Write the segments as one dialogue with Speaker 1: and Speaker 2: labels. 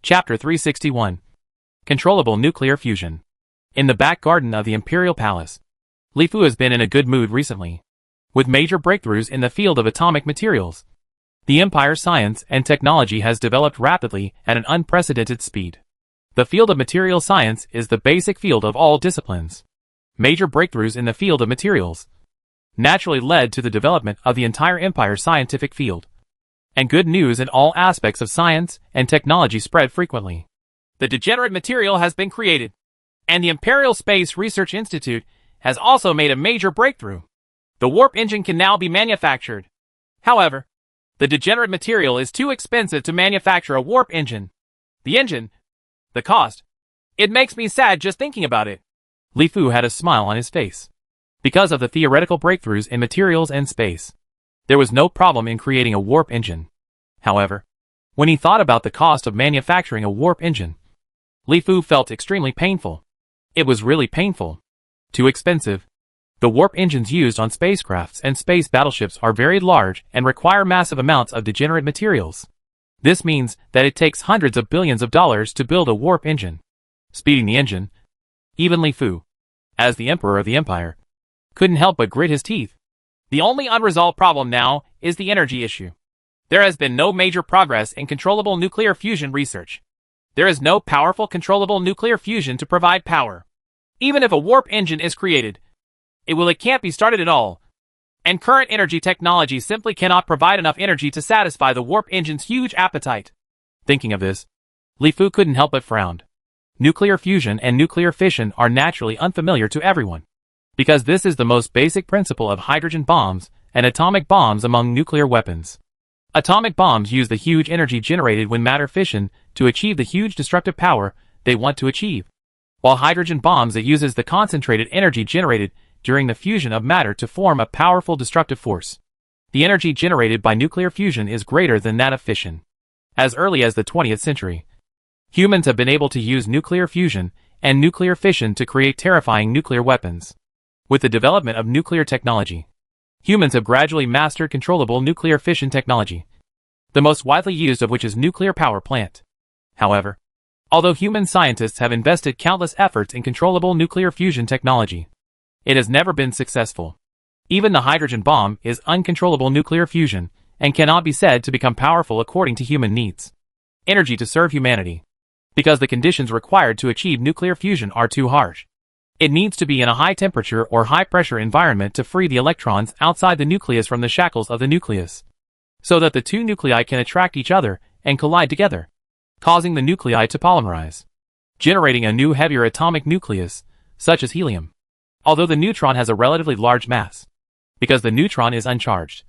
Speaker 1: Chapter 361. Controllable Nuclear Fusion. In the back garden of the Imperial Palace, Li Fu has been in a good mood recently. With major breakthroughs in the field of atomic materials, the Empire's science and technology has developed rapidly at an unprecedented speed. The field of material science is the basic field of all disciplines. Major breakthroughs in the field of materials naturally led to the development of the entire Empire's scientific field. And good news in all aspects of science and technology spread frequently. The degenerate material has been created, and the Imperial Space Research Institute has also made a major breakthrough. The warp engine can now be manufactured. However, the degenerate material is too expensive to manufacture a warp engine. The cost. It makes me sad just thinking about it. Li Fu had a smile on his face. Because of the theoretical breakthroughs in materials and space, there was no problem in creating a warp engine. However, when he thought about the cost of manufacturing a warp engine, Li Fu felt extremely painful. It was really painful. Too expensive. The warp engines used on spacecrafts and space battleships are very large and require massive amounts of degenerate materials. This means that it takes hundreds of billions of dollars to build a warp engine. Speeding the engine. Even Li Fu, as the Emperor of the Empire, couldn't help but grit his teeth. The only unresolved problem now is the energy issue. There has been no major progress in controllable nuclear fusion research. There is no powerful controllable nuclear fusion to provide power. Even if a warp engine is created, it can't be started at all. And current energy technology simply cannot provide enough energy to satisfy the warp engine's huge appetite. Thinking of this, Li Fu couldn't help but frown. Nuclear fusion and nuclear fission are naturally unfamiliar to everyone, because this is the most basic principle of hydrogen bombs and atomic bombs among nuclear weapons. Atomic bombs use the huge energy generated when matter fission to achieve the huge destructive power they want to achieve, while hydrogen bombs it uses the concentrated energy generated during the fusion of matter to form a powerful destructive force. The energy generated by nuclear fusion is greater than that of fission. As early as the 20th century, humans have been able to use nuclear fusion and nuclear fission to create terrifying nuclear weapons. With the development of nuclear technology, humans have gradually mastered controllable nuclear fission technology, the most widely used of which is nuclear power plant. However, although human scientists have invested countless efforts in controllable nuclear fusion technology, it has never been successful. Even the hydrogen bomb is uncontrollable nuclear fusion and cannot be said to become powerful according to human needs. Energy to serve humanity. Because the conditions required to achieve nuclear fusion are too harsh. It needs to be in a high temperature or high pressure environment to free the electrons outside the nucleus from the shackles of the nucleus, so that the two nuclei can attract each other and collide together, causing the nuclei to polymerize, generating a new heavier atomic nucleus, such as helium. Although the neutron has a relatively large mass, because the neutron is uncharged,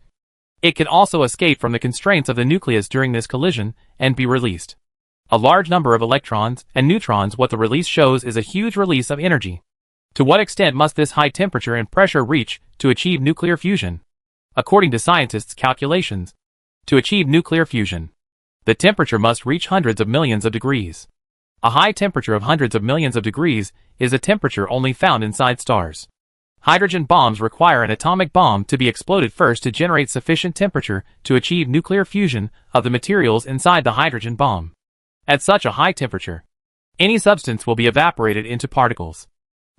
Speaker 1: it can also escape from the constraints of the nucleus during this collision and be released. A large number of electrons and neutrons. What the release shows is a huge release of energy. To what extent must this high temperature and pressure reach to achieve nuclear fusion? According to scientists' calculations, to achieve nuclear fusion, the temperature must reach hundreds of millions of degrees. A high temperature of hundreds of millions of degrees is a temperature only found inside stars. Hydrogen bombs require an atomic bomb to be exploded first to generate sufficient temperature to achieve nuclear fusion of the materials inside the hydrogen bomb. At such a high temperature, any substance will be evaporated into particles.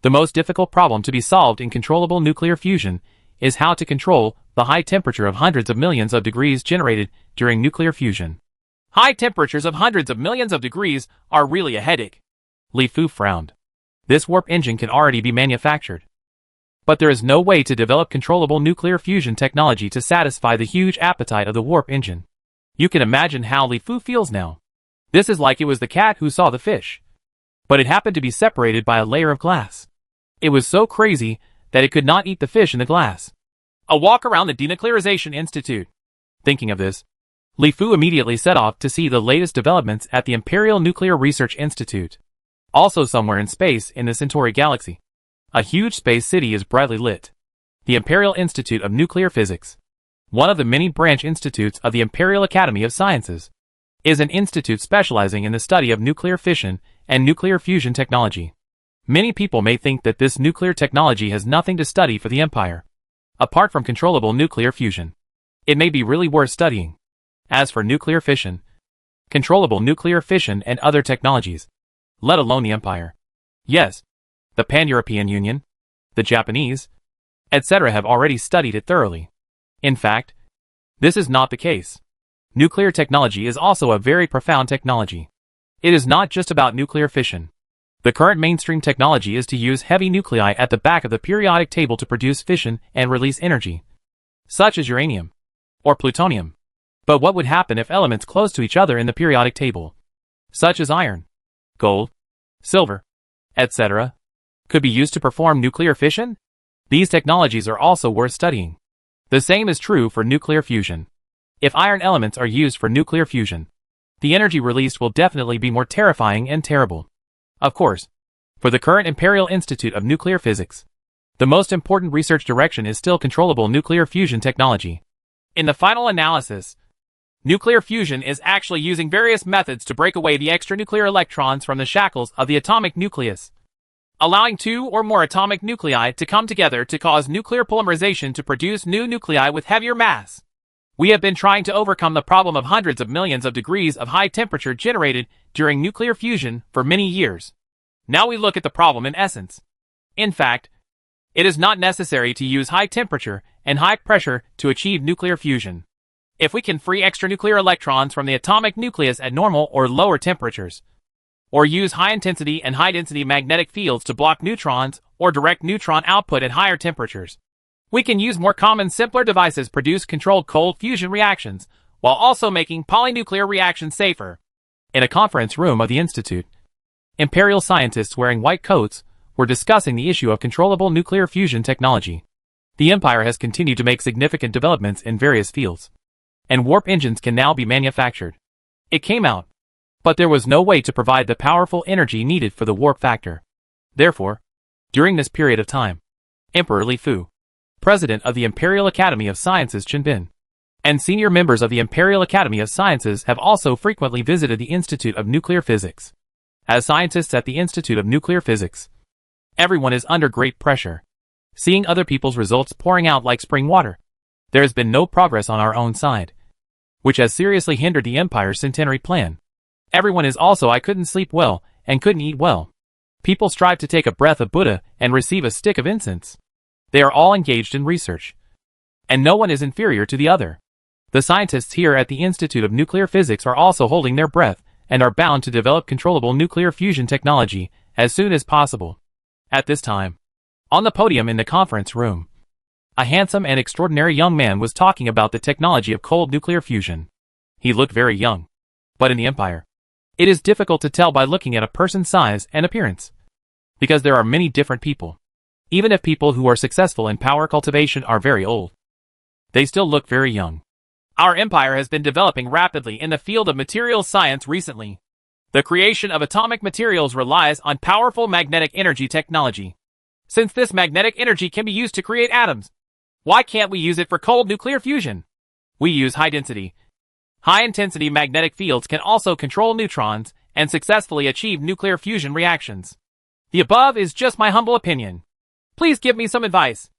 Speaker 1: The most difficult problem to be solved in controllable nuclear fusion is how to control the high temperature of hundreds of millions of degrees generated during nuclear fusion. High temperatures of hundreds of millions of degrees are really a headache. Li Fu frowned. This warp engine can already be manufactured, but there is no way to develop controllable nuclear fusion technology to satisfy the huge appetite of the warp engine. You can imagine how Li Fu feels now. This is like it was the cat who saw the fish, but it happened to be separated by a layer of glass. It was so crazy that it could not eat the fish in the glass. A walk around the Denuclearization Institute. Thinking of this, Li Fu immediately set off to see the latest developments at the Imperial Nuclear Research Institute. Also somewhere in space in the Centauri galaxy, a huge space city is brightly lit. The Imperial Institute of Nuclear Physics, one of the many branch institutes of the Imperial Academy of Sciences, is an institute specializing in the study of nuclear fission and nuclear fusion technology. Many people may think that this nuclear technology has nothing to study for the Empire, apart from controllable nuclear fusion. It may be really worth studying. As for nuclear fission, controllable nuclear fission and other technologies, let alone the Empire. Yes, the Pan-European Union, the Japanese, etc. have already studied it thoroughly. In fact, this is not the case. Nuclear technology is also a very profound technology. It is not just about nuclear fission. The current mainstream technology is to use heavy nuclei at the back of the periodic table to produce fission and release energy, such as uranium or plutonium. But what would happen if elements close to each other in the periodic table, such as iron, gold, silver, etc., could be used to perform nuclear fission? These technologies are also worth studying. The same is true for nuclear fusion. If iron elements are used for nuclear fusion, the energy released will definitely be more terrifying and terrible. Of course, for the current Imperial Institute of Nuclear Physics, the most important research direction is still controllable nuclear fusion technology. In the final analysis, nuclear fusion is actually using various methods to break away the extranuclear electrons from the shackles of the atomic nucleus, allowing two or more atomic nuclei to come together to cause nuclear polymerization to produce new nuclei with heavier mass. We have been trying to overcome the problem of hundreds of millions of degrees of high temperature generated during nuclear fusion for many years. Now we look at the problem in essence. In fact, it is not necessary to use high temperature and high pressure to achieve nuclear fusion. If we can free extranuclear electrons from the atomic nucleus at normal or lower temperatures, or use high-intensity and high-density magnetic fields to block neutrons or direct neutron output at higher temperatures, we can use more common, simpler devices produce controlled cold fusion reactions, while also making polynuclear reactions safer. In a conference room of the Institute, Imperial scientists wearing white coats were discussing the issue of controllable nuclear fusion technology. The Empire has continued to make significant developments in various fields, and warp engines can now be manufactured. It came out, but there was no way to provide the powerful energy needed for the warp factor. Therefore, during this period of time, Emperor Li Fu, President of the Imperial Academy of Sciences Chenbin, and senior members of the Imperial Academy of Sciences have also frequently visited the Institute of Nuclear Physics. As scientists at the Institute of Nuclear Physics, everyone is under great pressure, seeing other people's results pouring out like spring water. There has been no progress on our own side, which has seriously hindered the Empire's centenary plan. Everyone is also I couldn't sleep well and couldn't eat well. People strive to take a breath of Buddha and receive a stick of incense. They are all engaged in research, and no one is inferior to the other. The scientists here at the Institute of Nuclear Physics are also holding their breath and are bound to develop controllable nuclear fusion technology as soon as possible. At this time, on the podium in the conference room, a handsome and extraordinary young man was talking about the technology of cold nuclear fusion. He looked very young, but in the Empire, it is difficult to tell by looking at a person's size and appearance, because there are many different people. Even if people who are successful in power cultivation are very old, they still look very young. Our empire has been developing rapidly in the field of materials science recently. The creation of atomic materials relies on powerful magnetic energy technology. Since this magnetic energy can be used to create atoms, why can't we use it for cold nuclear fusion? We use high-density, high-intensity magnetic fields can also control neutrons and successfully achieve nuclear fusion reactions. The above is just my humble opinion. Please give me some advice.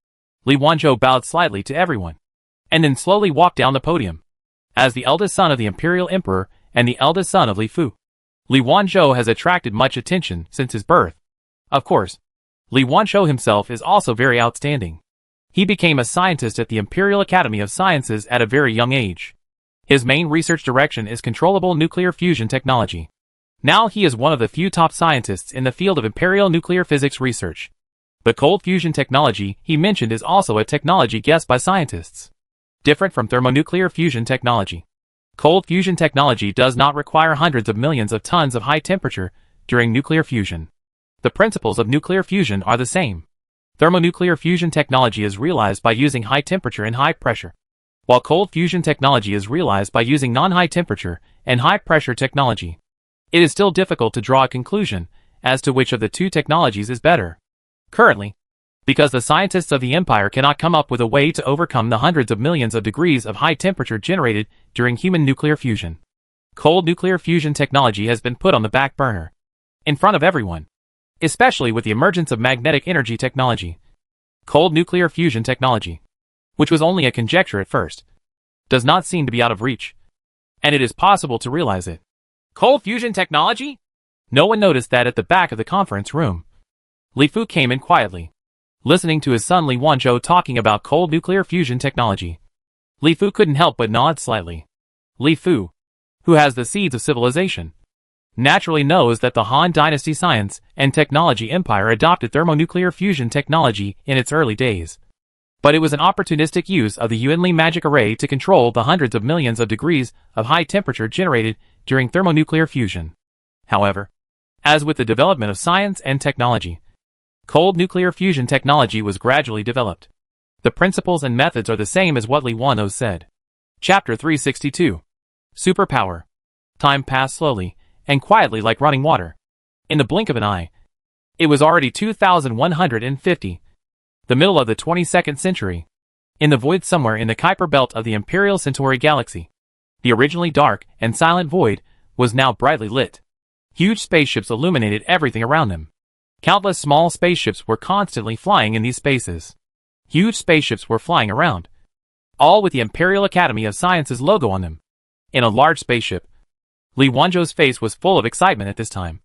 Speaker 1: Li Wanzhou bowed slightly to everyone, and then slowly walked down the podium. As the eldest son of the Imperial Emperor and the eldest son of Li Fu, Li Wanzhou has attracted much attention since his birth. Of course, Li Wanzhou himself is also very outstanding. He became a scientist at the Imperial Academy of Sciences at a very young age. His main research direction is controllable nuclear fusion technology. Now he is one of the few top scientists in the field of imperial nuclear physics research. The cold fusion technology he mentioned is also a technology guessed by scientists. Different from thermonuclear fusion technology, cold fusion technology does not require hundreds of millions of tons of high temperature during nuclear fusion. The principles of nuclear fusion are the same. Thermonuclear fusion technology is realized by using high temperature and high pressure, while cold fusion technology is realized by using non-high temperature and high pressure technology. It is still difficult to draw a conclusion as to which of the two technologies is better currently, because the scientists of the Empire cannot come up with a way to overcome the hundreds of millions of degrees of high temperature generated during human nuclear fusion. Cold nuclear fusion technology has been put on the back burner, in front of everyone, especially with the emergence of magnetic energy technology. Cold nuclear fusion technology, which was only a conjecture at first, does not seem to be out of reach, and it is possible to realize it. Cold fusion technology? No one noticed that at the back of the conference room. Li Fu came in quietly, listening to his son Li Wanzhou talking about cold nuclear fusion technology. Li Fu couldn't help but nod slightly. Li Fu, who has the seeds of civilization, naturally knows that the Han Dynasty science and technology empire adopted thermonuclear fusion technology in its early days. But it was an opportunistic use of the Yuanli magic array to control the hundreds of millions of degrees of high temperature generated during thermonuclear fusion. However, as with the development of science and technology, cold nuclear fusion technology was gradually developed. The principles and methods are the same as what Li Wanzhou said. Chapter 362. Superpower. Time passed slowly and quietly like running water. In the blink of an eye, it was already 2150, the middle of the 22nd century. In the void somewhere in the Kuiper belt of the Imperial Centauri galaxy, the originally dark and silent void was now brightly lit. Huge spaceships illuminated everything around them. Countless small spaceships were constantly flying in these spaces. Huge spaceships were flying around, all with the Imperial Academy of Sciences logo on them. In a large spaceship, Li Wanzhou's face was full of excitement at this time.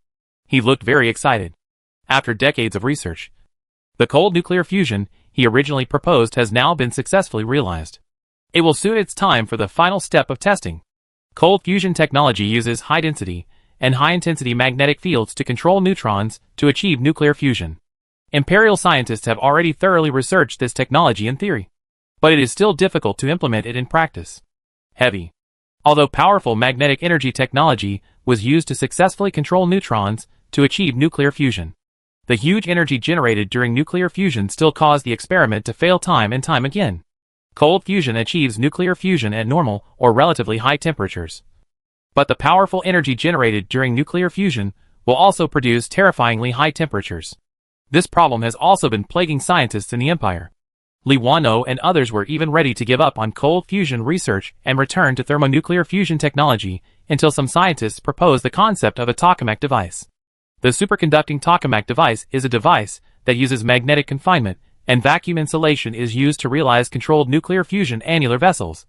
Speaker 1: He looked very excited. After decades of research, the cold nuclear fusion he originally proposed has now been successfully realized. It will soon its time for the final step of testing. Cold fusion technology uses high-density and high-intensity magnetic fields to control neutrons to achieve nuclear fusion. Imperial scientists have already thoroughly researched this technology in theory, but it is still difficult to implement it in practice. Heavy, although powerful magnetic energy technology was used to successfully control neutrons to achieve nuclear fusion. The huge energy generated during nuclear fusion still caused the experiment to fail time and time again. Cold fusion achieves nuclear fusion at normal or relatively high temperatures. But the powerful energy generated during nuclear fusion will also produce terrifyingly high temperatures. This problem has also been plaguing scientists in the Empire. Li Wanzhou and others were even ready to give up on cold fusion research and return to thermonuclear fusion technology until some scientists proposed the concept of a tokamak device. The superconducting tokamak device is a device that uses magnetic confinement, and vacuum insulation is used to realize controlled nuclear fusion annular vessels,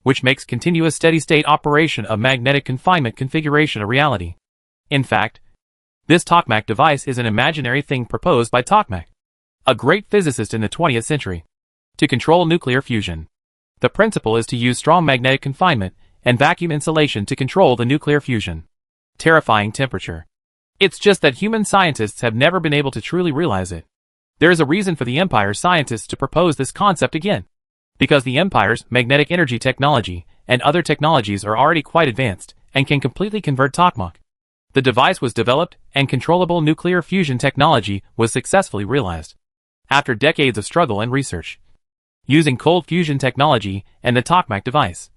Speaker 1: which makes continuous steady-state operation of magnetic confinement configuration a reality. In fact, this tokamak device is an imaginary thing proposed by Tokamak, a great physicist in the 20th century, to control nuclear fusion. The principle is to use strong magnetic confinement and vacuum insulation to control the nuclear fusion. Terrifying temperature. It's just that human scientists have never been able to truly realize it. There is a reason for the Empire's scientists to propose this concept again. Because the Empire's magnetic energy technology and other technologies are already quite advanced and can completely convert tokamak. The device was developed and controllable nuclear fusion technology was successfully realized. After decades of struggle and research, using cold fusion technology and the tokamak device,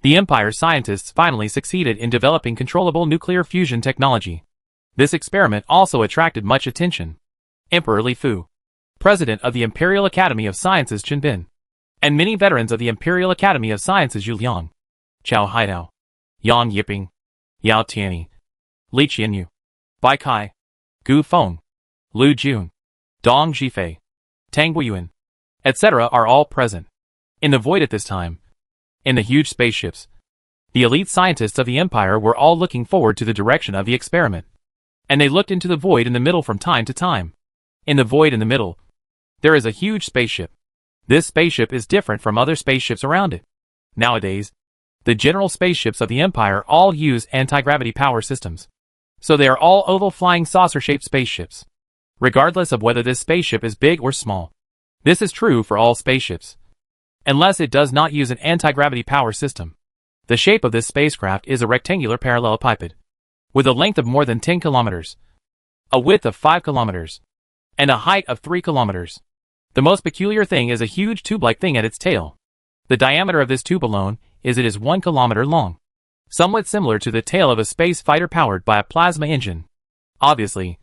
Speaker 1: the Empire scientists finally succeeded in developing controllable nuclear fusion technology. This experiment also attracted much attention. Emperor Li Fu, President of the Imperial Academy of Sciences Chen Bin, and many veterans of the Imperial Academy of Sciences Yu Liang, Chao Haidao, Yang Yiping, Yao Tianyi, Li Qianyu, Bai Kai, Gu Feng, Lu Jun, Dong Zhifei, Tang Guiyuan, etc. are all present. In the void at this time, in the huge spaceships, the elite scientists of the Empire were all looking forward to the direction of the experiment. And they looked into the void in the middle from time to time. In the void in the middle, there is a huge spaceship. This spaceship is different from other spaceships around it. Nowadays, the general spaceships of the Empire all use anti-gravity power systems. So they are all oval flying saucer-shaped spaceships, regardless of whether this spaceship is big or small. This is true for all spaceships, unless it does not use an anti-gravity power system. The shape of this spacecraft is a rectangular parallelepiped, with a length of more than 10 kilometers, a width of 5 kilometers, and a height of 3 kilometers. The most peculiar thing is a huge tube-like thing at its tail. The diameter of this tube alone is 1 kilometer long, somewhat similar to the tail of a space fighter powered by a plasma engine. Obviously,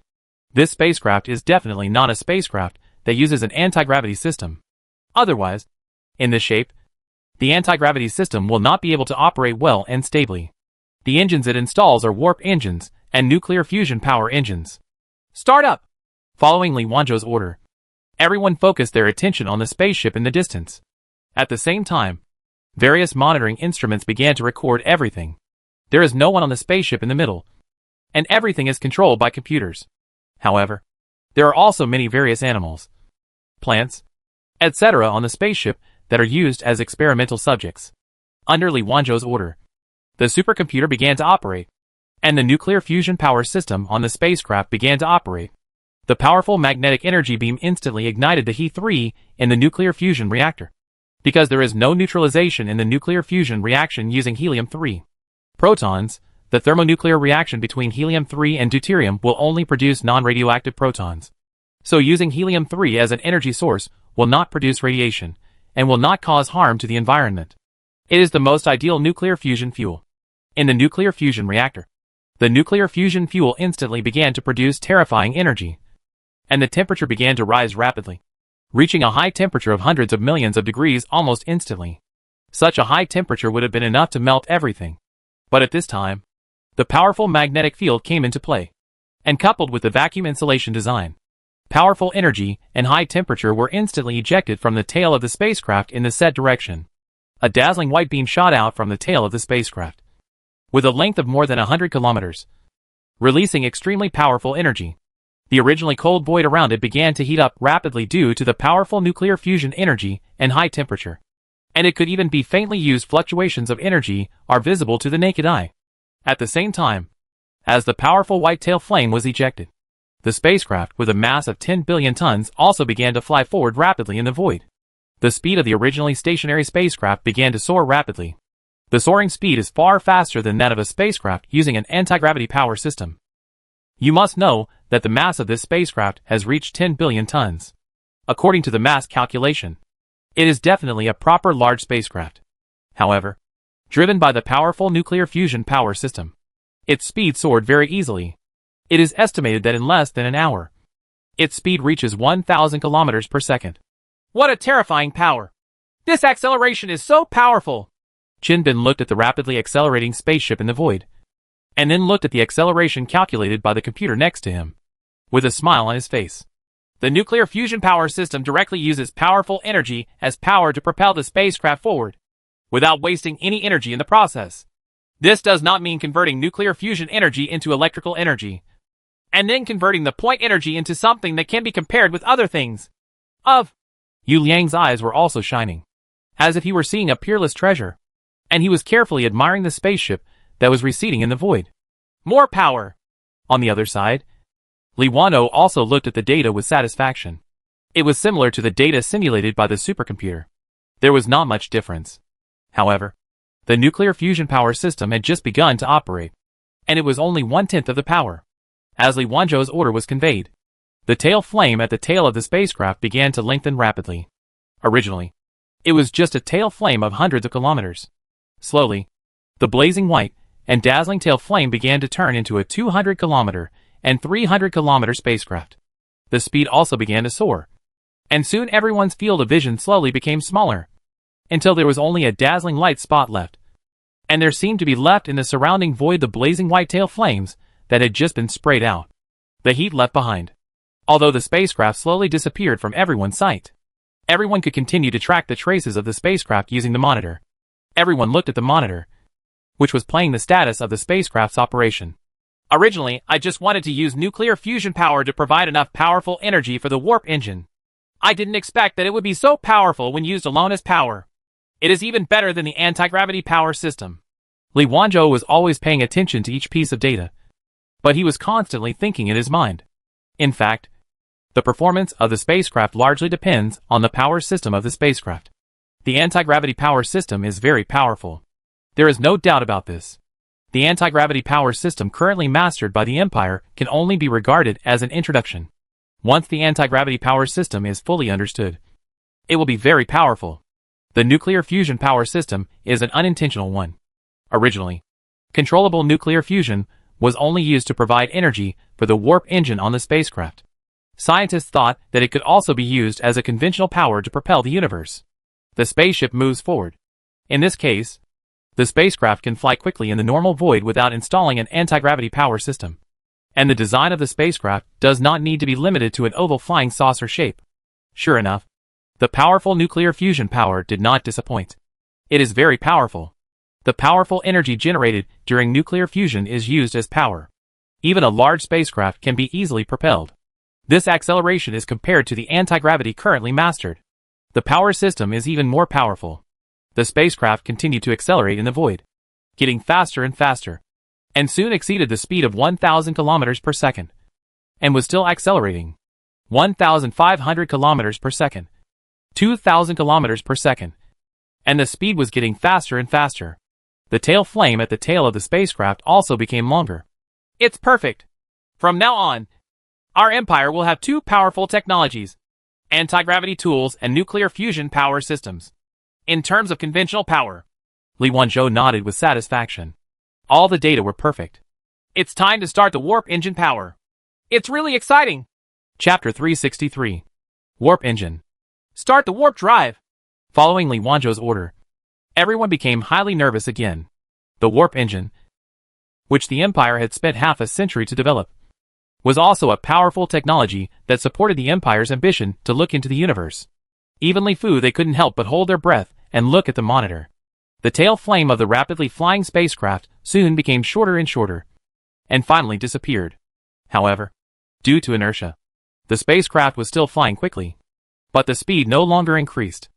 Speaker 1: this spacecraft is definitely not a spacecraft that uses an anti-gravity system. Otherwise, in this shape, the anti-gravity system will not be able to operate well and stably. The engines it installs are warp engines and nuclear fusion power engines. Start up! Following Li Wanzhou's order, everyone focused their attention on the spaceship in the distance. At the same time, various monitoring instruments began to record everything. There is no one on the spaceship in the middle, and everything is controlled by computers. However, there are also many various animals, plants, etc. on the spaceship that are used as experimental subjects. Under Li Wanzhou's order, the supercomputer began to operate, and the nuclear fusion power system on the spacecraft began to operate. The powerful magnetic energy beam instantly ignited the He-3 in the nuclear fusion reactor. Because there is no neutralization in the nuclear fusion reaction using helium-3 protons, the thermonuclear reaction between helium-3 and deuterium will only produce non-radioactive protons. So using helium-3 as an energy source will not produce radiation, and will not cause harm to the environment. It is the most ideal nuclear fusion fuel. In the nuclear fusion reactor, the nuclear fusion fuel instantly began to produce terrifying energy, and the temperature began to rise rapidly, reaching a high temperature of hundreds of millions of degrees almost instantly. Such a high temperature would have been enough to melt everything. But at this time, the powerful magnetic field came into play, and coupled with the vacuum insulation design, powerful energy and high temperature were instantly ejected from the tail of the spacecraft in the set direction. A dazzling white beam shot out from the tail of the spacecraft, with a length of more than 100 kilometers, releasing extremely powerful energy. The originally cold void around it began to heat up rapidly due to the powerful nuclear fusion energy and high temperature. And it could even be faintly used fluctuations of energy are visible to the naked eye. At the same time, as the powerful white tail flame was ejected, the spacecraft with a mass of 10 billion tons also began to fly forward rapidly in the void. The speed of the originally stationary spacecraft began to soar rapidly. The soaring speed is far faster than that of a spacecraft using an anti-gravity power system. You must know that the mass of this spacecraft has reached 10 billion tons. According to the mass calculation, it is definitely a proper large spacecraft. However, driven by the powerful nuclear fusion power system, its speed soared very easily. It is estimated that in less than an hour, its speed reaches 1,000 kilometers per second. What a terrifying power! This acceleration is so powerful! Qin Bin looked at the rapidly accelerating spaceship in the void, and then looked at the acceleration calculated by the computer next to him, with a smile on his face. The nuclear fusion power system directly uses powerful energy as power to propel the spacecraft forward, without wasting any energy in the process. This does not mean converting nuclear fusion energy into electrical energy, and then converting the point energy into something that can be compared with other things. Yu Liang's eyes were also shining, as if he were seeing a peerless treasure, and he was carefully admiring the spaceship that was receding in the void. More power! On the other side, Li Wanzhou also looked at the data with satisfaction. It was similar to the data simulated by the supercomputer. There was not much difference. However, the nuclear fusion power system had just begun to operate, and it was only 1/10 of the power. As Li Wanzhou's order was conveyed, the tail flame at the tail of the spacecraft began to lengthen rapidly. Originally, it was just a tail flame of hundreds of kilometers. Slowly, the blazing white and dazzling tail flame began to turn into a 200-kilometer and 300-kilometer spacecraft. The speed also began to soar, and soon everyone's field of vision slowly became smaller, until there was only a dazzling light spot left, and there seemed to be left in the surrounding void the blazing white tail flames that had just been sprayed out. The heat left behind. Although the spacecraft slowly disappeared from everyone's sight, everyone could continue to track the traces of the spacecraft using the monitor. Everyone looked at the monitor, which was playing the status of the spacecraft's operation. Originally, I just wanted to use nuclear fusion power to provide enough powerful energy for the warp engine. I didn't expect that it would be so powerful when used alone as power. It is even better than the anti-gravity power system. Li Wanzhou was always paying attention to each piece of data, but he was constantly thinking in his mind. In fact, the performance of the spacecraft largely depends on the power system of the spacecraft. The anti-gravity power system is very powerful. There is no doubt about this. The anti-gravity power system currently mastered by the Empire can only be regarded as an introduction. Once the anti-gravity power system is fully understood, it will be very powerful. The nuclear fusion power system is an unintentional one. Originally, controllable nuclear fusion was only used to provide energy for the warp engine on the spacecraft. Scientists thought that it could also be used as a conventional power to propel the universe. The spaceship moves forward. In this case, the spacecraft can fly quickly in the normal void without installing an anti-gravity power system. And the design of the spacecraft does not need to be limited to an oval flying saucer shape. Sure enough, the powerful nuclear fusion power did not disappoint. It is very powerful. The powerful energy generated during nuclear fusion is used as power. Even a large spacecraft can be easily propelled. This acceleration is compared to the anti-gravity currently mastered. The power system is even more powerful. The spacecraft continued to accelerate in the void, getting faster and faster, and soon exceeded the speed of 1,000 kilometers per second, and was still accelerating. 1,500 kilometers per second, 2,000 kilometers per second, and the speed was getting faster and faster. The tail flame at the tail of the spacecraft also became longer. It's perfect. From now on, our empire will have two powerful technologies: anti-gravity tools and nuclear fusion power systems. In terms of conventional power, Li Wanzhou nodded with satisfaction. All the data were perfect. It's time to start the warp engine power. It's really exciting. Chapter 363. Warp Engine. Start the warp drive. Following Li Wanzhou's order, everyone became highly nervous again. The warp engine, which the Empire had spent half a century to develop, was also a powerful technology that supported the Empire's ambition to look into the universe. Even Li Fu, they couldn't help but hold their breath and look at the monitor. The tail flame of the rapidly flying spacecraft soon became shorter and shorter, and finally disappeared. However, due to inertia, the spacecraft was still flying quickly, but the speed no longer increased.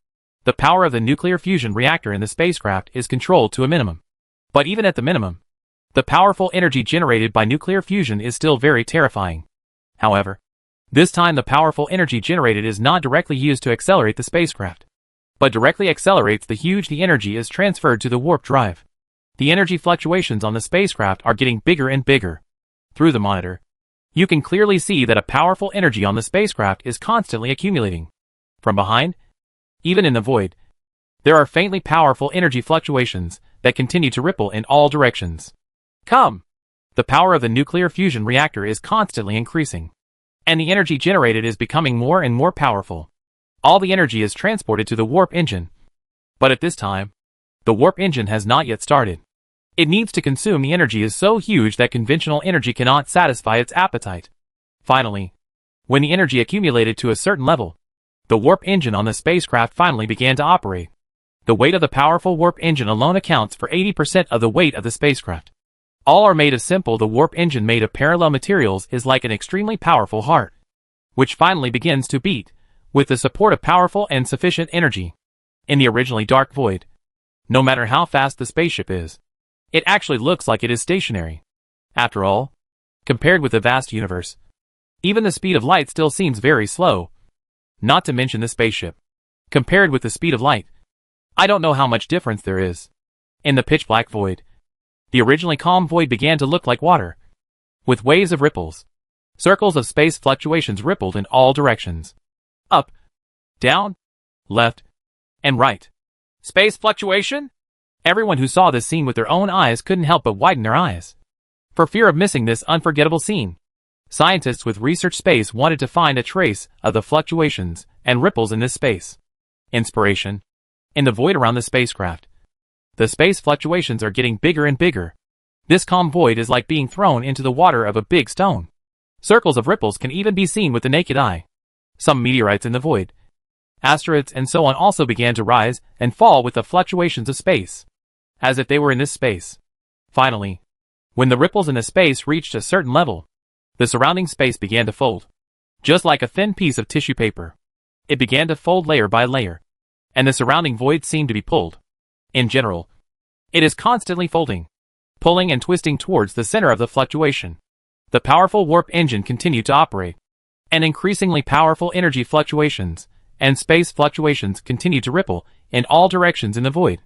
Speaker 1: The power of the nuclear fusion reactor in the spacecraft is controlled to a minimum. But even at the minimum, the powerful energy generated by nuclear fusion is still very terrifying. However, this time the powerful energy generated is not directly used to accelerate the spacecraft, but directly accelerates the energy is transferred to the warp drive. The energy fluctuations on the spacecraft are getting bigger and bigger. Through the monitor, you can clearly see that a powerful energy on the spacecraft is constantly accumulating. From behind, even in the void, there are faintly powerful energy fluctuations that continue to ripple in all directions. Come! The power of the nuclear fusion reactor is constantly increasing, and the energy generated is becoming more and more powerful. All the energy is transported to the warp engine. But at this time, the warp engine has not yet started. It needs to consume the energy is so huge that conventional energy cannot satisfy its appetite. Finally, when the energy accumulated to a certain level, the warp engine on the spacecraft finally began to operate. The weight of the powerful warp engine alone accounts for 80% of the weight of the spacecraft. All are made of simple. The warp engine made of parallel materials is like an extremely powerful heart, which finally begins to beat, with the support of powerful and sufficient energy. In the originally dark void, no matter how fast the spaceship is, it actually looks like it is stationary. After all, compared with the vast universe, even the speed of light still seems very slow. Not to mention the spaceship. Compared with the speed of light, I don't know how much difference there is. In the pitch-black void, the originally calm void began to look like water, with waves of ripples. Circles of space fluctuations rippled in all directions. Up, down, left, and right. Space fluctuation? Everyone who saw this scene with their own eyes couldn't help but widen their eyes, for fear of missing this unforgettable scene. Scientists with research space wanted to find a trace of the fluctuations and ripples in this space. Inspiration. In the void around the spacecraft, the space fluctuations are getting bigger and bigger. This calm void is like being thrown into the water of a big stone. Circles of ripples can even be seen with the naked eye. Some meteorites in the void, asteroids and so on also began to rise and fall with the fluctuations of space, as if they were in this space. Finally, when the ripples in the space reached a certain level, the surrounding space began to fold. Just like a thin piece of tissue paper, it began to fold layer by layer, and the surrounding void seemed to be pulled. In general, it is constantly folding, pulling and twisting towards the center of the fluctuation. The powerful warp engine continued to operate, and increasingly powerful energy fluctuations and space fluctuations continued to ripple in all directions in the void.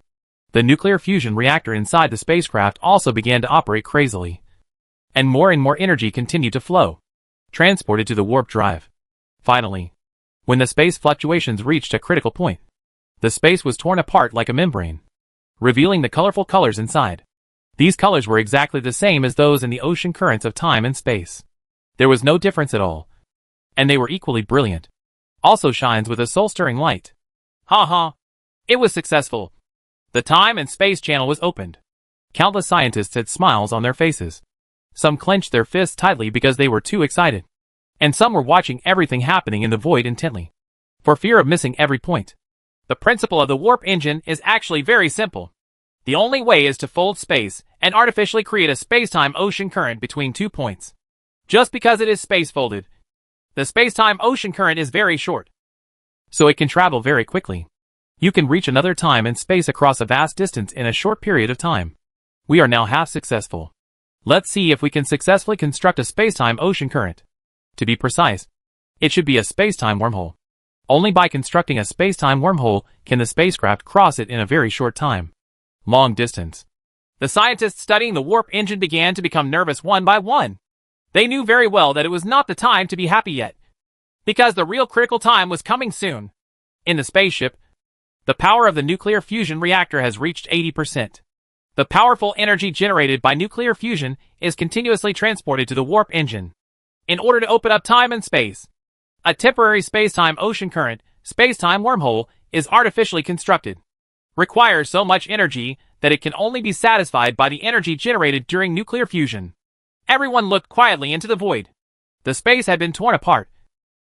Speaker 1: The nuclear fusion reactor inside the spacecraft also began to operate crazily, and more energy continued to flow, transported to the warp drive. Finally, when the space fluctuations reached a critical point, the space was torn apart like a membrane, revealing the colorful colors inside. These colors were exactly the same as those in the ocean currents of time and space. There was no difference at all, and they were equally brilliant. Also shines with a soul-stirring light. Ha ha! It was successful. The time and space channel was opened. Countless scientists had smiles on their faces. Some clenched their fists tightly because they were too excited, and some were watching everything happening in the void intently, for fear of missing every point. The principle of the warp engine is actually very simple. The only way is to fold space and artificially create a space-time ocean current between 2 points. Just because it is space-folded, the space-time ocean current is very short, so it can travel very quickly. You can reach another time and space across a vast distance in a short period of time. We are now half successful. Let's see if we can successfully construct a space-time ocean current. To be precise, it should be a space-time wormhole. Only by constructing a space-time wormhole can the spacecraft cross it in a very short time. Long distance. The scientists studying the warp engine began to become nervous one by one. They knew very well that it was not the time to be happy yet, because the real critical time was coming soon. In the spaceship, the power of the nuclear fusion reactor has reached 80%. The powerful energy generated by nuclear fusion is continuously transported to the warp engine. In order to open up time and space, a temporary space-time ocean current, space-time wormhole, is artificially constructed. Requires so much energy that it can only be satisfied by the energy generated during nuclear fusion. Everyone looked quietly into the void. The space had been torn apart,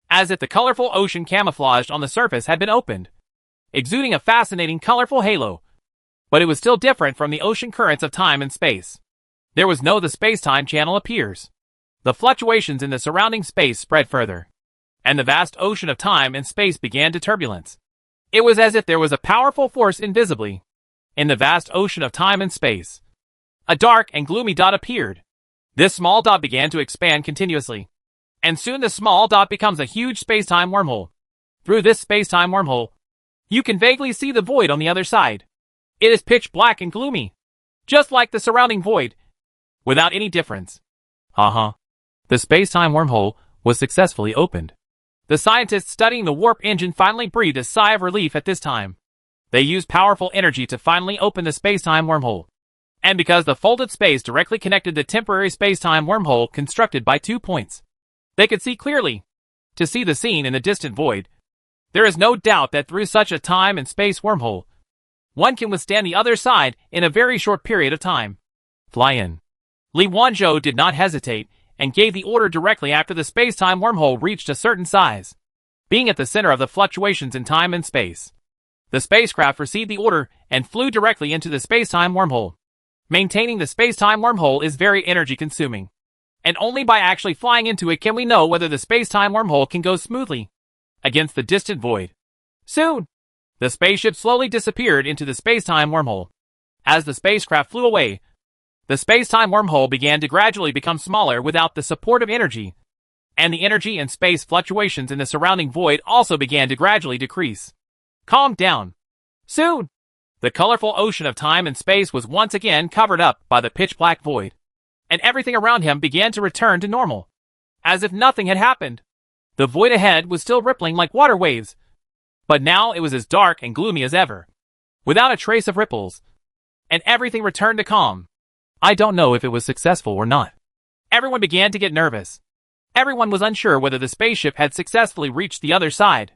Speaker 1: as if the colorful ocean camouflaged on the surface had been opened, exuding a fascinating colorful halo. But it was still different from the ocean currents of time and space. There was no the space-time channel appears. The fluctuations in the surrounding space spread further, and the vast ocean of time and space began to turbulence. It was as if there was a powerful force invisibly in the vast ocean of time and space. A dark and gloomy dot appeared. This small dot began to expand continuously, and soon the small dot becomes a huge space-time wormhole. Through this space-time wormhole, you can vaguely see the void on the other side. It is pitch black and gloomy, just like the surrounding void, without any difference. The space-time wormhole was successfully opened. The scientists studying the warp engine finally breathed a sigh of relief at this time. They used powerful energy to finally open the space-time wormhole. And because the folded space directly connected the temporary space-time wormhole constructed by 2 points, they could see clearly. To see the scene in the distant void, there is no doubt that through such a time and space wormhole, one can withstand the other side in a very short period of time. Fly in. Li Wanzhou did not hesitate and gave the order directly after the space-time wormhole reached a certain size. Being at the center of the fluctuations in time and space, the spacecraft received the order and flew directly into the space-time wormhole. Maintaining the space-time wormhole is very energy-consuming, and only by actually flying into it can we know whether the space-time wormhole can go smoothly against the distant void. Soon, the spaceship slowly disappeared into the space-time wormhole. As the spacecraft flew away, the space-time wormhole began to gradually become smaller without the support of energy, and the energy and space fluctuations in the surrounding void also began to gradually decrease. Calm down. Soon, the colorful ocean of time and space was once again covered up by the pitch-black void, and everything around him began to return to normal, as if nothing had happened. The void ahead was still rippling like water waves, but now it was as dark and gloomy as ever, without a trace of ripples, and everything returned to calm. I don't know if it was successful or not. Everyone began to get nervous. Everyone was unsure whether the spaceship had successfully reached the other side.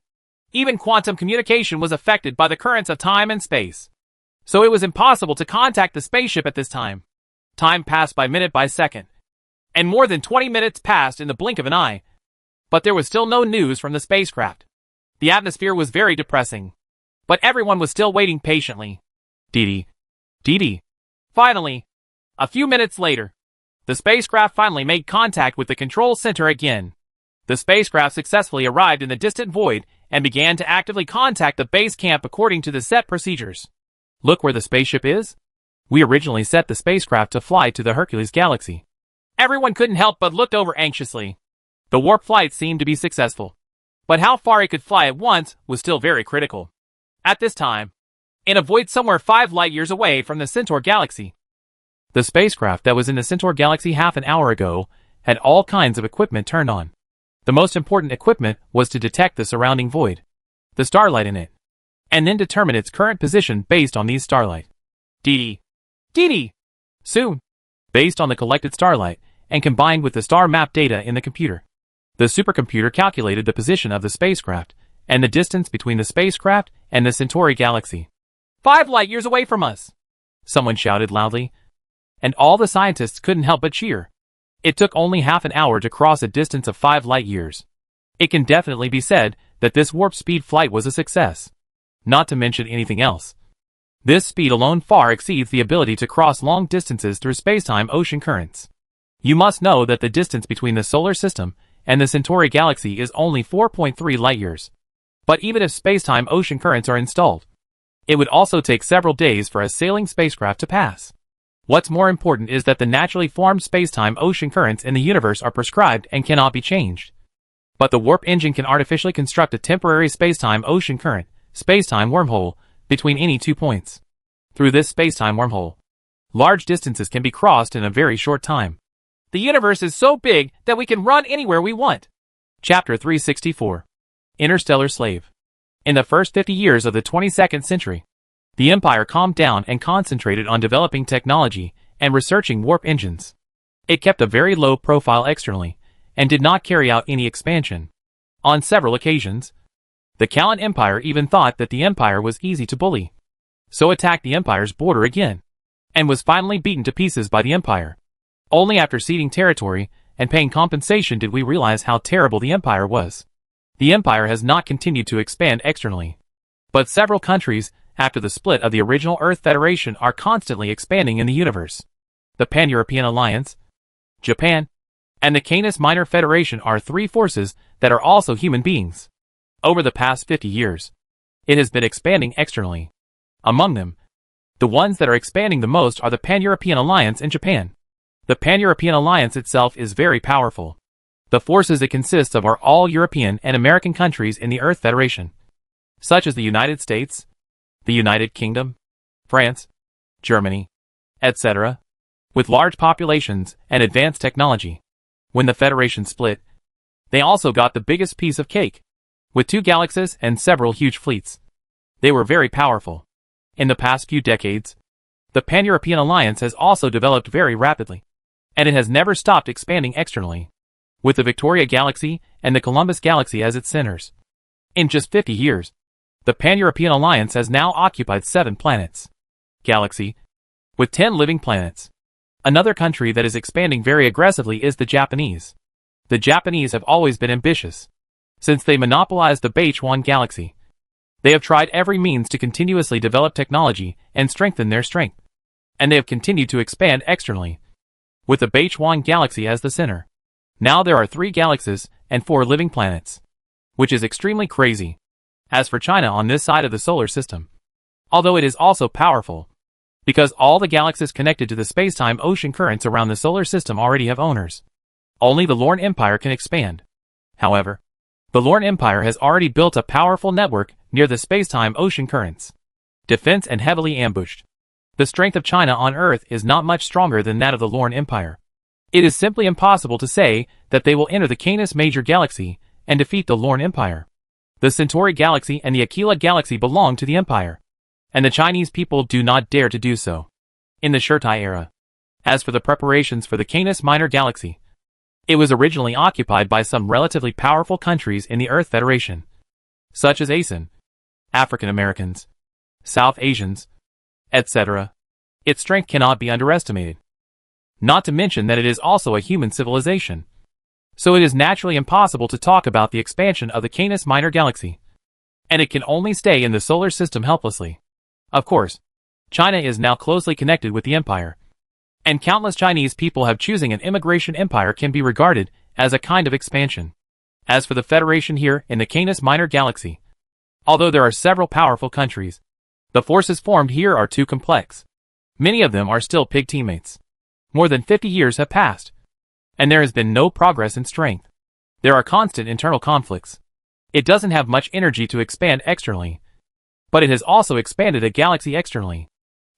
Speaker 1: Even quantum communication was affected by the currents of time and space, so it was impossible to contact the spaceship at this time. Time passed by minute by second, and more than 20 minutes passed in the blink of an eye, but there was still no news from the spacecraft. The atmosphere was very depressing, but everyone was still waiting patiently. Dee. Finally, a few minutes later, the spacecraft finally made contact with the control center again. The spacecraft successfully arrived in the distant void and began to actively contact the base camp according to the set procedures. Look where the spaceship is. We originally set the spacecraft to fly to the Hercules galaxy. Everyone couldn't help but looked over anxiously. The warp flight seemed to be successful, but how far it could fly at once was still very critical. At this time, in a void somewhere 5 light-years away from the Centaur galaxy, the spacecraft that was in the Centaur galaxy half an hour ago had all kinds of equipment turned on. The most important equipment was to detect the surrounding void, the starlight in it, and then determine its current position based on these starlight. Dee. Soon, based on the collected starlight and combined with the star map data in the computer, the supercomputer calculated the position of the spacecraft and the distance between the spacecraft and the Centauri galaxy. 5 light-years away from us, someone shouted loudly, and all the scientists couldn't help but cheer. It took only half an hour to cross a distance of 5 light-years. It can definitely be said that this warp speed flight was a success. Not to mention anything else. This speed alone far exceeds the ability to cross long distances through spacetime ocean currents. You must know that the distance between the solar system and the Centauri galaxy is only 4.3 light-years. But even if spacetime ocean currents are installed, it would also take several days for a sailing spacecraft to pass. What's more important is that the naturally formed spacetime ocean currents in the universe are prescribed and cannot be changed. But the warp engine can artificially construct a temporary spacetime ocean current, spacetime wormhole, between any 2 points. Through this spacetime wormhole, large distances can be crossed in a very short time. The universe is so big that we can run anywhere we want. Chapter 364. Interstellar Slave. In the first 50 years of the 22nd century, the Empire calmed down and concentrated on developing technology and researching warp engines. It kept a very low profile externally, and did not carry out any expansion. On several occasions, the Callan Empire even thought that the Empire was easy to bully, so attacked the Empire's border again, and was finally beaten to pieces by the Empire. Only after ceding territory and paying compensation did we realize how terrible the Empire was. The Empire has not continued to expand externally, but several countries, after the split of the original Earth Federation, are constantly expanding in the universe. The Pan-European Alliance, Japan, and the Canis Minor Federation are three forces that are also human beings. Over the past 50 years, it has been expanding externally. Among them, the ones that are expanding the most are the Pan-European Alliance and Japan. The Pan-European Alliance itself is very powerful. The forces it consists of are all European and American countries in the Earth Federation, such as the United States, the United Kingdom, France, Germany, etc., with large populations and advanced technology. When the Federation split, they also got the biggest piece of cake, with 2 galaxies and several huge fleets. They were very powerful. In the past few decades, the Pan-European Alliance has also developed very rapidly, and it has never stopped expanding externally, with the Victoria Galaxy and the Columbus Galaxy as its centers. In just 50 years, the Pan-European Alliance has now occupied 7 planets. Galaxy, with 10 living planets. Another country that is expanding very aggressively is the Japanese. The Japanese have always been ambitious. Since they monopolized the Beichuan Galaxy, they have tried every means to continuously develop technology and strengthen their strength. And they have continued to expand externally, with the Beichuan Galaxy as the center. Now there are 3 galaxies and 4 living planets, which is extremely crazy. As for China on this side of the solar system, although it is also powerful, because all the galaxies connected to the spacetime ocean currents around the solar system already have owners. Only the Lorne Empire can expand. However, the Lorne Empire has already built a powerful network near the spacetime ocean currents. Defense and heavily ambushed. The strength of China on Earth is not much stronger than that of the Lorne Empire. It is simply impossible to say that they will enter the Canis Major Galaxy and defeat the Lorne Empire. The Centauri Galaxy and the Aquila Galaxy belong to the Empire, and the Chinese people do not dare to do so. In the Shurtai era. As for the preparations for the Canis Minor Galaxy, it was originally occupied by some relatively powerful countries in the Earth Federation, such as ASEAN, African Americans, South Asians, etc. Its strength cannot be underestimated. Not to mention that it is also a human civilization. So it is naturally impossible to talk about the expansion of the Canis Minor Galaxy. And it can only stay in the solar system helplessly. Of course, China is now closely connected with the Empire, and countless Chinese people have choosing an immigration empire can be regarded as a kind of expansion. As for the Federation here in the Canis Minor Galaxy, although there are several powerful countries, the forces formed here are too complex. Many of them are still pig teammates. More than 50 years have passed, and there has been no progress in strength. There are constant internal conflicts. It doesn't have much energy to expand externally, but it has also expanded a galaxy externally.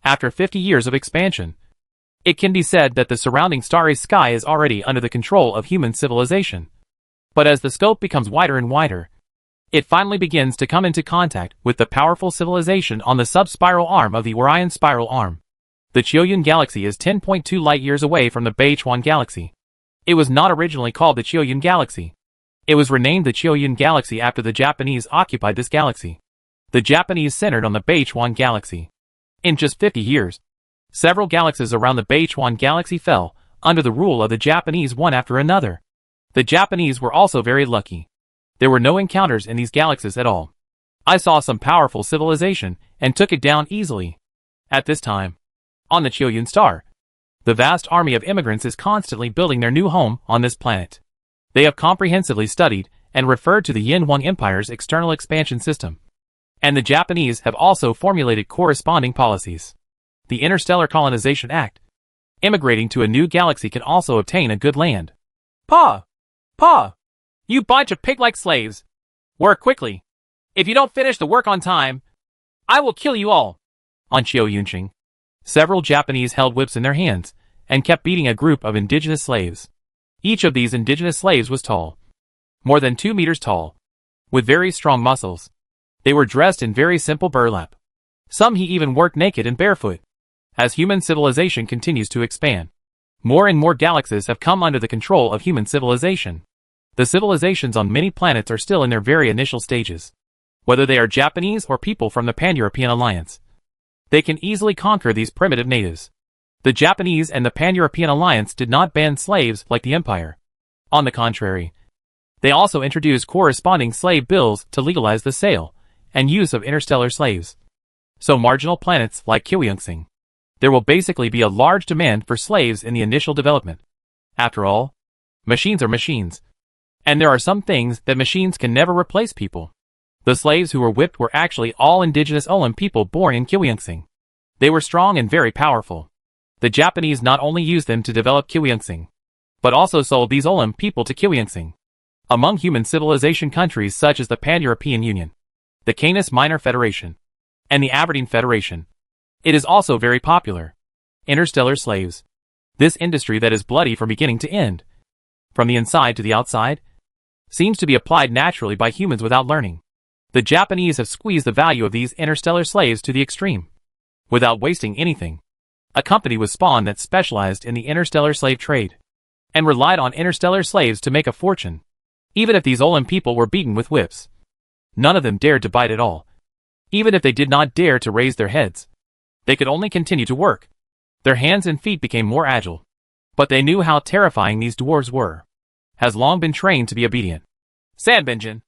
Speaker 1: After 50 years of expansion, it can be said that the surrounding starry sky is already under the control of human civilization. But as the scope becomes wider and wider, it finally begins to come into contact with the powerful civilization on the sub-spiral arm of the Orion spiral arm. The Chiuyun Galaxy is 10.2 light-years away from the Beichuan Galaxy. It was not originally called the Chiuyun Galaxy. It was renamed the Chiuyun Galaxy after the Japanese occupied this galaxy. The Japanese centered on the Beichuan Galaxy. In just 50 years, several galaxies around the Beichuan Galaxy fell under the rule of the Japanese one after another. The Japanese were also very lucky. There were no encounters in these galaxies at all. I saw some powerful civilization and took it down easily. At this time, on the Chiuyun star, the vast army of immigrants is constantly building their new home on this planet. They have comprehensively studied and referred to the Yin Huang Empire's external expansion system. And the Japanese have also formulated corresponding policies. The Interstellar Colonization Act. Immigrating to a new galaxy can also obtain a good land. Pa! You bunch of pig-like slaves! Work quickly! If you don't finish the work on time, I will kill you all! On Chiuyunqing, several Japanese held whips in their hands and kept beating a group of indigenous slaves. Each of these indigenous slaves was tall, more than 2 meters tall, with very strong muscles. They were dressed in very simple burlap. Some he even worked naked and barefoot. As human civilization continues to expand, more and more galaxies have come under the control of human civilization. The civilizations on many planets are still in their very initial stages. Whether they are Japanese or people from the Pan-European Alliance, they can easily conquer these primitive natives. The Japanese and the Pan-European Alliance did not ban slaves like the Empire. On the contrary, they also introduced corresponding slave bills to legalize the sale and use of interstellar slaves. So marginal planets like Chiuyunqing, there will basically be a large demand for slaves in the initial development. After all, machines are machines. And there are some things that machines can never replace people. The slaves who were whipped were actually all indigenous Olam people born in Chiuyunqing. They were strong and very powerful. The Japanese not only used them to develop Chiuyunqing, but also sold these Olam people to Chiuyunqing. Among human civilization countries such as the Pan-European Union, the Canis Minor Federation, and the Aberdeen Federation, it is also very popular. Interstellar slaves. This industry that is bloody from beginning to end, from the inside to the outside, seems to be applied naturally by humans without learning. The Japanese have squeezed the value of these interstellar slaves to the extreme. Without wasting anything, a company was spawned that specialized in the interstellar slave trade, and relied on interstellar slaves to make a fortune. Even if these Olam people were beaten with whips, none of them dared to bite at all. Even if they did not dare to raise their heads, they could only continue to work. Their hands and feet became more agile. But they knew how terrifying these dwarves were. Has long been trained to be obedient. Sanbinjin,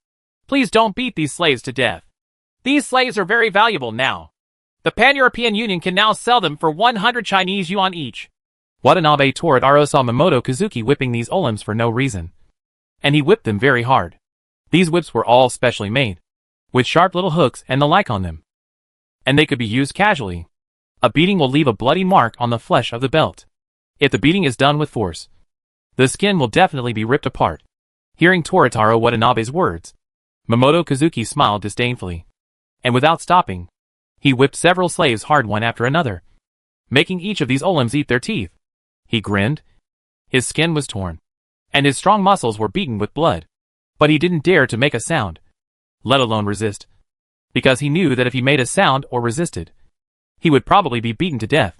Speaker 1: please don't beat these slaves to death. These slaves are very valuable now. The Pan-European Union can now sell them for 100 Chinese yuan each. Watanabe Toradaro saw Mamoto Kazuki whipping these Olams for no reason. And he whipped them very hard. These whips were all specially made, with sharp little hooks and the like on them. And they could be used casually. A beating will leave a bloody mark on the flesh of the belt. If the beating is done with force, the skin will definitely be ripped apart. Hearing Toradaro Watanabe's words, Mamoto Kazuki smiled disdainfully. And without stopping, he whipped several slaves hard one after another, making each of these Olams eat their teeth. He grinned. His skin was torn, and his strong muscles were beaten with blood. But he didn't dare to make a sound, let alone resist, because he knew that if he made a sound or resisted, he would probably be beaten to death.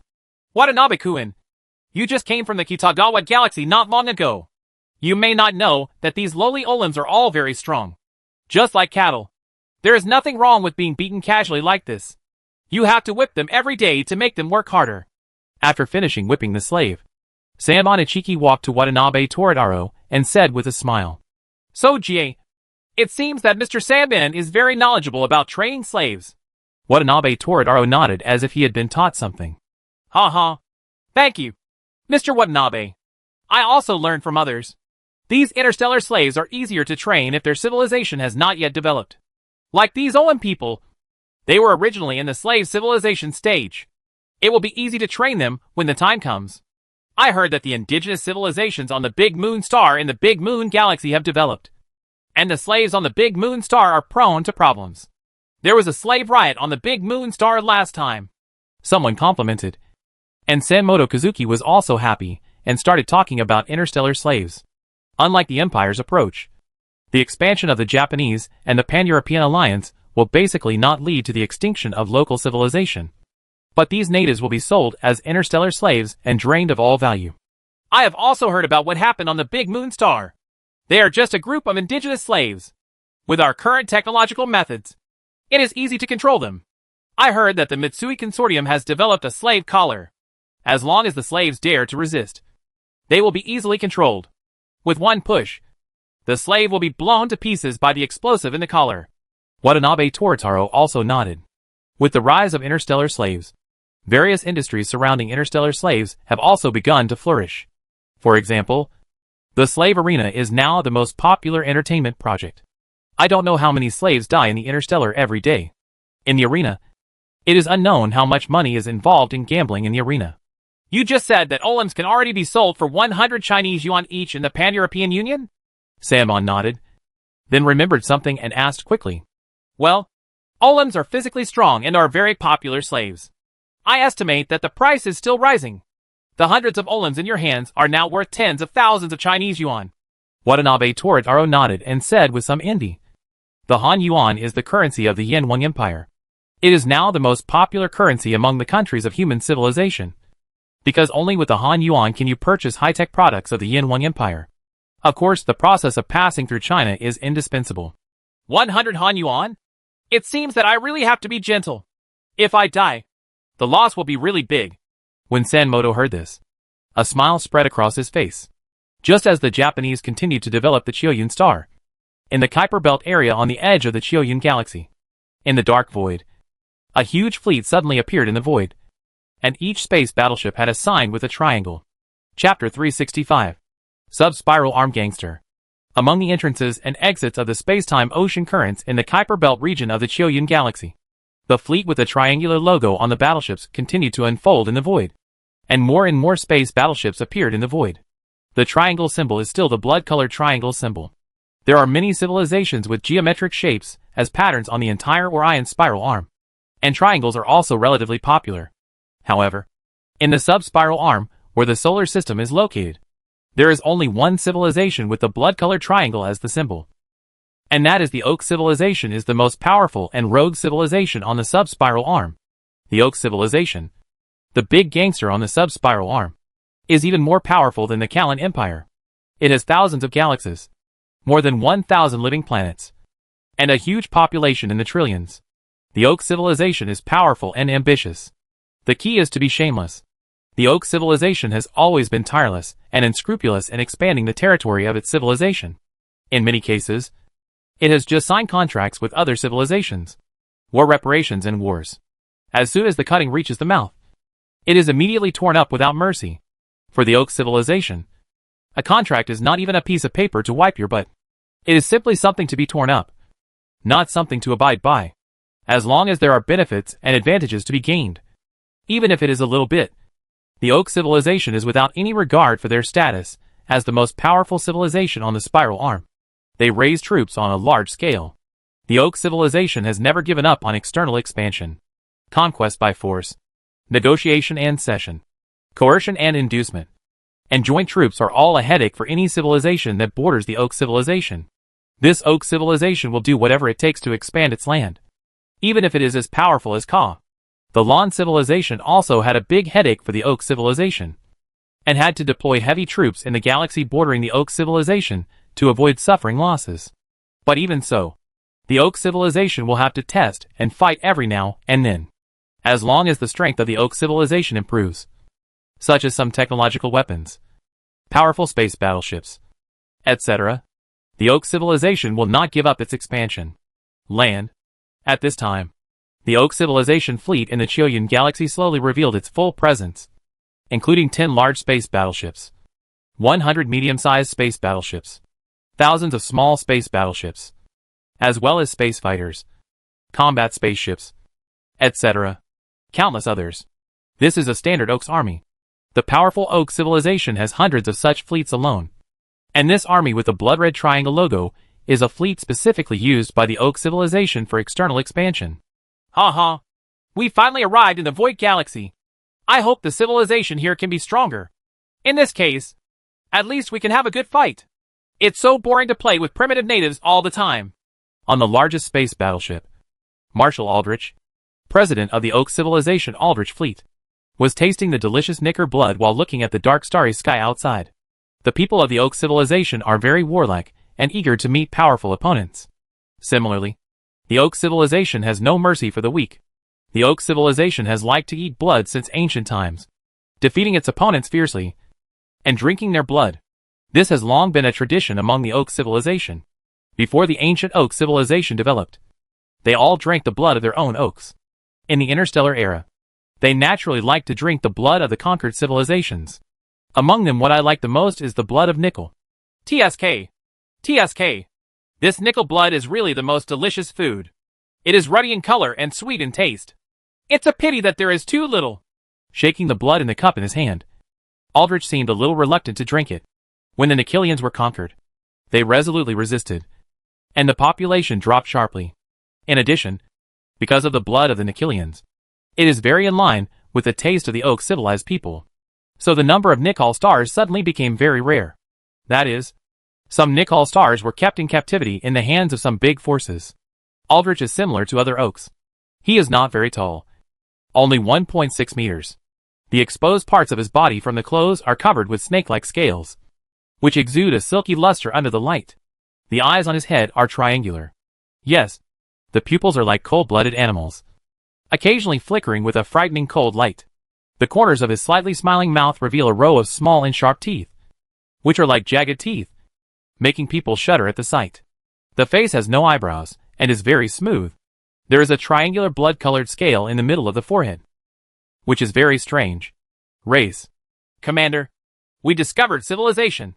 Speaker 1: Watanabe-kun, you just came from the Kitagawa galaxy not long ago. You may not know that these lowly Olams are all very strong. Just like cattle. There is nothing wrong with being beaten casually like this. You have to whip them every day to make them work harder. After finishing whipping the slave, Sanbon Ichiki walked to Watanabe Toradaro and said with a smile, So Jie, it seems that Mr. Sanbon is very knowledgeable about training slaves. Watanabe Toradaro nodded as if he had been taught something. Ha. Thank you, Mr. Watanabe. I also learned from others. These interstellar slaves are easier to train if their civilization has not yet developed. Like these Olam people, they were originally in the slave civilization stage. It will be easy to train them when the time comes. I heard that the indigenous civilizations on the Big Moon Star in the Big Moon Galaxy have developed, and the slaves on the Big Moon Star are prone to problems. There was a slave riot on the Big Moon Star last time. Someone complimented, and Sanmoto Kazuki was also happy and started talking about interstellar slaves. Unlike the Empire's approach, the expansion of the Japanese and the Pan-European Alliance will basically not lead to the extinction of local civilization. But these natives will be sold as interstellar slaves and drained of all value. I have also heard about what happened on the Big Moon Star. They are just a group of indigenous slaves. With our current technological methods, it is easy to control them. I heard that the Mitsui Consortium has developed a slave collar. As long as the slaves dare to resist, they will be easily controlled. With one push, the slave will be blown to pieces by the explosive in the collar. Watanabe Toradaro also nodded. With the rise of interstellar slaves, Various industries surrounding interstellar slaves have also begun to flourish. For example, the slave arena is now the most popular entertainment project. I don't know how many slaves die in the interstellar every day. In the arena, it is unknown how much money is involved in gambling in the arena. You just said that Olems can already be sold for 100 Chinese yuan each in the Pan-European Union? Samon nodded, then remembered something and asked quickly. Well, Olems are physically strong and are very popular slaves. I estimate that the price is still rising. The hundreds of Olems in your hands are now worth tens of thousands of Chinese yuan. Watanabe Toritaro nodded and said with some envy. The Han Yuan is the currency of the Yanwang Empire. It is now the most popular currency among the countries of human civilization. Because only with the Han Yuan can you purchase high-tech products of the Yanwang Empire. Of course, the process of passing through China is indispensable. 100 Han Yuan? It seems that I really have to be gentle. If I die, the loss will be really big. When Sanmoto heard this, a smile spread across his face. Just as the Japanese continued to develop the Chiyoyun star, in the Kuiper Belt area on the edge of the Chiyoyun galaxy, in the dark void, a huge fleet suddenly appeared in the void, and each space battleship had a sign with a triangle. Chapter 365. Sub-Spiral Arm Gangster. Among the entrances and exits of the space-time ocean currents in the Kuiper Belt region of the Chiyoyun galaxy, the fleet with the triangular logo on the battleships continued to unfold in the void, and more space battleships appeared in the void. The triangle symbol is still the blood-colored triangle symbol. There are many civilizations with geometric shapes as patterns on the entire Orion spiral arm, and triangles are also relatively popular. However, in the sub-spiral arm, where the solar system is located, there is only one civilization with the blood-colored triangle as the symbol. And that is the Oak civilization is the most powerful and rogue civilization on the sub-spiral arm. The Oak civilization, the big gangster on the sub-spiral arm, is even more powerful than the Kalan Empire. It has thousands of galaxies, more than 1,000 living planets, and a huge population in the trillions. The Oak civilization is powerful and ambitious. The key is to be shameless. The Oak civilization has always been tireless and unscrupulous in expanding the territory of its civilization. In many cases, it has just signed contracts with other civilizations, war reparations and wars. As soon as the cutting reaches the mouth, it is immediately torn up without mercy. For the Oak civilization, a contract is not even a piece of paper to wipe your butt. It is simply something to be torn up, not something to abide by. As long as there are benefits and advantages to be gained, even if it is a little bit, the Oak civilization is without any regard for their status as the most powerful civilization on the spiral arm. They raise troops on a large scale. The Oak civilization has never given up on external expansion, conquest by force, negotiation and cession, coercion and inducement, and joint troops are all a headache for any civilization that borders the Oak civilization. This Oak civilization will do whatever it takes to expand its land, even if it is as powerful as Ka. The Lan civilization also had a big headache for the Oak civilization, and had to deploy heavy troops in the galaxy bordering the Oak civilization to avoid suffering losses. But even so, the Oak civilization will have to test and fight every now and then, as long as the strength of the Oak civilization improves, such as some technological weapons, powerful space battleships, etc. The Oak civilization will not give up its expansion. Land. At this time, the Oak civilization fleet in the Chiyoyun galaxy slowly revealed its full presence, including 10 large space battleships, 100 medium-sized space battleships, thousands of small space battleships, as well as space fighters, combat spaceships, etc. Countless others. This is a standard Oak's army. The powerful Oak civilization has hundreds of such fleets alone. And this army with the blood-red triangle logo is a fleet specifically used by the Oak civilization for external expansion. Haha. We finally arrived in the Void Galaxy. I hope the civilization here can be stronger. In this case, at least we can have a good fight. It's so boring to play with primitive natives all the time. On the largest space battleship, Marshal Aldrich, president of the Oak civilization Aldrich fleet, was tasting the delicious Nicker blood while looking at the dark starry sky outside. The people of the Oak civilization are very warlike and eager to meet powerful opponents. Similarly, the Oak civilization has no mercy for the weak. The Oak civilization has liked to eat blood since ancient times, defeating its opponents fiercely and drinking their blood. This has long been a tradition among the Oak civilization. Before the ancient Oak civilization developed, they all drank the blood of their own oaks. In the interstellar era, They naturally like to drink the blood of the conquered civilizations. Among them, what I like the most is the blood of nickel. TSK. TSK. This nickel blood is really the most delicious food. It is ruddy in color and sweet in taste. It's a pity that there is too little. Shaking the blood in the cup in his hand, Aldrich seemed a little reluctant to drink it. When the Nichilians were conquered, they resolutely resisted, and the population dropped sharply. In addition, because of the blood of the Nichilians, it is very in line with the taste of the Oak civilized people. So the number of Nichol stars suddenly became very rare. That is, some Nichol stars were kept in captivity in the hands of some big forces. Aldrich is similar to other Oaks. He is not very tall, only 1.6 meters. The exposed parts of his body from the clothes are covered with snake-like scales, which exude a silky luster under the light. The eyes on his head are triangular. Yes, the pupils are like cold-blooded animals, occasionally flickering with a frightening cold light. The corners of his slightly smiling mouth reveal a row of small and sharp teeth, which are like jagged teeth, making people shudder at the sight. The face has no eyebrows and is very smooth. There is a triangular blood-colored scale in the middle of the forehead, which is very strange. Race. Commander, we discovered civilization.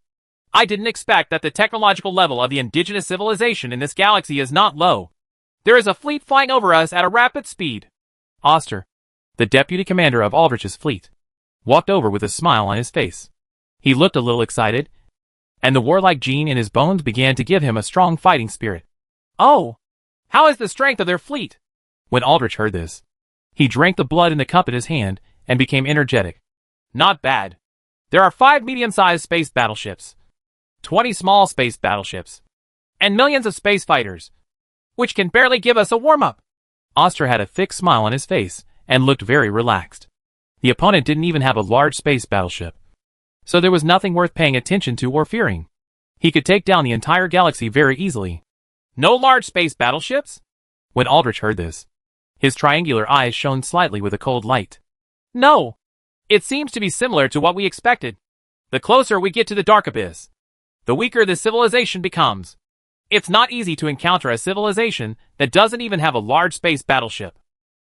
Speaker 1: I didn't expect that the technological level of the indigenous civilization in this galaxy is not low. There is a fleet flying over us at a rapid speed. Oster, the deputy commander of Aldrich's fleet, walked over with a smile on his face. He looked a little excited, and the warlike gene in his bones began to give him a strong fighting spirit. Oh, how is the strength of their fleet? When Aldrich heard this, he drank the blood in the cup in his hand and became energetic. Not bad. There are 5 medium-sized space battleships, 20 small space battleships, and millions of space fighters, which can barely give us a warm-up. Oster had a thick smile on his face and looked very relaxed. The opponent didn't even have a large space battleship, so there was nothing worth paying attention to or fearing. He could take down the entire galaxy very easily. No large space battleships? When Aldrich heard this, his triangular eyes shone slightly with a cold light. No. It seems to be similar to what we expected. The closer we get to the dark abyss, the weaker the civilization becomes. It's not easy to encounter a civilization that doesn't even have a large space battleship.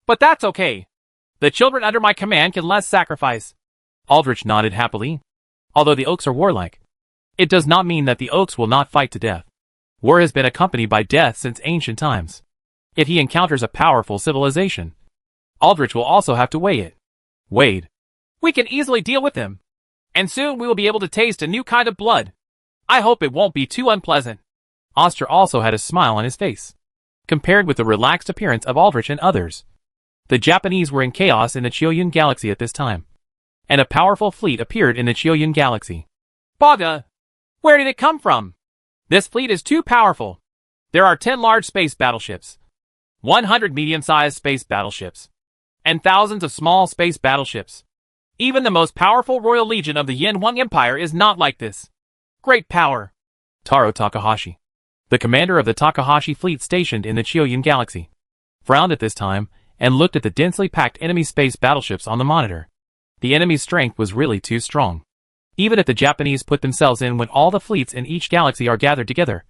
Speaker 1: But that's okay. The children under my command can less sacrifice. Aldrich nodded happily. Although the Oaks are warlike, it does not mean that the Oaks will not fight to death. War has been accompanied by death since ancient times. If he encounters a powerful civilization, Aldrich will also have to weigh it. Wade. We can easily deal with him. And soon we will be able to taste a new kind of blood. I hope it won't be too unpleasant. Oster also had a smile on his face. Compared with the relaxed appearance of Aldrich and others, the Japanese were in chaos in the Chiyoyun galaxy at this time, and a powerful fleet appeared in the Chiyoyun galaxy. Baga! Where did it come from? This fleet is too powerful. There are 10 large space battleships, 100 medium-sized space battleships, and thousands of small space battleships. Even the most powerful Royal Legion of the Yin Huang Empire is not like this. Great power. Taro Takahashi, the commander of the Takahashi fleet stationed in the Chiyoyun galaxy, frowned at this time and looked at the densely packed enemy space battleships on the monitor. The enemy's strength was really too strong. Even if the Japanese put themselves in when all the fleets in each galaxy are gathered together,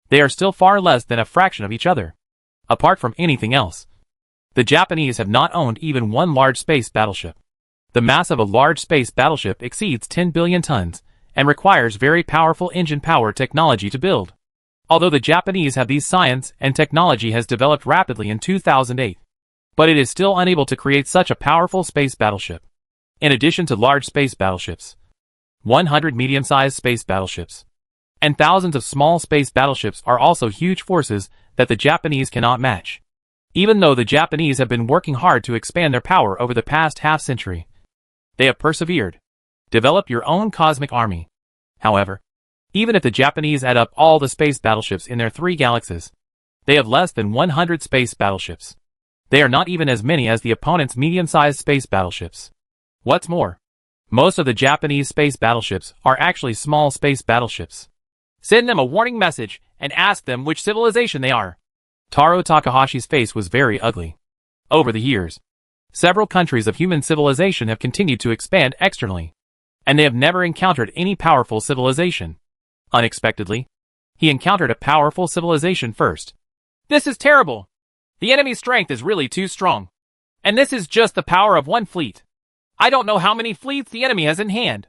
Speaker 1: they are still far less than a fraction of each other. Apart from anything else, the Japanese have not owned even one large space battleship. The mass of a large space battleship exceeds 10 billion tons and requires very powerful engine power technology to build. Although the Japanese have these science and technology has developed rapidly in 2008, but it is still unable to create such a powerful space battleship. In addition to large space battleships, 100 medium-sized space battleships, and thousands of small space battleships are also huge forces that the Japanese cannot match. Even though the Japanese have been working hard to expand their power over the past half-century, they have persevered. Develop your own cosmic army. However, even if the Japanese add up all the space battleships in their 3 galaxies, they have less than 100 space battleships. They are not even as many as the opponent's medium-sized space battleships. What's more, most of the Japanese space battleships are actually small space battleships. Send them a warning message and ask them which civilization they are. Taro Takahashi's face was very ugly. Over the years, several countries of human civilization have continued to expand externally, and they have never encountered any powerful civilization. Unexpectedly, he encountered a powerful civilization first. This is terrible. The enemy's strength is really too strong. And this is just the power of one fleet. I don't know how many fleets the enemy has in hand.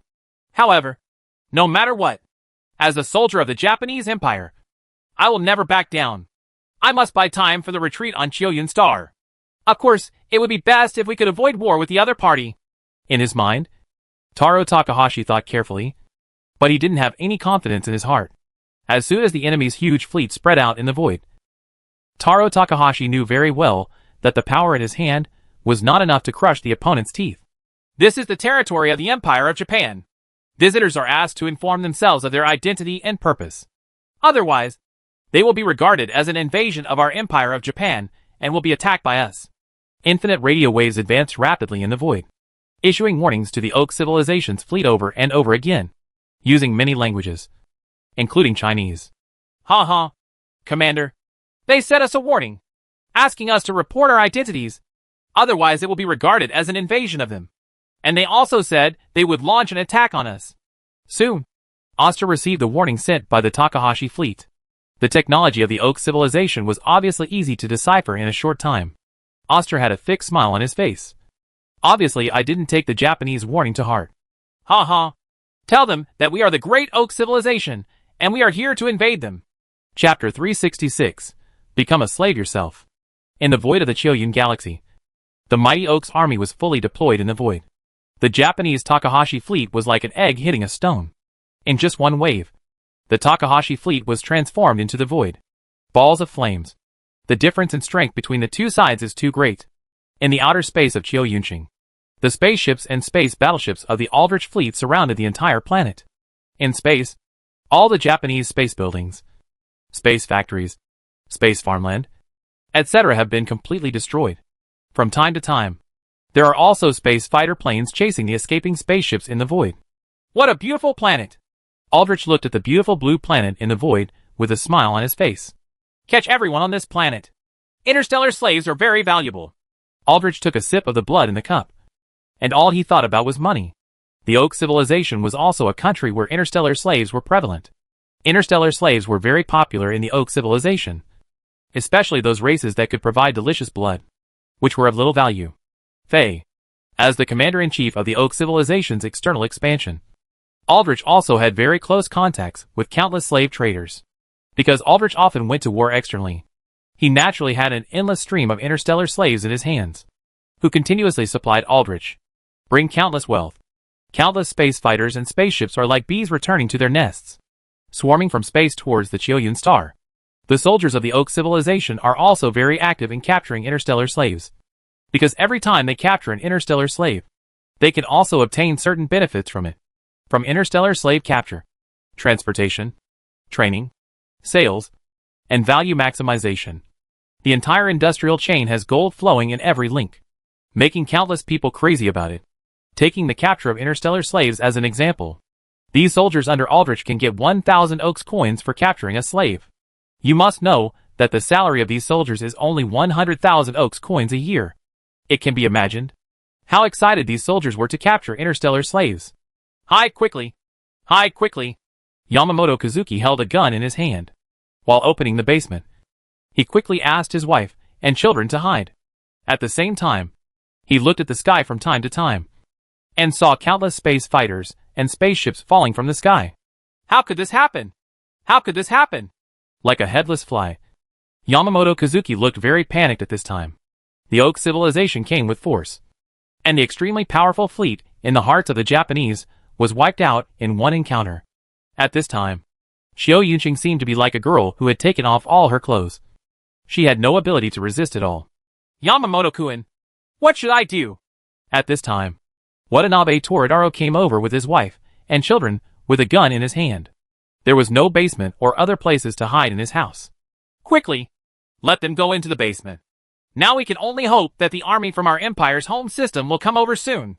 Speaker 1: However, no matter what, as a soldier of the Japanese Empire, I will never back down. I must buy time for the retreat on Chiyoyun Star. Of course, it would be best if we could avoid war with the other party. In his mind, Taro Takahashi thought carefully, but he didn't have any confidence in his heart. As soon as the enemy's huge fleet spread out in the void, Taro Takahashi knew very well that the power in his hand was not enough to crush the opponent's teeth. This is the territory of the Empire of Japan. Visitors are asked to inform themselves of their identity and purpose. Otherwise, they will be regarded as an invasion of our Empire of Japan and will be attacked by us. Infinite radio waves advanced rapidly in the void, issuing warnings to the Oak Civilization's fleet over and over again, using many languages, including Chinese. Ha, Commander. They sent us a warning, asking us to report our identities, otherwise it will be regarded as an invasion of them. And they also said they would launch an attack on us. Soon, Astra received the warning sent by the Takahashi fleet. The technology of the Oak Civilization was obviously easy to decipher in a short time. Astra had a thick smile on his face. Obviously, I didn't take the Japanese warning to heart. Ha. Tell them that we are the Great Oak Civilization, and we are here to invade them. Chapter 366. Become a slave yourself. In the void of the Chiyoyun Galaxy, the mighty Oak's army was fully deployed in the void. The Japanese Takahashi fleet was like an egg hitting a stone. In just one wave, the Takahashi fleet was transformed into the void. Balls of flames. The difference in strength between the two sides is too great. In the outer space of Chiyoyunching, the spaceships and space battleships of the Aldrich fleet surrounded the entire planet. In space, all the Japanese space buildings, space factories, space farmland, etc. have been completely destroyed. From time to time, there are also space fighter planes chasing the escaping spaceships in the void. What a beautiful planet! Aldrich looked at the beautiful blue planet in the void with a smile on his face. Catch everyone on this planet. Interstellar slaves are very valuable. Aldrich took a sip of the blood in the cup, and all he thought about was money. The Oak Civilization was also a country where interstellar slaves were prevalent. Interstellar slaves were very popular in the Oak Civilization, especially those races that could provide delicious blood, which were of little value. Faye, as the commander-in-chief of the Oak Civilization's external expansion, Aldrich also had very close contacts with countless slave traders. Because Aldrich often went to war externally, he naturally had an endless stream of interstellar slaves in his hands, who continuously supplied Aldrich, bring countless wealth. Countless space fighters and spaceships are like bees returning to their nests, swarming from space towards the Chiyoyun Star. The soldiers of the Oak Civilization are also very active in capturing interstellar slaves, because every time they capture an interstellar slave, they can also obtain certain benefits from it. From interstellar slave capture, transportation, training, sales, and value maximization. The entire industrial chain has gold flowing in every link, making countless people crazy about it. Taking the capture of interstellar slaves as an example, these soldiers under Aldrich can get 1,000 Oaks coins for capturing a slave. You must know that the salary of these soldiers is only 100,000 Oaks coins a year. It can be imagined how excited these soldiers were to capture interstellar slaves. Hide quickly! Hide quickly! Yamamoto Kazuki held a gun in his hand. While opening the basement, he quickly asked his wife and children to hide. At the same time, he looked at the sky from time to time, and saw countless space fighters and spaceships falling from the sky. How could this happen? How could this happen? Like a headless fly, Yamamoto Kazuki looked very panicked at this time. The Oak Civilization came with force, and the extremely powerful fleet in the hearts of the Japanese was wiped out in one encounter. At this time, Chiyoyunching seemed to be like a girl who had taken off all her clothes. She had no ability to resist at all. Yamamoto-kun, what should I do? At this time, Watanabe Toradaro came over with his wife and children with a gun in his hand. There was no basement or other places to hide in his house. Quickly, let them go into the basement. Now we can only hope that the army from our empire's home system will come over soon.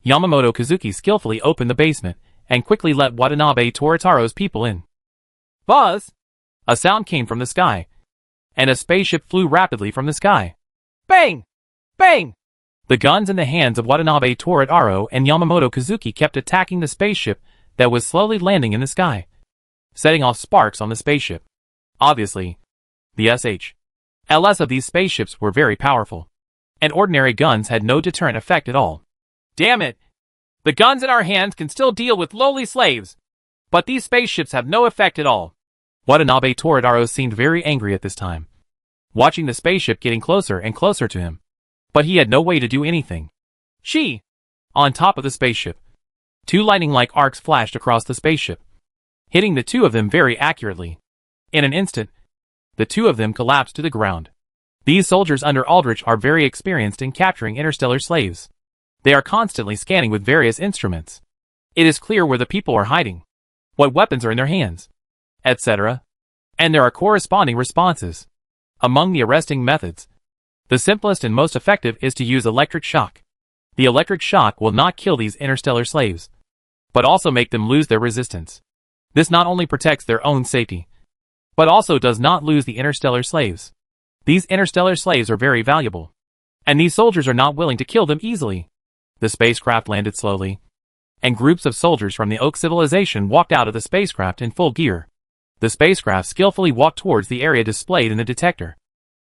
Speaker 1: Yamamoto Kazuki skillfully opened the basement and quickly let Watanabe Torataro's people in. Buzz! A sound came from the sky, and a spaceship flew rapidly from the sky. Bang! Bang! The guns in the hands of Watanabe Toradaro and Yamamoto Kazuki kept attacking the spaceship that was slowly landing in the sky, setting off sparks on the spaceship. Obviously, the SH. LS of these spaceships were very powerful. and ordinary guns had no deterrent effect at all. Damn it! The guns in our hands can still deal with lowly slaves, but these spaceships have no effect at all. Watanabe Toradaro seemed very angry at this time, watching the spaceship getting closer and closer to him. But he had no way to do anything. On top of the spaceship, two lightning-like arcs flashed across the spaceship, hitting the two of them very accurately. In an instant, the two of them collapsed to the ground. These soldiers under Aldrich are very experienced in capturing interstellar slaves. They are constantly scanning with various instruments. It is clear where the people are hiding, what weapons are in their hands, etc. And there are corresponding responses. Among the arresting methods, the simplest and most effective is to use electric shock. The electric shock will not kill these interstellar slaves, but also make them lose their resistance. This not only protects their own safety, but also does not lose the interstellar slaves. These interstellar slaves are very valuable, and these soldiers are not willing to kill them easily. The spacecraft landed slowly, and groups of soldiers from the Oak civilization walked out of the spacecraft in full gear. The spacecraft skillfully walked towards the area displayed in the detector.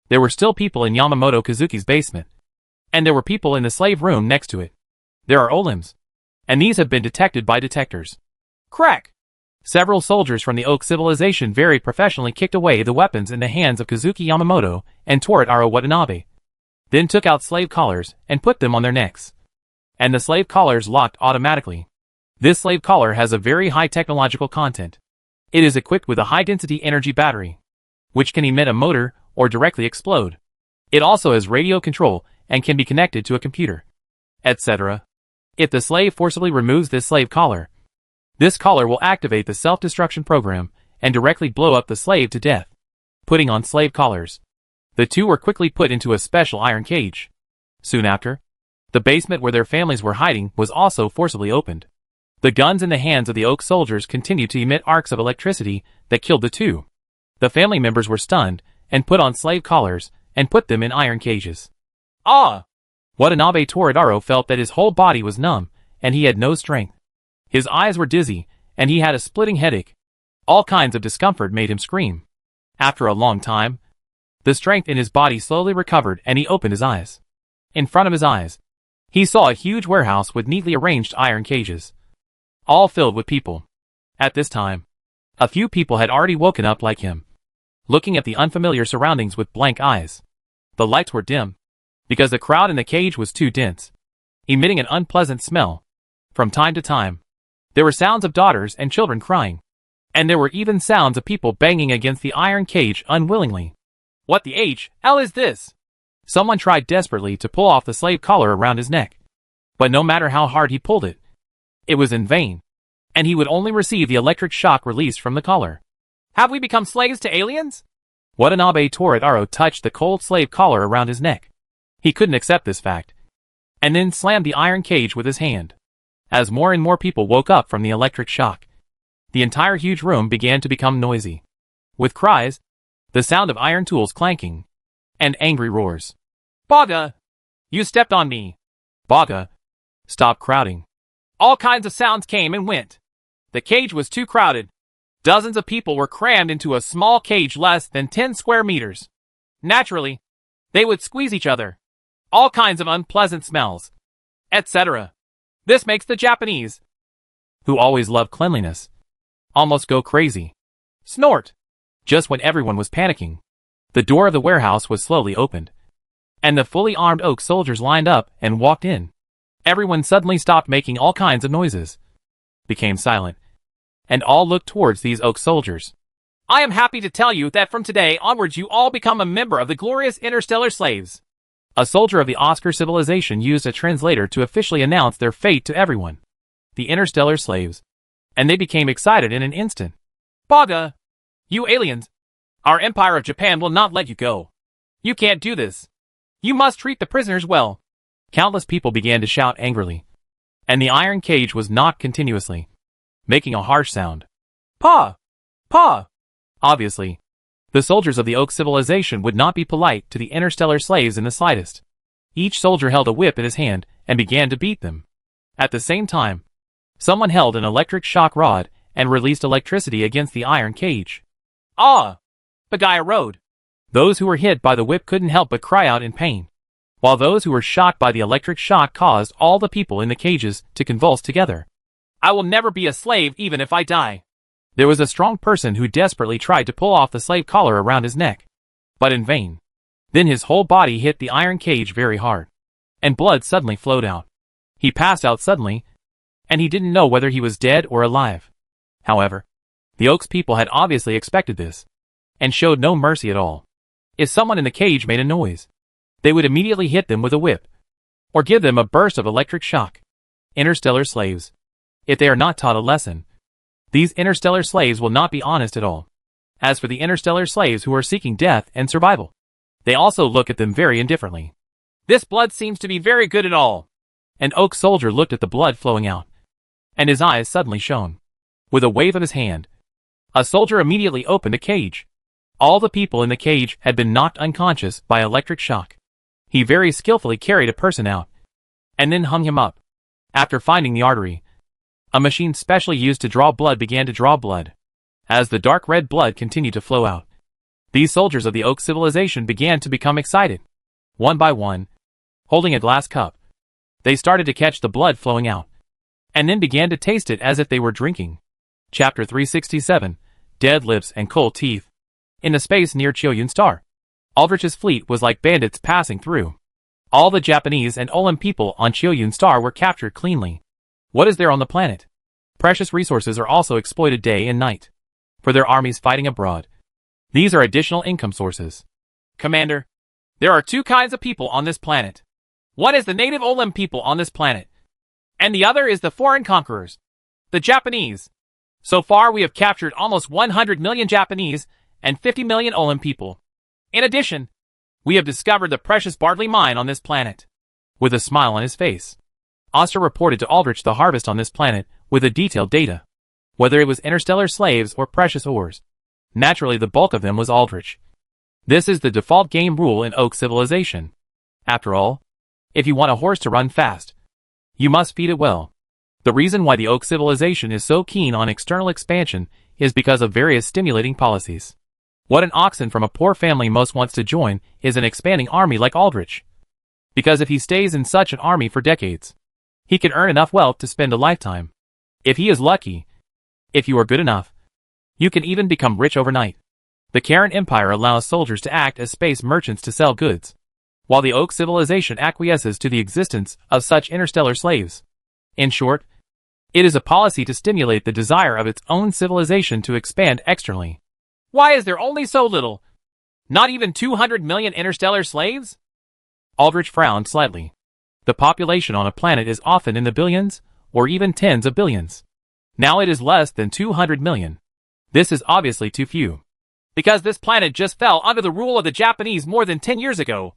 Speaker 1: There were still people in Yamamoto Kazuki's basement, and there were people in the slave room next to it. There are Olims, and these have been detected by detectors. Crack! Several soldiers from the Oak civilization very professionally kicked away the weapons in the hands of Kazuki Yamamoto and Toradaro Watanabe, then took out slave collars and put them on their necks. And the slave collars locked automatically. This slave collar has a very high technological content. It is equipped with a high-density energy battery, which can emit a motor or directly explode. It also has radio control and can be connected to a computer, etc. If the slave forcibly removes this slave collar, this collar will activate the self-destruction program and directly blow up the slave to death. Putting on slave collars, the two were quickly put into a special iron cage. Soon after, the basement where their families were hiding was also forcibly opened. The guns in the hands of the Oak soldiers continued to emit arcs of electricity that killed the two. The family members were stunned and put on slave collars and put them in iron cages. Watanabe Toradaro felt that his whole body was numb and he had no strength. His eyes were dizzy, and he had a splitting headache. All kinds of discomfort made him scream. After a long time, the strength in his body slowly recovered and he opened his eyes. In front of his eyes, he saw a huge warehouse with neatly arranged iron cages, all filled with people. At this time, a few people had already woken up like him, looking at the unfamiliar surroundings with blank eyes. The lights were dim, because the crowd in the cage was too dense, emitting an unpleasant smell. From time to time, there were sounds of daughters and children crying, and there were even sounds of people banging against the iron cage unwillingly. What the hell is this? Someone tried desperately to pull off the slave collar around his neck, but no matter how hard he pulled it, it was in vain, and he would only receive the electric shock released from the collar. Have we become slaves to aliens? Watanabe Toradaro touched the cold slave collar around his neck. He couldn't accept this fact, and then slammed the iron cage with his hand. As more and more people woke up from the electric shock, the entire huge room began to become noisy, with cries, the sound of iron tools clanking, and angry roars. Baga! You stepped on me! Baga! Stop crowding! All kinds of sounds came and went. The cage was too crowded. Dozens of people were crammed into a small cage less than 10 square meters. Naturally, they would squeeze each other. All kinds of unpleasant smells, etc. This makes the Japanese, who always love cleanliness, almost go crazy. Snort! Just when everyone was panicking, the door of the warehouse was slowly opened, and the fully armed Oak soldiers lined up and walked in. Everyone suddenly stopped making all kinds of noises, became silent, and all looked towards these Oak soldiers. I am happy to tell you that from today onwards you all become a member of the glorious interstellar slaves. A soldier of the Oscar civilization used a translator to officially announce their fate to everyone, the interstellar slaves, and they became excited in an instant. Baga! You aliens! Our Empire of Japan will not let you go. You can't do this. You must treat the prisoners well. Countless people began to shout angrily, and the iron cage was knocked continuously, making a harsh sound. Pa! Pa! Obviously, the soldiers of the Oak civilization would not be polite to the interstellar slaves in the slightest. Each soldier held a whip in his hand and began to beat them. At the same time, someone held an electric shock rod and released electricity against the iron cage. Bagaya Road! Those who were hit by the whip couldn't help but cry out in pain. while those who were shocked by the electric shock caused all the people in the cages to convulse together. I will never be a slave even if I die. There was a strong person who desperately tried to pull off the slave collar around his neck, but in vain. Then his whole body hit the iron cage very hard, and blood suddenly flowed out. He passed out suddenly, and he didn't know whether he was dead or alive. However, the Oaks people had obviously expected this, and showed no mercy at all. If someone in the cage made a noise, they would immediately hit them with a whip, or give them a burst of electric shock. Interstellar slaves. If they are not taught a lesson, these interstellar slaves will not be honest at all. As for the interstellar slaves who are seeking death and survival, they also look at them very indifferently. This blood seems to be very good at all. An Oak soldier looked at the blood flowing out, and his eyes suddenly shone. With a wave of his hand, a soldier immediately opened a cage. All the people in the cage had been knocked unconscious by electric shock. He very skillfully carried a person out, and then hung him up. After finding the artery, a machine specially used to draw blood began to draw blood. As the dark red blood continued to flow out, these soldiers of the Oak civilization began to become excited. One by one, holding a glass cup, they started to catch the blood flowing out, and then began to taste it as if they were drinking. Chapter 367, Dead Lips and Cold Teeth. In the space near Chiyoyun Star, Aldrich's fleet was like bandits passing through. All the Japanese and Olim people on Chiyoyun Star were captured cleanly. What is there on the planet? Precious resources are also exploited day and night for their armies fighting abroad. These are additional income sources. Commander, there are two kinds of people on this planet. One is the native Olim people on this planet, and the other is the foreign conquerors, the Japanese. So far we have captured almost 100 million Japanese and 50 million Olim people. In addition, we have discovered the precious Bardley mine on this planet. With a smile on his face, Oster reported to Aldrich the harvest on this planet with a detailed data. Whether it was interstellar slaves or precious ores, naturally the bulk of them was Aldrich. This is the default game rule in Oak civilization. After all, if you want a horse to run fast, you must feed it well. The reason why the Oak civilization is so keen on external expansion is because of various stimulating policies. What an oxen from a poor family most wants to join is an expanding army like Aldrich. Because if he stays in such an army for decades, he can earn enough wealth to spend a lifetime. If he is lucky, if you are good enough, you can even become rich overnight. The Karen Empire allows soldiers to act as space merchants to sell goods, while the Oak civilization acquiesces to the existence of such interstellar slaves. In short, it is a policy to stimulate the desire of its own civilization to expand externally. Why is there only so little? Not even 200 million interstellar slaves? Aldrich frowned slightly. The population on a planet is often in the billions, or even tens of billions. Now it is less than 200 million. This is obviously too few. Because this planet just fell under the rule of the Japanese more than 10 years ago.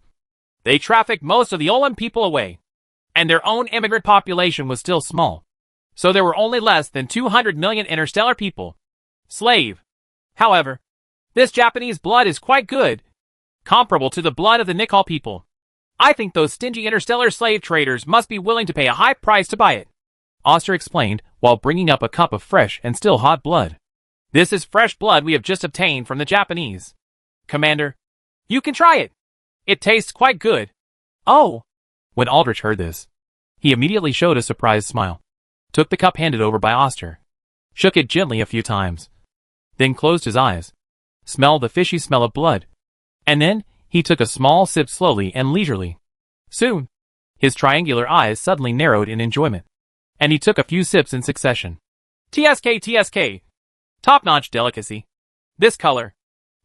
Speaker 1: They trafficked most of the Olim people away, and their own immigrant population was still small. So there were only less than 200 million interstellar people. Slave. However, this Japanese blood is quite good, comparable to the blood of the Nicol people. I think those stingy interstellar slave traders must be willing to pay a high price to buy it, Oster explained while bringing up a cup of fresh and still hot blood. This is fresh blood we have just obtained from the Japanese. Commander, you can try it. It tastes quite good. Oh! When Aldrich heard this, he immediately showed a surprised smile, took the cup handed over by Oster, shook it gently a few times, then closed his eyes, smelled the fishy smell of blood, and then he took a small sip slowly and leisurely. Soon, his triangular eyes suddenly narrowed in enjoyment, and he took a few sips in succession. TSK. Top-notch delicacy. This color,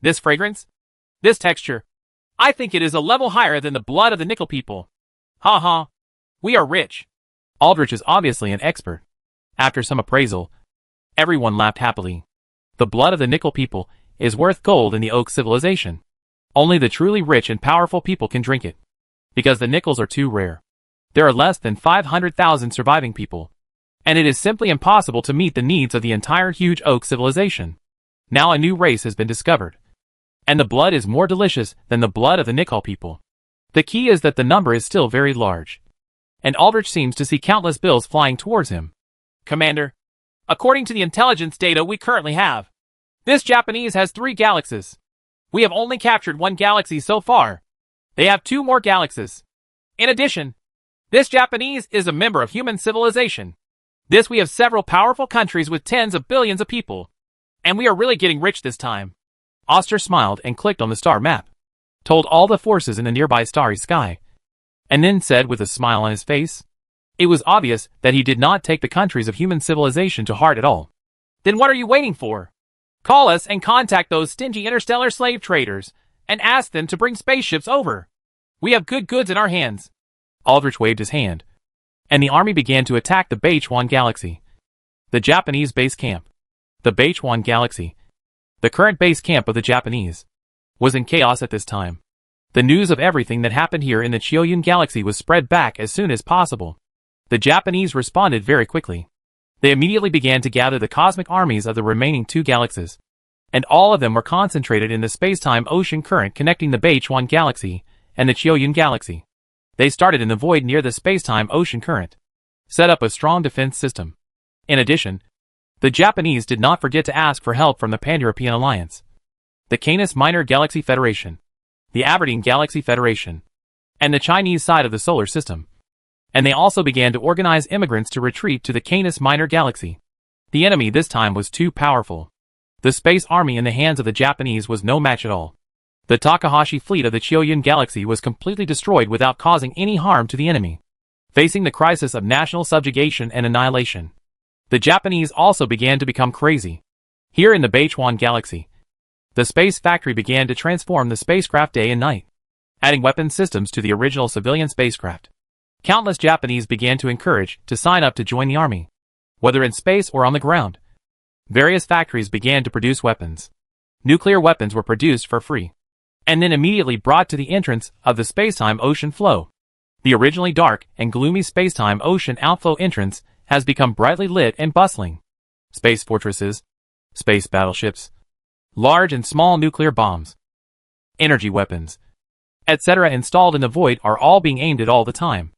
Speaker 1: this fragrance, this texture. I think it is a level higher than the blood of the Nicol people. Ha ha. We are rich. Aldrich is obviously an expert. After some appraisal, everyone laughed happily. The blood of the Nicol people is worth gold in the Oak civilization. Only the truly rich and powerful people can drink it, because the Nicols are too rare. There are less than 500,000 surviving people, and it is simply impossible to meet the needs of the entire huge Oak civilization. Now a new race has been discovered, and the blood is more delicious than the blood of the Nicol people. The key is that the number is still very large, and Aldrich seems to see countless bills flying towards him. Commander, according to the intelligence data we currently have, this Japanese has 3 galaxies. We have only captured 1 galaxy so far. They have 2 more galaxies. In addition, this Japanese is a member of human civilization. This we have several powerful countries with tens of billions of people. And we are really getting rich this time. Oster smiled and clicked on the star map, told all the forces in the nearby starry sky, and then said with a smile on his face, it was obvious that he did not take the countries of human civilization to heart at all. Then what are you waiting for? Call us and contact those stingy interstellar slave traders and ask them to bring spaceships over. We have good goods in our hands. Aldrich waved his hand, and the army began to attack the Beichuan Galaxy. The Japanese base camp. The Beichuan Galaxy, the current base camp of the Japanese, was in chaos at this time. The news of everything that happened here in the Chiuyun Galaxy was spread back as soon as possible. The Japanese responded very quickly. They immediately began to gather the cosmic armies of the remaining two galaxies, and all of them were concentrated in the space-time ocean current connecting the Beichuan Galaxy and the Chiuyun Galaxy. They started in the void near the space-time ocean current, set up a strong defense system. In addition, the Japanese did not forget to ask for help from the Pan-European Alliance, the Canis Minor Galaxy Federation, the Aberdeen Galaxy Federation, and the Chinese side of the solar system. And they also began to organize immigrants to retreat to the Canis Minor Galaxy. The enemy this time was too powerful. The space army in the hands of the Japanese was no match at all. The Takahashi fleet of the Chiuyun Galaxy was completely destroyed without causing any harm to the enemy. Facing the crisis of national subjugation and annihilation, the Japanese also began to become crazy. Here in the Beichuan Galaxy, the space factory began to transform the spacecraft day and night, adding weapon systems to the original civilian spacecraft. Countless Japanese began to encourage to sign up to join the army, whether in space or on the ground. Various factories began to produce weapons. Nuclear weapons were produced for free, and then immediately brought to the entrance of the spacetime ocean flow. The originally dark and gloomy spacetime ocean outflow entrance has become brightly lit and bustling. Space fortresses, space battleships, large and small nuclear bombs, energy weapons, etc. installed in the void are all being aimed at all the time.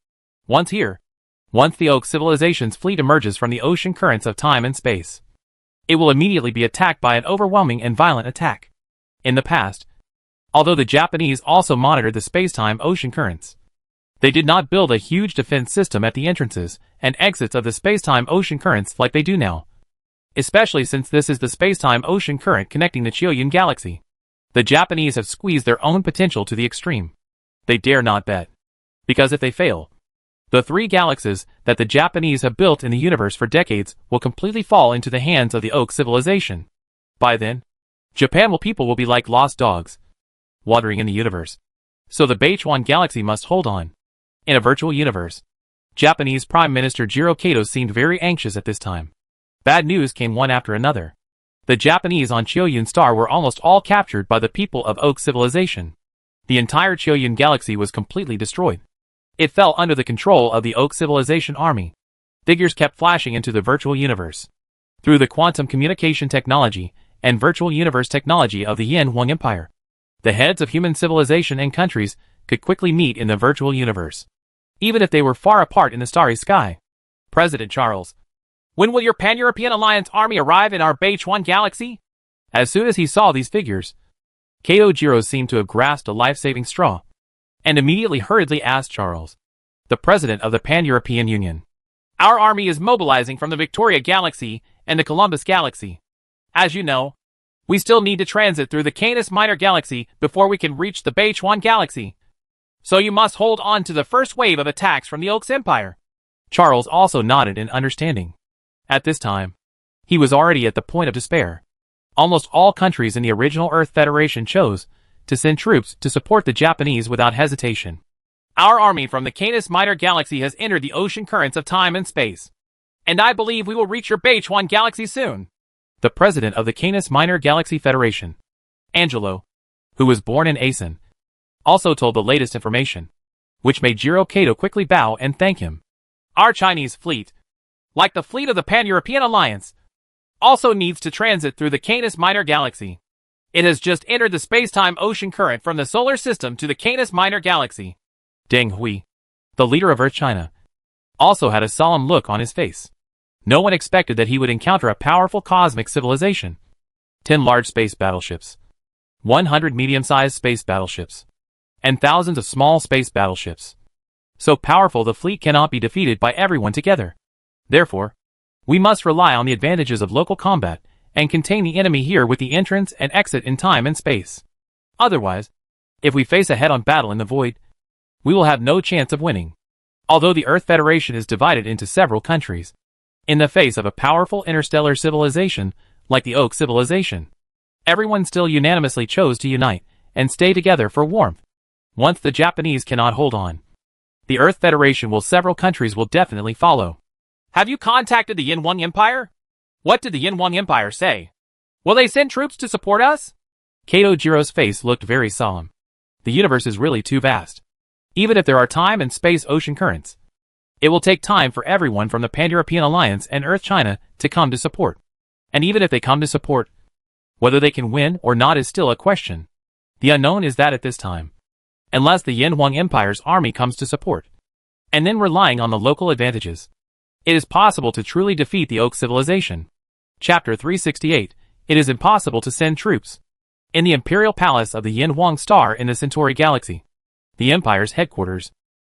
Speaker 1: Once the Oak civilization's fleet emerges from the ocean currents of time and space, it will immediately be attacked by an overwhelming and violent attack. In the past, although the Japanese also monitored the spacetime ocean currents, they did not build a huge defense system at the entrances and exits of the spacetime ocean currents like they do now. Especially since this is the spacetime ocean current connecting the Chiuyun Galaxy. The Japanese have squeezed their own potential to the extreme. They dare not bet, because if they fail, the three galaxies that the Japanese have built in the universe for decades will completely fall into the hands of the Oak civilization. By then, Japan people will be like lost dogs, wandering in the universe. So the Beichuan Galaxy must hold on. In a virtual universe, Japanese Prime Minister Jiro Kato seemed very anxious at this time. Bad news came one after another. The Japanese on Chiuyun Star were almost all captured by the people of Oak civilization. The entire Chiuyun Galaxy was completely destroyed. It fell under the control of the Oak civilization army. Figures kept flashing into the virtual universe. Through the quantum communication technology and virtual universe technology of the Yin Huang Empire, the heads of human civilization and countries could quickly meet in the virtual universe, even if they were far apart in the starry sky. President Charles, when will your Pan-European Alliance army arrive in our Beichuan Galaxy? As soon as he saw these figures, Kato Jiro seemed to have grasped a life-saving straw, and immediately hurriedly asked Charles, the president of the Pan-European Union. Our army is mobilizing from the Victoria Galaxy and the Columbus Galaxy. As you know, we still need to transit through the Canis Minor Galaxy before we can reach the Beichuan Galaxy. So you must hold on to the first wave of attacks from the Oaks Empire. Charles also nodded in understanding. At this time, he was already at the point of despair. Almost all countries in the original Earth Federation chose to send troops to support the Japanese without hesitation. Our army from the Canis Minor Galaxy has entered the ocean currents of time and space, and I believe we will reach your Beichuan Galaxy soon. The president of the Canis Minor Galaxy Federation, Angelo, who was born in Asen, also told the latest information, which made Jiro Kato quickly bow and thank him. Our Chinese fleet, like the fleet of the Pan-European Alliance, also needs to transit through the Canis Minor Galaxy. It has just entered the space-time ocean current from the solar system to the Canis Minor Galaxy. Deng Hui, the leader of Earth China, also had a solemn look on his face. No one expected that he would encounter a powerful cosmic civilization. 10 large space battleships, 100 medium-sized space battleships, and thousands of small space battleships. So powerful the fleet cannot be defeated by everyone together. Therefore, we must rely on the advantages of local combat and contain the enemy here with the entrance and exit in time and space. Otherwise, if we face a head-on battle in the void, we will have no chance of winning. Although the Earth Federation is divided into several countries, in the face of a powerful interstellar civilization like the Oak civilization, everyone still unanimously chose to unite and stay together for warmth. Once the Japanese cannot hold on, the Earth Federation will several countries will definitely follow.
Speaker 2: Have you contacted the Yin Empire? What did the Yin Empire say? Will they send troops to support us?
Speaker 1: Kato Jiro's face looked very solemn. The universe is really too vast. Even if there are time and space ocean currents, it will take time for everyone from the Pan-European Alliance and Earth China to come to support. And even if they come to support, whether they can win or not is still a question. The unknown is that at this time, unless the Yin Empire's army comes to support, and then relying on the local advantages, it is possible to truly defeat the Oak civilization. Chapter 368. It is impossible to send troops. In the Imperial Palace of the Yin Huang Star in the Centauri Galaxy, the Empire's headquarters,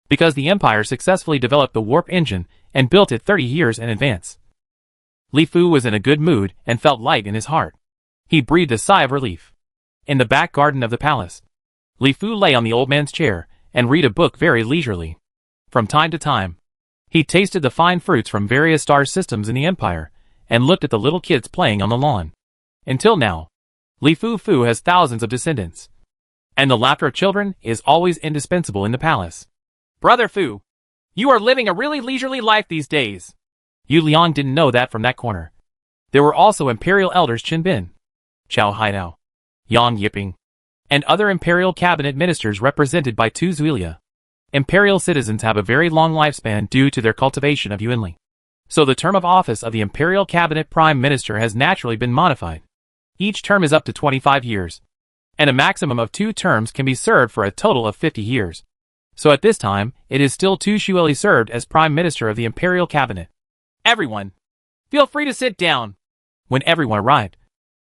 Speaker 1: because the Empire successfully developed the warp engine and built it 30 years in advance. Li Fu was in a good mood and felt light in his heart. He breathed a sigh of relief. In the back garden of the palace, Li Fu lay on the old man's chair and read a book very leisurely. From time to time, he tasted the fine fruits from various star systems in the Empire and looked at the little kids playing on the lawn. Until now, Li Fu has thousands of descendants, and the laughter of children is always indispensable in the palace.
Speaker 2: Brother Fu, you are living a really leisurely life these days.
Speaker 1: Yu Liang didn't know that from that corner. There were also Imperial elders Qin Bin, Chao Haidao, Yang Yiping, and other Imperial cabinet ministers represented by Tu Zuilia. Imperial citizens have a very long lifespan due to their cultivation of Yuanli. So the term of office of the Imperial Cabinet Prime Minister has naturally been modified. Each term is up to 25 years, and a maximum of 2 terms can be served for a total of 50 years. So at this time, it is still Tu Xueli served as Prime Minister of the Imperial Cabinet.
Speaker 2: Everyone, feel free to sit down.
Speaker 1: When everyone arrived,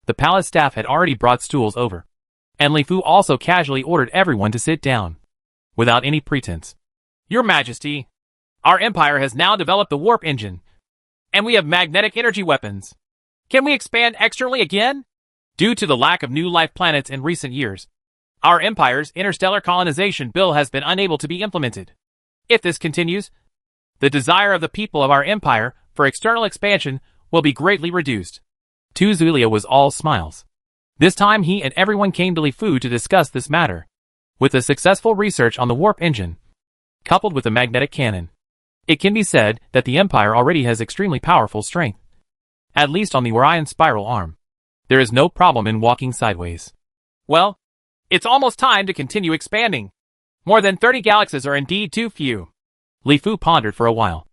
Speaker 1: the palace staff had already brought stools over, and Li Fu also casually ordered everyone to sit down, without any pretense.
Speaker 2: Your Majesty, our empire has now developed the warp engine, and we have magnetic energy weapons. Can we expand externally again? Due to the lack of new life planets in recent years, our empire's interstellar colonization bill has been unable to be implemented. If this continues, the desire of the people of our empire for external expansion will be greatly reduced. Tu Zuilia was all smiles. This time he and everyone came to Li Fu to discuss this matter. With the successful research on the warp engine, coupled with the magnetic cannon, it can be said that the empire already has extremely powerful strength. At least on the Orion spiral arm, there is no problem in walking sideways. Well, it's almost time to continue expanding. More than 30 galaxies are indeed too few.
Speaker 1: Li Fu pondered for a while,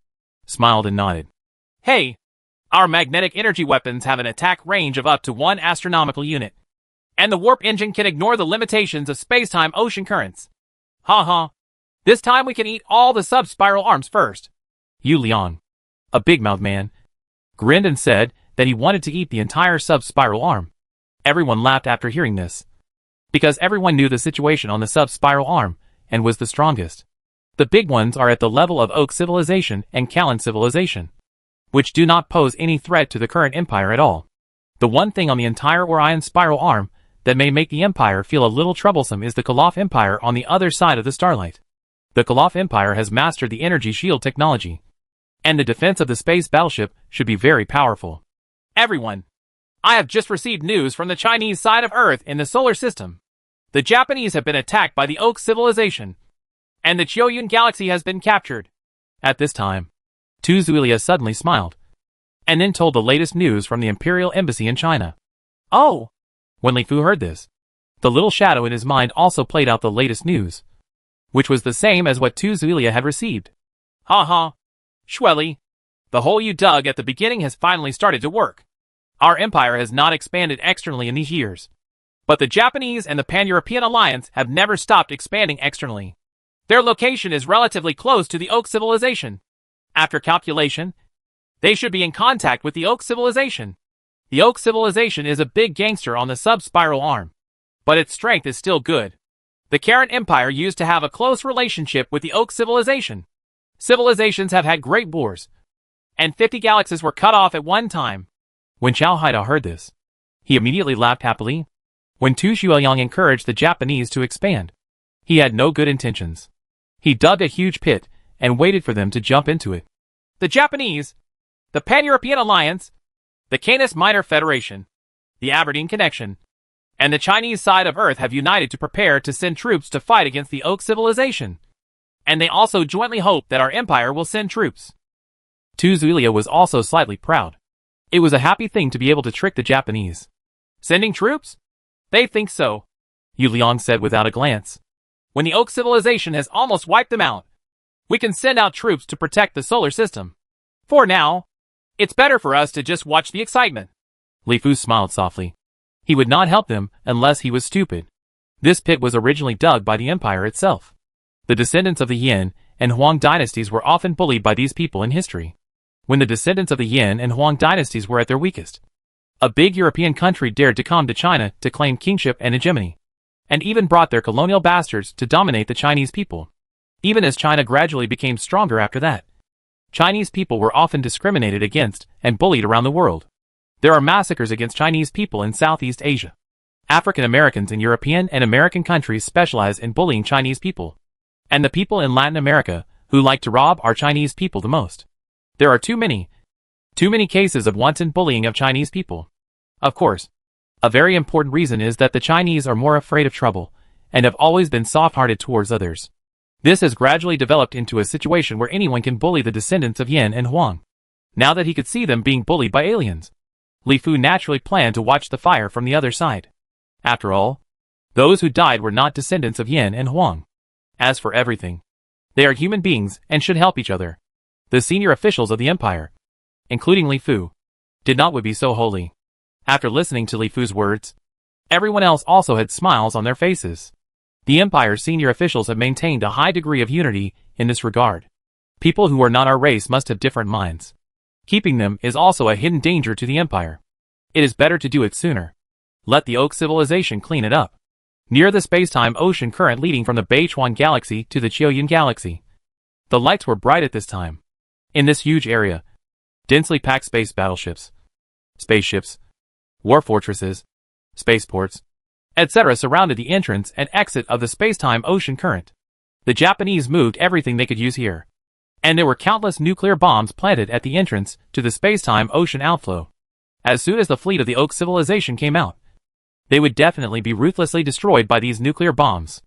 Speaker 1: smiled and nodded.
Speaker 2: Hey, our magnetic energy weapons have an attack range of up to 1 astronomical unit, and the warp engine can ignore the limitations of space-time ocean currents. Ha. This time we can eat all the sub-spiral arms first.
Speaker 1: Yu Liang, a big-mouthed man, grinned and said that he wanted to eat the entire sub-spiral arm. Everyone laughed after hearing this, because everyone knew the situation on the sub-spiral arm and was the strongest. The big ones are at the level of Oak civilization and Callan civilization, which do not pose any threat to the current empire at all. The one thing on the entire Orion spiral arm that may make the empire feel a little troublesome is the Koloff Empire on the other side of the starlight. The Koloff Empire has mastered the energy shield technology, and the defense of the space battleship should be very powerful.
Speaker 2: Everyone, I have just received news from the Chinese side of Earth in the solar system. The Japanese have been attacked by the Oak civilization, and the Chiuyun galaxy has been captured.
Speaker 1: At this time, Tu Zuilia suddenly smiled, and then told the latest news from the Imperial Embassy in China.
Speaker 2: Oh!
Speaker 1: When Li Fu heard this, the little shadow in his mind also played out the latest news, which was the same as what Tu Zuilia had received.
Speaker 2: Ha. Xueli, the hole you dug at the beginning has finally started to work. Our empire has not expanded externally in these years, but the Japanese and the Pan-European Alliance have never stopped expanding externally. Their location is relatively close to the Oak civilization. After calculation, they should be in contact with the Oak civilization. The Oak civilization is a big gangster on the sub-spiral arm, but its strength is still good. The Karen Empire used to have a close relationship with the Oak civilization. Civilizations have had great wars, and 50 galaxies were cut off at one time.
Speaker 1: When Chow Haida heard this, he immediately laughed happily. When Tu Shuoyang encouraged the Japanese to expand, he had no good intentions. He dug a huge pit and waited for them to jump into it.
Speaker 2: The Japanese, the Pan-European Alliance, the Canis Minor Federation, the Aberdeen Connection, and the Chinese side of Earth have united to prepare to send troops to fight against the Oak civilization. And they also jointly hope that our empire will send troops.
Speaker 1: Tu Zulia was also slightly proud. It was a happy thing to be able to trick the Japanese.
Speaker 2: Sending troops? They think so,
Speaker 1: Yu Liang said without a glance.
Speaker 2: When the Oak civilization has almost wiped them out, we can send out troops to protect the solar system. For now, it's better for us to just watch the excitement.
Speaker 1: Li Fu smiled softly. He would not help them unless he was stupid. This pit was originally dug by the empire itself. The descendants of the Yin and Huang dynasties were often bullied by these people in history. When the descendants of the Yin and Huang dynasties were at their weakest, a big European country dared to come to China to claim kingship and hegemony, and even brought their colonial bastards to dominate the Chinese people. Even as China gradually became stronger after that, Chinese people were often discriminated against and bullied around the world. There are massacres against Chinese people in Southeast Asia. African Americans in European and American countries specialize in bullying Chinese people. And the people in Latin America who like to rob our Chinese people the most. There are too many cases of wanton bullying of Chinese people. Of course, a very important reason is that the Chinese are more afraid of trouble and have always been soft-hearted towards others. This has gradually developed into a situation where anyone can bully the descendants of Yin and Huang. Now that he could see them being bullied by aliens, Li Fu naturally planned to watch the fire from the other side. After all, those who died were not descendants of Yin and Huang. As for everything, they are human beings and should help each other. The senior officials of the empire, including Li Fu, did not would be so holy. After listening to Li Fu's words, everyone else also had smiles on their faces. The empire's senior officials have maintained a high degree of unity in this regard. People who are not our race must have different minds. Keeping them is also a hidden danger to the empire. It is better to do it sooner. Let the Oak civilization clean it up. Near the space-time ocean current leading from the Beichuan galaxy to the Qiuyun galaxy, the lights were bright at this time. In this huge area, densely packed space battleships, spaceships, war fortresses, spaceports, etc. surrounded the entrance and exit of the space-time ocean current. The Japanese moved everything they could use here, and there were countless nuclear bombs planted at the entrance to the space-time ocean outflow. As soon as the fleet of the Oak civilization came out, they would definitely be ruthlessly destroyed by these nuclear bombs.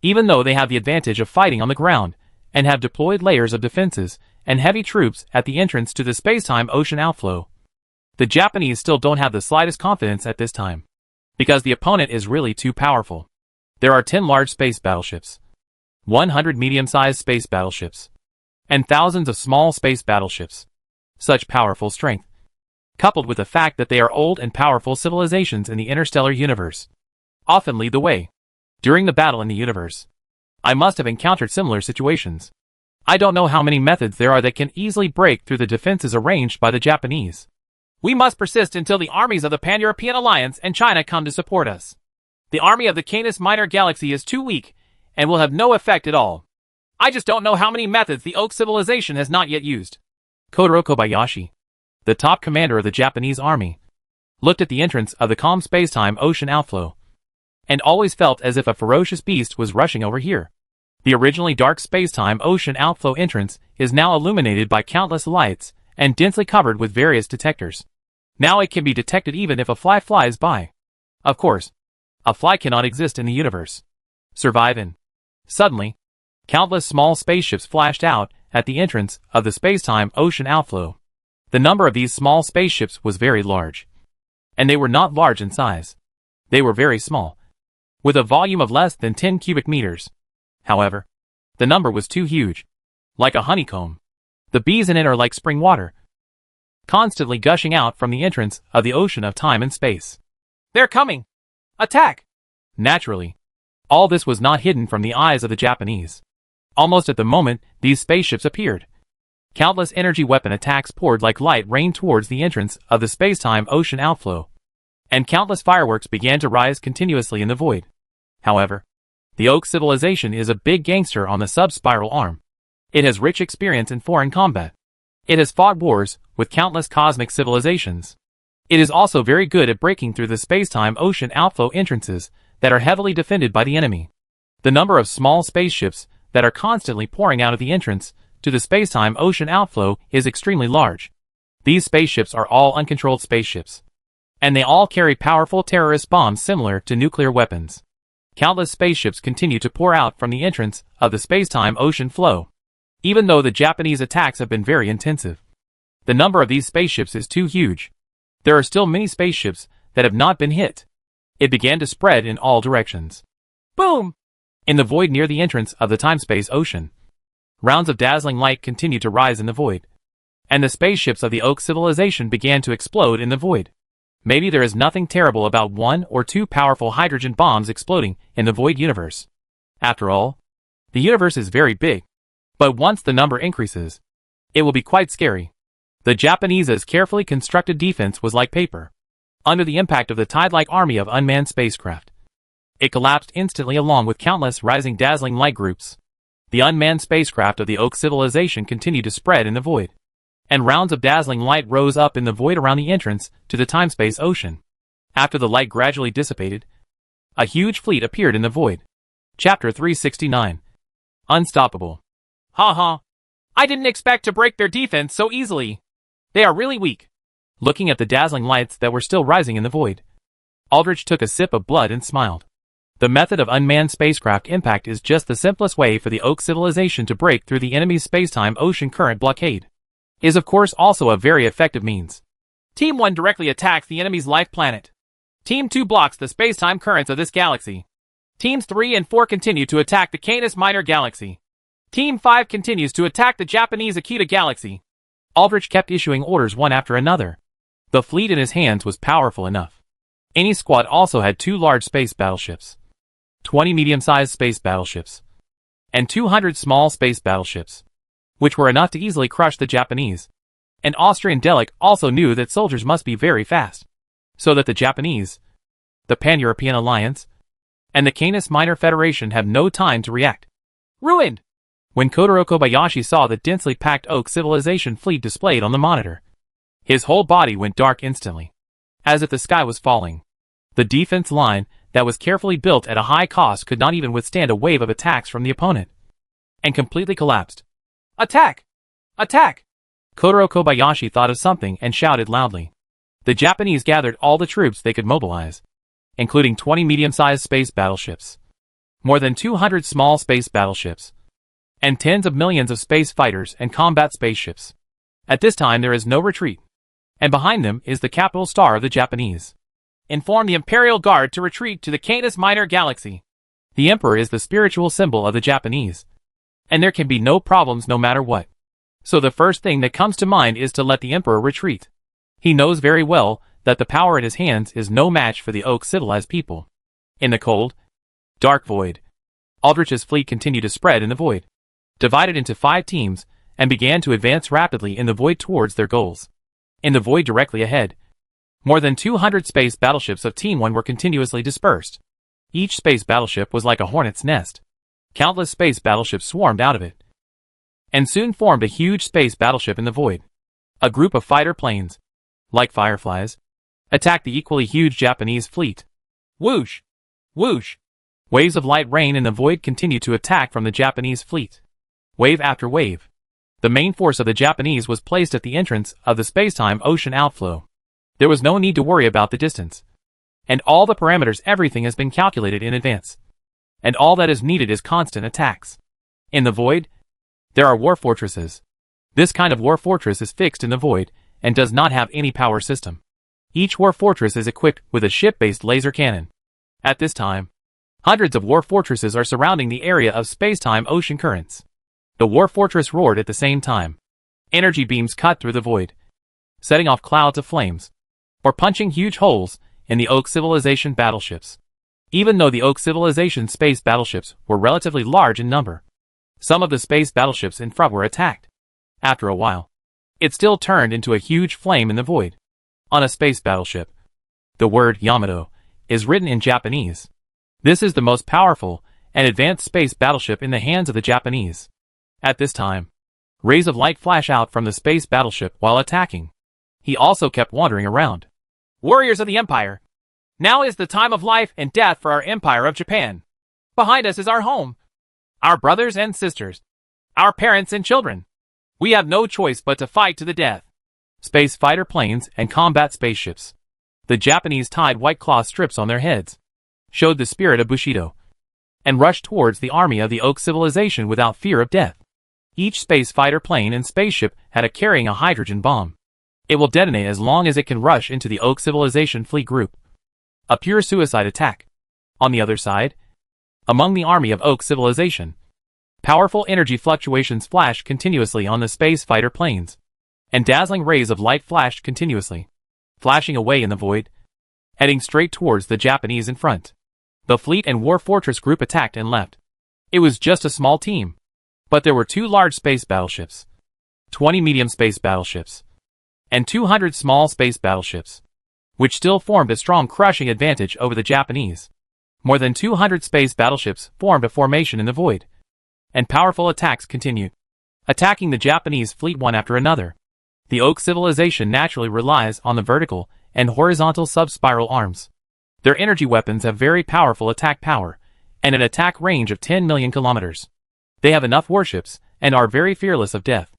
Speaker 1: Even though they have the advantage of fighting on the ground, and have deployed layers of defenses and heavy troops at the entrance to the space-time ocean outflow, the Japanese still don't have the slightest confidence at this time, because the opponent is really too powerful. There are 10 large space battleships, 100 medium-sized space battleships, and thousands of small space battleships. Such powerful strength, coupled with the fact that they are old and powerful civilizations in the interstellar universe, often lead the way. During the battle in the universe, I must have encountered similar situations. I don't know how many methods there are that can easily break through the defenses arranged by the Japanese. We must persist until the armies of the Pan-European Alliance and China come to support us. The army of the Canis Minor Galaxy is too weak and will have no effect at all. I just don't know how many methods the Oak civilization has not yet used. Kotaro Kobayashi, the top commander of the Japanese army, looked at the entrance of the calm space-time ocean outflow, and always felt as if a ferocious beast was rushing over here. The originally dark space-time ocean outflow entrance is now illuminated by countless lights and densely covered with various detectors. Now it can be detected even if a fly flies by. Of course, a fly cannot exist in the universe. Survive in. Suddenly, countless small spaceships flashed out at the entrance of the space-time ocean outflow. The number of these small spaceships was very large. And they were not large in size. They were very small, with a volume of less than 10 cubic meters. However, the number was too huge. Like a honeycomb. The bees in it are like spring water, constantly gushing out from the entrance of the ocean of time and space.
Speaker 2: They're coming! Attack!
Speaker 1: Naturally, all this was not hidden from the eyes of the Japanese. Almost at the moment these spaceships appeared, countless energy weapon attacks poured like light rain towards the entrance of the space-time ocean outflow, and countless fireworks began to rise continuously in the void. However, The Oak civilization is a big gangster on the sub-spiral arm. It has rich experience in foreign combat. It has fought wars with countless cosmic civilizations. It is also very good at breaking through the space-time ocean outflow entrances that are heavily defended by the enemy. The number of small spaceships that are constantly pouring out of the entrance to the space-time ocean outflow is extremely large. These spaceships are all uncontrolled spaceships. And they all carry powerful terrorist bombs similar to nuclear weapons. Countless spaceships continue to pour out from the entrance of the space-time ocean flow. Even though the Japanese attacks have been very intensive, the number of these spaceships is too huge. There are still many spaceships that have not been hit. It began to spread in all directions. Boom! In the void near the entrance of the time-space ocean, rounds of dazzling light continued to rise in the void. And the spaceships of the Oak civilization began to explode in the void. Maybe there is nothing terrible about 1 or 2 powerful hydrogen bombs exploding in the void universe. After all, the universe is very big. But once the number increases, it will be quite scary. The Japanese's carefully constructed defense was like paper. Under the impact of the tide-like army of unmanned spacecraft, it collapsed instantly along with countless rising dazzling light groups. The unmanned spacecraft of the Oak civilization continued to spread in the void. And rounds of dazzling light rose up in the void around the entrance to the time-space ocean. After the light gradually dissipated, a huge fleet appeared in the void. Chapter 369. Unstoppable.
Speaker 2: Ha. I didn't expect to break their defense so easily. They are really weak.
Speaker 1: Looking at the dazzling lights that were still rising in the void, Aldrich took a sip of blood and smiled. The method of unmanned spacecraft impact is just the simplest way for the Oak civilization to break through the enemy's space-time ocean current blockade. Is of course also a very effective means.
Speaker 2: Team 1 directly attacks the enemy's life planet. Team 2 blocks the space-time currents of this galaxy. Teams 3 and 4 continue to attack the Canis Minor galaxy. Team 5 continues to attack the Japanese Akita galaxy.
Speaker 1: Aldrich kept issuing orders one after another. The fleet in his hands was powerful enough. Any squad also had 2 large space battleships, 20 medium-sized space battleships, and 200 small space battleships, which were enough to easily crush the Japanese. And Austrian Delic also knew that soldiers must be very fast, so that the Japanese, the Pan-European Alliance, and the Canis Minor Federation have no time to react.
Speaker 2: Ruined!
Speaker 1: When Kotaro Kobayashi saw the densely packed Oak civilization fleet displayed on the monitor, his whole body went dark instantly, as if the sky was falling. The defense line that was carefully built at a high cost could not even withstand a wave of attacks from the opponent, and completely collapsed.
Speaker 2: Attack! Attack!
Speaker 1: Kotaro Kobayashi thought of something and shouted loudly. The Japanese gathered all the troops they could mobilize, including 20 medium-sized space battleships, more than 200 small space battleships, and tens of millions of space fighters and combat spaceships. At this time there is no retreat, and behind them is the capital star of the Japanese.
Speaker 2: Inform the Imperial Guard to retreat to the Canis Minor galaxy.
Speaker 1: The Emperor is the spiritual symbol of the Japanese, and there can be no problems no matter what. So the first thing that comes to mind is to let the Emperor retreat. He knows very well that the power in his hands is no match for the Oak civilized people. In the cold, dark void, Aldrich's fleet continued to spread in the void, divided into 5 teams, and began to advance rapidly in the void towards their goals. In the void directly ahead, more than 200 space battleships of Team 1 were continuously dispersed. Each space battleship was like a hornet's nest. Countless space battleships swarmed out of it, and soon formed a huge space battleship in the void. A group of fighter planes, like fireflies, attacked the equally huge Japanese fleet.
Speaker 2: Whoosh! Whoosh!
Speaker 1: Waves of light rain in the void continued to attack from the Japanese fleet. Wave after wave. The main force of the Japanese was placed at the entrance of the space-time ocean outflow. There was no need to worry about the distance. And all the parameters, everything has been calculated in advance. And all that is needed is constant attacks. In the void, there are war fortresses. This kind of war fortress is fixed in the void and does not have any power system. Each war fortress is equipped with a ship-based laser cannon. At this time, hundreds of war fortresses are surrounding the area of space-time ocean currents. The war fortress roared at the same time. Energy beams cut through the void, setting off clouds of flames, or punching huge holes in the Oak civilization battleships. Even though the Oak civilization space battleships were relatively large in number, some of the space battleships in front were attacked. After a while, it still turned into a huge flame in the void. On a space battleship, the word Yamato is written in Japanese. This is the most powerful an advanced space battleship in the hands of the Japanese. At this time, rays of light flash out from the space battleship while attacking. He also kept wandering around.
Speaker 2: Warriors of the Empire, now is the time of life and death for our Empire of Japan. Behind us is our home, our brothers and sisters, our parents and children. We have no choice but to fight to the death.
Speaker 1: Space fighter planes and combat spaceships. The Japanese tied white cloth strips on their heads, showed the spirit of Bushido, and rushed towards the army of the Oak civilization without fear of death. Each space fighter plane and spaceship had carrying a hydrogen bomb. It will detonate as long as it can rush into the Oak civilization fleet group. A pure suicide attack. On the other side, among the army of Oak civilization, powerful energy fluctuations flashed continuously on the space fighter planes, and dazzling rays of light flashed continuously, flashing away in the void, heading straight towards the Japanese in front. The fleet and war fortress group attacked and left. It was just a small team, but there were 2 large space battleships, 20 medium space battleships, and 200 small space battleships, which still formed a strong crushing advantage over the Japanese. More than 200 space battleships formed a formation in the void, and powerful attacks continued, attacking the Japanese fleet one after another. The Oak civilization naturally relies on the vertical and horizontal sub-spiral arms. Their energy weapons have very powerful attack power, and an attack range of 10 million kilometers. They have enough warships, and are very fearless of death.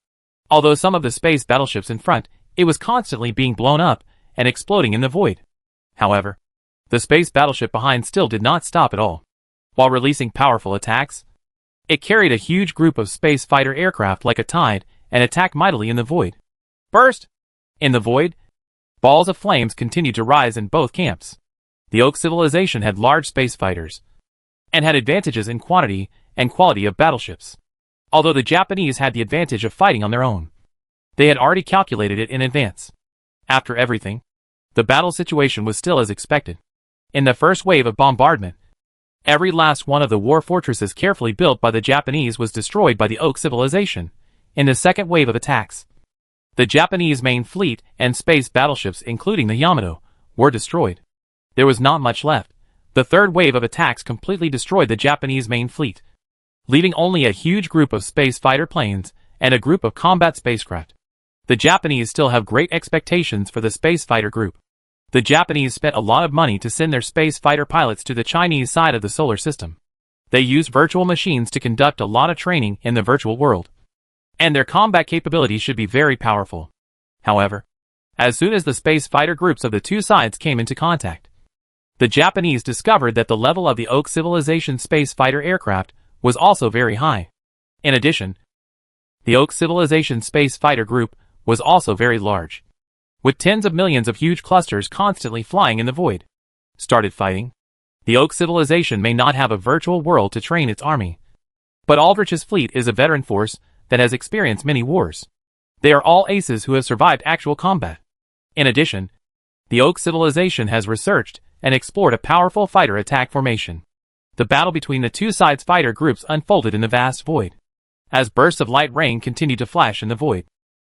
Speaker 1: Although some of the space battleships in front, it was constantly being blown up and exploding in the void. However, the space battleship behind still did not stop at all. While releasing powerful attacks, it carried a huge group of space fighter aircraft like a tide and attacked mightily in the void. Burst! In the void, balls of flames continued to rise in both camps. The Oak civilization had large space fighters, and had advantages in quantity and quality of battleships. Although the Japanese had the advantage of fighting on their own, they had already calculated it in advance. After everything, the battle situation was still as expected. In the first wave of bombardment, every last one of the war fortresses carefully built by the Japanese was destroyed by the Oak civilization. In the second wave of attacks, the Japanese main fleet and space battleships, including the Yamato, were destroyed. There was not much left. The third wave of attacks completely destroyed the Japanese main fleet, leaving only a huge group of space fighter planes and a group of combat spacecraft. The Japanese still have great expectations for the space fighter group. The Japanese spent a lot of money to send their space fighter pilots to the Chinese side of the solar system. They used virtual machines to conduct a lot of training in the virtual world, and their combat capabilities should be very powerful. However, as soon as the space fighter groups of the two sides came into contact, the Japanese discovered that the level of the Oak civilization space fighter aircraft was also very high. In addition, the Oak civilization space fighter group was also very large, with tens of millions of huge clusters constantly flying in the void. Started fighting. The Oak civilization may not have a virtual world to train its army, but Aldrich's fleet is a veteran force that has experienced many wars. They are all aces who have survived actual combat. In addition, the Oak civilization has researched and explored a powerful fighter attack formation. The battle between the two sides' fighter groups unfolded in the vast void. As bursts of light rain continued to flash in the void,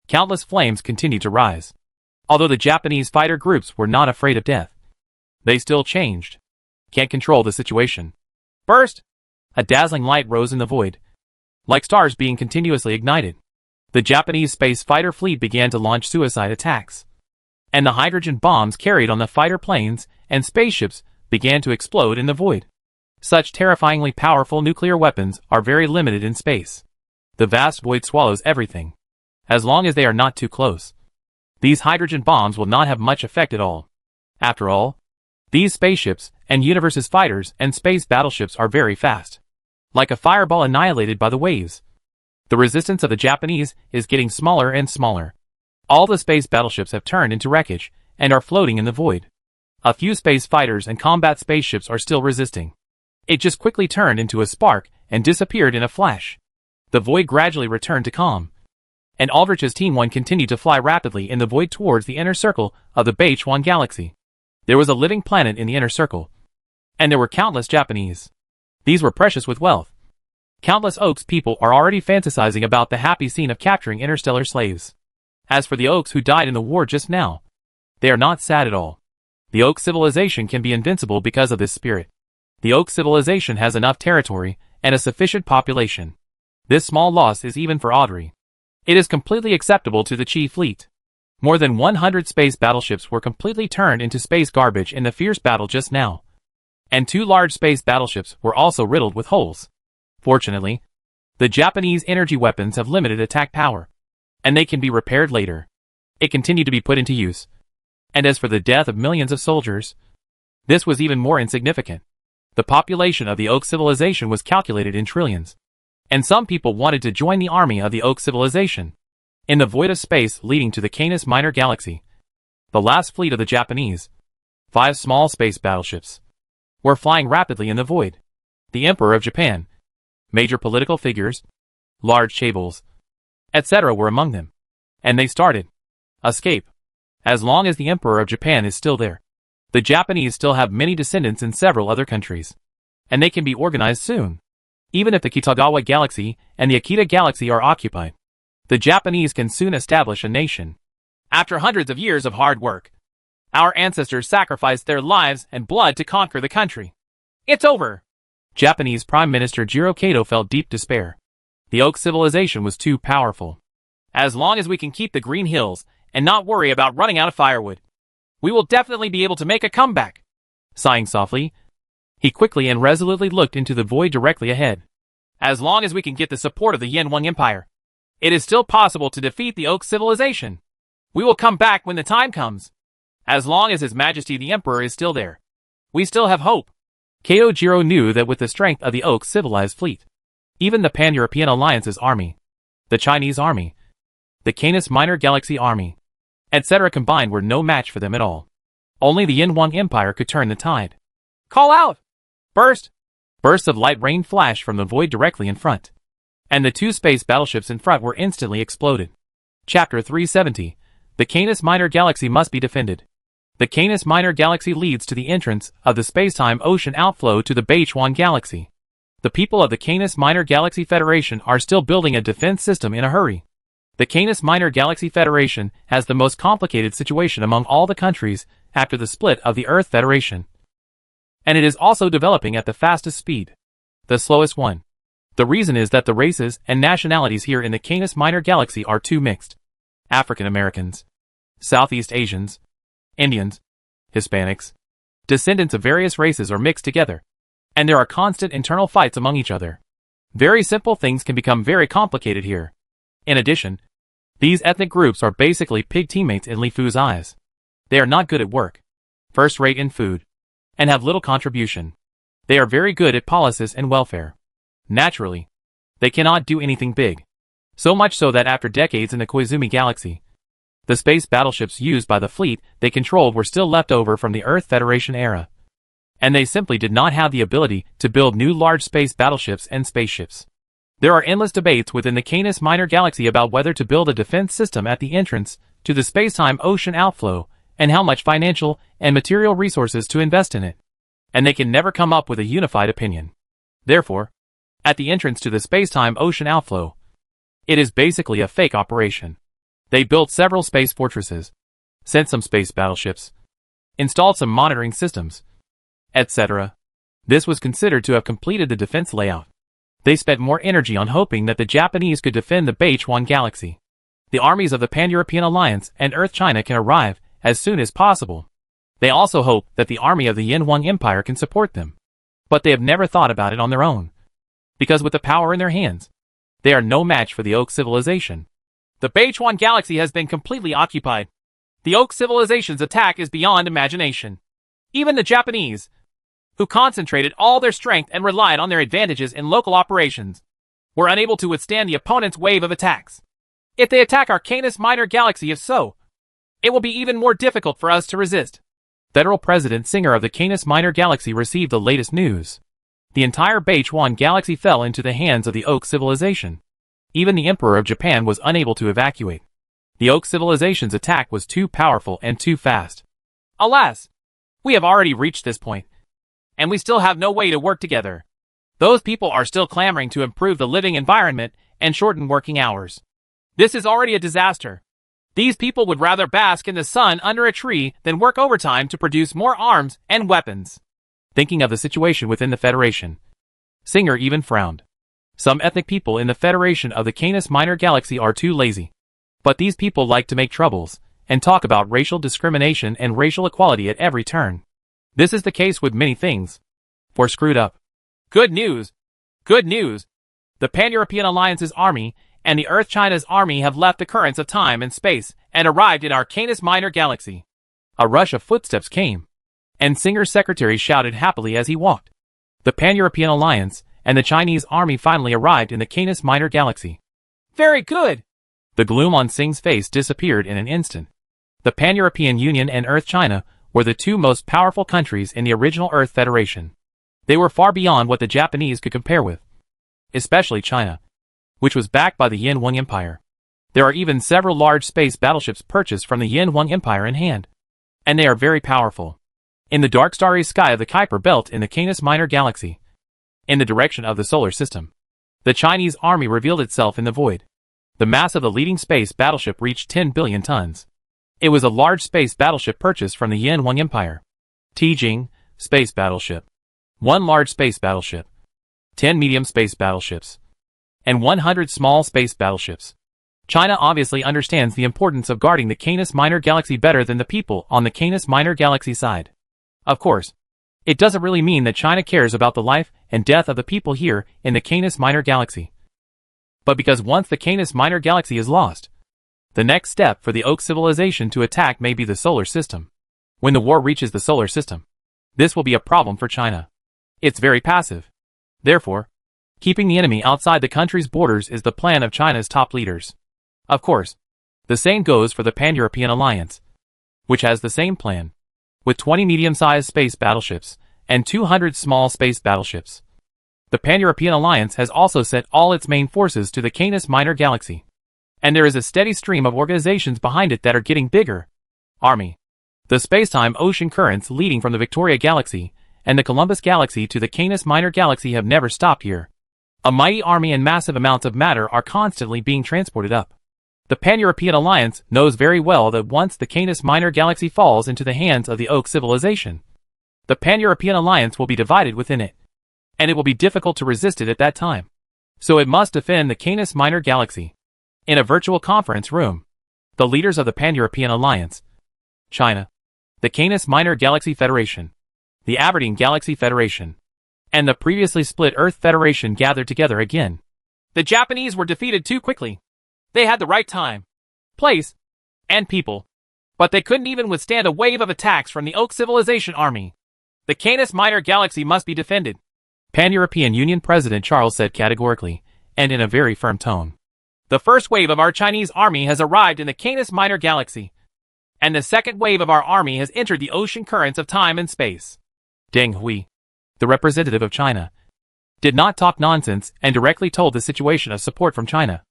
Speaker 1: countless flames continued to rise. Although the Japanese fighter groups were not afraid of death, they still changed. Can't control the situation. Burst! A dazzling light rose in the void, like stars being continuously ignited. The Japanese space fighter fleet began to launch suicide attacks, and the hydrogen bombs carried on the fighter planes and spaceships began to explode in the void. Such terrifyingly powerful nuclear weapons are very limited in space. The vast void swallows everything, as long as they are not too close. These hydrogen bombs will not have much effect at all. After all, these spaceships and universe's fighters and space battleships are very fast, like a fireball annihilated by the waves. The resistance of the Japanese is getting smaller and smaller. All the space battleships have turned into wreckage and are floating in the void. A few space fighters and combat spaceships are still resisting. It just quickly turned into a spark and disappeared in a flash. The void gradually returned to calm, and Aldrich's Team 1 continued to fly rapidly in the void towards the inner circle of the Beichuan galaxy. There was a living planet in the inner circle, and there were countless Japanese. These were precious with wealth. Countless Oaks people are already fantasizing about the happy scene of capturing interstellar slaves. As for the Oaks who died in the war just now, they are not sad at all. The Oak civilization can be invincible because of this spirit. The Oak civilization has enough territory and a sufficient population. This small loss is even for Audrey. It is completely acceptable to the Chi fleet. More than 100 space battleships were completely turned into space garbage in the fierce battle just now. And 2 large space battleships were also riddled with holes. Fortunately, the Japanese energy weapons have limited attack power, and they can be repaired later. It continued to be put into use. And as for the death of millions of soldiers, this was even more insignificant. The population of the Oak civilization was calculated in trillions. And some people wanted to join the army of the Oak civilization. In the void of space leading to the Canis Minor galaxy, the last fleet of the Japanese, 5 small space battleships, were flying rapidly in the void. The Emperor of Japan, major political figures, large chaebols, etc. were among them. And they started. Escape. As long as the Emperor of Japan is still there, the Japanese still have many descendants in several other countries. And they can be organized soon. Even if the Kitagawa Galaxy and the Akita Galaxy are occupied, the Japanese can soon establish a nation. After hundreds of years of hard work, our ancestors sacrificed their lives and blood to conquer the country. It's over. Japanese Prime Minister Jiro Kato felt deep despair. The Oak civilization was too powerful. As long as we can keep the Green Hills and not worry about running out of firewood, we will definitely be able to make a comeback. Sighing softly, he quickly and resolutely looked into the void directly ahead. As long as we can get the support of the Yenwang Empire, it is still possible to defeat the Oak civilization. We will come back when the time comes. As long as His Majesty the Emperor is still there, we still have hope. Kato Jiro knew that with the strength of the Oak civilized fleet, even the Pan-European Alliance's army, the Chinese army, the Canis Minor Galaxy army, etc. combined were no match for them at all. Only the Yenwang Empire could turn the tide. Call out! Burst! Bursts of light rained flash from the void directly in front. And the 2 space battleships in front were instantly exploded. Chapter 370. The Canis Minor Galaxy must be defended. The Canis Minor Galaxy leads to the entrance of the space-time ocean outflow to the Beichuan Galaxy. The people of the Canis Minor Galaxy Federation are still building a defense system in a hurry. The Canis Minor Galaxy Federation has the most complicated situation among all the countries after the split of the Earth Federation. And it is also developing at the fastest speed. The slowest one. The reason is that the races and nationalities here in the Canis Minor Galaxy are too mixed. African Americans, Southeast Asians, Indians, Hispanics, descendants of various races are mixed together, and there are constant internal fights among each other. Very simple things can become very complicated here. In addition, these ethnic groups are basically pig teammates in Li Fu's eyes. They are not good at work, first-rate in food, and have little contribution. They are very good at policies and welfare. Naturally, they cannot do anything big. So much so that after decades in the Koizumi Galaxy, the space battleships used by the fleet they controlled were still left over from the Earth Federation era. And they simply did not have the ability to build new large space battleships and spaceships. There are endless debates within the Canis Minor Galaxy about whether to build a defense system at the entrance to the space-time ocean outflow and how much financial and material resources to invest in it. And they can never come up with a unified opinion. Therefore, at the entrance to the space-time ocean outflow, it is basically a fake operation. They built several space fortresses, sent some space battleships, installed some monitoring systems, etc. This was considered to have completed the defense layout. They spent more energy on hoping that the Japanese could defend the Beichuan Galaxy. The armies of the Pan-European Alliance and Earth China can arrive as soon as possible. They also hope that the army of the Yenwang Empire can support them. But they have never thought about it on their own. Because with the power in their hands, they are no match for the Oak civilization. The Beichuan Galaxy has been completely occupied. The Oak civilization's attack is beyond imagination. Even the Japanese, who concentrated all their strength and relied on their advantages in local operations, were unable to withstand the opponent's wave of attacks. If they attack our Canis Minor Galaxy, if so, it will be even more difficult for us to resist. Federal President Singer of the Canis Minor Galaxy received the latest news. The entire Beichuan Galaxy fell into the hands of the Oak civilization. Even the Emperor of Japan was unable to evacuate. The Oak civilization's attack was too powerful and too fast. Alas! We have already reached this point, and we still have no way to work together. Those people are still clamoring to improve the living environment and shorten working hours. This is already a disaster. These people would rather bask in the sun under a tree than work overtime to produce more arms and weapons. thinking of the situation within the Federation. Singer even frowned. Some ethnic people in the Federation of the Canis Minor Galaxy are too lazy. But these people like to make troubles, and talk about racial discrimination and racial equality at every turn. This is the case with many things. For screwed up.
Speaker 2: Good news! Good news! The Pan-European Alliance's army and the Earth-China's army have left the currents of time and space and arrived in our Canis Minor Galaxy.
Speaker 1: A rush of footsteps came, and Singer's secretary shouted happily as he walked. The Pan-European Alliance and the Chinese army finally arrived in the Canis Minor Galaxy.
Speaker 2: Very good!
Speaker 1: The gloom on Sing's face disappeared in an instant. The Pan-European Union and Earth-China were the two most powerful countries in the original Earth Federation. They were far beyond what the Japanese could compare with. Especially China, which was backed by the Yin Wang Empire. There are even several large space battleships purchased from the Yin Wang Empire in hand. And they are very powerful. In the dark starry sky of the Kuiper Belt in the Canis Minor Galaxy, in the direction of the solar system, the Chinese army revealed itself in the void. The mass of the leading space battleship reached 10 billion tons. It was a large space battleship purchased from the Yin Wang Empire. Tijing, space battleship. 1 large space battleship. 10 medium space battleships. And 100 small space battleships. China obviously understands the importance of guarding the Canis Minor Galaxy better than the people on the Canis Minor Galaxy side. Of course, it doesn't really mean that China cares about the life and death of the people here in the Canis Minor Galaxy. But because once the Canis Minor Galaxy is lost, the next step for the Oak civilization to attack may be the solar system. When the war reaches the solar system, this will be a problem for China. It's very passive. Therefore, keeping the enemy outside the country's borders is the plan of China's top leaders. Of course, the same goes for the Pan-European Alliance, which has the same plan, with 20 medium-sized space battleships and 200 small space battleships. The Pan-European Alliance has also sent all its main forces to the Canis Minor Galaxy, and there is a steady stream of organizations behind it that are getting bigger. Army. The space-time ocean currents leading from the Victoria Galaxy and the Columbus Galaxy to the Canis Minor Galaxy have never stopped here. A mighty army and massive amounts of matter are constantly being transported up. The Pan-European Alliance knows very well that once the Canis Minor Galaxy falls into the hands of the Oak civilization, the Pan-European Alliance will be divided within it, and it will be difficult to resist it at that time. So it must defend the Canis Minor Galaxy. In a virtual conference room, the leaders of the Pan-European Alliance, China, the Canis Minor Galaxy Federation, the Aberdeen Galaxy Federation, and the previously split Earth Federation gathered together again.
Speaker 2: The Japanese were defeated too quickly. They had the right time, place, and people, but they couldn't even withstand a wave of attacks from the Oak Civilization army. The Canis Minor Galaxy must be defended,
Speaker 1: Pan-European Union President Charles said categorically, and in a very firm tone.
Speaker 2: The first wave of our Chinese army has arrived in the Canis Minor Galaxy, and the second wave of our army has entered the ocean currents of time and space.
Speaker 1: Deng Hui, the representative of China, did not talk nonsense and directly told the situation of support from China.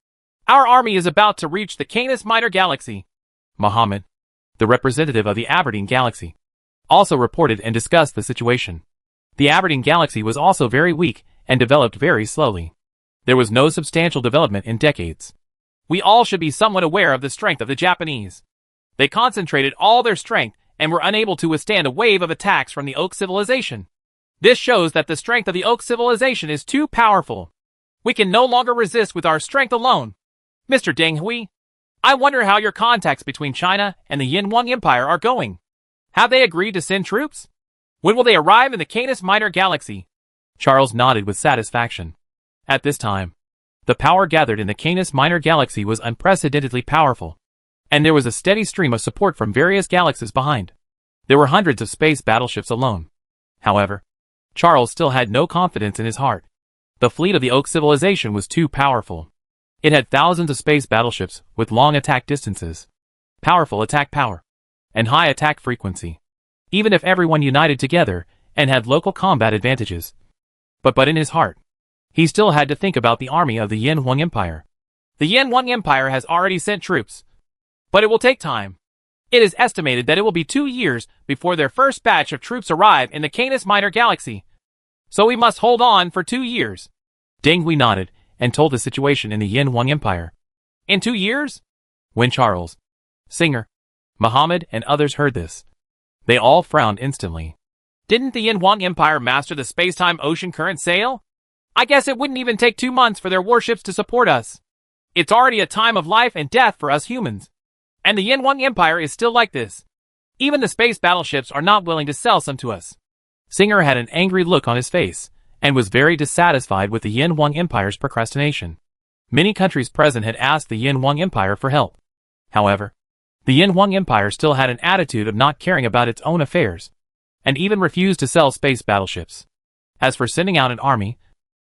Speaker 2: Our army is about to reach the Canis Minor Galaxy.
Speaker 1: Mohammed, the representative of the Aberdeen Galaxy, also reported and discussed the situation. The Aberdeen Galaxy was also very weak and developed very slowly. There was no substantial development in decades.
Speaker 2: We all should be somewhat aware of the strength of the Japanese. They concentrated all their strength and were unable to withstand a wave of attacks from the Oak civilization. This shows that the strength of the Oak civilization is too powerful. We can no longer resist with our strength alone. Mr. Deng Hui, I wonder how your contacts between China and the Yin Wang Empire are going. Have they agreed to send troops? When will they arrive in the Canis Minor Galaxy?
Speaker 1: Charles nodded with satisfaction. At this time, the power gathered in the Canis Minor Galaxy was unprecedentedly powerful, and there was a steady stream of support from various galaxies behind. There were hundreds of space battleships alone. However, Charles still had no confidence in his heart. The fleet of the Oak civilization was too powerful. It had thousands of space battleships with long attack distances, powerful attack power, and high attack frequency. Even if everyone united together and had local combat advantages. But in his heart, he still had to think about the army of the Yin Wang Empire.
Speaker 2: The Yin Wang Empire has already sent troops, but it will take time. It is estimated that it will be 2 years before their first batch of troops arrive in the Canis Minor Galaxy. So we must hold on for 2 years.
Speaker 1: Deng Hui nodded and told the situation in the Yin Wang Empire.
Speaker 2: In 2 years?
Speaker 1: When Charles, Singer, Muhammad and others heard this, they all frowned instantly.
Speaker 2: Didn't the Yin Huang Empire master the space-time ocean current sail? I guess it wouldn't even take 2 months for their warships to support us. It's already a time of life and death for us humans. And the Yin Huang Empire is still like this. Even the space battleships are not willing to sell some to us.
Speaker 1: Singer had an angry look on his face, and was very dissatisfied with the Yin Huang Empire's procrastination. Many countries present had asked the Yin Huang Empire for help. However, the Yin Huang Empire still had an attitude of not caring about its own affairs, and even refused to sell space battleships. As for sending out an army,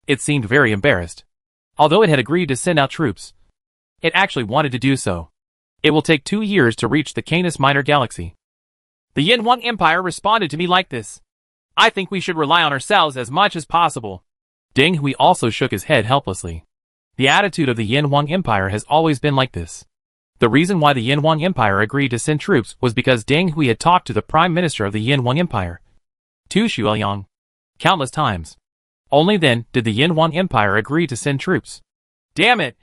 Speaker 1: it seemed very embarrassed. Although it had agreed to send out troops, it actually wanted to do so. It will take 2 years to reach the Canis Minor Galaxy.
Speaker 2: The Yin Huang Empire responded to me like this. I think we should rely on ourselves as much as possible.
Speaker 1: Deng Hui also shook his head helplessly. The attitude of the Yin Huang Empire has always been like this. The reason why the Yin Huang Empire agreed to send troops was because Deng Hui had talked to the Prime Minister of the Yin Huang Empire, Tu Shuoyang, countless times. Only then did the Yin Huang Empire agree to send troops.
Speaker 2: Damn it!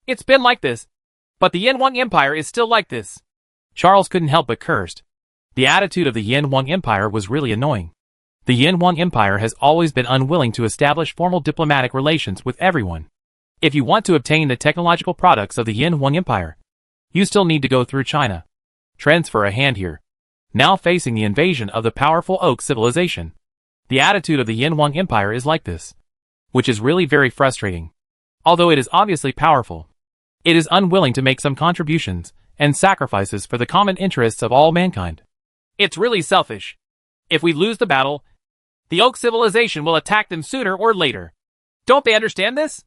Speaker 2: It's been like this. But the Yin Huang Empire is still like this.
Speaker 1: Charles couldn't help but cursed. The attitude of the Yin Huang Empire was really annoying. The Yin Huang Empire has always been unwilling to establish formal diplomatic relations with everyone. If you want to obtain the technological products of the Yin Huang Empire, you still need to go through China. Transfer a hand here. Now facing the invasion of the powerful Oak civilization. The attitude of the Yin Huang Empire is like this, which is really very frustrating. Although it is obviously powerful, it is unwilling to make some contributions and sacrifices for the common interests of all mankind.
Speaker 2: It's really selfish. If we lose the battle, the Oak civilization will attack them sooner or later. Don't they understand this?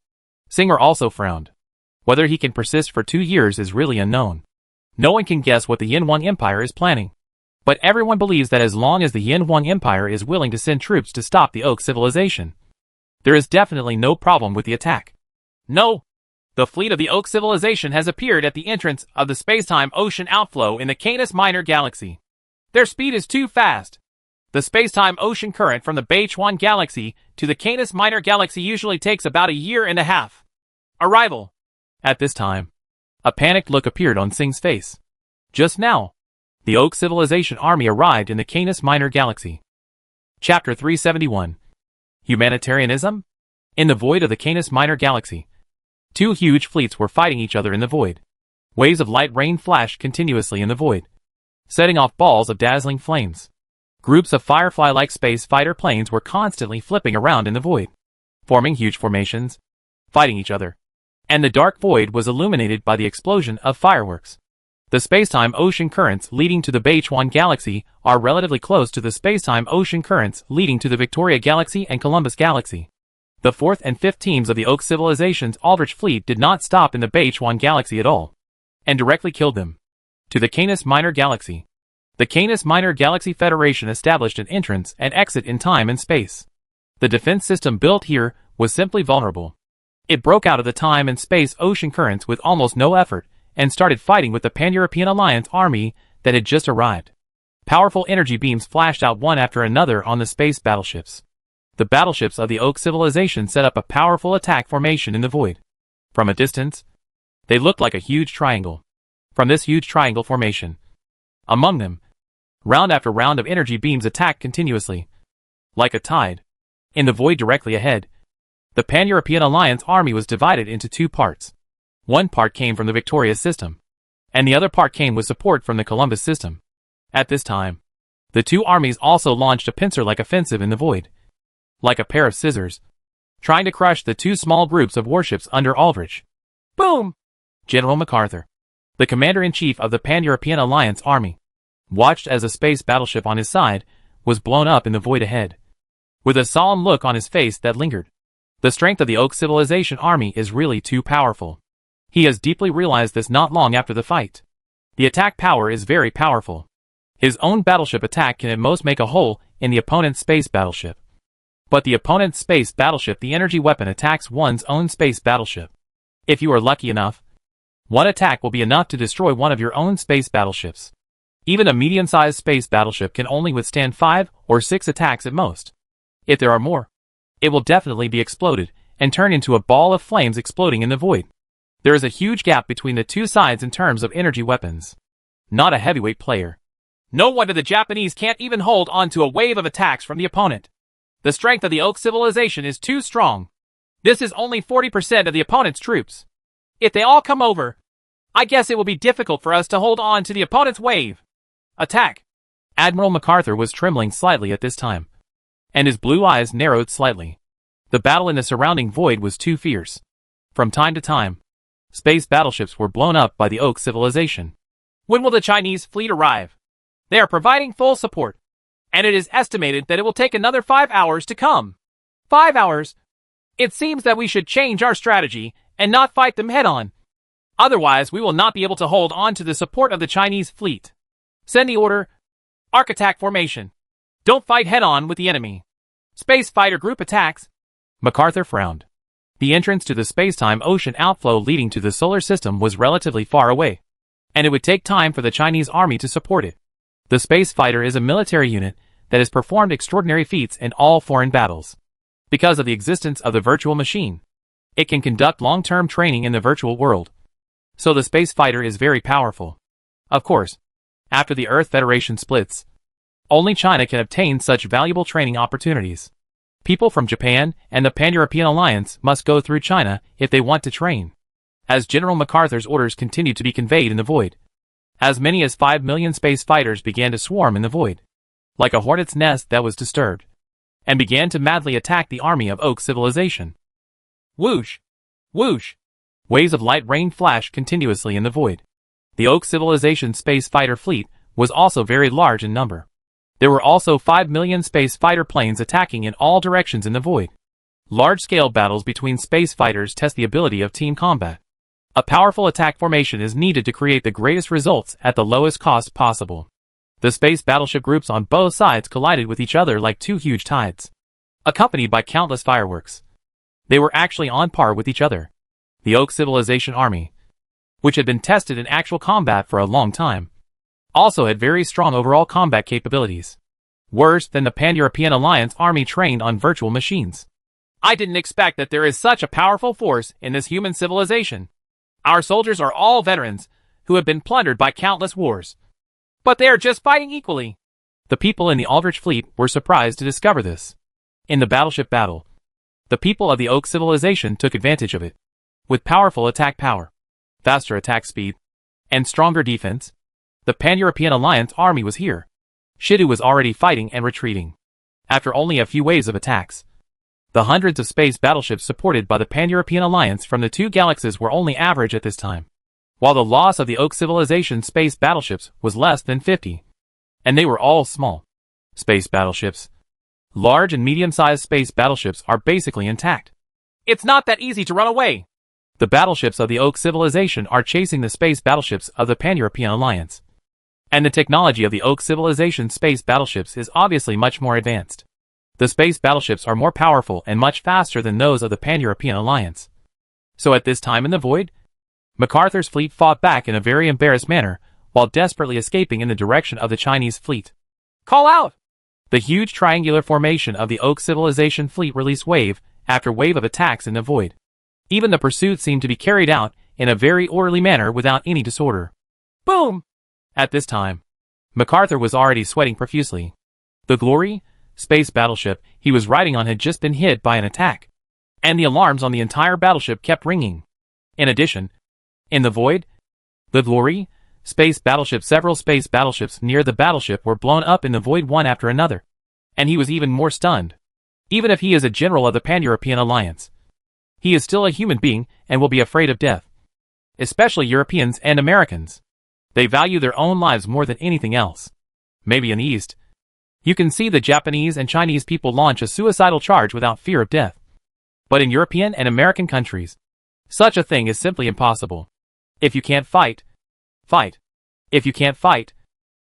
Speaker 1: Singer also frowned. Whether he can persist for 2 years is really unknown. No one can guess what the Yin Huang Empire is planning. But everyone believes that as long as the Yin Huang Empire is willing to send troops to stop the Oak civilization, there is definitely no problem with the attack.
Speaker 2: No. The fleet of the Oak civilization has appeared at the entrance of the space-time ocean outflow in the Canis Minor Galaxy. Their speed is too fast. The space-time ocean current from the Beichuan Galaxy to the Canis Minor Galaxy usually takes about 1.5 years. Arrival.
Speaker 1: At this time, a panicked look appeared on Sing's face. Just now, the Oak Civilization army arrived in the Canis Minor Galaxy. Chapter 371. Humanitarianism? In the void of the Canis Minor Galaxy, 2 huge fleets were fighting each other in the void. Waves of light rain flashed continuously in the void, setting off balls of dazzling flames. Groups of Firefly-like space fighter planes were constantly flipping around in the void, forming huge formations, fighting each other. And the dark void was illuminated by the explosion of fireworks. The space-time ocean currents leading to the Beichuan Galaxy are relatively close to the space-time ocean currents leading to the Victoria Galaxy and Columbus Galaxy. The 4th and 5th teams of the Oak Civilization's Aldrich fleet did not stop in the Beichuan Galaxy at all, and directly killed them. To the Canis Minor Galaxy. The Canis Minor Galaxy Federation established an entrance and exit in time and space. The defense system built here was simply vulnerable. It broke out of the time and space ocean currents with almost no effort, and started fighting with the Pan-European Alliance army that had just arrived. Powerful energy beams flashed out one after another on the space battleships. The battleships of the Oak Civilization set up a powerful attack formation in the void. From a distance, they looked like a huge triangle. From this huge triangle formation, among them, round after round of energy beams attacked continuously. Like a tide. In the void directly ahead, the Pan-European Alliance army was divided into 2 parts. One part came from the Victoria system, and the other part came with support from the Columbus system. At this time, the 2 armies also launched a pincer-like offensive in the void, like a pair of scissors, trying to crush the 2 small groups of warships under Aldrich.
Speaker 2: Boom!
Speaker 1: General MacArthur, the commander-in-chief of the Pan-European Alliance army, watched as a space battleship on his side was blown up in the void ahead, with a solemn look on his face that lingered. The strength of the Oak Civilization army is really too powerful. He has deeply realized this not long after the fight. The attack power is very powerful. His own battleship attack can at most make a hole in the opponent's space battleship. But the opponent's space battleship, the energy weapon, attacks one's own space battleship. If you are lucky enough, one attack will be enough to destroy one of your own space battleships. Even a medium-sized space battleship can only withstand 5 or 6 attacks at most. If there are more, it will definitely be exploded and turn into a ball of flames exploding in the void. There is a huge gap between the 2 sides in terms of energy weapons. Not a heavyweight player,
Speaker 2: No wonder the Japanese can't even hold on to a wave of attacks from the opponent. The strength of the Oak civilization is too strong. This is only 40% of the opponent's troops. If they all come over, I guess it will be difficult for us to hold on to the opponent's wave. Attack!
Speaker 1: Admiral MacArthur was trembling slightly at this time, and his blue eyes narrowed slightly. The battle in the surrounding void was too fierce. From time to time, space battleships were blown up by the Oak civilization.
Speaker 2: When will the Chinese fleet arrive? They are providing full support, and it is estimated that it will take another 5 hours to come. 5 hours? It seems that we should change our strategy and not fight them head-on. Otherwise, we will not be able to hold on to the support of the Chinese fleet. Send the order. Arc attack formation. Don't fight head-on with the enemy. Space fighter group attacks.
Speaker 1: MacArthur frowned. The entrance to the space-time ocean outflow leading to the solar system was relatively far away, and it would take time for the Chinese army to support it. The space fighter is a military unit that has performed extraordinary feats in all foreign battles. Because of the existence of the virtual machine, it can conduct long-term training in the virtual world. So the space fighter is very powerful. Of course, after the Earth Federation splits, only China can obtain such valuable training opportunities. People from Japan and the Pan-European Alliance must go through China if they want to train. As General MacArthur's orders continued to be conveyed in the void, as many as 5 million space fighters began to swarm in the void, like a hornet's nest that was disturbed, and began to madly attack the army of Oak civilization.
Speaker 2: Whoosh! Whoosh!
Speaker 1: Waves of light rained flashed continuously in the void. The Oak civilization space fighter fleet was also very large in number. There were also 5 million space fighter planes attacking in all directions in the void. Large-scale battles between space fighters test the ability of team combat. A powerful attack formation is needed to create the greatest results at the lowest cost possible. The space battleship groups on both sides collided with each other like two huge tides, accompanied by countless fireworks. They were actually on par with each other. The Oak civilization army, which had been tested in actual combat for a long time, also had very strong overall combat capabilities, worse than the Pan-European Alliance army trained on virtual machines.
Speaker 2: I didn't expect that there is such a powerful force in this human civilization. Our soldiers are all veterans who have been plundered by countless wars, but they are just fighting equally.
Speaker 1: The people in the Aldrich fleet were surprised to discover this. In the battleship battle, the people of the Oak civilization took advantage of it. With powerful attack power, faster attack speed, and stronger defense, the Pan-European Alliance army was here. Shidu was already fighting and retreating. After only a few waves of attacks, the hundreds of space battleships supported by the Pan-European Alliance from the two galaxies were only average at this time, while the loss of the Oak civilization space battleships was less than 50. And they were all small space battleships. Large and medium-sized space battleships are basically intact.
Speaker 2: It's not that easy to run away.
Speaker 1: The battleships of the Oak civilization are chasing the space battleships of the Pan-European Alliance. And the technology of the Oak civilization space battleships is obviously much more advanced. The space battleships are more powerful and much faster than those of the Pan-European Alliance. So at this time in the void, MacArthur's fleet fought back in a very embarrassed manner, while desperately escaping in the direction of the Chinese fleet.
Speaker 2: Call out!
Speaker 1: The huge triangular formation of the Oak civilization fleet released wave after wave of attacks in the void. Even the pursuit seemed to be carried out in a very orderly manner without any disorder.
Speaker 2: Boom!
Speaker 1: At this time, MacArthur was already sweating profusely. The Glory, space battleship he was riding on had just been hit by an attack, and the alarms on the entire battleship kept ringing. In addition, in the void, the Glory, space battleship several space battleships near the battleship were blown up in the void one after another, and he was even more stunned. Even if he is a general of the Pan-European Alliance, he is still a human being and will be afraid of death. Especially Europeans and Americans. They value their own lives more than anything else. Maybe in the East, you can see the Japanese and Chinese people launch a suicidal charge without fear of death. But in European and American countries, such a thing is simply impossible. If you can't fight, fight. If you can't fight,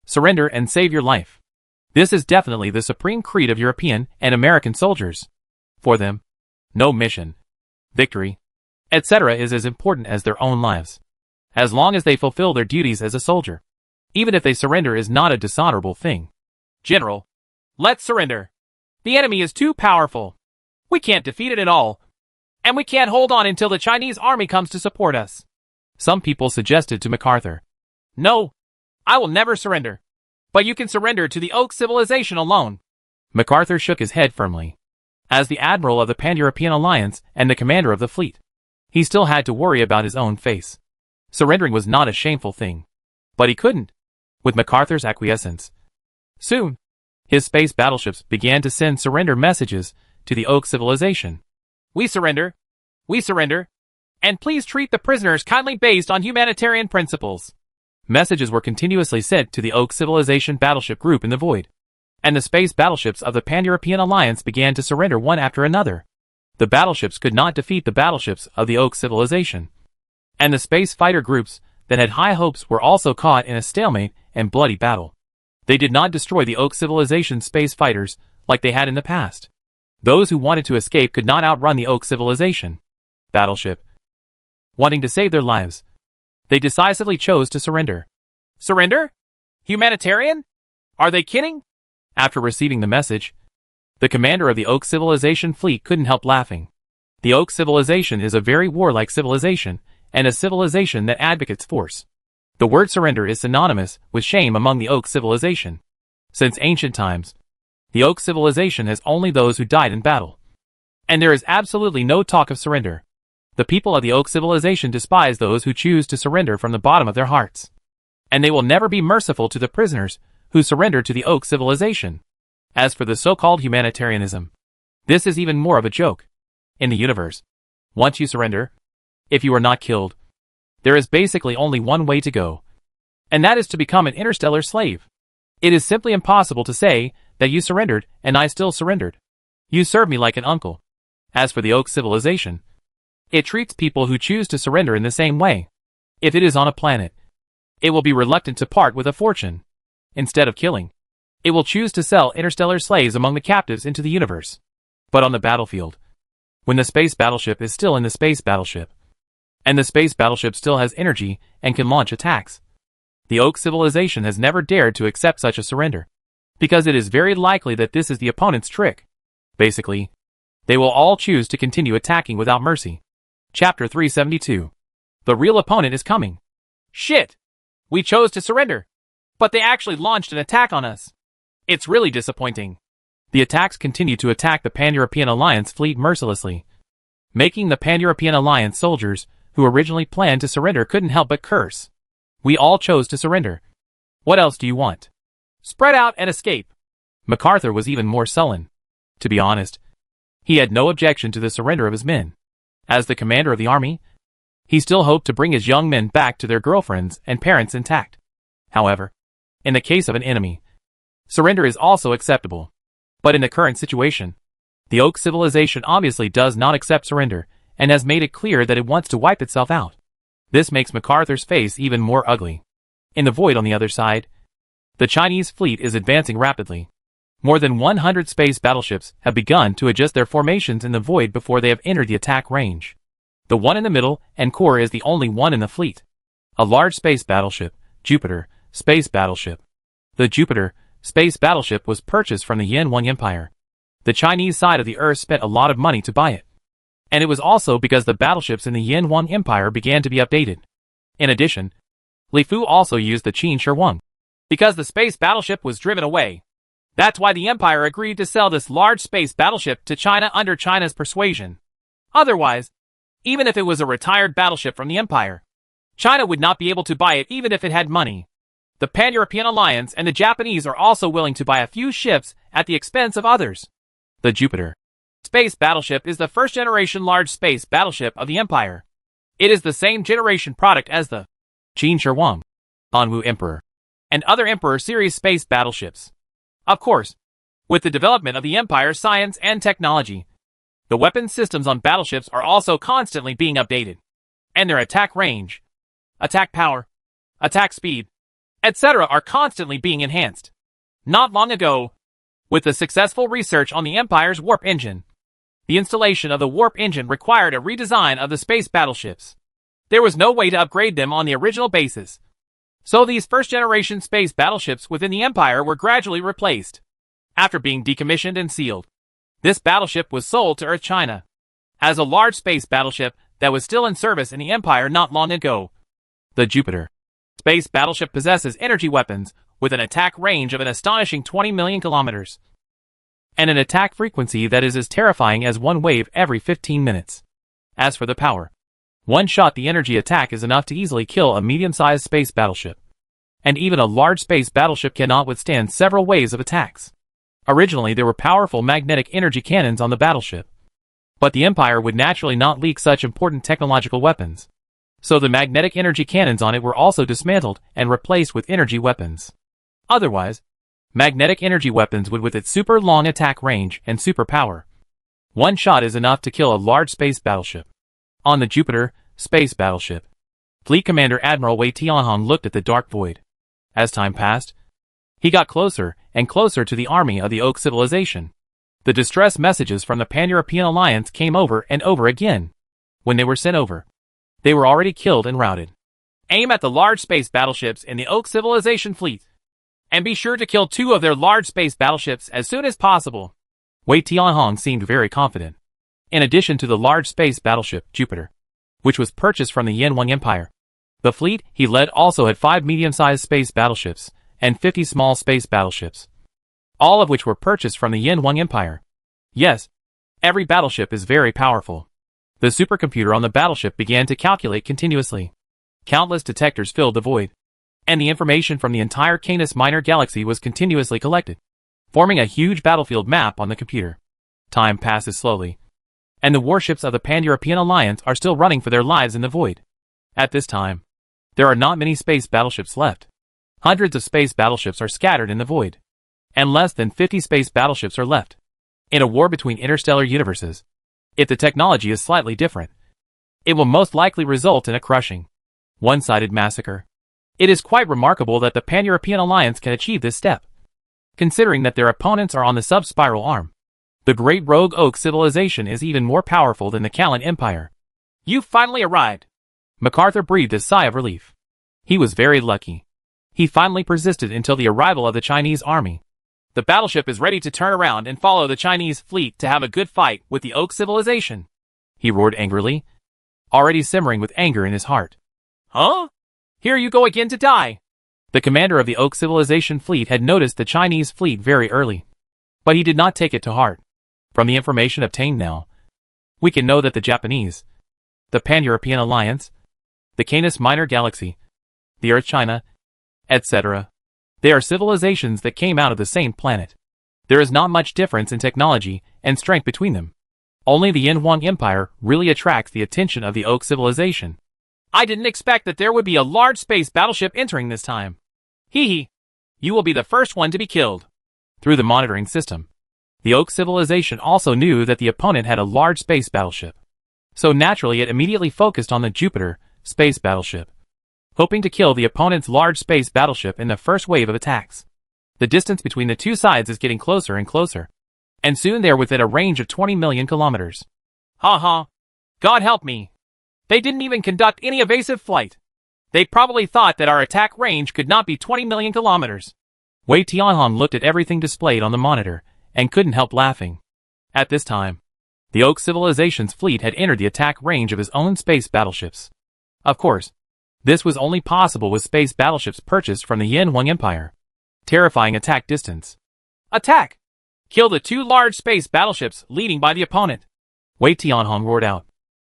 Speaker 1: surrender and save your life. This is definitely the supreme creed of European and American soldiers. For them, no mission, victory, etc. is as important as their own lives. As long as they fulfill their duties as a soldier. Even if they surrender is not a dishonorable thing.
Speaker 2: General, let's surrender. The enemy is too powerful. We can't defeat it at all. And we can't hold on until the Chinese army comes to support us.
Speaker 1: Some people suggested to MacArthur.
Speaker 2: No, I will never surrender. But you can surrender to the Oak civilization alone.
Speaker 1: MacArthur shook his head firmly. As the Admiral of the Pan-European Alliance and the commander of the fleet, he still had to worry about his own face. Surrendering was not a shameful thing. But he couldn't, with MacArthur's acquiescence. Soon, his space battleships began to send surrender messages to the Oak civilization.
Speaker 2: We surrender. We surrender. And please treat the prisoners kindly based on humanitarian principles.
Speaker 1: Messages were continuously sent to the Oak civilization battleship group in the void. And the space battleships of the Pan-European Alliance began to surrender one after another. The battleships could not defeat the battleships of the Oak civilization. And the space fighter groups that had high hopes were also caught in a stalemate and bloody battle. They did not destroy the Oak civilization space fighters like they had in the past. Those who wanted to escape could not outrun the Oak civilization battleship. Wanting to save their lives, they decisively chose to surrender.
Speaker 2: Surrender? Humanitarian? Are they kidding?
Speaker 1: After receiving the message, the commander of the Oak civilization fleet couldn't help laughing. The Oak civilization is a very warlike civilization, and a civilization that advocates force. The word surrender is synonymous with shame among the Oak civilization. Since ancient times, the Oak civilization has only those who died in battle. And there is absolutely no talk of surrender. The people of the Oak civilization despise those who choose to surrender from the bottom of their hearts. And they will never be merciful to the prisoners who surrender to the Oak civilization. As for the so-called humanitarianism, this is even more of a joke. In the universe, once you surrender, if you are not killed, there is basically only one way to go. And that is to become an interstellar slave. It is simply impossible to say that you surrendered and I still surrendered. You serve me like an uncle. As for the Oak civilization, it treats people who choose to surrender in the same way. If it is on a planet, it will be reluctant to part with a fortune. Instead of killing, it will choose to sell interstellar slaves among the captives into the universe. But on the battlefield, when the space battleship is still in the space battleship, and the space battleship still has energy and can launch attacks, the Oak civilization has never dared to accept such a surrender, because it is very likely that this is the opponent's trick. Basically, they will all choose to continue attacking without mercy. Chapter 372. The real opponent is coming.
Speaker 2: Shit! We chose to surrender, but they actually launched an attack on us. It's really disappointing.
Speaker 1: The attacks continue to attack the Pan-European Alliance fleet mercilessly, making the Pan-European Alliance soldiers who originally planned to surrender couldn't help but curse. We all chose to surrender. What else do you want?
Speaker 2: Spread out and escape.
Speaker 1: MacArthur was even more sullen. To be honest, he had no objection to the surrender of his men. As the commander of the army, he still hoped to bring his young men back to their girlfriends and parents intact. However, in the case of an enemy, surrender is also acceptable. But in the current situation, the Oak civilization obviously does not accept surrender and has made it clear that it wants to wipe itself out. This makes MacArthur's face even more ugly. In the void on the other side, the Chinese fleet is advancing rapidly. More than 100 space battleships have begun to adjust their formations in the void before they have entered the attack range. The one in the middle and core is the only one in the fleet. A large space battleship, Jupiter, space battleship. The Jupiter, space battleship was purchased from the Yin-Wang Empire. The Chinese side of the Earth spent a lot of money to buy it. And it was also because the battleships in the Yin-Wang Empire began to be updated. In addition, Li Fu also used the Qin Shi Huang,
Speaker 2: because the space battleship was driven away. That's why the Empire agreed to sell this large space battleship to China under China's persuasion. Otherwise, even if it was a retired battleship from the Empire, China would not be able to buy it even if it had money. The Pan-European Alliance and the Japanese are also willing to buy a few ships at the expense of others.
Speaker 1: The Jupiter
Speaker 2: space battleship is the first-generation large space battleship of the Empire. It is the same generation product as the
Speaker 1: Qin Shi Huang, Anwu Emperor,
Speaker 2: and other Emperor series space battleships. Of course, with the development of the Empire's science and technology, the weapon systems on battleships are also constantly being updated, and their attack range, attack power, attack speed, etc. are constantly being enhanced. Not long ago, with the successful research on the Empire's warp engine, the installation of the warp engine required a redesign of the space battleships. There was no way to upgrade them on the original basis. So these first-generation space battleships within the Empire were gradually replaced. After being decommissioned and sealed, this battleship was sold to Earth China as a large space battleship that was still in service in the Empire not long ago.
Speaker 1: The Jupiter
Speaker 2: space battleship possesses energy weapons, with an attack range of an astonishing 20 million kilometers, and an attack frequency that is as terrifying as one wave every 15 minutes. As for the power, one shot the energy attack is enough to easily kill a medium-sized space battleship. And even a large space battleship cannot withstand several waves of attacks. Originally there were powerful magnetic energy cannons on the battleship, but the Empire would naturally not leak such important technological weapons. So the magnetic energy cannons on it were also dismantled and replaced with energy weapons. Otherwise, magnetic energy weapons would, with its super long attack range and super power, one shot is enough to kill a large space battleship. On the Jupiter space battleship, Fleet Commander Admiral Wei Tianhong looked at the dark void. As time passed, he got closer and closer to the army of the Oak civilization. The distress messages from the Pan-European Alliance came over and over again. When they were sent over, they were already killed and routed. Aim at the large space battleships in the Oak civilization fleet, and be sure to kill 2 of their large space battleships as soon as possible. Wei Tianhong seemed very confident. In addition to the large space battleship Jupiter, which was purchased from the Yanwang Empire, the fleet he led also had 5 medium-sized space battleships and 50 small space battleships, all of which were purchased from the Yanwang Empire. Yes, every battleship is very powerful. The supercomputer on the battleship began to calculate continuously. Countless detectors filled the void, and the information from the entire Canis Minor galaxy was continuously collected, forming a huge battlefield map on the computer. Time passes slowly, and the warships of the Pan-European Alliance are still running for their lives in the void. At this time, there are not many space battleships left. Hundreds of space battleships are scattered in the void, and less than 50 space battleships are left. In a war between interstellar universes, if the technology is slightly different, it will most likely result in a crushing, one-sided massacre. It is quite remarkable that the Pan-European Alliance can achieve this step, considering that their opponents are on the sub-spiral arm. The great rogue Oak civilization is even more powerful than the Callan Empire.
Speaker 1: You finally arrived.
Speaker 2: MacArthur breathed a sigh of relief. He was very lucky. He finally persisted until the arrival of the Chinese army.
Speaker 1: The battleship is ready to turn around and follow the Chinese fleet to have a good fight with the Oak civilization.
Speaker 2: He roared angrily, already simmering with anger in his heart.
Speaker 1: Huh? Here you go again to die.
Speaker 2: The commander of the Oak civilization fleet had noticed the Chinese fleet very early, but he did not take it to heart. From the information obtained now, we can know that the Japanese, the Pan-European Alliance, the Canis Minor Galaxy, the Earth China, etc., they are civilizations that came out of the same planet. There is not much difference in technology and strength between them. Only the Yanwang Empire really attracts the attention of the Oak civilization.
Speaker 1: I didn't expect that there would be a large space battleship entering this time. Hee hee. You will be the first one to be killed.
Speaker 2: Through the monitoring system, the Oak civilization also knew that the opponent had a large space battleship. So naturally it immediately focused on the Jupiter space battleship, hoping to kill the opponent's large space battleship in the first wave of attacks. The distance between the two sides is getting closer and closer, and soon they are within a range of 20 million kilometers.
Speaker 1: Ha ha. God help me. They didn't even conduct any evasive flight. They probably thought that our attack range could not be 20 million kilometers.
Speaker 2: Wei Tianhong looked at everything displayed on the monitor and couldn't help laughing. At this time, the Oak civilization's fleet had entered the attack range of his own space battleships. Of course, this was only possible with space battleships purchased from the Yanwang Empire. Terrifying attack distance.
Speaker 1: Attack! Kill the 2 large space battleships leading by the opponent.
Speaker 2: Wei Tianhong roared out.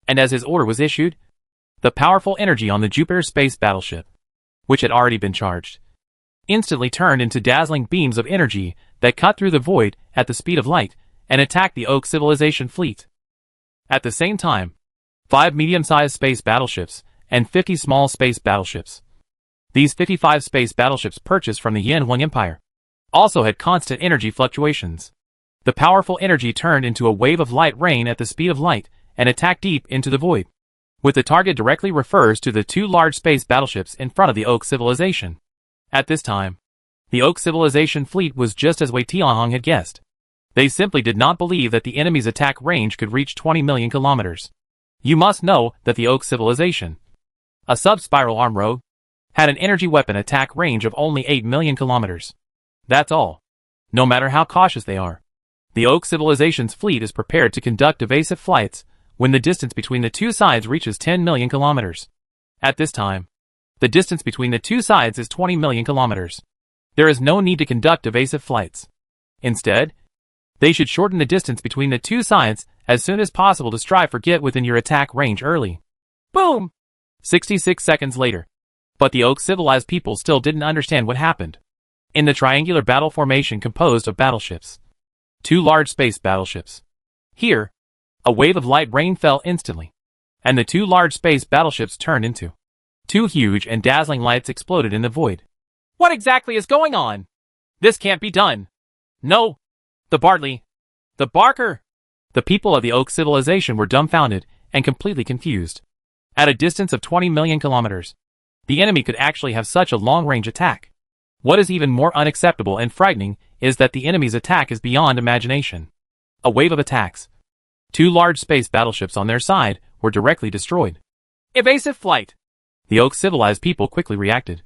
Speaker 2: And as his order was issued, the powerful energy on the Jupiter space battleship, which had already been charged, instantly turned into dazzling beams of energy that cut through the void at the speed of light and attacked the Oak civilization fleet. At the same time, 5 medium-sized space battleships and 50 small space battleships. These 55 space battleships purchased from the Yanwang Empire also had constant energy fluctuations. The powerful energy turned into a wave of light rain at the speed of light and attacked deep into the void, with the target directly refers to the 2 large space battleships in front of the Oak civilization. At this time, the Oak civilization fleet was just as Wei Tianhong had guessed. They simply did not believe that the enemy's attack range could reach 20 million kilometers. You must know that the Oak civilization, a sub-spiral arm rogue, had an energy weapon attack range of only 8 million kilometers. That's all. No matter how cautious they are, the Oak civilization's fleet is prepared to conduct evasive flights when the distance between the two sides reaches 10 million kilometers. At this time, the distance between the two sides is 20 million kilometers.
Speaker 1: There is no need to conduct evasive flights. Instead, they should shorten the distance between the two sides as soon as possible to strive for get within your attack range early. Boom! 66 seconds later. But the Oak civilized people still didn't understand what happened. In the triangular battle formation composed of battleships, 2 large space battleships. Here, a wave of light rain fell instantly, and the 2 large space battleships turned into 2 huge and dazzling lights exploded in the void.
Speaker 2: What exactly is going on? This can't be done. No. The Bartley. The Barker.
Speaker 1: The people of the Oak civilization were dumbfounded and completely confused. At a distance of 20 million kilometers, the enemy could actually have such a long-range attack. What is even more unacceptable and frightening is that the enemy's attack is beyond imagination. A wave of attacks. 2 large space battleships on their side were directly destroyed.
Speaker 2: Evasive flight.
Speaker 1: The Oak civilized people quickly reacted,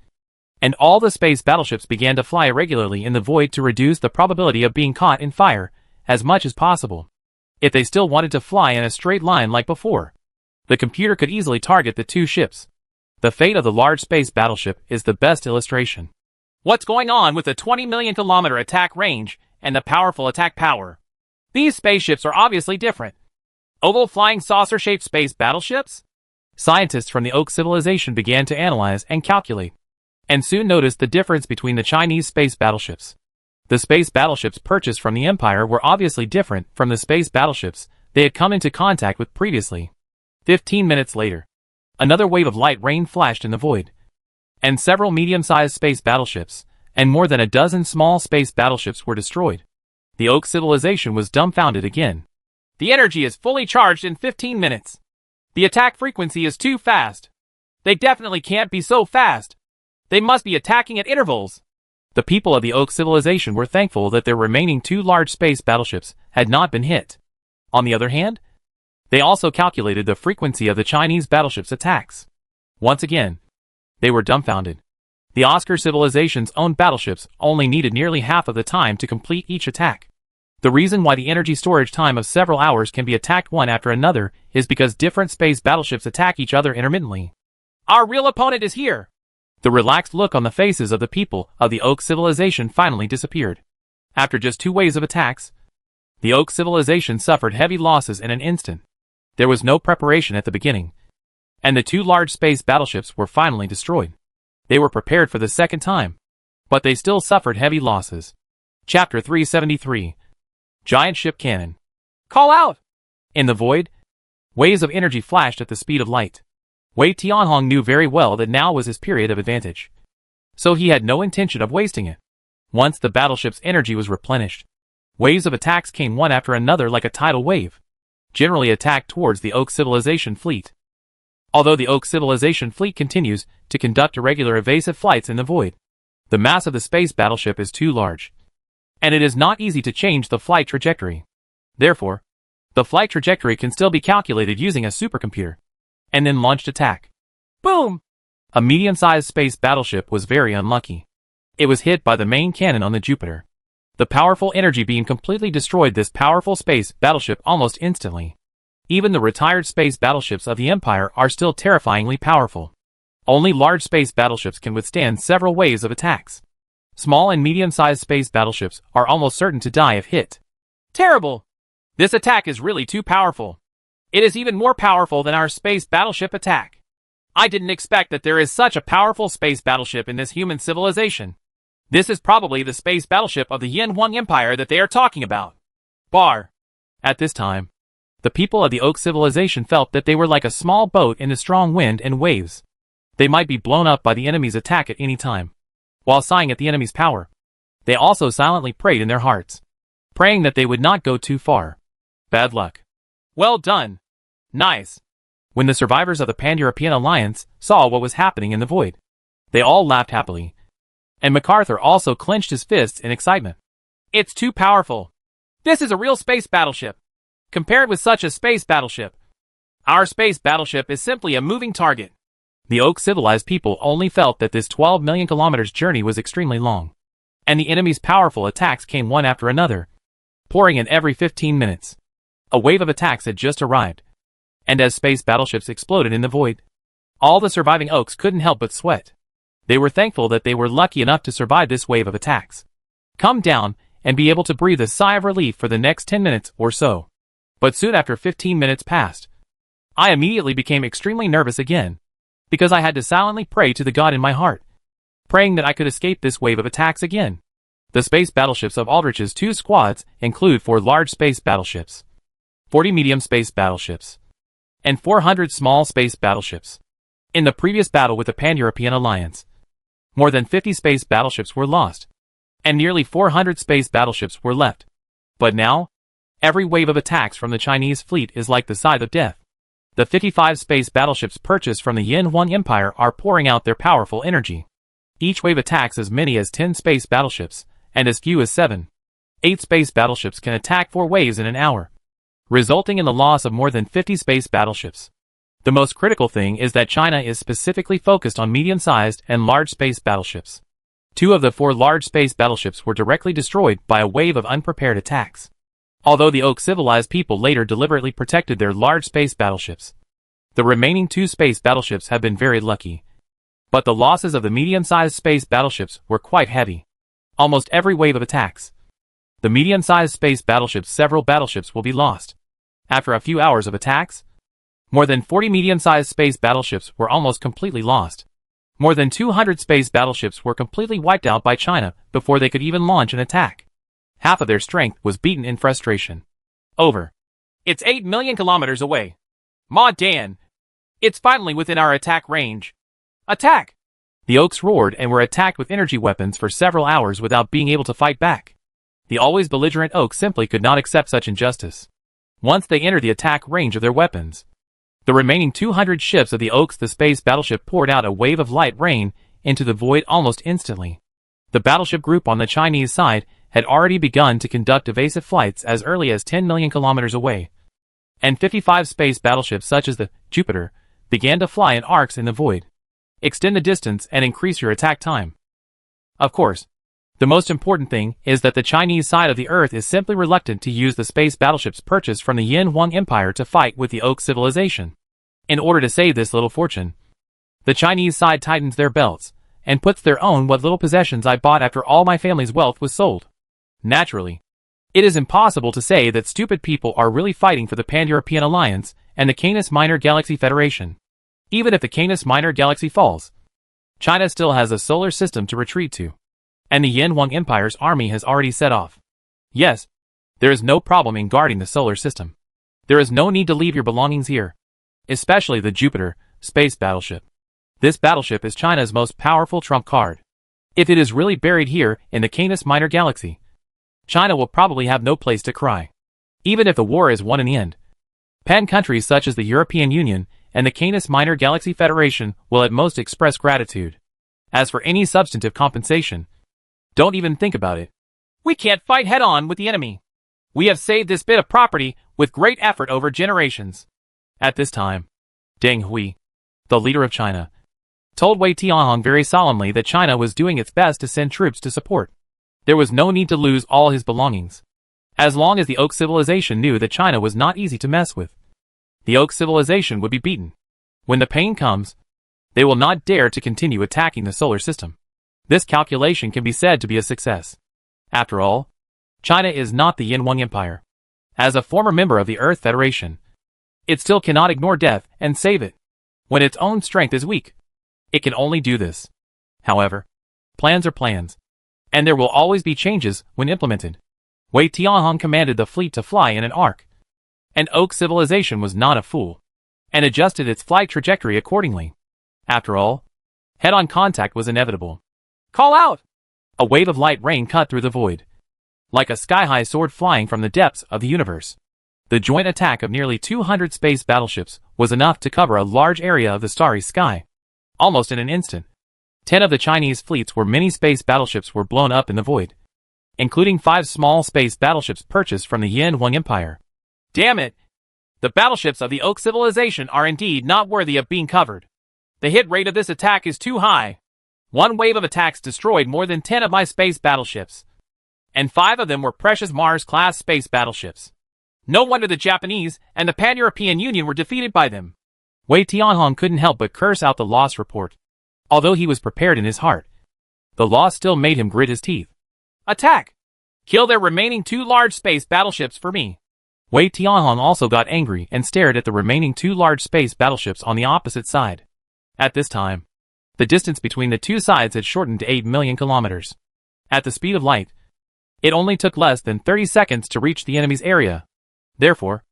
Speaker 1: and all the space battleships began to fly irregularly in the void to reduce the probability of being caught in fire as much as possible. If they still wanted to fly in a straight line like before, the computer could easily target the 2 ships. The fate of the large space battleship is the best illustration.
Speaker 2: What's going on with the 20 million kilometer attack range and the powerful attack power? These spaceships are obviously different. Oval flying saucer-shaped space battleships?
Speaker 1: Scientists from the Oak civilization began to analyze and calculate, and soon noticed the difference between the Chinese space battleships. The space battleships purchased from the Empire were obviously different from the space battleships they had come into contact with previously. 15 minutes later, another wave of light rain flashed in the void, and several medium-sized space battleships and more than a dozen small space battleships were destroyed. The Oak civilization was dumbfounded again.
Speaker 2: The energy is fully charged in 15 minutes. The attack frequency is too fast. They definitely can't be so fast. They must be attacking at intervals.
Speaker 1: The people of the Oak civilization were thankful that their remaining 2 large space battleships had not been hit. On the other hand, they also calculated the frequency of the Chinese battleships' attacks. Once again, they were dumbfounded. The Oscar civilization's own battleships only needed nearly half of the time to complete each attack. The reason why the energy storage time of several hours can be attacked one after another is because different space battleships attack each other intermittently.
Speaker 2: Our real opponent is here.
Speaker 1: The relaxed look on the faces of the people of the Oak civilization finally disappeared. After just 2 waves of attacks, the Oak civilization suffered heavy losses in an instant. There was no preparation at the beginning, and the 2 large space battleships were finally destroyed. They were prepared for the second time, but they still suffered heavy losses. Chapter 373. Giant Ship Cannon.
Speaker 2: Call out!
Speaker 1: In the void, waves of energy flashed at the speed of light. Wei Tianhong knew very well that now was his period of advantage, so he had no intention of wasting it. Once the battleship's energy was replenished, waves of attacks came one after another like a tidal wave, generally attacked towards the Oak civilization fleet. Although the Oak civilization fleet continues to conduct irregular evasive flights in the void, the mass of the space battleship is too large, and it is not easy to change the flight trajectory. Therefore, the flight trajectory can still be calculated using a supercomputer, and then launched attack.
Speaker 2: Boom!
Speaker 1: A medium-sized space battleship was very unlucky. It was hit by the main cannon on the Jupiter. The powerful energy beam completely destroyed this powerful space battleship almost instantly. Even the retired space battleships of the Empire are still terrifyingly powerful. Only large space battleships can withstand several waves of attacks. Small and medium-sized space battleships are almost certain to die if hit.
Speaker 2: Terrible! This attack is really too powerful. It is even more powerful than our space battleship attack. I didn't expect that there is such a powerful space battleship in this human civilization. This is probably the space battleship of the Yin Huang Empire that they are talking about. Bar.
Speaker 1: At this time, the people of the Oak civilization felt that they were like a small boat in the strong wind and waves. They might be blown up by the enemy's attack at any time. While sighing at the enemy's power, they also silently prayed in their hearts, praying that they would not go too far. Bad luck.
Speaker 2: Well done. Nice.
Speaker 1: When the survivors of the Pan-European Alliance saw what was happening in the void, they all laughed happily, and MacArthur also clenched his fists in excitement.
Speaker 2: It's too powerful. This is a real space battleship. Compared with such a space battleship, our space battleship is simply a moving target.
Speaker 1: The Oak civilized people only felt that this 12 million kilometers journey was extremely long, and the enemy's powerful attacks came one after another, pouring in every 15 minutes. A wave of attacks had just arrived, and as space battleships exploded in the void, all the surviving Oaks couldn't help but sweat. They were thankful that they were lucky enough to survive this wave of attacks, come down, and be able to breathe a sigh of relief for the next 10 minutes or so. But soon after 15 minutes passed, I immediately became extremely nervous again, because I had to silently pray to the God in my heart, praying that I could escape this wave of attacks again. The space battleships of Aldrich's 2 squads include 4 large space battleships, 40 medium space battleships, and 400 small space battleships. In the previous battle with the Pan-European Alliance, more than 50 space battleships were lost, and nearly 400 space battleships were left. But now, every wave of attacks from the Chinese fleet is like the scythe of death. The 55 space battleships purchased from the Yin Huang Empire are pouring out their powerful energy. Each wave attacks as many as 10 space battleships, and as few as 7, 8 space battleships can attack 4 waves in an hour, resulting in the loss of more than 50 space battleships. The most critical thing is that China is specifically focused on medium-sized and large space battleships. 2 of the 4 large space battleships were directly destroyed by a wave of unprepared attacks. Although the Oak civilized people later deliberately protected their large space battleships, the remaining 2 space battleships have been very lucky. But the losses of the medium-sized space battleships were quite heavy. Almost every wave of attacks, the medium-sized space battleships, several battleships will be lost. After a few hours of attacks, more than 40 medium-sized space battleships were almost completely lost. More than 200 space battleships were completely wiped out by China before they could even launch an attack. Half of their strength was beaten in frustration. Over.
Speaker 2: It's 8 million kilometers away. Ma Dan. It's finally within our attack range. Attack!
Speaker 1: The Oaks roared and were attacked with energy weapons for several hours without being able to fight back. The always belligerent Oaks simply could not accept such injustice. Once they entered the attack range of their weapons, the remaining 200 ships of the Oaks, the space battleship, poured out a wave of light rain into the void almost instantly. The battleship group on the Chinese side had already begun to conduct evasive flights as early as 10 million kilometers away, and 55 space battleships such as the Jupiter began to fly in arcs in the void, extend the distance and increase your attack time. Of course, the most important thing is that the Chinese side of the Earth is simply reluctant to use the space battleships purchased from the Yin Huang Empire to fight with the Oak civilization. In order to save this little fortune, the Chinese side tightens their belts and puts their own what little possessions I bought after all my family's wealth was sold. Naturally, it is impossible to say that stupid people are really fighting for the Pan-European Alliance and the Canis Minor Galaxy Federation. Even if the Canis Minor Galaxy falls, China still has a solar system to retreat to, and the Yin Huang Empire's army has already set off. Yes, there is no problem in guarding the solar system. There is no need to leave your belongings here, especially the Jupiter space battleship. This battleship is China's most powerful trump card. If it is really buried here in the Canis Minor Galaxy, China will probably have no place to cry. Even if the war is won in the end, Pan countries such as the European Union and the Canis Minor Galaxy Federation will at most express gratitude. As for any substantive compensation, don't even think about it.
Speaker 2: We can't fight head-on with the enemy. We have saved this bit of property with great effort over generations.
Speaker 1: At this time, Deng Hui, the leader of China, told Wei Tianhong very solemnly that China was doing its best to send troops to support. There was no need to lose all his belongings, as long as the Oak civilization knew that China was not easy to mess with. The Oak civilization would be beaten. When the pain comes, they will not dare to continue attacking the solar system. This calculation can be said to be a success. After all, China is not the Yin Huang Empire. As a former member of the Earth Federation, it still cannot ignore death and save it. When its own strength is weak, it can only do this. However, plans are plans, and there will always be changes when implemented. Wei Tianhong commanded the fleet to fly in an arc, and Oak civilization was not a fool, and adjusted its flight trajectory accordingly. After all, head-on contact was inevitable.
Speaker 2: Call out!
Speaker 1: A wave of light rain cut through the void, like a sky-high sword flying from the depths of the universe. The joint attack of nearly 200 space battleships was enough to cover a large area of the starry sky, almost in an instant. 10 of the Chinese fleet's mini space battleships were blown up in the void, including 5 small space battleships purchased from the Yin Huang Empire.
Speaker 2: Damn it! The battleships of the Oak civilization are indeed not worthy of being covered. The hit rate of this attack is too high. One wave of attacks destroyed more than 10 of my space battleships, and 5 of them were precious Mars-class space battleships. No wonder the Japanese and the Pan-European Union were defeated by them.
Speaker 1: Wei Tianhong couldn't help but curse out the loss report. Although he was prepared in his heart, the loss still made him grit his teeth.
Speaker 2: Attack! Kill their remaining 2 large space battleships for me.
Speaker 1: Wei Tianhong also got angry and stared at the remaining 2 large space battleships on the opposite side. At this time, the distance between the two sides had shortened to 8 million kilometers. At the speed of light, it only took less than 30 seconds to reach the enemy's area. Therefore,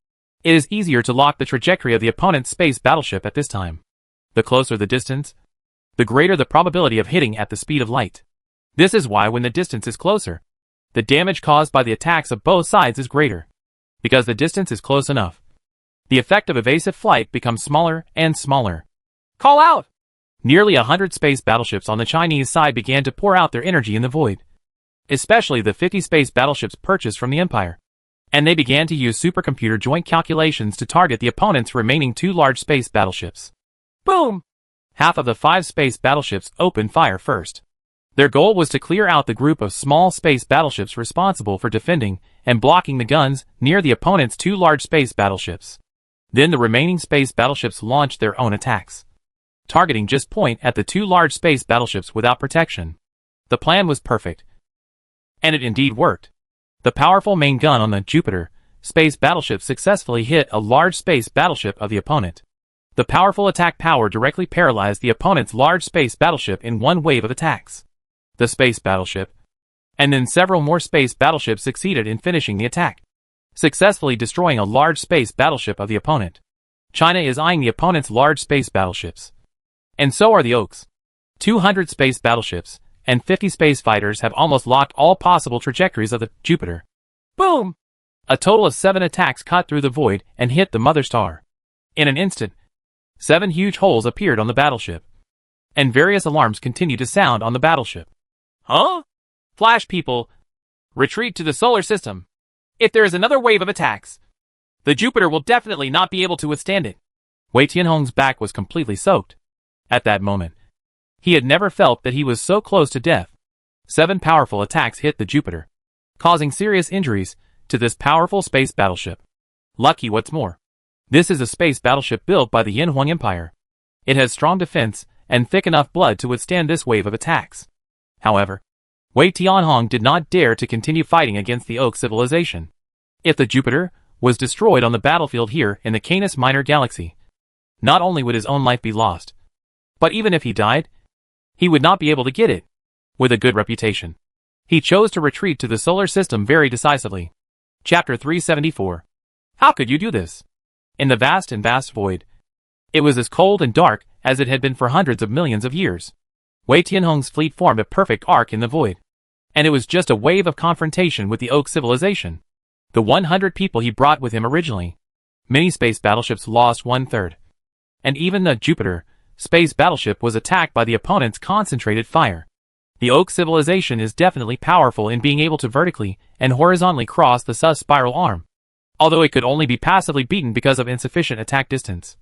Speaker 1: it is easier to lock the trajectory of the opponent's space battleship at this time. The closer the distance, the greater the probability of hitting at the speed of light. This is why when the distance is closer, the damage caused by the attacks of both sides is greater. Because the distance is close enough, the effect of evasive flight becomes smaller and smaller.
Speaker 2: Call out!
Speaker 1: Nearly 100 space battleships on the Chinese side began to pour out their energy in the void. Especially the 50 space battleships purchased from the Empire. And they began to use supercomputer joint calculations to target the opponent's remaining 2 large space battleships.
Speaker 2: Boom!
Speaker 1: Half of the 5 space battleships opened fire first. Their goal was to clear out the group of small space battleships responsible for defending and blocking the guns near the opponent's 2 large space battleships. Then the remaining space battleships launched their own attacks, targeting just point at the 2 large space battleships without protection. The plan was perfect. And it indeed worked. The powerful main gun on the Jupiter space battleship successfully hit a large space battleship of the opponent. The powerful attack power directly paralyzed the opponent's large space battleship in one wave of attacks. The space battleship, and then several more space battleships succeeded in finishing the attack, successfully destroying a large space battleship of the opponent. China is eyeing the opponent's large space battleships. And so are the Oaks. 200 space battleships and 50 space fighters have almost locked all possible trajectories of the Jupiter.
Speaker 2: Boom!
Speaker 1: A total of 7 attacks cut through the void and hit the mother star. In an instant, 7 huge holes appeared on the battleship, and various alarms continued to sound on the battleship.
Speaker 2: Huh? Flash people, retreat to the solar system. If there is another wave of attacks, the Jupiter will definitely not be able to withstand it.
Speaker 1: Wei Tianhong's back was completely soaked. At that moment, he had never felt that he was so close to death. 7 powerful attacks hit the Jupiter, causing serious injuries to this powerful space battleship. Lucky what's more, this is a space battleship built by the Yinhuang Empire. It has strong defense and thick enough blood to withstand this wave of attacks. However, Wei Tianhong did not dare to continue fighting against the Oak civilization. If the Jupiter was destroyed on the battlefield here in the Canis Minor Galaxy, not only would his own life be lost, but even if he died, he would not be able to get it. With a good reputation, he chose to retreat to the solar system very decisively. Chapter 374. How could you do this? In the vast and vast void, it was as cold and dark as it had been for hundreds of millions of years. Wei Tianhong's fleet formed a perfect arc in the void, and it was just a wave of confrontation with the Oak civilization. The 100 people he brought with him originally. Many space battleships lost 1/3. And even the Jupiter space battleship was attacked by the opponent's concentrated fire. The Oak civilization is definitely powerful in being able to vertically and horizontally cross the sus-spiral arm, although it could only be passively beaten because of insufficient attack distance.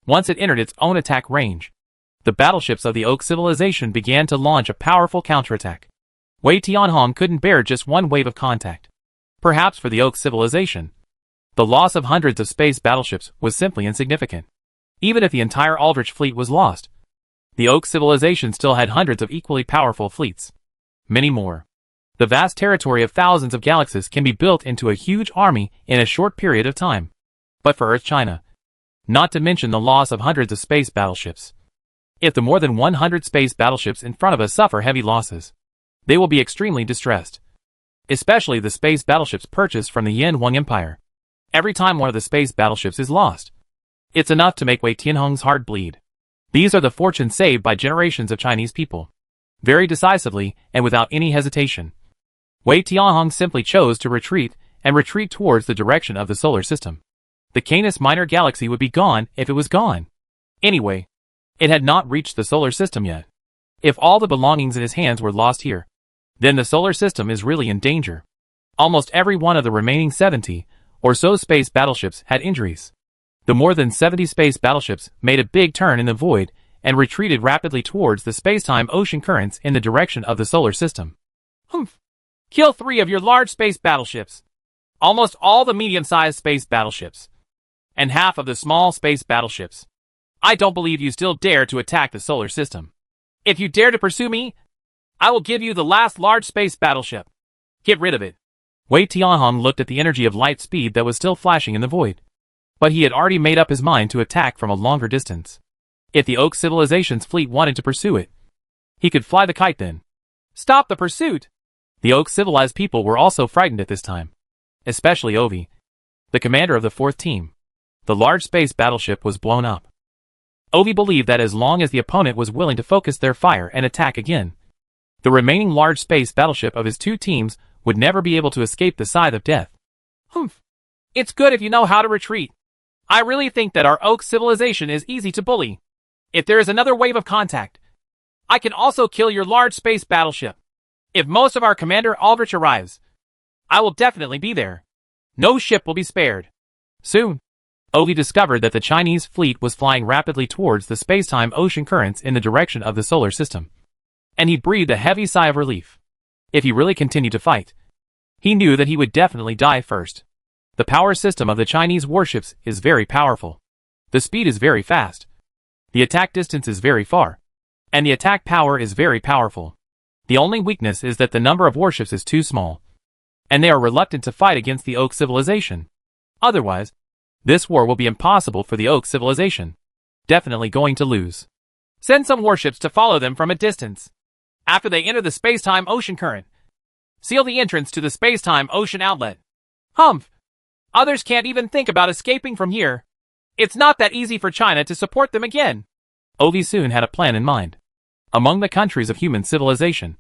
Speaker 1: Once it entered its own attack range, the battleships of the Oak civilization began to launch a powerful counterattack. Wei Tianhong couldn't bear just one wave of contact. Perhaps for the Oak civilization, the loss of hundreds of space battleships was simply insignificant. Even if the entire Aldrich fleet was lost, the Oak civilization still had hundreds of equally powerful fleets. Many more. The vast territory of thousands of galaxies can be built into a huge army in a short period of time. But for Earth China, not to mention the loss of hundreds of space battleships, if the more than 100 space battleships in front of us suffer heavy losses, they will be extremely distressed. Especially the space battleships purchased from the Yinhuang Empire. Every time one of the space battleships is lost, it's enough to make Wei Tianhong's heart bleed. These are the fortunes saved by generations of Chinese people. Very decisively and without any hesitation, Wei Tianhong simply chose to retreat towards the direction of the solar system. The Canis Minor Galaxy would be gone if it was gone. Anyway, it had not reached the solar system yet. If all the belongings in his hands were lost here, then the solar system is really in danger. Almost every one of the remaining 70 or so space battleships had injuries. The more than 70 space battleships made a big turn in the void and retreated rapidly towards the space-time ocean currents in the direction of the solar system.
Speaker 2: Humph! Kill 3 of your large space battleships. Almost all the medium-sized space battleships. And half of the small space battleships. I don't believe you still dare to attack the solar system. If you dare to pursue me, I will give you the last large space battleship. Get rid of it.
Speaker 1: Wei Tianhong looked at the energy of light speed that was still flashing in the void. But he had already made up his mind to attack from a longer distance. If the Oak Civilization's fleet wanted to pursue it, he could fly the kite then.
Speaker 2: Stop the pursuit!
Speaker 1: The Oak civilized people were also frightened at this time. Especially Ovi, the commander of the fourth team. The large space battleship was blown up. Ovi believed that as long as the opponent was willing to focus their fire and attack again, the remaining large space battleship of his two teams would never be able to escape the scythe of death.
Speaker 2: Humph. It's good if you know how to retreat. I really think that our Oak civilization is easy to bully. If there is another wave of contact, I can also kill your large space battleship. If most of our Commander Aldrich arrives, I will definitely be there. No ship will be spared.
Speaker 1: Soon, Ovi discovered that the Chinese fleet was flying rapidly towards the space-time ocean currents in the direction of the solar system. And he breathed a heavy sigh of relief. If he really continued to fight, he knew that he would definitely die first. The power system of the Chinese warships is very powerful. The speed is very fast. The attack distance is very far. And the attack power is very powerful. The only weakness is that the number of warships is too small. And they are reluctant to fight against the Oak civilization. Otherwise, this war will be impossible for the Oak civilization. Definitely going to lose.
Speaker 2: Send some warships to follow them from a distance. After they enter the space-time ocean current, seal the entrance to the space-time ocean outlet. Humph! Others can't even think about escaping from here. It's not that easy for China to support them again.
Speaker 1: Ovi soon had a plan in mind. Among the countries of human civilization,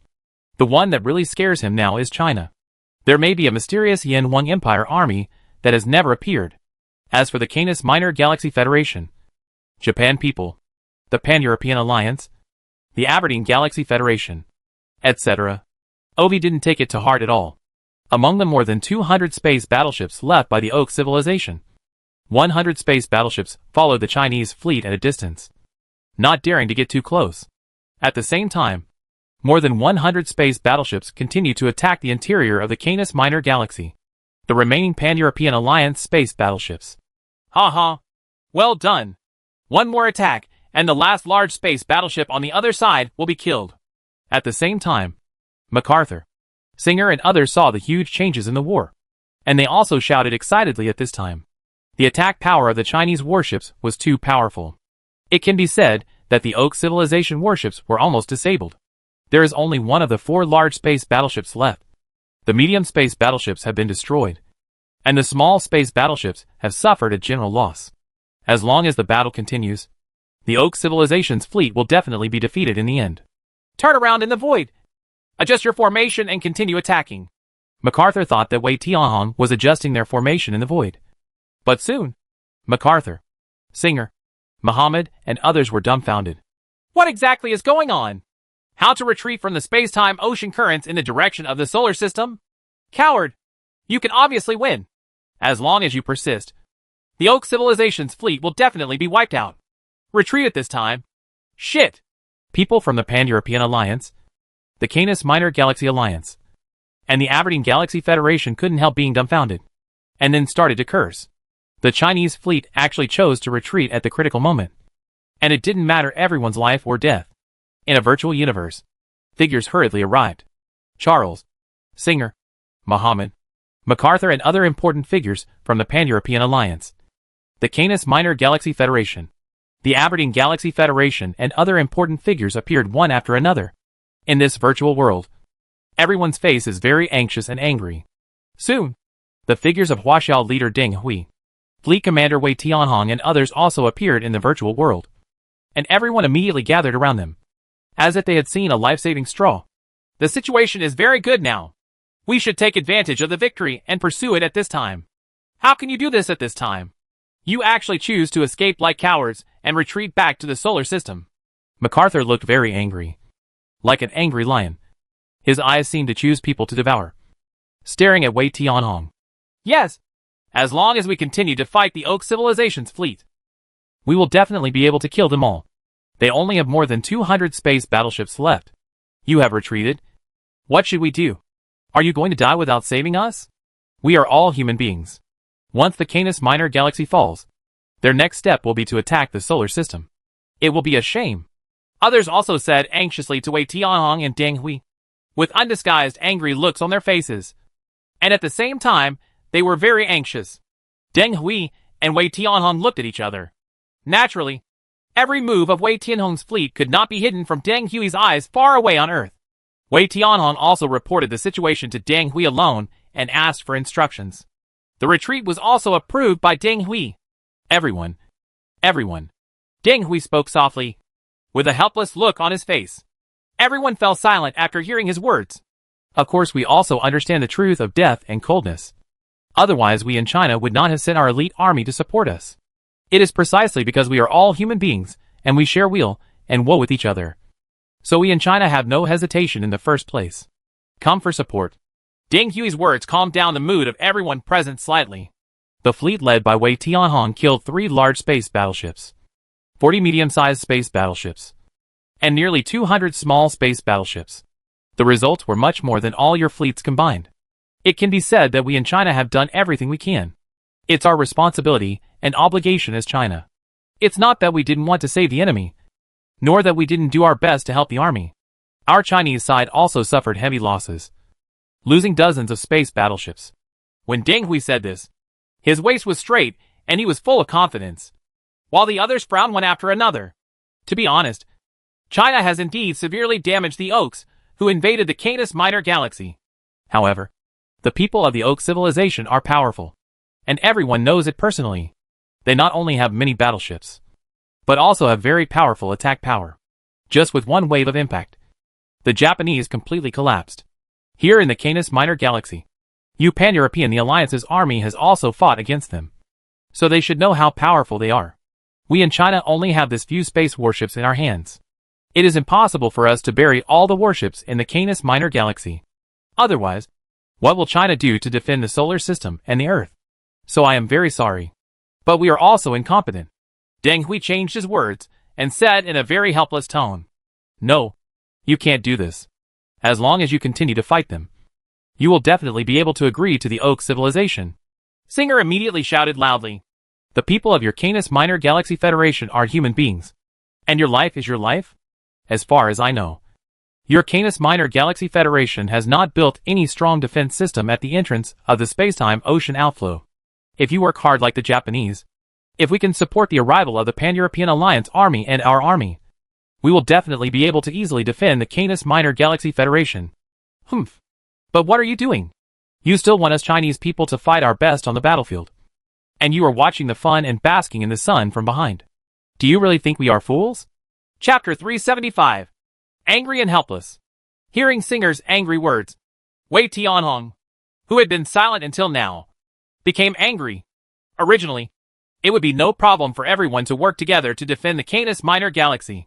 Speaker 1: the one that really scares him now is China. There may be a mysterious Yin Wang Empire army that has never appeared. As for the Canis Minor Galaxy Federation, Japan people, the Pan-European Alliance, the Aberdeen Galaxy Federation, etc., Ovi didn't take it to heart at all. Among the more than 200 space battleships left by the Oak civilization, 100 space battleships followed the Chinese fleet at a distance, not daring to get too close. At the same time, more than 100 space battleships continued to attack the interior of the Canis Minor Galaxy, the remaining Pan-European Alliance space battleships.
Speaker 2: Ha. Well done. One more attack, and the last large space battleship on the other side will be killed.
Speaker 1: At the same time, MacArthur, Singer and others saw the huge changes in the war, and they also shouted excitedly at this time. The attack power of the Chinese warships was too powerful. It can be said that the Oak civilization warships were almost disabled. There is only one of the 4 large space battleships left. The medium space battleships have been destroyed, and the small space battleships have suffered a general loss. As long as the battle continues, the Oak civilization's fleet will definitely be defeated in the end.
Speaker 2: Turn around in the void. Adjust your formation and continue attacking.
Speaker 1: MacArthur thought that Wei Tianhong was adjusting their formation in the void. But soon, MacArthur, Singer, Muhammad, and others were dumbfounded.
Speaker 2: What exactly is going on? How to retreat from the space-time ocean currents in the direction of the solar system? Coward! You can obviously win. As long as you persist, the Oak civilization's fleet will definitely be wiped out. Retreat at this time. Shit!
Speaker 1: People from the Pan-European Alliance, the Canis Minor Galaxy Alliance, and the Aberdeen Galaxy Federation couldn't help being dumbfounded, and then started to curse. The Chinese fleet actually chose to retreat at the critical moment, and it didn't matter everyone's life or death. In a virtual universe, figures hurriedly arrived. Charles, Singer, Muhammad, MacArthur and other important figures from the Pan-European Alliance, the Canis Minor Galaxy Federation, the Aberdeen Galaxy Federation and other important figures appeared one after another. In this virtual world, everyone's face is very anxious and angry. Soon, the figures of Huaxiao leader Deng Hui, fleet commander Wei Tianhong and others also appeared in the virtual world, and everyone immediately gathered around them, as if they had seen a life-saving straw.
Speaker 2: The situation is very good now. We should take advantage of the victory and pursue it at this time. How can you do this at this time? You actually choose to escape like cowards and retreat back to the solar system.
Speaker 1: MacArthur looked very angry. Like an angry lion, his eyes seemed to choose people to devour, staring at Wei Tianhong.
Speaker 2: Yes, as long as we continue to fight the Oak civilization's fleet,
Speaker 1: we will definitely be able to kill them all. They only have more than 200 space battleships left. You have retreated. What should we do? Are you going to die without saving us? We are all human beings. Once the Canis Minor Galaxy falls, their next step will be to attack the solar system. It will be a shame.
Speaker 2: Others also said anxiously to Wei Tianhong and Deng Hui, with undisguised angry looks on their faces. And at the same time, they were very anxious. Deng Hui and Wei Tianhong looked at each other. Naturally, every move of Wei Tianhong's fleet could not be hidden from Deng Hui's eyes far away on Earth. Wei Tianhong also reported the situation to Deng Hui alone and asked for instructions. The retreat was also approved by Deng Hui. Everyone. Deng Hui spoke softly, with a helpless look on his face. Everyone fell silent after hearing his words. Of course, we also understand the truth of death and coldness. Otherwise, we in China would not have sent our elite army to support us. It is precisely because we are all human beings, and we share weal and woe with each other. So we in China have no hesitation in the first place. Come for support. Deng Hui's words calmed down the mood of everyone present slightly. The fleet led by Wei Tianhong killed 3 large space battleships, 40 medium-sized space battleships, and nearly 200 small space battleships. The results were much more than all your fleets combined. It can be said that we in China have done everything we can. It's our responsibility and obligation as China. It's not that we didn't want to save the enemy, nor that we didn't do our best to help the army. Our Chinese side also suffered heavy losses, losing dozens of space battleships. When Deng Hui said this, his waist was straight and he was full of confidence, while the others frowned one after another. To be honest, China has indeed severely damaged the Oaks, who invaded the Canis Minor galaxy. However, the people of the Oak civilization are powerful, and everyone knows it personally. They not only have many battleships, but also have very powerful attack power. Just with one wave of impact, the Japanese completely collapsed. Here in the Canis Minor galaxy, Pan-European, the Alliance's army has also fought against them. So they should know how powerful they are. We in China only have this few space warships in our hands. It is impossible for us to bury all the warships in the Canis Minor galaxy. Otherwise, what will China do to defend the solar system and the Earth? So I am very sorry. But we are also incompetent. Deng Hui changed his words and said in a very helpless tone, "No, you can't do this. As long as you continue to fight them, you will definitely be able to agree to the Oak civilization." Singer immediately shouted loudly, "The people of your Canis Minor Galaxy Federation are human beings. And your life is your life? As far as I know, your Canis Minor Galaxy Federation has not built any strong defense system at the entrance of the spacetime ocean outflow. If you work hard like the Japanese, if we can support the arrival of the Pan-European Alliance army and our army, we will definitely be able to easily defend the Canis Minor Galaxy Federation." Humph. But what are you doing? You still want us Chinese people to fight our best on the battlefield. And you are watching the fun and basking in the sun from behind. Do you really think we are fools? Chapter 375. Angry and helpless. Hearing Singer's angry words, Wei Tianhong, who had been silent until now, became angry. Originally, it would be no problem for everyone to work together to defend the Canis Minor Galaxy.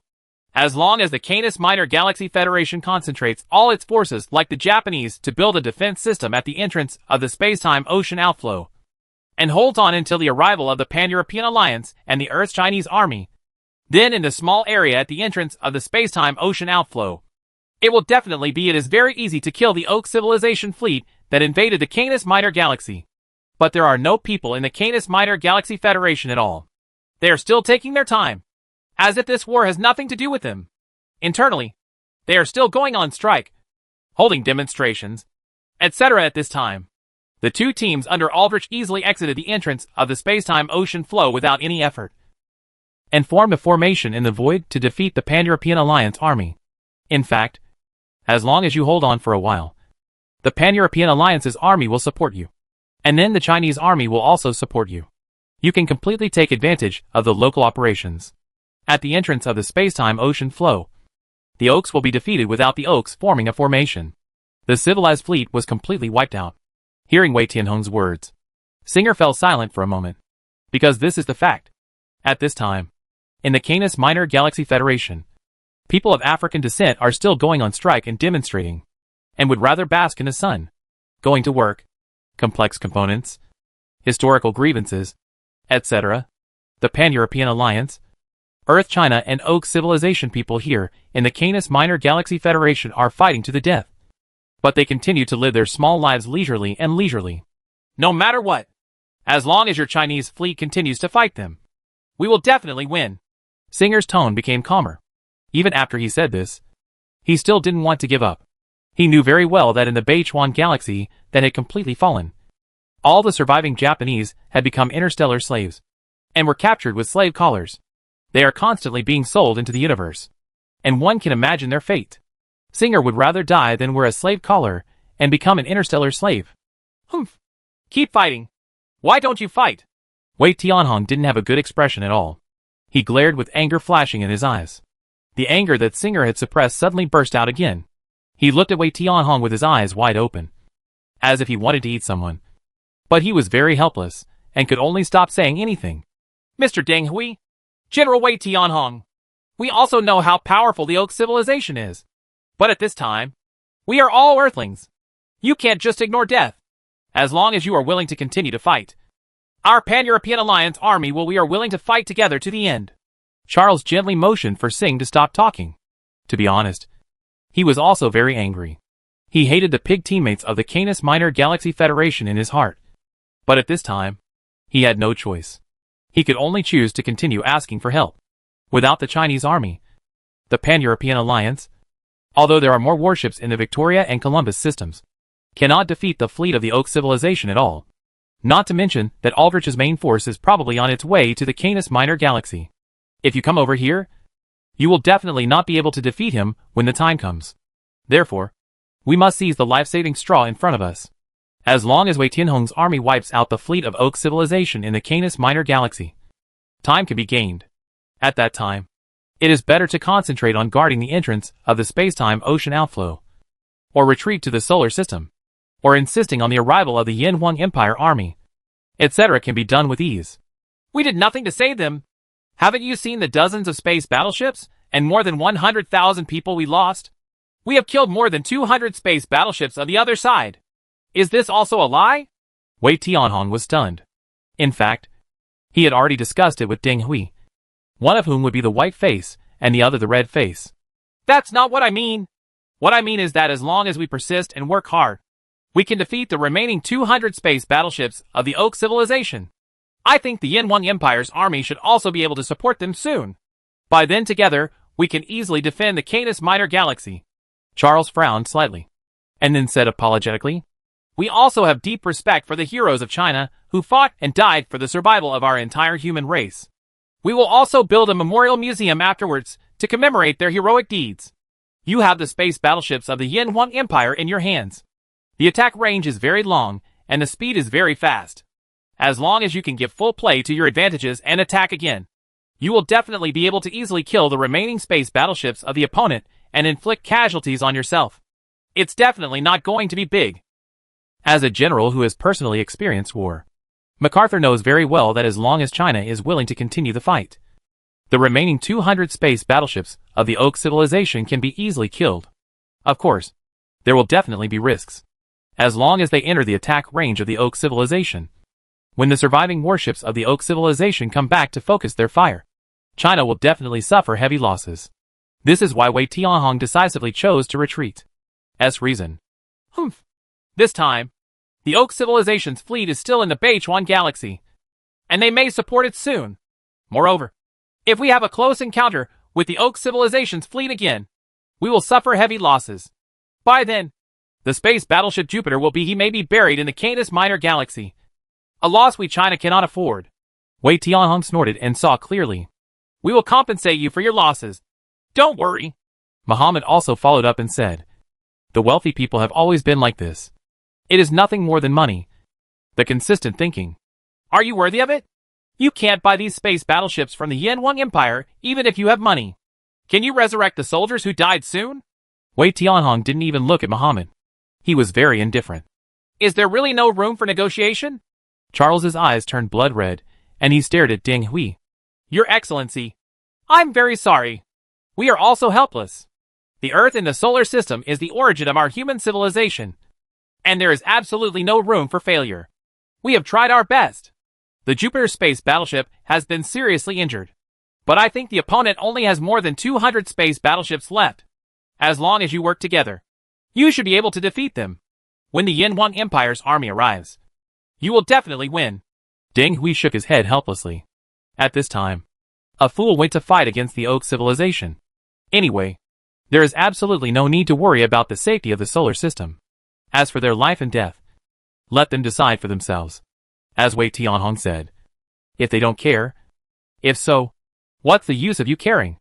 Speaker 2: As long as the Canis Minor Galaxy Federation concentrates all its forces like the Japanese to build a defense system at the entrance of the spacetime ocean outflow, and holds on until the arrival of the Pan-European Alliance and the Earth's Chinese army, then in the small area at the entrance of the spacetime ocean outflow, it will definitely be it is very easy to kill the Oak civilization fleet that invaded the Canis Minor Galaxy. But there are no people in the Canis Minor Galaxy Federation at all. They are still taking their time, as if this war has nothing to do with them. Internally, they are still going on strike, holding demonstrations, etc. at this time. The two teams under Aldrich easily exited the entrance of the spacetime ocean flow without any effort, and formed a formation in the void to defeat the Pan-European Alliance army. In fact, as long as you hold on for a while, the Pan-European Alliance's army will support you, and then the Chinese army will also support you. You can completely take advantage of the local operations. At the entrance of the spacetime ocean flow, the Oaks will be defeated without the Oaks forming a formation. The civilized fleet was completely wiped out. Hearing Wei Tianhong's words, Singer fell silent for a moment, because this is the fact. At this time, in the Canis Minor Galaxy Federation, people of African descent are still going on strike and demonstrating, and would rather bask in the sun, going to work, complex components, historical grievances, etc. The Pan-European Alliance, Earth, China, and Oak civilization people here in the Canis Minor Galaxy Federation are fighting to the death. But they continue to live their small lives leisurely. No matter what, as long as your Chinese fleet continues to fight them, we will definitely win. Singer's tone became calmer.
Speaker 1: Even after he said this, he still didn't want to give up. He knew very well that in the Beichuan galaxy that had completely fallen, all the surviving Japanese had become interstellar slaves, and were captured with slave collars. They are constantly being sold into the universe, and one can imagine their fate. Singer would rather die than wear a slave collar and become an interstellar slave.
Speaker 2: Humph. Keep fighting. Why don't you fight?
Speaker 1: Wei Tianhong didn't have a good expression at all. He glared with anger flashing in his eyes. The anger that Singer had suppressed suddenly burst out again. He looked at Wei Tianhong with his eyes wide open, as if he wanted to eat someone. But he was very helpless, and could only stop saying anything.
Speaker 2: Mr. Deng Hui, General Wei Tianhong, we also know how powerful the Oak civilization is. But at this time, we are all Earthlings. You can't just ignore death. As long as you are willing to continue to fight, our Pan-European Alliance army we are willing to fight together to the end.
Speaker 1: Charles gently motioned for Singh to stop talking. To be honest, he was also very angry. He hated the pig teammates of the Canis Minor Galaxy Federation in his heart. But at this time, he had no choice. He could only choose to continue asking for help. Without the Chinese army, the Pan-European Alliance, although there are more warships in the Victoria and Columbus systems, cannot defeat the fleet of the Oak civilization at all. Not to mention that Aldrich's main force is probably on its way to the Canis Minor Galaxy. If you come over here, you will definitely not be able to defeat him when the time comes. Therefore, we must seize the life-saving straw in front of us. As long as Wei Tianhong's army wipes out the fleet of Oak civilization in the Canis Minor Galaxy, time can be gained. At that time, it is better to concentrate on guarding the entrance of the space-time ocean outflow, or retreat to the solar system, or insisting on the arrival of the Yin Huang Empire army, etc. can be done with ease.
Speaker 2: We did nothing to save them. Haven't you seen the dozens of space battleships and more than 100,000 people we lost? We have killed more than 200 space battleships on the other side. Is this also a lie?
Speaker 1: Wei Tianhong was stunned. In fact, he had already discussed it with Deng Hui, one of whom would be the white face and the other the red face.
Speaker 2: That's not what I mean. What I mean is that as long as we persist and work hard, we can defeat the remaining 200 space battleships of the Oak civilization. I think the Yin Huang Empire's army should also be able to support them soon. By then together, we can easily defend the Canis Minor Galaxy.
Speaker 1: Charles frowned slightly, and then said apologetically,
Speaker 2: we also have deep respect for the heroes of China who fought and died for the survival of our entire human race. We will also build a memorial museum afterwards to commemorate their heroic deeds. You have the space battleships of the Yin Huang Empire in your hands. The attack range is very long, and the speed is very fast. As long as you can give full play to your advantages and attack again, you will definitely be able to easily kill the remaining space battleships of the opponent and inflict casualties on yourself. It's definitely not going to be big.
Speaker 1: As a general who has personally experienced war, MacArthur knows very well that as long as China is willing to continue the fight, the remaining 200 space battleships of the Oak civilization can be easily killed. Of course, there will definitely be risks, as long as they enter the attack range of the Oak civilization. When the surviving warships of the Oak civilization come back to focus their fire, China will definitely suffer heavy losses. This is why Wei Tianhong decisively chose to retreat. Reason.
Speaker 2: Humph. This time, the Oak civilization's fleet is still in the Beichuan galaxy, and they may support it soon. Moreover, if we have a close encounter with the Oak civilization's fleet again, we will suffer heavy losses. By then, the space battleship Jupiter may be buried in the Canis Minor Galaxy, a loss we China cannot afford.
Speaker 1: Wei Tianhong snorted and saw clearly.
Speaker 2: We will compensate you for your losses. Don't worry.
Speaker 1: Muhammad also followed up and said, the wealthy people have always been like this. It is nothing more than money. The consistent thinking.
Speaker 2: Are you worthy of it? You can't buy these space battleships from the Yin Huang Empire even if you have money. Can you resurrect the soldiers who died soon?
Speaker 1: Wei Tianhong didn't even look at Muhammad. He was very indifferent.
Speaker 2: Is there really no room for negotiation?
Speaker 1: Charles's eyes turned blood red, and he stared at Deng Hui.
Speaker 2: Your Excellency, I'm very sorry. We are also helpless. The Earth in the solar system is the origin of our human civilization, and there is absolutely no room for failure. We have tried our best. The Jupiter space battleship has been seriously injured, but I think the opponent only has more than 200 space battleships left. As long as you work together, you should be able to defeat them. When the Yin Huang Empire's army arrives, you will definitely win.
Speaker 1: Deng Hui shook his head helplessly. At this time, a fool went to fight against the Oak civilization. Anyway, there is absolutely no need to worry about the safety of the solar system. As for their life and death, let them decide for themselves. As Wei Tianhong said. If they don't care. If so, what's the use of you caring?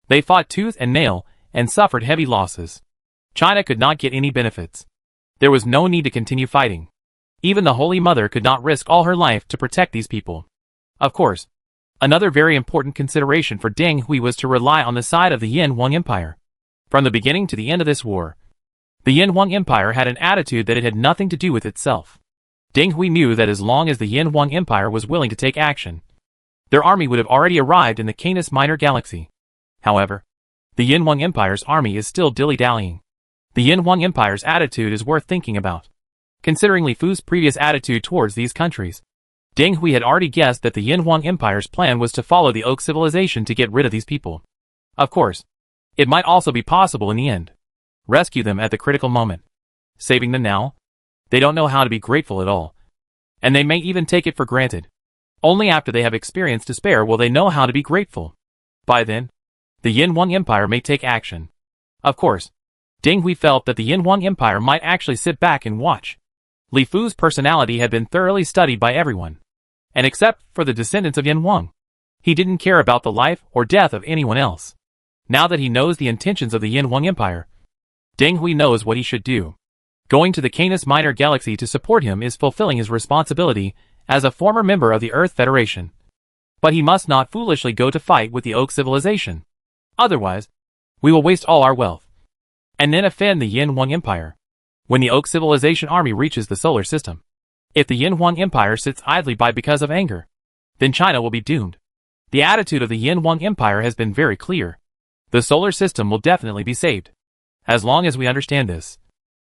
Speaker 1: They fought tooth and nail and suffered heavy losses. China could not get any benefits. There was no need to continue fighting. Even the Holy Mother could not risk all her life to protect these people. Of course, another very important consideration for Deng Hui was to rely on the side of the Yin Huang Empire. From the beginning to the end of this war, the Yin Huang Empire had an attitude that it had nothing to do with itself. Deng Hui knew that as long as the Yin Huang Empire was willing to take action, their army would have already arrived in the Canis Minor Galaxy. However, the Yin Huang Empire's army is still dilly-dallying. The Yin Huang Empire's attitude is worth thinking about. Considering Li Fu's previous attitude towards these countries, Deng Hui had already guessed that the Yin Huang Empire's plan was to follow the Oak civilization to get rid of these people. Of course, it might also be possible in the end. Rescue them at the critical moment. Saving them now? They don't know how to be grateful at all. And they may even take it for granted. Only after they have experienced despair will they know how to be grateful. By then, the Yin Huang Empire may take action. Of course, Deng Hui felt that the Yin Huang Empire might actually sit back and watch. Li Fu's personality had been thoroughly studied by everyone. And except for the descendants of Yin Huang, he didn't care about the life or death of anyone else. Now that he knows the intentions of the Yin Huang Empire, Deng Hui knows what he should do. Going to the Canis Minor Galaxy to support him is fulfilling his responsibility as a former member of the Earth Federation. But he must not foolishly go to fight with the Oak civilization. Otherwise, we will waste all our wealth. And then offend the Yin Huang Empire. When the Oak civilization army reaches the solar system, if the Yin Huang Empire sits idly by because of anger, then China will be doomed. The attitude of the Yin Huang Empire has been very clear. The solar system will definitely be saved. As long as we understand this,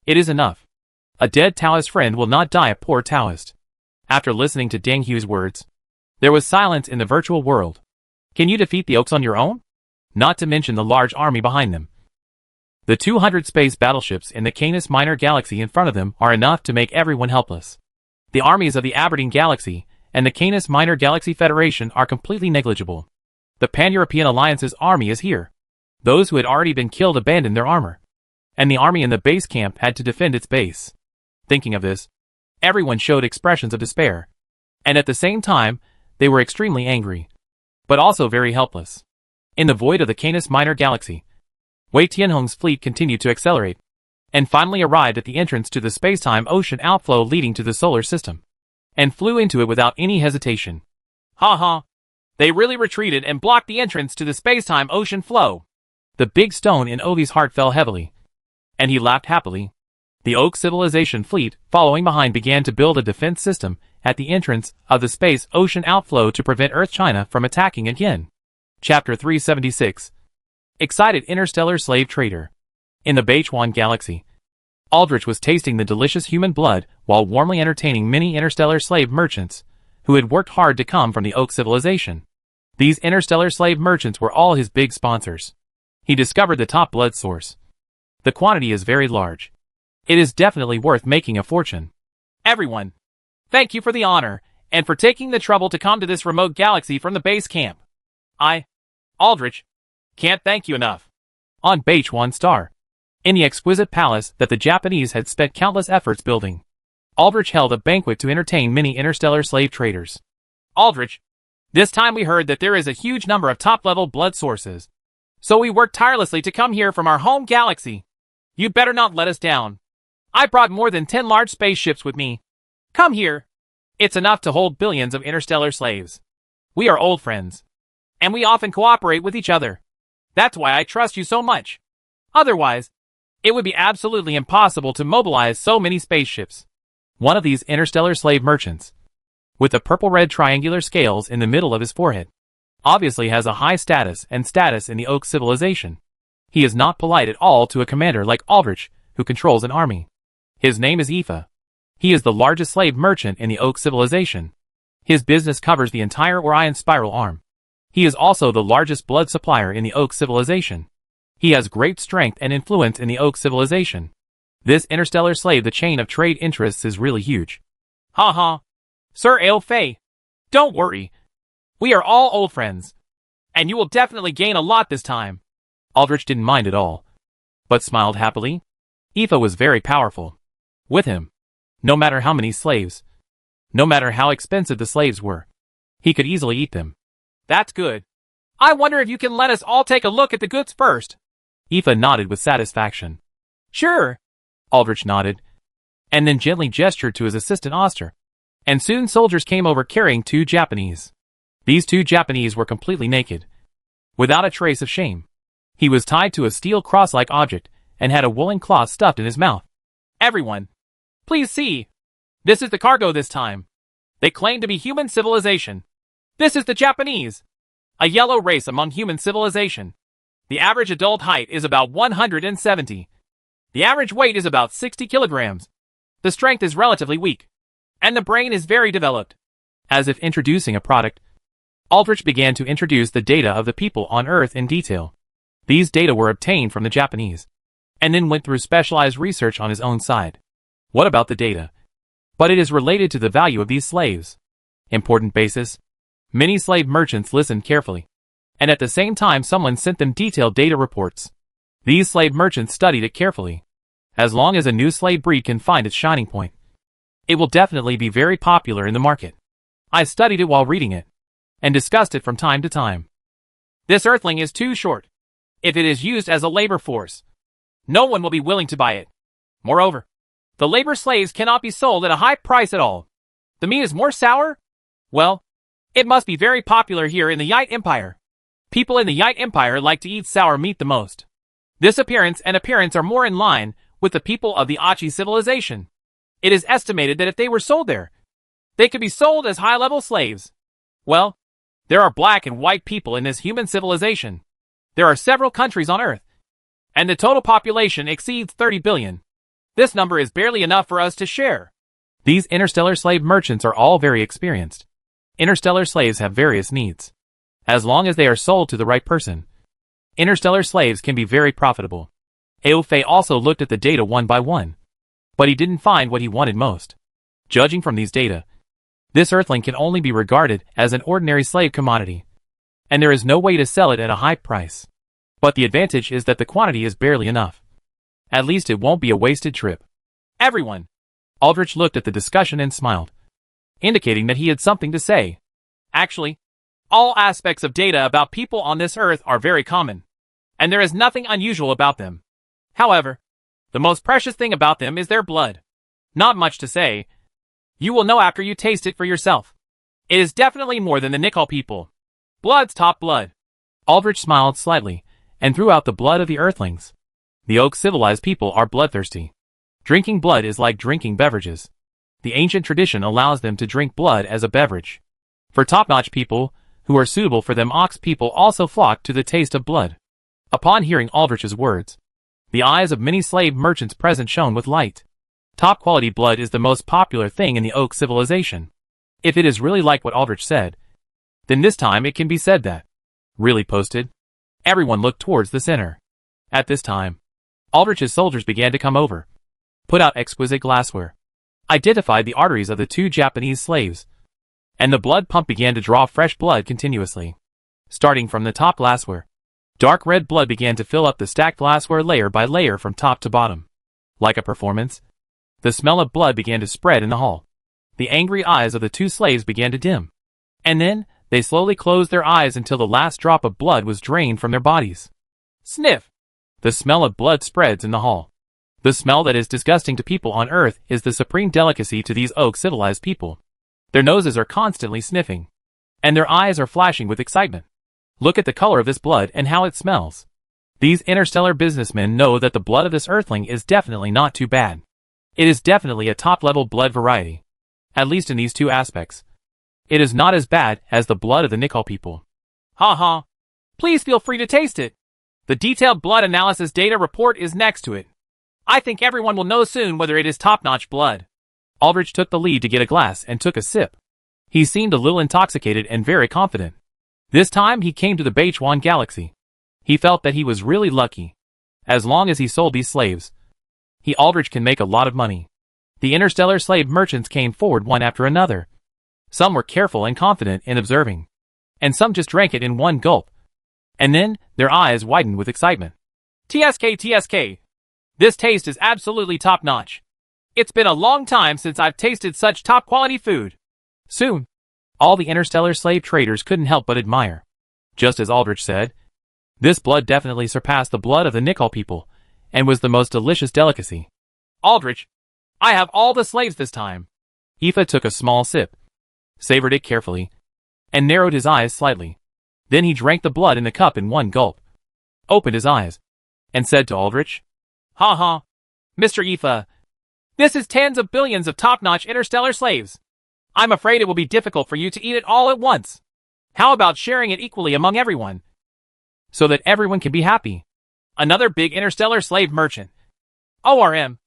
Speaker 1: it is enough. A dead Taoist friend will not die a poor Taoist. After listening to Deng Hui's words, there was silence in the virtual world. Can you defeat the Oaks on your own? Not to mention the large army behind them. The 200 space battleships in the Canis Minor Galaxy in front of them are enough to make everyone helpless. The armies of the Aberdeen Galaxy and the Canis Minor Galaxy Federation are completely negligible. The Pan-European Alliance's army is here. Those who had already been killed abandoned their armor, and the army in the base camp had to defend its base. Thinking of this, everyone showed expressions of despair, and at the same time, they were extremely angry, but also very helpless. In the void of the Canis Minor Galaxy, Wei Tianhong's fleet continued to accelerate, and finally arrived at the entrance to the space-time ocean outflow leading to the solar system, and flew into it without any hesitation. Ha ha! They really retreated and blocked the entrance to the space-time ocean flow. The big stone in Ovi's heart fell heavily, and he laughed happily. The Oak civilization fleet, following behind, began to build a defense system at the entrance of the space-ocean outflow to prevent Earth-China from attacking again. Chapter 376. Excited interstellar slave trader. In the Beichuan galaxy, Aldrich was tasting the delicious human blood while warmly entertaining many interstellar slave merchants who had worked hard to come from the Oak civilization. These interstellar slave merchants were all his big sponsors. He discovered the top blood source. The quantity is very large. It is definitely worth making a fortune. Everyone, thank you for the honor, and for taking the trouble to come to this remote galaxy from the base camp. Aldrich, can't thank you enough. On Beichuan Star, in the exquisite palace that the Japanese had spent countless efforts building, Aldrich held a banquet to entertain many interstellar slave traders. Aldrich, this time we heard that there is a huge number of top-level blood sources, so we worked tirelessly to come here from our home galaxy. You better not let us down. I brought more than 10 large spaceships with me. Come here. It's enough to hold billions of interstellar slaves. We are old friends, and we often cooperate with each other. That's why I trust you so much. Otherwise, it would be absolutely impossible to mobilize so many spaceships. One of these interstellar slave merchants, with the purple-red triangular scales in the middle of his forehead, obviously has a high status in the Oak civilization. He is not polite at all to a commander like Aldrich, who controls an army. His name is Aoife. He is the largest slave merchant in the Oak civilization. His business covers the entire Orion spiral arm. He is also the largest blood supplier in the Oak civilization. He has great strength and influence in the Oak civilization. This interstellar slave, the chain of trade interests is really huge. Ha ha. Sir Aoife, don't worry. We are all old friends, and you will definitely gain a lot this time. Aldrich didn't mind at all, but smiled happily. Aoife was very powerful. With him, no matter how many slaves, no matter how expensive the slaves were, he could easily eat them.
Speaker 2: That's good. I wonder if you can let us all take a look at the goods first.
Speaker 1: Aoife nodded with satisfaction.
Speaker 2: Sure.
Speaker 1: Aldrich nodded, and then gently gestured to his assistant Oster. And soon soldiers came over carrying 2 Japanese. These 2 Japanese were completely naked, without a trace of shame. He was tied to a steel cross-like object, and had a woolen cloth stuffed in his mouth.
Speaker 2: Everyone, please see. This is the cargo this time. They claim to be human civilization. This is the Japanese, a yellow race among human civilization. The average adult height is about 170. The average weight is about 60 kilograms. The strength is relatively weak, and the brain is very developed.
Speaker 1: As if introducing a product, Aldrich began to introduce the data of the people on Earth in detail. These data were obtained from the Japanese, and then went through specialized research on his own side. What about the data? But it is related to the value of these slaves. Important basis. Many slave merchants listened carefully, and at the same time someone sent them detailed data reports. These slave merchants studied it carefully. As long as a new slave breed can find its shining point, it will definitely be very popular in the market. I studied it while reading it, and discussed it from time to time.
Speaker 2: This earthling is too short. If it is used as a labor force, no one will be willing to buy it. Moreover, the labor slaves cannot be sold at a high price at all. The meat is more sour? Well, it must be very popular here in the Yite Empire. People in the Yite Empire like to eat sour meat the most. This appearance and appearance are more in line with the people of the Achi civilization. It is estimated that if they were sold there, they could be sold as high-level slaves. Well, there are black and white people in this human civilization. There are several countries on Earth, and the total population exceeds 30 billion. This number is barely enough for us to share.
Speaker 1: These interstellar slave merchants are all very experienced. Interstellar slaves have various needs. As long as they are sold to the right person, interstellar slaves can be very profitable. Aoife also looked at the data one by one, but he didn't find what he wanted most. Judging from these data, this earthling can only be regarded as an ordinary slave commodity, and there is no way to sell it at a high price. But the advantage is that the quantity is barely enough. At least it won't be a wasted trip.
Speaker 2: Everyone.
Speaker 1: Aldrich looked at the discussion and smiled, indicating that he had something to say.
Speaker 2: Actually, all aspects of data about people on this earth are very common, and there is nothing unusual about them. However, the most precious thing about them is their blood. Not much to say. You will know after you taste it for yourself. It is definitely more than the Nicol people. Blood's top blood.
Speaker 1: Aldrich smiled slightly, and threw out the blood of the earthlings. The Oak civilized people are bloodthirsty. Drinking blood is like drinking beverages. The ancient tradition allows them to drink blood as a beverage. For top-notch people, who are suitable for them, Ox people also flock to the taste of blood. Upon hearing Aldrich's words, the eyes of many slave merchants present shone with light. Top-quality blood is the most popular thing in the Oak civilization. If it is really like what Aldrich said, then this time it can be said that. Really posted? Everyone looked towards the center. At this time, Aldrich's soldiers began to come over, put out exquisite glassware, identified the arteries of the 2 Japanese slaves, and the blood pump began to draw fresh blood continuously. Starting from the top glassware, dark red blood began to fill up the stacked glassware layer by layer from top to bottom. Like a performance, the smell of blood began to spread in the hall. The angry eyes of the 2 slaves began to dim, and then they slowly closed their eyes until the last drop of blood was drained from their bodies.
Speaker 2: Sniff!
Speaker 1: The smell of blood spreads in the hall. The smell that is disgusting to people on Earth is the supreme delicacy to these Oak civilized people. Their noses are constantly sniffing, and their eyes are flashing with excitement. Look at the color of this blood and how it smells. These interstellar businessmen know that the blood of this earthling is definitely not too bad. It is definitely a top-level blood variety. At least in these 2 aspects. It is not as bad as the blood of the Nicol people.
Speaker 2: Ha ha. Please feel free to taste it. The detailed blood analysis data report is next to it. I think everyone will know soon whether it is top-notch blood.
Speaker 1: Aldrich took the lead to get a glass and took a sip. He seemed a little intoxicated and very confident. This time he came to the Beichuan galaxy. He felt that he was really lucky. As long as he sold these slaves, Aldrich can make a lot of money. The interstellar slave merchants came forward one after another. Some were careful and confident in observing, and some just drank it in one gulp. And then, their eyes widened with excitement.
Speaker 2: TSK TSK. This taste is absolutely top-notch. It's been a long time since I've tasted such top-quality food.
Speaker 1: Soon, all the interstellar slave traders couldn't help but admire. Just as Aldrich said, this blood definitely surpassed the blood of the Nicol people, and was the most delicious delicacy.
Speaker 2: Aldrich, I have all the slaves this time.
Speaker 1: Aoife took a small sip, savored it carefully, and narrowed his eyes slightly. Then he drank the blood in the cup in one gulp, opened his eyes, and said to Aldrich,
Speaker 2: "Ha ha, Mr. Aoife, this is tens of billions of top-notch interstellar slaves. I'm afraid it will be difficult for you to eat it all at once. How about sharing it equally among everyone?
Speaker 1: So that everyone can be happy."
Speaker 2: Another big interstellar slave merchant, ORM,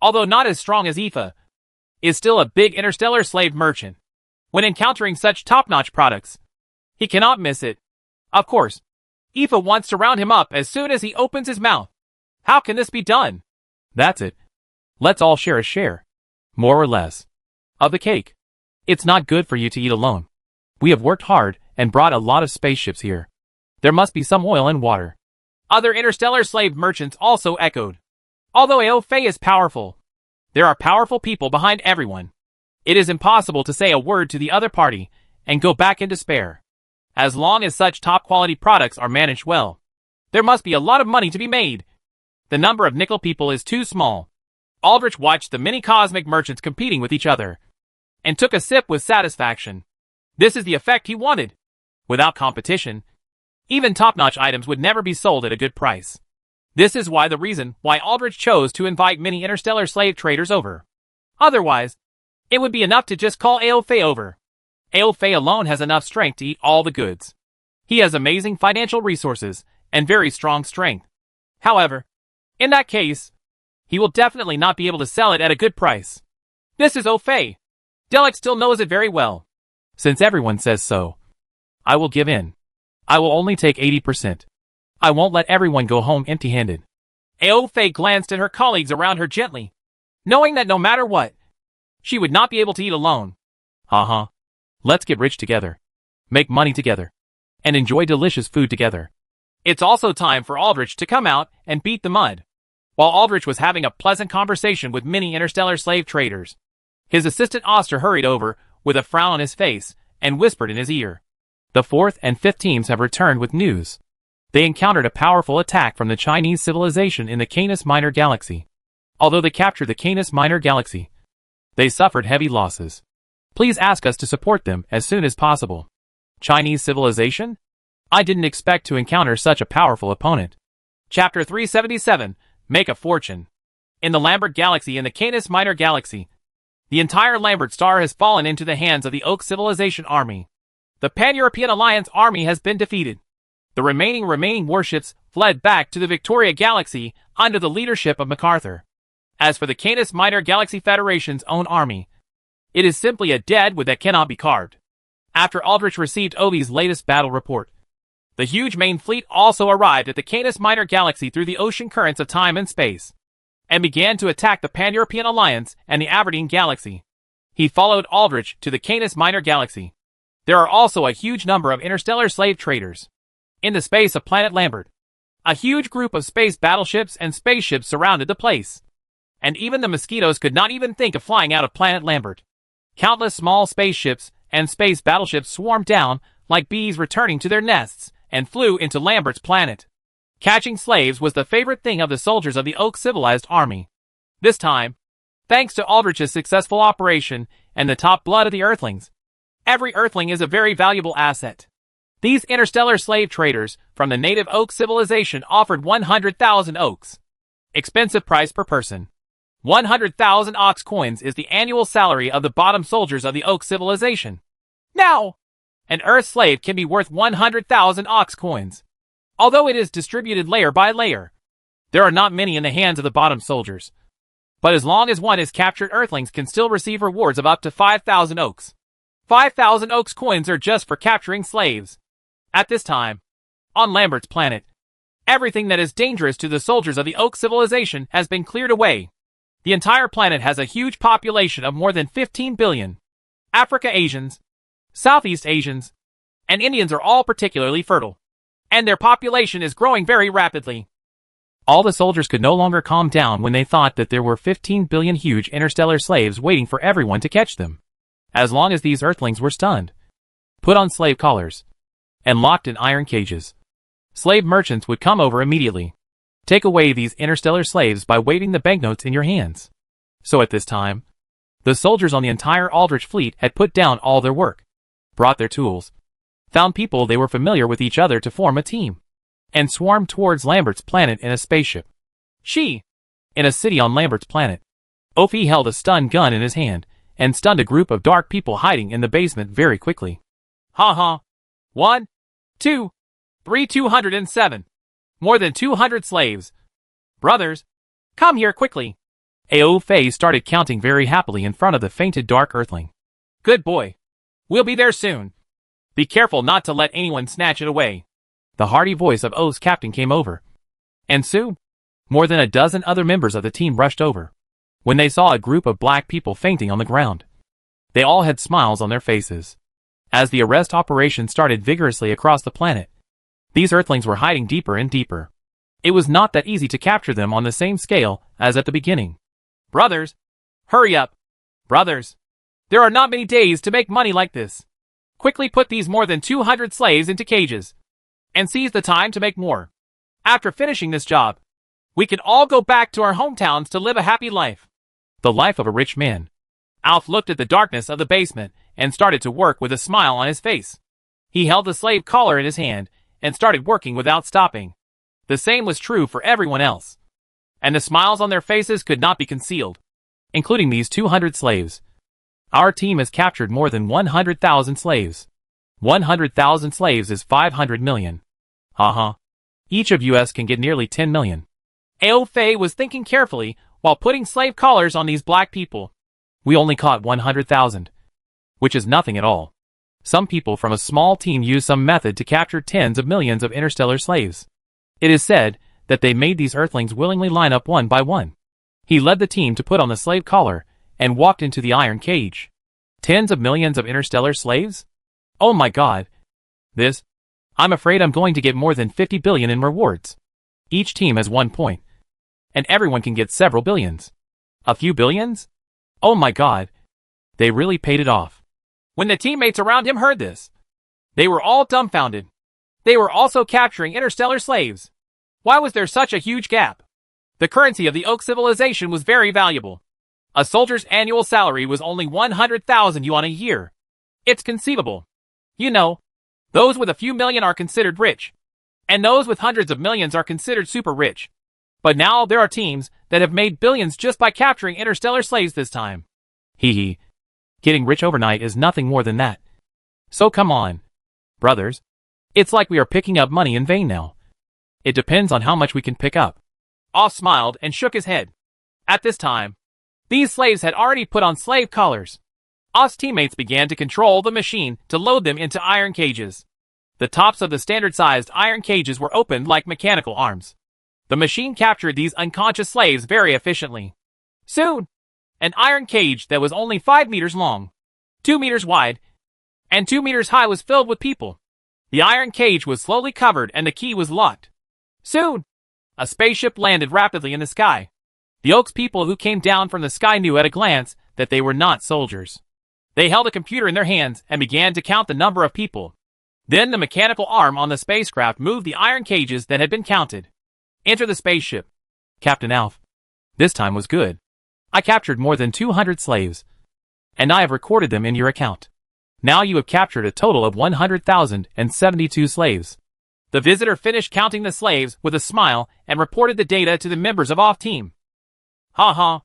Speaker 2: although not as strong as Aoife, is still a big interstellar slave merchant. When encountering such top-notch products, he cannot miss it. Of course, Aoife wants to round him up as soon as he opens his mouth. How can this be done?
Speaker 1: That's it. Let's all share a share, more or less, of the cake. It's not good for you to eat alone. We have worked hard and brought a lot of spaceships here. There must be some oil and water.
Speaker 2: Other interstellar slave merchants also echoed. Although Aoife is powerful, there are powerful people behind everyone. It is impossible to say a word to the other party and go back in despair. As long as such top-quality products are managed well, there must be a lot of money to be made. The number of Nicol people is too small. Aldrich watched the many cosmic merchants competing with each other, and took a sip with satisfaction. This is the effect he wanted. Without competition, even top-notch items would never be sold at a good price. This is the reason why Aldrich chose to invite many interstellar slave traders over. Otherwise, it would be enough to just call Aoife over. Aoife alone has enough strength to eat all the goods. He has amazing financial resources and very strong strength. However, in that case, he will definitely not be able to sell it at a good price. This is Aoife. Delic still knows it very well.
Speaker 1: Since everyone says so, I will give in. I will only take 80%. I won't let everyone go home empty-handed.
Speaker 2: Aoife glanced at her colleagues around her gently, knowing that no matter what, she would not be able to eat alone.
Speaker 1: Ha. Let's get rich together, make money together, and enjoy delicious food together.
Speaker 2: It's also time for Aldrich to come out and beat the mud. While Aldrich was having a pleasant conversation with many interstellar slave traders, his assistant Oster hurried over with a frown on his face and whispered in his ear.
Speaker 1: The 4th and 5th teams have returned with news. They encountered a powerful attack from the Chinese civilization in the Canis Minor Galaxy. Although they captured the Canis Minor Galaxy, they suffered heavy losses. Please ask us to support them as soon as possible. Chinese civilization? I didn't expect to encounter such a powerful opponent.
Speaker 2: Chapter 377, Make a Fortune. In the Lambert Galaxy and the Canis Minor Galaxy, the entire Lambert star has fallen into the hands of the Oak Civilization army. The Pan-European Alliance army has been defeated. The remaining warships fled back to the Victoria Galaxy under the leadership of MacArthur. As for the Canis Minor Galaxy Federation's own army, it is simply a dead wood that cannot be carved. After Aldrich received Ovi's latest battle report, the huge main fleet also arrived at the Canis Minor Galaxy through the ocean currents of time and space, and began to attack the Pan-European Alliance and the Aberdeen Galaxy. He followed Aldrich to the Canis Minor Galaxy. There are also a huge number of interstellar slave traders. In the space of planet Lambert, a huge group of space battleships and spaceships surrounded the place. And even the mosquitoes could not even think of flying out of planet Lambert. Countless small spaceships and space battleships swarmed down like bees returning to their nests and flew into Lambert's planet. Catching slaves was the favorite thing of the soldiers of the Oak Civilized Army. This time, thanks to Aldrich's successful operation and the top blood of the Earthlings, every Earthling is a very valuable asset. These interstellar slave traders from the native Oak Civilization offered 100,000 Oaks. Expensive price per person. 100,000 Ox coins is the annual salary of the bottom soldiers of the Oak Civilization. Now, an Earth slave can be worth 100,000 Ox coins. Although it is distributed layer by layer, there are not many in the hands of the bottom soldiers. But as long as one is captured, Earthlings can still receive rewards of up to 5,000 Oaks. 5,000 Oaks coins are just for capturing slaves. At this time, on Lambert's planet, everything that is dangerous to the soldiers of the Oak Civilization has been cleared away. The entire planet has a huge population of more than 15 billion. Africa Asians, Southeast Asians, and Indians are all particularly fertile. and their population is growing very rapidly.
Speaker 1: All the soldiers could no longer calm down when they thought that there were 15 billion huge interstellar slaves waiting for everyone to catch them. As long as these Earthlings were stunned, put on slave collars, and locked in iron cages, slave merchants would come over immediately, take away these interstellar slaves by waving the banknotes in your hands. So at this time, the soldiers on the entire Aldrich fleet had put down all their work, brought their tools, found people they were familiar with each other to form a team, and swarmed towards Lambert's planet in a spaceship. In a city on Lambert's planet, Ophi held a stun gun in his hand, and stunned a group of dark people hiding in the basement very quickly.
Speaker 2: Ha ha. 1, 2, 3, 207. More than 200 slaves. Brothers, come here quickly.
Speaker 1: Ophi started counting very happily in front of the fainted dark Earthling.
Speaker 2: Good boy. We'll be there soon. Be careful not to let anyone snatch it away.
Speaker 1: The hearty voice of O's captain came over. And soon, more than a dozen other members of the team rushed over. When they saw a group of black people fainting on the ground, they all had smiles on their faces. As the arrest operation started vigorously across the planet, these Earthlings were hiding deeper and deeper. It was not that easy to capture them on the same scale as at the beginning.
Speaker 2: Brothers, hurry up. Brothers, there are not many days to make money like this. Quickly put these more than 200 slaves into cages, and seize the time to make more. After finishing this job, we can all go back to our hometowns to live a happy life.
Speaker 1: The life of a rich man.
Speaker 2: Alf looked at the darkness of the basement and started to work with a smile on his face. He held the slave collar in his hand and started working without stopping. The same was true for everyone else, and the smiles on their faces could not be concealed,
Speaker 1: including these 200 slaves. Our team has captured more than 100,000 slaves. 100,000 slaves is 500 million. Haha. Each of us can get nearly 10 million.
Speaker 2: Ophi was thinking carefully while putting slave collars on these black people.
Speaker 1: We only caught 100,000, which is nothing at all. Some people from a small team used some method to capture tens of millions of interstellar slaves. It is said that they made these Earthlings willingly line up one by one. He led the team to put on the slave collar and walked into the iron cage. Tens of millions of interstellar slaves? Oh my god. I'm afraid I'm going to get more than 50 billion in rewards. Each team has 1 point, and everyone can get several billions. A few billions? Oh my god. They really paid it off.
Speaker 2: When the teammates around him heard this, they were all dumbfounded. They were also capturing interstellar slaves. Why was there such a huge gap? The currency of the Oak civilization was very valuable. A soldier's annual salary was only 100,000 yuan a year. It's conceivable. You know, those with a few million are considered rich, and those with hundreds of millions are considered super rich. But now there are teams that have made billions just by capturing interstellar slaves this time.
Speaker 1: Hee. Getting rich overnight is nothing more than that. So come on, brothers. It's like we are picking up money in vain now. It depends on how much we can pick up.
Speaker 2: Off smiled and shook his head. At this time, these slaves had already put on slave collars. Off's teammates began to control the machine to load them into iron cages. The tops of the standard-sized iron cages were opened like mechanical arms. The machine captured these unconscious slaves very efficiently. Soon, an iron cage that was only 5 meters long, 2 meters wide, and 2 meters high was filled with people. The iron cage was slowly covered and the key was locked. Soon, a spaceship landed rapidly in the sky. The Oak's people who came down from the sky knew at a glance that they were not soldiers. They held a computer in their hands and began to count the number of people. Then the mechanical arm on the spacecraft moved the iron cages that had been counted. Enter the spaceship.
Speaker 1: Captain Alf. This time was good. I captured more than 200 slaves, and I have recorded them in your account. Now you have captured a total of 100,072 slaves.
Speaker 2: The visitor finished counting the slaves with a smile and reported the data to the members of Off team. Ha ha.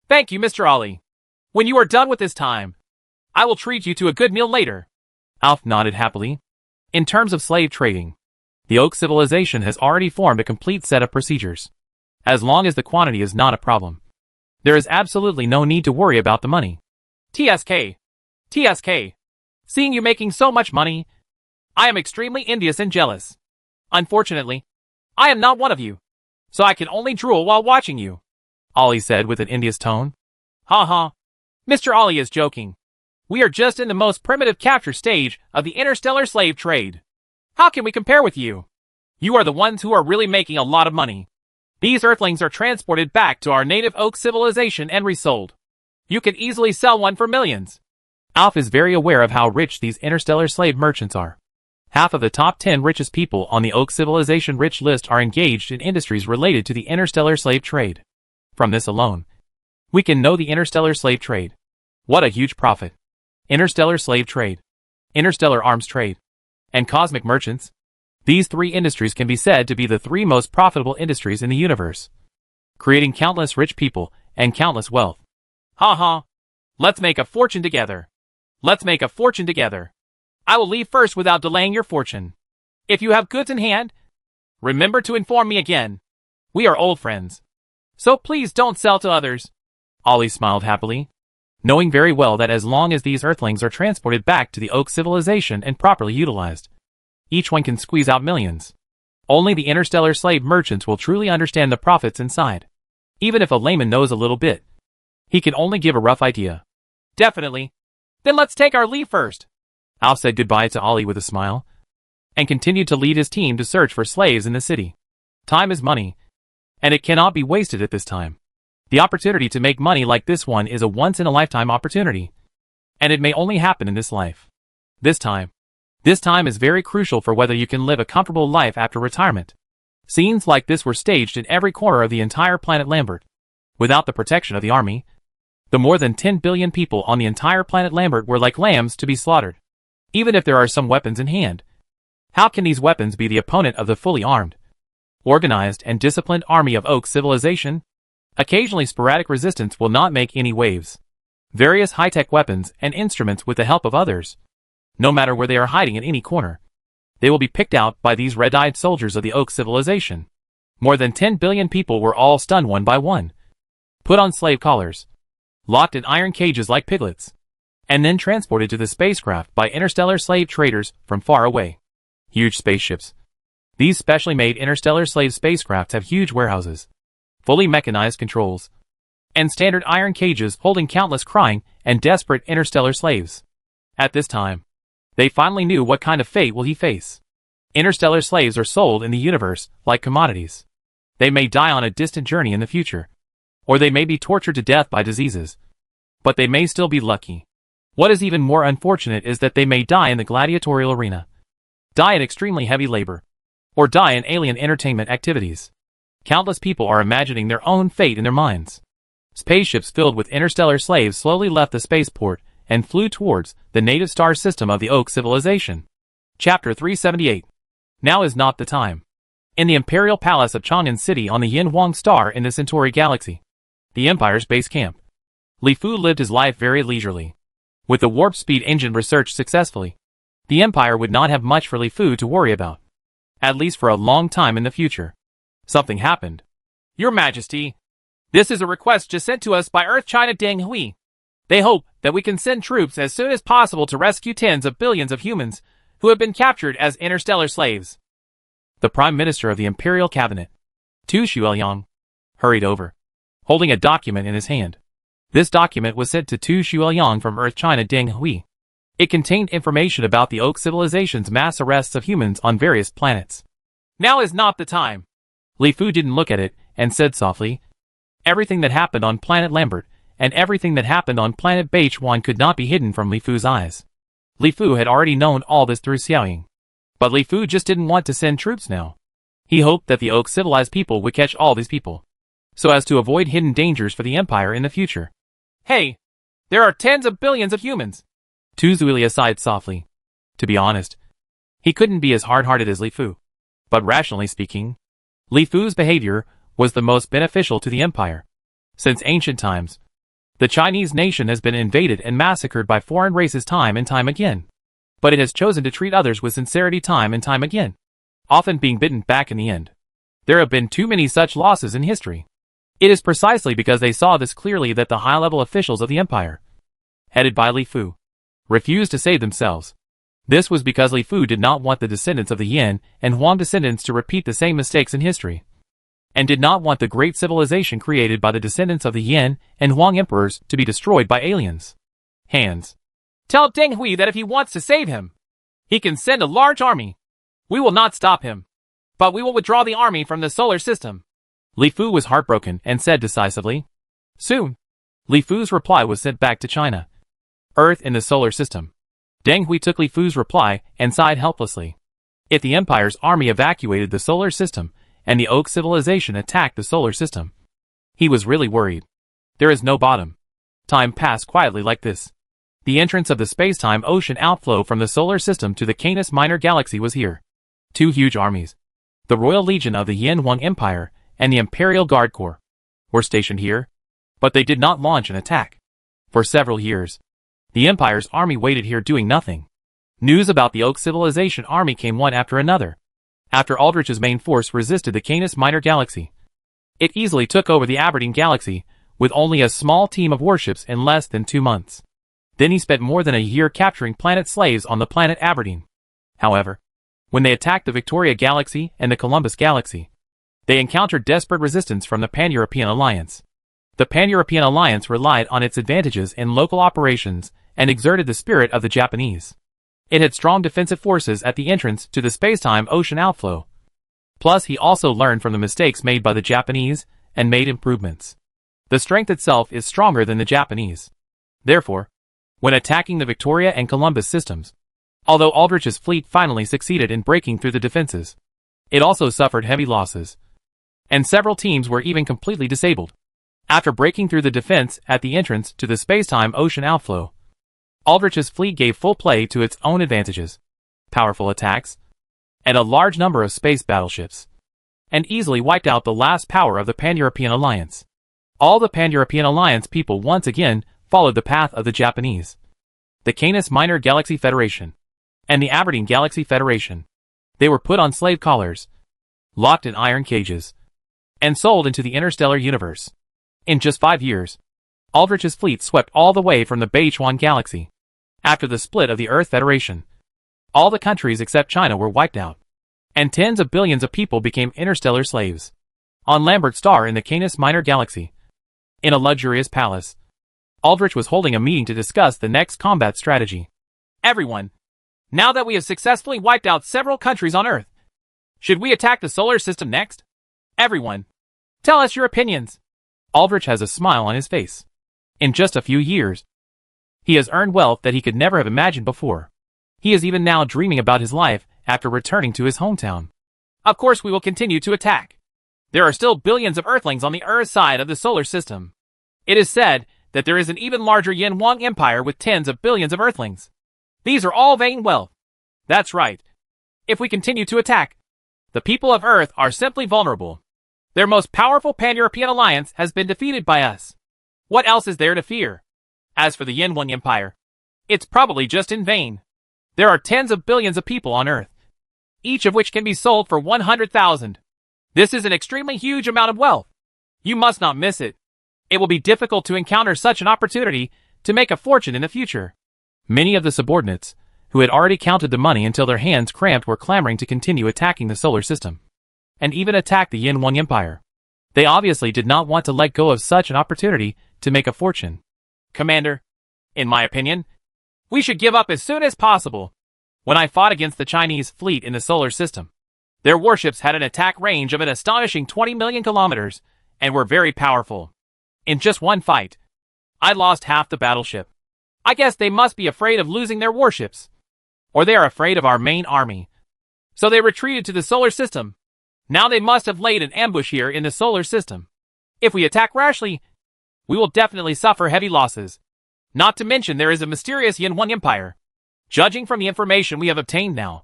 Speaker 2: Thank you, Mr. Ali. When you are done with this time, I will treat you to a good meal later.
Speaker 1: Alf nodded happily. In terms of slave trading, the Oak civilization has already formed a complete set of procedures. As long as the quantity is not a problem, there is absolutely no need to worry about the money.
Speaker 2: TSK. Seeing you making so much money, I am extremely envious and jealous. Unfortunately, I am not one of you, so I can only drool while watching you.
Speaker 1: Ali said with an envious tone.
Speaker 2: Ha ha. Mr. Ali is joking. We are just in the most primitive capture stage of the interstellar slave trade. How can we compare with you? You are the ones who are really making a lot of money. These Earthlings are transported back to our native Oak civilization and resold. You could easily sell one for millions.
Speaker 1: Alf is very aware of how rich these interstellar slave merchants are. Half of the top 10 richest people on the Oak civilization rich list are engaged in industries related to the interstellar slave trade. From this alone, we can know the interstellar slave trade. What a huge profit. Interstellar slave trade, interstellar arms trade, and cosmic merchants. These three industries can be said to be the three most profitable industries in the universe, creating countless rich people and countless wealth.
Speaker 2: Ha ha. Let's make a fortune together. Let's make a fortune together. I will leave first without delaying your fortune. If you have goods in hand, remember to inform me again. We are old friends, so please don't sell to others.
Speaker 1: Ollie smiled happily, knowing very well that as long as these Earthlings are transported back to the Oak civilization and properly utilized, each one can squeeze out millions. Only the interstellar slave merchants will truly understand the profits inside. Even if a layman knows a little bit, he can only give a rough idea.
Speaker 2: Definitely. Then let's take our leave first.
Speaker 1: Alf said goodbye to Ollie with a smile, and continued to lead his team to search for slaves in the city. Time is money, and it cannot be wasted at this time. The opportunity to make money like this one is a once-in-a-lifetime opportunity, and it may only happen in this life. This time is very crucial for whether you can live a comfortable life after retirement. Scenes like this were staged in every corner of the entire planet Lambert. Without the protection of the army, the more than 10 billion people on the entire planet Lambert were like lambs to be slaughtered. Even if there are some weapons in hand, how can these weapons be the opponent of the fully armed, organized and disciplined army of Oak civilization? Occasionally sporadic resistance will not make any waves. Various high-tech weapons and instruments with the help of others, no matter where they are hiding in any corner, they will be picked out by these red-eyed soldiers of the Oak civilization. More than 10 billion people were all stunned one by one, put on slave collars, locked in iron cages like piglets, and then transported to the spacecraft by interstellar slave traders from far away. Huge spaceships. These specially made interstellar slave spacecrafts have huge warehouses, fully mechanized controls, and standard iron cages holding countless crying and desperate interstellar slaves. At this time, they finally knew what kind of fate will he face. Interstellar slaves are sold in the universe like commodities. They may die on a distant journey in the future, or they may be tortured to death by diseases, but they may still be lucky. What is even more unfortunate is that they may die in the gladiatorial arena, die in extremely heavy labor, or die in alien entertainment activities. Countless people are imagining their own fate in their minds. Spaceships filled with interstellar slaves slowly left the spaceport and flew towards the native star system of the Oak civilization. Chapter 378. Now is not the time. In the Imperial Palace of Chang'an City on the Yin Huang star in the Centauri galaxy, the Empire's base camp, Li Fu lived his life very leisurely. With the warp speed engine researched successfully, the Empire would not have much for Li Fu to worry about, at least for a long time in the future. Something happened.
Speaker 2: Your Majesty, this is a request just sent to us by Earth China Deng Hui. They hope that we can send troops as soon as possible to rescue tens of billions of humans who have been captured as interstellar slaves.
Speaker 1: The Prime Minister of the Imperial Cabinet, Tu Shuoyang, hurried over, holding a document in his hand. This document was sent to Tu Shuoyang from Earth China Deng Hui. It contained information about the Oak civilization's mass arrests of humans on various planets.
Speaker 2: Now is not the time.
Speaker 1: Li Fu didn't look at it and said softly, everything that happened on planet Lambert and everything that happened on planet Beichuan could not be hidden from Li Fu's eyes. Li Fu had already known all this through Xiaoying. But Li Fu just didn't want to send troops now. He hoped that the Oak civilized people would catch all these people, so as to avoid hidden dangers for the Empire in the future.
Speaker 2: Hey, there are tens of billions of humans.
Speaker 1: Tu Zuilia sighed softly. To be honest, he couldn't be as hard-hearted as Li Fu. But rationally speaking, Li Fu's behavior was the most beneficial to the Empire. Since ancient times, the Chinese nation has been invaded and massacred by foreign races time and time again. But it has chosen to treat others with sincerity time and time again, often being bitten back in the end. There have been too many such losses in history. It is precisely because they saw this clearly that the high-level officials of the Empire, headed by Li Fu, refused to save themselves. This was because Li Fu did not want the descendants of the Yin and Huang descendants to repeat the same mistakes in history, and did not want the great civilization created by the descendants of the Yin and Huang emperors to be destroyed by aliens. Hands.
Speaker 2: Tell Deng Hui that if he wants to save him, he can send a large army. We will not stop him. but we will withdraw the army from the solar system.
Speaker 1: Li Fu was heartbroken and said decisively.
Speaker 2: Soon,
Speaker 1: Li Fu's reply was sent back to China. Earth in the solar system. Deng Hui took Li Fu's reply and sighed helplessly. If the Empire's army evacuated the solar system and the Oak civilization attacked the solar system, he was really worried. There is no bottom. Time passed quietly like this. The entrance of the space-time ocean outflow from the solar system to the Canis Minor galaxy was here. Two huge armies, the Royal Legion of the Yanhuang Empire and the Imperial Guard Corps, were stationed here, but they did not launch an attack. For several years, the Empire's army waited here doing nothing. News about the Oak civilization army came one after another. After Aldrich's main force resisted the Canis Minor galaxy, it easily took over the Aberdeen galaxy with only a small team of warships in less than 2 months. Then he spent more than a year capturing planet slaves on the planet Aberdeen. However, when they attacked the Victoria Galaxy and the Columbus Galaxy, they encountered desperate resistance from the Pan-European Alliance. The Pan-European Alliance relied on its advantages in local operations and exerted the spirit of the Japanese. It had strong defensive forces at the entrance to the space-time ocean outflow. Plus, he also learned from the mistakes made by the Japanese and made improvements. The strength itself is stronger than the Japanese. Therefore, when attacking the Victoria and Columbus systems, although Aldrich's fleet finally succeeded in breaking through the defenses, it also suffered heavy losses, and several teams were even completely disabled. After breaking through the defense at the entrance to the space-time ocean outflow, Aldrich's fleet gave full play to its own advantages, powerful attacks, and a large number of space battleships, and easily wiped out the last power of the Pan-European Alliance. All the Pan-European Alliance people once again followed the path of the Japanese. The Canis Minor Galaxy Federation and the Aberdeen Galaxy Federation. They were put on slave collars, locked in iron cages, and sold into the interstellar universe. In just 5 years, Aldrich's fleet swept all the way from the Beichuan Galaxy. After the split of the Earth Federation, all the countries except China were wiped out, and tens of billions of people became interstellar slaves. On Lambert Star in the Canis Minor Galaxy, in a luxurious palace, Aldrich was holding a meeting to discuss the next combat strategy.
Speaker 2: Everyone, now that we have successfully wiped out several countries on Earth, should we attack the solar system next? Everyone, tell us your opinions.
Speaker 1: Aldrich has a smile on his face. In just a few years, he has earned wealth that he could never have imagined before. He is even now dreaming about his life after returning to his hometown.
Speaker 2: Of course we will continue to attack. There are still billions of Earthlings on the Earth side of the solar system. It is said that there is an even larger Yanhuang Empire with tens of billions of Earthlings. These are all vain wealth. That's right. If we continue to attack, the people of Earth are simply vulnerable. Their most powerful Pan-European alliance has been defeated by us. What else is there to fear? As for the Yanhuang Empire, it's probably just in vain. There are tens of billions of people on Earth, each of which can be sold for 100,000. This is an extremely huge amount of wealth. You must not miss it. It will be difficult to encounter such an opportunity to make a fortune in the future.
Speaker 1: Many of the subordinates, who had already counted the money until their hands cramped, were clamoring to continue attacking the solar system, and even attack the Yanhuang Empire. They obviously did not want to let go of such an opportunity to make a fortune.
Speaker 2: Commander, in my opinion, we should give up as soon as possible. When I fought against the Chinese fleet in the solar system, their warships had an attack range of an astonishing 20 million kilometers and were very powerful. In just one fight, I lost half the battleship. I guess they must be afraid of losing their warships. Or they are afraid of our main army. So they retreated to the solar system. Now they must have laid an ambush here in the solar system. If we attack rashly, we will definitely suffer heavy losses. Not to mention there is a mysterious Yanhuang Empire. Judging from the information we have obtained now,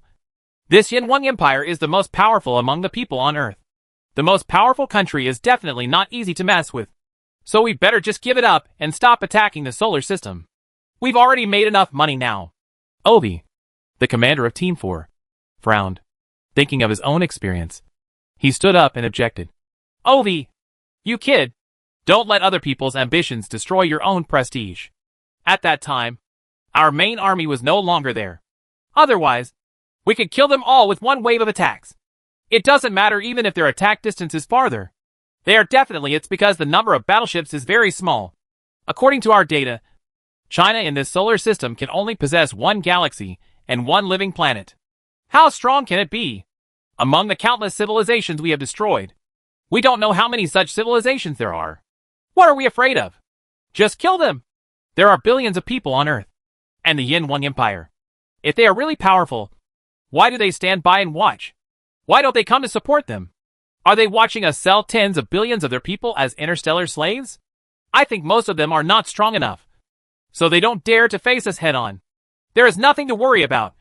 Speaker 2: this Yanhuang Empire is the most powerful among the people on Earth. The most powerful country is definitely not easy to mess with. So we better just give it up and stop attacking the solar system. We've already made enough money now.
Speaker 1: Obi, the commander of Team 4, frowned, thinking of his own experience. He stood up and objected.
Speaker 2: Ovi, you kid, don't let other people's ambitions destroy your own prestige. At that time, our main army was no longer there. Otherwise, we could kill them all with one wave of attacks. It doesn't matter even if their attack distance is farther. It's because the number of battleships is very small. According to our data, China in this solar system can only possess one galaxy and one living planet. How strong can it be? Among the countless civilizations we have destroyed, we don't know how many such civilizations there are. What are we afraid of? Just kill them. There are billions of people on Earth. And the Yin Wang Empire. If they are really powerful, why do they stand by and watch? Why don't they come to support them? Are they watching us sell tens of billions of their people as interstellar slaves? I think most of them are not strong enough. So they don't dare to face us head on. There is nothing to worry about.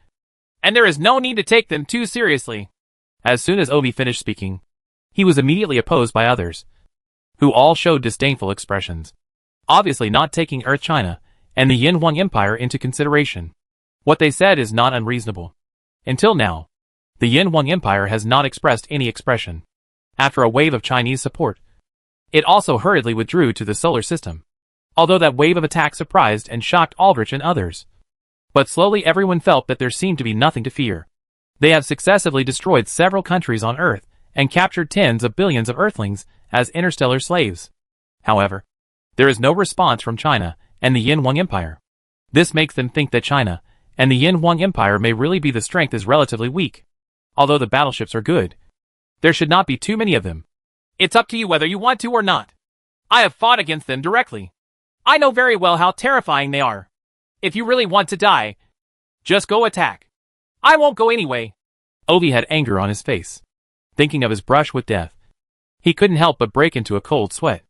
Speaker 2: And there is no need to take them too seriously. As soon as Obi finished speaking, he was immediately opposed by others, who all showed disdainful expressions, obviously not taking Earth China and the Yin Wang Empire into consideration. What they said is not unreasonable. Until now, the Yin Wang Empire has not expressed any expression. After a wave of Chinese support, it also hurriedly withdrew to the solar system, although that wave of attack surprised and shocked Aldrich and others. But slowly everyone felt that there seemed to be nothing to fear. They have successively destroyed several countries on Earth and captured tens of billions of Earthlings as interstellar slaves. However, there is no response from China and the Yin Wang Empire. This makes them think that China and the Yin Wang Empire may really be the strength is relatively weak. Although the battleships are good, there should not be too many of them. It's up to you whether you want to or not. I have fought against them directly. I know very well how terrifying they are. If you really want to die, just go attack. I won't go anyway. Ovi had anger on his face, thinking of his brush with death. He couldn't help but break into a cold sweat.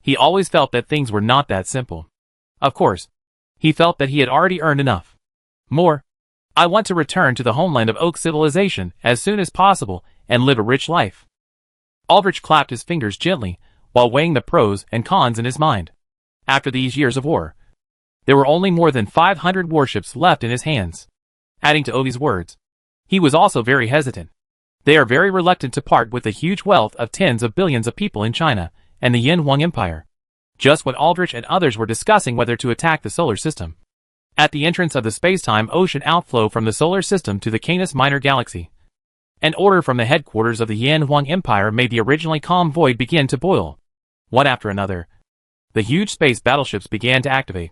Speaker 2: He always felt that things were not that simple. Of course, he felt that he had already earned enough. More. I want to return to the homeland of Oak civilization as soon as possible and live a rich life. Aldrich clapped his fingers gently while weighing the pros and cons in his mind. After these years of war, there were only more than 500 warships left in his hands. Adding to Ovi's words, he was also very hesitant. They are very reluctant to part with the huge wealth of tens of billions of people in China and the Yin Wang Empire. Just when Aldrich and others were discussing whether to attack the solar system, at the entrance of the space-time ocean outflow from the solar system to the Canis Minor galaxy, an order from the headquarters of the Yin Wang Empire made the originally calm void begin to boil. One after another, the huge space battleships began to activate,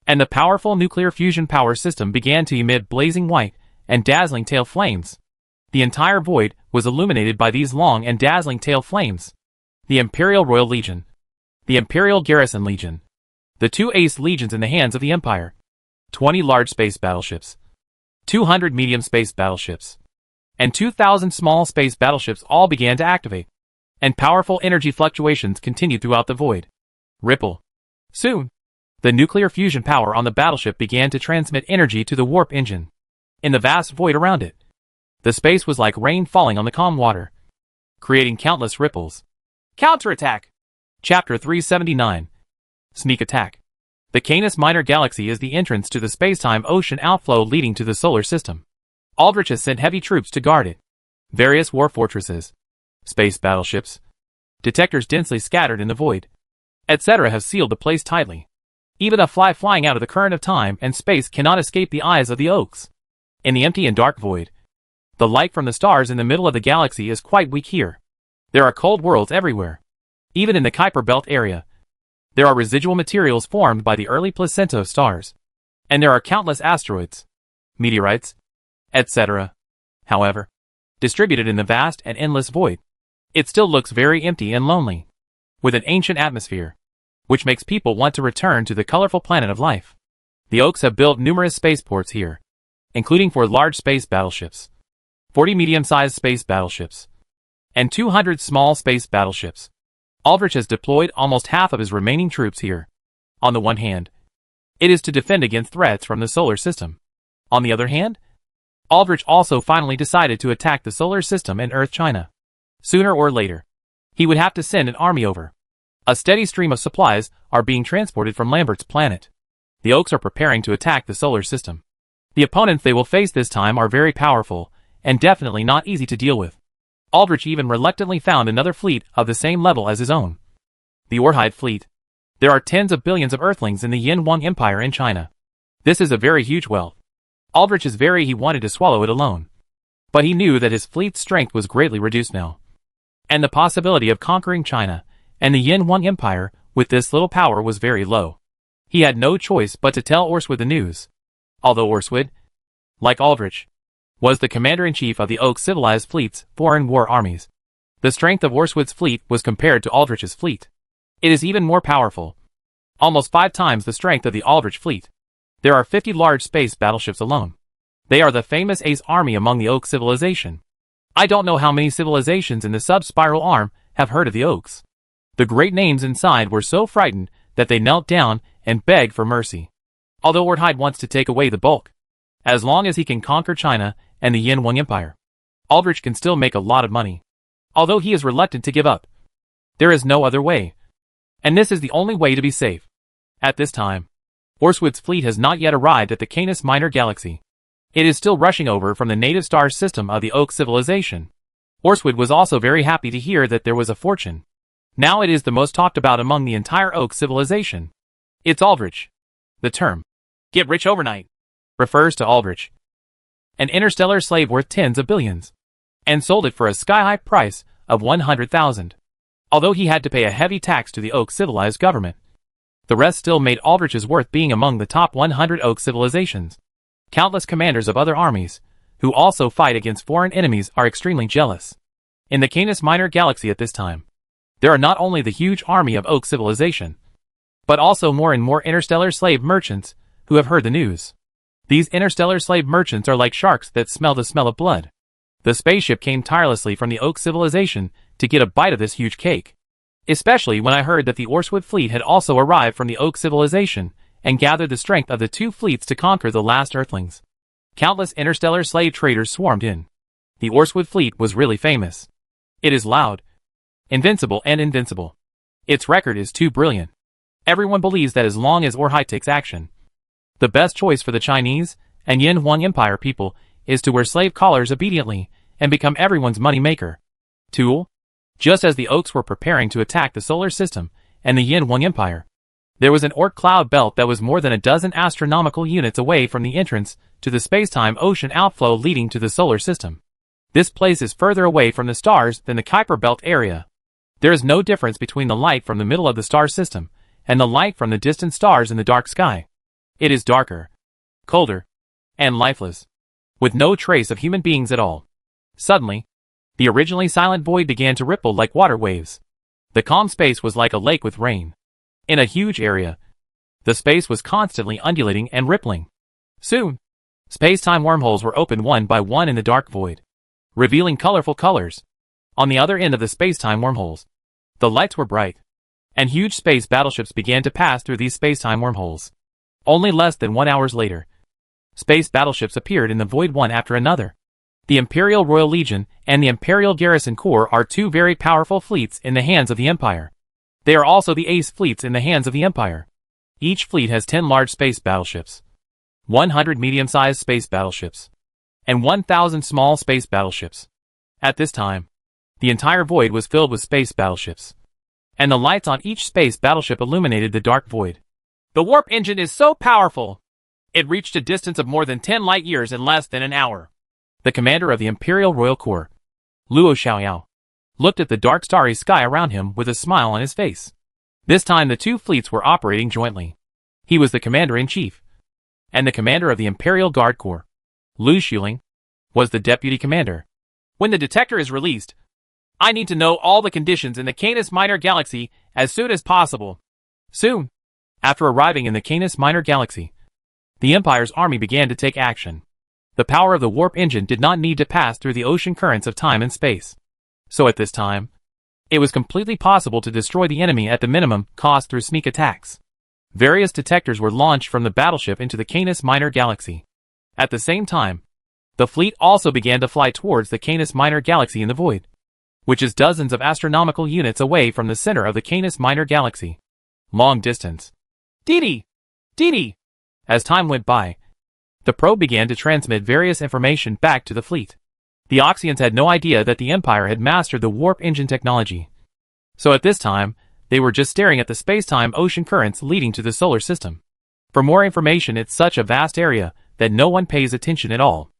Speaker 2: and the powerful nuclear fusion power system began to emit blazing white and dazzling tail flames. The entire void was illuminated by these long and dazzling tail flames. The Imperial Royal Legion, the Imperial Garrison Legion, the two ace legions in the hands of the Empire, 20 large space battleships, 200 medium space battleships, and 2,000 small space battleships all began to activate, and powerful energy fluctuations continued throughout the void. Ripple. Soon, the nuclear fusion power on the battleship began to transmit energy to the warp engine. In the vast void around it, the space was like rain falling on the calm water, creating countless ripples. Counterattack. Chapter 379. Sneak Attack. The Canis Minor galaxy is the entrance to the space-time ocean outflow leading to the solar system. Aldrich has sent heavy troops to guard it. Various war fortresses, space battleships, detectors densely scattered in the void, etc. have sealed the place tightly. Even a fly flying out of the current of time and space cannot escape the eyes of the Oaks. In the empty and dark void, the light from the stars in the middle of the galaxy is quite weak here. There are cold worlds everywhere. Even in the Kuiper Belt area, there are residual materials formed by the early placenta stars. And there are countless asteroids, meteorites, etc. However, distributed in the vast and endless void, it still looks very empty and lonely, with an ancient atmosphere, which makes people want to return to the colorful planet of life. The Oaks have built numerous spaceports here, including 4 large space battleships, 40 medium-sized space battleships, and 200 small space battleships. Aldrich has deployed almost half of his remaining troops here. On the one hand, it is to defend against threats from the solar system. On the other hand, Aldrich also finally decided to attack the solar system and Earth China. Sooner or later, he would have to send an army over. A steady stream of supplies are being transported from Lambert's planet. The Oaks are preparing to attack the solar system. The opponents they will face this time are very powerful, and definitely not easy to deal with. Aldrich even reluctantly found another fleet of the same level as his own. The Orhide fleet. There are tens of billions of Earthlings in the Yin Wang Empire in China. This is a very huge wealth. Aldrich he wanted to swallow it alone. But he knew that his fleet's strength was greatly reduced now. And the possibility of conquering China and the Yin Wang Empire with this little power was very low. He had no choice but to tell Orswood the news. Although Orswood, like Aldrich,
Speaker 1: was the commander-in-chief of the Oak civilized fleet's foreign war armies. The strength of Orswood's fleet was compared to Aldrich's fleet. It is even more powerful. Almost 5 times the strength of the Aldrich fleet. There are 50 large space battleships alone. They are the famous Ace army among the Oak civilization. I don't know how many civilizations in the sub-spiral arm have heard of the Oaks. The great names inside were so frightened that they knelt down and begged for mercy. Although Ortide wants to take away the bulk, as long as he can conquer China and the Yin Wang Empire, Aldrich can still make a lot of money. Although he is reluctant to give up. There is no other way. And this is the only way to be safe. At this time, Orswood's fleet has not yet arrived at the Canis Minor galaxy. It is still rushing over from the native star system of the Oak civilization. Orswood was also very happy to hear that there was a fortune. Now it is the most talked about among the entire Oak civilization. It's Aldrich. The term, get rich overnight, refers to Aldrich, an interstellar slave worth tens of billions, and sold it for a sky-high price of 100,000. Although he had to pay a heavy tax to the Oak civilized government, the rest still made Aldrich's worth being among the top 100 Oak civilizations. Countless commanders of other armies, who also fight against foreign enemies, are extremely jealous. In the Canis Minor galaxy at this time, there are not only the huge army of Oak civilization, but also more and more interstellar slave merchants who have heard the news. These interstellar slave merchants are like sharks that smell the smell of blood. The spaceship came tirelessly from the Oak civilization to get a bite of this huge cake. Especially when I heard that the Orswood fleet had also arrived from the Oak civilization and gathered the strength of the 2 fleets to conquer the last Earthlings. Countless interstellar slave traders swarmed in. The Orswood fleet was really famous. It is loud, invincible and invincible. Its record is too brilliant. Everyone believes that as long as Orhai takes action, the best choice for the Chinese and Yin Huang Empire people is to wear slave collars obediently and become everyone's money maker. Tool? Just as the Oaks were preparing to attack the solar system and the Yin Huang Empire, there was an Orc cloud belt that was more than a dozen astronomical units away from the entrance to the space-time ocean outflow leading to the solar system. This place is further away from the stars than the Kuiper belt area. There is no difference between the light from the middle of the star system and the light from the distant stars in the dark sky. It is darker, colder, and lifeless, with no trace of human beings at all. Suddenly, the originally silent void began to ripple like water waves. The calm space was like a lake with rain. In a huge area, the space was constantly undulating and rippling. Soon, space-time wormholes were opened one by one in the dark void, revealing colorful colors. On the other end of the space-time wormholes, the lights were bright, and huge space battleships began to pass through these space-time wormholes. Only less than 1 hour later, space battleships appeared in the void one after another. The Imperial Royal Legion and the Imperial Garrison Corps are 2 very powerful fleets in the hands of the Empire. They are also the Ace fleets in the hands of the Empire. Each fleet has 10 large space battleships, 100 medium-sized space battleships, and 1,000 small space battleships. At this time, the entire void was filled with space battleships, and the lights on each space battleship illuminated the dark void.
Speaker 2: The warp engine is so powerful. It reached a distance of more than 10 light years in less than an hour.
Speaker 1: The commander of the Imperial Royal Corps, Luo Xiaoyao, looked at the dark starry sky around him with a smile on his face. This time the 2 fleets were operating jointly. He was the commander-in-chief, and the commander of the Imperial Guard Corps, Lu Xuling, was the deputy commander.
Speaker 2: When the detector is released, I need to know all the conditions in the Canis Minor galaxy as soon as possible.
Speaker 1: Soon, after arriving in the Canis Minor galaxy, the Empire's army began to take action. The power of the warp engine did not need to pass through the ocean currents of time and space. So at this time, it was completely possible to destroy the enemy at the minimum cost through sneak attacks. Various detectors were launched from the battleship into the Canis Minor galaxy. At the same time, the fleet also began to fly towards the Canis Minor galaxy in the void, which is dozens of astronomical units away from the center of the Canis Minor galaxy. Long distance.
Speaker 2: Didi! Didi!
Speaker 1: As time went by, the probe began to transmit various information back to the fleet. The Oxians had no idea that the Empire had mastered the warp engine technology. So at this time, they were just staring at the space-time ocean currents leading to the solar system. For more information, it's such a vast area that no one pays attention at all.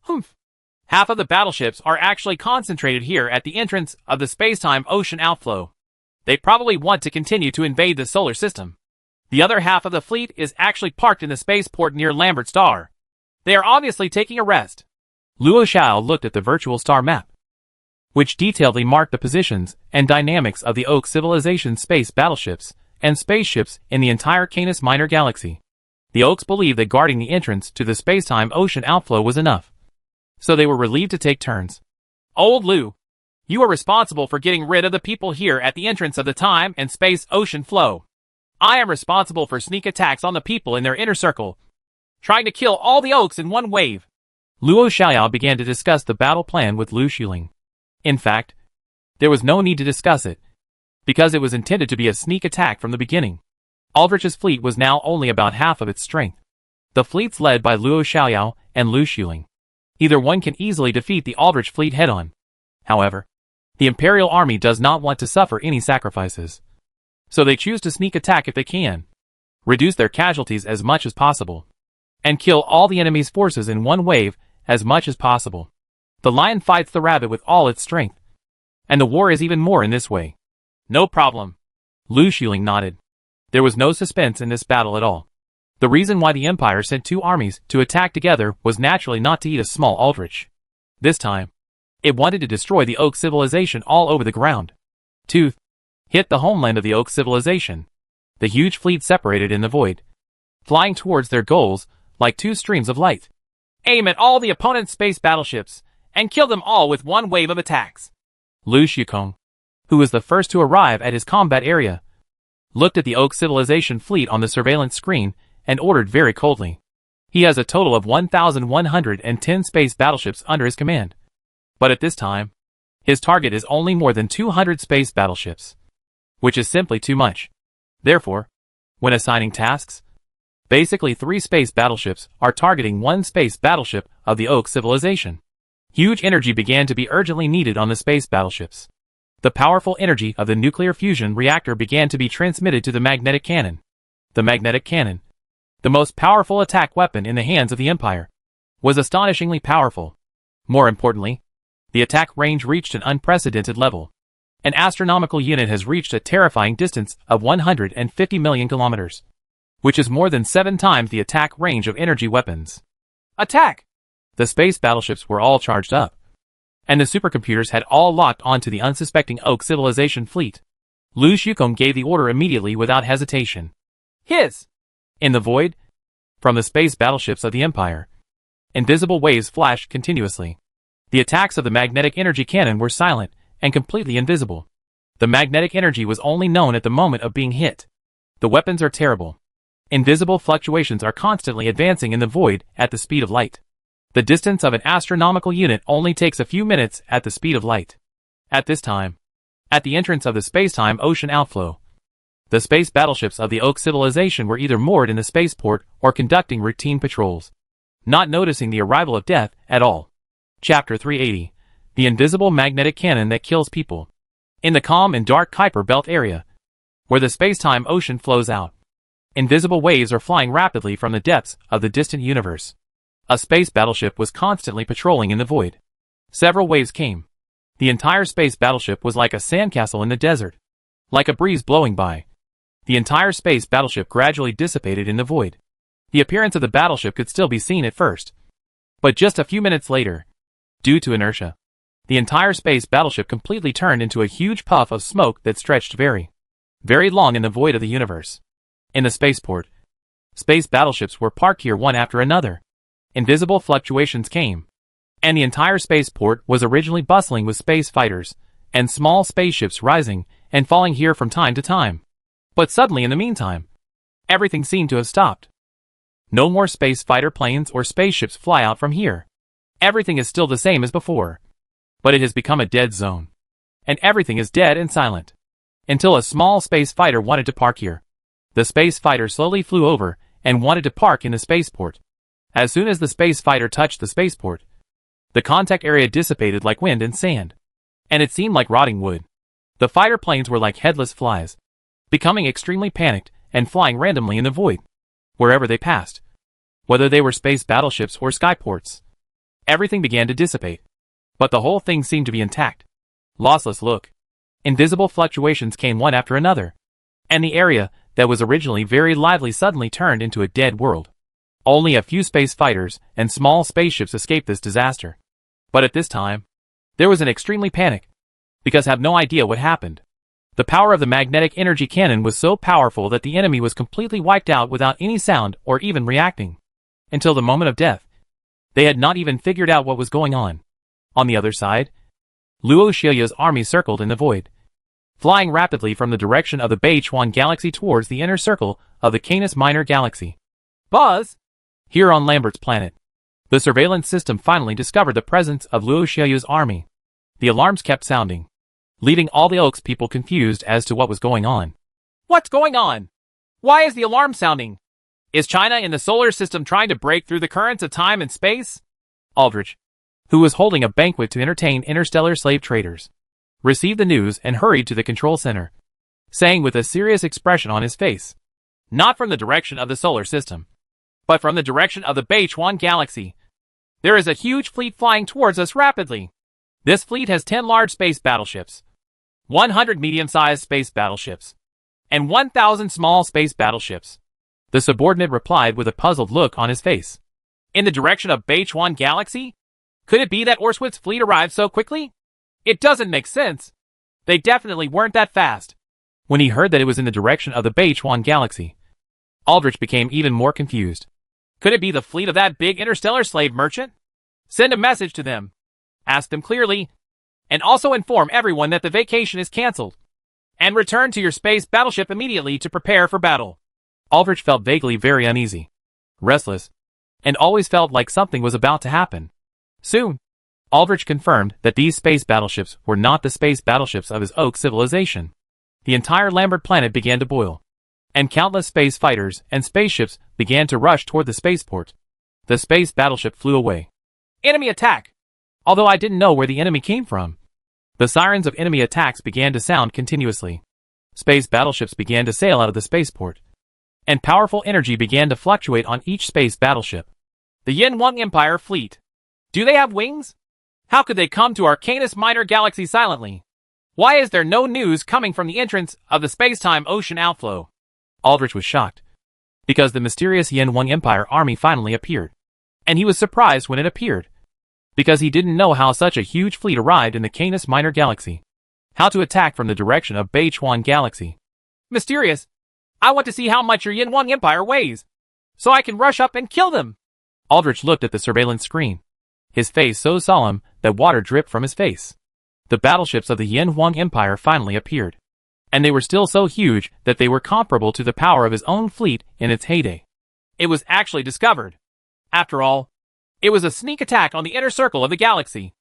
Speaker 2: Humph. Half of the battleships are actually concentrated here at the entrance of the space-time ocean outflow. They probably want to continue to invade the solar system. The other half of the fleet is actually parked in the spaceport near Lambert Star. They are obviously taking a rest.
Speaker 1: Luo Xiao looked at the virtual star map, which detailedly marked the positions and dynamics of the Oak Civilization space battleships and spaceships in the entire Canis Minor galaxy. The Oaks believed that guarding the entrance to the space-time ocean outflow was enough, so they were relieved to take turns.
Speaker 2: Old Lu, you are responsible for getting rid of the people here at the entrance of the time and space ocean flow. I am responsible for sneak attacks on the people in their inner circle, trying to kill all the Oaks in one wave.
Speaker 1: Luo Xiao began to discuss the battle plan with Lu Xuling. In fact, there was no need to discuss it, because it was intended to be a sneak attack from the beginning. Aldrich's fleet was now only about half of its strength. The fleets led by Luo Xiao and Lu Xuling. Either one can easily defeat the Aldrich fleet head-on. However, the Imperial Army does not want to suffer any sacrifices, so they choose to sneak attack if they can, reduce their casualties as much as possible, and kill all the enemy's forces in one wave as much as possible. The lion fights the rabbit with all its strength, and the war is even more in this way.
Speaker 2: No problem.
Speaker 1: Lu Xuling nodded. There was no suspense in this battle at all. The reason why the Empire sent two armies to attack together was naturally not to eat a small Aldrich. This time, it wanted to destroy the Oak Civilization all over the ground. Tooth hit the homeland of the Oak Civilization. The huge fleet separated in the void, flying towards their goals like two streams of light.
Speaker 2: Aim at all the opponent's space battleships and kill them all with one wave of attacks.
Speaker 1: Lu Shikong, who was the first to arrive at his combat area, looked at the Oak Civilization fleet on the surveillance screen and ordered very coldly. He has a total of 1,110 space battleships under his command. But at this time, his target is only more than 200 space battleships, which is simply too much. Therefore, when assigning tasks, basically 3 space battleships are targeting 1 space battleship of the Oak Civilization. Huge energy began to be urgently needed on the space battleships. The powerful energy of the nuclear fusion reactor began to be transmitted to the magnetic cannon. The magnetic cannon, the most powerful attack weapon in the hands of the Empire, was astonishingly powerful. More importantly, the attack range reached an unprecedented level. An astronomical unit has reached a terrifying distance of 150 million kilometers, which is more than 7 times the attack range of energy weapons.
Speaker 2: Attack!
Speaker 1: The space battleships were all charged up, and the supercomputers had all locked onto the unsuspecting Oak Civilization fleet. Lu Shikong gave the order immediately without hesitation.
Speaker 2: His!
Speaker 1: In the void, from the space battleships of the Empire, invisible waves flashed continuously. The attacks of the magnetic energy cannon were silent and completely invisible. The magnetic energy was only known at the moment of being hit. The weapons are terrible. Invisible fluctuations are constantly advancing in the void at the speed of light. The distance of an astronomical unit only takes a few minutes at the speed of light. At this time, at the entrance of the space-time ocean outflow, the space battleships of the Oak Civilization were either moored in the spaceport or conducting routine patrols, not noticing the arrival of death at all. Chapter 380. The Invisible Magnetic Cannon That Kills People. In the calm and dark Kuiper Belt area, where the space-time ocean flows out, invisible waves are flying rapidly from the depths of the distant universe. A space battleship was constantly patrolling in the void. Several waves came. The entire space battleship was like a sandcastle in the desert, like a breeze blowing by. The entire space battleship gradually dissipated in the void. The appearance of the battleship could still be seen at first, but just a few minutes later, due to inertia, the entire space battleship completely turned into a huge puff of smoke that stretched very, very long in the void of the universe. In the spaceport, space battleships were parked here one after another. Invisible fluctuations came, and the entire spaceport was originally bustling with space fighters and small spaceships rising and falling here from time to time. But suddenly in the meantime, everything seemed to have stopped. No more space fighter planes or spaceships fly out from here. Everything is still the same as before, but it has become a dead zone, and everything is dead and silent. Until a small space fighter wanted to park here. The space fighter slowly flew over and wanted to park in the spaceport. As soon as the space fighter touched the spaceport, the contact area dissipated like wind and sand, and it seemed like rotting wood. The fighter planes were like headless flies, becoming extremely panicked and flying randomly in the void, wherever they passed, whether they were space battleships or skyports. Everything began to dissipate, but the whole thing seemed to be intact. Lossless look. Invisible fluctuations came one after another, and the area that was originally very lively suddenly turned into a dead world. Only a few space fighters and small spaceships escaped this disaster. But at this time, there was an extremely panic, because have no idea what happened. The power of the magnetic energy cannon was so powerful that the enemy was completely wiped out without any sound or even reacting. Until the moment of death, they had not even figured out what was going on. On the other side, Luo Xiaoya's army circled in the void, flying rapidly from the direction of the Beichuan galaxy towards the inner circle of the Canis Minor galaxy.
Speaker 2: Buzz!
Speaker 1: Here on Lambert's planet, the surveillance system finally discovered the presence of Luo Xiaoya's army. The alarms kept sounding, leaving all the Oaks people confused as to what was going on.
Speaker 2: What's going on? Why is the alarm sounding? Is China in the solar system trying to break through the currents of time and space?
Speaker 1: Aldrich, who was holding a banquet to entertain interstellar slave traders, received the news and hurried to the control center, saying with a serious expression on his face,
Speaker 2: "Not from the direction of the solar system, but from the direction of the Beichuan galaxy. There is a huge fleet flying towards us rapidly. This fleet has 10 large space battleships, 100 medium-sized space battleships, and 1,000 small space battleships."
Speaker 1: The subordinate replied with a puzzled look on his face.
Speaker 2: In the direction of Beichuan galaxy? Could it be that Orswit's fleet arrived so quickly? It doesn't make sense. They definitely weren't that fast.
Speaker 1: When he heard that it was in the direction of the Beichuan galaxy, Aldrich became even more confused.
Speaker 2: Could it be the fleet of that big interstellar slave merchant? Send a message to them. Ask them clearly, and also inform everyone that the vacation is cancelled. And return to your space battleship immediately to prepare for battle.
Speaker 1: Aldrich felt vaguely very uneasy, restless, and always felt like something was about to happen. Soon, Aldrich confirmed that these space battleships were not the space battleships of his Oak civilization. The entire Lambert planet began to boil, and countless space fighters and spaceships began to rush toward the spaceport. The space battleship flew away.
Speaker 2: Enemy attack!
Speaker 1: Although I didn't know where the enemy came from, the sirens of enemy attacks began to sound continuously. Space battleships began to sail out of the spaceport, and powerful energy began to fluctuate on each space battleship.
Speaker 2: The Yin-Wang Empire fleet. Do they have wings? How could they come to our Canis Minor galaxy silently? Why is there no news coming from the entrance of the space-time ocean outflow?
Speaker 1: Aldrich was shocked, because the mysterious Yin-Wang Empire army finally appeared, and he was surprised when it appeared, because he didn't know how such a huge fleet arrived in the Canis Minor galaxy, how to attack from the direction of Beichuan galaxy.
Speaker 2: Mysterious, I want to see how much your Yin-Wang Empire weighs, so I can rush up and kill them.
Speaker 1: Aldrich looked at the surveillance screen, his face so solemn that water dripped from his face. The battleships of the Yin-Wang Empire finally appeared, and they were still so huge that they were comparable to the power of his own fleet in its heyday.
Speaker 2: It was actually discovered. After all, it was a sneak attack on the inner circle of the galaxy.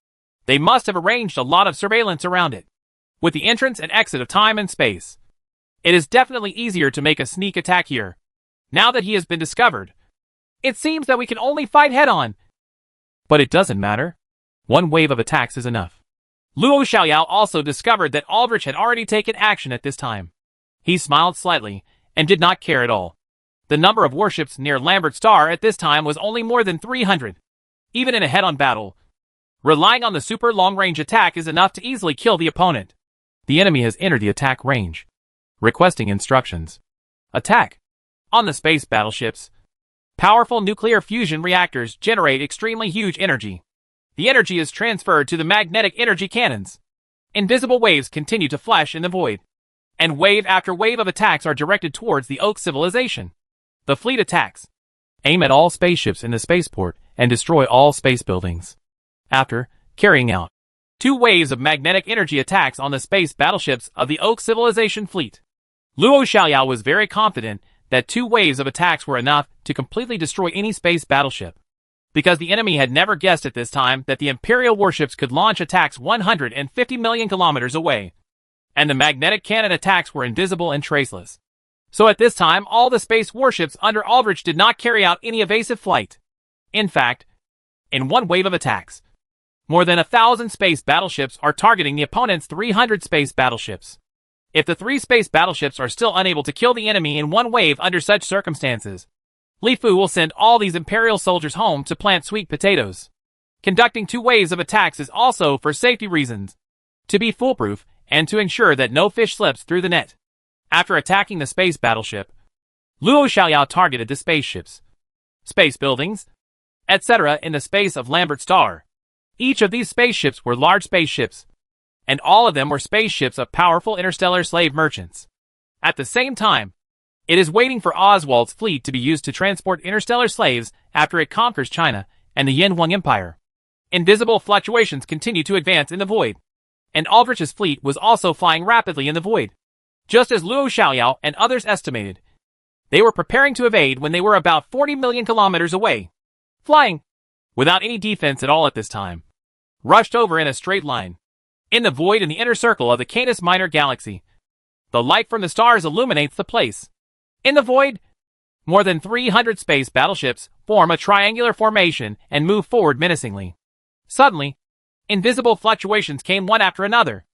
Speaker 2: They must have arranged a lot of surveillance around it, with the entrance and exit of time and space. It is definitely easier to make a sneak attack here. Now that he has been discovered, it seems that we can only fight head-on.
Speaker 1: But it doesn't matter. One wave of attacks is enough.
Speaker 2: Luo Xiaoyao also discovered that Aldrich had already taken action at this time. He smiled slightly, and did not care at all. The number of warships near Lambert Star at this time was only more than 300. Even in a head-on battle, relying on the super long-range attack is enough to easily kill the opponent.
Speaker 1: The enemy has entered the attack range, requesting instructions.
Speaker 2: Attack! On the space battleships, powerful nuclear fusion reactors generate extremely huge energy. The energy is transferred to the magnetic energy cannons. Invisible waves continue to flash in the void, and wave after wave of attacks are directed towards the Oak civilization. The fleet attacks.
Speaker 1: Aim at all spaceships in the spaceport and destroy all space buildings. After carrying out
Speaker 2: 2 waves of magnetic energy attacks on the space battleships of the Oak civilization fleet, Luo Xiaoyao was very confident that 2 waves of attacks were enough to completely destroy any space battleship, because the enemy had never guessed at this time that the Imperial warships could launch attacks 150 million kilometers away, and the magnetic cannon attacks were invisible and traceless. So at this time, all the space warships under Aldrich did not carry out any evasive flight. In fact, in one wave of attacks, more than 1,000 space battleships are targeting the opponent's 300 space battleships. If the 3 space battleships are still unable to kill the enemy in one wave under such circumstances, Li Fu will send all these Imperial soldiers home to plant sweet potatoes. Conducting 2 waves of attacks is also for safety reasons, to be foolproof and to ensure that no fish slips through the net. After attacking the space battleship, Luo Xiaoyao targeted the spaceships, space buildings, etc. in the space of Lambert Star. Each of these spaceships were large spaceships, and all of them were spaceships of powerful interstellar slave merchants. At the same time, it is waiting for Oswald's fleet to be used to transport interstellar slaves after it conquers China and the Yin-Huang Empire. Invisible fluctuations continue to advance in the void, and Aldrich's fleet was also flying rapidly in the void. Just as Luo Xiaoyao and others estimated, they were preparing to evade when they were about 40 million kilometers away. Flying, without any defense at all at this time, rushed over in a straight line. In the void in the inner circle of the Canis Minor galaxy, the light from the stars illuminates the place. In the void, more than 300 space battleships form a triangular formation and move forward menacingly. Suddenly, invisible fluctuations came one after another,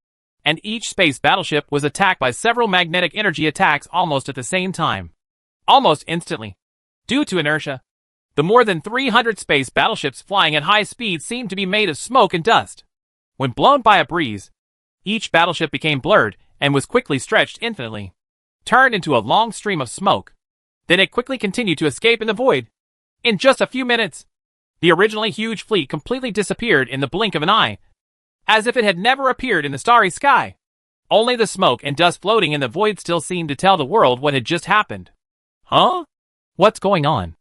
Speaker 2: and each space battleship was attacked by several magnetic energy attacks almost at the same time. Almost instantly. Due to inertia, the more than 300 space battleships flying at high speed seemed to be made of smoke and dust. When blown by a breeze, each battleship became blurred and was quickly stretched infinitely, turned into a long stream of smoke. Then it quickly continued to escape in the void. In just a few minutes, the originally huge fleet completely disappeared in the blink of an eye, as if it had never appeared in the starry sky. Only the smoke and dust floating in the void still seemed to tell the world what had just happened. Huh? What's going on?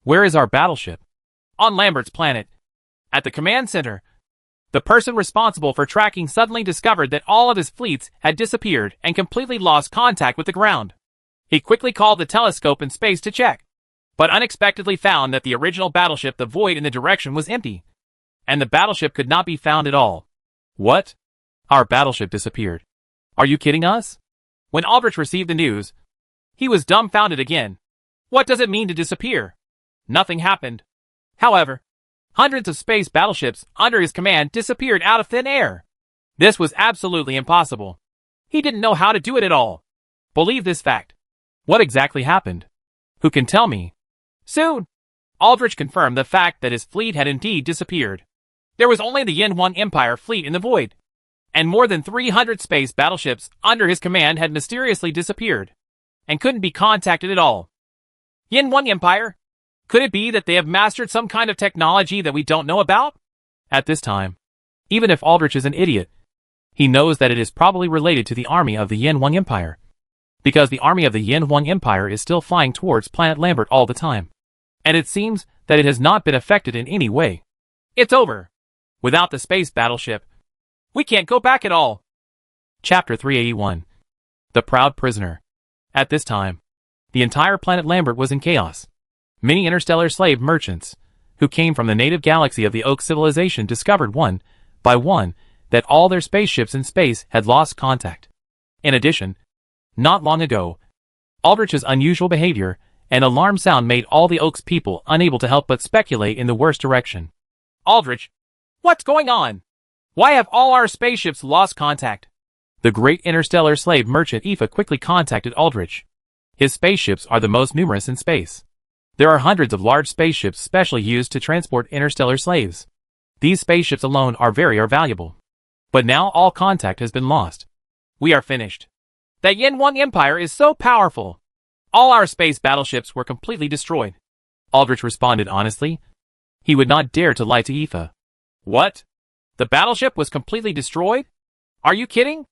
Speaker 2: Where is our battleship? On Lambert's planet. At the command center, the person responsible for tracking suddenly discovered that all of his fleets had disappeared and completely lost contact with the ground. He quickly called the telescope in space to check, but unexpectedly found that the original battleship, the void in the direction, was empty, and the battleship could not be found at all. What? Our battleship disappeared. Are you kidding us? When Aldrich received the news, he was dumbfounded again. What does it mean to disappear? Nothing happened. However, hundreds of space battleships under his command disappeared out of thin air. This was absolutely impossible. He didn't know how to do it at all. Believe this fact. What exactly happened? Who can tell me? Soon, Aldrich confirmed the fact that his fleet had indeed disappeared. There was only the Yin-Huang Empire fleet in the void, and more than 300 space battleships under his command had mysteriously disappeared, and couldn't be contacted at all. Yin-Huang Empire? Could it be that they have mastered some kind of technology that we don't know about? At this time, even if Aldrich is an idiot, he knows that it is probably related to the army of the Yin-Huang Empire, because the army of the Yin-Huang Empire is still flying towards planet Lambert all the time, and it seems that it has not been affected in any way. It's over. Without the space battleship, we can't go back at all. Chapter 381. The Proud Prisoner. At this time, the entire planet Lambert was in chaos. Many interstellar slave merchants, who came from the native galaxy of the Oak civilization, discovered one by one that all their spaceships in space had lost contact. In addition, not long ago, Aldrich's unusual behavior and alarm sound made all the Oak's people unable to help but speculate in the worst direction. Aldrich, what's going on? Why have all our spaceships lost contact? The great interstellar slave merchant Aoife quickly contacted Aldrich. His spaceships are the most numerous in space. There are hundreds of large spaceships specially used to transport interstellar slaves. These spaceships alone are very valuable. But now all contact has been lost. We are finished. The Yin-Huang Empire is so powerful. All our space battleships were completely destroyed. Aldrich responded honestly. He would not dare to lie to Aoife. What? The battleship was completely destroyed? Are you kidding?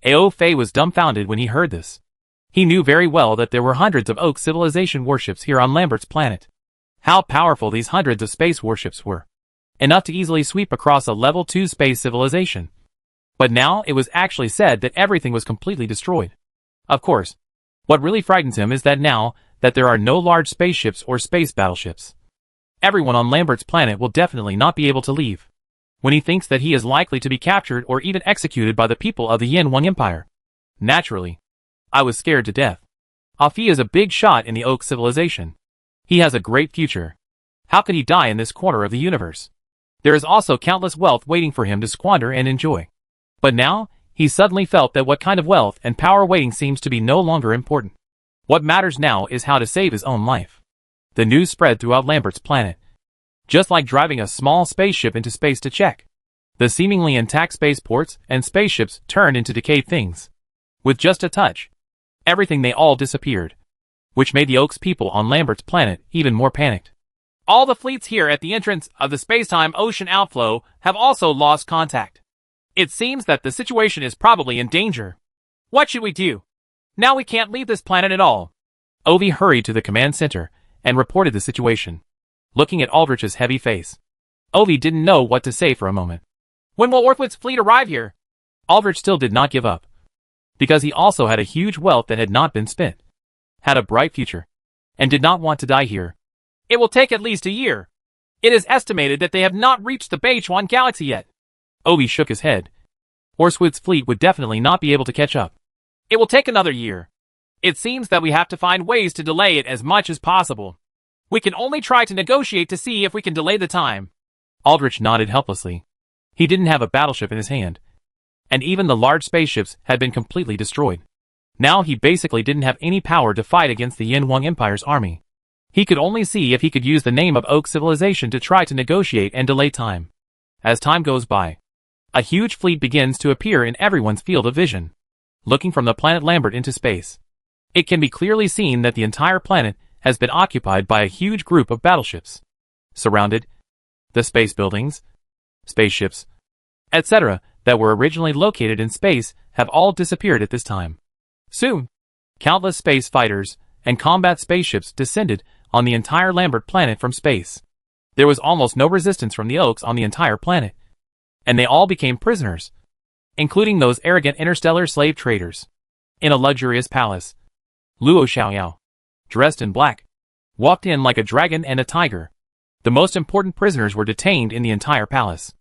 Speaker 2: Aoife was dumbfounded when he heard this. He knew very well that there were hundreds of Oak civilization warships here on Lambert's planet. How powerful these hundreds of space warships were. Enough to easily sweep across a level 2 space civilization. But now it was actually said that everything was completely destroyed. Of course, what really frightens him is that now that there are no large spaceships or space battleships, everyone on Lambert's planet will definitely not be able to leave. When he thinks that he is likely to be captured or even executed by the people of the Yin-Huang Empire. Naturally, I was scared to death. Aoife is a big shot in the Oak civilization. He has a great future. How could he die in this corner of the universe? There is also countless wealth waiting for him to squander and enjoy. But now, he suddenly felt that what kind of wealth and power waiting seems to be no longer important. What matters now is how to save his own life. The news spread throughout Lambert's planet. Just like driving a small spaceship into space to check. The seemingly intact spaceports and spaceships turned into decayed things. With just a touch, everything they all disappeared, which made the Oak's people on Lambert's planet even more panicked. All the fleets here at the entrance of the space-time ocean outflow have also lost contact. It seems that the situation is probably in danger. What should we do? Now we can't leave this planet at all.
Speaker 1: Ovi hurried to the command center and reported the situation. Looking at Aldrich's heavy face, Ovi didn't know what to say for a moment.
Speaker 2: When will Orthwood's fleet arrive here?
Speaker 1: Aldrich still did not give up, because he also had a huge wealth that had not been spent, had a bright future, and did not want to die here.
Speaker 2: It will take at least a year. It is estimated that they have not reached the Beichuan galaxy yet.
Speaker 1: Ovi shook his head. Orthwood's fleet would definitely not be able to catch up.
Speaker 2: It will take another year. It seems that we have to find ways to delay it as much as possible. We can only try to negotiate to see if we can delay the time.
Speaker 1: Aldrich nodded helplessly. He didn't have a battleship in his hand, and even the large spaceships had been completely destroyed. Now he basically didn't have any power to fight against the Yin Wang Empire's army. He could only see if he could use the name of Oak Civilization to try to negotiate and delay time. As time goes by, a huge fleet begins to appear in everyone's field of vision. Looking from the planet Lambert into space, it can be clearly seen that the entire planet has been occupied by a huge group of battleships. Surrounded, the space buildings, spaceships, etc., that were originally located in space have all disappeared at this time. Soon, countless space fighters and combat spaceships descended on the entire Lambert planet from space. There was almost no resistance from the Oaks on the entire planet, and they all became prisoners, including those arrogant interstellar slave traders. In a luxurious palace, Luo Xiaoyao, dressed in black, walked in like a dragon and a tiger. The most important prisoners were detained in the entire palace.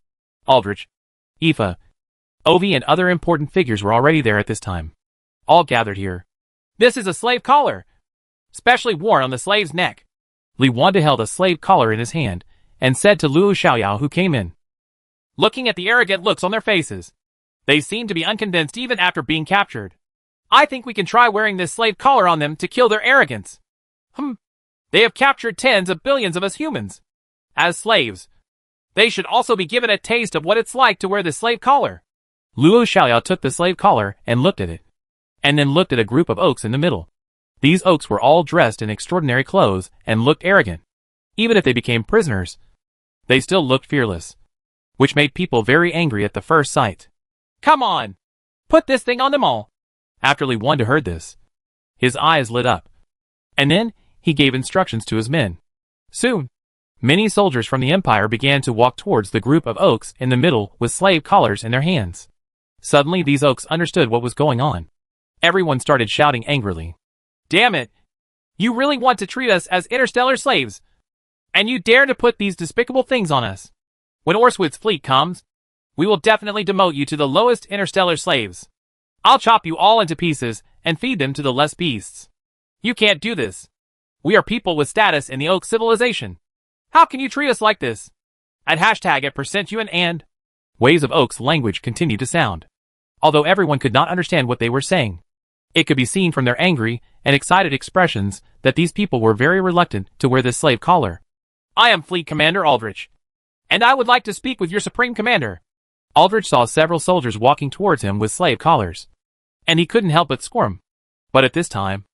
Speaker 1: Aldrich, Aoife, Ovi and other important figures were already there at this time. All gathered here.
Speaker 2: This is a slave collar, specially worn on the slave's neck.
Speaker 1: Li Wanda held a slave collar in his hand and said to Luo Xiaoyao, who came in.
Speaker 2: Looking at the arrogant looks on their faces, they seem to be unconvinced even after being captured. I think we can try wearing this slave collar on them to kill their arrogance. They have captured tens of billions of us humans as slaves. They should also be given a taste of what it's like to wear the slave collar.
Speaker 1: Luo Xiaoyao took the slave collar and looked at it, and then looked at a group of Oaks in the middle. These Oaks were all dressed in extraordinary clothes and looked arrogant. Even if they became prisoners, they still looked fearless, which made people very angry at the first sight.
Speaker 2: Come on! Put this thing on them all!
Speaker 1: After Li Wanda heard this, his eyes lit up, and then he gave instructions to his men. Soon, many soldiers from the Empire began to walk towards the group of Oaks in the middle with slave collars in their hands. Suddenly these Oaks understood what was going on. Everyone started shouting angrily.
Speaker 2: Damn it! You really want to treat us as interstellar slaves? And you dare to put these despicable things on us? When Orthwood's fleet comes, we will definitely demote you to the lowest interstellar slaves. I'll chop you all into pieces and feed them to the less beasts. You can't do this. We are people with status in the Oak civilization. How can you treat us like this? At #@%UN and
Speaker 1: waves of Oak's language continued to sound. Although everyone could not understand what they were saying, it could be seen from their angry and excited expressions that these people were very reluctant to wear this slave collar.
Speaker 2: I am Fleet Commander Aldrich, and I would like to speak with your Supreme Commander.
Speaker 1: Aldrich saw several soldiers walking towards him with slave collars, and he couldn't help but squirm. But at this time,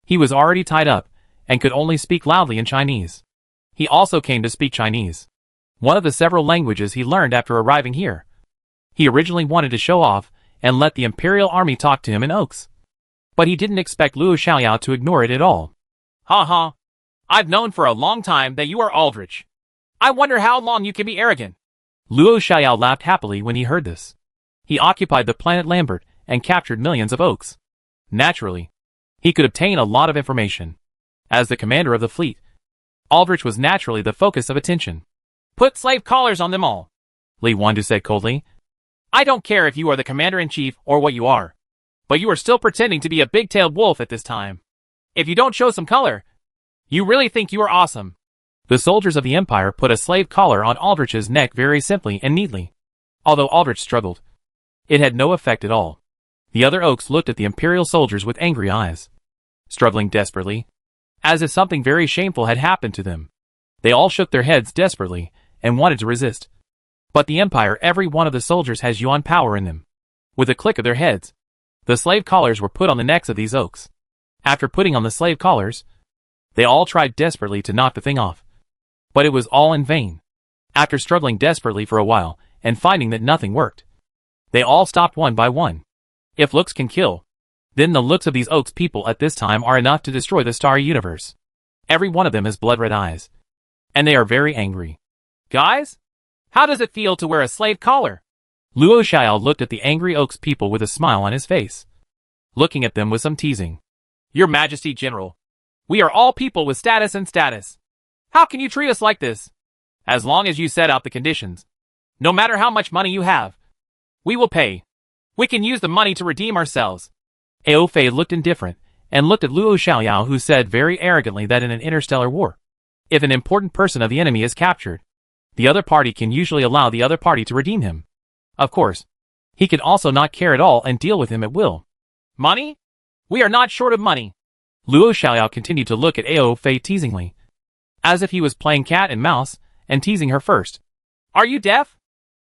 Speaker 1: he was already tied up and could only speak loudly in Chinese. He also came to speak Chinese, one of the several languages he learned after arriving here. He originally wanted to show off and let the Imperial Army talk to him in Oaks, but he didn't expect Luo Xiaoyao to ignore it at all.
Speaker 2: Ha ha! I've known for a long time that you are Aldrich. I wonder how long you can be arrogant.
Speaker 1: Luo Xiaoyao laughed happily when he heard this. He occupied the planet Lambert and captured millions of Oaks. Naturally, he could obtain a lot of information. As the commander of the fleet, Aldrich was naturally the focus of attention.
Speaker 2: Put slave collars on them all,
Speaker 1: Li Wanda said coldly.
Speaker 2: I don't care if you are the commander-in-chief or what you are, but you are still pretending to be a big-tailed wolf at this time. If you don't show some color, you really think you are awesome.
Speaker 1: The soldiers of the Empire put a slave collar on Aldrich's neck very simply and neatly. Although Aldrich struggled, it had no effect at all. The other Oaks looked at the Imperial soldiers with angry eyes, struggling desperately, as if something very shameful had happened to them. They all shook their heads desperately and wanted to resist. But the Empire, every one of the soldiers has Yuan power in them. With a click of their heads, the slave collars were put on the necks of these Oaks. After putting on the slave collars, they all tried desperately to knock the thing off. But it was all in vain. After struggling desperately for a while, and finding that nothing worked, they all stopped one by one. If looks can kill, then the looks of these Oaks people at this time are enough to destroy the starry universe. Every one of them has blood-red eyes. And they are very angry.
Speaker 2: Guys? How does it feel to wear a slave collar?
Speaker 1: Luo Xiao looked at the angry Oaks people with a smile on his face, looking at them with some teasing.
Speaker 2: Your Majesty General, we are all people with status and status. How can you treat us like this? As long as you set out the conditions, no matter how much money you have, we will pay. We can use the money to redeem ourselves.
Speaker 1: Ao Fei looked indifferent, and looked at Luo Xiaoyao, who said very arrogantly that in an interstellar war, if an important person of the enemy is captured, the other party can usually allow the other party to redeem him. Of course, he can also not care at all and deal with him at will.
Speaker 2: Money? We are not short of money.
Speaker 1: Luo Xiaoyao continued to look at Ao Fei teasingly, as if he was playing cat and mouse, and teasing her first.
Speaker 2: Are you deaf?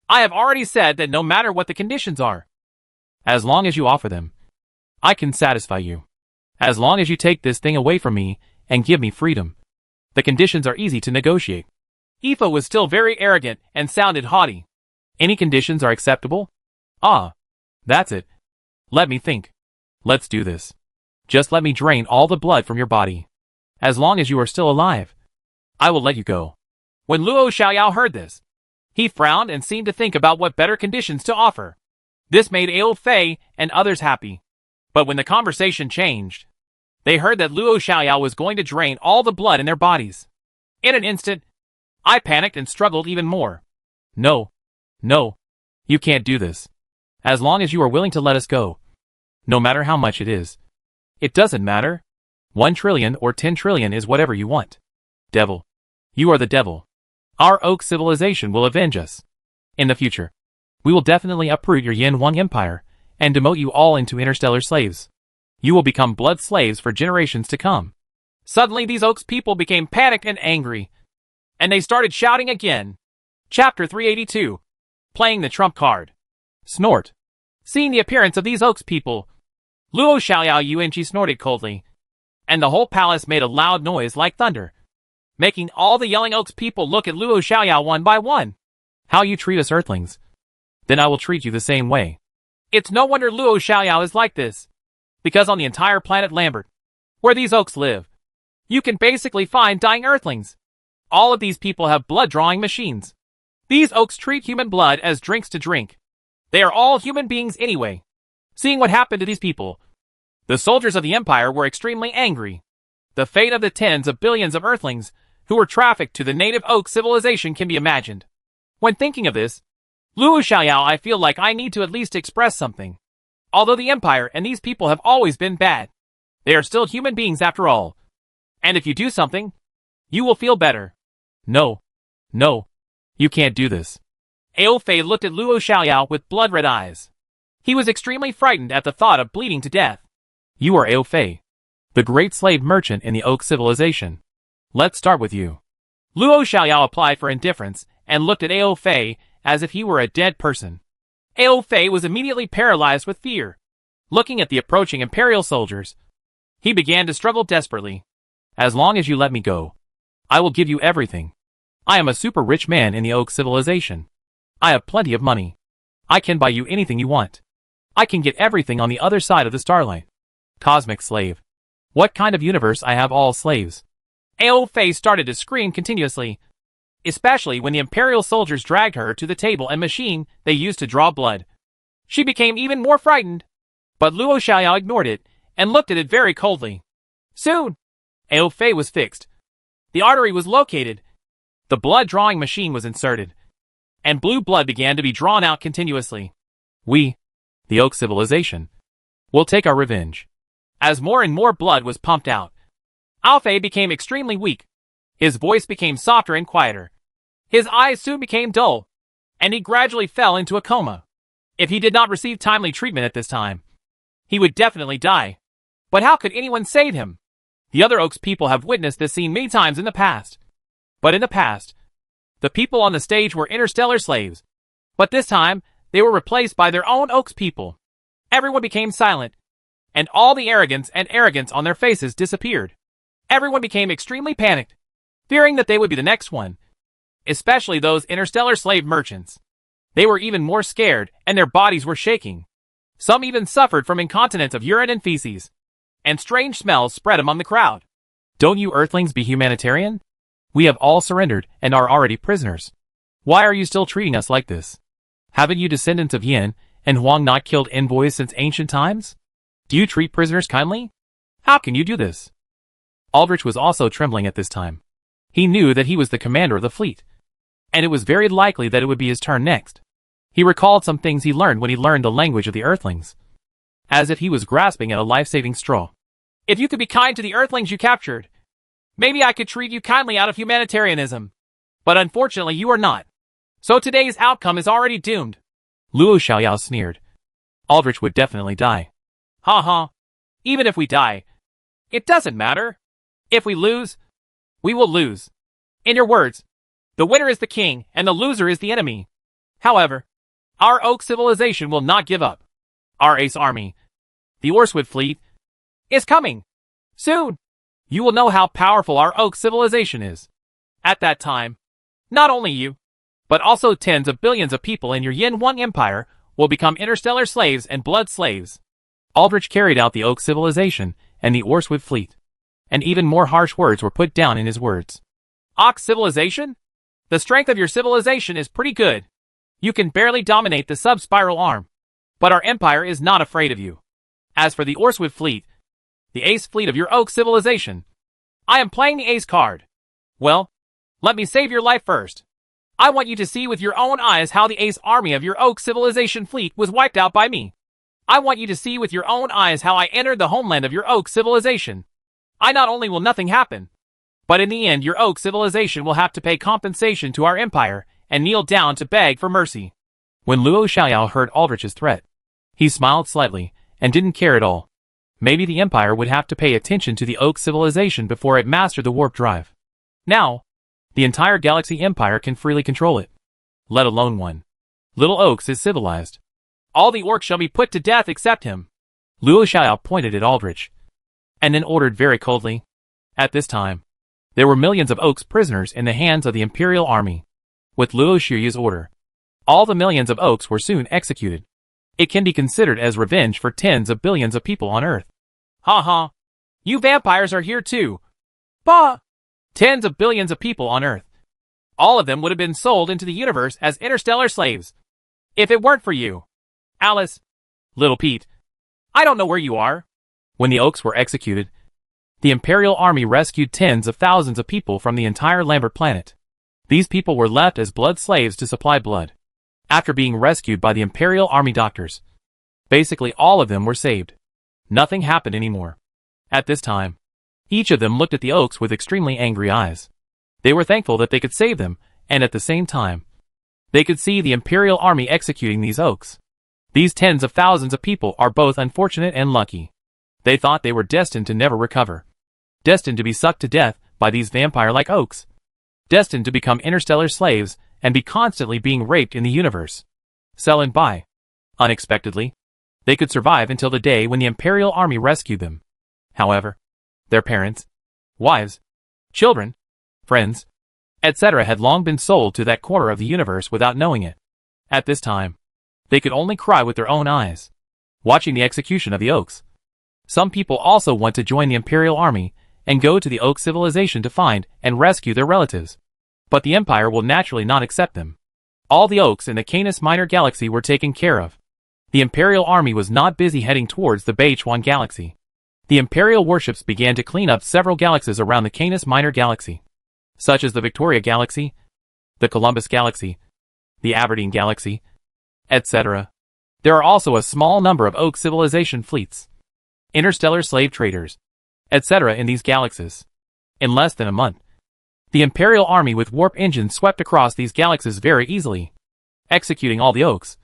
Speaker 2: I have already said that no matter what the conditions are,
Speaker 1: as long as you offer them, I can satisfy you. As long as you take this thing away from me and give me freedom, the conditions are easy to negotiate.
Speaker 2: Aoife was still very arrogant and sounded haughty.
Speaker 1: Any conditions are acceptable? Ah, that's it. Let me think. Let's do this. Just let me drain all the blood from your body. As long as you are still alive, I will let you go.
Speaker 2: When Luo Xiaoyao heard this, he frowned and seemed to think about what better conditions to offer. This made Ao Fei and others happy. But when the conversation changed, they heard that Luo Xiaoyao was going to drain all the blood in their bodies. In an instant, I panicked and struggled even more.
Speaker 1: No, you can't do this. As long as you are willing to let us go, no matter how much it is. It doesn't matter. 1 trillion or 10 trillion is whatever you want. Devil. You are the devil. Our Oak civilization will avenge us. In the future, we will definitely uproot your Yin Wang Empire and demote you all into interstellar slaves. You will become blood slaves for generations to come.
Speaker 2: Suddenly these Oaks people became panicked and angry, and they started shouting again. Chapter 382. Playing the trump card.
Speaker 1: Snort.
Speaker 2: Seeing the appearance of these Oaks people, Luo Xiaoyao Yuanqi snorted coldly, and the whole palace made a loud noise like thunder, making all the yelling Oaks people look at Luo Xiaoyao one by one.
Speaker 1: How you treat us Earthlings, then I will treat you the same way.
Speaker 2: It's no wonder Luo Xiaoyao is like this, because on the entire planet Lambert, where these Oaks live, you can basically find dying Earthlings. All of these people have blood-drawing machines. These Oaks treat human blood as drinks to drink. They are all human beings anyway. Seeing what happened to these people, the soldiers of the Empire were extremely angry. The fate of the tens of billions of Earthlings who were trafficked to the native Oak civilization can be imagined. When thinking of this, Luo Xiaoyao, I feel like I need to at least express something. Although the Empire and these people have always been bad, they are still human beings after all. And if you do something, you will feel better.
Speaker 1: No, you can't do this.
Speaker 2: Ao Fei looked at Luo Xiaoyao with blood-red eyes. He was extremely frightened at the thought of bleeding to death.
Speaker 1: You are Ao Fei, the great slave merchant in the Oak civilization. Let's start with you.
Speaker 2: Luo Xiaoyao applied for indifference and looked at Ao Fei as if he were a dead person. Ao Fei was immediately paralyzed with fear. Looking at the approaching Imperial soldiers, he began to struggle desperately.
Speaker 1: As long as you let me go, I will give you everything. I am a super rich man in the Oak civilization. I have plenty of money. I can buy you anything you want. I can get everything on the other side of the starlight. Cosmic slave. What kind of universe I have all slaves?
Speaker 2: Ao Fei started to scream continuously, especially when the Imperial soldiers dragged her to the table and machine they used to draw blood. She became even more frightened, but Luo Xiaoyao ignored it and looked at it very coldly. Soon, Ao Fei was fixed. The artery was located. The blood-drawing machine was inserted, and blue blood began to be drawn out continuously.
Speaker 1: We, the Oak civilization, will take our revenge.
Speaker 2: As more and more blood was pumped out, Ao Fei became extremely weak. His voice became softer and quieter. His eyes soon became dull, and he gradually fell into a coma. If he did not receive timely treatment at this time, he would definitely die. But how could anyone save him? The other Oaks people have witnessed this scene many times in the past. But in the past, the people on the stage were interstellar slaves. But this time, they were replaced by their own Oaks people. Everyone became silent, and all the arrogance on their faces disappeared. Everyone became extremely panicked. fearing that they would be the next one, especially those interstellar slave merchants. They were even more scared, and their bodies were shaking. Some even suffered from incontinence of urine and feces, and strange smells spread among the crowd.
Speaker 1: Don't you Earthlings be humanitarian? We have all surrendered and are already prisoners. Why are you still treating us like this? Haven't you descendants of Yin and Huang not killed envoys since ancient times? Do you treat prisoners kindly? How can you do this? Aldrich was also trembling at this time. He knew that he was the commander of the fleet, and it was very likely that it would be his turn next. He recalled some things he learned when he learned the language of the Earthlings, as if he was grasping at a life-saving straw.
Speaker 2: If you could be kind to the Earthlings you captured, maybe I could treat you kindly out of humanitarianism. But unfortunately you are not. So today's outcome is already doomed.
Speaker 1: Luo Xiaoyao sneered. Aldrich would definitely die.
Speaker 2: Ha ha. Even if we die, it doesn't matter. If we lose, we will lose. In your words, the winner is the king and the loser is the enemy. However, our Oak civilization will not give up. Our ace army, the Orswood fleet, is coming. Soon, you will know how powerful our Oak civilization is. At that time, not only you, but also tens of billions of people in your Yin Wang Empire will become interstellar slaves and blood slaves.
Speaker 1: Aldrich carried out the Oak civilization and the Orswood fleet, and even more harsh words were put down in his words.
Speaker 2: Ox civilization? The strength of your civilization is pretty good. You can barely dominate the sub-spiral arm, but our empire is not afraid of you. As for the Orswood fleet, the ace fleet of your Oak civilization, I am playing the ace card. Well, let me save your life first. I want you to see with your own eyes how the ace army of your Oak civilization fleet was wiped out by me. I want you to see with your own eyes how I entered the homeland of your Oak civilization. I not only will nothing happen, but in the end your Oak civilization will have to pay compensation to our empire and kneel down to beg for mercy.
Speaker 1: When Luo Xiaoyao heard Aldrich's threat, he smiled slightly and didn't care at all. Maybe the empire would have to pay attention to the Oak civilization before it mastered the warp drive. Now, the entire galaxy empire can freely control it, let alone one. Little Oaks is civilized.
Speaker 2: All the orcs shall be put to death except him.
Speaker 1: Luo Xiaoyao pointed at Aldrich, and then ordered very coldly. At this time, there were millions of Oaks prisoners in the hands of the Imperial Army. With Luo Shiyu's order, all the millions of Oaks were soon executed. It can be considered as revenge for tens of billions of people on Earth.
Speaker 2: Ha ha. You vampires are here too. Bah! Tens of billions of people on Earth. All of them would have been sold into the universe as interstellar slaves. If it weren't for you. Alice.
Speaker 1: Little Pete.
Speaker 2: I don't know where you are.
Speaker 1: When the Oaks were executed, the Imperial Army rescued tens of thousands of people from the entire Lambert planet. These people were left as blood slaves to supply blood. After being rescued by the Imperial Army doctors, basically all of them were saved. Nothing happened anymore. At this time, each of them looked at the Oaks with extremely angry eyes. They were thankful that they could save them, and at the same time, they could see the Imperial Army executing these Oaks. These tens of thousands of people are both unfortunate and lucky. They thought they were destined to never recover. Destined to be sucked to death by these vampire-like Oaks. Destined to become interstellar slaves and be constantly being raped in the universe. Sell and buy. Unexpectedly, they could survive until the day when the Imperial Army rescued them. However, their parents, wives, children, friends, etc. had long been sold to that corner of the universe without knowing it. At this time, they could only cry with their own eyes, watching the execution of the Oaks. Some people also want to join the Imperial Army and go to the Oak civilization to find and rescue their relatives. But the Empire will naturally not accept them. All the Oaks in the Canis Minor Galaxy were taken care of. The Imperial Army was not busy heading towards the Beichuan Galaxy. The Imperial warships began to clean up several galaxies around the Canis Minor Galaxy, such as the Victoria Galaxy, the Columbus Galaxy, the Aberdeen Galaxy, etc. There are also a small number of Oak civilization fleets, interstellar slave traders, etc. in these galaxies. In less than a month, the Imperial Army with warp engines swept across these galaxies very easily, executing all the Oaks,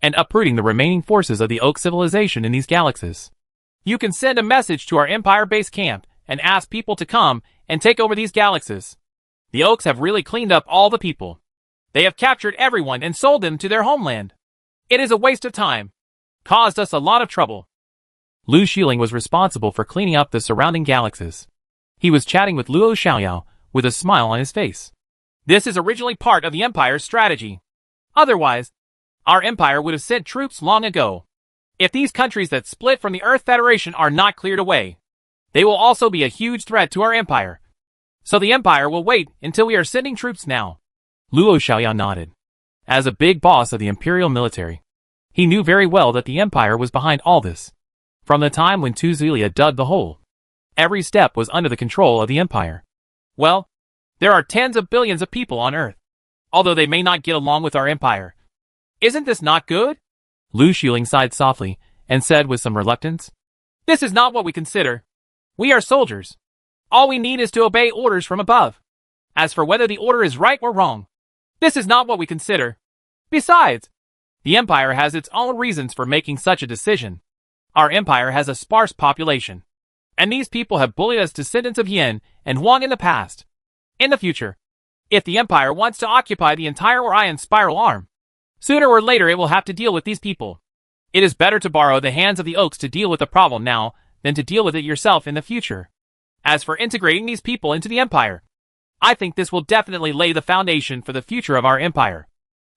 Speaker 1: and uprooting the remaining forces of the Oak civilization in these galaxies. You can send a message to our Empire base camp and ask people to come and take over these galaxies. The Oaks have really cleaned up all the people. They have captured everyone and sold them to their homeland. It is a waste of time. Caused us a lot of trouble. Lu Xiling was responsible for cleaning up the surrounding galaxies. He was chatting with Luo Xiaoyao with a smile on his face.
Speaker 2: This is originally part of the Empire's strategy. Otherwise, our Empire would have sent troops long ago. If these countries that split from the Earth Federation are not cleared away, they will also be a huge threat to our Empire. So the Empire will wait until we are sending troops now.
Speaker 1: Luo Xiaoyan nodded. As a big boss of the Imperial military, he knew very well that the Empire was behind all this. From the time when Tu Zulia dug the hole, every step was under the control of the Empire.
Speaker 2: Well, there are tens of billions of people on Earth, although they may not get along with our Empire. Isn't this not good?
Speaker 1: Lu Xiuling sighed softly and said with some reluctance,
Speaker 2: This is not what we consider. We are soldiers. All we need is to obey orders from above. As for whether the order is right or wrong, this is not what we consider. Besides, the Empire has its own reasons for making such a decision. Our Empire has a sparse population, and these people have bullied us descendants of Yin and Huang in the past. In the future, if the Empire wants to occupy the entire Orion spiral arm, sooner or later it will have to deal with these people. It is better to borrow the hands of the Oaks to deal with the problem now than to deal with it yourself in the future. As for integrating these people into the Empire, I think this will definitely lay the foundation for the future of our Empire.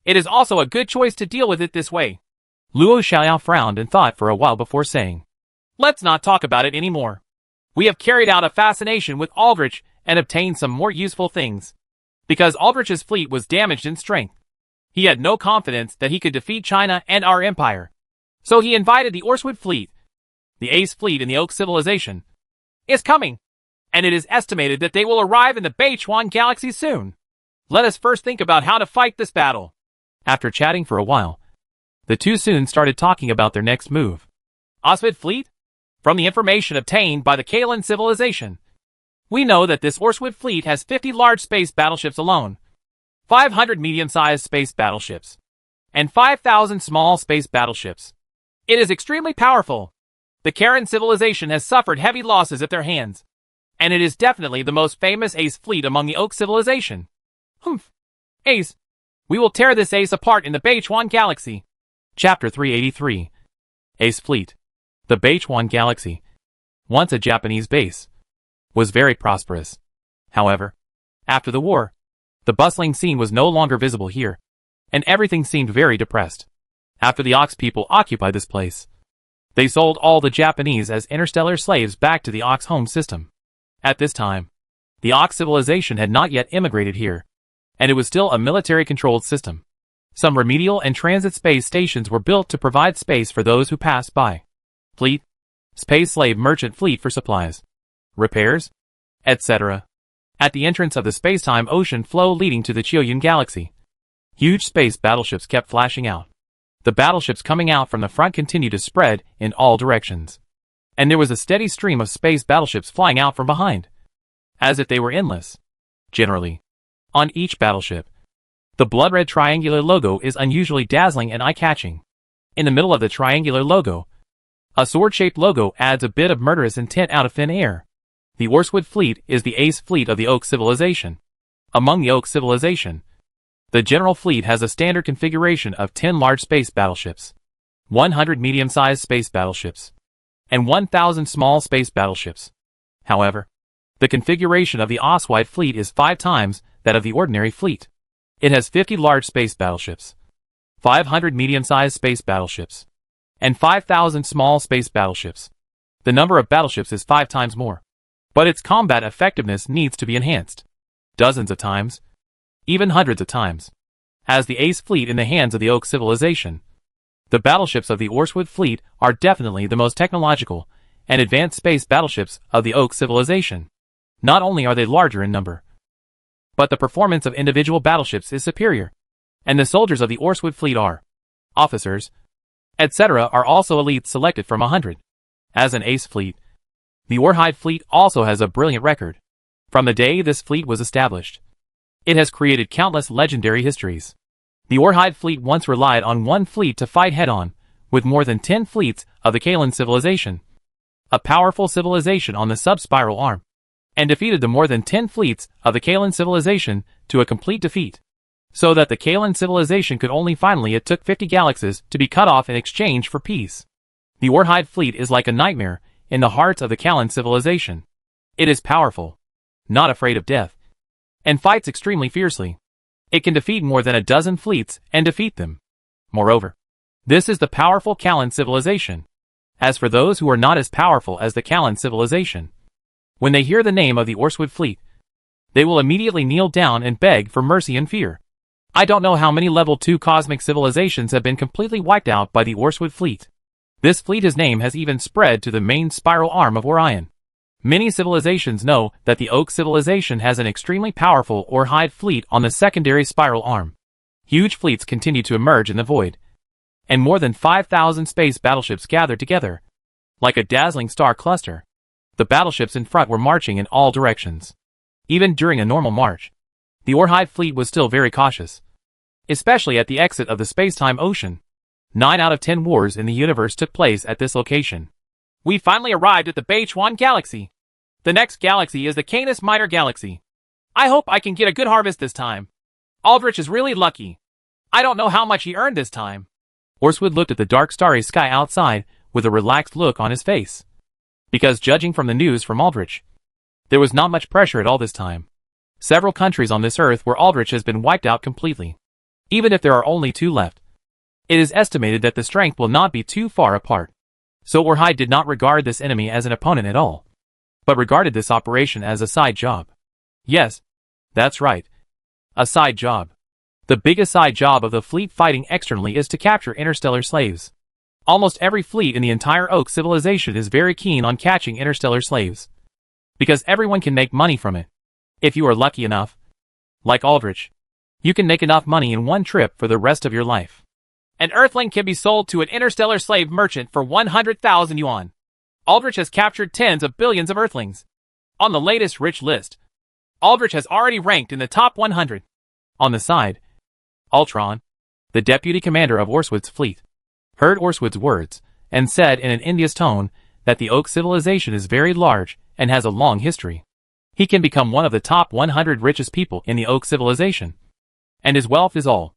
Speaker 2: It is also a good choice to deal with it this way.
Speaker 1: Luo Xiaoyao frowned and thought for a while before saying,
Speaker 2: Let's not talk about it anymore. We have carried out a fascination with Aldrich and obtained some more useful things. Because Aldrich's fleet was damaged in strength, he had no confidence that he could defeat China and our Empire. So he invited the Orswood fleet. The Ace fleet in the Oak civilization is coming, and it is estimated that they will arrive in the Beichuan galaxy soon. Let us first think about how to fight this battle.
Speaker 1: After chatting for a while, the two soon started talking about their next move.
Speaker 2: Osvid fleet? From the information obtained by the Kalan civilization, we know that this Orswood fleet has 50 large space battleships alone, 500 medium-sized space battleships, and 5,000 small space battleships. It is extremely powerful. The Karen civilization has suffered heavy losses at their hands, and it is definitely the most famous Ace fleet among the Oak civilization. Humph. Ace. We will tear this Ace apart in the Beichuan galaxy.
Speaker 1: Chapter 383. Ace Fleet. The Beichuan galaxy, once a Japanese base, was very prosperous. However, after the war, the bustling scene was no longer visible here, and everything seemed very depressed. After the Ox people occupied this place, they sold all the Japanese as interstellar slaves back to the Ox home system. At this time, the Ox civilization had not yet immigrated here, and it was still a military-controlled system. Some remedial and transit space stations were built to provide space for those who passed by. Fleet, space slave merchant fleet for supplies, repairs, etc. At the entrance of the space-time ocean flow leading to the Chiuyun galaxy, huge space battleships kept flashing out. The battleships coming out from the front continued to spread in all directions, and there was a steady stream of space battleships flying out from behind, as if they were endless. Generally, on each battleship, the blood-red triangular logo is unusually dazzling and eye-catching. In the middle of the triangular logo, a sword-shaped logo adds a bit of murderous intent out of thin air. The Orswood fleet is the Ace fleet of the Oak civilization. Among the Oak civilization, the general fleet has a standard configuration of 10 large space battleships, 100 medium-sized space battleships, and 1,000 small space battleships. However, the configuration of the Oswide fleet is 5 times that of the ordinary fleet. It has 50 large space battleships, 500 medium-sized space battleships, and 5,000 small space battleships. The number of battleships is 5 times more, but its combat effectiveness needs to be enhanced. Dozens of times, even hundreds of times. As the Ace fleet in the hands of the Oak civilization, the battleships of the Orswood fleet are definitely the most technological and advanced space battleships of the Oak civilization. Not only are they larger in number, but the performance of individual battleships is superior, and the soldiers of the Orswood fleet are officers, etc. are also elites selected from 100. As an Ace fleet, the Orhide fleet also has a brilliant record. From the day this fleet was established, it has created countless legendary histories. The Orhide fleet once relied on one fleet to fight head-on, with more than 10 fleets of the Kalan civilization, a powerful civilization on the sub-spiral arm, and defeated the more than 10 fleets of the Kalan civilization to a complete defeat, so that the Kalan civilization could only finally it took 50 galaxies to be cut off in exchange for peace. The Orhide fleet is like a nightmare in the hearts of the Kalan civilization. It is powerful, not afraid of death,
Speaker 2: and fights extremely fiercely. It can defeat more than a dozen fleets and defeat them. Moreover, this is the powerful Kalan civilization. As for those who are not as powerful as the Kalan civilization, when they hear the name of the Orswood fleet, they will immediately kneel down and beg for mercy and fear. I don't know how many level 2 cosmic civilizations have been completely wiped out by the Orswood fleet. This fleet's name has even spread to the main spiral arm of Orion. Many civilizations know that the Oak civilization has an extremely powerful Orhide fleet on the secondary spiral arm. Huge fleets continue to emerge in the void, and more than 5,000 space battleships gathered together, like a dazzling star cluster. The battleships in front were marching in all directions. Even during a normal march, the Orhide fleet was still very cautious, especially at the exit of the space-time ocean. 9 out of 10 wars in the universe took place at this location. We finally arrived at the Beichuan galaxy. The next galaxy is the Canis Minor galaxy. I hope I can get a good harvest this time. Aldrich is really lucky. I don't know how much he earned this time. Orswood looked at the dark starry sky outside with a relaxed look on his face. Because judging from the news from Aldrich, there was not much pressure at all this time. Several countries on this earth where Aldrich has been wiped out completely. Even if there are only 2 left, it is estimated that the strength will not be too far apart. So Orhide did not regard this enemy as an opponent at all, but regarded this operation as a side job. Yes, that's right. A side job. The biggest side job of the fleet fighting externally is to capture interstellar slaves. Almost every fleet in the entire Oak civilization is very keen on catching interstellar slaves, because everyone can make money from it. If you are lucky enough, like Aldrich, you can make enough money in one trip for the rest of your life. An Earthling can be sold to an interstellar slave merchant for 100,000 yuan. Aldrich has captured tens of billions of Earthlings. On the latest rich list, Aldrich has already ranked in the top 100. On the side, Ultron, the deputy commander of Orswood's fleet, heard Orswood's words and said in an envious tone that the Oak civilization is very large and has a long history. He can become one of the top 100 richest people in the Oak civilization. And his wealth is all.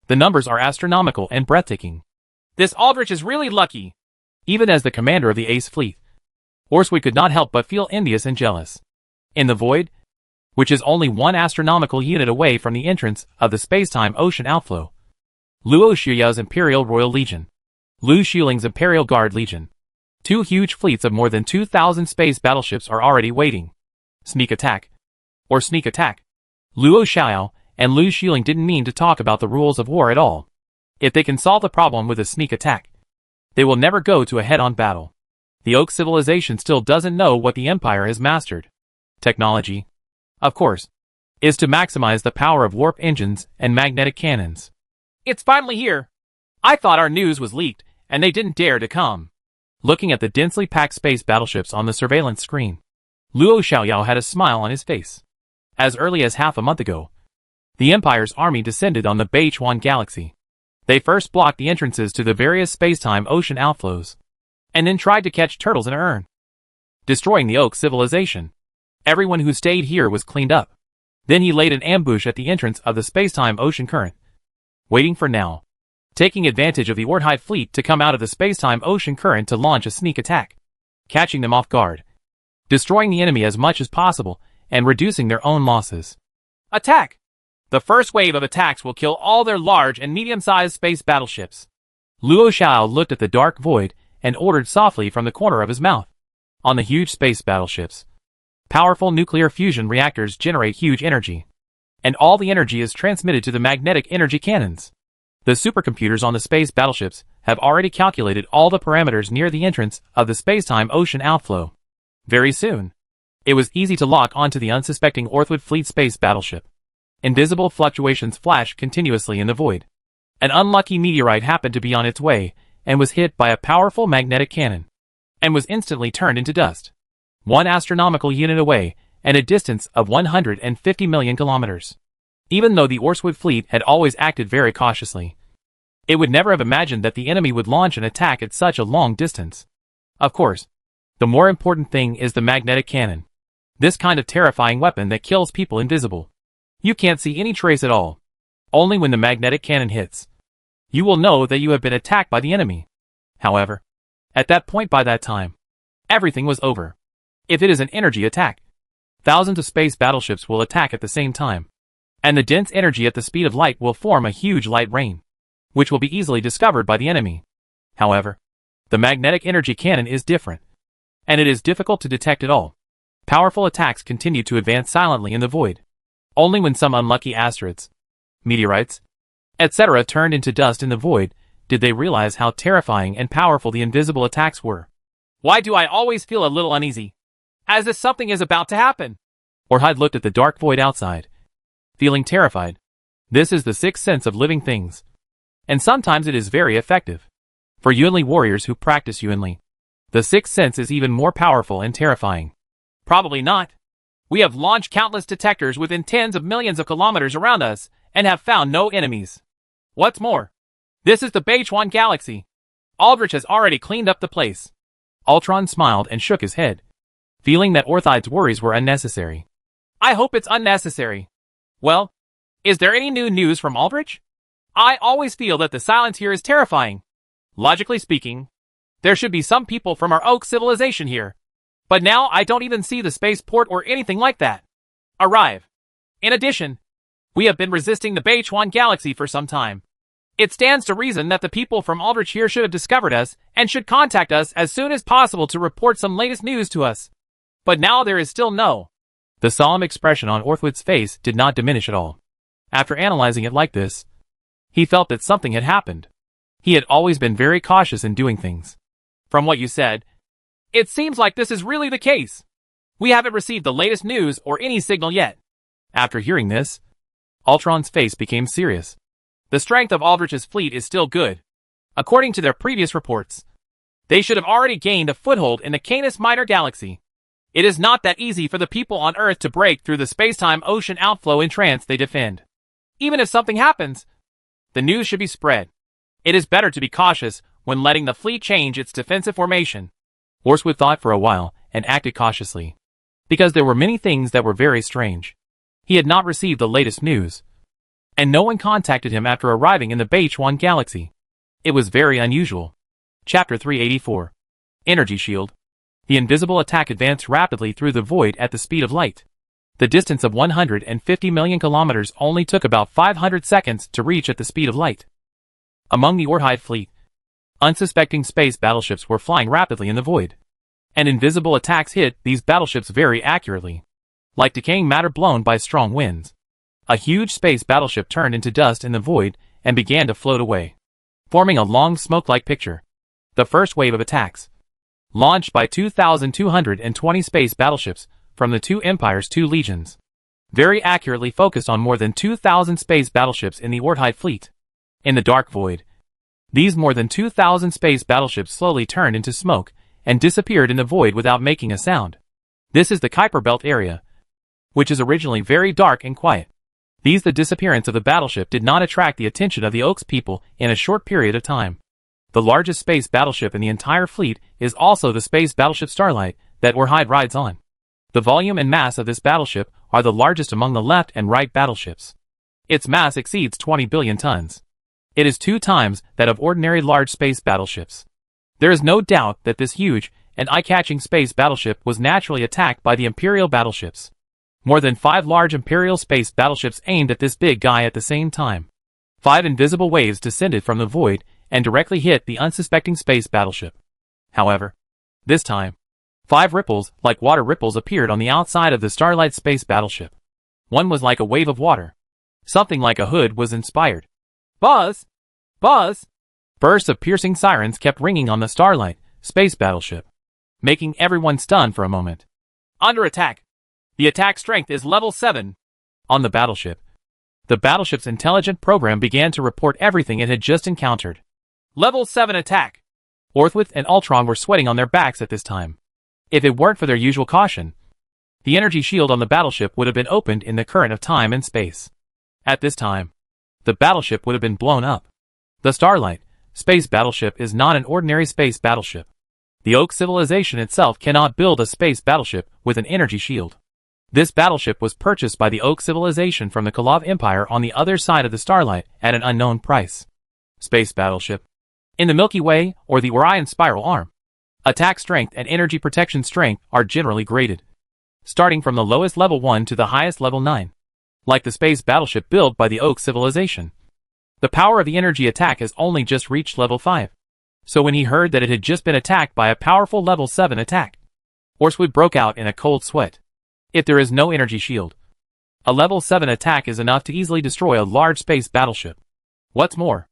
Speaker 2: The numbers are astronomical and breathtaking. This Aldrich is really lucky. Even as the commander of the Ace fleet, Orswood could not help but feel envious and jealous. In the void, which is only 1 astronomical unit away from the entrance of the space-time ocean outflow, Luo Xiao's Imperial Royal Legion, Lu Xuling's Imperial Guard Legion, 2 huge fleets of more than 2,000 space battleships are already waiting. Sneak attack. Or sneak attack. Luo Xiao and Lu Xuling didn't mean to talk about the rules of war at all. If they can solve the problem with a sneak attack, they will never go to a head-on battle. The Oak civilization still doesn't know what the Empire has mastered. Technology, of course, is to maximize the power of warp engines and magnetic cannons. It's finally here. I thought our news was leaked, and they didn't dare to come. Looking at the densely packed space battleships on the surveillance screen, Luo Xiaoyao had a smile on his face. As early as half a month ago, the Empire's army descended on the Beichuan galaxy. They first blocked the entrances to the various space-time ocean outflows, and then tried to catch turtles in an urn, destroying the Oak civilization. Everyone who stayed here was cleaned up. Then he laid an ambush at the entrance of the space-time ocean current, waiting for now, taking advantage of the Orhide fleet to come out of the space-time ocean current to launch a sneak attack, catching them off guard, destroying the enemy as much as possible, and reducing their own losses. Attack! The first wave of attacks will kill all their large and medium-sized space battleships. Luo Xiao looked at the dark void and ordered softly from the corner of his mouth. On the huge space battleships, powerful nuclear fusion reactors generate huge energy, and all the energy is transmitted to the magnetic energy cannons. The supercomputers on the space battleships have already calculated all the parameters near the entrance of the space-time ocean outflow. Very soon, it was easy to lock onto the unsuspecting Orswood fleet space battleship. Invisible fluctuations flashed continuously in the void. An unlucky meteorite happened to be on its way, and was hit by a powerful magnetic cannon, and was instantly turned into dust. 1 astronomical unit away, and a distance of 150 million kilometers. Even though the Orswood fleet had always acted very cautiously, it would never have imagined that the enemy would launch an attack at such a long distance. Of course, the more important thing is the magnetic cannon. This kind of terrifying weapon that kills people invisible. You can't see any trace at all. Only when the magnetic cannon hits, you will know that you have been attacked by the enemy. However, at that point by that time, everything was over. If it is an energy attack,
Speaker 1: thousands of space battleships will attack at the same time. And the dense energy at the speed of light will form a huge light rain, which will be easily discovered by the enemy. However, the magnetic energy cannon is different, and it is difficult to detect at all. Powerful attacks continue to advance silently in the void. Only when some unlucky asteroids, meteorites, etc. turned into dust in the void did they realize how terrifying and powerful the invisible attacks were.
Speaker 2: Why do I always feel a little uneasy? As if something is about to happen.
Speaker 1: Orhide looked at the dark void outside, feeling terrified. This is the sixth sense of living things, and sometimes it is very effective. For Yunli warriors who practice Yunli, the sixth sense is even more powerful and terrifying.
Speaker 2: Probably not. We have launched countless detectors within tens of millions of kilometers around us and have found no enemies. What's more, this is the Beichuan galaxy. Aldrich has already cleaned up the place.
Speaker 1: Ultron smiled and shook his head, feeling that Orthide's worries were unnecessary.
Speaker 2: I hope it's unnecessary. Well, is there any new news from Aldrich? I always feel that the silence here is terrifying. Logically speaking, there should be some people from our Oak civilization here. But now I don't even see the spaceport or anything like that arrive. In addition, we have been resisting the Beichuan galaxy for some time. It stands to reason that the people from Aldrich here should have discovered us and should contact us as soon as possible to report some latest news to us. But now there is still no.
Speaker 1: The solemn expression on Orthwood's face did not diminish at all. After analyzing it like this, he felt that something had happened. He had always been very cautious in doing things.
Speaker 2: From what you said, it seems like this is really the case. We haven't received the latest news or any signal yet.
Speaker 1: After hearing this, Ultron's face became serious.
Speaker 2: The strength of Aldrich's fleet is still good. According to their previous reports, they should have already gained a foothold in the Canis Minor galaxy. It is not that easy for the people on Earth to break through the space-time ocean outflow in trance they defend. Even if something happens, the news should be spread. It is better to be cautious when letting the fleet change its defensive formation.
Speaker 1: Orthwood thought for a while and acted cautiously, because there were many things that were very strange. He had not received the latest news, and no one contacted him after arriving in the Beichuan galaxy. It was very unusual. Chapter 384. Energy Shield. The invisible attack advanced rapidly through the void at the speed of light. The distance of 150 million kilometers only took about 500 seconds to reach at the speed of light. Among the Orhide fleet, unsuspecting space battleships were flying rapidly in the void, and invisible attacks hit these battleships very accurately, like decaying matter blown by strong winds. A huge space battleship turned into dust in the void and began to float away, forming a long smoke-like picture. The first wave of attacks, launched by 2,220 space battleships from the two Empire's two legions, very accurately focused on more than 2,000 space battleships in the Orhide fleet. In the dark void, these more than 2,000 space battleships slowly turned into smoke and disappeared in the void without making a sound. This is the Kuiper Belt area, which is originally very dark and quiet. The disappearance of the battleship did not attract the attention of the Oak's people in a short period of time. The largest space battleship in the entire fleet is also the space battleship Starlight that Orhide rides on. The volume and mass of this battleship are the largest among the left and right battleships. Its mass exceeds 20 billion tons. It is 2 times that of ordinary large space battleships. There is no doubt that this huge and eye-catching space battleship was naturally attacked by the Imperial battleships. More than 5 large Imperial space battleships aimed at this big guy at the same time. 5 invisible waves descended from the void and directly hit the unsuspecting space battleship. However, this time, 5 ripples, like water ripples, appeared on the outside of the Starlight space battleship. One was like a wave of water. Something like a hood was inspired.
Speaker 2: Buzz! Buzz!
Speaker 1: Bursts of piercing sirens kept ringing on the Starlight space battleship, making everyone stunned for a moment.
Speaker 2: Under attack. The attack strength is level 7.
Speaker 1: On the battleship, the battleship's intelligent program began to report everything it had just encountered.
Speaker 2: Level 7 attack.
Speaker 1: Orthwood and Ultron were sweating on their backs at this time. If it weren't for their usual caution, the energy shield on the battleship would have been opened in the current of time and space. At this time, the battleship would have been blown up. The Starlight space battleship is not an ordinary space battleship. The Oak civilization itself cannot build a space battleship with an energy shield. This battleship was purchased by the Oak civilization from the Kalav Empire on the other side of the Starlight at an unknown price. Space battleship. In the Milky Way or the Orion spiral arm, attack strength and energy protection strength are generally graded. starting from the lowest level 1 to the highest level 9. Like the space battleship built by the Oak civilization. The power of the energy attack has only just reached level 5. So when he heard that it had just been attacked by a powerful level 7 attack, Orswood broke out in a cold sweat. If there is no energy shield, a level 7 attack is enough to easily destroy a large space battleship. What's more,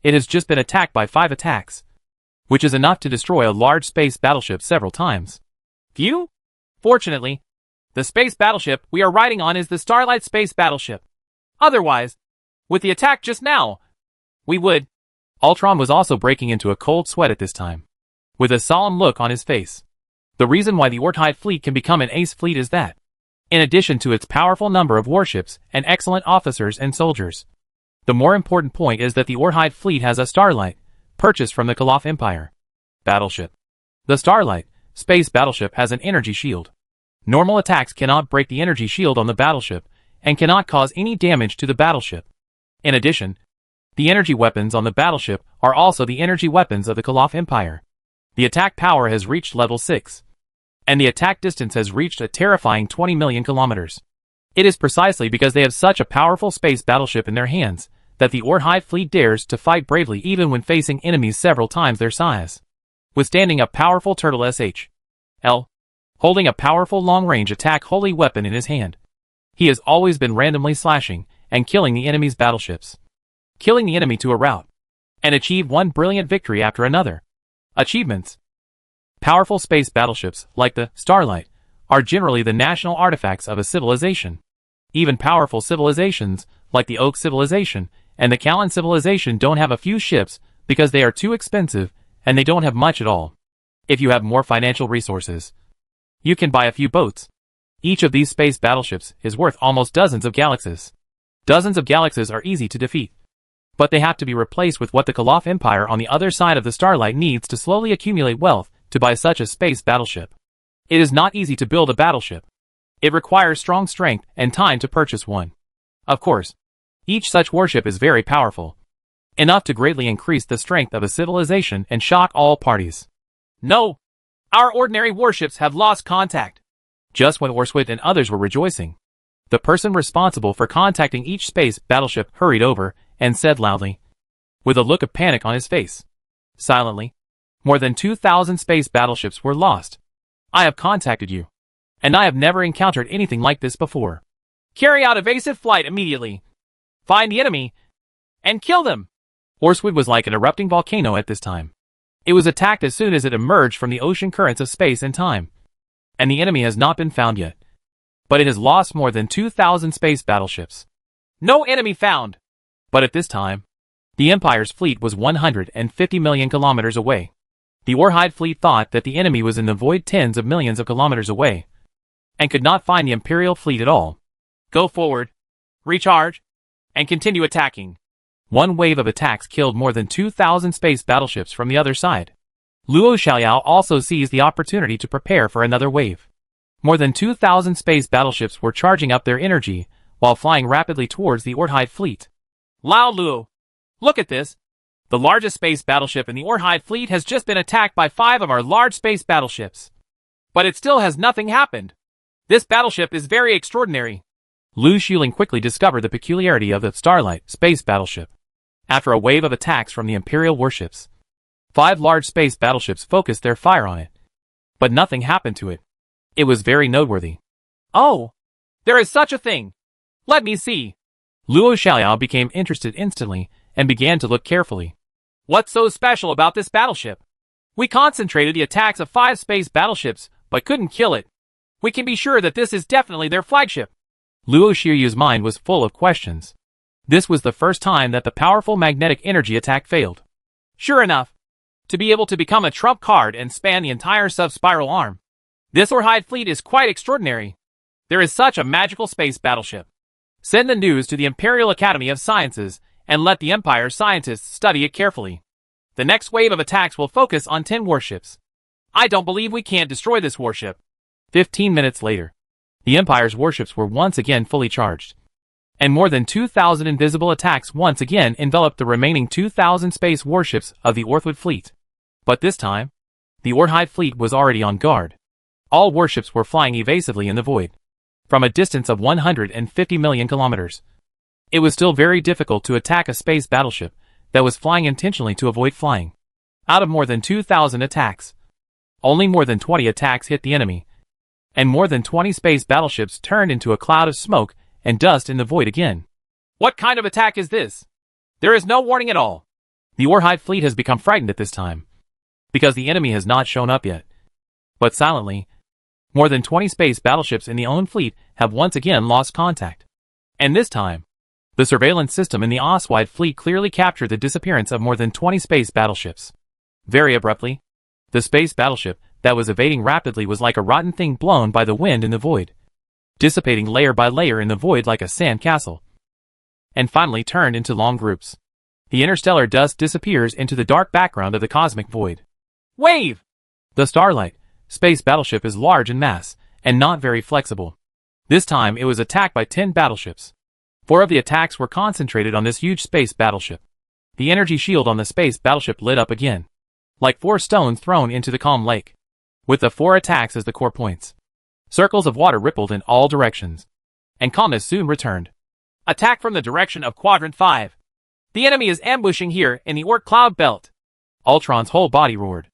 Speaker 1: it has just been attacked by 5 attacks, which is enough to destroy a large space battleship several times.
Speaker 2: Phew! Fortunately, the space battleship we are riding on is the Starlight space battleship. Otherwise, with the attack just now, we would...
Speaker 1: Ultron was also breaking into a cold sweat at this time, with a solemn look on his face. The reason why the Ortide fleet can become an ace fleet is that, in addition to its powerful number of warships and excellent officers and soldiers, the more important point is that the Ortide fleet has a Starlight, purchased from the Koloff Empire battleship. The Starlight space battleship has an energy shield. Normal attacks cannot break the energy shield on the battleship, and cannot cause any damage to the battleship. In addition, the energy weapons on the battleship are also the energy weapons of the Koloff Empire. The attack power has reached level 6. And the attack distance has reached a terrifying 20 million kilometers. It is precisely because they have such a powerful space battleship in their hands, that the Ortide fleet dares to fight bravely even when facing enemies several times their size. Withstanding a powerful turtle SHL, holding a powerful long-range attack holy weapon in his hand. He has always been randomly slashing and killing the enemy's battleships, killing the enemy to a rout, and achieve one brilliant victory after another. Achievements. Powerful space battleships, like the Starlight, are generally the national artifacts of a civilization. Even powerful civilizations, like the Oak civilization and the Callan civilization, don't have a few ships because they are too expensive and they don't have much at all. If you have more financial resources, you can buy a few boats. Each of these space battleships is worth almost dozens of galaxies. Dozens of galaxies are easy to defeat, but they have to be replaced with what the Koloff Empire on the other side of the Starlight needs to slowly accumulate wealth to buy such a space battleship. It is not easy to build a battleship. It requires strong strength and time to purchase one. Of course, each such warship is very powerful, enough to greatly increase the strength of a civilization and shock all parties.
Speaker 2: No! Our ordinary warships have lost contact.
Speaker 1: Just when Orswit and others were rejoicing, the person responsible for contacting each space battleship hurried over and said loudly, with a look of panic on his face, silently, more than 2,000 space battleships were lost. I have contacted you, and I have never encountered anything like this before.
Speaker 2: Carry out evasive flight immediately. Find the enemy, and kill them.
Speaker 1: Orswood was like an erupting volcano at this time. It was attacked as soon as it emerged from the ocean currents of space and time. And the enemy has not been found yet. But it has lost more than 2,000 space battleships.
Speaker 2: No enemy found.
Speaker 1: But at this time, the Empire's fleet was 150 million kilometers away. The Ortide fleet thought that the enemy was in the void tens of millions of kilometers away, and could not find the Imperial fleet at all.
Speaker 2: Go forward, recharge, and continue attacking.
Speaker 1: One wave of attacks killed more than 2,000 space battleships from the other side. Luo Xiaoyao also seized the opportunity to prepare for another wave. More than 2,000 space battleships were charging up their energy while flying rapidly towards the Ortide fleet.
Speaker 2: Lao Luo, look at this. The largest space battleship in the Ortide fleet has just been attacked by 5 of our large space battleships. But it still has nothing happened. This battleship is very extraordinary.
Speaker 1: Lu Xuling quickly discovered the peculiarity of the Starlight space battleship. After a wave of attacks from the Imperial warships, 5 large space battleships focused their fire on it. But nothing happened to it. It was very noteworthy.
Speaker 2: Oh, there is such a thing. Let me see.
Speaker 1: Luo Xiaoyao became interested instantly and began to look carefully.
Speaker 2: What's so special about this battleship? We concentrated the attacks of 5 space battleships, but couldn't kill it. We can be sure that this is definitely their flagship.
Speaker 1: Luo Xiaoyu's mind was full of questions. This was the first time that the powerful magnetic energy attack failed.
Speaker 2: Sure enough, to be able to become a trump card and span the entire sub-spiral arm, this Ortide fleet is quite extraordinary. There is such a magical space battleship. Send the news to the Imperial Academy of Sciences and let the Empire scientists study it carefully. The next wave of attacks will focus on 10 warships. I don't believe we can't destroy this warship.
Speaker 1: 15 minutes later, the Empire's warships were once again fully charged, and more than 2,000 invisible attacks once again enveloped the remaining 2,000 space warships of the Orthwood fleet. But this time, the Ortide fleet was already on guard. All warships were flying evasively in the void, from a distance of 150 million kilometers. It was still very difficult to attack a space battleship that was flying intentionally to avoid flying. Out of more than 2,000 attacks, only more than 20 attacks hit the enemy, and more than 20 space battleships turned into a cloud of smoke and dust in the void again.
Speaker 2: What kind of attack is this? There is no warning at all.
Speaker 1: The Warhide fleet has become frightened at this time, because the enemy has not shown up yet. But silently, more than 20 space battleships in the own fleet have once again lost contact. And this time, the surveillance system in the Oswide fleet clearly captured the disappearance of more than 20 space battleships. Very abruptly, the space battleship that was evading rapidly was like a rotten thing blown by the wind in the void, dissipating layer by layer in the void like a sand castle, and finally turned into long groups. The interstellar dust disappears into the dark background of the cosmic void.
Speaker 2: Wave!
Speaker 1: The Starlight space battleship is large in mass and not very flexible. This time it was attacked by 10 battleships. 4 of the attacks were concentrated on this huge space battleship. The energy shield on the space battleship lit up again, like 4 stones thrown into the calm lake, with the 4 attacks as the core points. Circles of water rippled in all directions, and calmness soon returned.
Speaker 2: Attack from the direction of Quadrant 5. The enemy is ambushing here in the Oort cloud belt.
Speaker 1: Ultron's whole body roared,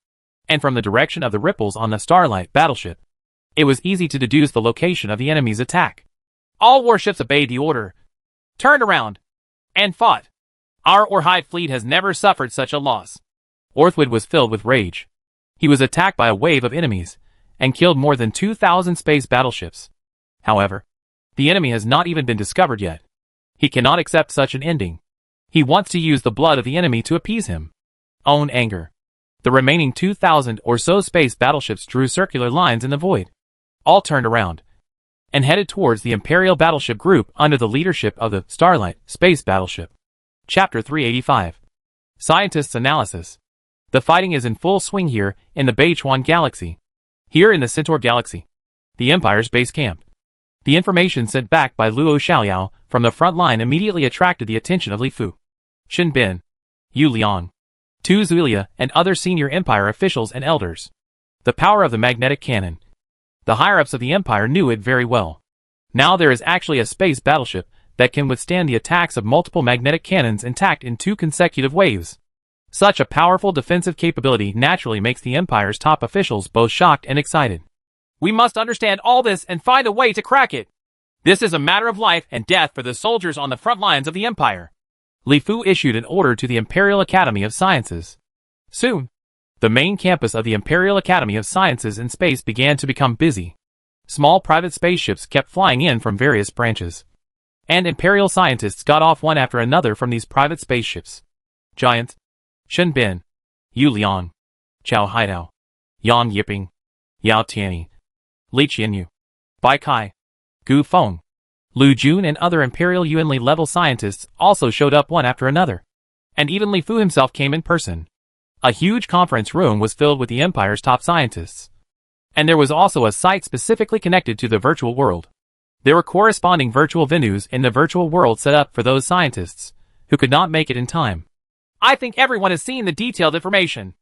Speaker 1: and from the direction of the ripples on the Starlight battleship, it was easy to deduce the location of the enemy's attack.
Speaker 2: All warships obeyed the order, turned around, and fought. Our Warhide fleet has never suffered such a loss.
Speaker 1: Orthwood was filled with rage. He was attacked by a wave of enemies, and killed more than 2,000 space battleships. However, the enemy has not even been discovered yet. He cannot accept such an ending. He wants to use the blood of the enemy to appease him own anger. The remaining 2,000 or so space battleships drew circular lines in the void. All turned around, and headed towards the Imperial battleship group under the leadership of the Starlight space battleship. Chapter 385. Scientists' Analysis. The fighting is in full swing here in the Beichuan galaxy. Here in the Centaur galaxy, the Empire's base camp. The information sent back by Luo Xiaoliao from the front line immediately attracted the attention of Li Fu, Xin Bin, Yu Liang, Tu Zuilia, and other senior Empire officials and elders. The power of the magnetic cannon. The higher-ups of the Empire knew it very well. Now there is actually a space battleship that can withstand the attacks of multiple magnetic cannons intact in 2 consecutive waves. Such a powerful defensive capability naturally makes the Empire's top officials both shocked and excited.
Speaker 2: We must understand all this and find a way to crack it. This is a matter of life and death for the soldiers on the front lines of the Empire.
Speaker 1: Li Fu issued an order to the Imperial Academy of Sciences. Soon, the main campus of the Imperial Academy of Sciences in space began to become busy. Small private spaceships kept flying in from various branches, and Imperial scientists got off one after another from these private spaceships. Giants, Shen Bin, Yu Liang, Chao Haidao, Yang Yiping, Yao Tianyi, Li Qianyu, Bai Kai, Gu Feng, Lu Jun, and other Imperial Yuanli level scientists also showed up one after another. And even Li Fu himself came in person. A huge conference room was filled with the Empire's top scientists. And there was also a site specifically connected to the virtual world. There were corresponding virtual venues in the virtual world set up for those scientists who could not make it in time.
Speaker 2: I think everyone has seen the detailed information.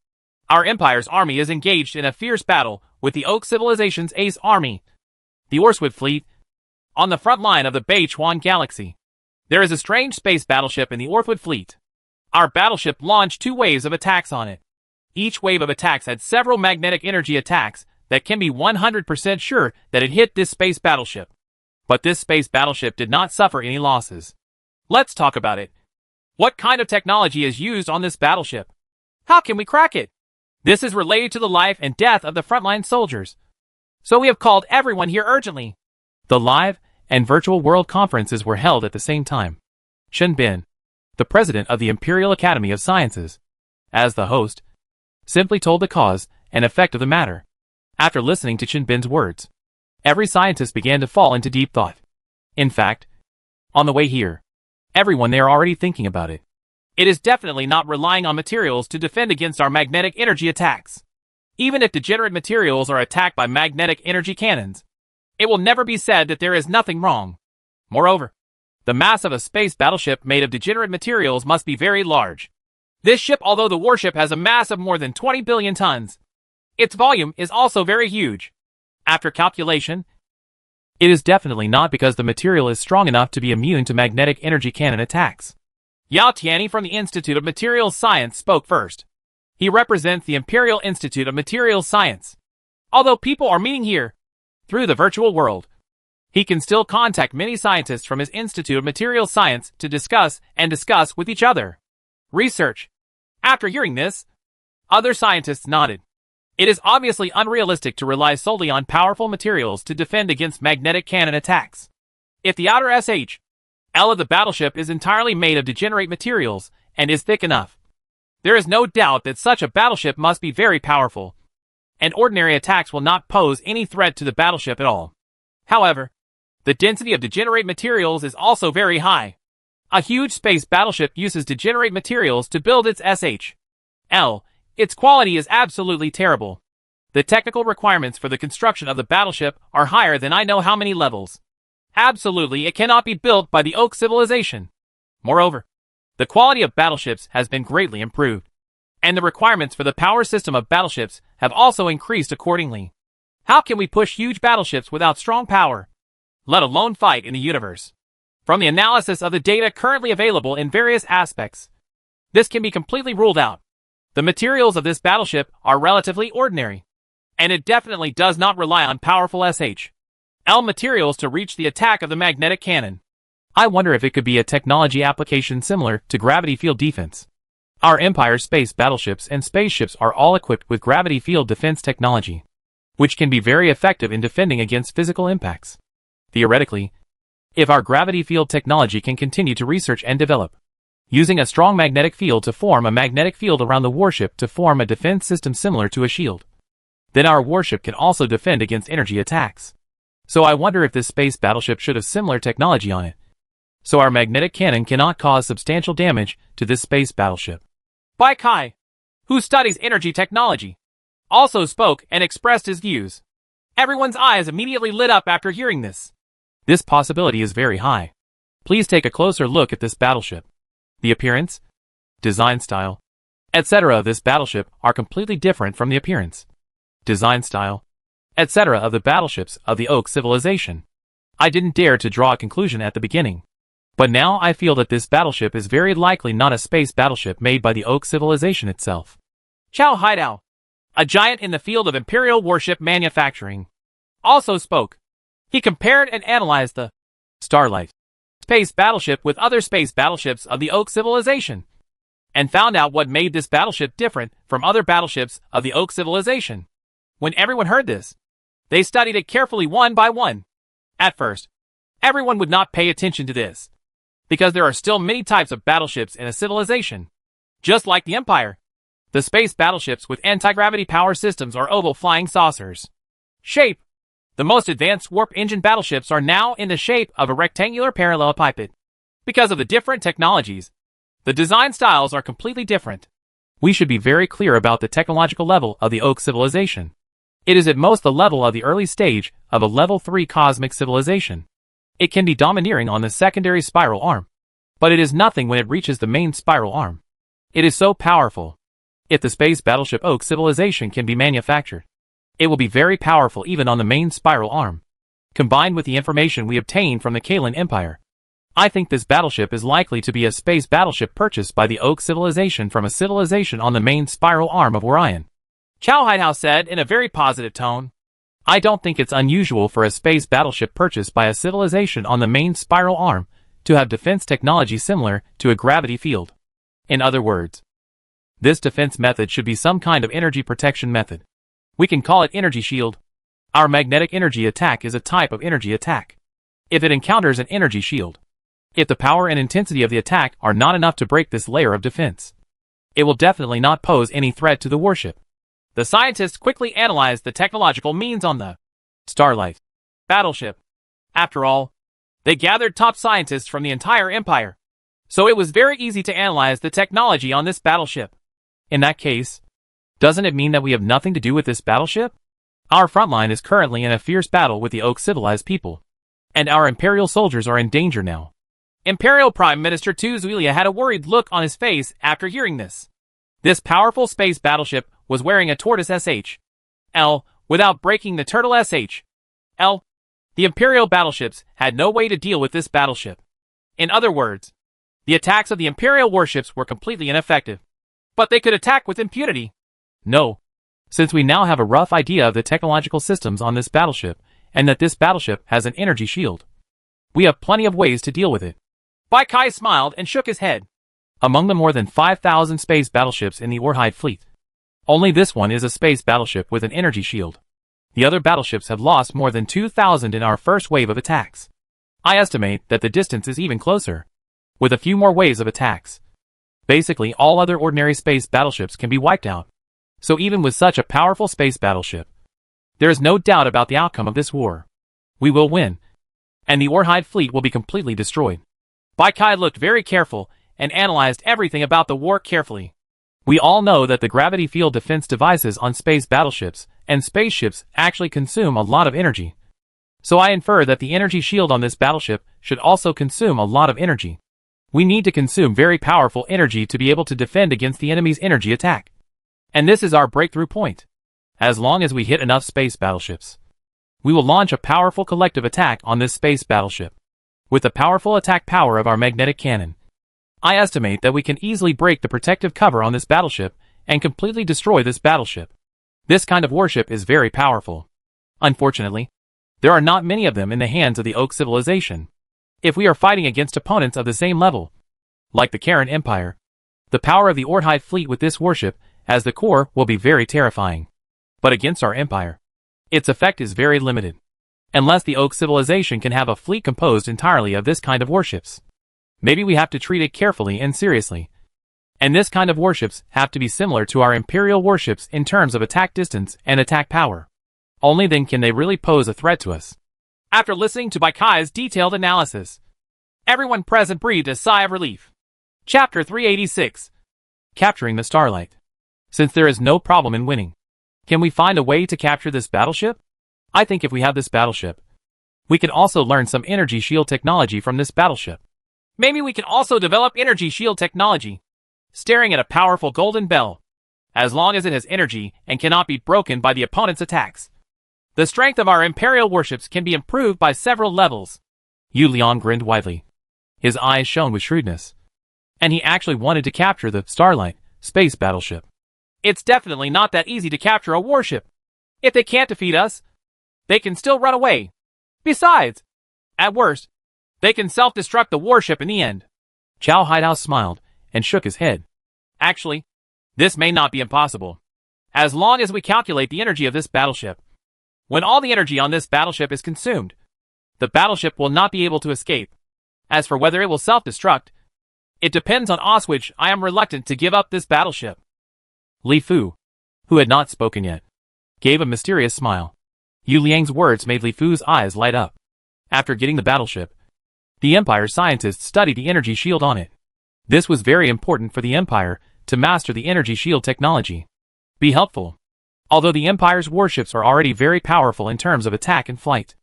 Speaker 2: Our Empire's army is engaged in a fierce battle with the Oak Civilization's ace army, the Orswood fleet, on the front line of the Beichuan galaxy. There is a strange space battleship in the Orthwood fleet. Our battleship launched 2 waves of attacks on it. Each wave of attacks had several magnetic energy attacks that can be 100% sure that it hit this space battleship. But this space battleship did not suffer any losses. Let's talk about it. What kind of technology is used on this battleship? How can we crack it? This is related to the life and death of the frontline soldiers. So we have called everyone here urgently.
Speaker 1: The live and virtual world conferences were held at the same time. Shen Bin, the president of the Imperial Academy of Sciences, as the host, simply told the cause and effect of the matter. After listening to Shen Bin's words, every scientist began to fall into deep thought. In fact, on the way here, everyone there already thinking about it.
Speaker 2: It is definitely not relying on materials to defend against our magnetic energy attacks. Even if degenerate materials are attacked by magnetic energy cannons, it will never be said that there is nothing wrong. Moreover, the mass of a space battleship made of degenerate materials must be very large. This ship, although the warship has a mass of more than 20 billion tons, its volume is also very huge. After calculation, it is definitely not because the material is strong enough to be immune to magnetic energy cannon attacks. Yao Tianyi from the Institute of Materials Science spoke first. He represents the Imperial Institute of Materials Science. Although people are meeting here, through the virtual world, he can still contact many scientists from his Institute of Materials Science to discuss with each other. Research. After hearing this, other scientists nodded. It is obviously unrealistic to rely solely on powerful materials to defend against magnetic cannon attacks. If the outer SH.L of the battleship is entirely made of degenerate materials and is thick enough, there is no doubt that such a battleship must be very powerful, and ordinary attacks will not pose any threat to the battleship at all. However, the density of degenerate materials is also very high. A huge space battleship uses degenerate materials to build its SH.L. Its quality is absolutely terrible. The technical requirements for the construction of the battleship are higher than I know how many levels. Absolutely, it cannot be built by the Oak civilization. Moreover, the quality of battleships has been greatly improved, and the requirements for the power system of battleships have also increased accordingly. How can we push huge battleships without strong power, let alone fight in the universe? From the analysis of the data currently available in various aspects, this can be completely ruled out. The materials of this battleship are relatively ordinary, and it definitely does not rely on powerful SH.L materials to reach the attack of the magnetic cannon. I wonder if it could be a technology application similar to gravity field defense. Our Empire space battleships and spaceships are all equipped with gravity field defense technology, which can be very effective in defending against physical impacts. Theoretically, if our gravity field technology can continue to research and develop, using a strong magnetic field to form a magnetic field around the warship to form a defense system similar to a shield, then our warship can also defend against energy attacks. So I wonder if this space battleship should have similar technology on it, so our magnetic cannon cannot cause substantial damage to this space battleship. Bai Kai, who studies energy technology, also spoke and expressed his views. Everyone's eyes immediately lit up after hearing this. This possibility is very high. Please take a closer look at this battleship. The appearance, design style, etc. of this battleship are completely different from the appearance, design style, etc. of the battleships of the Oak civilization. I didn't dare to draw a conclusion at the beginning, but now I feel that this battleship is very likely not a space battleship made by the Oak civilization itself. Chao Haidao, a giant in the field of Imperial warship manufacturing, also spoke. He compared and analyzed the Starlight space battleship with other space battleships of the Oak civilization, and found out what made this battleship different from other battleships of the Oak civilization. When everyone heard this, they studied it carefully one by one. At first, everyone would not pay attention to this, because there are still many types of battleships in a civilization. Just like the Empire, the space battleships with anti-gravity power systems are oval flying saucers. Shape. The most advanced warp engine battleships are now in the shape of a rectangular parallelepiped. Because of the different technologies, the design styles are completely different. We should be very clear about the technological level of the Oak civilization. It is at most the level of the early stage of a level 3 cosmic civilization. It can be domineering on the secondary spiral arm, but it is nothing when it reaches the main spiral arm. It is so powerful. If the space battleship Oak civilization can be manufactured, it will be very powerful even on the main spiral arm. Combined with the information we obtained from the Kalan Empire, I think this battleship is likely to be a space battleship purchased by the Oak civilization from a civilization on the main spiral arm of Orion. Chao Haidao said in a very positive tone. I don't think it's unusual for a space battleship purchased by a civilization on the main spiral arm to have defense technology similar to a gravity field. In other words, this defense method should be some kind of energy protection method. We can call it energy shield. Our magnetic energy attack is a type of energy attack. If it encounters an energy shield, if the power and intensity of the attack are not enough to break this layer of defense, it will definitely not pose any threat to the warship. The scientists quickly analyzed the technological means on the Starlight battleship. After all, they gathered top scientists from the entire empire, so it was very easy to analyze the technology on this battleship. In that case, doesn't it mean that we have nothing to do with this battleship? Our front line is currently in a fierce battle with the Oak civilized people, and our Imperial soldiers are in danger now. Imperial Prime Minister Tu Zuilia had a worried look on his face after hearing this. This powerful space battleship was wearing a tortoise SH.L without breaking the turtle SHL. The Imperial battleships had no way to deal with this battleship. In other words, the attacks of the Imperial warships were completely ineffective. But they could attack with impunity.
Speaker 1: No. Since we now have a rough idea of the technological systems on this battleship, and that this battleship has an energy shield, we have plenty of ways to deal with it.
Speaker 2: Bai Kai smiled and shook his head.
Speaker 1: Among the more than 5,000 space battleships in the Orhide fleet, only this one is a space battleship with an energy shield. The other battleships have lost more than 2,000 in our first wave of attacks. I estimate that the distance is even closer, with a few more waves of attacks. Basically, all other ordinary space battleships can be wiped out. So even with such a powerful space battleship, there is no doubt about the outcome of this war. We will win, and the Orhide fleet will be completely destroyed.
Speaker 2: Bai Kai looked very careful and analyzed everything about the war carefully.
Speaker 1: We all know that the gravity field defense devices on space battleships and spaceships actually consume a lot of energy. So I infer that the energy shield on this battleship should also consume a lot of energy. We need to consume very powerful energy to be able to defend against the enemy's energy attack. And this is our breakthrough point. As long as we hit enough space battleships, we will launch a powerful collective attack on this space battleship. With the powerful attack power of our magnetic cannon, I estimate that we can easily break the protective cover on this battleship and completely destroy this battleship. This kind of warship is very powerful. Unfortunately, there are not many of them in the hands of the Oak civilization. If we are fighting against opponents of the same level, like the Karen Empire, the power of the Orhide fleet with this warship as the core will be very terrifying. But against our empire, its effect is very limited. Unless the Oak civilization can have a fleet composed entirely of this kind of warships. Maybe we have to treat it carefully and seriously. And this kind of warships have to be similar to our Imperial warships in terms of attack distance and attack power. Only then can they really pose a threat to us.
Speaker 2: After listening to Bai Kai's detailed analysis, everyone present breathed a sigh of relief. Chapter 386.
Speaker 1: Capturing the Starlight. Since there is no problem in winning, can we find a way to capture this battleship? I think if we have this battleship, we can also learn some energy shield technology from this battleship.
Speaker 2: Maybe we can also develop energy shield technology. Staring at a powerful golden bell. As long as it has energy and cannot be broken by the opponent's attacks. The strength of our Imperial warships can be improved by several levels.
Speaker 1: Yu Liang grinned widely. His eyes shone with shrewdness. And he actually wanted to capture the Starlight space battleship.
Speaker 2: It's definitely not that easy to capture a warship. If they can't defeat us, they can still run away. Besides, at worst, they can self-destruct the warship in the end.
Speaker 1: Chow Haidao smiled and shook his head.
Speaker 2: Actually, this may not be impossible. As long as we calculate the energy of this battleship. When all the energy on this battleship is consumed, the battleship will not be able to escape. As for whether it will self-destruct, it depends on us, which I am reluctant to give up this battleship.
Speaker 1: Li Fu, who had not spoken yet, gave a mysterious smile. Yu Liang's words made Li Fu's eyes light up. After getting the battleship, the Empire scientists studied the energy shield on it. This was very important for the Empire to master the energy shield technology. Be helpful. Although the Empire's warships are already very powerful in terms of attack and flight,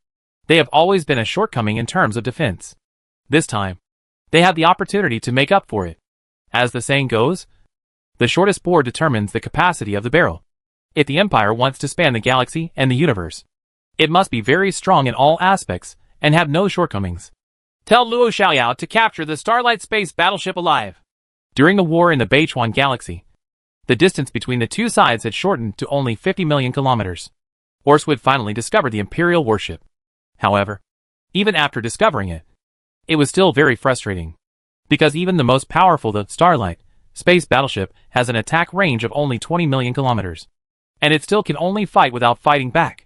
Speaker 1: they have always been a shortcoming in terms of defense. This time, they have the opportunity to make up for it. As the saying goes, the shortest board determines the capacity of the barrel. If the Empire wants to span the galaxy and the universe, it must be very strong in all aspects and have no shortcomings.
Speaker 2: Tell Luo Xiaoyao to capture the Starlight space battleship alive.
Speaker 1: During the war in the Beichuan galaxy, the distance between the two sides had shortened to only 50 million kilometers. Orswood finally discovered the Imperial warship. However, even after discovering it, it was still very frustrating. Because even the most powerful, the Starlight space battleship, has an attack range of only 20 million kilometers. And it still can only fight without fighting back.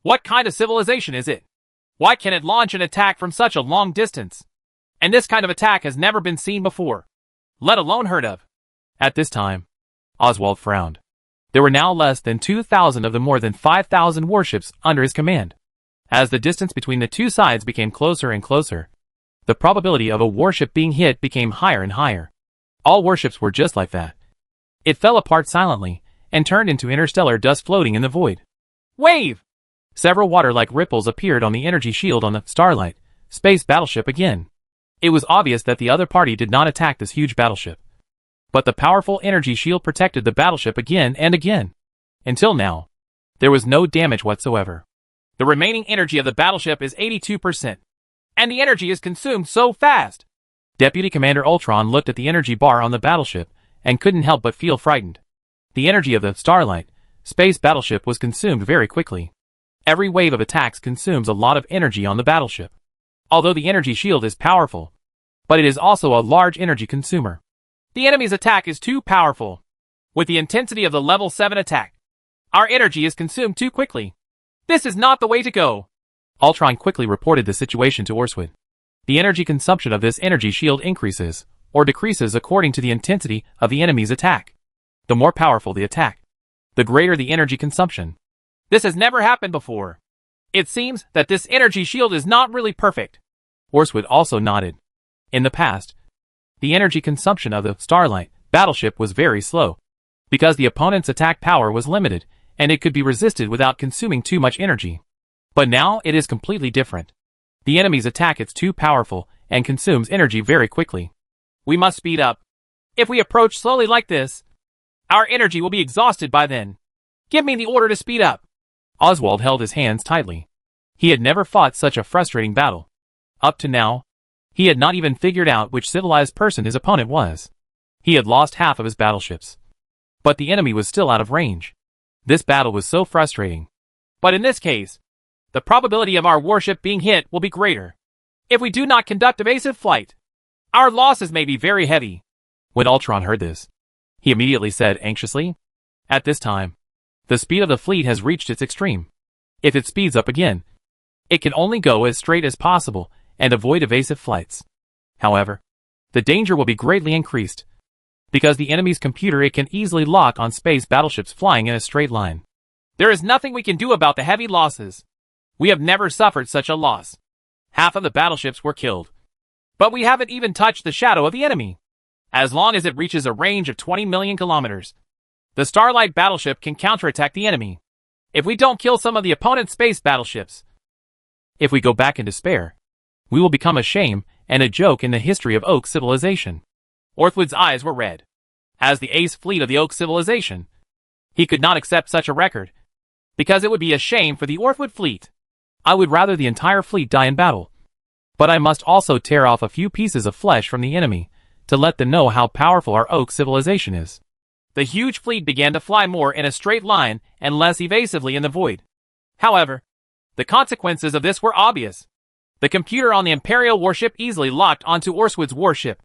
Speaker 2: What kind of civilization is it? Why can it launch an attack from such a long distance? And this kind of attack has never been seen before, let alone heard of.
Speaker 1: At this time, Oswald frowned. There were now less than 2,000 of the more than 5,000 warships under his command. As the distance between the two sides became closer and closer, the probability of a warship being hit became higher and higher. All warships were just like that. It fell apart silently and turned into interstellar dust floating in the void.
Speaker 2: Wave!
Speaker 1: Several water-like ripples appeared on the energy shield on the Starlight space battleship again. It was obvious that the other party did not attack this huge battleship. But the powerful energy shield protected the battleship again and again. Until now, There was no damage whatsoever.
Speaker 2: The remaining energy of the battleship is 82%. And the energy is consumed so fast.
Speaker 1: Deputy Commander Ultron looked at the energy bar on the battleship and couldn't help but feel frightened. The energy of the Starlight space battleship was consumed very quickly. Every wave of attacks consumes a lot of energy on the battleship. Although the energy shield is powerful, but it is also a large energy consumer.
Speaker 2: The enemy's attack is too powerful. With the intensity of the level 7 attack, our energy is consumed too quickly. This is not the way to go.
Speaker 1: Ultron quickly reported the situation to Orswood. The energy consumption of this energy shield increases or decreases according to the intensity of the enemy's attack. The more powerful the attack, the greater the energy consumption.
Speaker 2: This has never happened before. It seems that this energy shield is not really perfect.
Speaker 1: Orswood also nodded. In the past, the energy consumption of the Starlight battleship was very slow, because the opponent's attack power was limited, and it could be resisted without consuming too much energy. But now it is completely different. The enemy's attack is too powerful and consumes energy very quickly.
Speaker 2: We must speed up. If we approach slowly like this, our energy will be exhausted by then. Give me the order to speed up.
Speaker 1: Oswald held his hands tightly. He had never fought such a frustrating battle. Up to now, he had not even figured out which civilized person his opponent was. He had lost half of his battleships. But the enemy was still out of range. This battle was so frustrating.
Speaker 2: But in this case, the probability of our warship being hit will be greater. If we do not conduct evasive flight, our losses may be very heavy.
Speaker 1: When Ultron heard this, he immediately said anxiously, "At this time, the speed of the fleet has reached its extreme. If it speeds up again, it can only go as straight as possible and avoid evasive flights. However, the danger will be greatly increased, because the enemy's computer it can easily lock on space battleships flying in a straight line.
Speaker 2: There is nothing we can do about the heavy losses. We have never suffered such a loss. Half of the battleships were killed. But we haven't even touched the shadow of the enemy. As long as it reaches a range of 20 million kilometers, the Starlight battleship can counterattack the enemy. If we don't kill some of the opponent's space battleships,
Speaker 1: if we go back in despair, we will become a shame and a joke in the history of Oak civilization."
Speaker 2: Orthwood's eyes were red. As the ace fleet of the Oak civilization, he could not accept such a record, because it would be a shame for the Orthwood fleet.
Speaker 1: "I would rather the entire fleet die in battle. But I must also tear off a few pieces of flesh from the enemy to let them know how powerful our Oak civilization is."
Speaker 2: The huge fleet began to fly more in a straight line and less evasively in the void. However, the consequences of this were obvious. The computer on the Imperial warship easily locked onto Orswood's warship.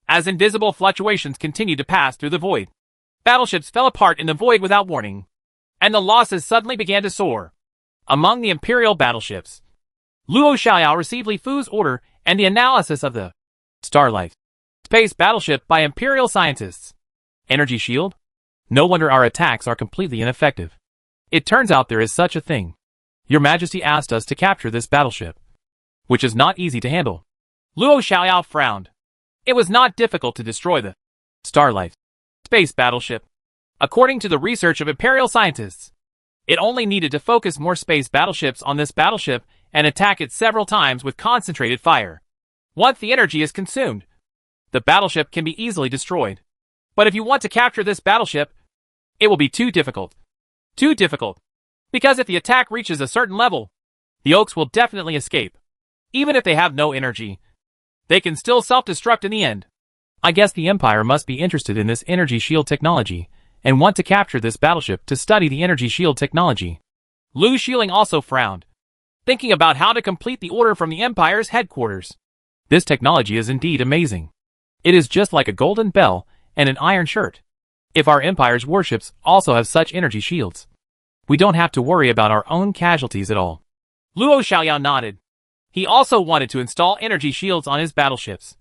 Speaker 2: As invisible fluctuations continued to pass through the void, battleships fell apart in the void without warning, and the losses suddenly began to soar. Among the Imperial battleships, Luo Xiaoyao received Li Fu's order and the analysis of the
Speaker 1: Starlight
Speaker 2: space battleship by Imperial scientists.
Speaker 1: Energy shield? No wonder our attacks are completely ineffective. It turns out there is such a thing. Your Majesty asked us to capture this battleship, which is not easy to handle.
Speaker 2: Luo Xiaoyao frowned. It was not difficult to destroy the
Speaker 1: Starlight
Speaker 2: space battleship. According to the research of Imperial scientists, it only needed to focus more space battleships on this battleship and attack it several times with concentrated fire. Once the energy is consumed, the battleship can be easily destroyed. But if you want to capture this battleship, it will be too difficult. Too difficult. Because if the attack reaches a certain level, the Oaks will definitely escape. Even if they have no energy, they can still self-destruct in the end.
Speaker 1: I guess the Empire must be interested in this energy shield technology and want to capture this battleship to study the energy shield technology.
Speaker 2: Lu Shieling also frowned, thinking about how to complete the order from the Empire's headquarters.
Speaker 1: This technology is indeed amazing. It is just like a golden bell and an iron shirt. If our Empire's warships also have such energy shields, we don't have to worry about our own casualties at all.
Speaker 2: Luo Xiaoyao nodded. He also wanted to install energy shields on his battleships.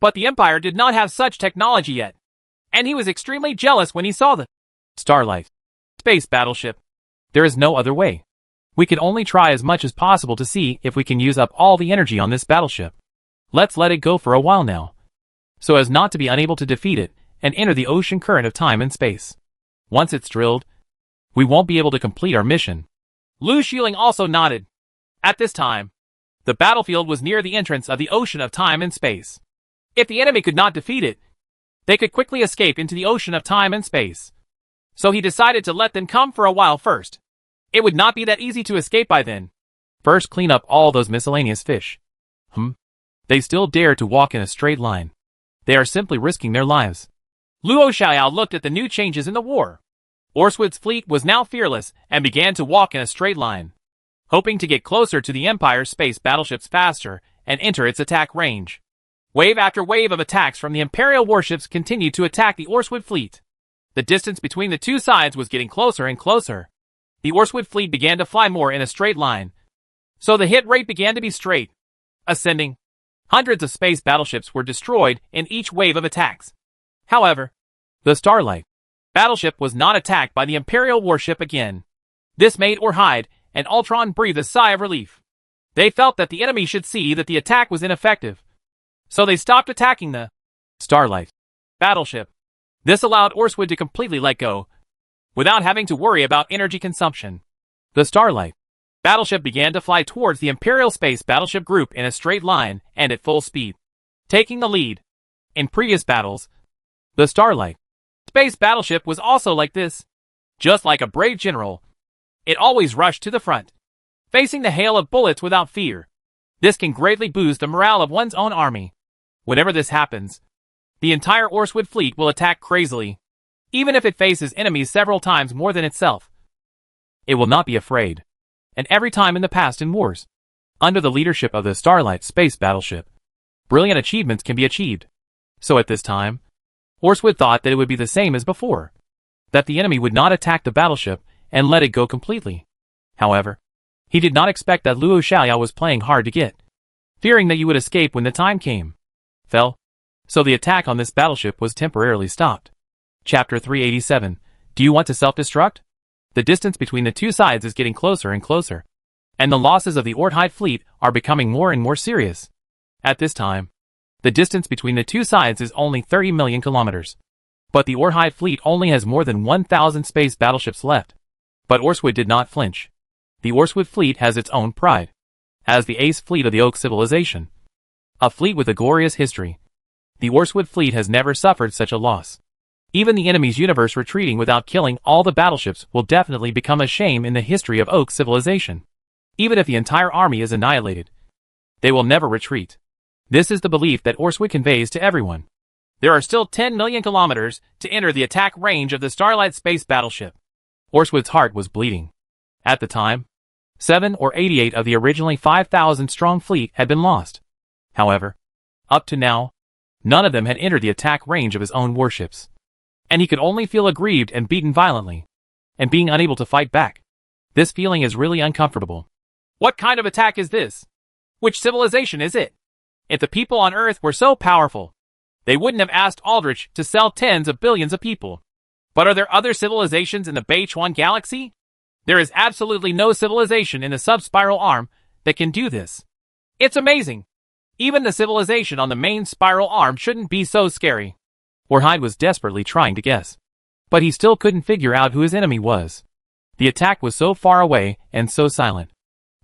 Speaker 2: But the Empire did not have such technology yet, and he was extremely jealous when he saw the
Speaker 1: Starlight
Speaker 2: space battleship.
Speaker 1: There is no other way. We can only try as much as possible to see if we can use up all the energy on this battleship. Let's let it go for a while now, so as not to be unable to defeat it and enter the ocean current of time and space. Once it's drilled, we won't be able to complete our mission.
Speaker 2: Lu Shieling also nodded. At this time, the battlefield was near the entrance of the ocean of time and space. If the enemy could not defeat it, they could quickly escape into the ocean of time and space. So he decided to let them come for a while first. It would not be that easy to escape by then.
Speaker 1: First clean up all those miscellaneous fish. They still dare to walk in a straight line. They are simply risking their lives.
Speaker 2: Luo Xiaoyao looked at the new changes in the war. Orswood's fleet was now fearless and began to walk in a straight line, hoping to get closer to the Empire's space battleships faster and enter its attack range. Wave after wave of attacks from the Imperial warships continued to attack the Orswood fleet. The distance between the two sides was getting closer and closer. The Orswood fleet began to fly more in a straight line, so the hit rate began to be straight, ascending. Hundreds of space battleships were destroyed in each wave of attacks. However,
Speaker 1: the Starlight
Speaker 2: battleship was not attacked by the Imperial warship again. This made Orhide and Ultron breathe a sigh of relief. They felt that the enemy should see that the attack was ineffective, so they stopped attacking the
Speaker 1: Starlight
Speaker 2: battleship. This allowed Orswood to completely let go, without having to worry about energy consumption.
Speaker 1: The Starlight
Speaker 2: battleship began to fly towards the Imperial Space Battleship Group in a straight line and at full speed, taking the lead. In previous battles,
Speaker 1: the Starlight
Speaker 2: Space Battleship was also like this. Just like a brave general, it always rushed to the front, facing the hail of bullets without fear. This can greatly boost the morale of one's own army. Whenever this happens, the entire Orswood fleet will attack crazily, even if it faces enemies several times more than itself.
Speaker 1: It will not be afraid. And every time in the past in wars, under the leadership of the Starlight space battleship, brilliant achievements can be achieved. So at this time, Orswood thought that it would be the same as before, that the enemy would not attack the battleship and let it go completely. However, he did not expect that Luo Xiaoyao was playing hard to get, fearing that you would escape when the time came. So the attack on this battleship was temporarily stopped. Chapter 387. Do you want to self-destruct? The distance between the two sides is getting closer and closer, and the losses of the Orhide fleet are becoming more and more serious. At this time, the distance between the two sides is only 30 million kilometers. But the Orhide fleet only has more than 1,000 space battleships left. But Orswood did not flinch. The Orswood fleet has its own pride, as the ace fleet of the Oak civilization. A fleet with a glorious history. The Orswood fleet has never suffered such a loss. Even the enemy's universe retreating without killing all the battleships will definitely become a shame in the history of Oak civilization. Even if the entire army is annihilated, they will never retreat. This is the belief that Orswood conveys to everyone.
Speaker 2: There are still 10 million kilometers to enter the attack range of the Starlight space battleship.
Speaker 1: Orswood's heart was bleeding. At the time, 7 or 88 of the originally 5,000 strong fleet had been lost. However, up to now, none of them had entered the attack range of his own warships. And he could only feel aggrieved and beaten violently, and being unable to fight back. This feeling is really uncomfortable.
Speaker 2: What kind of attack is this? Which civilization is it? If the people on Earth were so powerful, they wouldn't have asked Aldrich to sell tens of billions of people. But are there other civilizations in the Beichuan galaxy? There is absolutely no civilization in the sub-spiral arm that can do this. It's amazing. Even the civilization on the main spiral arm shouldn't be so scary.
Speaker 1: Orhide was desperately trying to guess, but he still couldn't figure out who his enemy was. The attack was so far away and so silent.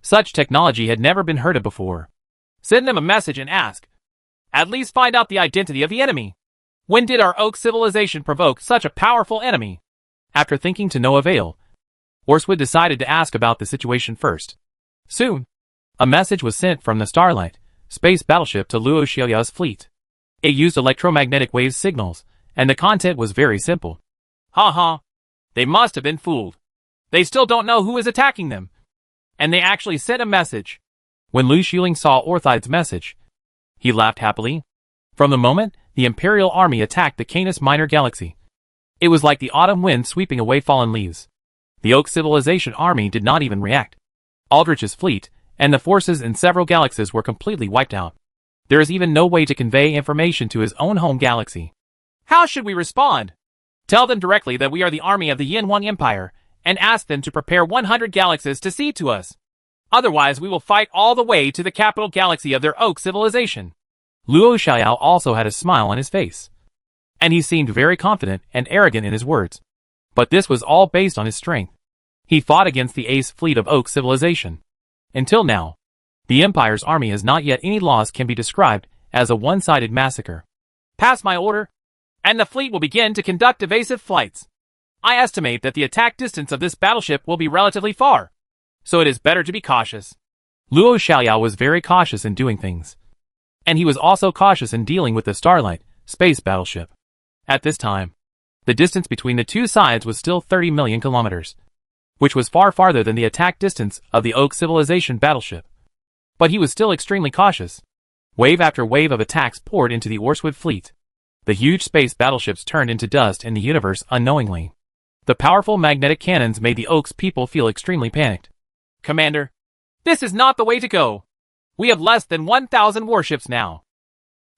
Speaker 1: Such technology had never been heard of before.
Speaker 2: Send them a message and ask. At least find out the identity of the enemy. When did our Oak civilization provoke such a powerful enemy?
Speaker 1: After thinking to no avail, Orswood decided to ask about the situation first. Soon, a message was sent from the Starlight space battleship to Luo Xiaoyao's fleet. It used electromagnetic wave signals, and the content was very simple.
Speaker 2: They must have been fooled. They still don't know who is attacking them. And they actually sent a message.
Speaker 1: When Lu Xiuling saw Orthide's message, he laughed happily. From the moment the Imperial army attacked the Canis Minor galaxy, it was like the autumn wind sweeping away fallen leaves. The Oak civilization army did not even react. Aldrich's fleet and the forces in several galaxies were completely wiped out. There is even no way to convey information to his own home galaxy.
Speaker 2: How should we respond? Tell them directly that we are the army of the Yinhuang Empire, and ask them to prepare 100 galaxies to cede to us. Otherwise we will fight all the way to the capital galaxy of their Oak civilization.
Speaker 1: Luo Xiaoyao also had a smile on his face, and he seemed very confident and arrogant in his words. But this was all based on his strength. He fought against the ace fleet of Oak civilization. Until now, the Empire's army has not yet any loss can be described as a one-sided massacre.
Speaker 2: Pass my order, and the fleet will begin to conduct evasive flights. I estimate that the attack distance of this battleship will be relatively far, so it is better to be cautious.
Speaker 1: Luo Xiaoyao was very cautious in doing things. And he was also cautious in dealing with the Starlight space battleship. At this time, the distance between the two sides was still 30 million kilometers, which was far farther than the attack distance of the Oak Civilization battleship. But he was still extremely cautious. Wave after wave of attacks poured into the Orswood fleet. The huge space battleships turned into dust in the universe unknowingly. The powerful magnetic cannons made the Oak's people feel extremely panicked.
Speaker 2: Commander, this is not the way to go. We have less than 1,000 warships now.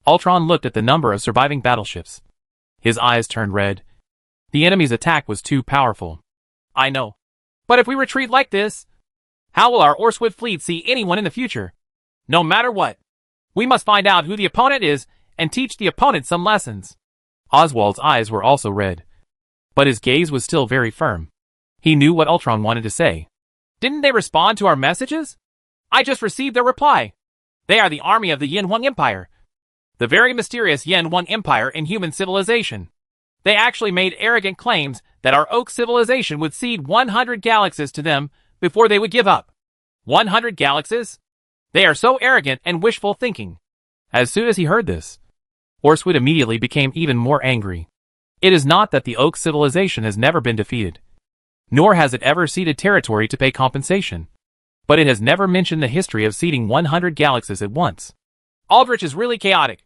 Speaker 1: Ultron looked at the number of surviving battleships. His eyes turned red. The enemy's attack was too powerful.
Speaker 2: I know. But if we retreat like this, how will our Orswood fleet see anyone in the future? No matter what, we must find out who the opponent is and teach the opponent some lessons.
Speaker 1: Oswald's eyes were also red, but his gaze was still very firm. He knew what Ultron wanted to say.
Speaker 2: Didn't they respond to our messages? I just received their reply. They are the army of the Yin Huang Empire. The very mysterious Yin Huang Empire in human civilization. They actually made arrogant claims that our Oak civilization would cede 100 galaxies to them before they would give up. 100 galaxies? They are so arrogant and wishful thinking.
Speaker 1: As soon as he heard this, Orswood immediately became even more angry. It is not that the Oak civilization has never been defeated, nor has it ever ceded territory to pay compensation, but it has never mentioned the history of ceding 100 galaxies at once.
Speaker 2: Aldrich is really chaotic.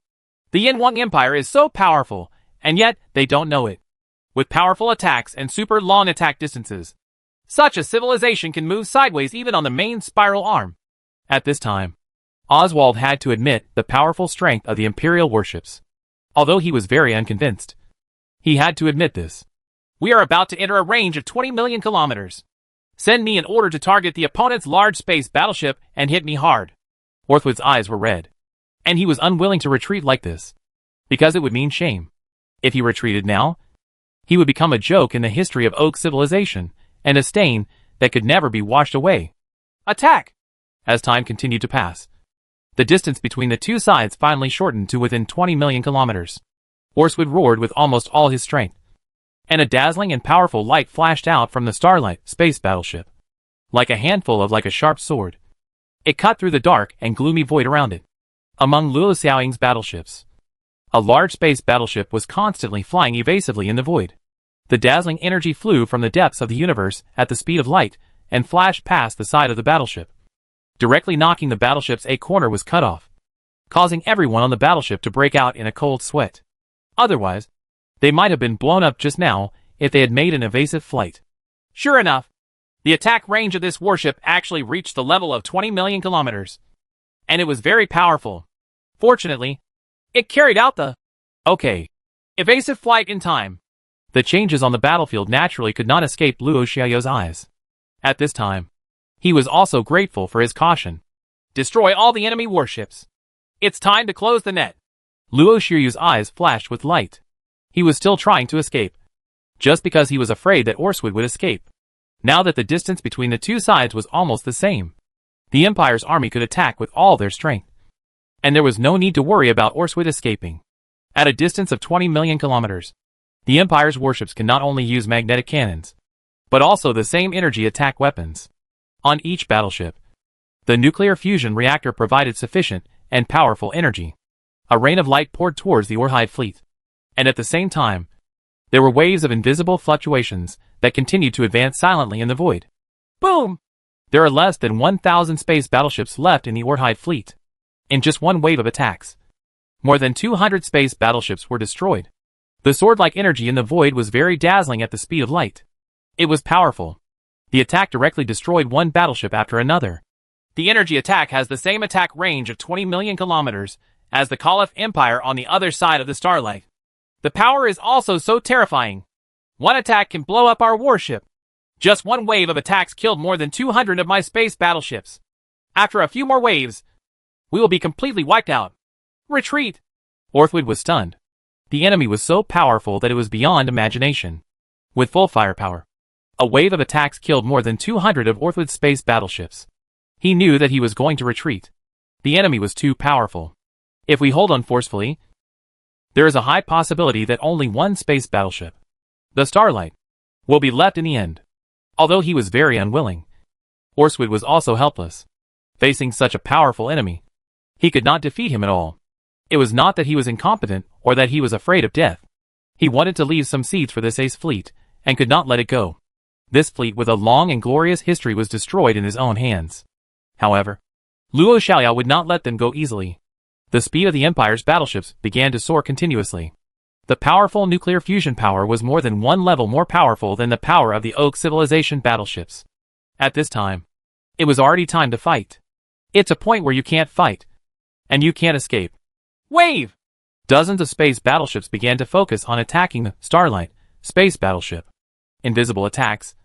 Speaker 2: The Yin Huang Empire is so powerful, and yet they don't know it. With powerful attacks and super long attack distances, such a civilization can move sideways even on the main spiral arm.
Speaker 1: At this time, Oswald had to admit the powerful strength of the Imperial warships. Although he was very unconvinced, he had to admit this.
Speaker 2: We are about to enter a range of 20 million kilometers. Send me an order to target the opponent's large space battleship and hit me hard.
Speaker 1: Orswood's eyes were red, and he was unwilling to retreat like this, because it would mean shame. If he retreated now, he would become a joke in the history of Oak civilization, and a stain that could never be washed away.
Speaker 2: Attack!
Speaker 1: As time continued to pass, the distance between the two sides finally shortened to within 20 million kilometers. Orswood roared with almost all his strength, and a dazzling and powerful light flashed out from the Starlight space battleship. Like a sharp sword, it cut through the dark and gloomy void around it. Among Luo Xiaoying's battleships, a large space battleship was constantly flying evasively in the void. The dazzling energy flew from the depths of the universe at the speed of light and flashed past the side of the battleship. Directly knocking the battleship's a corner was cut off, causing everyone on the battleship to break out in a cold sweat. Otherwise, they might have been blown up just now if they had made an evasive flight.
Speaker 2: Sure enough, the attack range of this warship actually reached the level of 20 million kilometers. And it was very powerful. Fortunately, it carried out the evasive flight in time.
Speaker 1: The changes on the battlefield naturally could not escape Luo Xiaoyao's eyes. At this time, he was also grateful for his caution.
Speaker 2: Destroy all the enemy warships. It's time to close the net.
Speaker 1: Luo Xiaoyao's eyes flashed with light. He was still trying to escape, just because he was afraid that Orswood would escape. Now that the distance between the two sides was almost the same, the Empire's army could attack with all their strength, and there was no need to worry about Orswood escaping. At a distance of 20 million kilometers, the Empire's warships can not only use magnetic cannons, but also the same energy attack weapons. On each battleship, the nuclear fusion reactor provided sufficient and powerful energy. A rain of light poured towards the Orhide fleet, and at the same time, there were waves of invisible fluctuations that continued to advance silently in the void.
Speaker 2: Boom!
Speaker 1: There are less than 1,000 space battleships left in the Orhide fleet. In just one wave of attacks, more than 200 space battleships were destroyed. The sword-like energy in the void was very dazzling at the speed of light. It was powerful. The attack directly destroyed one battleship after another.
Speaker 2: The energy attack has the same attack range of 20 million kilometers as the Caliph Empire on the other side of the Starlight. The power is also so terrifying. One attack can blow up our warship. Just one wave of attacks killed more than 200 of my space battleships. After a few more waves, we will be completely wiped out. Retreat!
Speaker 1: Orswood was stunned. The enemy was so powerful that it was beyond imagination. With full firepower, a wave of attacks killed more than 200 of Orswood's space battleships. He knew that he was going to retreat. The enemy was too powerful. If we hold on forcefully, there is a high possibility that only one space battleship, the Starlight, will be left in the end. Although he was very unwilling, Orswood was also helpless. Facing such a powerful enemy, he could not defeat him at all. It was not that he was incompetent or that he was afraid of death. He wanted to leave some seeds for this ace fleet, and could not let it go. This fleet with a long and glorious history was destroyed in his own hands. However, Luo Xiaoyao would not let them go easily. The speed of the Empire's battleships began to soar continuously. The powerful nuclear fusion power was more than one level more powerful than the power of the Oak Civilization battleships. At this time, it was already time to fight. It's a point where you can't fight, and you can't escape.
Speaker 2: Wave!
Speaker 1: Dozens of space battleships began to focus on attacking the Starlight space battleship. Invisible attacks.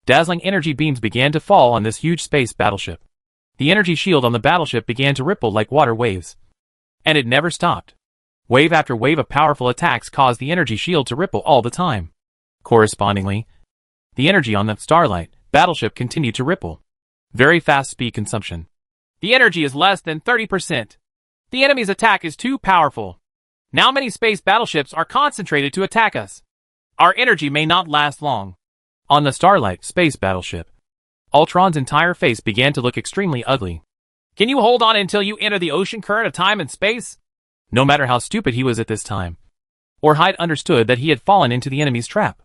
Speaker 1: Dazzling energy beams began to fall on this huge space battleship. The energy shield on the battleship began to ripple like water waves. And it never stopped. Wave after wave of powerful attacks caused the energy shield to ripple all the time. Correspondingly, the energy on the Starlight battleship continued to ripple. Very fast speed consumption.
Speaker 2: The energy is less than 30%. The enemy's attack is too powerful. Now many space battleships are concentrated to attack us. Our energy may not last long.
Speaker 1: On the Starlight space battleship, Ultron's entire face began to look extremely ugly.
Speaker 2: Can you hold on until you enter the ocean current of time and space?
Speaker 1: No matter how stupid he was at this time, Orhide understood that he had fallen into the enemy's trap.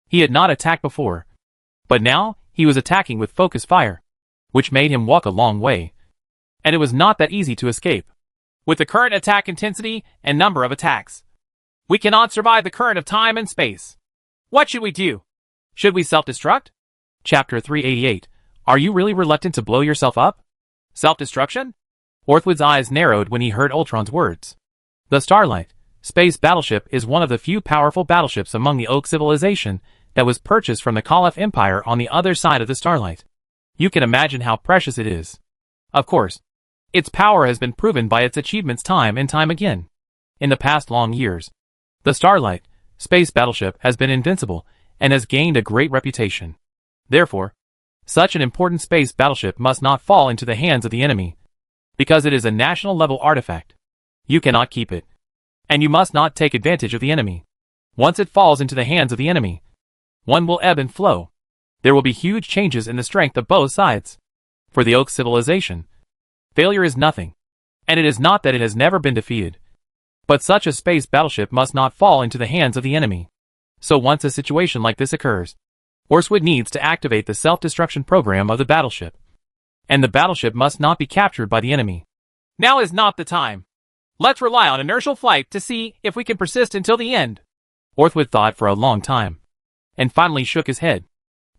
Speaker 1: He had not attacked before, but now he was attacking with focus fire, which made him walk a long way. And it was not that easy to escape.
Speaker 2: With the current attack intensity and number of attacks, we cannot survive the current of time and space. What should we do? Should we self-destruct?
Speaker 1: Chapter 388. Are you really reluctant to blow yourself up?
Speaker 2: Self-destruction?
Speaker 1: Orthwood's eyes narrowed when he heard Ultron's words. The Starlight space battleship is one of the few powerful battleships among the Oak Civilization that was purchased from the Khalif Empire on the other side of the Starlight. You can imagine how precious it is. Of course, its power has been proven by its achievements time and time again. In the past long years, the Starlight space battleship has been invincible and has gained a great reputation. Therefore, such an important space battleship must not fall into the hands of the enemy, because it is a national-level artifact. You cannot keep it, and you must not take advantage of the enemy. Once it falls into the hands of the enemy, one will ebb and flow. There will be huge changes in the strength of both sides. For the Oak Civilization, failure is nothing, and it is not that it has never been defeated. But such a space battleship must not fall into the hands of the enemy. So once a situation like this occurs, Orswood needs to activate the self-destruction program of the battleship. And the battleship must not be captured by the enemy.
Speaker 2: Now is not the time. Let's rely on inertial flight to see if we can persist until the end.
Speaker 1: Orthwood thought for a long time, and finally shook his head.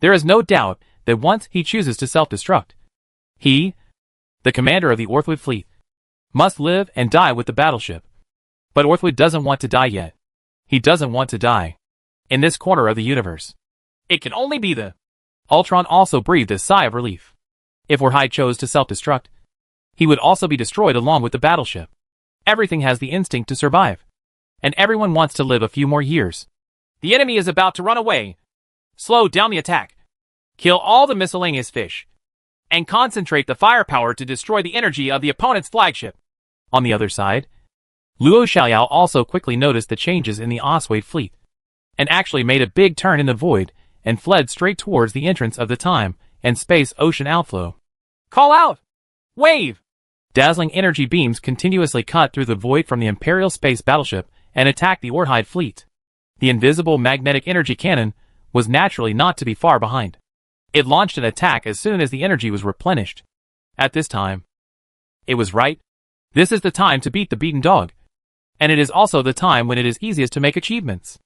Speaker 1: There is no doubt that once he chooses to self-destruct, he, the commander of the Orthwood fleet, must live and die with the battleship. But Orthwood doesn't want to die yet. He doesn't want to die in this corner of the universe.
Speaker 2: It can only be the...
Speaker 1: Ultron also breathed a sigh of relief. If Orhide chose to self-destruct, he would also be destroyed along with the battleship. Everything has the instinct to survive, and everyone wants to live a few more years.
Speaker 2: The enemy is about to run away. Slow down the attack. Kill all the miscellaneous fish, and concentrate the firepower to destroy the energy of the opponent's flagship.
Speaker 1: On the other side, Luo Xiaoyao also quickly noticed the changes in the Oswald fleet, and actually made a big turn in the void, and fled straight towards the entrance of the time and space ocean outflow.
Speaker 2: Call out! Wave!
Speaker 1: Dazzling energy beams continuously cut through the void from the Imperial space battleship and attacked the Orhide fleet. The invisible magnetic energy cannon was naturally not to be far behind. It launched an attack as soon as the energy was replenished. At this time, it was right. This is the time to beat the beaten dog. And it is also the time when it is easiest to make achievements.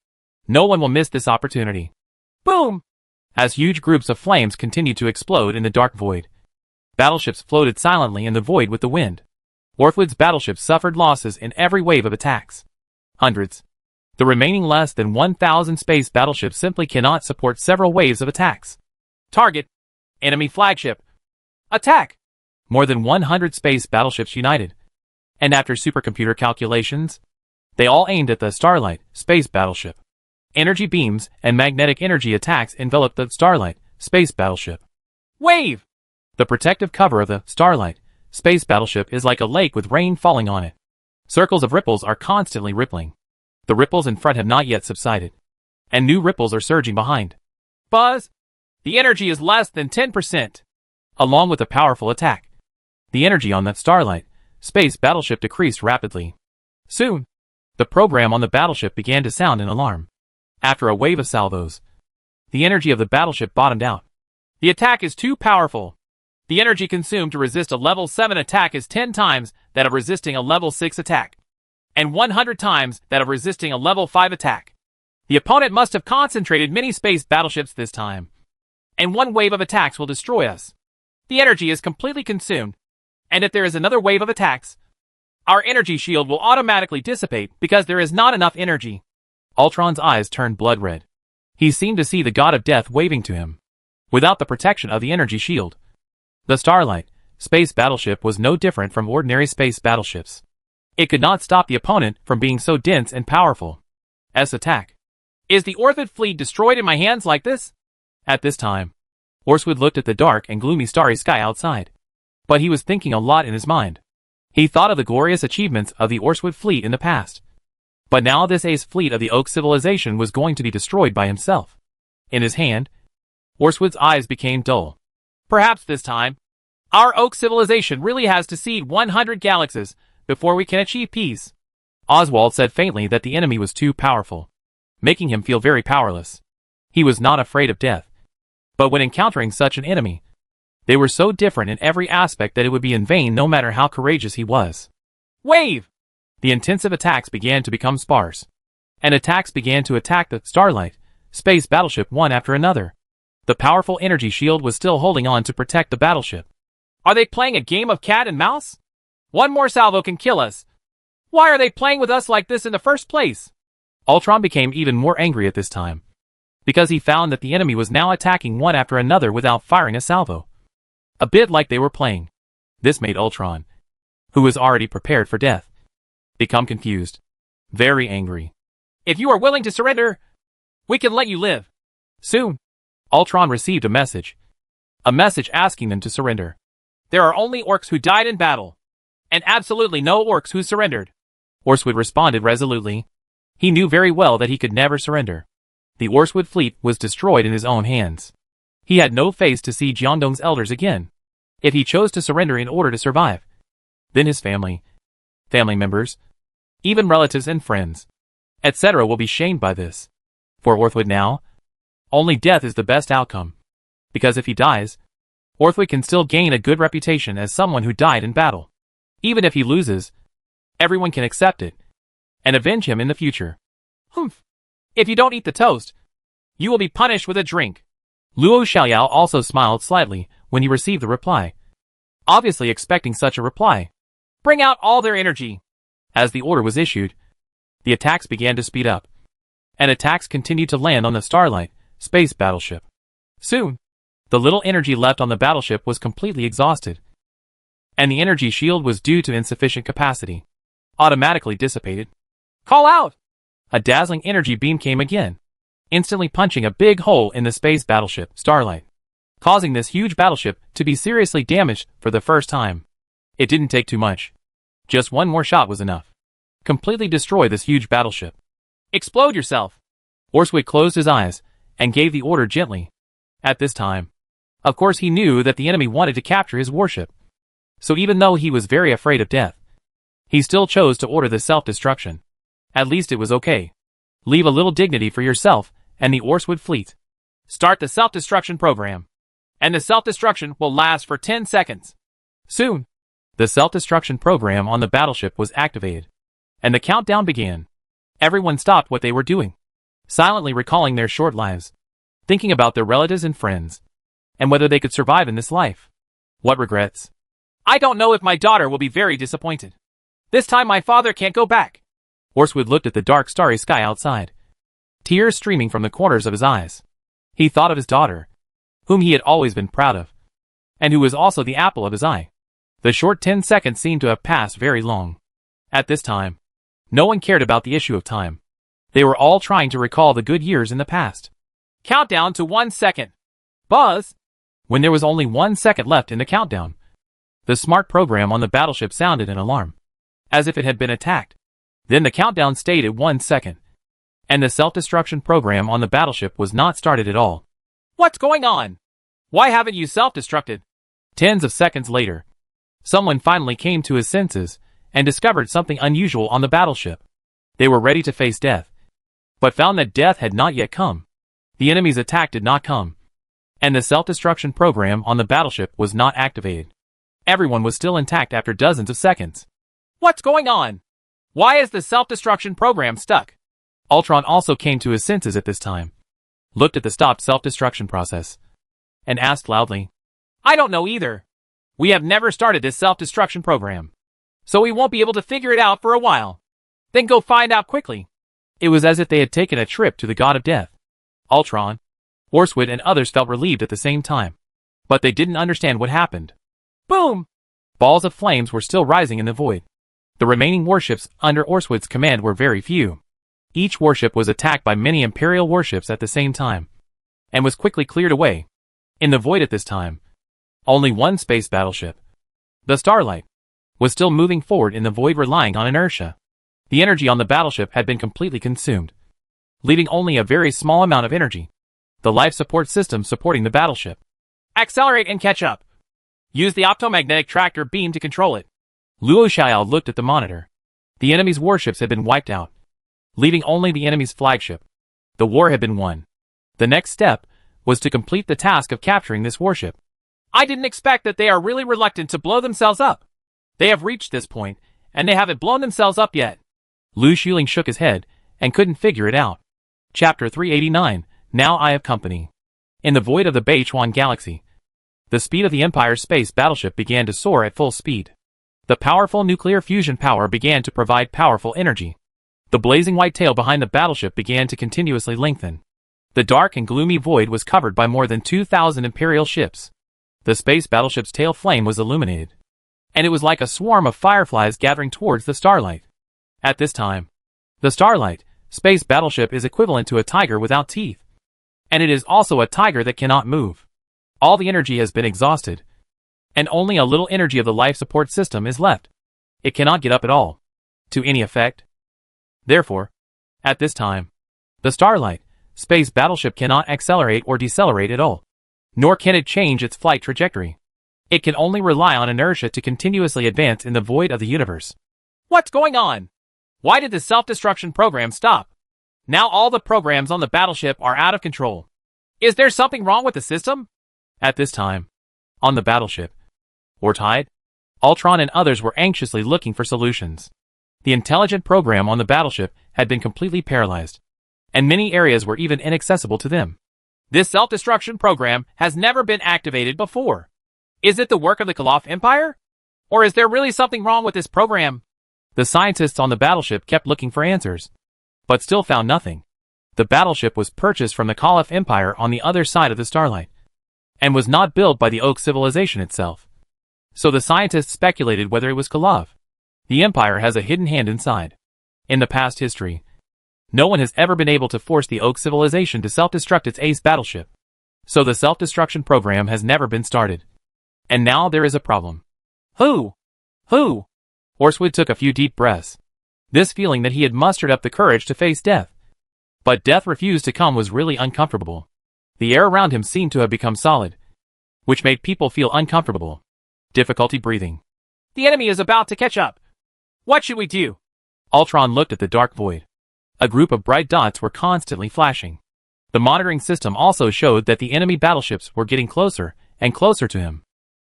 Speaker 1: No one will miss this opportunity.
Speaker 2: Boom!
Speaker 1: As huge groups of flames continued to explode in the dark void, battleships floated silently in the void with the wind. Orthwood's battleships suffered losses in every wave of attacks. Hundreds. The remaining less than 1,000 space battleships simply cannot support several waves of attacks.
Speaker 2: Target. Enemy flagship. Attack.
Speaker 1: More than 100 space battleships united. And after supercomputer calculations, they all aimed at the Starlight space battleship. Energy beams and magnetic energy attacks enveloped the Starlight space battleship.
Speaker 2: Wave!
Speaker 1: The protective cover of the Starlight space battleship is like a lake with rain falling on it. Circles of ripples are constantly rippling. The ripples in front have not yet subsided, and new ripples are surging behind.
Speaker 2: Buzz! The energy is less than 10%.
Speaker 1: Along with a powerful attack, the energy on that Starlight space battleship decreased rapidly. Soon, the program on the battleship began to sound an alarm. After a wave of salvos, the energy of the battleship bottomed out.
Speaker 2: The attack is too powerful. The energy consumed to resist a level 7 attack is 10 times that of resisting a level 6 attack, and 100 times that of resisting a level 5 attack. The opponent must have concentrated many space battleships this time, and one wave of attacks will destroy us. The energy is completely consumed, and if there is another wave of attacks, our energy shield will automatically dissipate because there is not enough energy.
Speaker 1: Ultron's eyes turned blood red. He seemed to see the god of death waving to him. Without the protection of the energy shield, the Starlight space battleship was no different from ordinary space battleships. It could not stop the opponent from being so dense and powerful. Attack.
Speaker 2: Is the Orthid fleet destroyed in my hands like this?
Speaker 1: At this time, Orthwood looked at the dark and gloomy starry sky outside. But he was thinking a lot in his mind. He thought of the glorious achievements of the Orthwood fleet in the past. But now this ace fleet of the Oak civilization was going to be destroyed by himself. In his hand, Orthwood's eyes became dull.
Speaker 2: Perhaps this time, our Oak civilization really has to cede 100 galaxies before we can achieve peace.
Speaker 1: Oswald said faintly that the enemy was too powerful, making him feel very powerless. He was not afraid of death. But when encountering such an enemy, they were so different in every aspect that it would be in vain no matter how courageous he was.
Speaker 2: Wave!
Speaker 1: The intensive attacks began to become sparse, and attacks began to attack the Starlight space battleship one after another. The powerful energy shield was still holding on to protect the battleship.
Speaker 2: Are they playing a game of cat and mouse? One more salvo can kill us. Why are they playing with us like this in the first place?
Speaker 1: Ultron became even more angry at this time, because he found that the enemy was now attacking one after another without firing a salvo. A bit like they were playing. This made Ultron, who was already prepared for death, become confused, very angry.
Speaker 2: If you are willing to surrender, we can let you live.
Speaker 1: Soon, Ultron received a message asking them to surrender.
Speaker 2: There are only orcs who died in battle, and absolutely no orcs who surrendered.
Speaker 1: Orthwood responded resolutely. He knew very well that he could never surrender. The Orthwood fleet was destroyed in his own hands. He had no face to see Jeondong's elders again. If he chose to surrender in order to survive, then his family members, even relatives and friends, etc. will be shamed by this. For Orthwood now, only death is the best outcome. Because if he dies, Orthwood can still gain a good reputation as someone who died in battle. Even if he loses, everyone can accept it and avenge him in the future.
Speaker 2: Humph. If you don't eat the toast, you will be punished with a drink.
Speaker 1: Luo Xiaoyao also smiled slightly when he received the reply, obviously expecting such a reply.
Speaker 2: Bring out all their energy.
Speaker 1: As the order was issued, the attacks began to speed up, and attacks continued to land on the Starlight space battleship. Soon, the little energy left on the battleship was completely exhausted, and the energy shield was due to insufficient capacity, automatically dissipated.
Speaker 2: Call out!
Speaker 1: A dazzling energy beam came again, instantly punching a big hole in the space battleship Starlight, causing this huge battleship to be seriously damaged for the first time. It didn't take too much. Just one more shot was enough. Completely destroy this huge battleship.
Speaker 2: Explode yourself.
Speaker 1: Orthwood closed his eyes and gave the order gently. At this time, of course he knew that the enemy wanted to capture his warship. So even though he was very afraid of death, he still chose to order the self-destruction. At least it was okay. Leave a little dignity for yourself and the Orthwood fleet.
Speaker 2: Start the self-destruction program. And the self-destruction will last for 10 seconds.
Speaker 1: Soon, the self-destruction program on the battleship was activated, and the countdown began. Everyone stopped what they were doing, silently recalling their short lives, thinking about their relatives and friends, and whether they could survive in this life. What regrets?
Speaker 2: I don't know if my daughter will be very disappointed. This time my father can't go back.
Speaker 1: Orthwood looked at the dark starry sky outside, tears streaming from the corners of his eyes. He thought of his daughter, whom he had always been proud of, and who was also the apple of his eye. The short 10 seconds seemed to have passed very long. At this time, no one cared about the issue of time. They were all trying to recall the good years in the past.
Speaker 2: Countdown to 1 second. Buzz!
Speaker 1: When there was only 1 second left in the countdown, the smart program on the battleship sounded an alarm, as if it had been attacked. Then the countdown stayed at 1 second, and the self-destruction program on the battleship was not started at all.
Speaker 2: What's going on? Why haven't you self-destructed?
Speaker 1: Tens of seconds later, someone finally came to his senses and discovered something unusual on the battleship. They were ready to face death, but found that death had not yet come. The enemy's attack did not come, and the self-destruction program on the battleship was not activated. Everyone was still intact after dozens of seconds.
Speaker 2: What's going on? Why is the self-destruction program stuck?
Speaker 1: Ultron also came to his senses at this time, looked at the stopped self-destruction process, and asked loudly,
Speaker 2: I don't know either. We have never started this self-destruction program, so we won't be able to figure it out for a while. Then go find out quickly.
Speaker 1: It was as if they had taken a trip to the god of death. Ultron, Horswood, and others felt relieved at the same time, but they didn't understand what happened.
Speaker 2: Boom!
Speaker 1: Balls of flames were still rising in the void. The remaining warships under Horswood's command were very few. Each warship was attacked by many Imperial warships at the same time, and was quickly cleared away. In the void at this time, only one space battleship, the Starlight, was still moving forward in the void, relying on inertia. The energy on the battleship had been completely consumed, leaving only a very small amount of energy. The life support system supporting the battleship.
Speaker 2: Accelerate and catch up. Use the optomagnetic tractor beam to control it.
Speaker 1: Luo Xiao looked at the monitor. The enemy's warships had been wiped out, leaving only the enemy's flagship. The war had been won. The next step was to complete the task of capturing this warship.
Speaker 2: I didn't expect that they are really reluctant to blow themselves up. They have reached this point, and they haven't blown themselves up yet.
Speaker 1: Lu Xuling shook his head and couldn't figure it out. Chapter 389, Now I Have Company. In the void of the Beichuan galaxy, the speed of the Empire's space battleship began to soar at full speed. The powerful nuclear fusion power began to provide powerful energy. The blazing white tail behind the battleship began to continuously lengthen. The dark and gloomy void was covered by more than 2,000 Imperial ships. The space battleship's tail flame was illuminated, and it was like a swarm of fireflies gathering towards the Starlight. At this time, the Starlight space battleship is equivalent to a tiger without teeth, and it is also a tiger that cannot move. All the energy has been exhausted, and only a little energy of the life support system is left. It cannot get up at all, to any effect. Therefore, at this time, the Starlight space battleship cannot accelerate or decelerate at all, nor can it change its flight trajectory. It can only rely on inertia to continuously advance in the void of the universe.
Speaker 2: What's going on? Why did the self-destruction program stop? Now all the programs on the battleship are out of control. Is there something wrong with the system?
Speaker 1: At this time, on the battleship, Ortide, Ultron, and others were anxiously looking for solutions. The intelligent program on the battleship had been completely paralyzed, and many areas were even inaccessible to them.
Speaker 2: This self-destruction program has never been activated before. Is it the work of the Koloff Empire? Or is there really something wrong with this program?
Speaker 1: The scientists on the battleship kept looking for answers, but still found nothing. The battleship was purchased from the Koloff Empire on the other side of the Starlight, and was not built by the Oak civilization itself. So the scientists speculated whether it was Koloff. The Empire has a hidden hand inside. In the past history, no one has ever been able to force the Oak civilization to self-destruct its ace battleship. So the self-destruction program has never been started. And now there is a problem.
Speaker 2: Who?
Speaker 1: Horswood took a few deep breaths, this feeling that he had mustered up the courage to face death. But death refused to come was really uncomfortable. The air around him seemed to have become solid, which made people feel uncomfortable. Difficulty breathing.
Speaker 2: The enemy is about to catch up. What should we do?
Speaker 1: Ultron looked at the dark void. A group of bright dots were constantly flashing. The monitoring system also showed that the enemy battleships were getting closer and closer to him.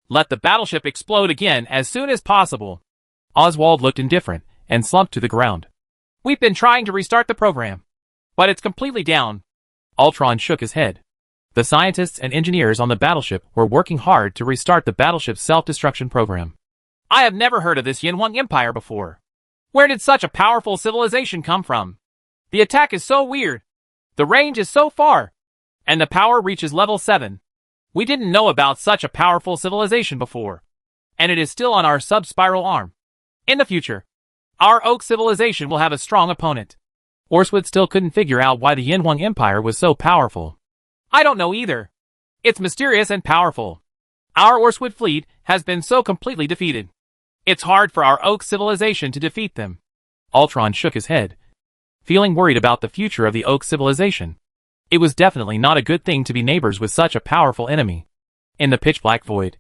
Speaker 2: Let the battleship explode again as soon as possible.
Speaker 1: Oswald looked indifferent and slumped to the ground.
Speaker 2: We've been trying to restart the program, but it's completely down.
Speaker 1: Ultron shook his head. The scientists and engineers on the battleship were working hard to restart the battleship's self-destruction program.
Speaker 2: I have never heard of this Yinhuang Empire before. Where did such a powerful civilization come from? The attack is so weird. The range is so far, and the power reaches level 7. We didn't know about such a powerful civilization before, and it is still on our sub-spiral arm. In the future, our Oak civilization will have a strong opponent.
Speaker 1: Horswood still couldn't figure out why the Yinhuang Empire was so powerful.
Speaker 2: I don't know either. It's mysterious and powerful. Our Horswood fleet has been so completely defeated. It's hard for our Oak civilization to defeat them.
Speaker 1: Ultron shook his head, feeling worried about the future of the Oak civilization. It was definitely not a good thing to be neighbors with such a powerful enemy. In the pitch-black void,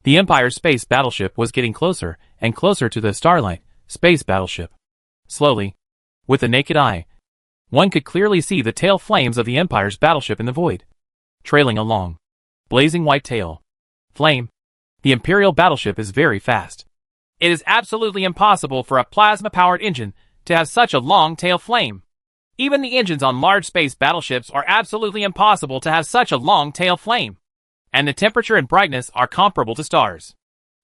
Speaker 1: the Empire's space battleship was getting closer and closer to the Starlight space battleship. Slowly, with the naked eye, one could clearly see the tail flames of the Empire's battleship in the void, trailing a long, blazing white tail flame. The Imperial battleship is very fast.
Speaker 2: It is absolutely impossible for a plasma-powered engine to have such a long tail flame. Even the engines on large space battleships are absolutely impossible to have such a long tail flame. And the temperature and brightness are comparable to stars.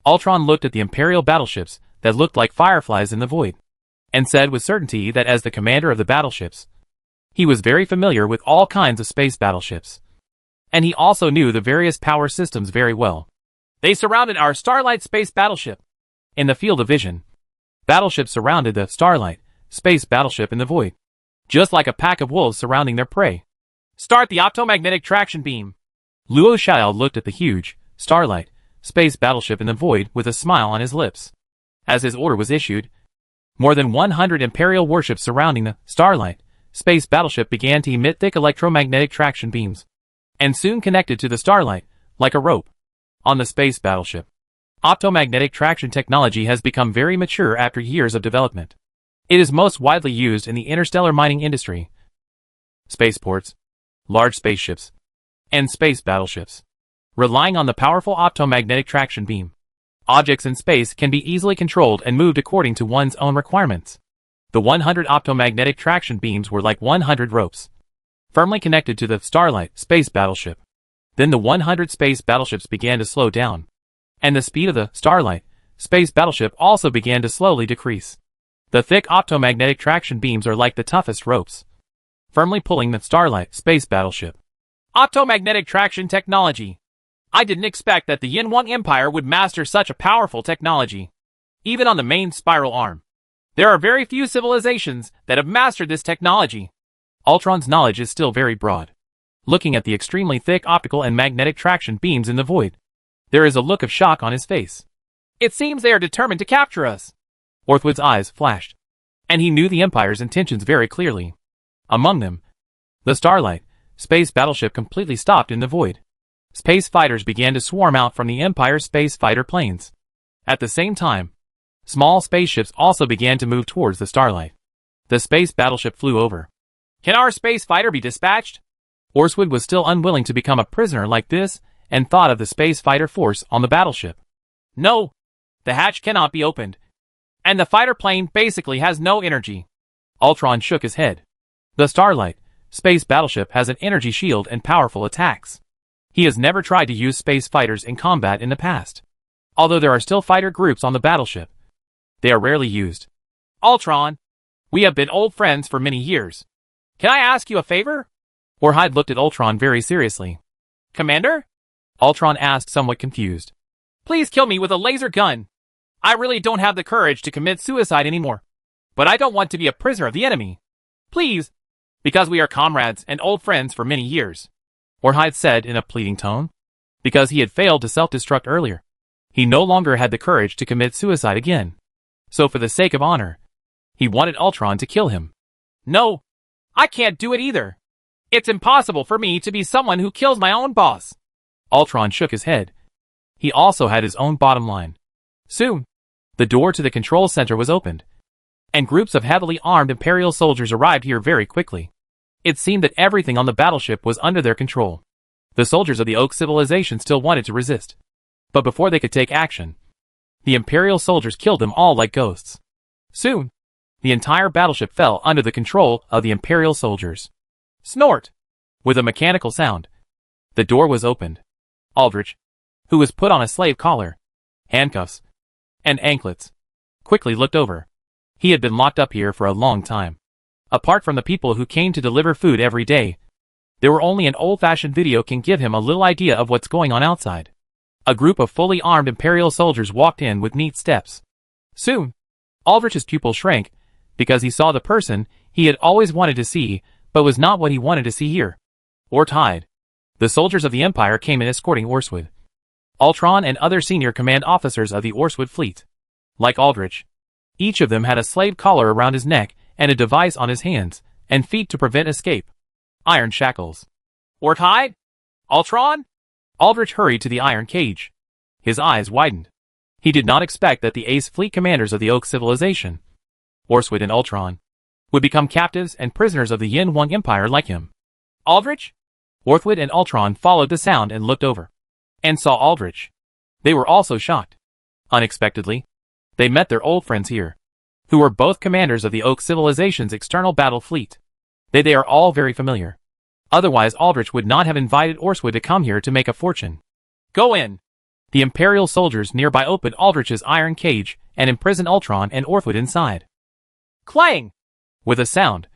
Speaker 1: Ultron looked at the Imperial battleships that looked like fireflies in the void, and said with certainty that as the commander of the battleships, he was very familiar with all kinds of space battleships. And he also knew the various power systems very well.
Speaker 2: They surrounded our Starlight space battleship.
Speaker 1: In the field of vision, battleships surrounded the Starlight space battleship in the void, just like a pack of wolves surrounding their prey.
Speaker 2: Start the optomagnetic traction beam.
Speaker 1: Luo Xiao looked at the huge Starlight space battleship in the void with a smile on his lips. As his order was issued, more than 100 Imperial warships surrounding the Starlight space battleship began to emit thick electromagnetic traction beams, and soon connected to the Starlight like a rope. On the space battleship, optomagnetic traction technology has become very mature after years of development. It is most widely used in the interstellar mining industry, spaceports, large spaceships, and space battleships. Relying on the powerful optomagnetic traction beam, objects in space can be easily controlled and moved according to one's own requirements. The 100 optomagnetic traction beams were like 100 ropes, firmly connected to the Starlight space battleship. Then the 100 space battleships began to slow down, and the speed of the Starlight space battleship also began to slowly decrease. The thick optomagnetic traction beams are like the toughest ropes, firmly pulling the Starlight space battleship.
Speaker 2: Optomagnetic traction technology. I didn't expect that the Yin 1 Empire would master such a powerful technology. Even on the main spiral arm, there are very few civilizations that have mastered this technology.
Speaker 1: Ultron's knowledge is still very broad. Looking at the extremely thick optical and magnetic traction beams in the void, there is a look of shock on his face.
Speaker 2: It seems they are determined to capture us.
Speaker 1: Orthwood's eyes flashed, and he knew the Empire's intentions very clearly. Among them, the Starlight space battleship completely stopped in the void. Space fighters began to swarm out from the Empire's space fighter planes. At the same time, small spaceships also began to move towards the Starlight. The space battleship flew over.
Speaker 2: Can our space fighter be dispatched?
Speaker 1: Orthwood was still unwilling to become a prisoner like this, and thought of the space fighter force on the battleship.
Speaker 2: No, the hatch cannot be opened, and the fighter plane basically has no energy.
Speaker 1: Ultron shook his head. The Starlight space battleship has an energy shield and powerful attacks. He has never tried to use space fighters in combat in the past. Although there are still fighter groups on the battleship, they are rarely used.
Speaker 2: Ultron, we have been old friends for many years. Can I ask you a favor?
Speaker 1: Orhide looked at Ultron very seriously.
Speaker 2: Commander?
Speaker 1: Ultron asked, somewhat confused.
Speaker 2: Please kill me with a laser gun. I really don't have the courage to commit suicide anymore. But I don't want to be a prisoner of the enemy. Please. Because we are comrades and old friends for many years.
Speaker 1: Orhide said in a pleading tone. Because he had failed to self-destruct earlier, he no longer had the courage to commit suicide again. So for the sake of honor, he wanted Ultron to kill him.
Speaker 2: No, I can't do it either. It's impossible for me to be someone who kills my own boss.
Speaker 1: Ultron shook his head. He also had his own bottom line. Soon, the door to the control center was opened, and groups of heavily armed Imperial soldiers arrived here very quickly. It seemed that everything on the battleship was under their control. The soldiers of the Oak civilization still wanted to resist, but before they could take action, the Imperial soldiers killed them all like ghosts. Soon, the entire battleship fell under the control of the Imperial soldiers.
Speaker 2: Snort!
Speaker 1: With a mechanical sound, the door was opened. Aldrich, who was put on a slave collar, handcuffs, and anklets, quickly looked over. He had been locked up here for a long time. Apart from the people who came to deliver food every day, there were only an old-fashioned video can give him a little idea of what's going on outside. A group of fully armed Imperial soldiers walked in with neat steps. Soon, Aldrich's pupil shrank, because he saw the person he had always wanted to see, but was not what he wanted to see here. Ortide. The soldiers of the Empire came in escorting Orstwood, Ultron and other senior command officers of the Orstwood fleet. Like Aldrich, each of them had a slave collar around his neck and a device on his hands and feet to prevent escape.
Speaker 2: Iron shackles. Ortide? Ultron? Aldrich hurried to the iron cage. His eyes widened. He did not expect that the ace fleet commanders of the Oak civilization, Orswood and Ultron, would become captives and prisoners of the Yin Wang Empire like him. Aldrich? Orthwood and Ultron followed the sound and looked over, and saw Aldrich. They were also shocked. Unexpectedly, they met their old friends here, who were both commanders of the Oak civilization's external battle fleet. They are all very familiar. Otherwise Aldrich would not have invited Orswood to come here to make a fortune. Go in. The Imperial soldiers nearby opened Aldrich's iron cage and imprisoned Ultron and Orthwood inside. Clang! With a sound,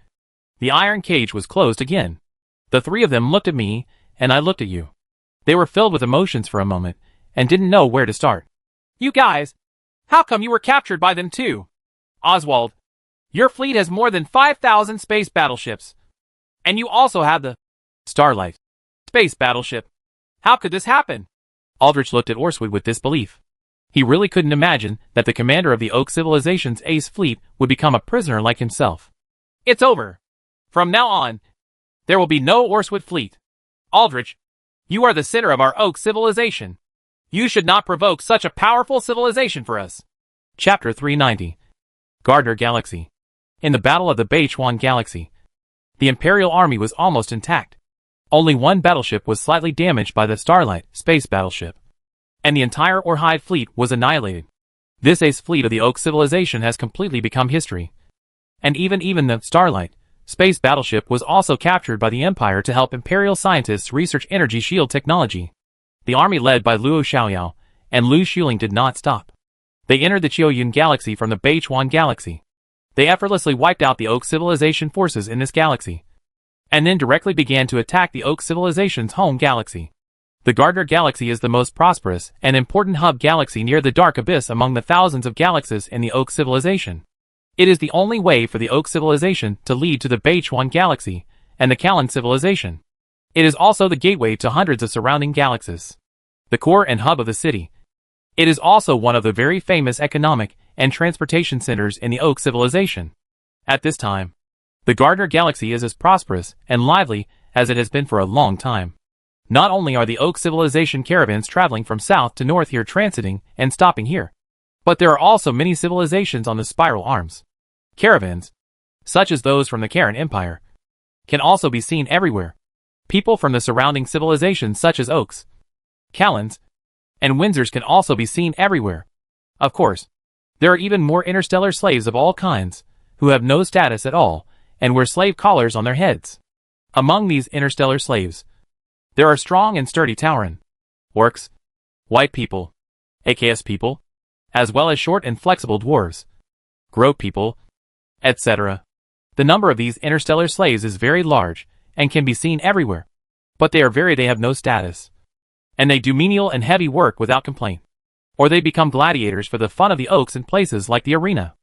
Speaker 2: the iron cage was closed again. The three of them looked at me, and I looked at you. They were filled with emotions for a moment, and didn't know where to start. You guys, how come you were captured by them too? Oswald, your fleet has more than 5,000 space battleships. And you also have the Starlight space battleship. How could this happen? Aldrich looked at Orswood with disbelief. He really couldn't imagine that the commander of the Oak civilization's ace fleet would become a prisoner like himself. It's over. From now on, there will be no Orswood fleet. Aldrich, you are the center of our Oak civilization. You should not provoke such a powerful civilization for us. Chapter 390. Gardner Galaxy. In the Battle of the Beichuan Galaxy, the Imperial Army was almost intact. Only one battleship was slightly damaged by the Starlight space battleship, and the entire Orhide fleet was annihilated. This ace fleet of the Oak civilization has completely become history. And even the Starlight space battleship was also captured by the Empire to help Imperial scientists research energy shield technology. The army led by Luo Xiaoyao and Lu Xuling did not stop. They entered the Qiuyun Galaxy from the Beichuan Galaxy. They effortlessly wiped out the Oak civilization forces in this galaxy, and then directly began to attack the Oak civilization's home galaxy. The Gardner Galaxy is the most prosperous and important hub galaxy near the Dark Abyss among the thousands of galaxies in the Oak civilization. It is the only way for the Oak civilization to lead to the Beichuan Galaxy and the Kalan civilization. It is also the gateway to hundreds of surrounding galaxies. The core and hub of the city. It is also one of the very famous economic and transportation centers in the Oak civilization. At this time, the Gardner Galaxy is as prosperous and lively as it has been for a long time. Not only are the Oak civilization caravans traveling from south to north here transiting and stopping here, but there are also many civilizations on the spiral arms. Caravans, such as those from the Karen Empire, can also be seen everywhere. People from the surrounding civilizations such as Oaks, Kalans, and Windsors can also be seen everywhere. Of course, there are even more interstellar slaves of all kinds, who have no status at all, and wear slave collars on their heads. Among these interstellar slaves, there are strong and sturdy Tauran, orcs, white people, AKS people, as well as short and flexible dwarves, Grove people, etc. The number of these interstellar slaves is very large, and can be seen everywhere. But they have no status, and they do menial and heavy work without complaint. Or they become gladiators for the fun of the Oaks in places like the arena.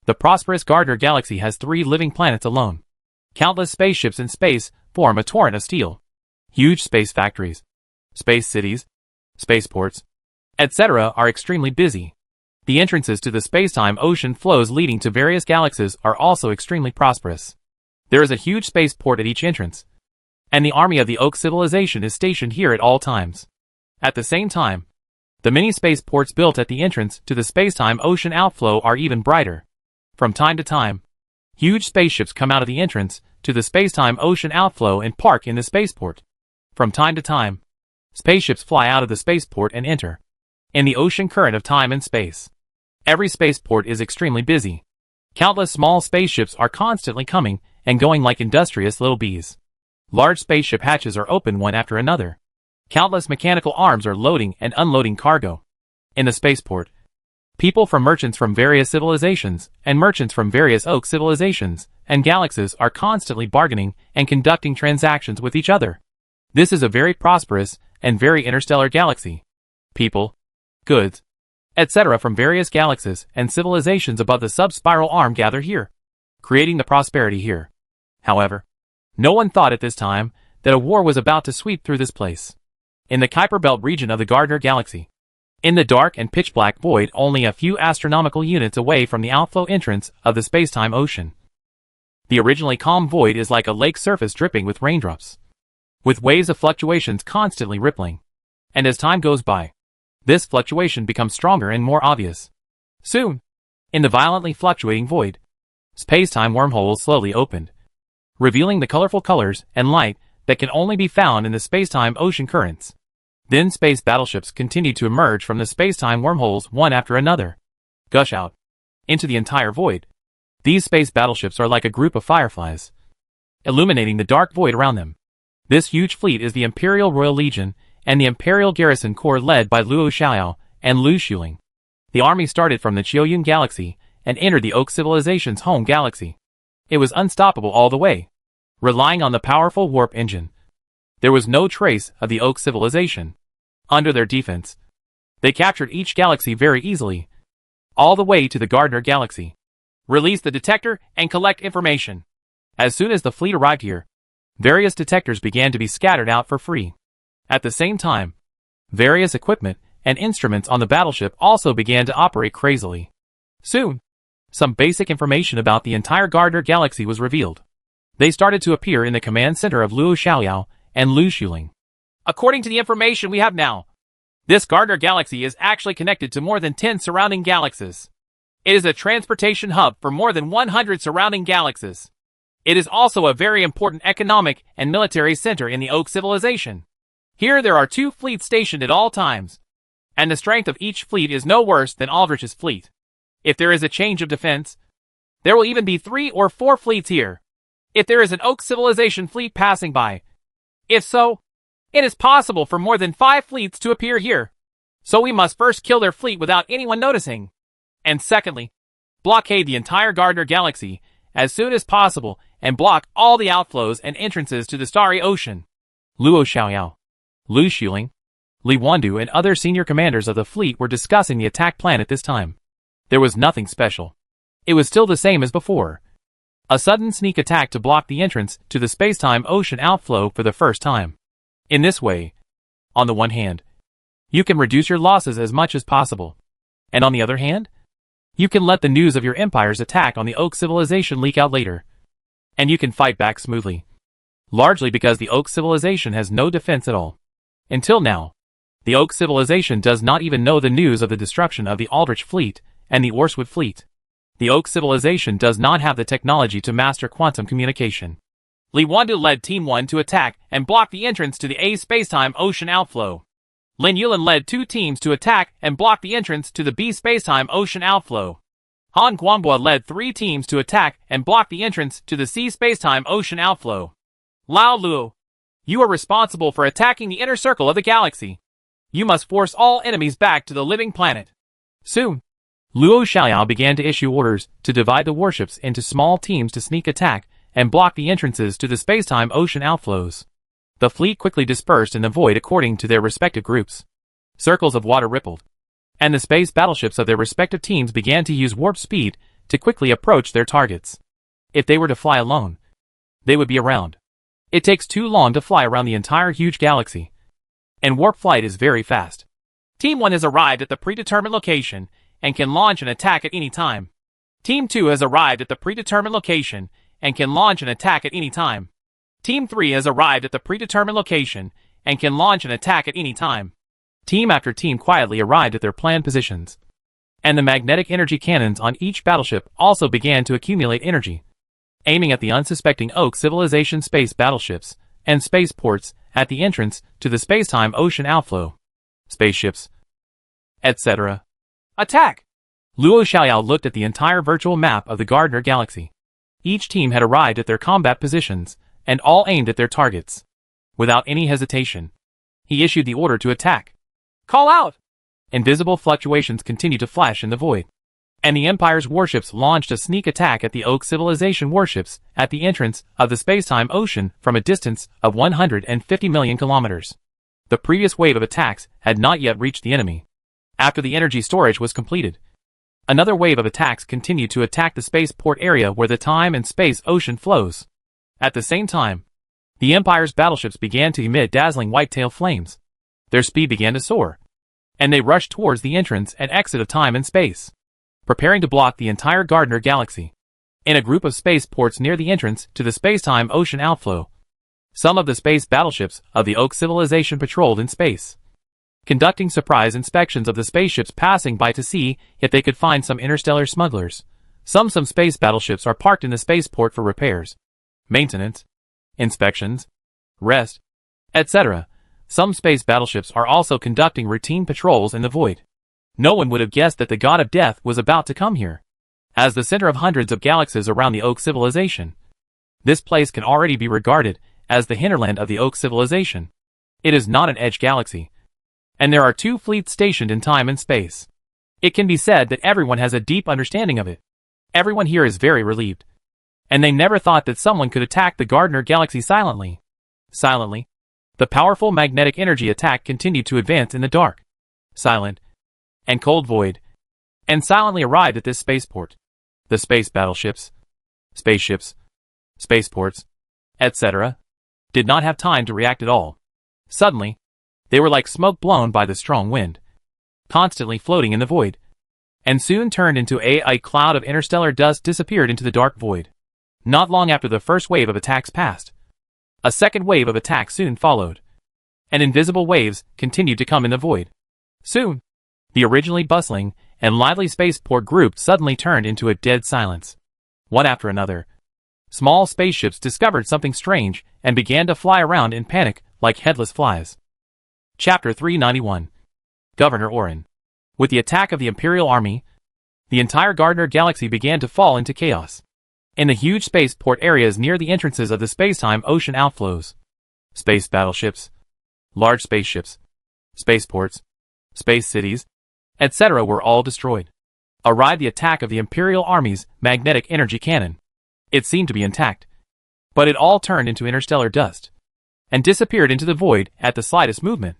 Speaker 2: The prosperous Gardner Galaxy has 3 living planets alone. Countless spaceships in space form a torrent of steel. Huge space factories, space cities, spaceports, etc. are extremely busy. The entrances to the space-time ocean flows leading to various galaxies are also extremely prosperous. There is a huge spaceport at each entrance, and the army of the Oak civilization is stationed here at all times. At the same time, the many spaceports built at the entrance to the space-time ocean outflow are even brighter. From time to time, huge spaceships come out of the entrance to the space-time ocean outflow and park in the spaceport. From time to time, spaceships fly out of the spaceport and enter in the ocean current of time and space. Every spaceport is extremely busy. Countless small spaceships are constantly coming and going like industrious little bees. Large spaceship hatches are open one after another. Countless mechanical arms are loading and unloading cargo. In the spaceport, people from merchants from various civilizations and merchants from various Oak civilizations and galaxies are constantly bargaining and conducting transactions with each other. This is a very prosperous and very interstellar galaxy. People, goods, etc. from various galaxies and civilizations above the sub-spiral arm gather here, creating the prosperity here. However, no one thought at this time that a war was about to sweep through this place. In the Kuiper Belt region of the Gardner Galaxy, in the dark and pitch-black void only a few astronomical units away from the outflow entrance of the space-time ocean,
Speaker 1: The originally calm void is like a lake surface dripping with raindrops, with waves of fluctuations constantly rippling. And as time goes by, this fluctuation becomes stronger and more obvious. Soon, in the violently fluctuating void, space-time wormholes slowly opened, revealing the colorful colors and light that can only be found in the space-time ocean currents. Then space battleships continued to emerge from the space-time wormholes one after another, gush out into the entire void. These space battleships are like a group of fireflies, illuminating the dark void around them. This huge fleet is the Imperial Royal Legion and the Imperial Garrison Corps led by Luo Xiaoyao and Lu Xuling. The army started from the Qiuyun Galaxy and entered the Oak Civilization's home galaxy. It was unstoppable all the way, relying on the powerful warp engine. There was no trace of the Oak Civilization. Under their defense, they captured each galaxy very easily, all the way to the Gardner Galaxy. Release the detector and collect information. As soon as the fleet arrived here, various detectors began to be scattered out for free. At the same time, various equipment and instruments on the battleship also began to operate crazily. Soon, some basic information about the entire Gardner Galaxy was revealed. They started to appear in the command center of Luo Xiaoyao and Lu Xuling.
Speaker 2: According to the information we have now, this Gardner Galaxy is actually connected to more than 10 surrounding galaxies. It is a transportation hub for more than 100 surrounding galaxies. It is also a very important economic and military center in the Oak Civilization. Here there are 2 fleets stationed at all times, and the strength of each fleet is no worse than Aldrich's fleet. If there is a change of defense, there will even be 3 or 4 fleets here. If there is an Oak Civilization fleet passing by, if so, it is possible for more than 5 fleets to appear here. So we must first kill their fleet without anyone noticing. And secondly, blockade the entire Gardner Galaxy as soon as possible and block all the outflows and entrances to the Starry Ocean.
Speaker 1: Luo Xiaoyao, Lu Xuling, Li Wandu and other senior commanders of the fleet were discussing the attack plan at this time. There was nothing special. It was still the same as before. A sudden sneak attack to block the entrance to the space-time ocean outflow for the first time. In this way, on the one hand, you can reduce your losses as much as possible. And on the other hand, you can let the news of your empire's attack on the Oak Civilization leak out later. And you can fight back smoothly. Largely because the Oak Civilization has no defense at all. Until now, the Oak Civilization does not even know the news of the destruction of the Aldrich fleet and the Orswood fleet. The Oak Civilization does not have the technology to master quantum communication.
Speaker 2: Li Wandu led Team 1 to attack and block the entrance to the A spacetime ocean outflow. Lin Yulin led 2 teams to attack and block the entrance to the B spacetime ocean outflow. Han Guanghua led 3 teams to attack and block the entrance to the C spacetime ocean outflow. Lao Luo, you are responsible for attacking the inner circle of the galaxy. You must force all enemies back to the living planet.
Speaker 1: Soon, Luo Xiaoyao began to issue orders to divide the warships into small teams to sneak attack and block the entrances to the spacetime ocean outflows. The fleet quickly dispersed in the void according to their respective groups. Circles of water rippled, and the space battleships of their respective teams began to use warp speed to quickly approach their targets. If they were to fly alone, they would be around. It takes too long to fly around the entire huge galaxy, and warp flight is very fast.
Speaker 2: Team 1 has arrived at the predetermined location and can launch an attack at any time. Team 2 has arrived at the predetermined location and can launch an attack at any time. Team 3 has arrived at the predetermined location and can launch an attack at any time.
Speaker 1: Team after team quietly arrived at their planned positions, and the magnetic energy cannons on each battleship also began to accumulate energy, aiming at the unsuspecting Oak Civilization space battleships and spaceports at the entrance to the spacetime ocean outflow. Spaceships, etc.
Speaker 2: Attack!
Speaker 1: Luo Xiaoyao looked at the entire virtual map of the Gardner Galaxy. Each team had arrived at their combat positions, and all aimed at their targets. Without any hesitation, he issued the order to attack.
Speaker 2: Call out!
Speaker 1: Invisible fluctuations continued to flash in the void, and the Empire's warships launched a sneak attack at the Oak Civilization warships at the entrance of the spacetime ocean from a distance of 150 million kilometers. The previous wave of attacks had not yet reached the enemy. After the energy storage was completed, another wave of attacks continued to attack the spaceport area where the time and space ocean flows. At the same time, the Empire's battleships began to emit dazzling white-tail flames. Their speed began to soar, and they rushed towards the entrance and exit of time and space, preparing to block the entire Gardner Galaxy. in a group of spaceports near the entrance to the space-time ocean outflow. Some of the space battleships of the Oak civilization patrolled in space, conducting surprise inspections of the spaceships passing by to see if they could find some interstellar smugglers. Some space battleships are parked in the spaceport for repairs, maintenance, inspections, rest, etc. Some space battleships are also conducting routine patrols in the void. No one would have guessed that the god of death was about to come here. As the center of hundreds of galaxies around the Oak civilization, this place can already be regarded as the hinterland of the Oak civilization. It is not an edge galaxy, and there are 2 fleets stationed in time and space. It can be said that everyone has a deep understanding of it. Everyone here is very relieved, and they never thought that someone could attack the Gardner galaxy silently. Silently, the powerful magnetic energy attack continued to advance in the dark, silent, and cold void, and silently arrived at this spaceport. The space battleships, spaceships, spaceports, etc., did not have time to react at all. Suddenly, they were like smoke blown by the strong wind, constantly floating in the void, and soon turned into a cloud of interstellar dust disappeared into the dark void. Not long after the first wave of attacks passed, a second wave of attacks soon followed, and invisible waves continued to come in the void. Soon, the originally bustling and lively spaceport group suddenly turned into a dead silence. One after another, small spaceships discovered something strange and began to fly around in panic like headless flies. Chapter 391. Governor Orrin. With the attack of the Imperial Army, the entire Gardner galaxy began to fall into chaos. In the huge spaceport areas near the entrances of the space-time ocean outflows, space battleships, large spaceships, spaceports, space cities, etc. were all destroyed. Arrived the attack of the Imperial Army's magnetic energy cannon. It seemed to be intact, but it all turned into interstellar dust and disappeared into the void at the slightest movement.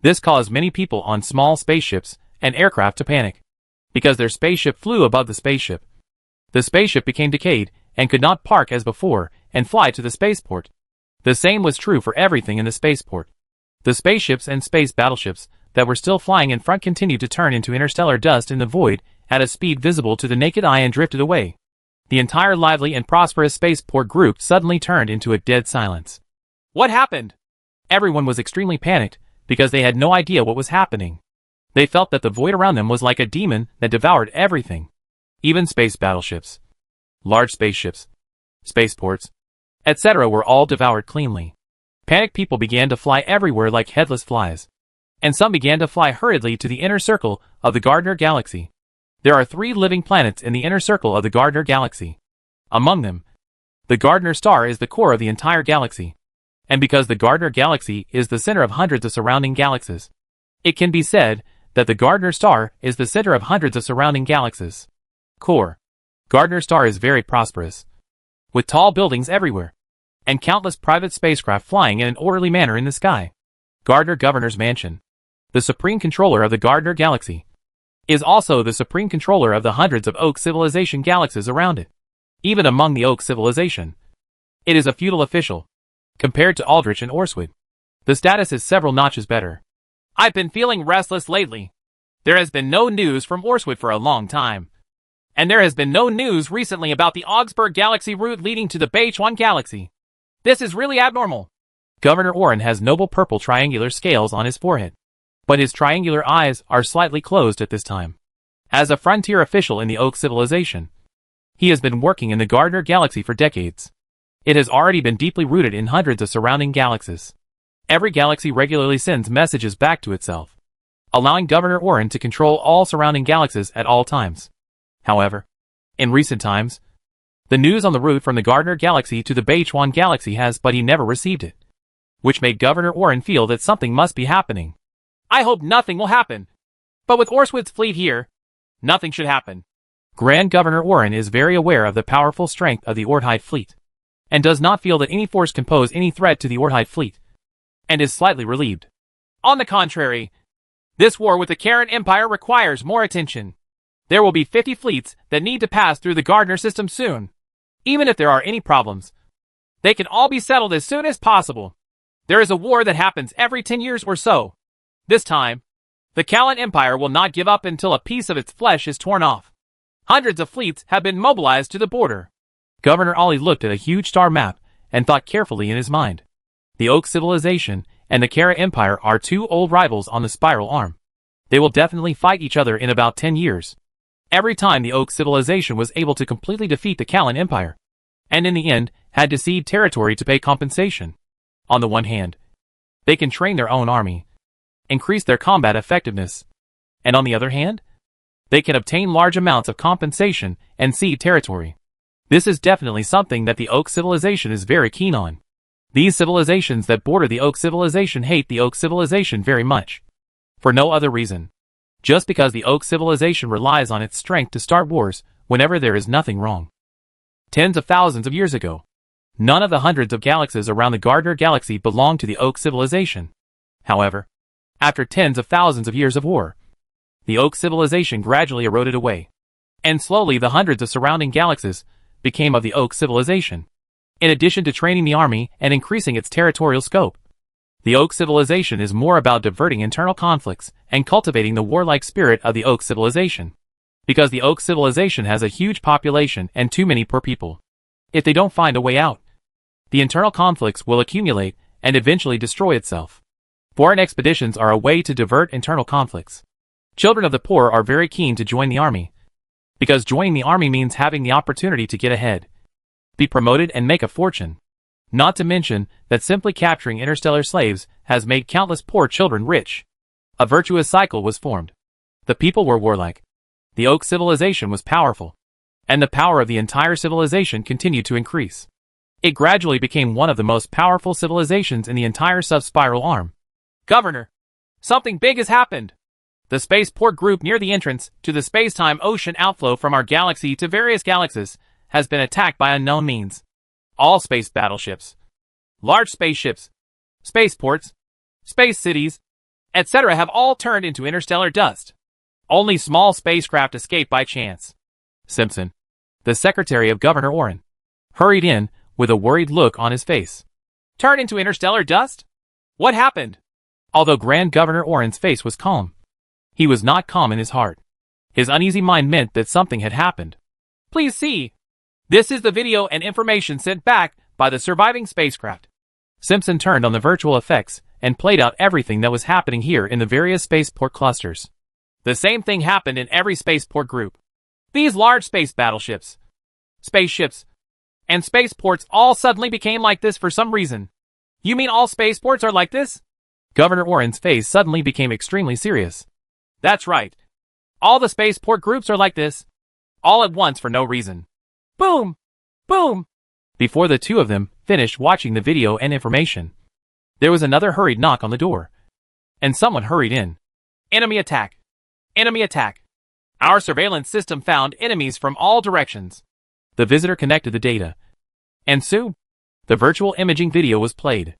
Speaker 1: This caused many people on small spaceships and aircraft to panic, because their spaceship flew above the spaceship. The spaceship became decayed and could not park as before and fly to the spaceport. The same was true for everything in the spaceport. The spaceships and space battleships that were still flying in front continued to turn into interstellar dust in the void at a speed visible to the naked eye and drifted away. The entire lively and prosperous spaceport group suddenly turned into a dead silence. What happened? Everyone was extremely panicked because they had no idea what was happening. They felt that the void around them was like a demon that devoured everything. Even space battleships, large spaceships, spaceports, etc. were all devoured cleanly. Panicked people began to fly everywhere like headless flies, and some began to fly hurriedly to the inner circle of the Gardner galaxy. There are 3 living planets in the inner circle of the Gardner galaxy. Among them, the Gardner star is the core of the entire galaxy. And because the Gardner galaxy is the center of hundreds of surrounding galaxies, it can be said that the Gardner star is the center of hundreds of surrounding galaxies. Core. Gardner star is very prosperous, with tall buildings everywhere, and countless private spacecraft flying in an orderly manner in the sky. Gardner Governor's Mansion, the supreme controller of the Gardner galaxy, is also the supreme controller of the hundreds of Oak civilization galaxies around it. Even among the Oak civilization, it is a feudal official. Compared to Aldrich and Orswood, the status is several notches better. I've been feeling restless lately. There has been no news from Orswood for a long time. And there has been no news recently about the Augsburg galaxy route leading to the Beichuan galaxy. This is really abnormal. Governor Orrin has noble purple triangular scales on his forehead, but his triangular eyes are slightly closed at this time. As a frontier official in the Oak civilization, he has been working in the Gardner galaxy for decades. It has already been deeply rooted in hundreds of surrounding galaxies. Every galaxy regularly sends messages back to itself, allowing Governor Orrin to control all surrounding galaxies at all times. However, in recent times, the news on the route from the Gardner galaxy to the Beichuan galaxy has but he never received it, which made Governor Orrin feel that something must be happening. I hope nothing will happen. But with Orswood's fleet here, nothing should happen. Grand Governor Orrin is very aware of the powerful strength of the Ortide fleet, and does not feel that any force can pose any threat to the Ortide fleet, and is slightly relieved. On the contrary, this war with the Karen Empire requires more attention. There will be 50 fleets that need to pass through the Gardner system soon. Even if there are any problems, they can all be settled as soon as possible. There is a war that happens every 10 years or so. This time, the Kalen Empire will not give up until a piece of its flesh is torn off. Hundreds of fleets have been mobilized to the border. Governor Ollie looked at a huge star map and thought carefully in his mind. The Oak Civilization and the Kara Empire are two old rivals on the spiral arm. They will definitely fight each other in about 10 years. Every time the Oak Civilization was able to completely defeat the Kalan Empire, and in the end had to cede territory to pay compensation. On the one hand, they can train their own army, increase their combat effectiveness, and on the other hand, they can obtain large amounts of compensation and cede territory. This is definitely something that the Oak Civilization is very keen on. These civilizations that border the Oak Civilization hate the Oak Civilization very much. For no other reason. Just because the Oak Civilization relies on its strength to start wars whenever there is nothing wrong. Tens of thousands of years ago, none of the hundreds of galaxies around the Gardner Galaxy belonged to the Oak Civilization. However, after tens of thousands of years of war, the Oak Civilization gradually eroded away. And slowly the hundreds of surrounding galaxies became of the Oak Civilization. In addition to training the army and increasing its territorial scope, the Oak Civilization is more about diverting internal conflicts and cultivating the warlike spirit of the Oak Civilization. Because the Oak Civilization has a huge population and too many poor people. If they don't find a way out, the internal conflicts will accumulate and eventually destroy itself. Foreign expeditions are a way to divert internal conflicts. Children of the poor are very keen to join the army, because joining the army means having the opportunity to get ahead, be promoted and make a fortune. Not to mention that simply capturing interstellar slaves has made countless poor children rich. A virtuous cycle was formed. The people were warlike. The Oak Civilization was powerful. And the power of the entire civilization continued to increase. It gradually became one of the most powerful civilizations in the entire sub-spiral arm.
Speaker 2: Governor, something big has happened. The spaceport group near the entrance to the space-time ocean outflow from our galaxy to various galaxies has been attacked by unknown means. All space battleships, large spaceships, spaceports, space cities, etc. have all turned into interstellar dust. Only small spacecraft escaped by chance.
Speaker 1: Simpson, the secretary of Governor Orrin, hurried in with a worried look on his face.
Speaker 2: Turned into interstellar dust? What happened?
Speaker 1: Although Grand Governor Orrin's face was calm, he was not calm in his heart. His uneasy mind meant that something had happened.
Speaker 2: Please see. This is the video and information sent back by the surviving spacecraft.
Speaker 1: Simpson turned on the virtual effects and played out everything that was happening here in the various spaceport clusters.
Speaker 2: The same thing happened in every spaceport group. These large space battleships, spaceships, and spaceports all suddenly became like this for some reason. You mean all spaceports are like this?
Speaker 1: Governor Orrin's face suddenly became extremely serious.
Speaker 2: That's right. All the spaceport groups are like this. All at once for no reason. Boom! Boom!
Speaker 1: Before the two of them finished watching the video and information, there was another hurried knock on the door. And someone hurried in.
Speaker 2: Enemy attack! Enemy attack! Our surveillance system found enemies from all directions.
Speaker 1: The visitor connected the data. And soon, the virtual imaging video was played.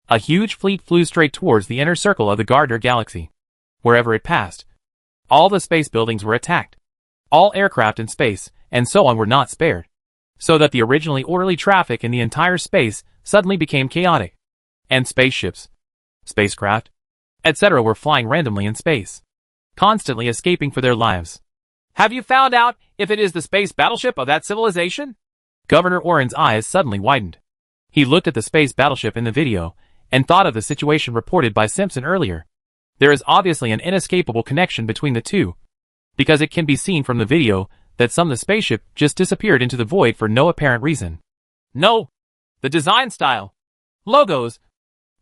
Speaker 1: A huge fleet flew straight towards the inner circle of the Gardner Galaxy. Wherever it passed, all the space buildings were attacked. All aircraft in space, and so on, were not spared. So that the originally orderly traffic in the entire space suddenly became chaotic. And spaceships, spacecraft, etc. were flying randomly in space, constantly escaping for their lives.
Speaker 2: Have you found out if it is the space battleship of that civilization?
Speaker 1: Governor Orrin's eyes suddenly widened. He looked at the space battleship in the video and thought of the situation reported by Simpson earlier. There is obviously an inescapable connection between the two, because it can be seen from the video that some of the spaceship just disappeared into the void for no apparent reason.
Speaker 2: No, the design style, logos,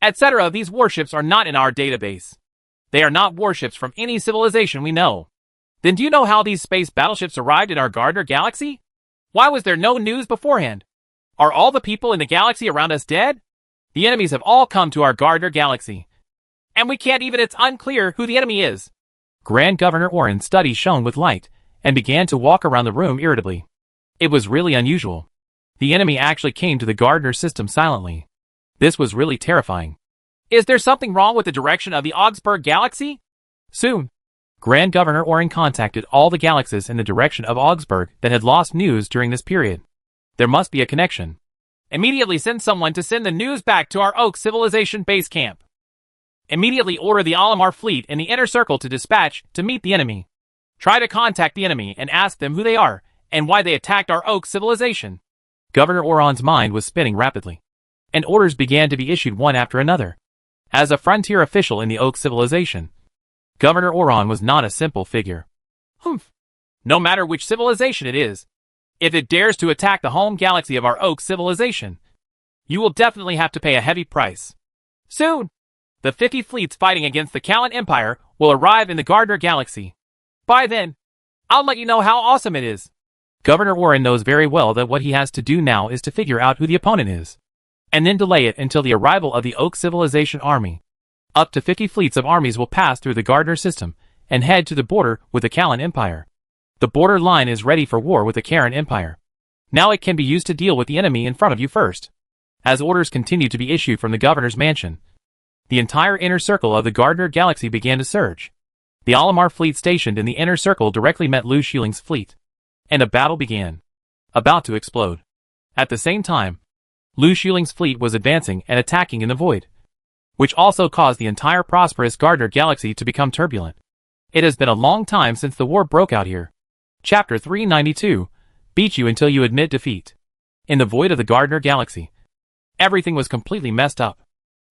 Speaker 2: etc. of these warships are not in our database. They are not warships from any civilization we know. Then do you know how these space battleships arrived in our Gardner Galaxy? Why was there no news beforehand? Are all the people in the galaxy around us dead? The enemies have all come to our Gardner Galaxy. And we can't even, it's unclear who the enemy is.
Speaker 1: Grand Governor Orrin's study shone with light and began to walk around the room irritably. It was really unusual. The enemy actually came to the Gardner system silently. This was really terrifying.
Speaker 2: Is there something wrong with the direction of the Augsburg Galaxy?
Speaker 1: Soon, Grand Governor Orrin contacted all the galaxies in the direction of Augsburg that had lost news during this period. There must be a connection.
Speaker 2: Immediately send someone to send the news back to our Oak Civilization base camp. Immediately order the Alamar fleet in the inner circle to dispatch to meet the enemy. Try to contact the enemy and ask them who they are and why they attacked our Oak Civilization.
Speaker 1: Governor Oron's mind was spinning rapidly, and orders began to be issued one after another. As a frontier official in the Oak civilization, Governor Oron was not a simple figure.
Speaker 2: Humph. No matter which civilization it is, if it dares to attack the home galaxy of our Oak civilization, you will definitely have to pay a heavy price. Soon, the 50 fleets fighting against the Callan Empire will arrive in the Gardner Galaxy. By then, I'll let you know how awesome it is.
Speaker 1: Governor Oron knows very well that what he has to do now is to figure out who the opponent is, and then delay it until the arrival of the Oak Civilization army. Up to 50 fleets of armies will pass through the Gardner system and head to the border with the Callan Empire. The border line is ready for war with the Karen Empire. Now it can be used to deal with the enemy in front of you first. As orders continued to be issued from the governor's mansion, the entire inner circle of the Gardner Galaxy began to surge. The Alamar fleet stationed in the inner circle directly met Lu Shuling's fleet, and a battle began, about to explode. At the same time, Lu Shuling's fleet was advancing and attacking in the void, which also caused the entire prosperous Gardner Galaxy to become turbulent. It has been a long time since the war broke out here. Chapter 392, Beat You Until You Admit Defeat. In the void of the Gardner Galaxy, everything was completely messed up.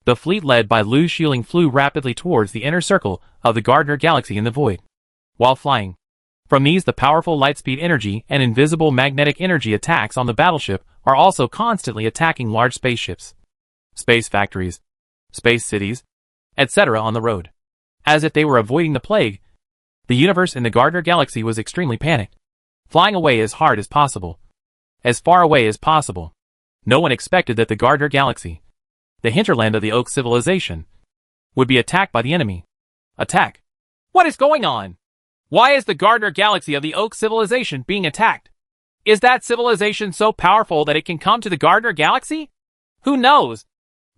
Speaker 1: The fleet led by Lu Shuling flew rapidly towards the inner circle of the Gardner Galaxy in the void. While flying, from these the powerful lightspeed energy and invisible magnetic energy attacks on the battleship are also constantly attacking large spaceships, space factories, space cities, etc. on the road. As if they were avoiding the plague, the universe in the Gardner Galaxy was extremely panicked, flying away as hard as possible, as far away as possible. No one expected that the Gardner Galaxy, the hinterland of the Oak civilization, would be attacked by the enemy. Attack!
Speaker 2: What is going on? Why is the Gardner Galaxy of the Oak civilization being attacked? Is that civilization so powerful that it can come to the Gardner Galaxy? Who knows?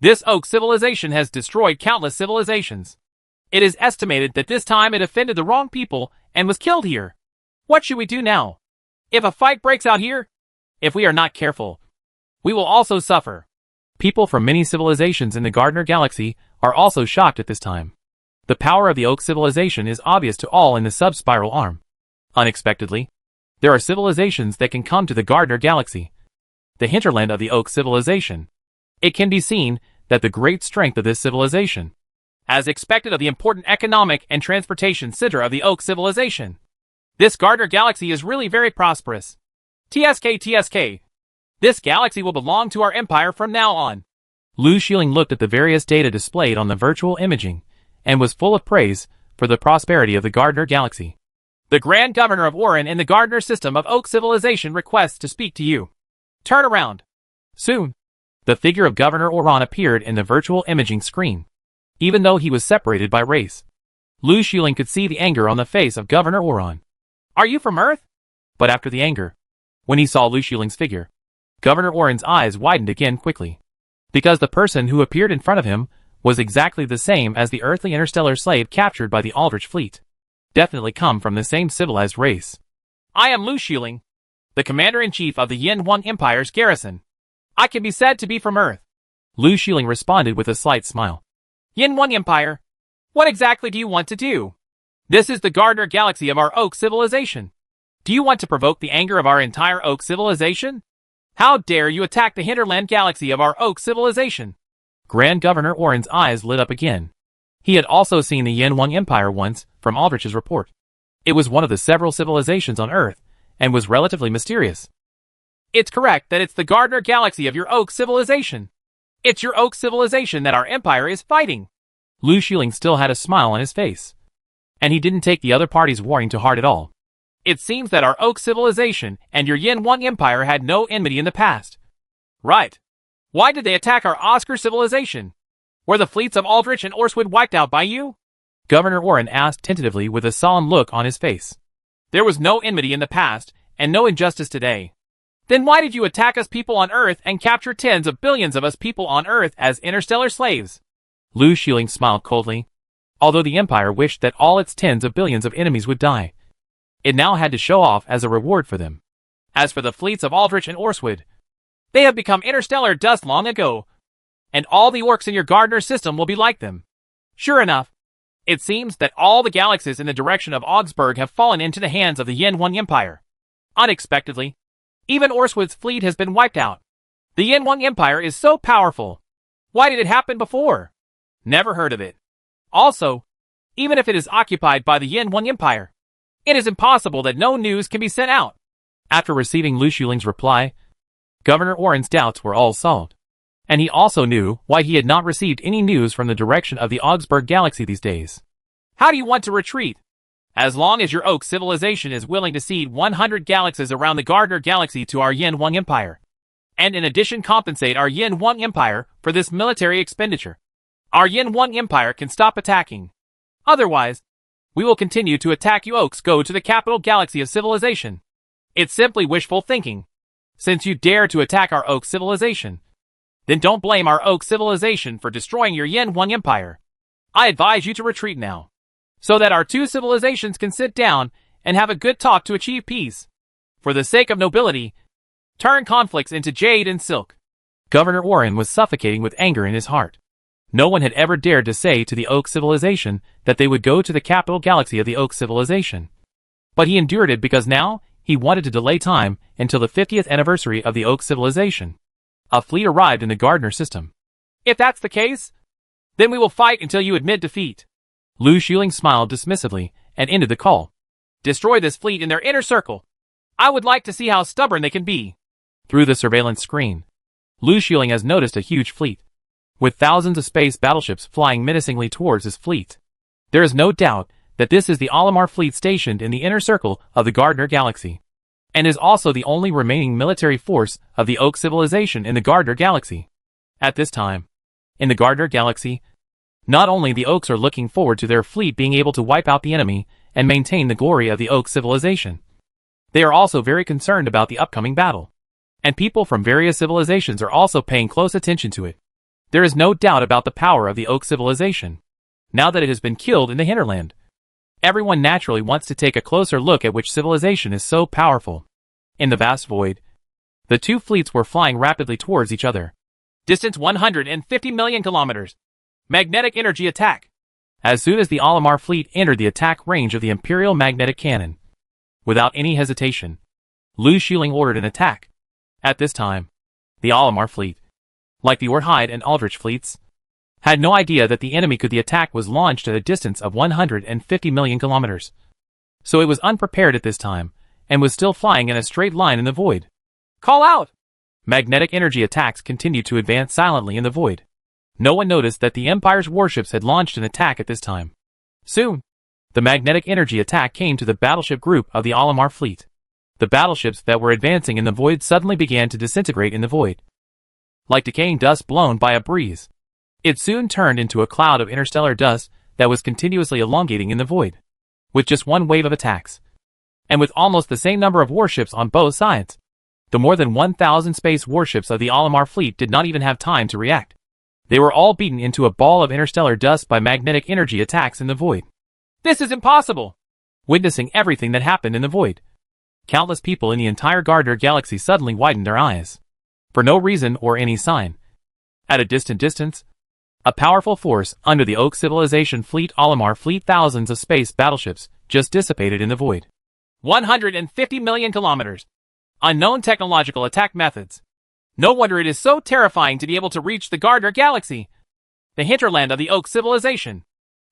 Speaker 2: This Oak civilization has destroyed countless civilizations. It is estimated that this time it offended the wrong people and was killed here. What should we do now? If a fight breaks out here, if we are not careful, we will also suffer.
Speaker 1: People from many civilizations in the Gardner Galaxy are also shocked at this time. The power of the Oak civilization is obvious to all in the sub-spiral arm. Unexpectedly, there are civilizations that can come to the Gardner Galaxy, the hinterland of the Oak civilization. It can be seen that the great strength of this civilization,
Speaker 2: as expected of the important economic and transportation center of the Oak civilization. This Gardner Galaxy is really very prosperous. TSK. This galaxy will belong to our empire from now on.
Speaker 1: Lu Shuling looked at the various data displayed on the virtual imaging and was full of praise for the prosperity of the Gardner Galaxy.
Speaker 2: The Grand Governor of Oron in the Gardner system of Oak civilization requests to speak to you. Turn around.
Speaker 1: Soon, the figure of Governor Oron appeared in the virtual imaging screen. Even though he was separated by race, Lu Shuling could see the anger on the face of Governor Oron.
Speaker 2: Are you from Earth?
Speaker 1: But after the anger, when he saw Lu Shuling's figure, Governor Oron's eyes widened again quickly, because the person who appeared in front of him was exactly the same as the earthly interstellar slave captured by the Aldrich fleet. Definitely come from the same civilized race.
Speaker 2: I am Lu Shuling, the commander-in-chief of the Yin Wang Empire's garrison. I can be said to be from Earth.
Speaker 1: Lu Shuling responded with a slight smile.
Speaker 2: Yin Wang Empire, what exactly do you want to do? This is the Gardner Galaxy of our Oak civilization. Do you want to provoke the anger of our entire Oak civilization? How dare you attack the hinterland galaxy of our Oak civilization?
Speaker 1: Grand Governor Oron's eyes lit up again. He had also seen the Yin Wang Empire once, from Aldrich's report. It was one of the several civilizations on Earth, and was relatively mysterious.
Speaker 2: It's correct that it's the Gardner Galaxy of your Oak civilization. It's your Oak civilization that our empire is fighting.
Speaker 1: Lu Shuling still had a smile on his face, and he didn't take the other party's warning to heart at all.
Speaker 2: It seems that our Oak civilization and your Yin Wang Empire had no enmity in the past. Right. Why did they attack our Oscar civilization? Were the fleets of Aldrich and Orswood wiped out by you?
Speaker 1: Governor Oron asked tentatively with a solemn look on his face.
Speaker 2: There was no enmity in the past, and no injustice today. Then why did you attack us people on Earth and capture tens of billions of us people on Earth as interstellar slaves?
Speaker 1: Lu Shuling smiled coldly. Although the Empire wished that all its tens of billions of enemies would die, it now had to show off as a reward for them.
Speaker 2: As for the fleets of Aldrich and Orswood, they have become interstellar dust long ago, and all the orcs in your Gardner system will be like them. Sure enough, it seems that all the galaxies in the direction of Augsburg have fallen into the hands of the Yin Wang Empire. Unexpectedly, Even Orswood's fleet has been wiped out. The Yin Empire is so powerful. Why did it happen before? Never heard of it. Also, even if it is occupied by the Yin Empire, it is impossible that no news can be sent out.
Speaker 1: After receiving Lu Xuling's reply, Governor Oren's doubts were all solved. And he also knew why he had not received any news from the direction of the Augsburg Galaxy these days.
Speaker 2: How do you want to retreat? As long as your Oak civilization is willing to cede 100 galaxies around the Gardner Galaxy to our Yin Empire, and in addition compensate our Yin Empire for this military expenditure, our Yin Empire can stop attacking. Otherwise, we will continue to attack you Oaks go to the capital galaxy of civilization. It's simply wishful thinking. Since you dare to attack our Oak civilization, then don't blame our Oak civilization for destroying your Yin Empire. I advise you to retreat now, so that our two civilizations can sit down and have a good talk to achieve peace. For the sake of nobility, turn conflicts into jade and silk.
Speaker 1: Governor Oren was suffocating with anger in his heart. No one had ever dared to say to the Oak civilization that they would go to the capital galaxy of the Oak civilization. But he endured it because now he wanted to delay time until the 50th anniversary of the Oak civilization. A fleet arrived in the Gardner system.
Speaker 2: If that's the case, then we will fight until you admit defeat.
Speaker 1: Lu Xuling smiled dismissively and ended the call.
Speaker 2: Destroy this fleet in their inner circle. I would like to see how stubborn they can be.
Speaker 1: Through the surveillance screen, Lu Xuling has noticed a huge fleet, with thousands of space battleships flying menacingly towards his fleet. There is no doubt that this is the Olimar fleet stationed in the inner circle of the Gardner Galaxy, and is also the only remaining military force of the Oak civilization in the Gardner Galaxy. At this time, in the Gardner Galaxy, not only the Oaks are looking forward to their fleet being able to wipe out the enemy and maintain the glory of the Oak civilization, they are also very concerned about the upcoming battle. And people from various civilizations are also paying close attention to it. There is no doubt about the power of the Oak civilization, now that it has been killed in the hinterland. Everyone naturally wants to take a closer look at which civilization is so powerful. In the vast void, the two fleets were flying rapidly towards each other.
Speaker 2: Distance 150 million kilometers. Magnetic energy attack.
Speaker 1: As soon as the Olimar fleet entered the attack range of the Imperial magnetic cannon, without any hesitation, Lu Xuling ordered an attack. At this time, the Olimar fleet, like the Orhide and Aldrich fleets, had no idea that the enemy could. The attack was launched at a distance of 150 million kilometers. So it was unprepared at this time, and was still flying in a straight line in the void.
Speaker 2: Call out!
Speaker 1: Magnetic energy attacks continued to advance silently in the void. No one noticed that the Empire's warships had launched an attack at this time. Soon, the magnetic energy attack came to the battleship group of the Olimar fleet. The battleships that were advancing in the void suddenly began to disintegrate in the void, like decaying dust blown by a breeze. It soon turned into a cloud of interstellar dust that was continuously elongating in the void, with just one wave of attacks, and with almost the same number of warships on both sides. The more than 1,000 space warships of the Olimar fleet did not even have time to react. They were all beaten into a ball of interstellar dust by magnetic energy attacks in the void.
Speaker 2: This is impossible!
Speaker 1: Witnessing everything that happened in the void, countless people in the entire Gardner Galaxy suddenly widened their eyes, for no reason or any sign. At a distant distance, a powerful force under the Oak civilization fleet Olimar fleet, thousands of space battleships, just dissipated in the void.
Speaker 2: 150 million kilometers. Unknown technological attack methods. No wonder it is so terrifying to be able to reach the Gardner Galaxy, the hinterland of the Oak civilization.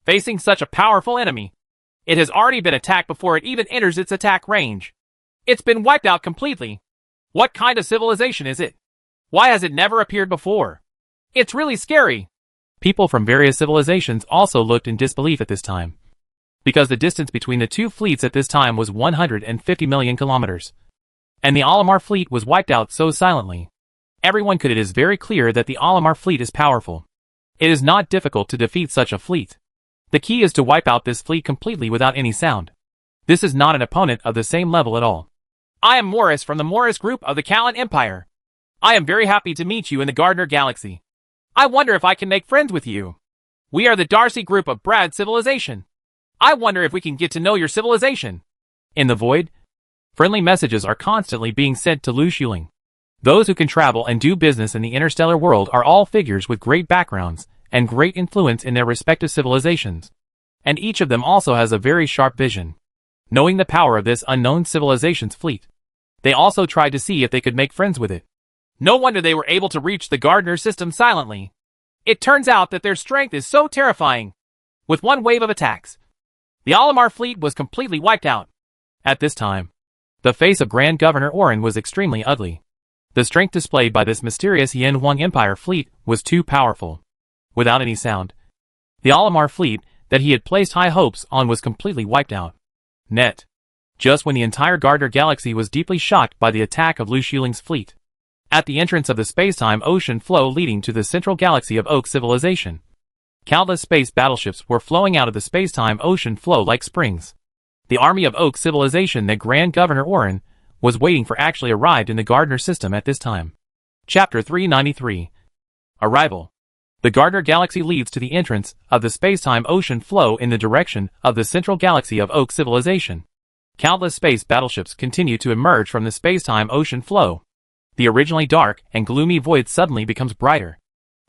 Speaker 2: Facing such a powerful enemy, it has already been attacked before it even enters its attack range. It's been wiped out completely. What kind of civilization is it? Why has it never appeared before? It's really scary.
Speaker 1: People from various civilizations also looked in disbelief at this time, because the distance between the two fleets at this time was 150 million kilometers, and the Olimar fleet was wiped out so silently. Everyone could. It is very clear that the Olimar fleet is powerful. It is not difficult to defeat such a fleet. The key is to wipe out this fleet completely without any sound. This is not an opponent of the same level at all.
Speaker 2: I am Morris from the Morris group of the Callan Empire. I am very happy to meet you in the Gardner Galaxy. I wonder if I can make friends with you. We are the Darcy group of Brad civilization. I wonder if we can get to know your civilization.
Speaker 1: In the void, friendly messages are constantly being sent to Lu Xuling. Those who can travel and do business in the interstellar world are all figures with great backgrounds and great influence in their respective civilizations. And each of them also has a very sharp vision, knowing the power of this unknown civilization's fleet.
Speaker 2: They also tried to see if they could make friends with it. No wonder they were able to reach the Gardner system silently. It turns out that their strength is so terrifying. With one wave of attacks, the Alamar fleet was completely wiped out. At this time, the face of Grand Governor Orin was extremely ugly. The strength displayed by this mysterious Yin Huang Empire fleet was too powerful. Without any sound, the Alamar fleet that he had placed high hopes on was completely wiped out. Just when the entire Gardner galaxy was deeply shocked by the attack of Lu Xuling's fleet. At the entrance of the space-time ocean flow leading to the central galaxy of Oak Civilization, countless space battleships were flowing out of the space-time ocean flow like springs. The army of Oak Civilization that Grand Governor Orin was waiting for actually arrived in the Gardner system at this time. Chapter 393. Arrival. The Gardner galaxy leads to the entrance of the space-time ocean flow in the direction of the central galaxy of Oak Civilization. Countless space battleships continue to emerge from the space-time ocean flow. The originally dark and gloomy void suddenly becomes brighter.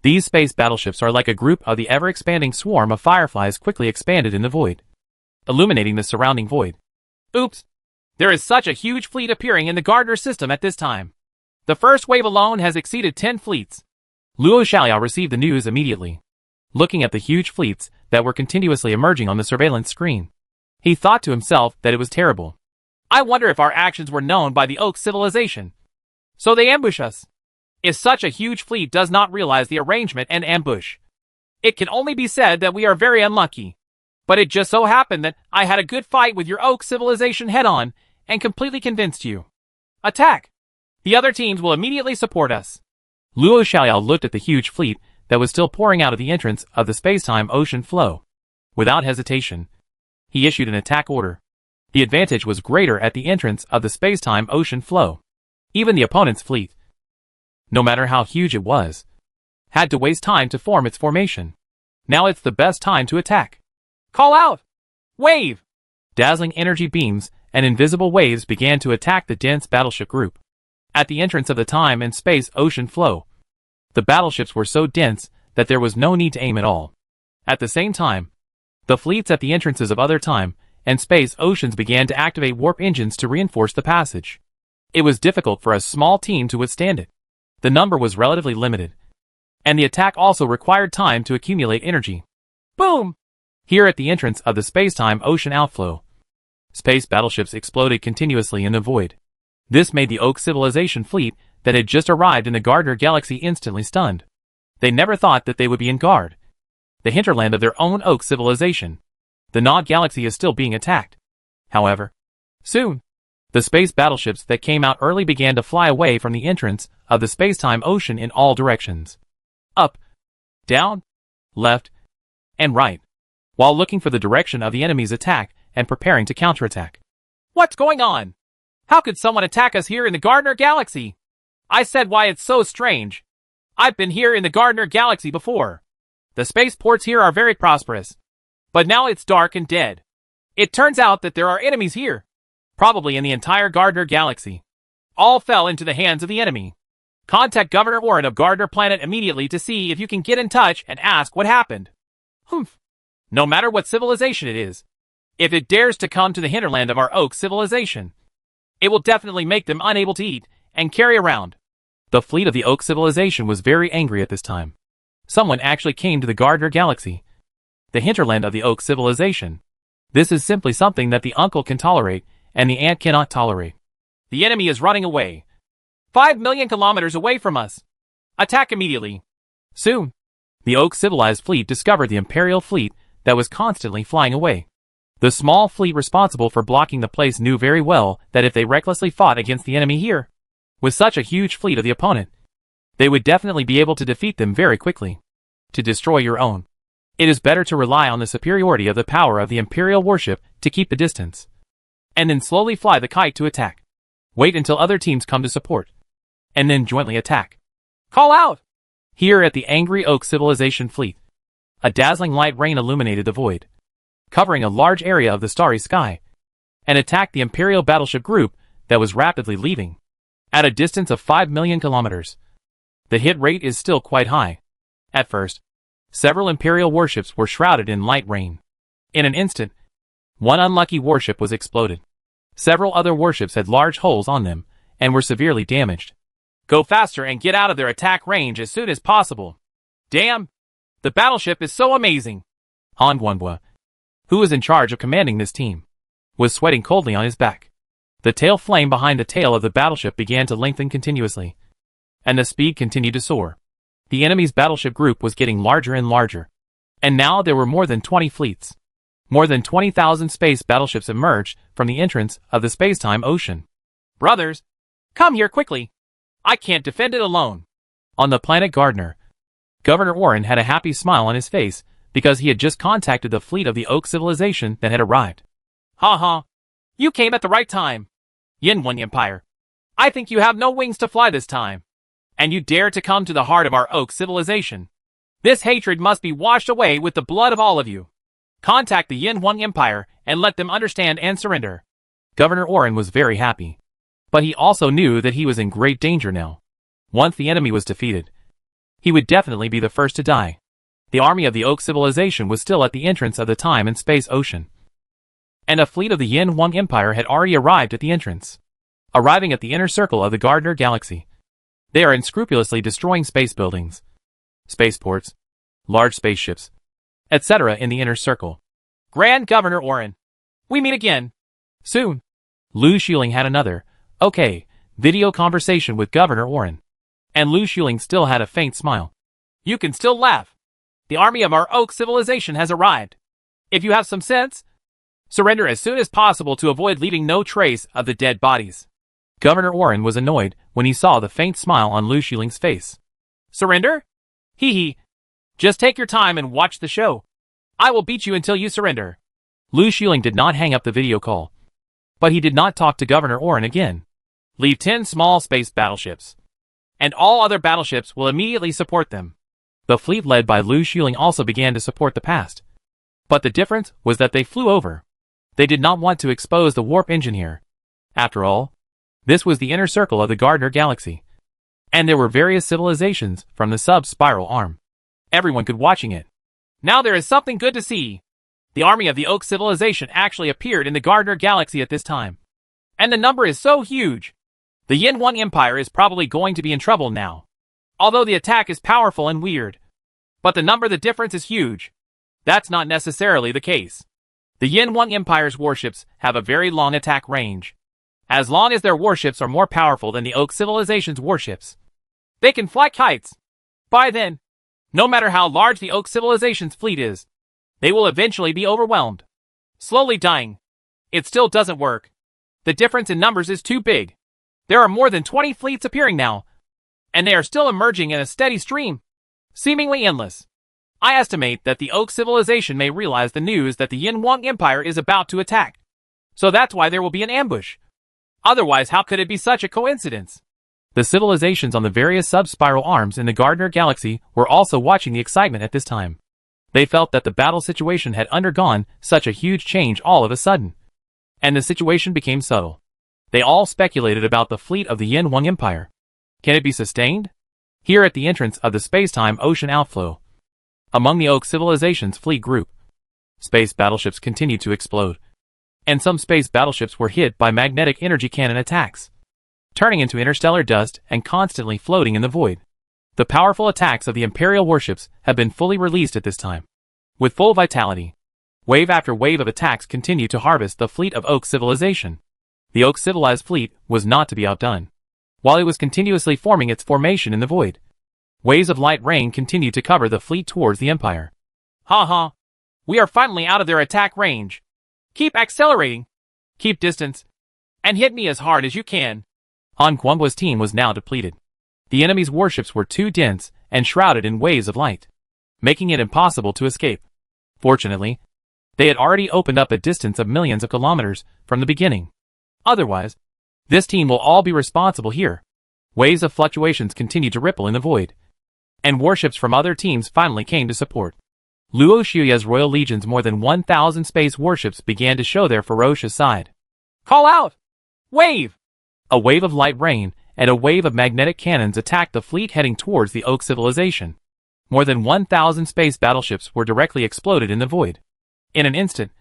Speaker 2: These space battleships are like a group of the ever-expanding swarm of fireflies quickly expanded in the void, illuminating the surrounding void. Oops! There is such a huge fleet appearing in the Gardner system at this time. The first wave alone has exceeded 10 fleets. Luo Xiaoliao received the news immediately. Looking at the huge fleets that were continuously emerging on the surveillance screen, he thought to himself that it was terrible. I wonder if our actions were known by the Oak Civilization. So they ambush us. If such a huge fleet does not realize the arrangement and ambush, it can only be said that we are very unlucky. But it just so happened that I had a good fight with your Oak Civilization head-on and completely convinced you. Attack! The other teams will immediately support us. Luo Xiaoliao looked at the huge fleet that was still pouring out of the entrance of the space-time ocean flow. Without hesitation, he issued an attack order. The advantage was greater at the entrance of the space-time ocean flow. Even the opponent's fleet, no matter how huge it was, had to waste time to form its formation. Now it's the best time to attack. Call out! Wave! Dazzling energy beams and invisible waves began to attack the dense battleship group. At the entrance of the time and space ocean flow, the battleships were so dense that there was no need to aim at all. At the same time, the fleets at the entrances of other time and space oceans began to activate warp engines to reinforce the passage. It was difficult for a small team to withstand it. The number was relatively limited, and the attack also required time to accumulate energy. Boom! Here at the entrance of the space-time ocean outflow, space battleships exploded continuously in the void. This made the Oak Civilization fleet that had just arrived in the Gardner galaxy instantly stunned. They never thought that they would be in Gard, the hinterland of their own Oak Civilization. The Nod galaxy is still being attacked. However, soon, the space battleships that came out early began to fly away from the entrance of the space-time ocean in all directions. Up, down, left, and right, while looking for the direction of the enemy's attack and preparing to counterattack. What's going on? How could someone attack us here in the Gardner galaxy? I said why it's so strange. I've been here in the Gardner galaxy before. The spaceports here are very prosperous. But now it's dark and dead. It turns out that there are enemies here. Probably in the entire Gardner galaxy. All fell into the hands of the enemy. Contact Governor Orin of Gardner Planet immediately to see if you can get in touch and ask what happened. Humph. No matter what civilization it is, if it dares to come to the hinterland of our Oak Civilization, it will definitely make them unable to eat and carry around. The fleet of the Oak Civilization was very angry at this time. Someone actually came to the Gardner galaxy, the hinterland of the Oak Civilization. This is simply something that the uncle can tolerate and the aunt cannot tolerate. The enemy is running away. 5 million kilometers away from us. Attack immediately. Soon, the Oak civilized fleet discovered the Imperial fleet that was constantly flying away. The small fleet responsible for blocking the place knew very well that if they recklessly fought against the enemy here, with such a huge fleet of the opponent, they would definitely be able to defeat them very quickly. To destroy your own, it is better to rely on the superiority of the power of the Imperial warship to keep the distance, and then slowly fly the kite to attack. Wait until other teams come to support, and then jointly attack. Call out! Here at the angry Oak Civilization fleet, a dazzling light rain illuminated the void, covering a large area of the starry sky, and attacked the Imperial battleship group that was rapidly leaving. At a distance of 5 million kilometers, the hit rate is still quite high. At first, several Imperial warships were shrouded in light rain. In an instant, one unlucky warship was exploded. Several other warships had large holes on them,
Speaker 1: and were severely damaged.
Speaker 2: Go faster and get out of their attack range as soon as possible. Damn! The battleship is so amazing!
Speaker 1: Han Guanhua, who was in charge of commanding this team, was sweating coldly on his back. The tail flame behind the tail of the battleship began to lengthen continuously, and the speed continued to soar. The enemy's battleship group was getting larger and larger, and now there were more than 20 fleets. More than 20,000 space battleships emerged from the entrance of the space-time ocean.
Speaker 2: Brothers, come here quickly. I can't defend it alone.
Speaker 1: On the planet Gardner, Governor Orin had a happy smile on his face because he had just contacted the fleet of the Oak civilization that had arrived.
Speaker 2: Ha ha. You came at the right time. Yin One Empire. I think you have no wings to fly this time. And you dare to come to the heart of our Oak civilization. This hatred must be washed away with the blood of all of you. Contact the Yin One Empire and let them understand and surrender.
Speaker 1: Governor Orin was very happy, but he also knew that he was in great danger now. Once the enemy was defeated, he would definitely be the first to die. The army of the Oak civilization was still at the entrance of the time and space ocean, and a fleet of the Yin One Empire had already arrived at the entrance. Arriving at the inner circle of the Gardner Galaxy, they are unscrupulously destroying space buildings, spaceports, large spaceships, etc. in the inner circle.
Speaker 2: Grand Governor Orin, we meet again. Soon.
Speaker 1: Lu Xiuling had another, okay, video conversation with Governor Orin, and Lu Xiuling still had a faint smile.
Speaker 2: You can still laugh. The army of our Oak civilization has arrived. If you have some sense, surrender as soon as possible to avoid leaving no trace of the dead bodies.
Speaker 1: Governor Orin was annoyed when he saw the faint smile on Lu Xiuling's face.
Speaker 2: Surrender? Hee hee. Just take your time and watch the show. I will beat you until you surrender.
Speaker 1: Lu Xiuling did not hang up the video call, but he did not talk to Governor Orin again.
Speaker 2: Leave 10 small space battleships, and all other battleships will immediately support them.
Speaker 1: The fleet led by Lu Xiuling also began to support the past, but the difference was that they flew over. They did not want to expose the warp engine here. After all, this was the inner circle of the Gardner Galaxy, and there were various civilizations from the sub-spiral arm. Everyone could watching it.
Speaker 2: Now there is something good to see. The army of the Oak civilization actually appeared in the Gardner Galaxy at this time, and the number is so huge. The Yin One Empire is probably going to be in trouble now. Although the attack is powerful and weird, but the difference is huge. That's not necessarily the case. The Yin One Empire's warships have a very long attack range. As long as their warships are more powerful than the Oak civilization's warships, they can fly kites. By then, no matter how large the Oak civilization's fleet is, they will eventually be overwhelmed, slowly dying. It still doesn't work. The difference in numbers is too big. There are more than 20 fleets appearing now, and they are still emerging in a steady stream, seemingly endless. I estimate that the Oak civilization may realize the news that the Yin Wang Empire is about to attack. So that's why there will be an ambush. Otherwise, how could it be such a coincidence?
Speaker 1: The civilizations on the various sub-spiral arms in the Gardner Galaxy were also watching the excitement at this time. They felt that the battle situation had undergone such a huge change all of a sudden, and the situation became subtle. They all speculated about the fleet of the Yin Wang Empire. Can it be sustained? Here at the entrance of the space-time ocean outflow, among the Oak civilization's fleet group, space battleships continued to explode, and some space battleships were hit by magnetic energy cannon attacks, turning into interstellar dust and constantly floating in the void. The powerful attacks of the Imperial warships have been fully released at this time. With full vitality, wave after wave of attacks continued to harvest the fleet of Oak civilization. The Oak civilized fleet was not to be outdone. While it was continuously forming its formation in the void, waves of light rain continued to cover the fleet towards the Empire.
Speaker 2: Ha ha! We are finally out of their attack range. Keep accelerating, keep distance, and hit me as hard as you can.
Speaker 1: Han Guanhua's team was now depleted. The enemy's warships were too dense and shrouded in waves of light, making it impossible to escape. Fortunately, they had already opened up a distance of millions of kilometers from the beginning. Otherwise, this team will all be responsible here. Waves of fluctuations continued to ripple in the void, and warships from other teams finally came to support. Luo Xuya's Royal Legion's more than 1,000 space warships began to show their ferocious side.
Speaker 2: Call out! Wave!
Speaker 1: A wave of light rain and a wave of magnetic cannons attacked the fleet heading towards the Oak civilization. More than 1,000 space battleships were directly exploded in the void. In an instant,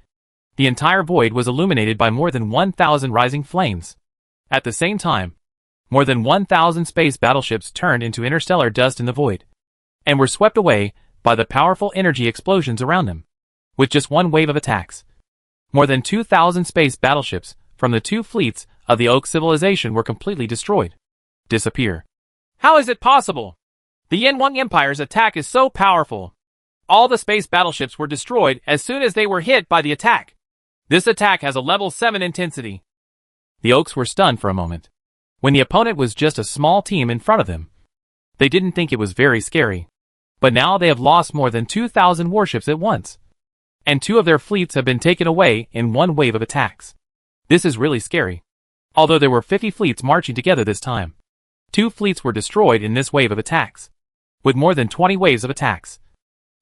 Speaker 1: the entire void was illuminated by more than 1,000 rising flames. At the same time,
Speaker 2: More than 1,000 space battleships turned into interstellar dust in the void, and were swept away by the powerful energy explosions around them. With just one wave of attacks, more than 2,000 space battleships from the two fleets of the Oak civilization were completely destroyed. Disappear. How is it possible? The Yin-Wang Empire's attack is so powerful. All the space battleships were destroyed as soon as they were hit by the attack. This attack has a level 7 intensity. The Oaks were stunned for a moment. When the opponent was just a small team in front of them, they didn't think it was very scary. But now they have lost more than 2,000 warships at once, and 2 of their fleets have been taken away in one wave of attacks. This is really scary. Although there were 50 fleets marching together this time, 2 fleets were destroyed in this wave of attacks, with more than 20 waves of attacks.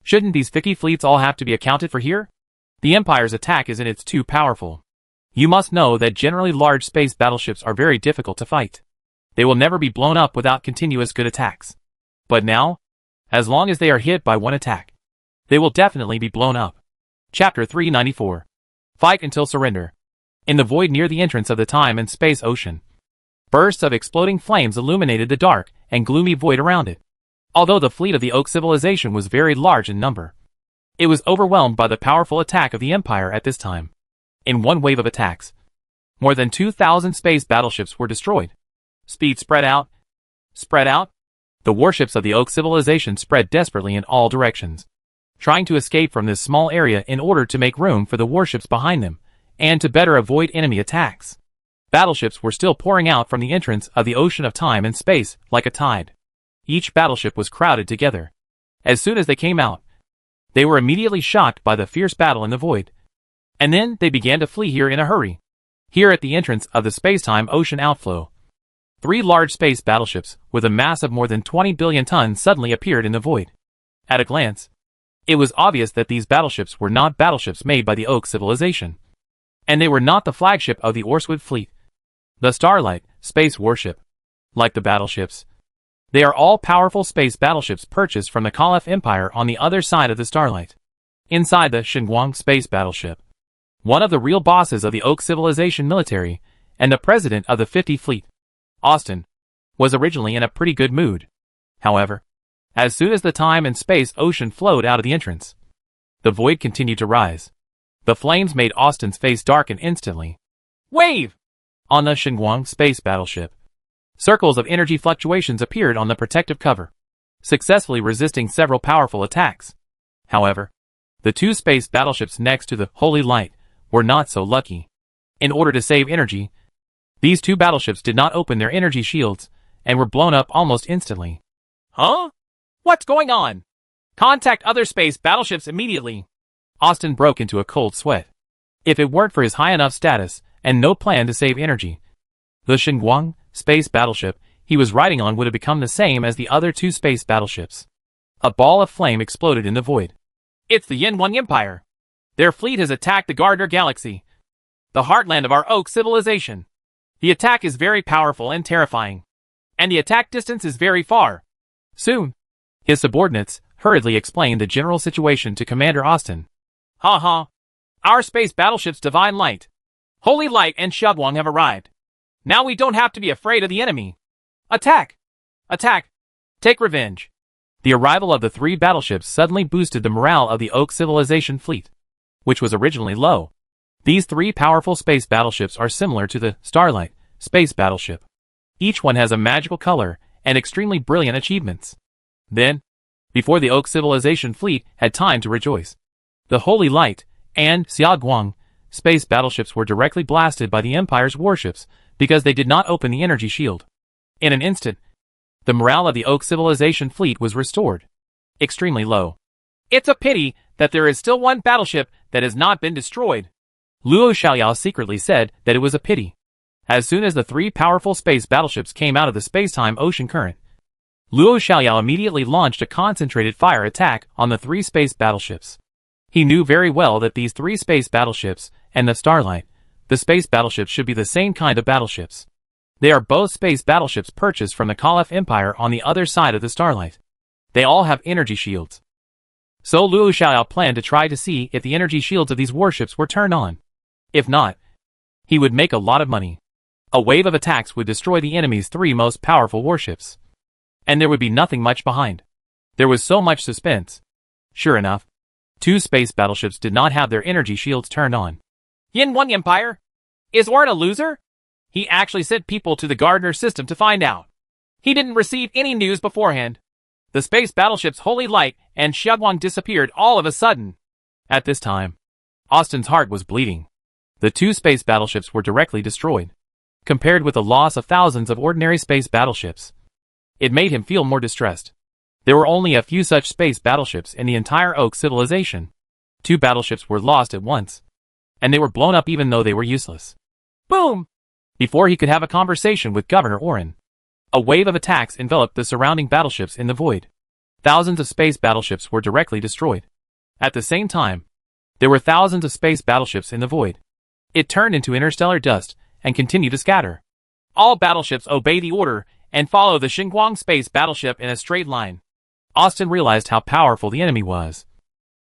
Speaker 2: Shouldn't these 50 fleets all have to be accounted for here? The Empire's attack isn't its too powerful. You must know that generally large space battleships are very difficult to fight. They will never be blown up without continuous good attacks. But now, as long as they are hit by one attack, they will definitely be blown up. Chapter 394. Fight until surrender. In the void near the entrance of the time and space ocean, bursts of exploding flames illuminated the dark and gloomy void around it. Although the fleet of the Oak civilization was very large in number, it was overwhelmed by the powerful attack of the Empire at this time. In one wave of attacks, more than 2,000 space battleships were destroyed. Speed spread out. Spread out. The warships of the Oak civilization spread desperately in all directions, trying to escape from this small area in order to make room for the warships behind them, and to better avoid enemy attacks. Battleships were still pouring out from the entrance of the ocean of time and space like a tide. Each battleship was crowded together. As soon as they came out, they were immediately shocked by the fierce battle in the void. And then they began to flee here in a hurry. Here at the entrance of the space-time ocean outflow, 3 large space battleships with a mass of more than 20 billion tons suddenly appeared in the void. At a glance, it was obvious that these battleships were not battleships made by the Oak civilization. And they were not the flagship of the Orswood fleet, the Starlight space warship. Like the battleships, they are all powerful space battleships purchased from the Caliph Empire on the other side of the Starlight. Inside the Xinguang space battleship, one of the real bosses of the Oak civilization military, and the president of the 50 fleet, Austin, was originally in a pretty good mood. However, as soon as the time and space ocean flowed out of the entrance, the void continued to rise. The flames made Austin's face darken instantly. Wave! On the Xinguang space battleship, circles of energy fluctuations appeared on the protective cover, successfully resisting several powerful attacks. However, the 2 space battleships next to the Holy Light were not so lucky. In order to save energy, these 2 battleships did not open their energy shields and were blown up almost instantly. Huh? What's going on? Contact other space battleships immediately. Austin broke into a cold sweat. If it weren't for his high enough status and no plan to save energy, the Xinguang space battleship he was riding on would have become the same as the other 2 space battleships. A ball of flame exploded in the void. It's the Yin-Wang Empire. Their fleet has attacked the Gardner Galaxy, the heartland of our Oak civilization. The attack is very powerful and terrifying, and the attack distance is very far. Soon, his subordinates hurriedly explained the general situation to Commander Austin. Ha. Our space battleships Divine Light, Holy Light, and Xinguang have arrived. Now we don't have to be afraid of the enemy. Attack! Attack! Take revenge. The arrival of the 3 battleships suddenly boosted the morale of the Oak civilization fleet, which was originally low. These 3 powerful space battleships are similar to the Starlight space battleship. Each one has a magical color and extremely brilliant achievements. Then, before the Oak civilization fleet had time to rejoice, the Holy Light and Xinguang space battleships were directly blasted by the Empire's warships because they did not open the energy shield. In an instant, the morale of the Oak civilization fleet was restored. Extremely low. It's a pity that there is still one battleship that has not been destroyed. Luo Xiaoyao secretly said that it was a pity. As soon as the 3 powerful space battleships came out of the space-time ocean current, Luo Xiaoyao immediately launched a concentrated fire attack on the 3 space battleships. He knew very well that these 3 space battleships and the Starlight, the space battleships, should be the same kind of battleships. They are both space battleships purchased from the Caliph Empire on the other side of the Starlight. They all have energy shields. So Luo Xiaoyao planned to try to see if the energy shields of these warships were turned on. If not, he would make a lot of money.
Speaker 1: A wave of attacks would destroy the enemy's three most powerful warships. And there would be nothing much behind. There was so much suspense. Sure enough, two space battleships did not have their energy shields turned on.
Speaker 2: Yin 1 Empire? Is Warren a loser? He actually sent people to the Gardner system to find out. He didn't receive any news beforehand. The space battleships Holy Light and Xiaoguang disappeared all of a sudden.
Speaker 1: At this time, Austin's heart was bleeding. The two space battleships were directly destroyed. Compared with the loss of thousands of ordinary space battleships, it made him feel more distressed. There were only a few such space battleships in the entire Oak civilization. Two battleships were lost at once, and they were blown up even though they were useless.
Speaker 2: Boom!
Speaker 1: Before he could have a conversation with Governor Oren, a wave of attacks enveloped the surrounding battleships in the void. Thousands of space battleships were directly destroyed. At the same time, there were thousands of space battleships in the void. It turned into interstellar dust and continued to scatter.
Speaker 2: All battleships obey the order and follow the Xinguang space battleship in a straight line.
Speaker 1: Austin realized how powerful the enemy was,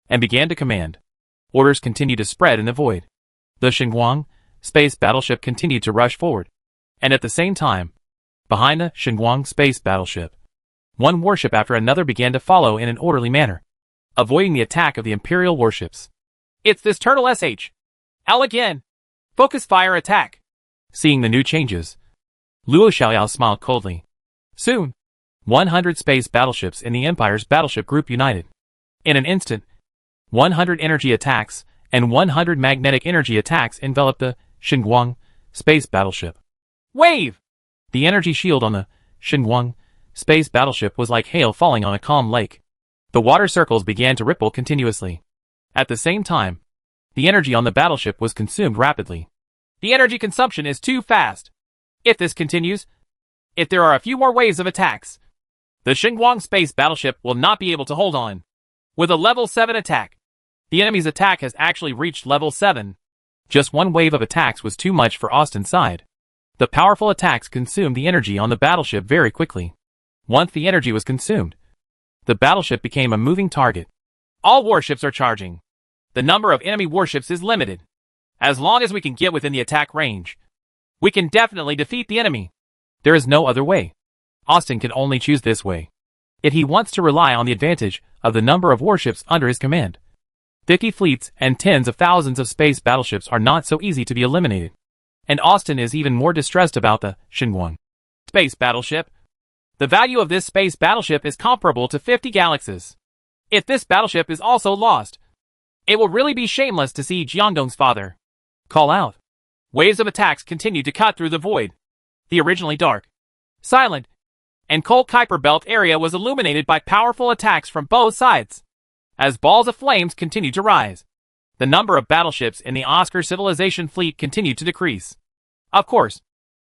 Speaker 1: and began to command. Orders continued to spread in the void. The Xinguang space battleship continued to rush forward, and at the same time, behind the Xinguang space battleship, one warship after another began to follow in an orderly manner, avoiding the attack of the Imperial warships.
Speaker 2: It's this turtle SH. L again. Focus fire attack.
Speaker 1: Seeing the new changes, Luo Xiaoyao smiled coldly. Soon, 100 space battleships in the Empire's battleship group united. In an instant, 100 energy attacks and 100 magnetic energy attacks enveloped the Xinguang space battleship.
Speaker 2: Wave!
Speaker 1: The energy shield on the Xinguang space battleship was like hail falling on a calm lake. The water circles began to ripple continuously. At the same time, the energy on the battleship was consumed rapidly.
Speaker 2: The energy consumption is too fast. If this continues, if there are a few more waves of attacks, the Xinguang space battleship will not be able to hold on. With a level 7 attack, the enemy's attack has actually reached level 7.
Speaker 1: Just one wave of attacks was too much for Austin's side. The powerful attacks consumed the energy on the battleship very quickly. Once the energy was consumed, the battleship became a moving target.
Speaker 2: All warships are charging. The number of enemy warships is limited. As long as we can get within the attack range, we can definitely defeat the enemy.
Speaker 1: There is no other way. Austin can only choose this way. If he wants to rely on the advantage of the number of warships under his command. 50 fleets and tens of thousands of space battleships are not so easy to be eliminated. And Austin is even more distressed about the Xinguang
Speaker 2: space battleship. The value of this space battleship is comparable to 50 galaxies. If this battleship is also lost, it will really be shameless to see Jiangdong's father
Speaker 1: call out.
Speaker 2: Waves of attacks continued to cut through the void. The originally dark, silent, and cold Kuiper Belt area was illuminated by powerful attacks from both sides. As balls of flames continued to rise, the number of battleships in the Oscar civilization fleet continued to decrease. Of course,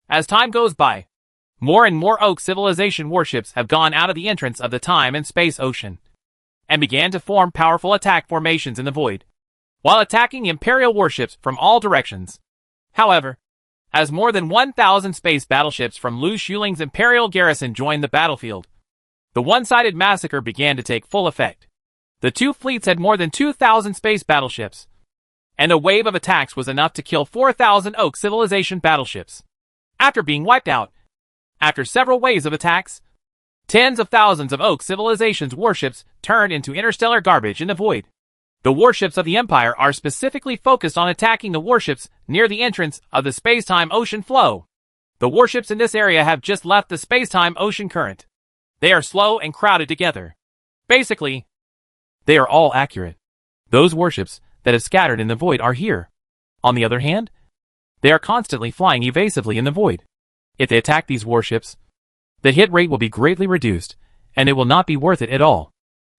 Speaker 2: as time goes by, more and more Oak civilization warships have gone out of the entrance of the time and space ocean, and began to form powerful attack formations in the void, while attacking Imperial warships from all directions. However, as more than 1,000 space battleships from Lu Xuling's Imperial garrison joined the battlefield, the one-sided massacre began to take full effect. The two fleets had more than 2,000 space battleships, and a wave of attacks was enough to kill 4,000 Oak civilization battleships. After being wiped out, after several waves of attacks, tens of thousands of Oak civilization's warships turned into interstellar garbage in the void. The warships of the Empire are specifically focused on attacking the warships near the entrance of the space-time ocean flow. The warships in this area have just left the space-time ocean current. They are slow and crowded together. Basically,
Speaker 1: they are all accurate. Those warships that have scattered in the void are here. On the other hand, they are constantly flying evasively in the void. If they attack these warships, the hit rate will be greatly reduced, and it will not be worth it at all.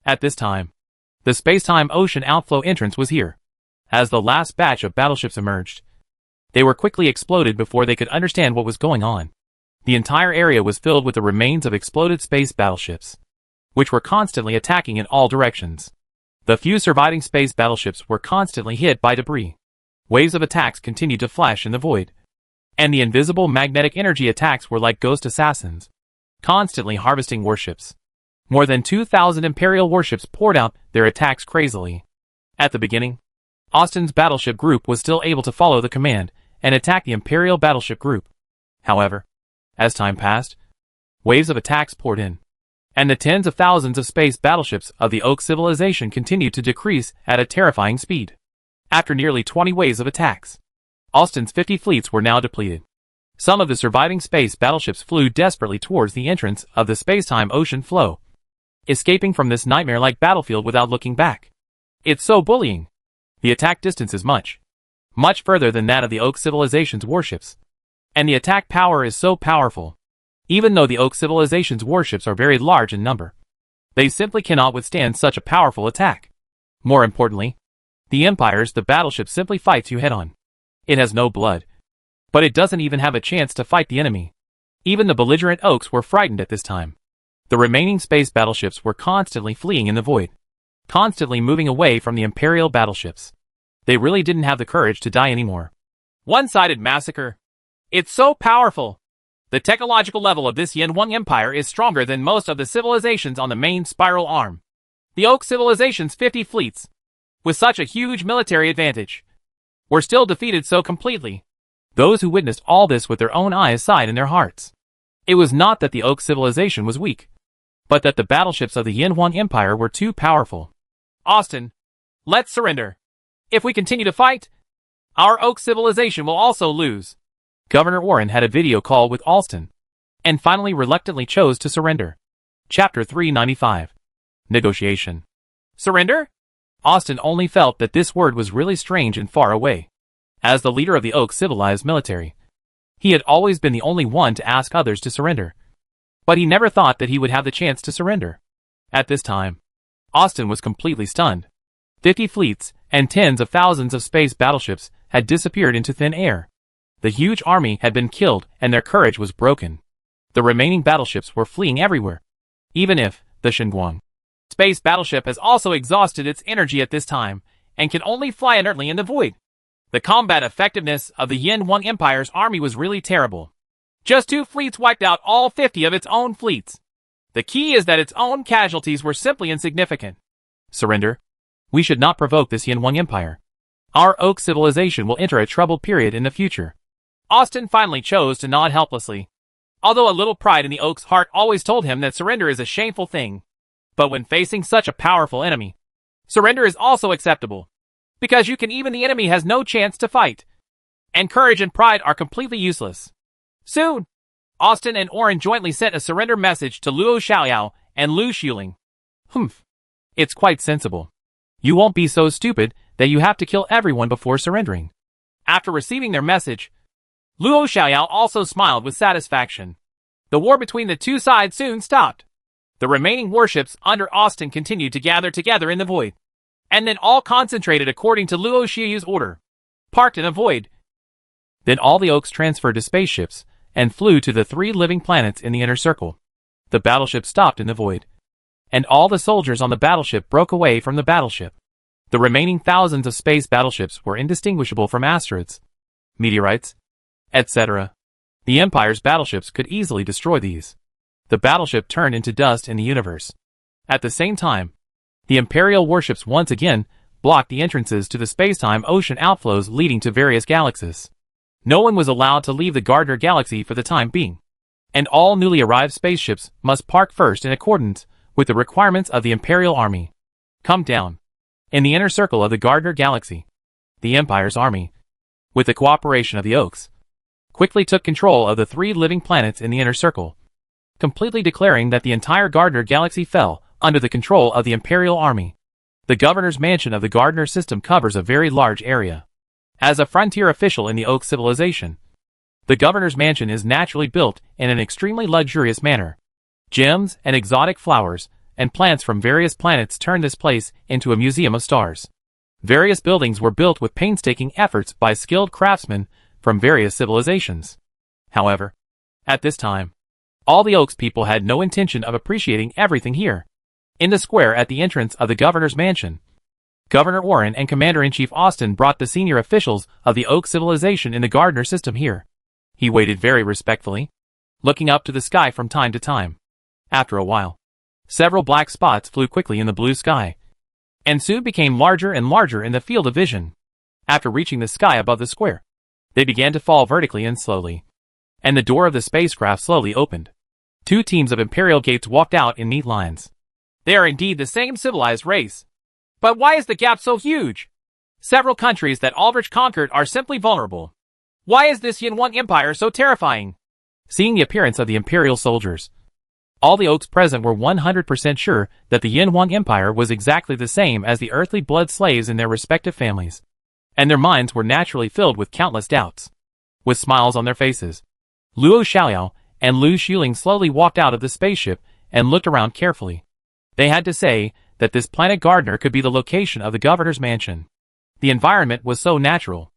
Speaker 1: At this time, the space-time ocean outflow entrance was here. As the last batch of battleships emerged, they were quickly exploded before they could understand what was going on. The entire area was filled with the remains of exploded space battleships, which were constantly attacking in all directions. The few surviving space battleships were constantly hit by debris. Waves of attacks continued to flash in the void, and the invisible magnetic energy attacks were like ghost assassins, constantly harvesting warships. More than 2,000 Imperial warships poured out their attacks crazily. At the beginning, Austin's battleship group was still able to follow the command and attack the Imperial battleship group. However, as time passed, waves of attacks poured in, and the tens of thousands of space battleships of the Oak civilization continued to decrease at a terrifying speed. After nearly 20 waves of attacks, Austin's 50 fleets were now depleted. Some of the surviving space battleships flew desperately towards the entrance of the space-time ocean flow, escaping from this nightmare-like battlefield without looking back. It's so bullying. The attack distance is much further than that of the Oak civilization's warships, and the attack power is so powerful. Even though the Oak civilization's warships are very large in number, they simply cannot withstand such a powerful attack. More importantly, the battleship simply fights you head-on. It has no blood, but it doesn't even have a chance to fight the enemy. Even the belligerent Oaks were frightened at this time. The remaining space battleships were constantly fleeing in the void, constantly moving away from the Imperial battleships. They really didn't have the courage to die anymore.
Speaker 2: One-sided massacre. It's so powerful. The technological level of this Yin 1 Empire is stronger than most of the civilizations on the main spiral arm. The Oak civilization's 50 fleets, with such a huge military advantage, were still defeated so completely.
Speaker 1: Those who witnessed all this with their own eyes sighed in their hearts. It was not that the Oak civilization was weak, but that the battleships of the Yin 1 Empire were too powerful.
Speaker 2: Austin, let's surrender. If we continue to fight, our Oak civilization will also lose.
Speaker 1: Governor Warren had a video call with Austin, and finally reluctantly chose to surrender. Chapter 395. Negotiation.
Speaker 2: Surrender?
Speaker 1: Austin only felt that this word was really strange and far away. As the leader of the Oak civilized military, he had always been the only one to ask others to surrender. But he never thought that he would have the chance to surrender. At this time, Austin was completely stunned. 50 fleets and tens of thousands of space battleships had disappeared into thin air. The huge army had been killed and their courage was broken. The remaining battleships were fleeing everywhere. Even if the Shenguang
Speaker 2: space battleship has also exhausted its energy at this time and can only fly inertly in the void. The combat effectiveness of the Yin 1 Empire's army was really terrible. Just 2 fleets wiped out all 50 of its own fleets. The key is that its own casualties were simply insignificant.
Speaker 1: Surrender. We should not provoke this Yin 1 Empire. Our Oak civilization will enter a troubled period in the future.
Speaker 2: Austin finally chose to nod helplessly. Although a little pride in the Oak's heart always told him that surrender is a shameful thing. But when facing such a powerful enemy, surrender is also acceptable. Because even the enemy has no chance to fight. And courage and pride are completely useless. Soon, Austin and Oren jointly sent a surrender message to Luo Xiaoyao and Lu Xuling.
Speaker 1: It's quite sensible. You won't be so stupid that you have to kill everyone before surrendering.
Speaker 2: After receiving their message, Luo Xiaoyao also smiled with satisfaction. The war between the two sides soon stopped. The remaining warships under Austin continued to gather together in the void, and then all concentrated according to Luo Xiaoyao's order, parked in a void.
Speaker 1: Then all the Oaks transferred to spaceships and flew to the 3 living planets in the inner circle. The battleship stopped in the void, and all the soldiers on the battleship broke away from the battleship. The remaining thousands of space battleships were indistinguishable from asteroids, meteorites, etc. The Empire's battleships could easily destroy these. The battleship turned into dust in the universe. At the same time, the Imperial warships once again blocked the entrances to the space-time ocean outflows leading to various galaxies. No one was allowed to leave the Gardner Galaxy for the time being, and all newly arrived spaceships must park first in accordance with the requirements of the Imperial Army. Come down. In the inner circle of the Gardner Galaxy, the Empire's army, with the cooperation of the Oaks, quickly took control of the 3 living planets in the inner circle, completely declaring that the entire Gardner Galaxy fell under the control of the Imperial Army. The governor's mansion of the Gardner system covers a very large area. As a frontier official in the Oak civilization, the governor's mansion is naturally built in an extremely luxurious manner. Gems and exotic flowers and plants from various planets turned this place into a museum of stars. Various buildings were built with painstaking efforts by skilled craftsmen from various civilizations. However, at this time, all the Oaks people had no intention of appreciating everything here. In the square at the entrance of the governor's mansion, Governor Warren and Commander-in-Chief Austin brought the senior officials of the Oak civilization in the Gardner system here. He waited very respectfully, looking up to the sky from time to time. After a while, several black spots flew quickly in the blue sky, and soon became larger and larger in the field of vision. After reaching the sky above the square, they began to fall vertically and slowly. and the door of the spacecraft slowly opened. Two teams of Imperial Gates walked out in neat lines.
Speaker 2: They are indeed the same civilized race. But why is the gap so huge? Several countries that Aldrich conquered are simply vulnerable. Why is this Yin 1 Empire so terrifying?
Speaker 1: Seeing the appearance of the Imperial soldiers, all the Oaks present were 100% sure that the Yin 1 Empire was exactly the same as the earthly blood slaves in their respective families, and their minds were naturally filled with countless doubts. With smiles on their faces, Luo Xiaoyao and Lu Xiuling slowly walked out of the spaceship and looked around carefully. They had to say that this planet gardener could be the location of the governor's mansion. The environment was so natural.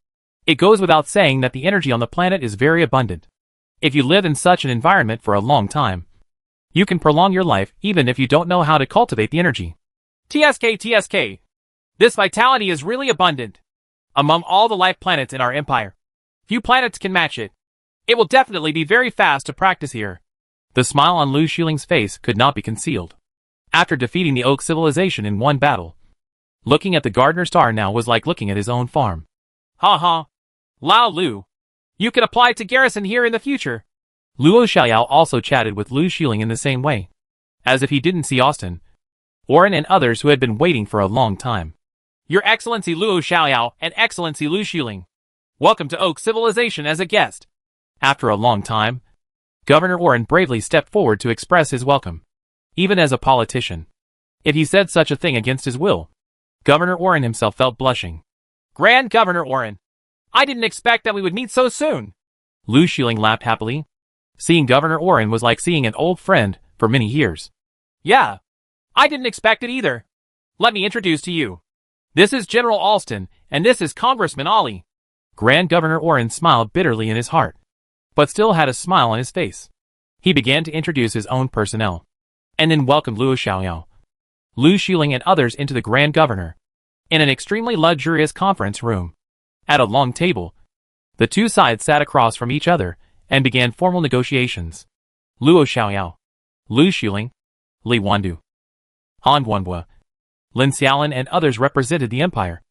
Speaker 1: It goes without saying that the energy on the planet is very abundant. If you live in such an environment for a long time, you can prolong your life even if you don't know how to cultivate the energy.
Speaker 2: TSK. This vitality is really abundant. Among all the life planets in our empire, few planets can match it. It will definitely be very fast to practice here.
Speaker 1: The smile on Lu Xiuling's face could not be concealed. After defeating the Oak civilization in one battle, looking at the Gardener Star now was like looking at his own farm.
Speaker 2: Ha. Lao Lu. You can apply to garrison here in the future.
Speaker 1: Luo Xiaoyao also chatted with Lu Xiuling in the same way, as if he didn't see Austin, Oren and others who had been waiting for a long time.
Speaker 2: Your Excellency Luo Xiaoyao and Excellency Lu Xiuling. Welcome to Oak Civilization as a guest.
Speaker 1: After a long time, Governor Oren bravely stepped forward to express his welcome. Even as a politician, if he said such a thing against his will, Governor Oren himself felt blushing.
Speaker 2: Grand Governor Oren, I didn't expect that we would meet so soon.
Speaker 1: Lu Xiuling laughed happily. Seeing Governor Oren was like seeing an old friend for many years.
Speaker 2: Yeah, I didn't expect it either. Let me introduce to you. This is General Alston, and this is Congressman Ollie.
Speaker 1: Grand Governor Oren smiled bitterly in his heart, but still had a smile on his face. He began to introduce his own personnel, and then welcomed Luo Xiaoyao, Lu Xiuling and others into the Grand Governor, in an extremely luxurious conference room. At a long table, the two sides sat across from each other and began formal negotiations. Luo Xiaoyao, Lu Xiuling, Li Wandu, Han Wanhua, Lin Xiaolin and others represented the Empire,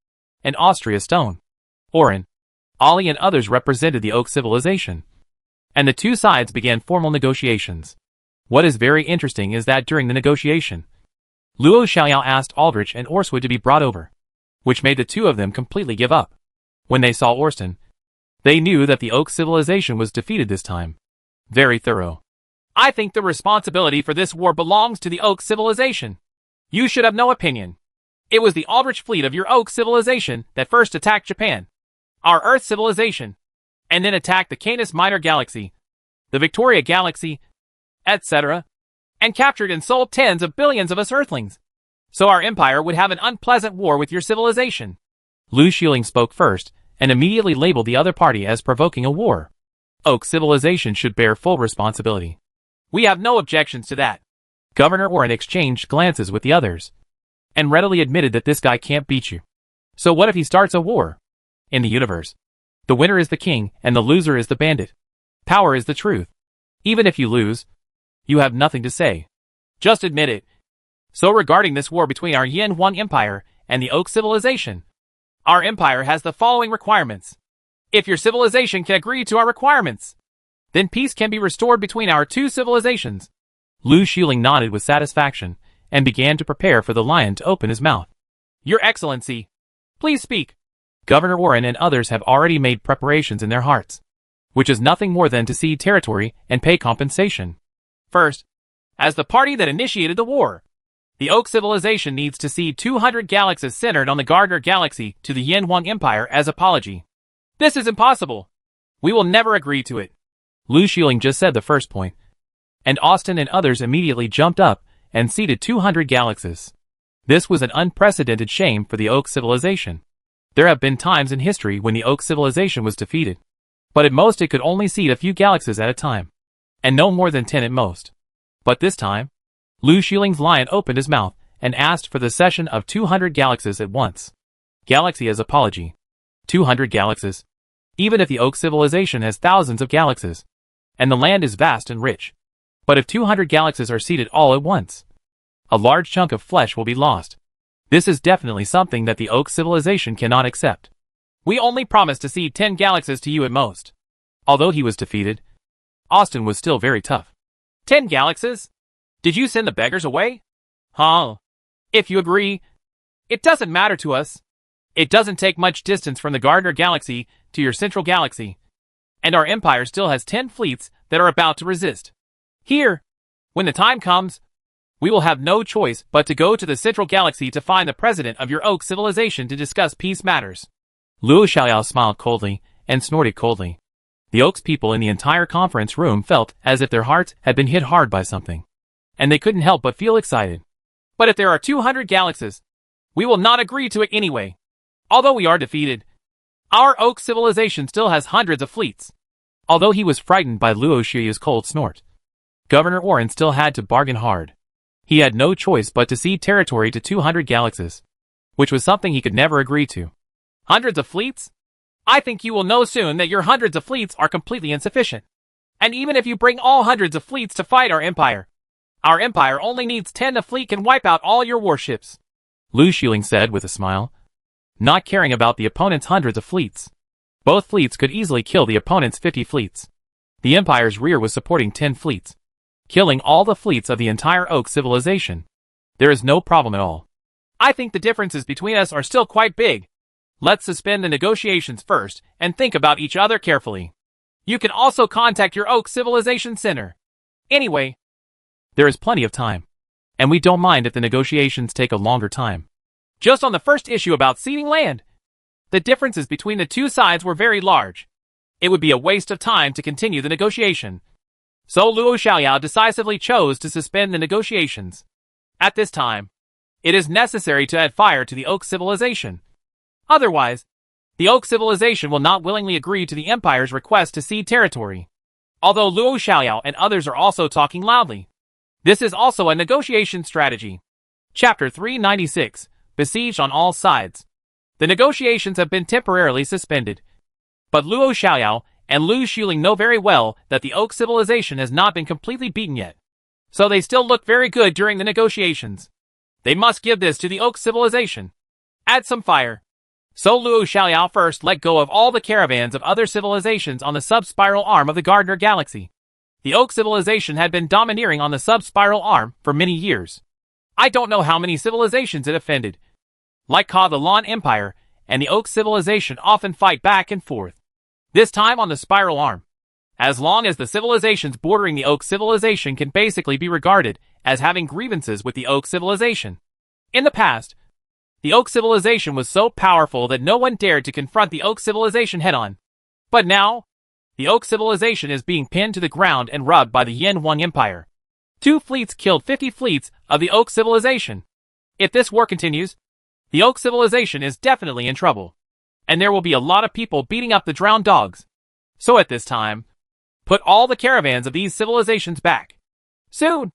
Speaker 1: and Austria Stone. Oren, Ollie and others represented the Oak civilization, and the two sides began formal negotiations. What is very interesting is that during the negotiation, Luo Xiaoyao asked Aldrich and Orswood to be brought over, which made the two of them completely give up. When they saw Orston, they knew that the Oak civilization was defeated this time. Very thorough.
Speaker 2: I think the responsibility for this war belongs to the Oak civilization. You should have no opinion. It was the Aldrich fleet of your Oak civilization that first attacked Japan, our Earth civilization, and then attacked the Canis Minor Galaxy, the Victoria Galaxy, etc., and captured and sold tens of billions of us Earthlings. So our empire would have an unpleasant war with your civilization.
Speaker 1: Lu Xiuling spoke first, and immediately labeled the other party as provoking a war. Oak civilization should bear full responsibility.
Speaker 2: We have no objections to that.
Speaker 1: Governor Oren exchanged glances with the others, and readily admitted that this guy can't beat you. So what if he starts a war? In the universe, the winner is the king and the loser is the bandit. Power is the truth. Even if you lose, you have nothing to say.
Speaker 2: Just admit it. So regarding this war between our Yin 1 Empire and the Oak civilization, our empire has the following requirements. If your civilization can agree to our requirements, then peace can be restored between our two civilizations.
Speaker 1: Lu Xiuling nodded with satisfaction and began to prepare for the lion to open his mouth.
Speaker 2: Your Excellency, please speak.
Speaker 1: Governor Oren and others have already made preparations in their hearts, which is nothing more than to cede territory and pay compensation.
Speaker 2: First, as the party that initiated the war, the Oak civilization needs to cede 200 galaxies centered on the Gardner Galaxy to the Yin 1 Empire as apology. This is impossible. We will never agree to it.
Speaker 1: Lu Xiuling just said the first point, and Austin and others immediately jumped up and ceded 200 galaxies. This was an unprecedented shame for the Oak civilization. There have been times in history when the Oak civilization was defeated, but at most it could only cede a few galaxies at a time, and no more than 10 at most. But this time, Lu Xiuling's lion opened his mouth and asked for the cession of 200 galaxies at once. Galaxy as apology. 200 galaxies. Even if the Oak civilization has thousands of galaxies, and the land is vast and rich. But if 200 galaxies are ceded all at once, a large chunk of flesh will be lost. This is definitely something that the Oak civilization cannot accept.
Speaker 2: We only promised to cede 10 galaxies to you at most.
Speaker 1: Although he was defeated, Austin was still very tough.
Speaker 2: 10 galaxies? Did you send the beggars away? Huh? If you agree, it doesn't matter to us. It doesn't take much distance from the Gardner Galaxy to your central galaxy, and our empire still has 10 fleets that are about to resist. Here, when the time comes, we will have no choice but to go to the central galaxy to find the president of your Oak civilization to discuss peace matters.
Speaker 1: Luo Xiaoyao smiled coldly and snorted coldly. The Oak's people in the entire conference room felt as if their hearts had been hit hard by something, and they couldn't help but feel excited.
Speaker 2: But if there are 200 galaxies, we will not agree to it anyway. Although we are defeated, our Oak civilization still has hundreds of fleets.
Speaker 1: Although he was frightened by Luo Xiaoyao's cold snort, Governor Oren still had to bargain hard. He had no choice but to cede territory to 200 galaxies, which was something he could never agree to.
Speaker 2: Hundreds of fleets? I think you will know soon that your hundreds of fleets are completely insufficient. And even if you bring all hundreds of fleets to fight our empire only needs 10. A fleet can wipe out all your warships.
Speaker 1: Lu Xiling said with a smile, not caring about the opponent's hundreds of fleets. Both fleets could easily kill the opponent's 50 fleets. The empire's rear was supporting 10 fleets, killing all the fleets of the entire Oak civilization. There is no problem at all.
Speaker 2: I think the differences between us are still quite big. Let's suspend the negotiations first and think about each other carefully. You can also contact your Oak Civilization Center. Anyway,
Speaker 1: there is plenty of time, and we don't mind if the negotiations take a longer time.
Speaker 2: Just on the first issue about ceding land, the differences between the two sides were very large. It would be a waste of time to continue the negotiation. So Luo Xiaoyao decisively chose to suspend the negotiations. At this time, it is necessary to add fire to the Oak Civilization. Otherwise, the Oak Civilization will not willingly agree to the Empire's request to cede territory. Although Luo Xiaoyao and others are also talking loudly. This is also a negotiation strategy. Chapter 396, Besieged on all sides. The negotiations have been temporarily suspended. But Luo Xiaoyao and Lu Xiling know very well that the Oak Civilization has not been completely beaten yet. So they still look very good during the negotiations. They must give this to the Oak Civilization. Add some fire. So Luo Xiaoyao first let go of all the caravans of other civilizations on the sub-spiral arm of the Gardner Galaxy. The Oak Civilization had been domineering on the sub-spiral arm for many years. I don't know how many civilizations it offended. Like Ka the Lan Empire and the Oak Civilization often fight back and forth. This time on the spiral arm. As long as the civilizations bordering the Oak Civilization can basically be regarded as having grievances with the Oak Civilization. In the past, the Oak Civilization was so powerful that no one dared to confront the Oak Civilization head-on. But now, the Oak Civilization is being pinned to the ground and rubbed by the Yin Huang Empire. 2 fleets killed 50 fleets of the Oak Civilization. If this war continues, the Oak Civilization is definitely in trouble. And there will be a lot of people beating up the drowned dogs. So at this time, put all the caravans of these civilizations back. Soon,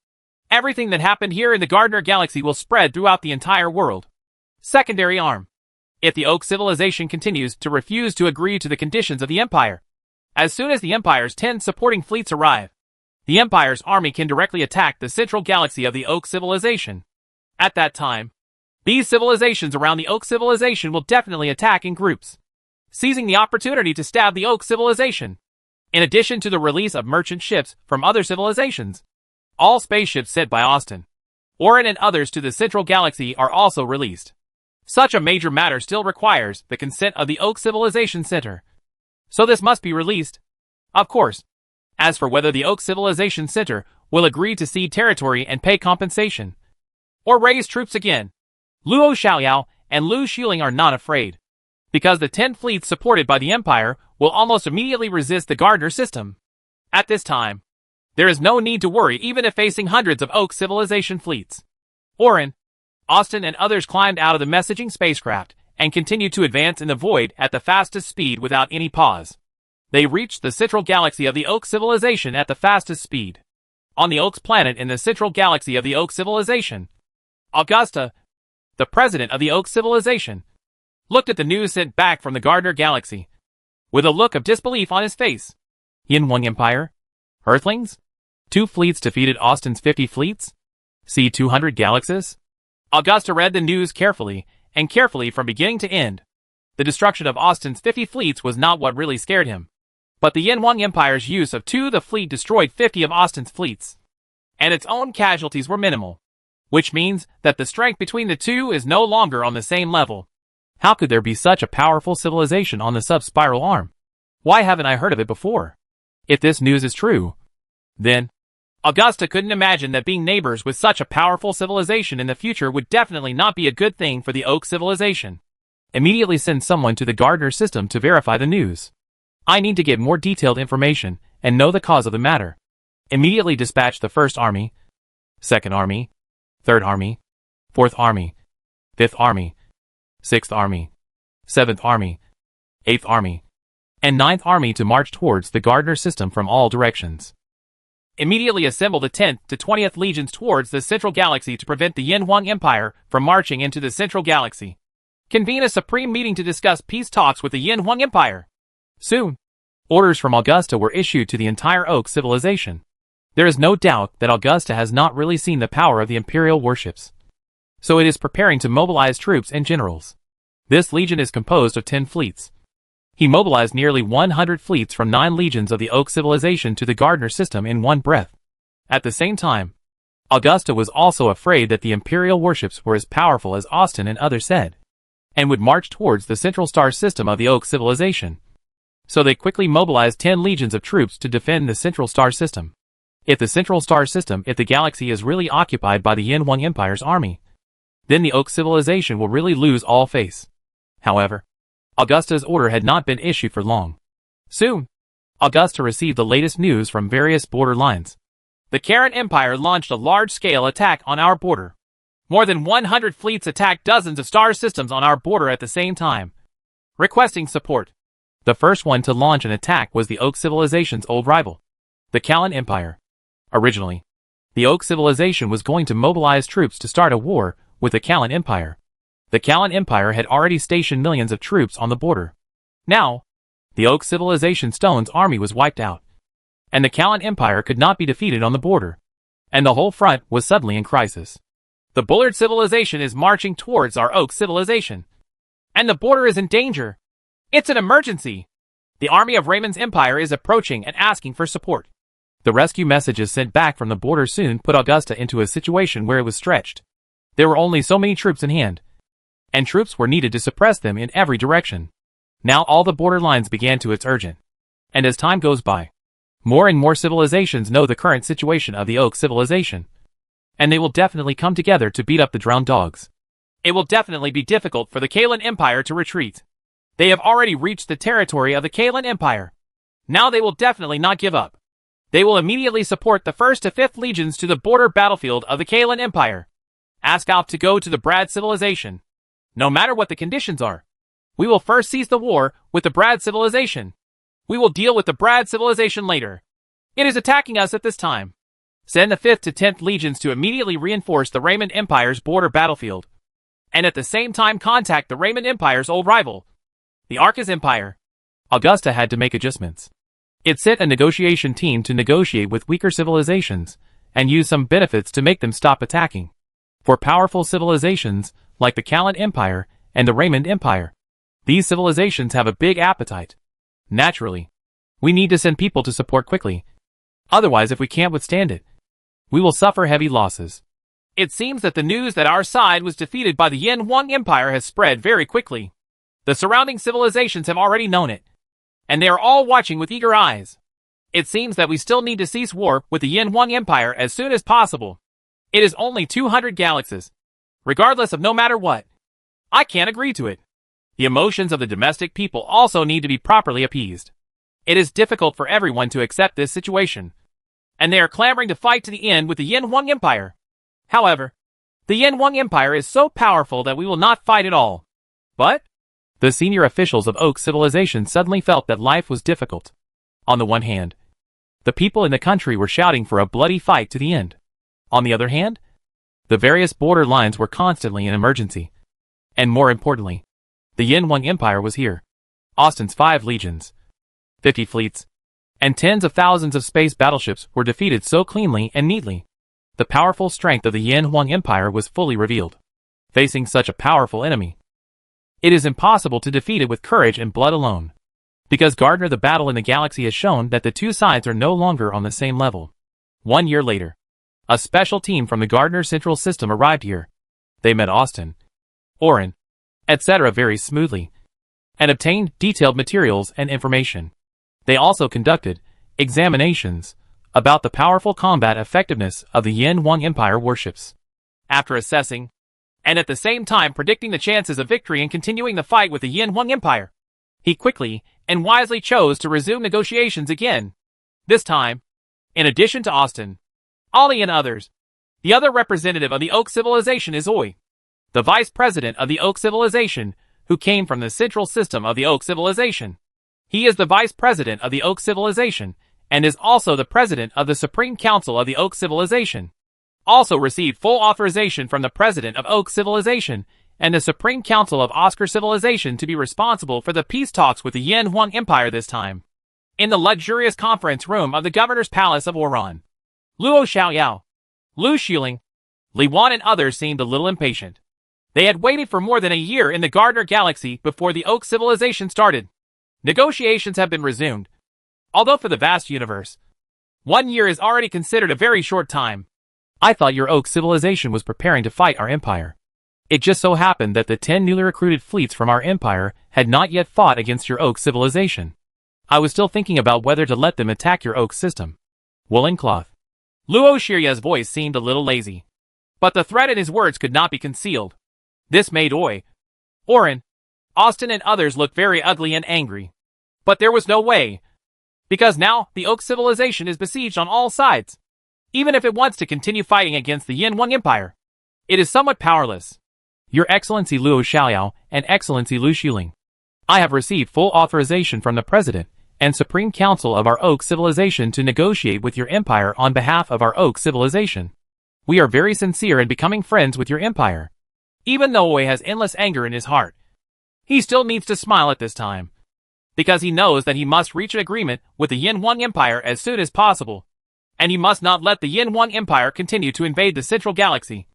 Speaker 2: everything that happened here in the Gardner Galaxy will spread throughout the entire world. Secondary arm. If the Oak Civilization continues to refuse to agree to the conditions of the Empire, as soon as the Empire's 10 supporting fleets arrive, the Empire's army can directly attack the central galaxy of the Oak Civilization. At that time, these civilizations around the Oak Civilization will definitely attack in groups, seizing the opportunity to stab the Oak Civilization. In addition to the release of merchant ships from other civilizations, all spaceships sent by Austin, Orin and others to the central galaxy are also released. Such a major matter still requires the consent of the Oak Civilization Center. So this must be released. Of course. As for whether the Oak Civilization Center will agree to cede territory and pay compensation, or raise troops again, Luo Xiaoyao and Lu Xiling are not afraid. Because the 10 fleets supported by the Empire will almost immediately resist the Gardner system. At this time, there is no need to worry even if facing hundreds of Oak Civilization fleets. Orin, Austin and others climbed out of the messaging spacecraft and continued to advance in the void at the fastest speed without any pause. They reached the central galaxy of the Oak Civilization at the fastest speed. On the Oak's planet in the central galaxy of the Oak Civilization, Augusta, the president of the Oak Civilization, looked at the news sent back from the Gardner Galaxy, with a look of disbelief on his face. Yin Huang Empire? Earthlings? 2 fleets defeated Austin's 50 fleets? See 200 galaxies? Augusta read the news carefully, and carefully from beginning to end. The destruction of Austin's 50 fleets was not what really scared him, But the Yin Huang Empire's use of the fleet destroyed 50 of Austin's fleets, and its own casualties were minimal, which means that the strength between the two is no longer on the same level.
Speaker 1: How could there be such a powerful civilization on the sub-spiral arm? Why haven't I heard of it before? If this news is true, then
Speaker 2: Augusta couldn't imagine that being neighbors with such a powerful civilization in the future would definitely not be a good thing for the Oak civilization.
Speaker 1: Immediately send someone to the Gardner system to verify the news. I need to get more detailed information and know the cause of the matter. Immediately dispatch the 1st Army, 2nd Army, 3rd Army, 4th Army, 5th Army, 6th Army, 7th Army, 8th Army, and 9th Army to march towards the Gardner system from all directions.
Speaker 2: Immediately assemble the 10th to 20th legions towards the Central Galaxy to prevent the Yin Huang Empire from marching into the Central Galaxy. Convene a supreme meeting to discuss peace talks with the Yin Huang Empire.
Speaker 1: Soon, orders from Augusta were issued to the entire Oak civilization. There is no doubt that Augusta has not really seen the power of the Imperial warships, so it is preparing to mobilize troops and generals. This legion is composed of 10 fleets. He mobilized nearly 100 fleets from 9 legions of the Oak civilization to the Gardner system in one breath. At the same time, Augusta was also afraid that the Imperial warships were as powerful as Austin and others said, and would march towards the central star system of the Oak civilization. So they quickly mobilized 10 legions of troops to defend the central star system. If the galaxy is really occupied by the Yin Huang Empire's army, then the Oak civilization will really lose all face. However, Augusta's order had not been issued for long. Soon, Augusta received the latest news from various border lines.
Speaker 2: The Karen Empire launched a large-scale attack on our border. More than 100 fleets attacked dozens of star systems on our border at the same time, requesting support.
Speaker 1: The first one to launch an attack was the Oak civilization's old rival, the Callan Empire. Originally, the Oak civilization was going to mobilize troops to start a war with the Callan Empire. The Callan Empire had already stationed millions of troops on the border. Now, the Oak civilization Stone's army was wiped out, and the Callan Empire could not be defeated on the border, and the whole front was suddenly in crisis.
Speaker 2: The Bullard civilization is marching towards our Oak civilization, and the border is in danger. It's an emergency. The army of Raymond's empire is approaching and asking for support.
Speaker 1: The rescue messages sent back from the border soon put Augusta into a situation where it was stretched. There were only so many troops in hand, and troops were needed to suppress them in every direction. Now all the border lines began to its urgent. And as time goes by, more and more civilizations know the current situation of the Oak civilization, and they will definitely come together to beat up the drowned dogs.
Speaker 2: It will definitely be difficult for the Kalan Empire to retreat. They have already reached the territory of the Kalan Empire. Now they will definitely not give up. They will immediately support the 1st to 5th legions to the border battlefield of the Kalan Empire. Ask Alf to go to the Brad civilization. No matter what the conditions are, we will first cease the war with the Brad civilization. We will deal with the Brad civilization later. It is attacking us at this time. Send the 5th to 10th legions to immediately reinforce the Raymond Empire's border battlefield, and at the same time contact the Raymond Empire's old rival, the Arcas Empire.
Speaker 1: Augusta had to make adjustments. It sent a negotiation team to negotiate with weaker civilizations and use some benefits to make them stop attacking. For powerful civilizations, like the Callan Empire and the Raymond Empire, these civilizations have a big appetite. Naturally, we need to send people to support quickly. Otherwise, if we can't withstand it, we will suffer heavy losses.
Speaker 2: It seems that the news that our side was defeated by the Yin Huang Empire has spread very quickly. The surrounding civilizations have already known it, and they are all watching with eager eyes. It seems that we still need to cease war with the Yin Huang Empire as soon as possible. It is only 200 galaxies, regardless of no matter what. I can't agree to it. The emotions of the domestic people also need to be properly appeased. It is difficult for everyone to accept this situation, and they are clamoring to fight to the end with the Yin Huang Empire. However, the Yin Huang Empire is so powerful that we will not fight at all. But
Speaker 1: the senior officials of Oak civilization suddenly felt that life was difficult. On the one hand, the people in the country were shouting for a bloody fight to the end. On the other hand, the various border lines were constantly in emergency. And more importantly, the Yin Huang Empire was here. Austin's 5 legions, 50 fleets, and tens of thousands of space battleships were defeated so cleanly and neatly. The powerful strength of the Yin Huang Empire was fully revealed. Facing such a powerful enemy, it is impossible to defeat it with courage and blood alone. Because Gardner, the battle in the galaxy has shown that the two sides are no longer on the same level. 1 year later, a special team from the Gardner Central System arrived here. They met Austin, Orin, etc. very smoothly, and obtained detailed materials and information. They also conducted examinations about the powerful combat effectiveness of the Yin Wang Empire warships. After assessing, and at the same time predicting the chances of victory and continuing the fight with the Yin Wang Empire, he quickly and wisely chose to resume negotiations again. This time, in addition to Austin, Ollie and others, the other representative of the Oak Civilization is Oi, the vice president of the Oak Civilization, who came from the central system of the Oak Civilization. He is the vice president of the Oak Civilization, and is also the president of the Supreme Council of the Oak Civilization. Also received full authorization from the president of Oak Civilization and the Supreme Council of Oscar Civilization to be responsible for the peace talks with the Yin Huang Empire this time. In the luxurious conference room of the governor's palace of Oran, Luo Xiaoyao, Lu Xuling, Li Wan and others seemed a little impatient. They had waited for more than a year in the Gardner Galaxy before the Oak Civilization started. Negotiations have been resumed. Although for the vast universe, 1 year is already considered a very short time. I thought your Oak Civilization was preparing to fight our empire. It just so happened that the 10 newly recruited fleets from our empire had not yet fought against your Oak Civilization. I was still thinking about whether to let them attack your Oak system. Woolen cloth. Luo Shirya's voice seemed a little lazy, but the threat in his words could not be concealed. This made Oi, Orin, Austin and others look very ugly and angry. But there was no way, because now the Oak Civilization is besieged on all sides. Even if it wants to continue fighting against the Yin Wang Empire, it is somewhat powerless. Your Excellency Luo Xiaoyao and Excellency Lu Xuling, I have received full authorization from the President and Supreme Council of our Oak Civilization to negotiate with your empire on behalf of our Oak Civilization. We are very sincere in becoming friends with your empire. Even though Oi has endless anger in his heart, he still needs to smile at this time, because he knows that he must reach an agreement with the Yin Wang Empire as soon as possible, and he must not let the Yin Wang Empire continue to invade the Central Galaxy,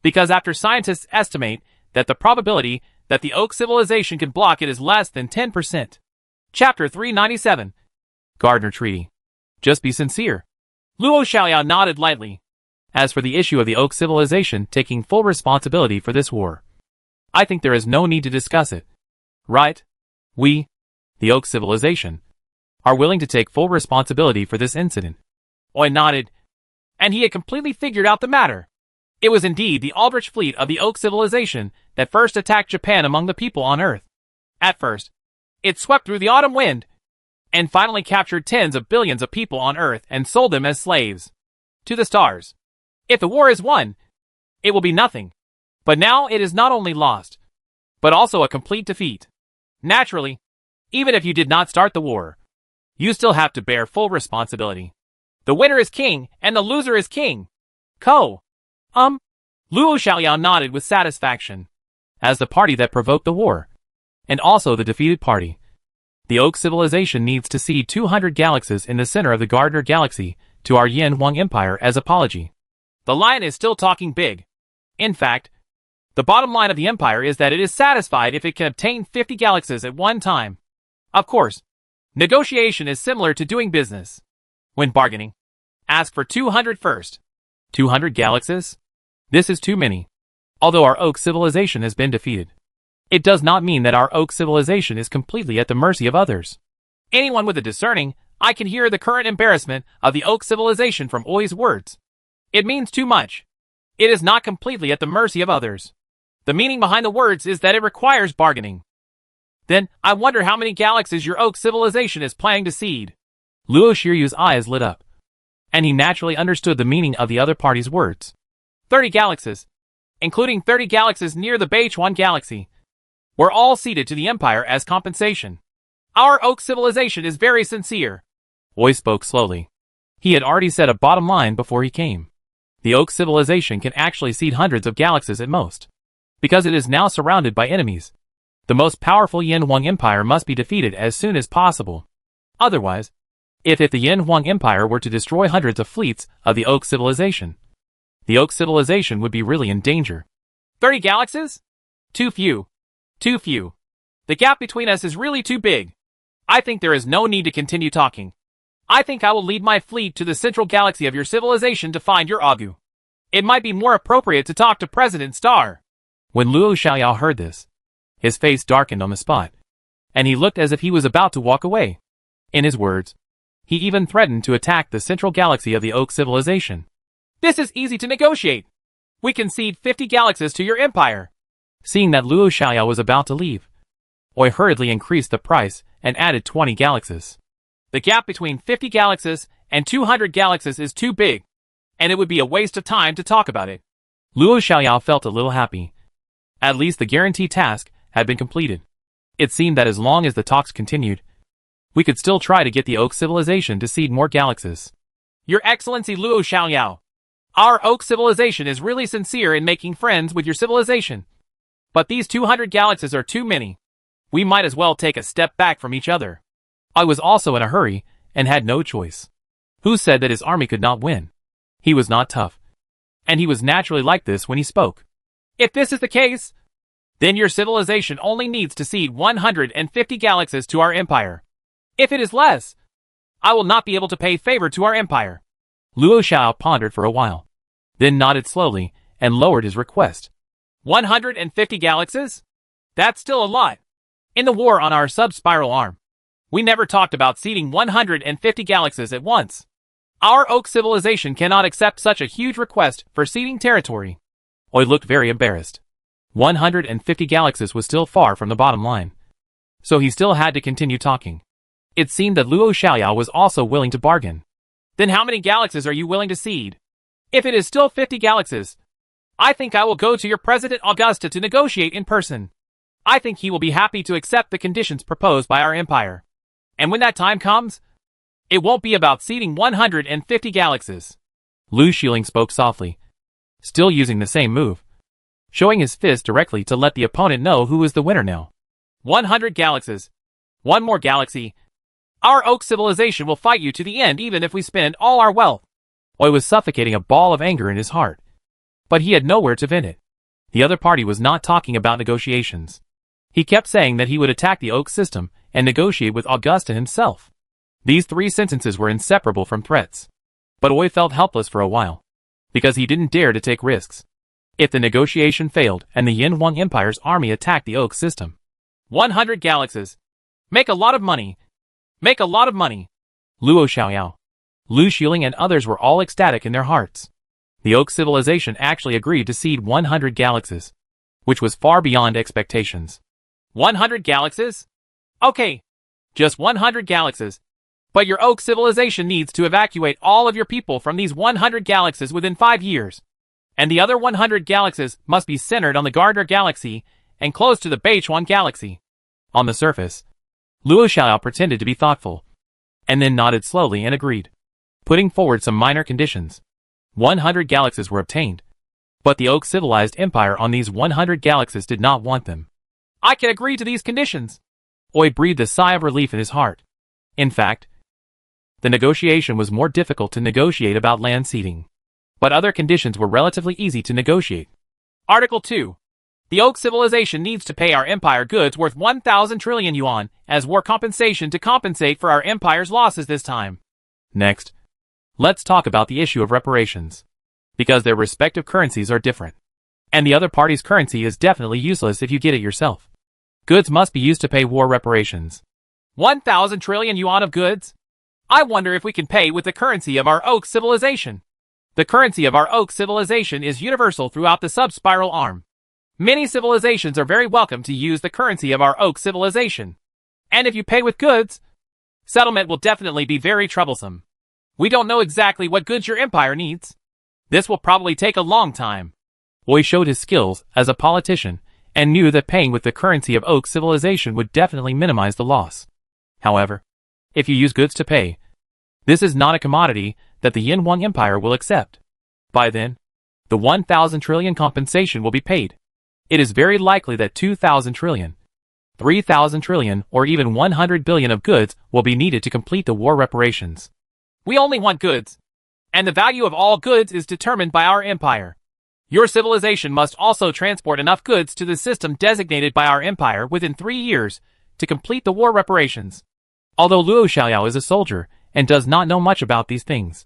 Speaker 1: because after scientists estimate that the probability that the Oak Civilization can block it is less than 10%. Chapter 397. Gardner Treaty. Just be sincere. Luo Xiaoyao nodded lightly. As for the issue of the Oak Civilization taking full responsibility for this war, I think there is no need to discuss it. Right? We, the Oak Civilization, are willing to take full responsibility for this incident. Oi nodded, and he had completely figured out the matter. It was indeed the Aldrich fleet of the Oak Civilization that first attacked Japan among the people on Earth. At first, it swept through the autumn wind, and finally captured tens of billions of people on Earth and sold them as slaves to the stars. If the war is won, it will be nothing. But now it is not only lost, but also a complete defeat. Naturally, even if you did not start the war, you still have to bear full responsibility. The winner is king, and the loser is king. Luo Xiaoyao nodded with satisfaction. As the party that provoked the war, and also the defeated party, the Oak Civilization needs to cede 200 galaxies in the center of the Gardner Galaxy to our Yin Wang Empire as apology. The lion is still talking big. In fact, the bottom line of the empire is that it is satisfied if it can obtain 50 galaxies at one time. Of course, negotiation is similar to doing business. When bargaining, ask for 200 first. 200 galaxies? This is too many. Although our Oak Civilization has been defeated, it does not mean that our Oak Civilization is completely at the mercy of others. Anyone with a discerning eye can hear the current embarrassment of the Oak Civilization from Oi's words. It means too much. It is not completely at the mercy of others. The meaning behind the words is that it requires bargaining. Then, I wonder how many galaxies your Oak Civilization is planning to cede. Luo Shiryu's eyes lit up, and he naturally understood the meaning of the other party's words. 30 galaxies, including 30 galaxies near the Beichuan Galaxy, were all ceded to the Empire as compensation. Our Oak Civilization is very sincere. Oi spoke slowly. He had already said a bottom line before he came. The Oak Civilization can actually cede hundreds of galaxies at most, because it is now surrounded by enemies. The most powerful Yin Wang Empire must be defeated as soon as possible. Otherwise, if the Yin Wang Empire were to destroy hundreds of fleets of the Oak Civilization, the Oak Civilization would be really in danger. 30 galaxies? Too few. Too few. The gap between us is really too big.
Speaker 2: I think there is no need to continue talking. I think I will lead my fleet to the central galaxy of your civilization to find your Agu. It might be more appropriate to talk to President Star.
Speaker 1: When Luo Xiaoyao heard this, his face darkened on the spot, and he looked as if he was about to walk away. In his words, he even threatened to attack the central galaxy of the Oak civilization.
Speaker 2: This is easy to negotiate. We can cede 50 galaxies to your empire.
Speaker 1: Seeing that Luo Xiaoyao was about to leave, Oi hurriedly increased the price and added 20 galaxies.
Speaker 2: The gap between 50 galaxies and 200 galaxies is too big, and it would be a waste of time to talk about it.
Speaker 1: Luo Xiaoyao felt a little happy. At least the guaranteed task had been completed. It seemed that as long as the talks continued, we could still try to get the Oak civilization to cede more galaxies.
Speaker 2: Your Excellency Luo Xiaoyao, our Oak civilization is really sincere in making friends with your civilization. But these 200 galaxies are too many. We might as well take a step back from each other.
Speaker 1: I was also in a hurry and had no choice. Who said that his army could not win? He was not tough. And he was naturally like this when he spoke.
Speaker 2: If this is the case, then your civilization only needs to cede 150 galaxies to our empire. If it is less, I will not be able to pay favor to our empire.
Speaker 1: Luo Xiao pondered for a while, then nodded slowly and lowered his request.
Speaker 2: 150 galaxies? That's still a lot. In the war on our sub-spiral arm, we never talked about ceding 150 galaxies at once. Our Oak civilization cannot accept such a huge request for ceding territory.
Speaker 1: Oi looked very embarrassed. 150 galaxies was still far from the bottom line, so he still had to continue talking. It seemed that Luo Xiaoyao was also willing to bargain.
Speaker 2: Then how many galaxies are you willing to cede? If it is still 50 galaxies, I think I will go to your President Augusta to negotiate in person. I think he will be happy to accept the conditions proposed by our empire. And when that time comes, it won't be about ceding 150 galaxies.
Speaker 1: Lu Xiling spoke softly, still using the same move, showing his fist directly to let the opponent know who was the winner now.
Speaker 2: 100 galaxies. One more galaxy. Our Oak civilization will fight you to the end even if we spend all our wealth.
Speaker 1: Oi was suffocating a ball of anger in his heart, but he had nowhere to vent it. The other party was not talking about negotiations. He kept saying that he would attack the Oak system and negotiate with Augusta himself. These three sentences were inseparable from threats. But Oi felt helpless for a while, because he didn't dare to take risks. If the negotiation failed and the Yin Huang Empire's army attacked the Oak system,
Speaker 2: 100 galaxies. Make a lot of money. Make a lot of money.
Speaker 1: Luo Xiaoyao, Lu Xiling and others were all ecstatic in their hearts. The Oak civilization actually agreed to cede 100 galaxies, which was far beyond expectations.
Speaker 2: 100 galaxies? Okay, just 100 galaxies. But your Oak civilization needs to evacuate all of your people from these 100 galaxies within 5 years. And the other 100 galaxies must be centered on the Gardner Galaxy and close to the Beichuan Galaxy.
Speaker 1: On the surface, Luo Xiaoyao pretended to be thoughtful, and then nodded slowly and agreed, putting forward some minor conditions. 100 galaxies were obtained, but the Oak civilized empire on these 100 galaxies did not want them.
Speaker 2: I can agree to these conditions.
Speaker 1: Oi breathed a sigh of relief in his heart. In fact, the negotiation was more difficult to negotiate about land ceding, but other conditions were relatively easy to negotiate.
Speaker 2: Article 2. The Oak civilization needs to pay our empire goods worth 1,000 trillion yuan as war compensation to compensate for our empire's losses this time.
Speaker 1: Next, let's talk about the issue of reparations, because their respective currencies are different, and the other party's currency is definitely useless if you get it yourself. Goods must be used to pay war reparations.
Speaker 2: 1,000 trillion yuan of goods? I wonder if we can pay with the currency of our Oak civilization. The currency of our Oak civilization is universal throughout the sub-spiral arm. Many civilizations are very welcome to use the currency of our Oak civilization. And if you pay with goods, settlement will definitely be very troublesome. We don't know exactly what goods your empire needs. This will probably take a long time.
Speaker 1: Oi showed his skills as a politician and knew that paying with the currency of Oak civilization would definitely minimize the loss. However, if you use goods to pay, this is not a commodity that the Yin Huang Empire will accept. By then, the 1,000 trillion compensation will be paid. It is very likely that 2,000 trillion, 3,000 trillion, or even 100 billion of goods will be needed to complete the war reparations.
Speaker 2: We only want goods, and the value of all goods is determined by our empire. Your civilization must also transport enough goods to the system designated by our empire within 3 years to complete the war reparations.
Speaker 1: Although Luo Xiaoyao is a soldier and does not know much about these things,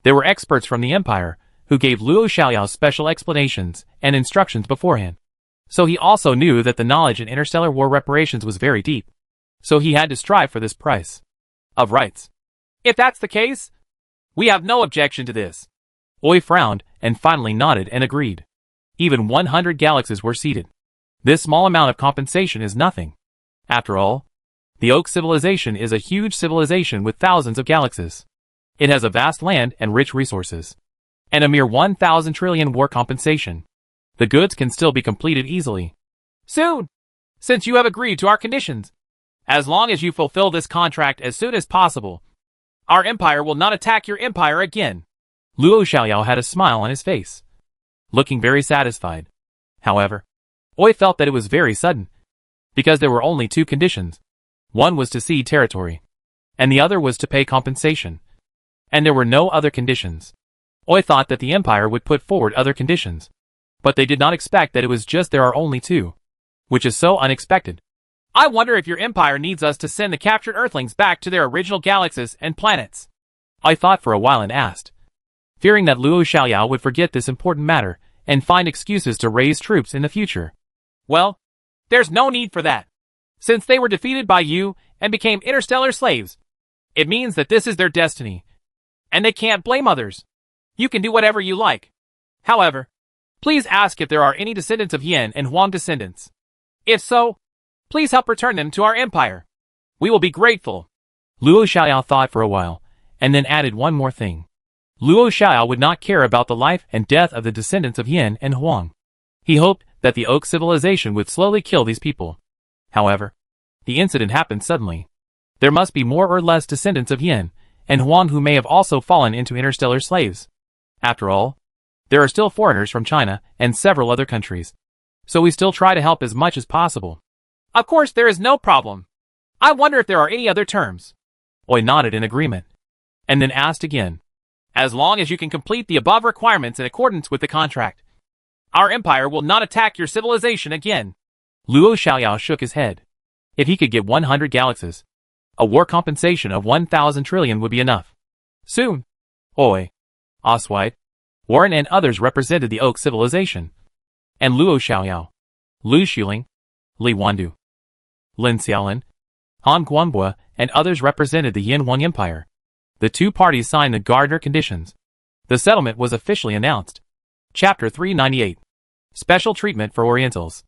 Speaker 1: there were experts from the Empire who gave Luo Xiaoyao special explanations and instructions beforehand. So he also knew that the knowledge in interstellar war reparations was very deep. So he had to strive for this price of rights.
Speaker 2: If that's the case, we have no objection to this.
Speaker 1: Oi frowned and finally nodded and agreed. Even 100 galaxies were seated. This small amount of compensation is nothing. After all, the Oak civilization is a huge civilization with thousands of galaxies. It has a vast land and rich resources. And a mere 1,000 trillion war compensation. The goods can still be completed easily.
Speaker 2: Soon, since you have agreed to our conditions. As long as you fulfill this contract as soon as possible, our empire will not attack your empire again.
Speaker 1: Luo Xiaoyao had a smile on his face, looking very satisfied. However, Oi felt that it was very sudden, because there were only two conditions. One was to cede territory, and the other was to pay compensation. And there were no other conditions. Oi thought that the empire would put forward other conditions, but they did not expect that it was just there are only two, which is so unexpected.
Speaker 2: I wonder if your empire needs us to send the captured Earthlings back to their original galaxies and planets.
Speaker 1: I thought for a while and asked, fearing that Luo Xiaoyao would forget this important matter and find excuses to raise troops in the future.
Speaker 2: Well, there's no need for that. Since they were defeated by you and became interstellar slaves, it means that this is their destiny, and they can't blame others. You can do whatever you like. However, please ask if there are any descendants of Yin and Huang descendants. If so, please help return them to our empire. We will be grateful.
Speaker 1: Luo Xiaoyao thought for a while, and then added one more thing. Luo Xiaoyao would not care about the life and death of the descendants of Yin and Huang. He hoped that the Oak civilization would slowly kill these people. However, the incident happened suddenly. There must be more or less descendants of Yin and Huang who may have also fallen into interstellar slaves. After all, there are still foreigners from China and several other countries. So we still try to help as much as possible.
Speaker 2: Of course, there is no problem. I wonder if there are any other terms.
Speaker 1: Oi nodded in agreement, and then asked again.
Speaker 2: As long as you can complete the above requirements in accordance with the contract, our empire will not attack your civilization again.
Speaker 1: Luo Xiaoyao shook his head. If he could get 100 galaxies, a war compensation of 1,000 trillion would be enough. Soon, Oi, Oswald, Warren and others represented the Oak civilization. And Luo Xiaoyao, Lu Xuling, Li Wandu, Lin Xiaolin, Han Guanbua, and others represented the Yin Huang Empire. The two parties signed the Gardner Conditions. The settlement was officially announced. Chapter 398. Special Treatment for Orientals.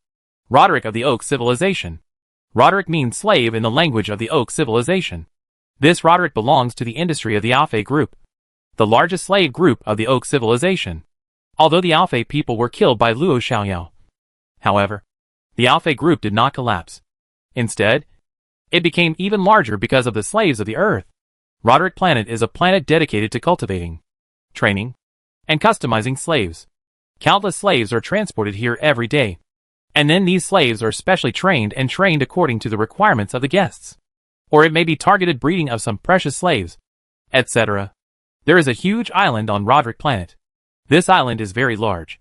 Speaker 1: Roderick of the Oak Civilization. Roderick means slave in the language of the Oak Civilization. This Roderick belongs to the industry of the Alpha Group, the largest slave group of the Oak Civilization. Although the Alpha people were killed by Luo Xiaoyao. However, the Alpha Group did not collapse. Instead, it became even larger because of the slaves of the Earth. Roderick Planet is a planet dedicated to cultivating, training, and customizing slaves. Countless slaves are transported here every day. And then these slaves are specially trained and trained according to the requirements of the guests. Or it may be targeted breeding of some precious slaves, etc. There is a huge island on Roderick Planet. This island is very large.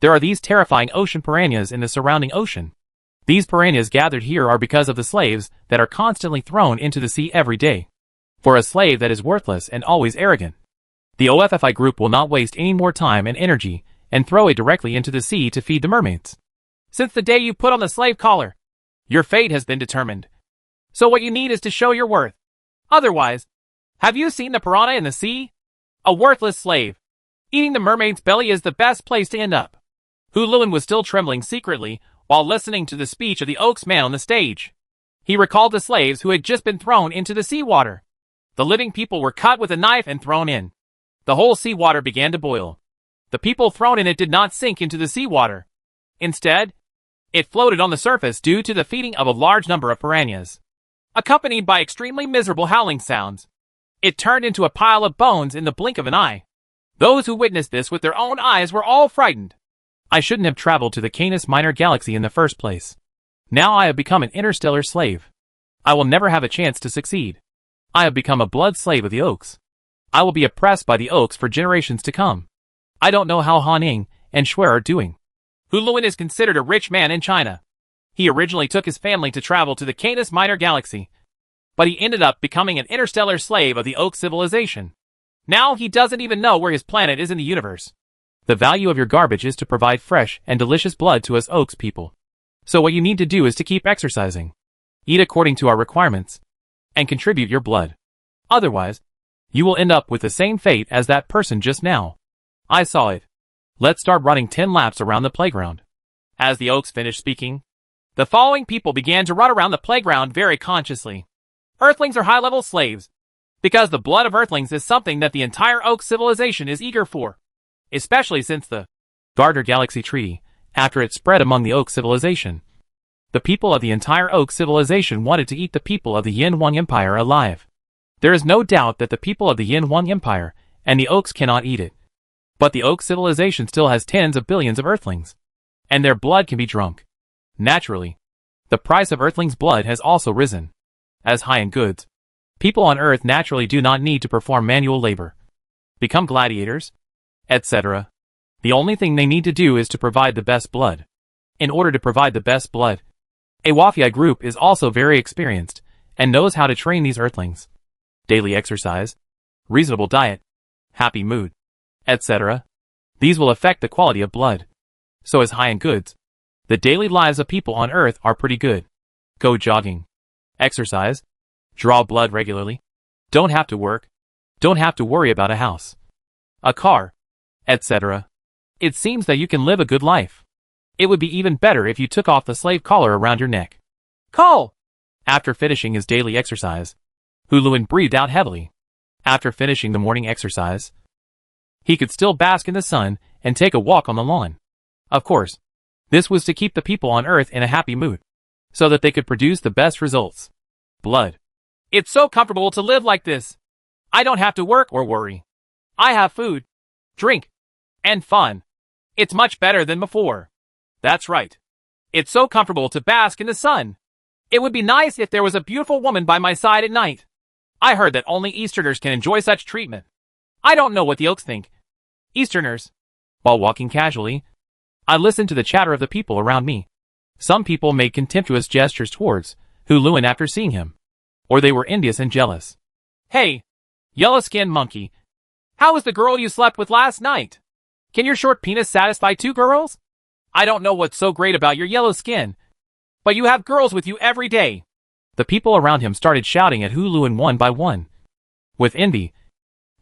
Speaker 1: There are these terrifying ocean piranhas in the surrounding ocean. These piranhas gathered here are because of the slaves that are constantly thrown into the sea every day. For a slave that is worthless and always arrogant, the OFFI group will not waste any more time and energy and throw it directly into the sea to feed the mermaids.
Speaker 2: Since the day you put on the slave collar, your fate has been determined. So what you need is to show your worth. Otherwise, have you seen the piranha in the sea? A worthless slave. Eating the mermaid's belly is the best place to end up. Hu Luan was still trembling secretly while listening to the speech of the Oak's man on the stage. He recalled the slaves who had just been thrown into the seawater. The living people were cut with a knife and thrown in. The whole seawater began to boil. The people thrown in it did not sink into the seawater. Instead, it floated on the surface due to the feeding of a large number of piranhas. Accompanied by extremely miserable howling sounds, it turned into a pile of bones in the blink of an eye. Those who witnessed this with their own eyes were all frightened.
Speaker 1: I shouldn't have traveled to the Canis Minor Galaxy in the first place. Now I have become an interstellar slave. I will never have a chance to succeed. I have become a blood slave of the Oaks. I will be oppressed by the Oaks for generations to come. I don't know how Han Ying and Shui are doing.
Speaker 2: Hu Luan is considered a rich man in China. He originally took his family to travel to the Canis Minor Galaxy, but he ended up becoming an interstellar slave of the Oak civilization. Now he doesn't even know where his planet is in the universe.
Speaker 1: The value of your garbage is to provide fresh and delicious blood to us Oaks people. So what you need to do is to keep exercising. Eat according to our requirements. And contribute your blood. Otherwise, you will end up with the same fate as that person just now. I saw it. Let's start running 10 laps around the playground.
Speaker 2: As the Oaks finished speaking, the following people began to run around the playground very consciously. Earthlings are high-level slaves, because the blood of Earthlings is something that the entire Oak civilization is eager for, especially since the
Speaker 1: Gardner Galaxy Treaty, after it spread among the Oak civilization. The people of the entire Oak civilization wanted to eat the people of the Yin Wang Empire alive. There is no doubt that the people of the Yin Wang Empire and the Oaks cannot eat it. But the Oak civilization still has tens of billions of Earthlings, and their blood can be drunk. Naturally, the price of Earthlings' blood has also risen. As high in goods, people on Earth naturally do not need to perform manual labor, become gladiators, etc. The only thing they need to do is to provide the best blood. In order to provide the best blood, a Wafia group is also very experienced and knows how to train these Earthlings. Daily exercise, reasonable diet, happy mood, etc. These will affect the quality of blood. So as high in goods, the daily lives of people on Earth are pretty good. Go jogging. Exercise. Draw blood regularly. Don't have to work. Don't have to worry about a house, a car, etc. It seems that you can live a good life. It would be even better if you took off the slave collar around your neck.
Speaker 2: Call!
Speaker 1: After finishing his daily exercise, Huluan breathed out heavily. After finishing the morning exercise, he could still bask in the sun and take a walk on the lawn. Of course, this was to keep the people on Earth in a happy mood, so that they could produce the best results. Blood.
Speaker 2: It's so comfortable to live like this. I don't have to work or worry. I have food, drink, and fun. It's much better than before. That's right. It's so comfortable to bask in the sun. It would be nice if there was a beautiful woman by my side at night. I heard that only Easterners can enjoy such treatment. I don't know what the Oaks think. Easterners.
Speaker 1: While walking casually, I listened to the chatter of the people around me. Some people made contemptuous gestures towards Huluan after seeing him, or they were envious and jealous.
Speaker 2: Hey, yellow-skinned monkey. How was the girl you slept with last night? Can your short penis satisfy 2 girls? I don't know what's so great about your yellow skin, but you have girls with you every day.
Speaker 1: The people around him started shouting at Huluan one by one, with envy,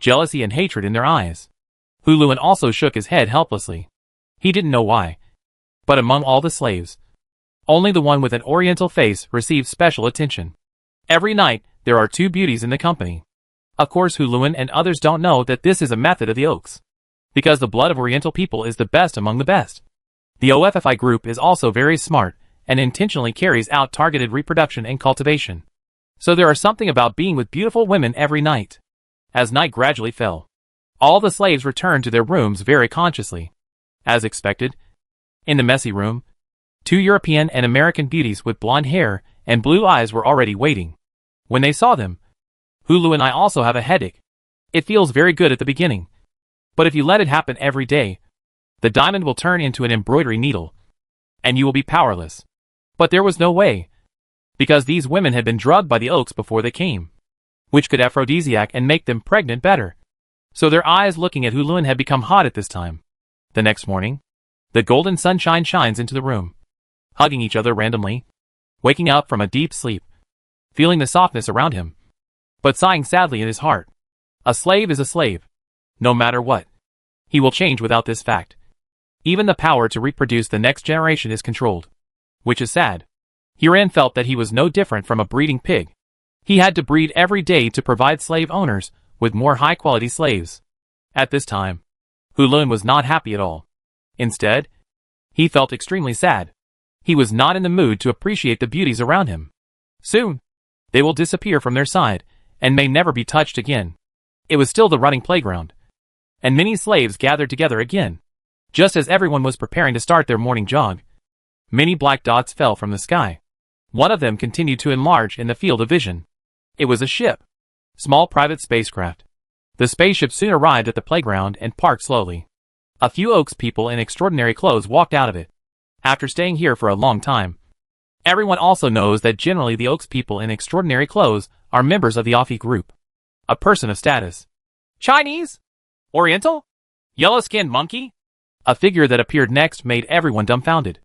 Speaker 1: jealousy and hatred in their eyes. Huluan also shook his head helplessly. He didn't know why. But among all the slaves, only the one with an oriental face received special attention. Every night, there are 2 beauties in the company. Of course Huluan and others don't know that this is a method of the Oaks, because the blood of oriental people is the best among the best. The OFFI group is also very smart and intentionally carries out targeted reproduction and cultivation. So there is something about being with beautiful women every night. As night gradually fell, all the slaves returned to their rooms very consciously. As expected, in the messy room, 2 European and American beauties with blonde hair and blue eyes were already waiting. When they saw them, Hulu and I also have a headache. It feels very good at the beginning, but if you let it happen every day, the diamond will turn into an embroidery needle, and you will be powerless. But there was no way, because these women had been drugged by the Oaks before they came, which could aphrodisiac and make them pregnant better. So their eyes looking at Huluan had become hot at this time. The next morning, the golden sunshine shines into the room, hugging each other randomly, waking up from a deep sleep, feeling the softness around him, but sighing sadly in his heart. A slave is a slave, no matter what. He will change without this fact. Even the power to reproduce the next generation is controlled, which is sad. Huran felt that he was no different from a breeding pig. He had to breed every day to provide slave owners with more high-quality slaves. At this time, Huluan was not happy at all. Instead, he felt extremely sad. He was not in the mood to appreciate the beauties around him. Soon, they will disappear from their side and may never be touched again. It was still the running playground, and many slaves gathered together again. Just as everyone was preparing to start their morning jog, many black dots fell from the sky. One of them continued to enlarge in the field of vision. It was a ship. Small private spacecraft. The spaceship soon arrived at the playground and parked slowly. A few Oaks people in extraordinary clothes walked out of it. After staying here for a long time, everyone also knows that generally the Oaks people in extraordinary clothes are members of the Offee group. A person of status.
Speaker 2: Chinese? Oriental? Yellow-skinned monkey?
Speaker 1: A figure that appeared next made everyone dumbfounded.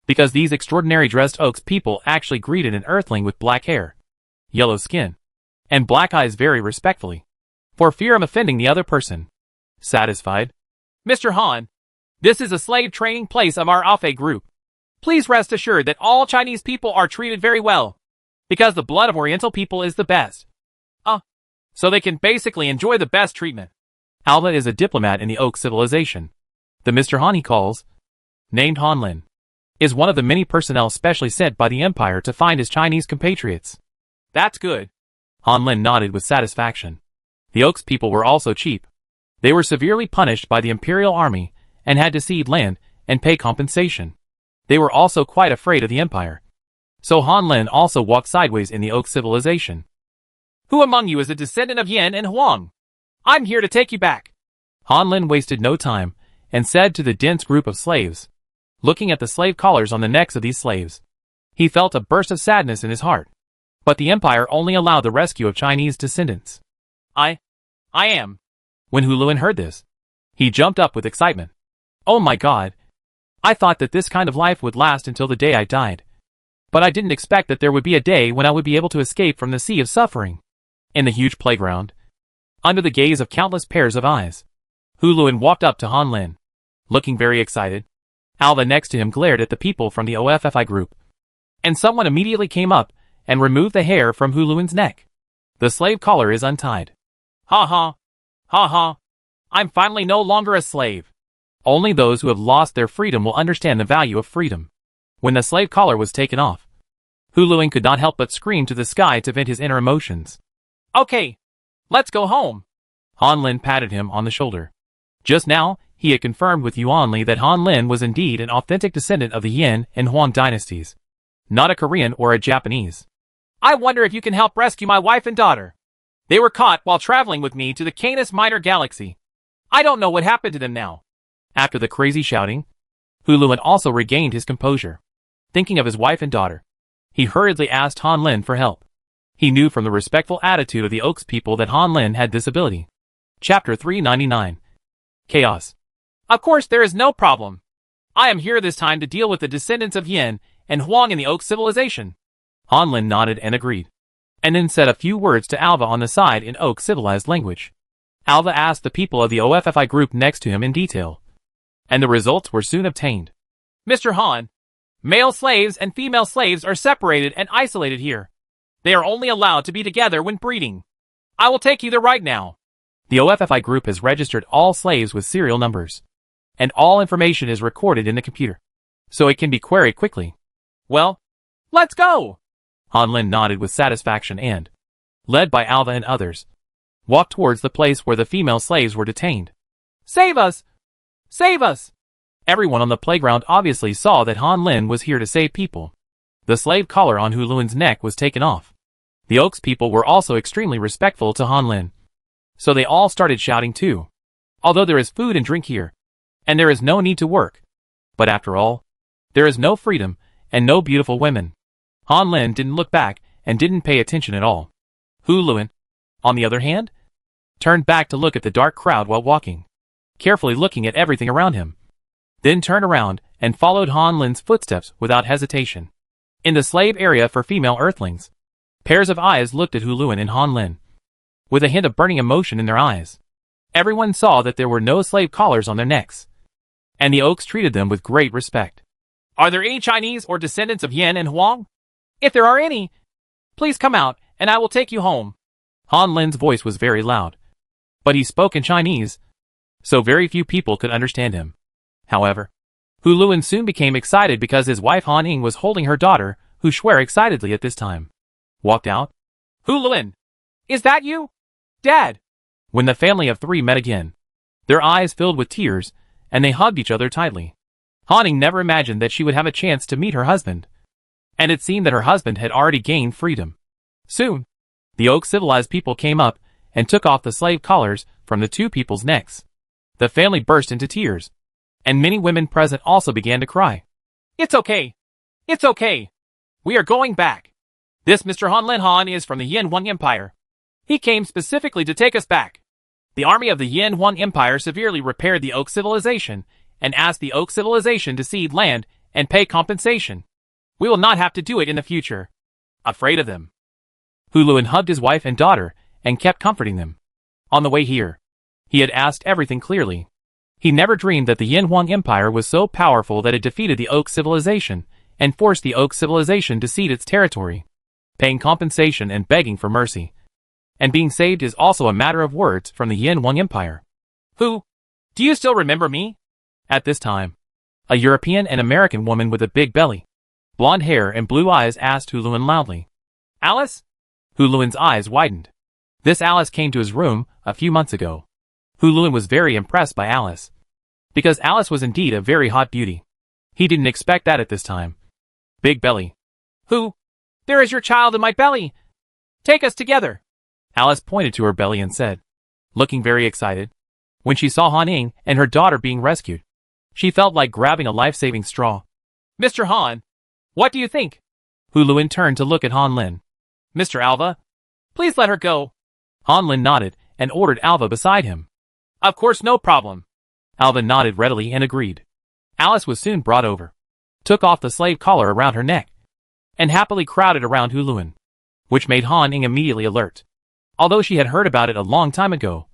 Speaker 1: Because these extraordinary dressed Oaks people actually greeted an earthling with black hair, yellow skin, and black eyes very respectfully, for fear of offending the other person. Satisfied?
Speaker 2: Mr. Han, this is a slave training place of our Offee group. Please rest assured that all Chinese people are treated very well, because the blood of Oriental people is the best. So they can basically enjoy the best treatment.
Speaker 1: Alva is a diplomat in the Oak civilization. The Mr. Han he calls, named Han Lin, is one of the many personnel specially sent by the Empire to find his Chinese compatriots.
Speaker 2: That's good.
Speaker 1: Han Lin nodded with satisfaction. The Oaks people were also cheap. They were severely punished by the Imperial Army and had to cede land and pay compensation. They were also quite afraid of the Empire. So Han Lin also walked sideways in the Oak civilization.
Speaker 2: Who among you is a descendant of Yin and Huang? I'm here to take you back.
Speaker 1: Han Lin wasted no time and said to the dense group of slaves, looking at the slave collars on the necks of these slaves. He felt a burst of sadness in his heart. But the Empire only allowed the rescue of Chinese descendants.
Speaker 2: I am.
Speaker 1: When Hu Luan heard this, he jumped up with excitement. Oh my God! I thought that this kind of life would last until the day I died. But I didn't expect that there would be a day when I would be able to escape from the sea of suffering. In the huge playground, under the gaze of countless pairs of eyes, Hu Luan walked up to Han Lin, looking very excited. Alva next to him glared at the people from the OFFI group. And someone immediately came up and removed the hair from Hu Luan's neck. The slave collar is untied.
Speaker 2: Ha ha. Ha ha. I'm finally no longer a slave.
Speaker 1: Only those who have lost their freedom will understand the value of freedom. When the slave collar was taken off, Hu Luan could not help but scream to the sky to vent his inner emotions.
Speaker 2: Okay, let's go home.
Speaker 1: Han Lin patted him on the shoulder. Just now, he had confirmed with Yuan Li that Han Lin was indeed an authentic descendant of the Yin and Huang dynasties, not a Korean or a Japanese.
Speaker 2: I wonder if you can help rescue my wife and daughter. They were caught while traveling with me to the Canis Minor Galaxy. I don't know what happened to them now.
Speaker 1: After the crazy shouting, Hu Luan also regained his composure. Thinking of his wife and daughter, he hurriedly asked Han Lin for help. He knew from the respectful attitude of the Oaks people that Han Lin had this ability. Chapter 399. Chaos.
Speaker 2: Of course there is no problem. I am here this time to deal with the descendants of Yin and Huang in the Oak civilization.
Speaker 1: Han Lin nodded and agreed, and then said a few words to Alva on the side in Oak civilized language. Alva asked the people of the OFFI group next to him in detail, and the results were soon obtained.
Speaker 2: Mr. Han, male slaves and female slaves are separated and isolated here. They are only allowed to be together when breeding. I will take you there right now.
Speaker 1: The OFFI group has registered all slaves with serial numbers, and all information is recorded in the computer, so it can be queried quickly.
Speaker 2: Well, let's go!
Speaker 1: Han Lin nodded with satisfaction and, led by Alva and others, walked towards the place where the female slaves were detained.
Speaker 2: Save us! Save us!
Speaker 1: Everyone on the playground obviously saw that Han Lin was here to save people. The slave collar on Hu Luan's neck was taken off. The Oaks people were also extremely respectful to Han Lin, so they all started shouting too. Although there is food and drink here, and there is no need to work. But after all, there is no freedom and no beautiful women. Han Lin didn't look back and didn't pay attention at all. Hu Luan, on the other hand, turned back to look at the dark crowd while walking, carefully looking at everything around him. Then turned around and followed Han Lin's footsteps without hesitation. In the slave area for female earthlings, pairs of eyes looked at Hu Luan and Han Lin, with a hint of burning emotion in their eyes. Everyone saw that there were no slave collars on their necks, and the Oaks treated them with great respect.
Speaker 2: Are there any Chinese or descendants of Yin and Huang? If there are any, please come out and I will take you home.
Speaker 1: Han Lin's voice was very loud, but he spoke in Chinese, so very few people could understand him. However, Hu Luan soon became excited because his wife Han Ying was holding her daughter, who swore excitedly at this time. Walked out.
Speaker 2: Hu Luan, is that you? Dad.
Speaker 1: When the family of three met again, their eyes filled with tears, and they hugged each other tightly. Han Ying never imagined that she would have a chance to meet her husband, and it seemed that her husband had already gained freedom. Soon, the Oak civilized people came up and took off the slave collars from the two people's necks. The family burst into tears, and many women present also began to cry.
Speaker 2: It's okay. It's okay. We are going back. This Mr. Han Lin Han is from the Yin Huang Empire. He came specifically to take us back. The army of the Yin Huang Empire severely repaired the Oak civilization and asked the Oak civilization to cede land and pay compensation. We will not have to do it in the future. Afraid of them. Hu Luan hugged his wife and daughter and kept comforting them. On the way here, he had asked everything clearly. He never dreamed that the Yin Huang Empire was so powerful that it defeated the Oak civilization and forced the Oak civilization to cede its territory. Paying compensation and begging for mercy. And being saved is also a matter of words from the Yin Huang Empire. Who? Do you still remember me? At this time, a European and American woman with a big belly, blonde hair and blue eyes asked Hu Luan loudly. Alice? Hu Luan's eyes widened. This Alice came to his room a few months ago. Hu Luan was very impressed by Alice. Because Alice was indeed a very hot beauty. He didn't expect that at this time. Big belly. Who? There is your child in my belly. Take us together. Alice pointed to her belly and said, looking very excited. When she saw Han Ying and her daughter being rescued, she felt like grabbing a life-saving straw. Mr. Han, what do you think? Hu Luan turned to look at Han Lin. Mr. Alva, please let her go. Han Lin nodded and ordered Alva beside him. Of course, no problem. Alva nodded readily and agreed. Alice was soon brought over, took off the slave collar around her neck, and happily crowded around Hu Luan, which made Han Ying immediately alert. Although she had heard about it a long time ago,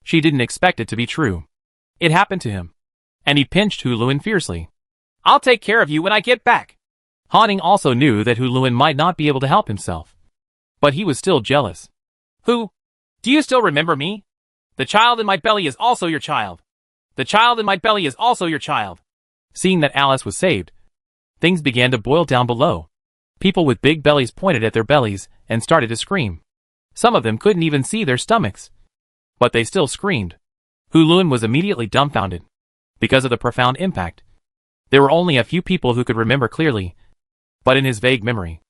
Speaker 2: she didn't expect it to be true. It happened to him, and he pinched Hu Luan fiercely. I'll take care of you when I get back. Han Ying also knew that Hu Luan might not be able to help himself, but he was still jealous. Who? Do you still remember me? The child in my belly is also your child. The child in my belly is also your child. Seeing that Alice was saved, things began to boil down below. People with big bellies pointed at their bellies and started to scream. Some of them couldn't even see their stomachs, but they still screamed. Hu Luan was immediately dumbfounded. Because of the profound impact, there were only a few people who could remember clearly, but in his vague memory,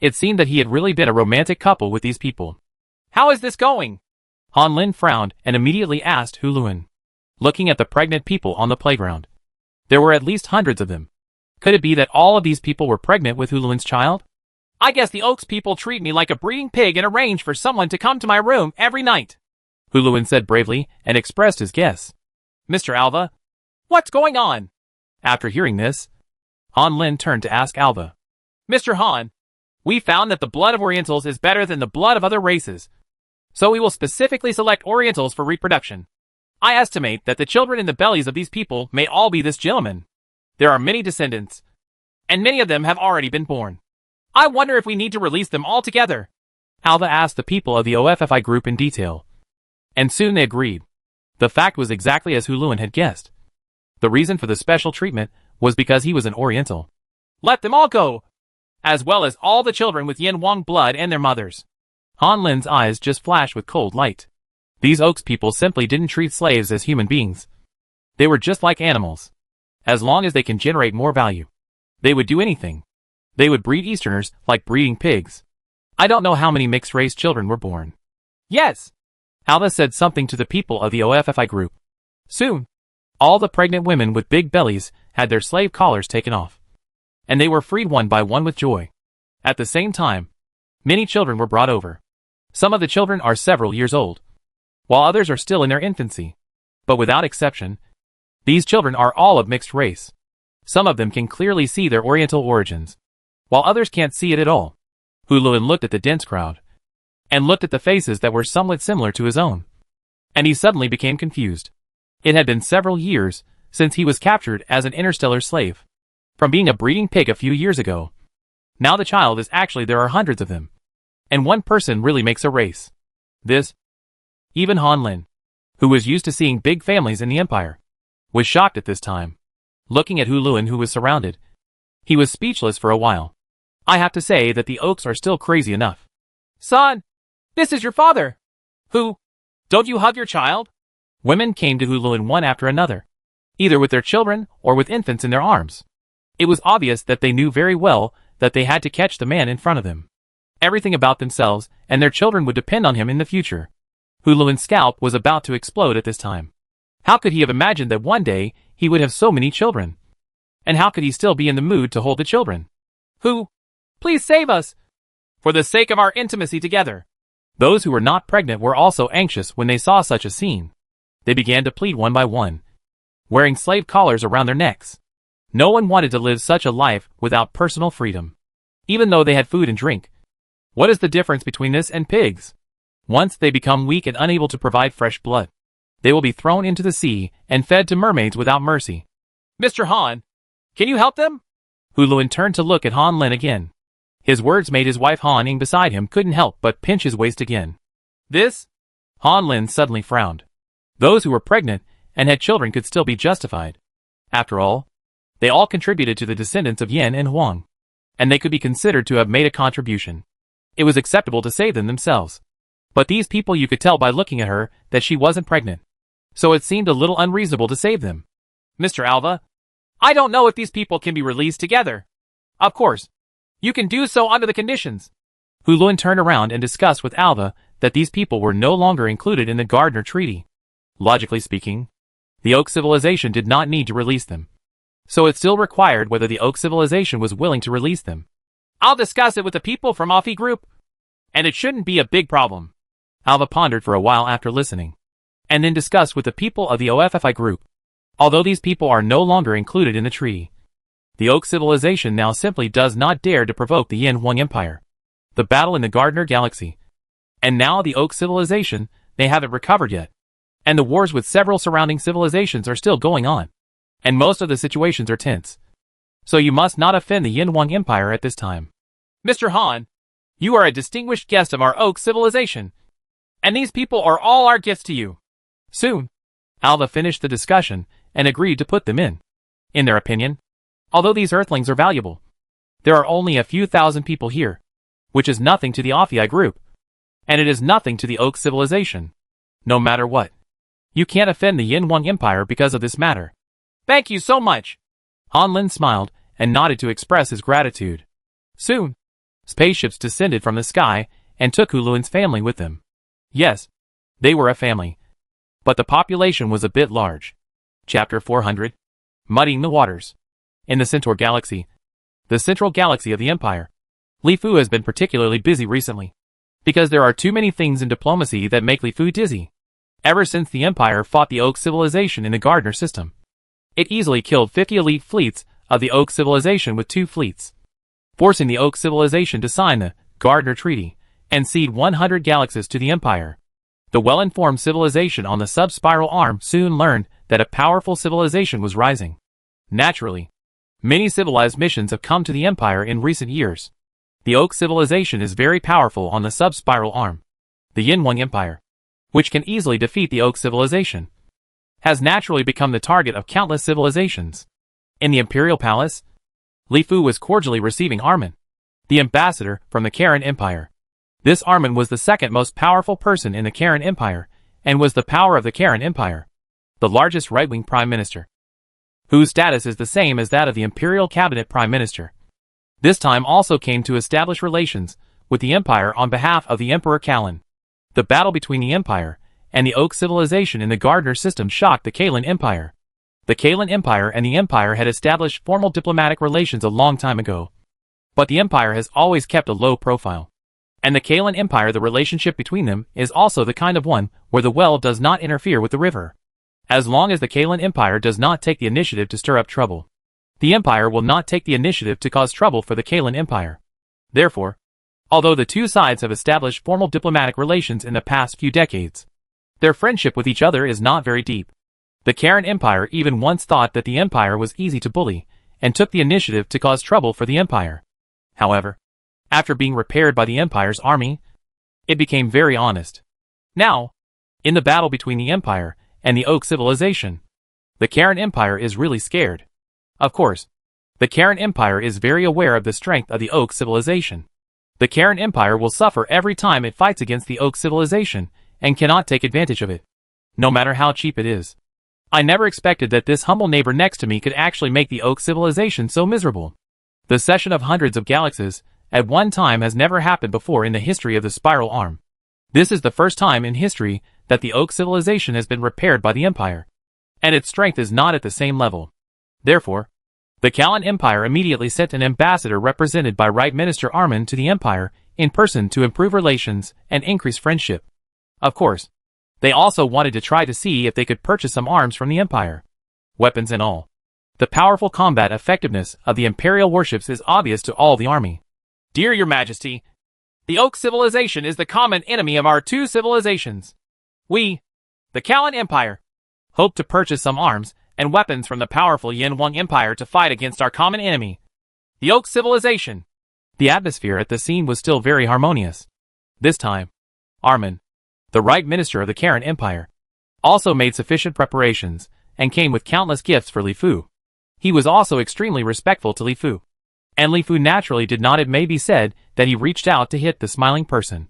Speaker 2: it seemed that he had really been a romantic couple with these people. How is this going? Han Lin frowned and immediately asked Hu Luan, looking at the pregnant people on the playground. There were at least hundreds of them. Could it be that all of these people were pregnant with Hu Luan's child? I guess the Oaks people treat me like a breeding pig and arrange for someone to come to my room every night. Hu Luan said bravely and expressed his guess. Mr. Alva, what's going on? After hearing this, Han Lin turned to ask Alva. Mr. Han, we found that the blood of Orientals is better than the blood of other races, so we will specifically select Orientals for reproduction. I estimate that the children in the bellies of these people may all be this gentleman. There are many descendants, and many of them have already been born. I wonder if we need to release them all together. Alva asked the people of the OFFI group in detail, and soon they agreed. The fact was exactly as Hu Luan had guessed. The reason for the special treatment was because he was an Oriental. Let them all go, as well as all the children with Yin Huang blood and their mothers. Han Lin's eyes just flashed with cold light. These Oaks people simply didn't treat slaves as human beings. They were just like animals. As long as they can generate more value, they would do anything. They would breed Easterners like breeding pigs. I don't know how many mixed-race children were born. Yes! Alva said something to the people of the OFFI group. Soon, all the pregnant women with big bellies had their slave collars taken off, and they were freed one by one with joy. At the same time, many children were brought over. Some of the children are several years old, while others are still in their infancy. But without exception, these children are all of mixed race. Some of them can clearly see their Oriental origins, while others can't see it at all. Hu Luan looked at the dense crowd, and looked at the faces that were somewhat similar to his own, and he suddenly became confused. It had been several years since he was captured as an interstellar slave. From being a breeding pig a few years ago, now the child is actually there are hundreds of them, and one person really makes a race. This, even Han Lin, who was used to seeing big families in the Empire, was shocked at this time. Looking at Hu Luan, who was surrounded, he was speechless for a while. I have to say that the Oaks are still crazy enough. Son, this is your father. Who? Don't you hug your child? Women came to Hu Luan one after another, either with their children or with infants in their arms. It was obvious that they knew very well that they had to catch the man in front of them. Everything about themselves and their children would depend on him in the future. Hu Luan's scalp was about to explode at this time. How could he have imagined that one day he would have so many children? And how could he still be in the mood to hold the children? Who? Please save us! for the sake of our intimacy together.
Speaker 1: Those who were not pregnant were also anxious when they saw such a scene. They began to plead one by one, wearing slave collars around their necks. No one wanted to live such a life without personal freedom, even though they had food and drink. What is the difference between this and pigs? Once they become weak and unable to provide fresh blood, they will be thrown into the sea and fed to mermaids without mercy.
Speaker 2: Mr. Han, can you help them?
Speaker 1: Huluan turned to look at Han Lin again. His words made his wife Han Ying beside him couldn't help but pinch his waist again.
Speaker 2: This?
Speaker 1: Han Lin suddenly frowned. Those who were pregnant and had children could still be justified. After all, they all contributed to the descendants of Yan and Huang, and they could be considered to have made a contribution. It was acceptable to save them themselves. But these people, you could tell by looking at her that she wasn't pregnant. So it seemed a little unreasonable to save them.
Speaker 2: Mr. Alva, I don't know if these people can be released together. Of course, you can do so under the conditions.
Speaker 1: Huluan turned around and discussed with Alva that these people were no longer included in the Gardner Treaty. Logically speaking, the Oak Civilization did not need to release them. So it still required whether the Oak Civilization was willing to release them.
Speaker 2: I'll discuss it with the people from OFI Group, and it shouldn't be a big problem.
Speaker 1: Alva pondered for a while after listening, and then discussed with the people of the OFFI Group. Although these people are no longer included in the treaty, the Oak Civilization now simply does not dare to provoke the Yin Huang Empire, the battle in the Gardner Galaxy. And now the Oak Civilization, they haven't recovered yet. And the wars with several surrounding civilizations are still going on. And most of the situations are tense. So you must not offend the Yin Huang Empire at this time.
Speaker 2: Mr. Han, you are a distinguished guest of our Oak Civilization, and these people are all our gifts to you.
Speaker 1: Soon, Alva finished the discussion and agreed to put them in. In their opinion, although these Earthlings are valuable, there are only a few thousand people here, which is nothing to the OFI Group, and it is nothing to the Oak Civilization. No matter what, you can't offend the Yin Huang Empire because of this matter.
Speaker 2: Thank you so much.
Speaker 1: Han Lin smiled and nodded to express his gratitude. Soon, spaceships descended from the sky and took Huluan's family with them. Yes, they were a family, but the population was a bit large. Chapter 400. Muddying the Waters. In the Centaur Galaxy, the central galaxy of the Empire, Li Fu has been particularly busy recently, because there are too many things in diplomacy that make Li Fu dizzy. Ever since the Empire fought the Oak Civilization in the Gardner system, it easily killed 50 elite fleets of the Oak Civilization with 2 fleets, forcing the Oak Civilization to sign the Gardner Treaty and cede 100 galaxies to the Empire. The well-informed civilization on the sub-spiral arm soon learned that a powerful civilization was rising. Naturally, many civilized missions have come to the Empire in recent years. The Oak Civilization is very powerful on the sub-spiral arm. The Yin Huang Empire, which can easily defeat the Oak Civilization, has naturally become the target of countless civilizations. In the Imperial Palace, Li Fu was cordially receiving Armin, the ambassador from the Karen Empire. This Armin was the second most powerful person in the Karen Empire, and was the power of the Karen Empire, the largest right-wing prime minister, whose status is the same as that of the Imperial Cabinet Prime Minister. This time also came to establish relations with the Empire on behalf of the Emperor Kalin. The battle between the Empire and the Oak Civilization in the Gardner system shocked the Kalin Empire. The Kalin Empire and the Empire had established formal diplomatic relations a long time ago, but the Empire has always kept a low profile. And the Kalin Empire, the relationship between them is also the kind of one where the well does not interfere with the river. As long as the Kalin Empire does not take the initiative to stir up trouble, the Empire will not take the initiative to cause trouble for the Kalin Empire. Therefore, although the two sides have established formal diplomatic relations in the past few decades, their friendship with each other is not very deep. The Karen Empire even once thought that the Empire was easy to bully, and took the initiative to cause trouble for the Empire. However, after being repaired by the Empire's army, it became very honest. Now, in the battle between the Empire and the Oak Civilization, the Karen Empire is really scared. Of course, the Karen Empire is very aware of the strength of the Oak Civilization. The Karen Empire will suffer every time it fights against the Oak Civilization, and cannot take advantage of it, no matter how cheap it is. I never expected that this humble neighbor next to me could actually make the Oak Civilization so miserable. The cession of hundreds of galaxies at one time has never happened before in the history of the Spiral Arm. This is the first time in history that the Oak Civilization has been repaired by the Empire, and its strength is not at the same level. Therefore, the Kalin Empire immediately sent an ambassador represented by Right Minister Armin to the Empire in person to improve relations and increase friendship. Of course, they also wanted to try to see if they could purchase some arms from the Empire. Weapons and all. The powerful combat effectiveness of the Imperial warships is obvious to all the army.
Speaker 2: Dear Your Majesty, the Oak civilization is the common enemy of our two civilizations. We, the Kalan Empire, hope to purchase some arms and weapons from the powerful Yin Empire to fight against our common enemy, the Oak civilization.
Speaker 1: The atmosphere at the scene was still very harmonious. This time, Armin, the right minister of the Karan Empire, also made sufficient preparations and came with countless gifts for Li Fu. He was also extremely respectful to Li Fu. And Li Fu naturally did not, it may be said, that he reached out to hit the smiling person.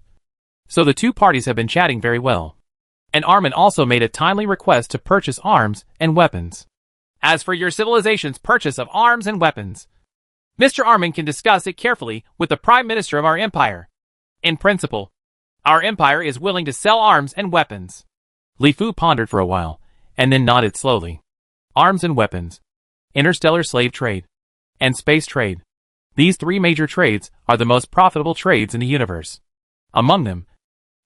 Speaker 1: So the two parties have been chatting very well. And Armin also made a timely request to purchase arms and weapons.
Speaker 2: As for your civilization's purchase of arms and weapons, Mr. Armin can discuss it carefully with the Prime Minister of our empire. In principle, our empire is willing to sell arms and weapons.
Speaker 1: Li Fu pondered for a while, and then nodded slowly. Arms and weapons, interstellar slave trade, and space trade. These three major trades are the most profitable trades in the universe. Among them,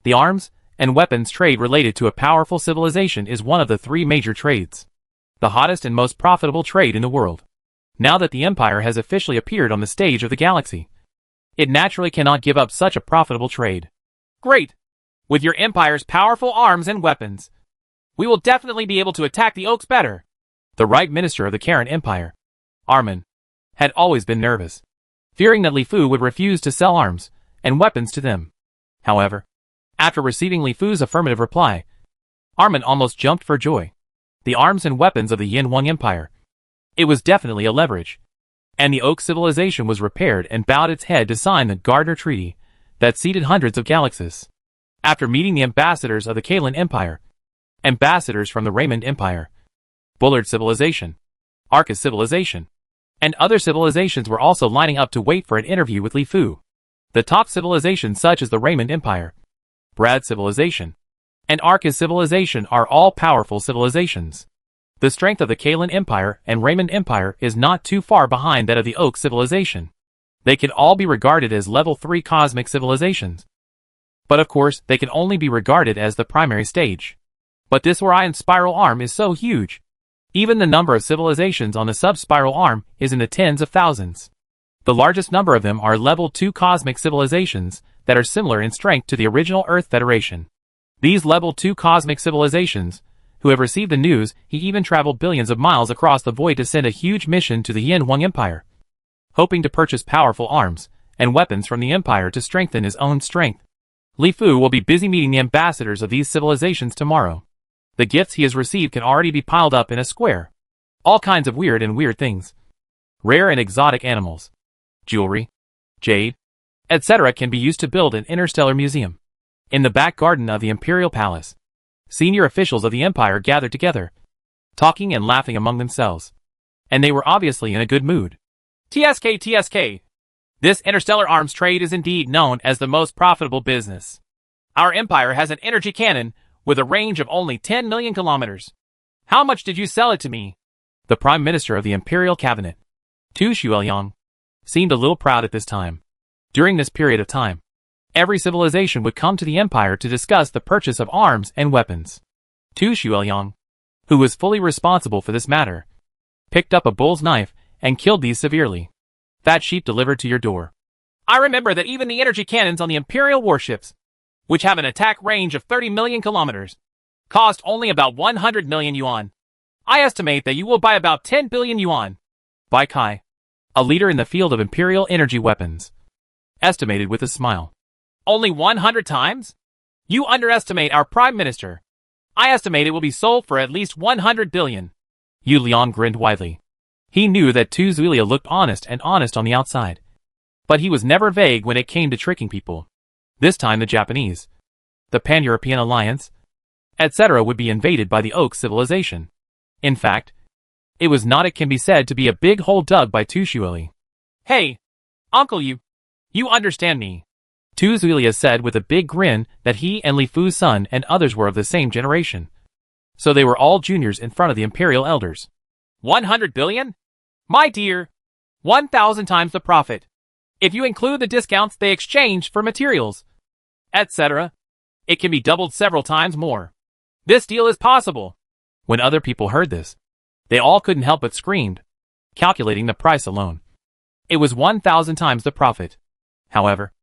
Speaker 1: the arms and weapons trade related to a powerful civilization is one of the three major trades. The hottest and most profitable trade in the world. Now that the Empire has officially appeared on the stage of the galaxy, it naturally cannot give up such a profitable trade.
Speaker 2: Great! With your Empire's powerful arms and weapons, we will definitely be able to attack the Oaks better.
Speaker 1: The right minister of the Karan Empire, Armin, had always been nervous, fearing that Li Fu would refuse to sell arms and weapons to them. However, after receiving Li Fu's affirmative reply, Armin almost jumped for joy. The arms and weapons of the Yin Empire. It was definitely a leverage. And the Oak civilization was repaired and bowed its head to sign the Gardner Treaty that ceded hundreds of galaxies. After meeting the ambassadors of the Kalan Empire, ambassadors from the Raymond Empire, Bullard civilization, Arcus civilization, and other civilizations were also lining up to wait for an interview with Li Fu. The top civilizations such as the Raymond Empire, Brad civilization, and Arcus civilization are all powerful civilizations. The strength of the Kalan Empire and Raymond Empire is not too far behind that of the Oak civilization. They can all be regarded as level 3 cosmic civilizations. But of course, they can only be regarded as the primary stage. But this Orion spiral arm is so huge. Even the number of civilizations on the sub-spiral arm is in the tens of thousands. The largest number of them are level 2 cosmic civilizations that are similar in strength to the original Earth Federation. These level 2 cosmic civilizations, who have received the news, he even traveled billions of miles across the void to send a huge mission to the Yin Empire, hoping to purchase powerful arms and weapons from the Empire to strengthen his own strength. Li Fu will be busy meeting the ambassadors of these civilizations tomorrow. The gifts he has received can already be piled up in a square. All kinds of weird things. Rare and exotic animals, jewelry, jade, etc. can be used to build an interstellar museum. In the back garden of the Imperial Palace, senior officials of the Empire gathered together, talking and laughing among themselves. And they were obviously in a good mood.
Speaker 2: TSK. This interstellar arms trade is indeed known as the most profitable business. Our empire has an energy cannon with a range of only 10 million kilometers. How much did you sell it to me?
Speaker 1: The Prime Minister of the Imperial Cabinet, Tu Shuoyang, seemed a little proud at this time. During this period of time, every civilization would come to the Empire to discuss the purchase of arms and weapons. Tu Shuoyang, who was fully responsible for this matter, picked up a bull's knife and killed these severely. Fat sheep delivered to your door.
Speaker 2: I remember that even the energy cannons on the Imperial warships, which have an attack range of 30 million kilometers, cost only about 100 million yuan. I estimate that you will buy about 10 billion yuan.
Speaker 1: Bai Kai, a leader in the field of Imperial energy weapons, estimated with a smile.
Speaker 2: Only 100 times? You underestimate our Prime Minister. I estimate it will be sold for at least 100 billion.
Speaker 1: Yu Liang grinned widely. He knew that Tu Zulia looked honest on the outside. But he was never vague when it came to tricking people. This time the Japanese, the Pan-European Alliance, etc. would be invaded by the Oak civilization. In fact, it was not, it can be said, to be a big hole dug by Tu Shuili.
Speaker 2: Hey, uncle, you understand me.
Speaker 1: Tu Zulia said with a big grin that he and Li Fu's son and others were of the same generation. So they were all juniors in front of the Imperial elders.
Speaker 2: 100 billion? My dear, 1,000 times the profit. If you include the discounts they exchange for materials, etc., it can be doubled several times more. This deal is possible.
Speaker 1: When other people heard this, they all couldn't help but screamed, calculating the price alone. It was 1,000 times the profit. However,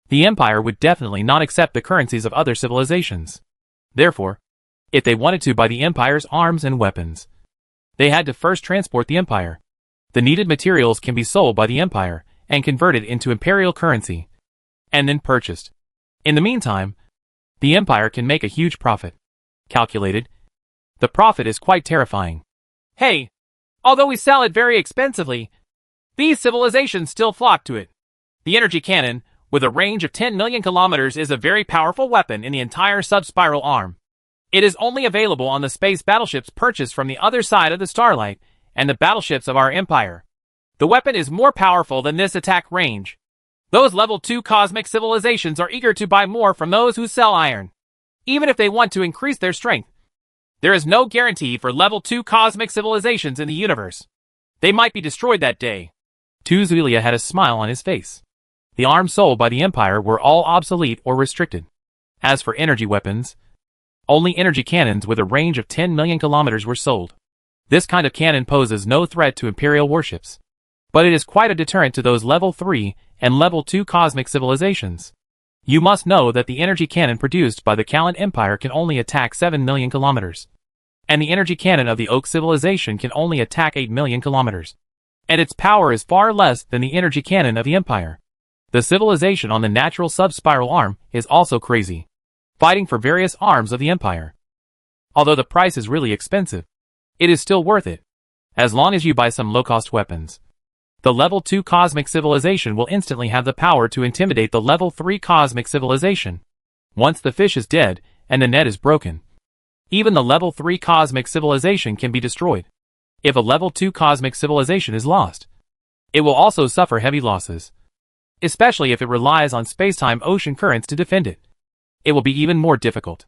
Speaker 1: the Empire would definitely not accept the currencies of other civilizations. Therefore, if they wanted to buy the Empire's arms and weapons, they had to first transport the Empire. The needed materials can be sold by the Empire and converted into Imperial currency, and then purchased. In the meantime, the Empire can make a huge profit. Calculated, the profit is quite terrifying.
Speaker 2: Hey, although we sell it very expensively, these civilizations still flock to it. The energy cannon, with a range of 10 million kilometers, is a very powerful weapon in the entire sub-spiral arm. It is only available on the space battleships purchased from the other side of the Starlight and the battleships of our Empire. The weapon is more powerful than this attack range. Those level 2 cosmic civilizations are eager to buy more from those who sell iron, even if they want to increase their strength. There is no guarantee for level 2 cosmic civilizations in the universe. They might be destroyed that day.
Speaker 1: Zuilia had a smile on his face. The arms sold by the Empire were all obsolete or restricted. As for energy weapons, only energy cannons with a range of 10 million kilometers were sold. This kind of cannon poses no threat to Imperial warships, but it is quite a deterrent to those level 3 and level 2 cosmic civilizations. You must know that the energy cannon produced by the Callan Empire can only attack 7 million kilometers, and the energy cannon of the Oak civilization can only attack 8 million kilometers, and its power is far less than the energy cannon of the Empire. The civilization on the natural sub-spiral arm is also crazy, fighting for various arms of the Empire. Although the price is really expensive, it is still worth it, as long as you buy some low-cost weapons. The level 2 cosmic civilization will instantly have the power to intimidate the level 3 cosmic civilization. Once the fish is dead and the net is broken, even the level 3 cosmic civilization can be destroyed. If a level 2 cosmic civilization is lost, it will also suffer heavy losses, especially if it relies on space-time ocean currents to defend it. It will be even more difficult.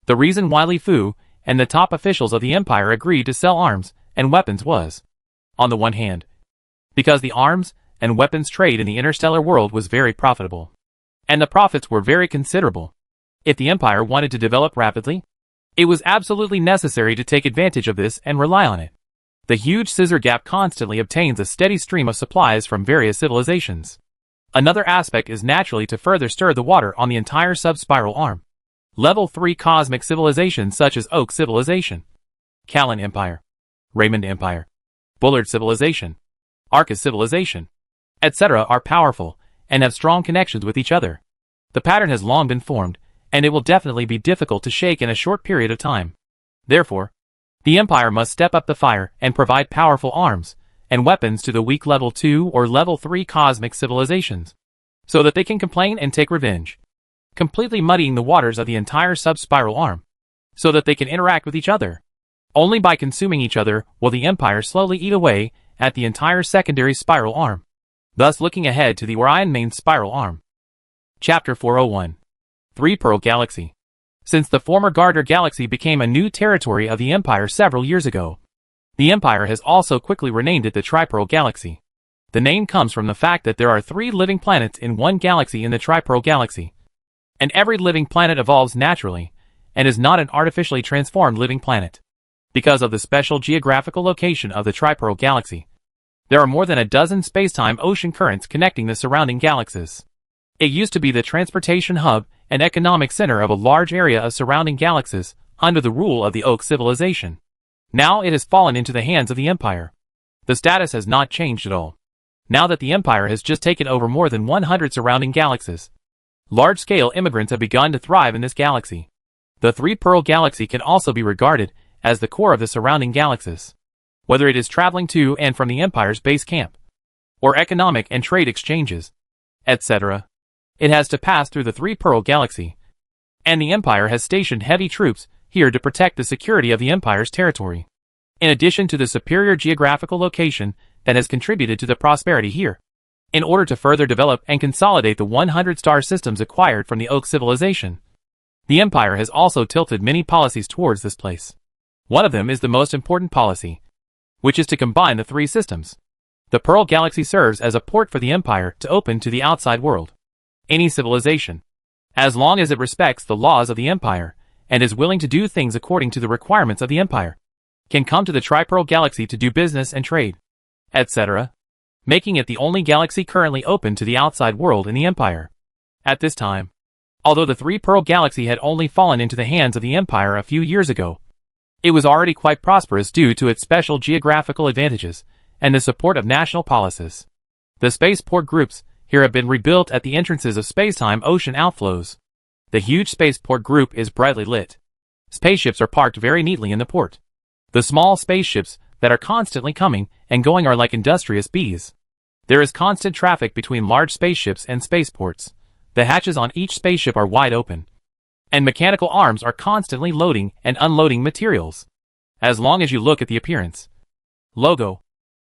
Speaker 1: The reason why Li Fu and the top officials of the Empire agreed to sell arms and weapons was, on the one hand, because the arms and weapons trade in the interstellar world was very profitable, and the profits were very considerable. If the Empire wanted to develop rapidly, it was absolutely necessary to take advantage of this and rely on it. The huge scissor gap constantly obtains a steady stream of supplies from various civilizations. Another aspect is naturally to further stir the water on the entire sub-spiral arm. Level 3 cosmic civilizations such as Oak Civilization, Callan Empire, Raymond Empire, Bullard Civilization, Arcus Civilization, etc. are powerful and have strong connections with each other. The pattern has long been formed, and it will definitely be difficult to shake in a short period of time. Therefore, the Empire must step up the fire and provide powerful arms and weapons to the weak level 2 or level 3 cosmic civilizations, so that they can complain and take revenge, completely muddying the waters of the entire sub-spiral arm, so that they can interact with each other. Only by consuming each other will the Empire slowly eat away at the entire secondary spiral arm, thus looking ahead to the Orion main spiral arm. Chapter 401. 3 Pearl Galaxy. Since the former Gardner Galaxy became a new territory of the Empire several years ago, the Empire has also quickly renamed it the Tri-Pearl Galaxy. The name comes from the fact that there are 3 living planets in one galaxy in the Tri-Pearl Galaxy, and every living planet evolves naturally, and is not an artificially transformed living planet. Because of the special geographical location of the Tri-Pearl Galaxy, there are more than a dozen space-time ocean currents connecting the surrounding galaxies. It used to be the transportation hub and economic center of a large area of surrounding galaxies under the rule of the Oak civilization. Now it has fallen into the hands of the Empire. The status has not changed at all. Now that the Empire has just taken over more than 100 surrounding galaxies, large-scale immigrants have begun to thrive in this galaxy. The 3 Pearl Galaxy can also be regarded as the core of the surrounding galaxies. Whether it is traveling to and from the Empire's base camp, or economic and trade exchanges, etc., it has to pass through the 3 Pearl Galaxy, and the Empire has stationed heavy troops here to protect the security of the Empire's territory. In addition to the superior geographical location that has contributed to the prosperity here, in order to further develop and consolidate the 100 star systems acquired from the Oak civilization, the Empire has also tilted many policies towards this place. One of them is the most important policy, which is to combine the 3 systems.
Speaker 2: The Pearl Galaxy serves as a port for the Empire to open to the outside world. Any civilization, as long as it respects the laws of the Empire and is willing to do things according to the requirements of the Empire, can come to the Tri-Pearl Galaxy to do business and trade, etc., making it the only galaxy currently open to the outside world in the Empire. At this time, although the Three-Pearl Galaxy had only fallen into the hands of the Empire a few years ago, it was already quite prosperous due to its special geographical advantages and the support of national policies. The spaceport groups here have been rebuilt at the entrances of spacetime ocean outflows. The huge spaceport group is brightly lit. Spaceships are parked very neatly in the port. The small spaceships that are constantly coming and going are like industrious bees. There is constant traffic between large spaceships and spaceports. The hatches on each spaceship are wide open, and mechanical arms are constantly loading and unloading materials. As long as you look at the appearance, logo,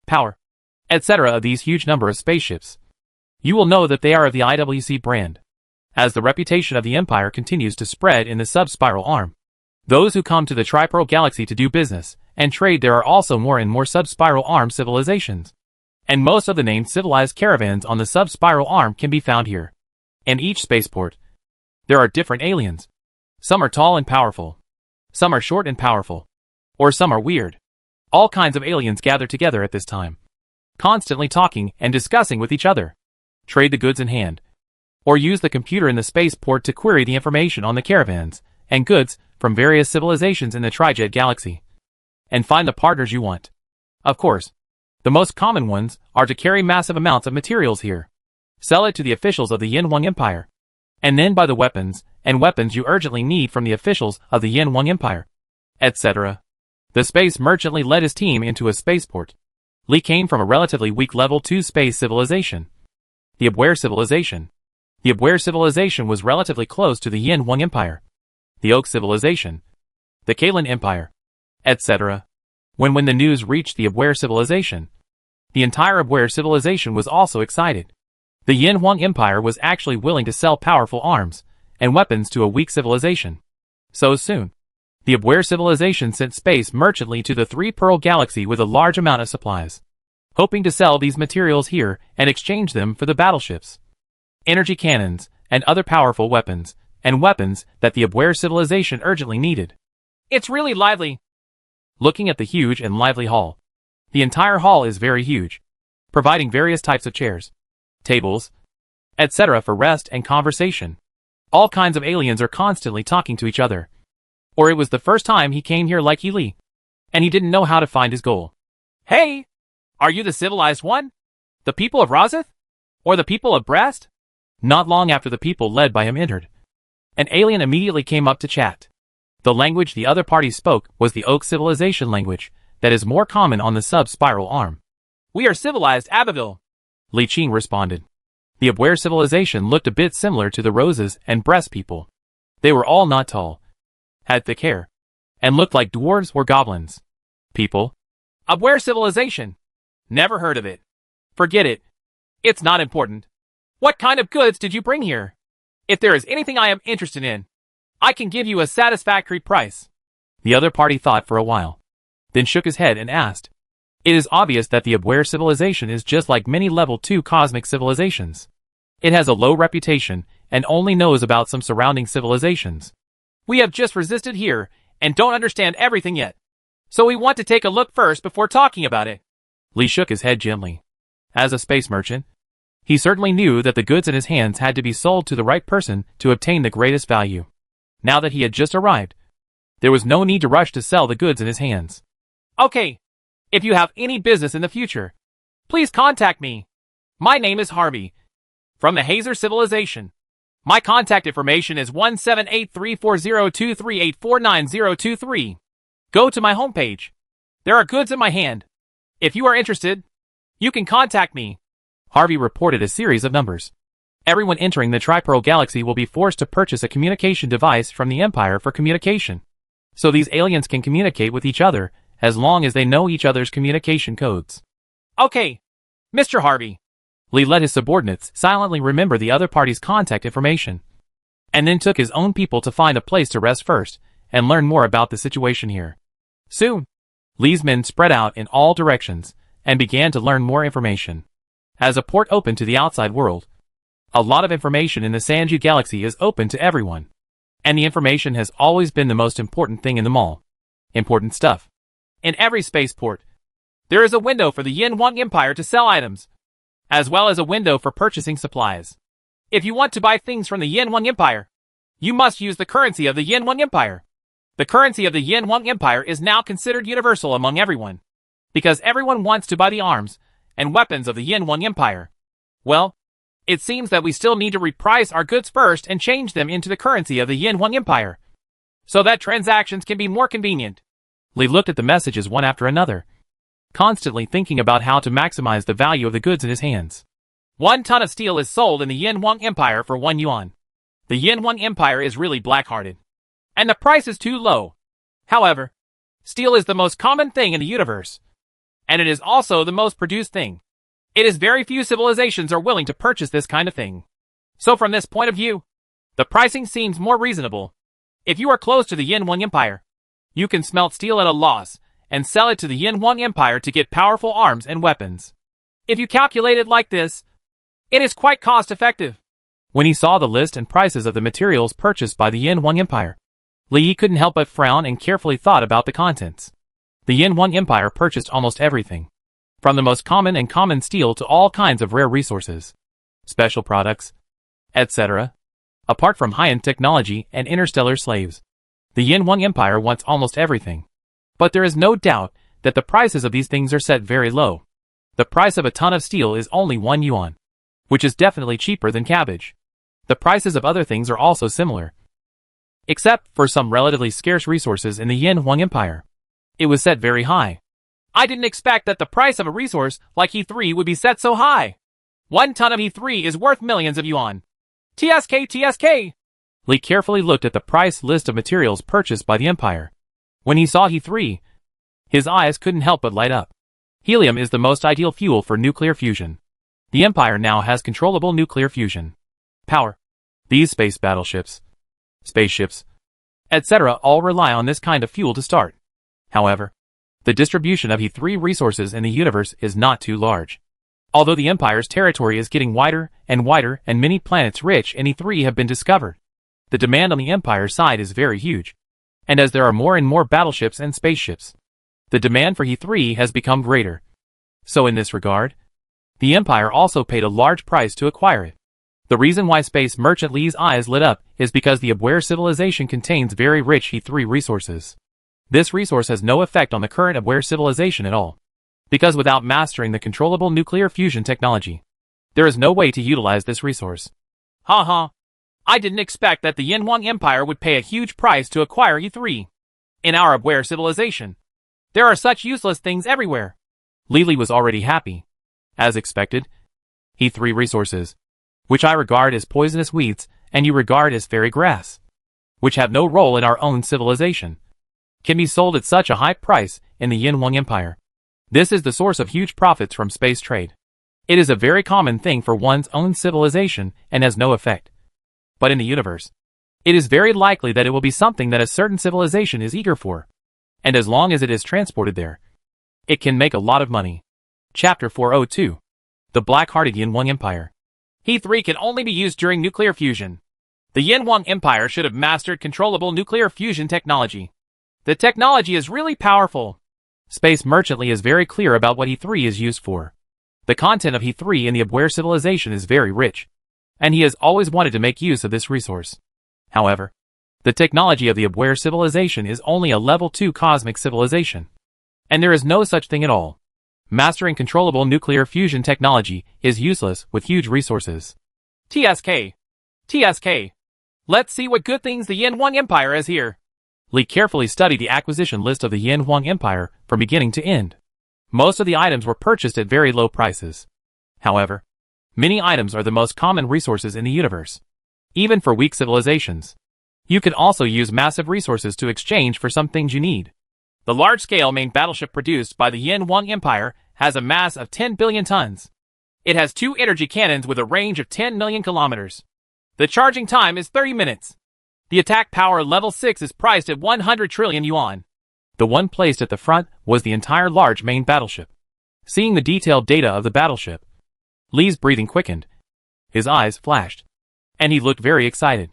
Speaker 2: power, etc. of these huge number of spaceships, you will know that they are of the IWC brand. As the reputation of the Empire continues to spread in the sub-spiral arm, those who come to the Tri-Pearl Galaxy to do business and trade, there are also more and more sub-spiral arm civilizations, and most of the named civilized caravans on the sub-spiral arm can be found here. In each spaceport, there are different aliens. Some are tall and powerful, some are short and powerful, or some are weird. All kinds of aliens gather together at this time, constantly talking and discussing with each other. Trade the goods in hand, or use the computer in the spaceport to query the information on the caravans and goods from various civilizations in the Trijet Galaxy, and find the partners you want. Of course, the most common ones are to carry massive amounts of materials here, sell it to the officials of the Yin Wang Empire, and then buy the weapons you urgently need from the officials of the Yin Wang Empire, etc. The space merchant Li led his team into a spaceport. Li came from a relatively weak level 2 space civilization, the Abwehr civilization. The Abwehr civilization was relatively close to the Yin Wang Empire, the Oak civilization, the Kalen Empire, etc. When the news reached the Abwehr civilization, the entire Abwehr civilization was also excited. The Yin Wang Empire was actually willing to sell powerful arms and weapons to a weak civilization. So soon, the Abwehr civilization sent space merchant Li to the Three-Pearl Galaxy with a large amount of supplies, hoping to sell these materials here and exchange them for the battleships, energy cannons, and other powerful weapons, and weapons that the Abwehr civilization urgently needed. It's really lively. Looking at the huge and lively hall, the entire hall is very huge, providing various types of chairs, tables, etc. for rest and conversation. All kinds of aliens are constantly talking to each other. Or it was the first time he came here like Li, and he didn't know how to find his goal. Hey! Are you the civilized one? The people of Razeth? Or the people of Brest? Not long after the people led by him entered, an alien immediately came up to chat. The language the other party spoke was the Oak civilization language that is more common on the sub-spiral arm. We are civilized Abbeville, Li Qing responded. The Abwehr civilization looked a bit similar to the Roses and Brest people. They were all not tall, had thick hair, and looked like dwarves or goblins. People? Abwehr civilization. Never heard of it. Forget it. It's not important. What kind of goods did you bring here? If there is anything I am interested in, I can give you a satisfactory price. The other party thought for a while, then shook his head and asked. It is obvious that the Abwehr civilization is just like many level 2 cosmic civilizations. It has a low reputation and only knows about some surrounding civilizations. We have just resisted here and don't understand everything yet, so we want to take a look first before talking about it. Li shook his head gently. As a space merchant, he certainly knew that the goods in his hands had to be sold to the right person to obtain the greatest value. Now that he had just arrived, there was no need to rush to sell the goods in his hands. Okay, if you have any business in the future, please contact me. My name is Harvey, from the Hazer Civilization. My contact information is 178340238499023. Go to my homepage. There are goods in my hand. If you are interested, you can contact me. Harvey reported a series of numbers. Everyone entering the Tri-Pearl Galaxy will be forced to purchase a communication device from the Empire for communication, so these aliens can communicate with each other as long as they know each other's communication codes. Okay, Mr. Harvey. Li let his subordinates silently remember the other party's contact information, and then took his own people to find a place to rest first and learn more about the situation here. Soon, Li's men spread out in all directions,
Speaker 1: and began to learn more information. As a port open to the outside world, a lot of information in the Sanju galaxy is open to everyone. And the information has always been the most important thing in the mall. Important stuff. In every spaceport, there is a window for the Yin Wang Empire to sell items, as well as a window for purchasing supplies. If you want to buy things from the Yin Wang Empire, you must use the currency of the Yin Wang Empire. The currency of the Yin Wang Empire is now considered universal among everyone, because everyone wants to buy the arms and weapons of the Yin Wang Empire. Well, it seems that we still need to reprice our goods first and change them into the currency of the Yin Wang Empire, so that transactions can be more convenient. Li looked at the messages one after another, constantly thinking about how to maximize the value of the goods in his hands. 1 ton of steel is sold in the Yin Wang Empire for 1 yuan. The Yin Wang Empire is really black-hearted, and the price is too low. However, steel is the most common thing in the universe, and it is also the most produced thing. It is very few civilizations are willing to purchase this kind of thing. So from this point of view, the pricing seems more reasonable. If you are close to the Yin Wang Empire, you can smelt steel at a loss and sell it to the Yin Wang Empire to get powerful arms and weapons. If you calculate it like this, it is quite cost-effective. When he saw the list and prices of the materials purchased by the Yin Wang Empire, Li couldn't help but frown and carefully thought about the contents. The Yin Wang Empire purchased almost everything, from the most common steel to all kinds of rare resources, special products, etc. Apart from high-end technology and interstellar slaves, the Yin Wang Empire wants almost everything. But there is no doubt that the prices of these things are set very low. The price of a ton of steel is only 1 yuan, which is definitely cheaper than cabbage. The prices of other things are also similar, except for some relatively scarce resources in the Yin Wang Empire. It was set very high. I didn't expect that the price of a resource like E3 would be set so high. 1 ton of E3 is worth millions of yuan. TSK. Li carefully looked at the price list of materials purchased by the Empire. When he saw E3, his eyes couldn't help but light up. Helium is the most ideal fuel for nuclear fusion. The Empire now has controllable nuclear fusion power. These space battleships, spaceships, etc. all rely on this kind of fuel to start. However, the distribution of E3 resources in the universe is not too large. Although the Empire's territory is getting wider and many planets rich in E3 have been discovered, the demand on the Empire's side is very huge. And as there are more and more battleships and spaceships, the demand for E3 has become greater. So in this regard, the Empire also paid a large price to acquire it. The reason why Space Merchant Li's eyes lit up is because the Abwehr civilization contains very rich E3 resources. This resource has no effect on the current Abwehr civilization at all, because without mastering the controllable nuclear fusion technology, there is no way to utilize this resource. I didn't expect that the Yin Wang Empire would pay a huge price to acquire E3. In our Abwehr civilization, there are such useless things everywhere. Li was already happy. As expected, E3 resources, which I regard as poisonous weeds and you regard as fairy grass, which have no role in our own civilization, can be sold at such a high price in the Yin Wang Empire. This is the source of huge profits from space trade. It is a very common thing for one's own civilization and has no effect. But in the universe, it is very likely that it will be something that a certain civilization is eager for. And as long as it is transported there, it can make a lot of money. Chapter 402. The Black-Hearted Yin Wang Empire. E3 can only be used during nuclear fusion. The Yin Wang Empire should have mastered controllable nuclear fusion technology. The technology is really powerful. Space Merchant Li is very clear about what E3 is used for. The content of E3 in the Abwehr civilization is very rich, and he has always wanted to make use of this resource. However, the technology of the Abwehr civilization is only a level 2 cosmic civilization, and there is no such thing at all. Mastering controllable nuclear fusion technology is useless with huge resources. TSK. Let's see what good things the Yin Wang Empire has here. Li carefully studied the acquisition list of the Yin Wang Empire from beginning to end. Most of the items were purchased at very low prices. However, many items are the most common resources in the universe, even for weak civilizations. You can also use massive resources to exchange for some things you need. The large-scale main battleship produced by the Yin Wang Empire has a mass of 10 billion tons. It has 2 energy cannons with a range of 10 million kilometers. The charging time is 30 minutes. The attack power level 6 is priced at 100 trillion yuan. The one placed at the front was the entire large main battleship. Seeing the detailed data of the battleship, Li's breathing quickened. His eyes flashed, and he looked very excited.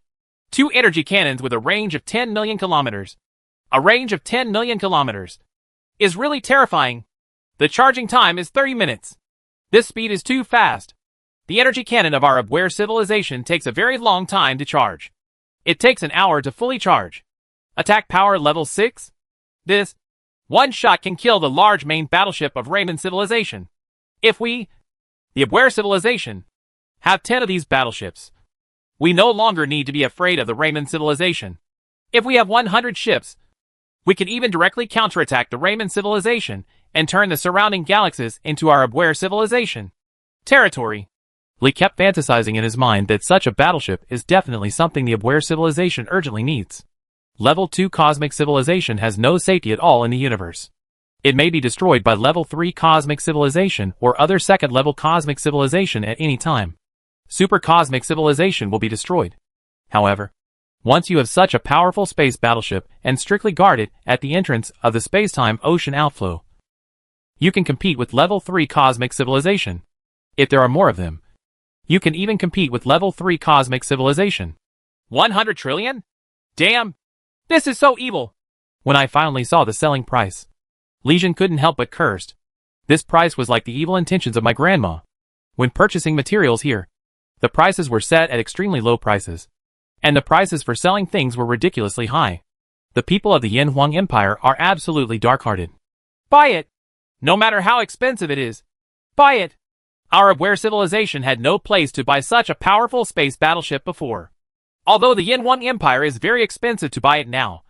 Speaker 2: 2 energy cannons with a range of 10 million kilometers. A range of 10 million kilometers is really terrifying. The charging time is 30 minutes. This speed is too fast. The energy cannon of our Abwehr civilization takes a very long time to charge. It takes an hour to fully charge. Attack power level 6? This one shot can kill the large main battleship of Raymond civilization. If we, the Abwehr civilization, have 10 of these battleships, we no longer need to be afraid of the Raymond civilization. If we have 100 ships, we can even directly counterattack the Raymond civilization and turn the surrounding galaxies into our Abwehr civilization territory.
Speaker 1: Li kept fantasizing in his mind that such a battleship is definitely something the Abwehr civilization urgently needs. Level 2 cosmic civilization has no safety at all in the universe. It may be destroyed by level 3 cosmic civilization or other second level cosmic civilization at any time. Super cosmic civilization will be destroyed. However, once you have such a powerful space battleship and strictly guard it at the entrance of the space-time ocean outflow, you can compete with level 3 cosmic civilization. If there are more of them, you can even compete with level 3 cosmic civilization.
Speaker 2: 100 trillion? Damn! This is so evil!
Speaker 1: When I finally saw the selling price, Legion couldn't help but cursed. This price was like the evil intentions of my grandma. When purchasing materials here, the prices were set at extremely low prices, and the prices for selling things were ridiculously high. The people of the Yin Huang Empire are absolutely dark-hearted.
Speaker 2: Buy it! No matter how expensive it is. Buy it! Our Abwehr civilization had no place to buy such a powerful space battleship before. Although the Yin Huang Empire is very expensive to buy it now,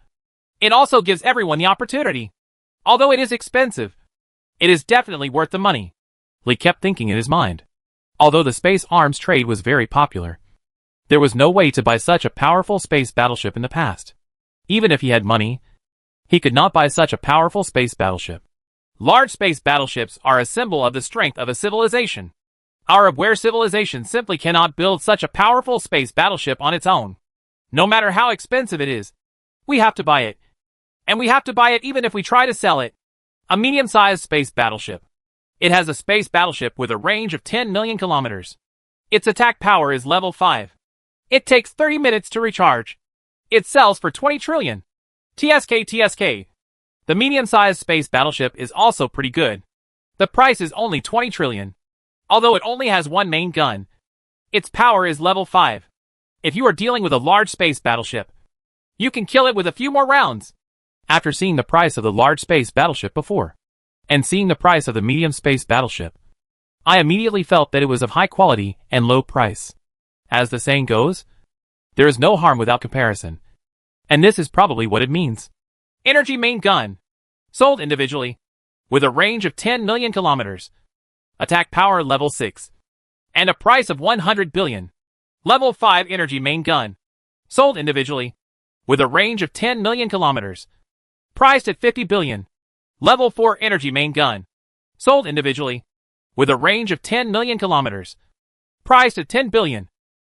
Speaker 2: it also gives everyone the opportunity. Although it is expensive, it is definitely worth the money.
Speaker 1: Li kept thinking in his mind. Although the space arms trade was very popular, there was no way to buy such a powerful space battleship in the past. Even if he had money, he could not buy such a powerful space battleship.
Speaker 2: Large space battleships are a symbol of the strength of a civilization. Our Abwehr civilization simply cannot build such a powerful space battleship on its own. No matter how expensive it is, we have to buy it. And we have to buy it even if we try to sell it. A medium-sized space battleship. It has a space battleship with a range of 10 million kilometers. Its attack power is level 5. It takes 30 minutes to recharge. It sells for 20 trillion. TSK. The medium-sized space battleship is also pretty good. The price is only 20 trillion. Although it only has one main gun, its power is level 5. If you are dealing with a large space battleship, you can kill it with a few more rounds.
Speaker 1: After seeing the price of the large space battleship before, and seeing the price of the medium space battleship, I immediately felt that it was of high quality and low price. As the saying goes, there is no harm without comparison. And this is probably what it means.
Speaker 2: Energy main gun. Sold individually. With a range of 10 million kilometers. Attack power level 6. And a price of 100 billion. Level 5 energy main gun. Sold individually. With a range of 10 million kilometers. Priced at 50 billion. Level 4 energy main gun. Sold individually. With a range of 10 million kilometers. Priced at 10 billion.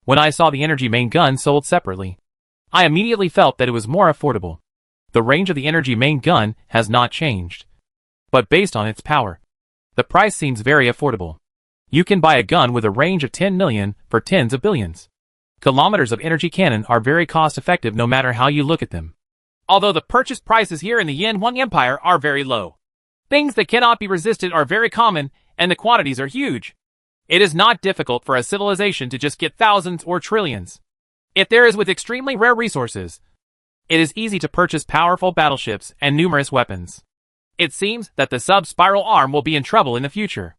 Speaker 1: When I saw the energy main gun sold separately, I immediately felt that it was more affordable. The range of the energy main gun has not changed. But based on its power, the price seems very affordable. You can buy a gun with a range of 10 million for tens of billions. Kilometers of energy cannon are very cost-effective no matter how you look at them.
Speaker 2: Although the purchase prices here in the Yin Huang Empire are very low. Things that cannot be resisted are very common, and the quantities are huge. It is not difficult for a civilization to just get thousands or trillions. If there is with extremely rare resources, it is easy to purchase powerful battleships and numerous weapons. It seems that the sub-spiral arm will be in trouble in the future.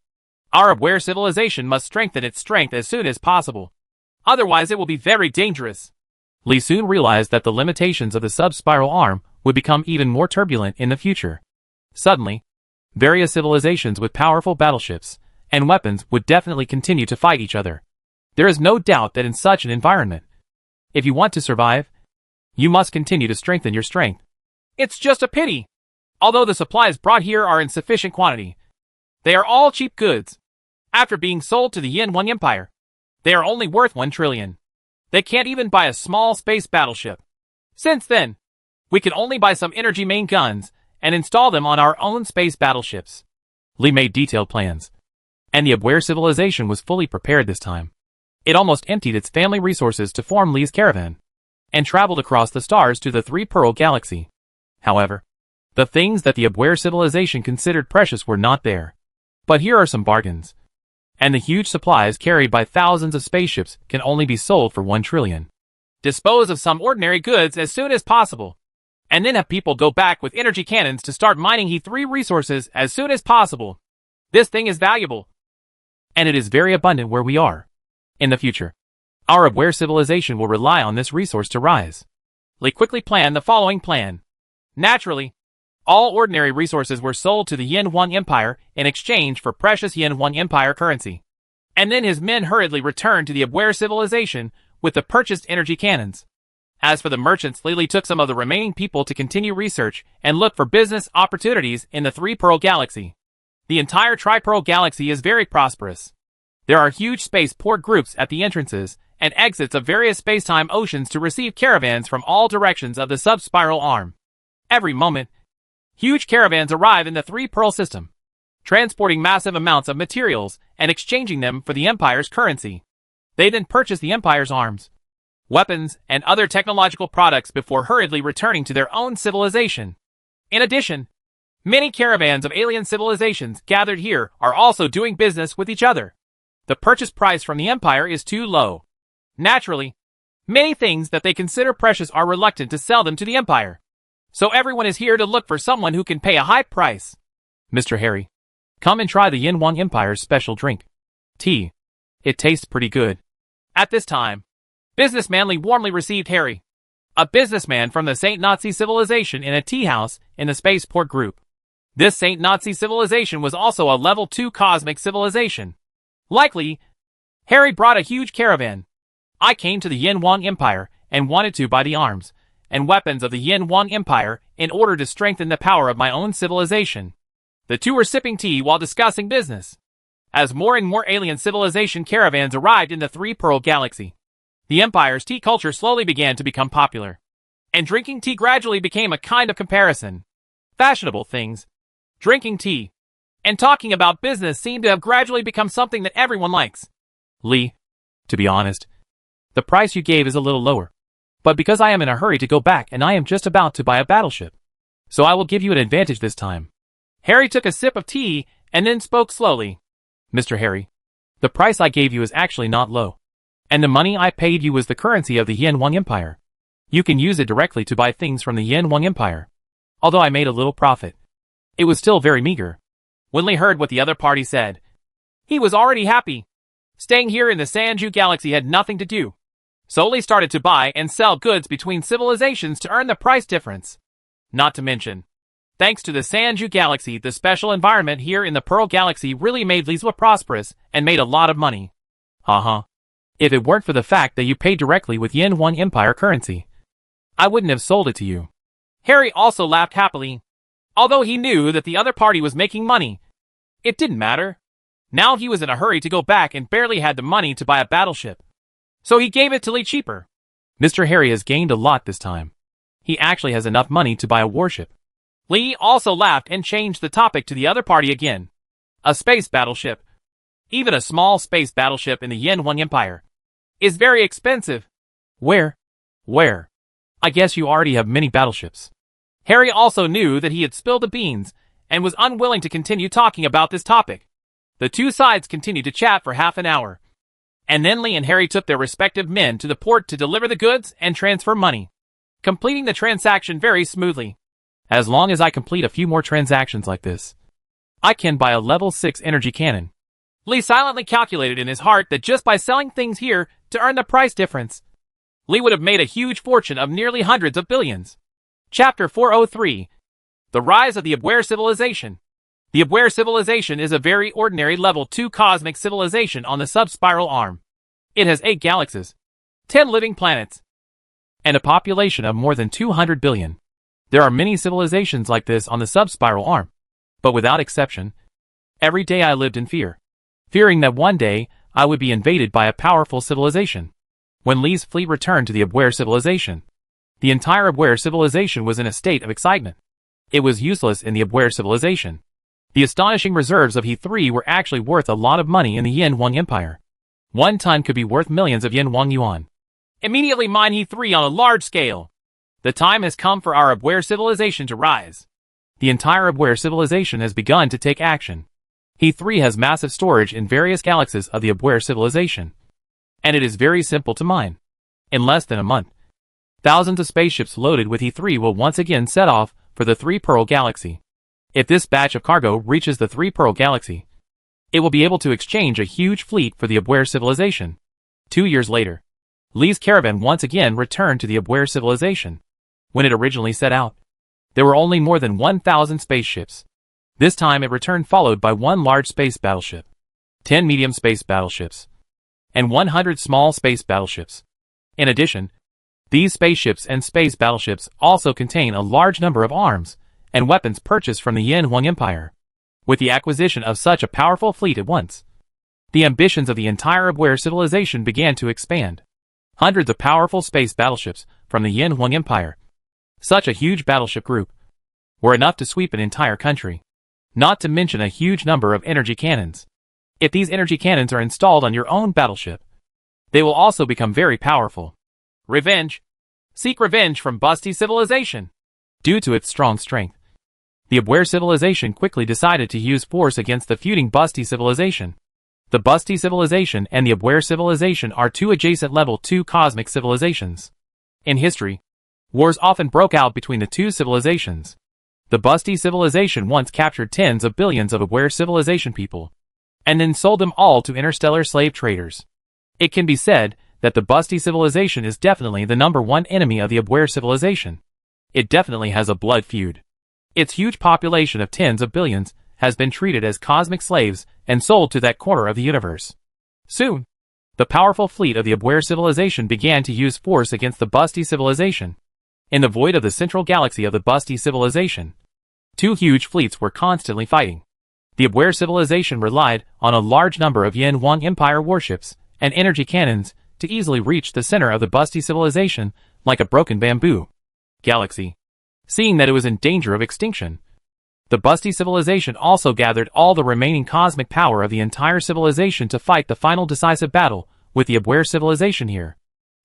Speaker 2: Our Abwehr civilization must strengthen its strength as soon as possible. Otherwise it will be very dangerous.
Speaker 1: Li soon realized that the limitations of the sub-spiral arm would become even more turbulent in the future. Suddenly, various civilizations with powerful battleships and weapons would definitely continue to fight each other. There is no doubt that in such an environment, if you want to survive, you must continue to strengthen your strength.
Speaker 2: It's just a pity. Although the supplies brought here are in sufficient quantity, they are all cheap goods. After being sold to the Yin Huang Empire, they are only worth 1 trillion. They can't even buy a small space battleship. Since then, we can only buy some energy main guns and install them on our own space battleships.
Speaker 1: Li made detailed plans. And the Abwehr civilization was fully prepared this time. It almost emptied its family resources to form Li's caravan, and traveled across the stars to the Three-Pearl Galaxy. However, the things that the Abwehr civilization considered precious were not there. But here are some bargains. And the huge supplies carried by thousands of spaceships can only be sold for 1 trillion.
Speaker 2: Dispose of some ordinary goods as soon as possible, and then have people go back with energy cannons to start mining E3 resources as soon as possible. This thing is valuable,
Speaker 1: and it is very abundant where we are. In the future, our Abwehr civilization will rely on this resource to rise.
Speaker 2: Li quickly planned the following plan. Naturally, all ordinary resources were sold to the Yin 1 Empire in exchange for precious Yin 1 Empire currency. And then his men hurriedly returned to the Abwehr civilization with the purchased energy cannons. As for the merchants, Li took some of the remaining people to continue research and look for business opportunities in the Three-Pearl Galaxy. The entire Tri-Pearl Galaxy is very prosperous. There are huge spaceport groups at the entrances and exits of various spacetime oceans to receive caravans from all directions of the sub-spiral arm. Every moment, huge caravans arrive in the Three-Pearl system, transporting massive amounts of materials and exchanging them for the Empire's currency. They then purchase the Empire's arms, weapons, and other technological products before hurriedly returning to their own civilization. In addition, many caravans of alien civilizations gathered here are also doing business with each other. The purchase price from the Empire is too low. Naturally, many things that they consider precious are reluctant to sell them to the Empire. So everyone is here to look for someone who can pay a high price.
Speaker 1: Mr. Harry, come and try the Yin 1 Empire's special drink. Tea. It tastes pretty good.
Speaker 2: At this time, businessman Li warmly received Harry, a businessman from the Saint Nazi civilization, in a tea house in the spaceport group. This Saint Nazi civilization was also a level 2 cosmic civilization. Likely, Harry brought a huge caravan. I came to the Yin 1 Empire and wanted to buy the arms and weapons of the Yin 1 Empire in order to strengthen the power of my own civilization. The two were sipping tea while discussing business. As more and more alien civilization caravans arrived in the Three-Pearl Galaxy, the Empire's tea culture slowly began to become popular, and drinking tea gradually became a kind of comparison. Fashionable things, drinking tea, and talking about business seemed to have gradually become something that everyone likes.
Speaker 1: Li, to be honest, the price you gave is a little lower. But because I am in a hurry to go back and I am just about to buy a battleship, so I will give you an advantage this time.
Speaker 2: Harry took a sip of tea and then spoke slowly.
Speaker 1: Mr. Harry, the price I gave you is actually not low. And the money I paid you was the currency of the Yin 1 Empire. You can use it directly to buy things from the Yin 1 Empire. Although I made a little profit, it was still very meager.
Speaker 2: When Li heard what the other party said, he was already happy. Staying here in the Sanju Galaxy had nothing to do. So Li started to buy and sell goods between civilizations to earn the price difference. Not to mention, thanks to the Sanju Galaxy, the special environment here in the Pearl Galaxy really made Li prosperous and made a lot of money.
Speaker 1: If it weren't for the fact that you paid directly with Yin 1 Empire currency, I wouldn't have sold it to you.
Speaker 2: Harry also laughed happily. Although he knew that the other party was making money, it didn't matter. Now he was in a hurry to go back and barely had the money to buy a battleship. So he gave it to Li cheaper.
Speaker 1: Mr. Harry has gained a lot this time. He actually has enough money to buy a warship.
Speaker 2: Li also laughed and changed the topic to the other party again. A space battleship, even a small space battleship in the Yin 1 Empire, is very expensive.
Speaker 1: Where? I guess you already have many battleships.
Speaker 2: Harry also knew that he had spilled the beans and was unwilling to continue talking about this topic. The two sides continued to chat for half an hour. And then Li and Harry took their respective men to the port to deliver the goods and transfer money, completing the transaction very smoothly.
Speaker 1: As long as I complete a few more transactions like this, I can buy a level 6 energy cannon.
Speaker 2: Li silently calculated in his heart that just by selling things here to earn the price difference, Li would have made a huge fortune of nearly hundreds of billions. Chapter 403. The Rise of the Abwehr Civilization. The Abwehr Civilization is a very ordinary level 2 cosmic civilization on the sub-spiral arm. It has 8 galaxies, 10 living planets,
Speaker 1: and a population of more than 200 billion. There are many civilizations like this on the sub-spiral arm, but without exception, every day I lived in fear, fearing that one day I would be invaded by a powerful civilization. When Li's fleet returned to the Abwehr civilization, the entire Abwehr civilization was in a state of excitement. It was useless in the Abwehr civilization
Speaker 2: The astonishing reserves of He3 were actually worth a lot of money in the Yin Huang Empire. 1 ton could be worth millions of Yin Huang Yuan. Immediately mine He3 on a large scale. The time has come for our Abwehr civilization to rise. The entire Abwehr civilization has begun to take action. He3 has massive storage in various galaxies of the Abwehr civilization. And it is very simple to mine. In less than a month, thousands of spaceships loaded with He3 will once again set off for the Three Pearl Galaxy. If this batch of cargo reaches the Three Pearl Galaxy, it will be able to exchange a huge fleet for the Abwehr civilization. 2 years later, Li's caravan once again returned to the Abwehr civilization. When it originally set out, there were only more than 1,000 spaceships. This time it returned followed by 1 large space battleship, 10 medium space battleships, and 100 small space battleships. In addition, these spaceships and space battleships also contain a large number of arms and weapons purchased from the Yin Huang Empire. With the acquisition of such a powerful fleet at once, the ambitions of the entire Abwehr civilization began to expand. Hundreds of powerful space battleships from the Yin Huang Empire, such a huge battleship group, were enough to sweep an entire country. Not to mention a huge number of energy cannons. If these energy cannons are installed on your own battleship, they will also become very powerful. Revenge. Seek revenge from Busty civilization. Due to its strong strength, the Abwehr civilization quickly decided to use force against the feuding Busty civilization. The Busty civilization and the Abwehr civilization are 2 adjacent level 2 cosmic civilizations. In history, wars often broke out between the 2 civilizations. The Busty civilization once captured tens of billions of Abwehr civilization people, and then sold them all to interstellar slave traders. It can be said that the Busty civilization is definitely the #1 enemy of the Abwehr civilization. It definitely has a blood feud. Its huge population of tens of billions has been treated as cosmic slaves and sold to that corner of the universe. Soon, the powerful fleet of the Abwehr civilization began to use force against the Busty civilization. In the void of the central galaxy of the Busty civilization, 2 huge fleets were constantly fighting. The Abwehr civilization relied on a large number of Yin Huang Empire warships and energy cannons to easily reach the center of the Busty civilization like a broken bamboo galaxy, seeing that it was in danger of extinction. The Busty civilization also gathered all the remaining cosmic power of the entire civilization to fight the final decisive battle with the Abwehr civilization here.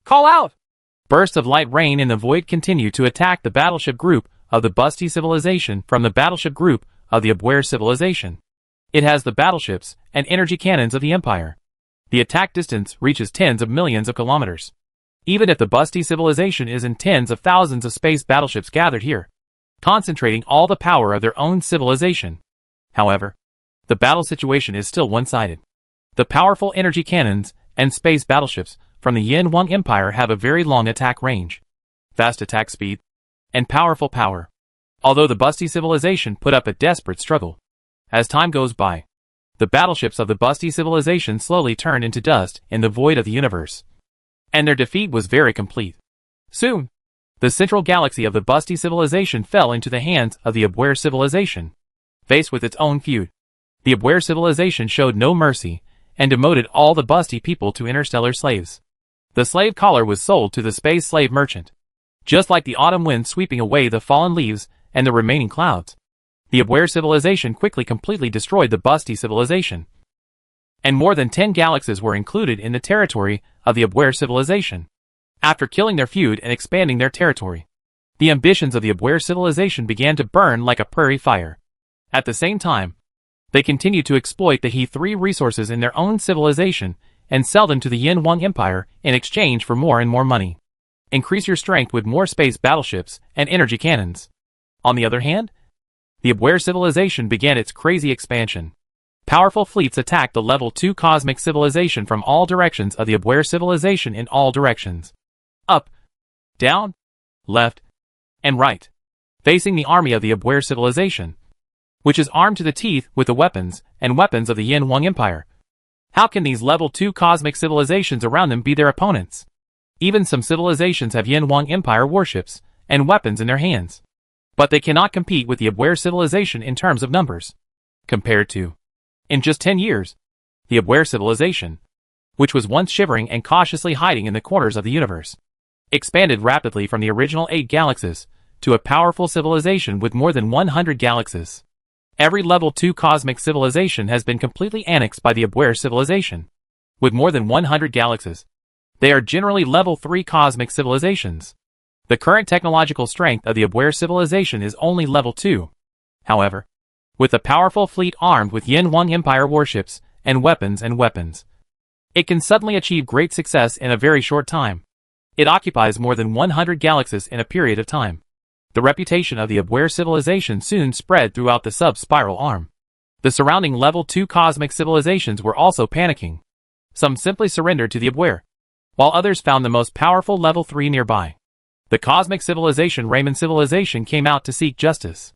Speaker 2: Call out! Bursts of light rain in the void continue to attack the battleship group of the Busty civilization from the battleship group of the Abwehr civilization. It has the battleships and energy cannons of the Empire. The attack distance reaches tens of millions of kilometers. Even if the Busty civilization is in tens of thousands of space battleships gathered here, concentrating all the power of their own civilization. However, the battle situation is still one-sided. The powerful energy cannons and space battleships from the Yin Huang Empire have a very long attack range, fast attack speed, and powerful power. Although the Busty civilization put up a desperate struggle, as time goes by, the battleships of the Busty civilization slowly turned into dust in the void of the universe, and their defeat was very complete. Soon, the central galaxy of the Busty civilization fell into the hands of the Abwehr civilization. Faced with its own feud, the Abwehr civilization showed no mercy and demoted all the Busty people to interstellar slaves. The slave collar was sold to the space slave merchant. Just like the autumn wind sweeping away the fallen leaves and the remaining clouds, the Abwehr civilization quickly completely destroyed the Busty civilization. And more than 10 galaxies were included in the territory of the Abwehr civilization. After killing their feud and expanding their territory, the ambitions of the Abwehr civilization began to burn like a prairie fire. At the same time, they continued to exploit the He3 resources in their own civilization and sell them to the Yin Huang Empire in exchange for more and more money. Increase your strength with more space battleships and energy cannons. On the other hand, the Abwehr civilization began its crazy expansion. Powerful fleets attacked the level 2 cosmic civilization from all directions of the Abwehr civilization in all directions. Up, down, left, and right, facing the army of the Abwehr civilization, which is armed to the teeth with the weapons and weapons of the Yin Huang Empire. How can these level 2 cosmic civilizations around them be their opponents? Even some civilizations have Yin Huang Empire warships and weapons in their hands, but they cannot compete with the Abwehr civilization in terms of numbers. Compared to, in just 10 years, the Abwehr civilization, which was once shivering and cautiously hiding in the corners of the universe, expanded rapidly from the original 8 galaxies to a powerful civilization with more than 100 galaxies. Every level 2 cosmic civilization has been completely annexed by the Abwehr civilization. With more than 100 galaxies, they are generally level 3 cosmic civilizations. The current technological strength of the Abwehr civilization is only level 2. However, with a powerful fleet armed with Yin Huang Empire warships and weapons, it can suddenly achieve great success in a very short time. It occupies more than 100 galaxies in a period of time. The reputation of the Abwehr civilization soon spread throughout the sub-spiral arm. The surrounding level 2 cosmic civilizations were also panicking. Some simply surrendered to the Abwehr, while others found the most powerful level 3 nearby. The cosmic civilization Raymond civilization came out to seek justice.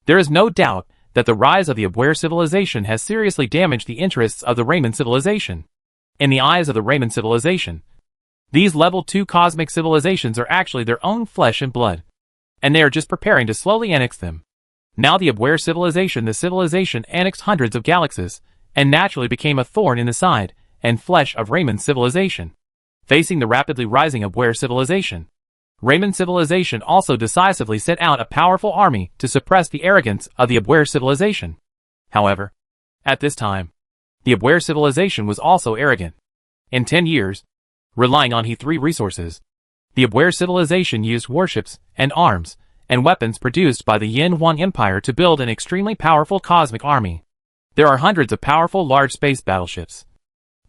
Speaker 2: There is no doubt that the rise of the Abwehr civilization has seriously damaged the interests of the Raymond civilization. In the eyes of the Raymond civilization, these level 2 cosmic civilizations are actually their own flesh and blood, and they are just preparing to slowly annex them. Now the Abwehr civilization, the civilization annexed hundreds of galaxies, and naturally became a thorn in the side and flesh of Raymond's civilization. Facing the rapidly rising Abwehr civilization, Raymond civilization also decisively sent out a powerful army to suppress the arrogance of the Abwehr civilization. However, at this time, the Abwehr civilization was also arrogant. In 10 years, relying on E3 resources, the Abwehr civilization used warships and arms and weapons produced by the Yin Huang Empire to build an extremely powerful cosmic army. There are hundreds of powerful large space battleships,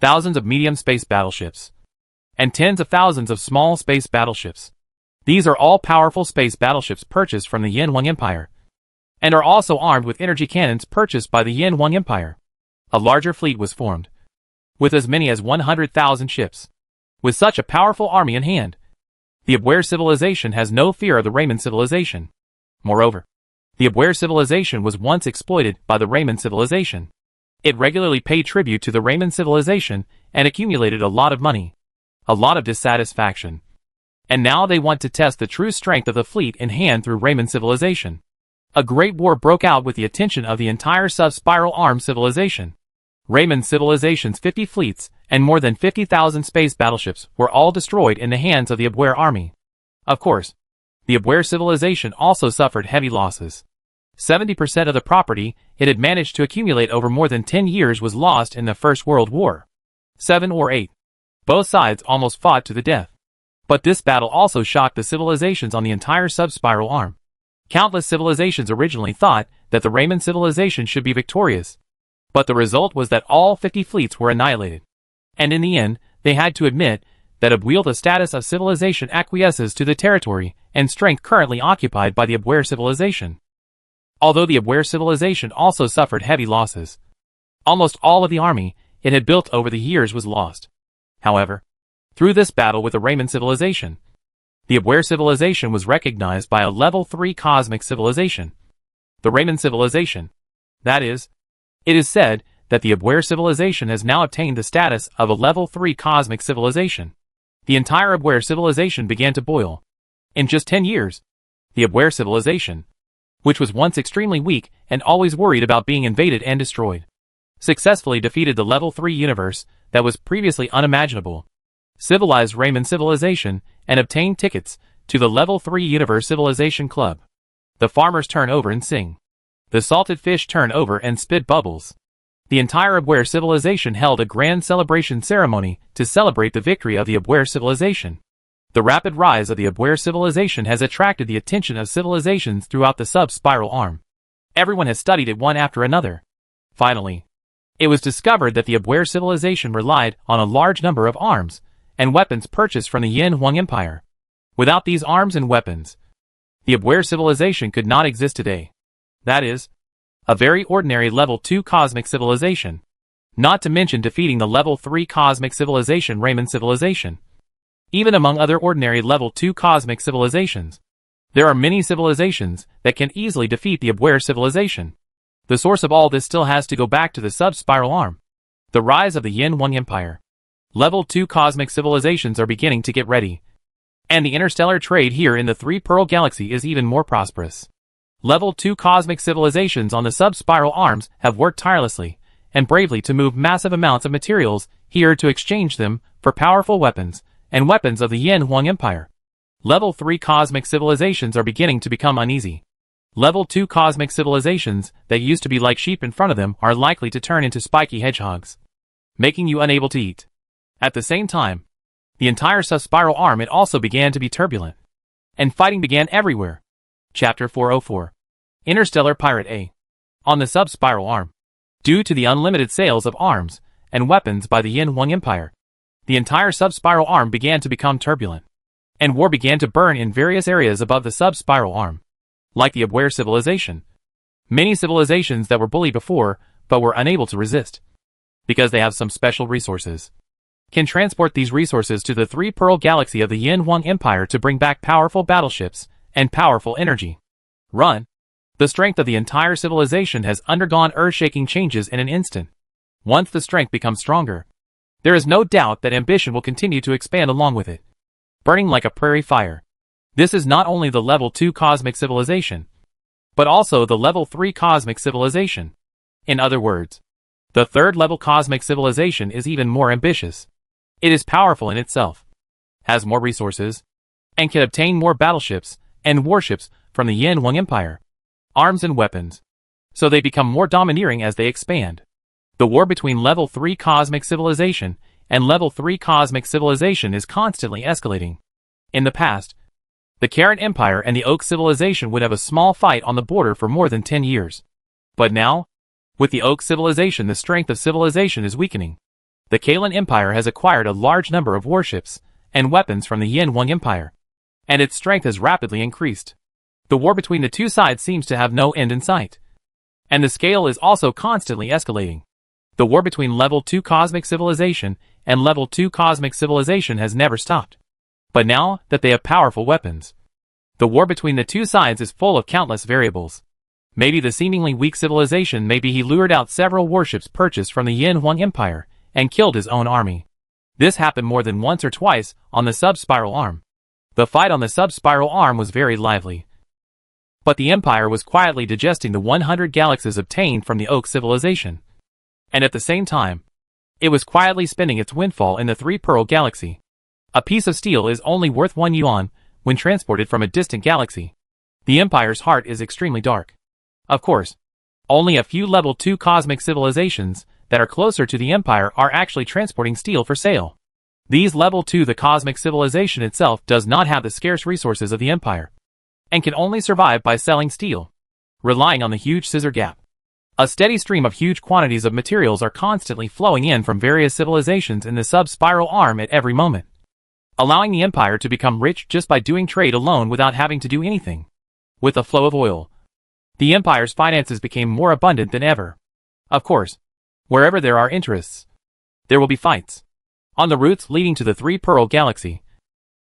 Speaker 2: thousands of medium space battleships, and tens of thousands of small space battleships. These are all powerful space battleships purchased from the Yin Huang Empire, and are also armed with energy cannons purchased by the Yin Huang Empire. A larger fleet was formed, with as many as 100,000 ships. With such a powerful army in hand, the Abwehr civilization has no fear of the Raymond civilization. Moreover, the Abwehr civilization was once exploited by the Raymond civilization. It regularly paid tribute to the Raymond civilization and accumulated a lot of money, a lot of dissatisfaction. And now they want to test the true strength of the fleet in hand through Raymond civilization. A great war broke out with the attention of the entire sub-spiral arm civilization. Raymond civilization's 50 fleets and more than 50,000 space battleships were all destroyed in the hands of the Abwehr army. Of course, the Abwehr civilization also suffered heavy losses. 70% of the property it had managed to accumulate over more than 10 years was lost in the First World War. 7 or 8. Both sides almost fought to the death. But this battle also shocked the civilizations on the entire sub-spiral arm. Countless civilizations originally thought that the Raymond civilization should be victorious. But the result was that all 50 fleets were annihilated. And in the end, they had to admit that Abwehr, the status of civilization, acquiesces to the territory and strength currently occupied by the Abwehr civilization. Although the Abwehr civilization also suffered heavy losses, almost all of the army it had built over the years was lost. However, through this battle with the Raymond civilization, the Abwehr civilization was recognized by a level 3 cosmic civilization, the Raymond civilization. That is, it is said that the Abwehr civilization has now obtained the status of a level 3 cosmic civilization. The entire Abwehr civilization began to boil. In just 10 years, the Abwehr civilization, which was once extremely weak and always worried about being invaded and destroyed, successfully defeated the level 3 universe that was previously unimaginable, civilized Raymond civilization, and obtained tickets to the level 3 universe civilization club. The farmers turn over and sing. The salted fish turn over and spit bubbles. The entire Abwehr civilization held a grand celebration ceremony to celebrate the victory of the Abwehr civilization. The rapid rise of the Abwehr civilization has attracted the attention of civilizations throughout the sub-spiral arm. Everyone has studied it one after another. Finally, it was discovered that the Abwehr civilization relied on a large number of arms and weapons purchased from the Yin Huang Empire. Without these arms and weapons, the Abwehr civilization could not exist today. That is, a very ordinary level 2 cosmic civilization, not to mention defeating the level 3 cosmic civilization Raymond civilization. Even among other ordinary level 2 cosmic civilizations, there are many civilizations that can easily defeat the Abwehr civilization. The source of all this still has to go back to the sub-spiral arm. The rise of the Yin Huang Empire. Level 2 cosmic civilizations are beginning to get ready. And the interstellar trade here in the Three Pearl Galaxy is even more prosperous. Level 2 cosmic civilizations on the sub-spiral arms have worked tirelessly and bravely to move massive amounts of materials here to exchange them for powerful weapons and weapons of the Yin Huang Empire. Level 3 cosmic civilizations are beginning to become uneasy.
Speaker 1: Level 2 cosmic civilizations that used to be like sheep in front of them are likely to turn into spiky hedgehogs, making you unable to eat. At the same time, the entire sub-spiral arm it also began to be turbulent, and fighting began everywhere. Chapter 404. Interstellar Pirate A. On the sub-spiral arm. Due to the unlimited sales of arms and weapons by the Yin Wang Empire, the entire sub-spiral arm began to become turbulent, and war began to burn in various areas above the sub-spiral arm. Like the Abware civilization, many civilizations that were bullied before but were unable to resist, because they have some special resources, can transport these resources to the three-pearl galaxy of the Yin Wang Empire to bring back powerful battleships and powerful energy. Run. The strength of the entire civilization has undergone earth-shaking changes in an instant. Once the strength becomes stronger, there is no doubt that ambition will continue to expand along with it, burning like a prairie fire. This is not only the level 2 cosmic civilization, but also the level 3 cosmic civilization. In other words, the third level cosmic civilization is even more ambitious. It is powerful in itself, has more resources, and can obtain more battleships and warships from the Yin Wang Empire, arms and weapons, so they become more domineering as they expand. The war between level 3 cosmic civilization and level 3 cosmic civilization is constantly escalating. In the past, the Carrot Empire and the Oak Civilization would have a small fight on the border for more than 10 years. But now, with the Oak Civilization, the strength of civilization is weakening. The Kalen Empire has acquired a large number of warships and weapons from the Yin Wang Empire, and its strength has rapidly increased. The war between the two sides seems to have no end in sight, and the scale is also constantly escalating. The war between level 2 cosmic civilization and level 2 cosmic civilization has never stopped. But now that they have powerful weapons, the war between the two sides is full of countless variables. Maybe the seemingly weak civilization, maybe he lured out several warships purchased from the Yin Wang Empire and killed his own army. This happened more than once or twice on the sub-spiral arm. The fight on the sub-spiral arm was very lively, but the Empire was quietly digesting the 100 galaxies obtained from the Oak Civilization, and at the same time, it was quietly spending its windfall in the three-pearl galaxy. A piece of steel is only worth 1 yuan when transported from a distant galaxy. The Empire's heart is extremely dark. Of course, only a few level 2 cosmic civilizations that are closer to the Empire are actually transporting steel for sale. These level 2, the cosmic civilization itself does not have the scarce resources of the Empire, and can only survive by selling steel, relying on the huge scissor gap. A steady stream of huge quantities of materials are constantly flowing in from various civilizations in the sub-spiral arm at every moment, allowing the Empire to become rich just by doing trade alone without having to do anything. With the flow of oil, the Empire's finances became more abundant than ever. Of course, wherever there are interests, there will be fights. On the routes leading to the three-pearl galaxy,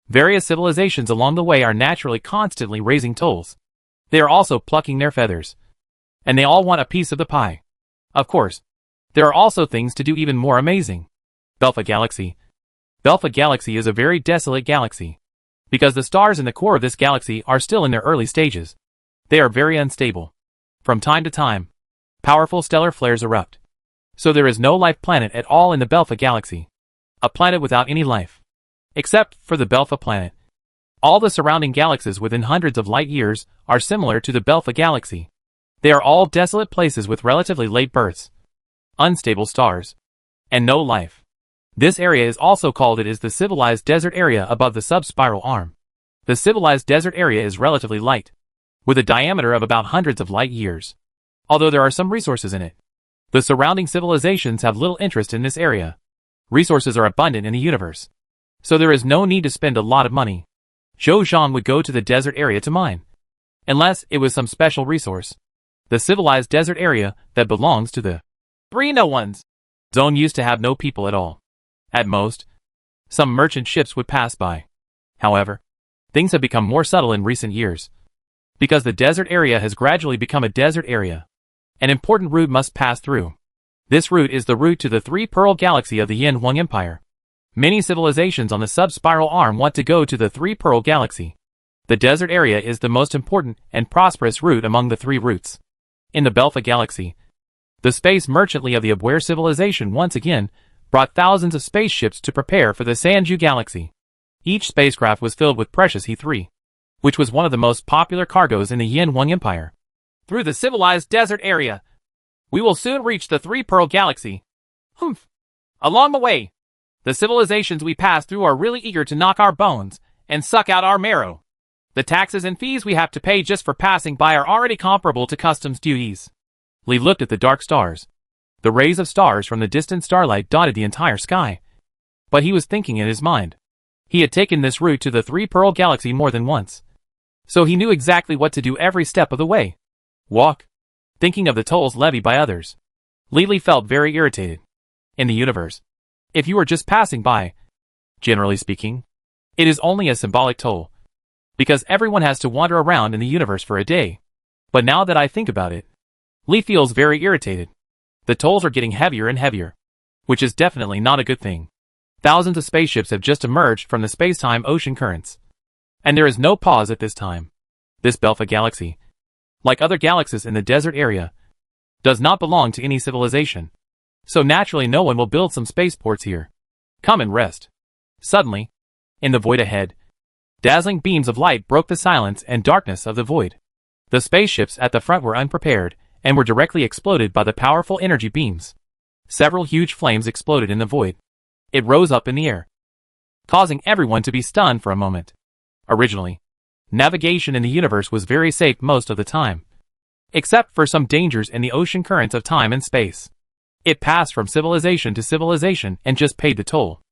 Speaker 1: various civilizations along the way are naturally constantly raising tolls. They are also plucking their feathers, and they all want a piece of the pie. Of course, there are also things to do even more amazing. Belpha Galaxy. Belpha Galaxy is a very desolate galaxy, because the stars in the core of this galaxy are still in their early stages. They are very unstable. From time to time, powerful stellar flares erupt. So there is no life planet at all in the Belpha Galaxy. A planet without any life. Except for the Belpha planet. All the surrounding galaxies within hundreds of light years are similar to the Belpha Galaxy. They are all desolate places with relatively late births, unstable stars, and no life. This area is also called the civilized desert area above the sub-spiral arm. The civilized desert area is relatively light, with a diameter of about hundreds of light years, although there are some resources in it. The surrounding civilizations have little interest in this area. Resources are abundant in the universe, so there is no need to spend a lot of money. Zhou Zhang would go to the desert area to mine, unless it was some special resource. The civilized desert area that belongs to the three no ones zone used to have no people at all. At most, some merchant ships would pass by. However, things have become more subtle in recent years. Because the desert area has gradually become a desert area, an important route must pass through. This route is the route to the three-pearl galaxy of the Yin Wang Empire. Many civilizations on the sub-spiral arm want to go to the three-pearl galaxy. The desert area is the most important and prosperous route among the three routes. In the Belpha Galaxy, the space merchantry of the Abware civilization once again brought thousands of spaceships to prepare for the Sanju Galaxy. Each spacecraft was filled with precious He3, which was one of the most popular cargoes in the Yin Wang Empire.
Speaker 2: through the civilized desert area. We will soon reach the Three-Pearl Galaxy. Humph. Along the way, the civilizations we pass through are really eager to knock our bones and suck out our marrow. The taxes and fees we have to pay just for passing by are already comparable to customs duties. Lee looked at the dark stars. The rays of stars from the distant starlight dotted the entire sky. But he was thinking in his mind. He had taken this route to the Three-Pearl Galaxy more than once. So he knew exactly what to do every step of the way. Walk. Thinking of the tolls levied by others. Lee felt very irritated. In the universe, if you are just passing by, generally speaking, it is only a symbolic toll. Because everyone has to wander around in the universe for a day. But now that I think about it, Lee feels very irritated. The tolls are getting heavier and heavier. Which is definitely not a good thing. Thousands of spaceships have just emerged from the space-time ocean currents. And there is no pause at this time. This Belpha galaxy, like other galaxies in the desert area, does not belong to any civilization. So naturally no one will build some spaceports here. Come and rest. Suddenly, in the void ahead, dazzling beams of light broke the silence and darkness of the void. The spaceships at the front were unprepared and were directly exploded by the powerful energy beams. Several huge flames exploded in the void. It rose up in the air, causing everyone to be stunned for a moment. Originally, navigation in the universe was very safe most of the time, except for some dangers in the ocean currents of time and space. It passed from civilization to civilization and just paid the toll.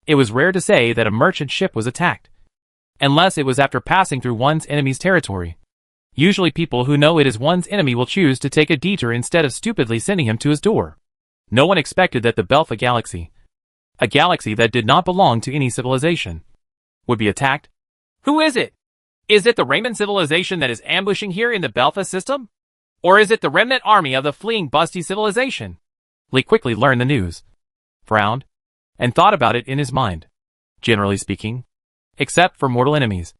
Speaker 2: It was rare to say that a merchant ship was attacked, unless it was after passing through one's enemy's territory. Usually people who know it is one's enemy will choose to take a detour instead of stupidly sending him to his door. No one expected that the Belpha galaxy, a galaxy that did not belong to any civilization, would be attacked. Who is it? Is it the Raymond civilization that is ambushing here in the Belpha system? Or is it the remnant army of the fleeing Busty civilization? Lee quickly learned the news, frowned, and thought about it in his mind. Generally speaking, except for mortal enemies,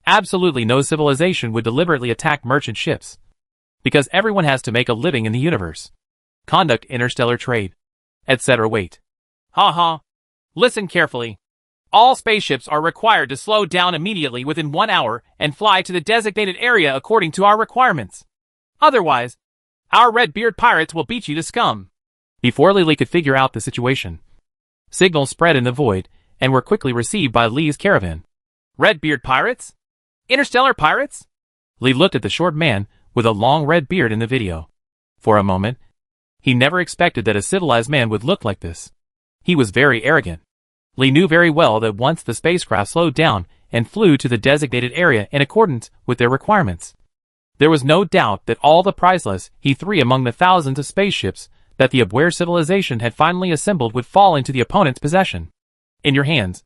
Speaker 2: absolutely no civilization would deliberately attack merchant ships. Because everyone has to make a living in the universe, conduct interstellar trade, etc. Wait. Ha. Listen carefully. All spaceships are required to slow down immediately within 1 hour and fly to the designated area according to our requirements. Otherwise, our Redbeard pirates will beat you to scum. Before Lee could figure out the situation, signals spread in the void and were quickly received by Lee's caravan. Redbeard pirates? Interstellar pirates? Lee looked at the short man with a long red beard in the video. For a moment, he never expected that a civilized man would look like this. He was very arrogant. Lee knew very well that once the spacecraft slowed down and flew to the designated area in accordance with their requirements, there was no doubt that all the priceless he-3 among the thousands of spaceships that the Abwehr civilization had finally assembled would fall into the opponent's possession. In your hands.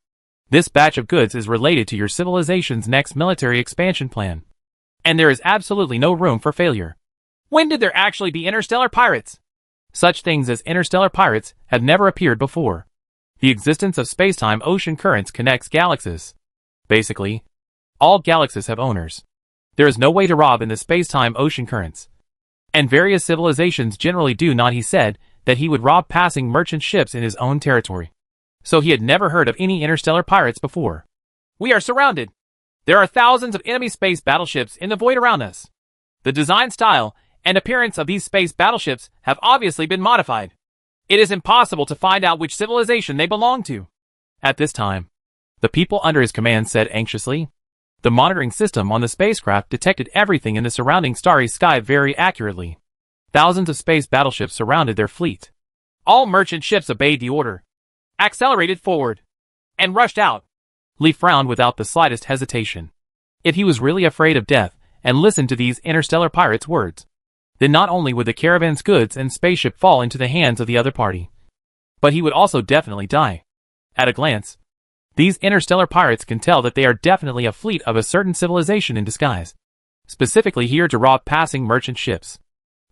Speaker 2: This batch of goods is related to your civilization's next military expansion plan. And there is absolutely no room for failure. When did there actually be interstellar pirates? Such things as interstellar pirates have never appeared before. The existence of space-time ocean currents connects galaxies. Basically, all galaxies have owners. There is no way to rob in the space-time ocean currents. And various civilizations generally do not. He said that he would rob passing merchant ships in his own territory. So he had never heard of any interstellar pirates before. We are surrounded. There are thousands of enemy space battleships in the void around us. The design style and appearance of these space battleships have obviously been modified. It is impossible to find out which civilization they belong to. At this time, the people under his command said anxiously. The monitoring system on the spacecraft detected everything in the surrounding starry sky very accurately. Thousands of space battleships surrounded their fleet. All merchant ships obeyed the order, accelerated forward, and rushed out. Lee frowned without the slightest hesitation. If he was really afraid of death and listened to these interstellar pirates' words, then not only would the caravan's goods and spaceship fall into the hands of the other party, but he would also definitely die. At a glance, these interstellar pirates can tell that they are definitely a fleet of a certain civilization in disguise, specifically here to rob passing merchant ships.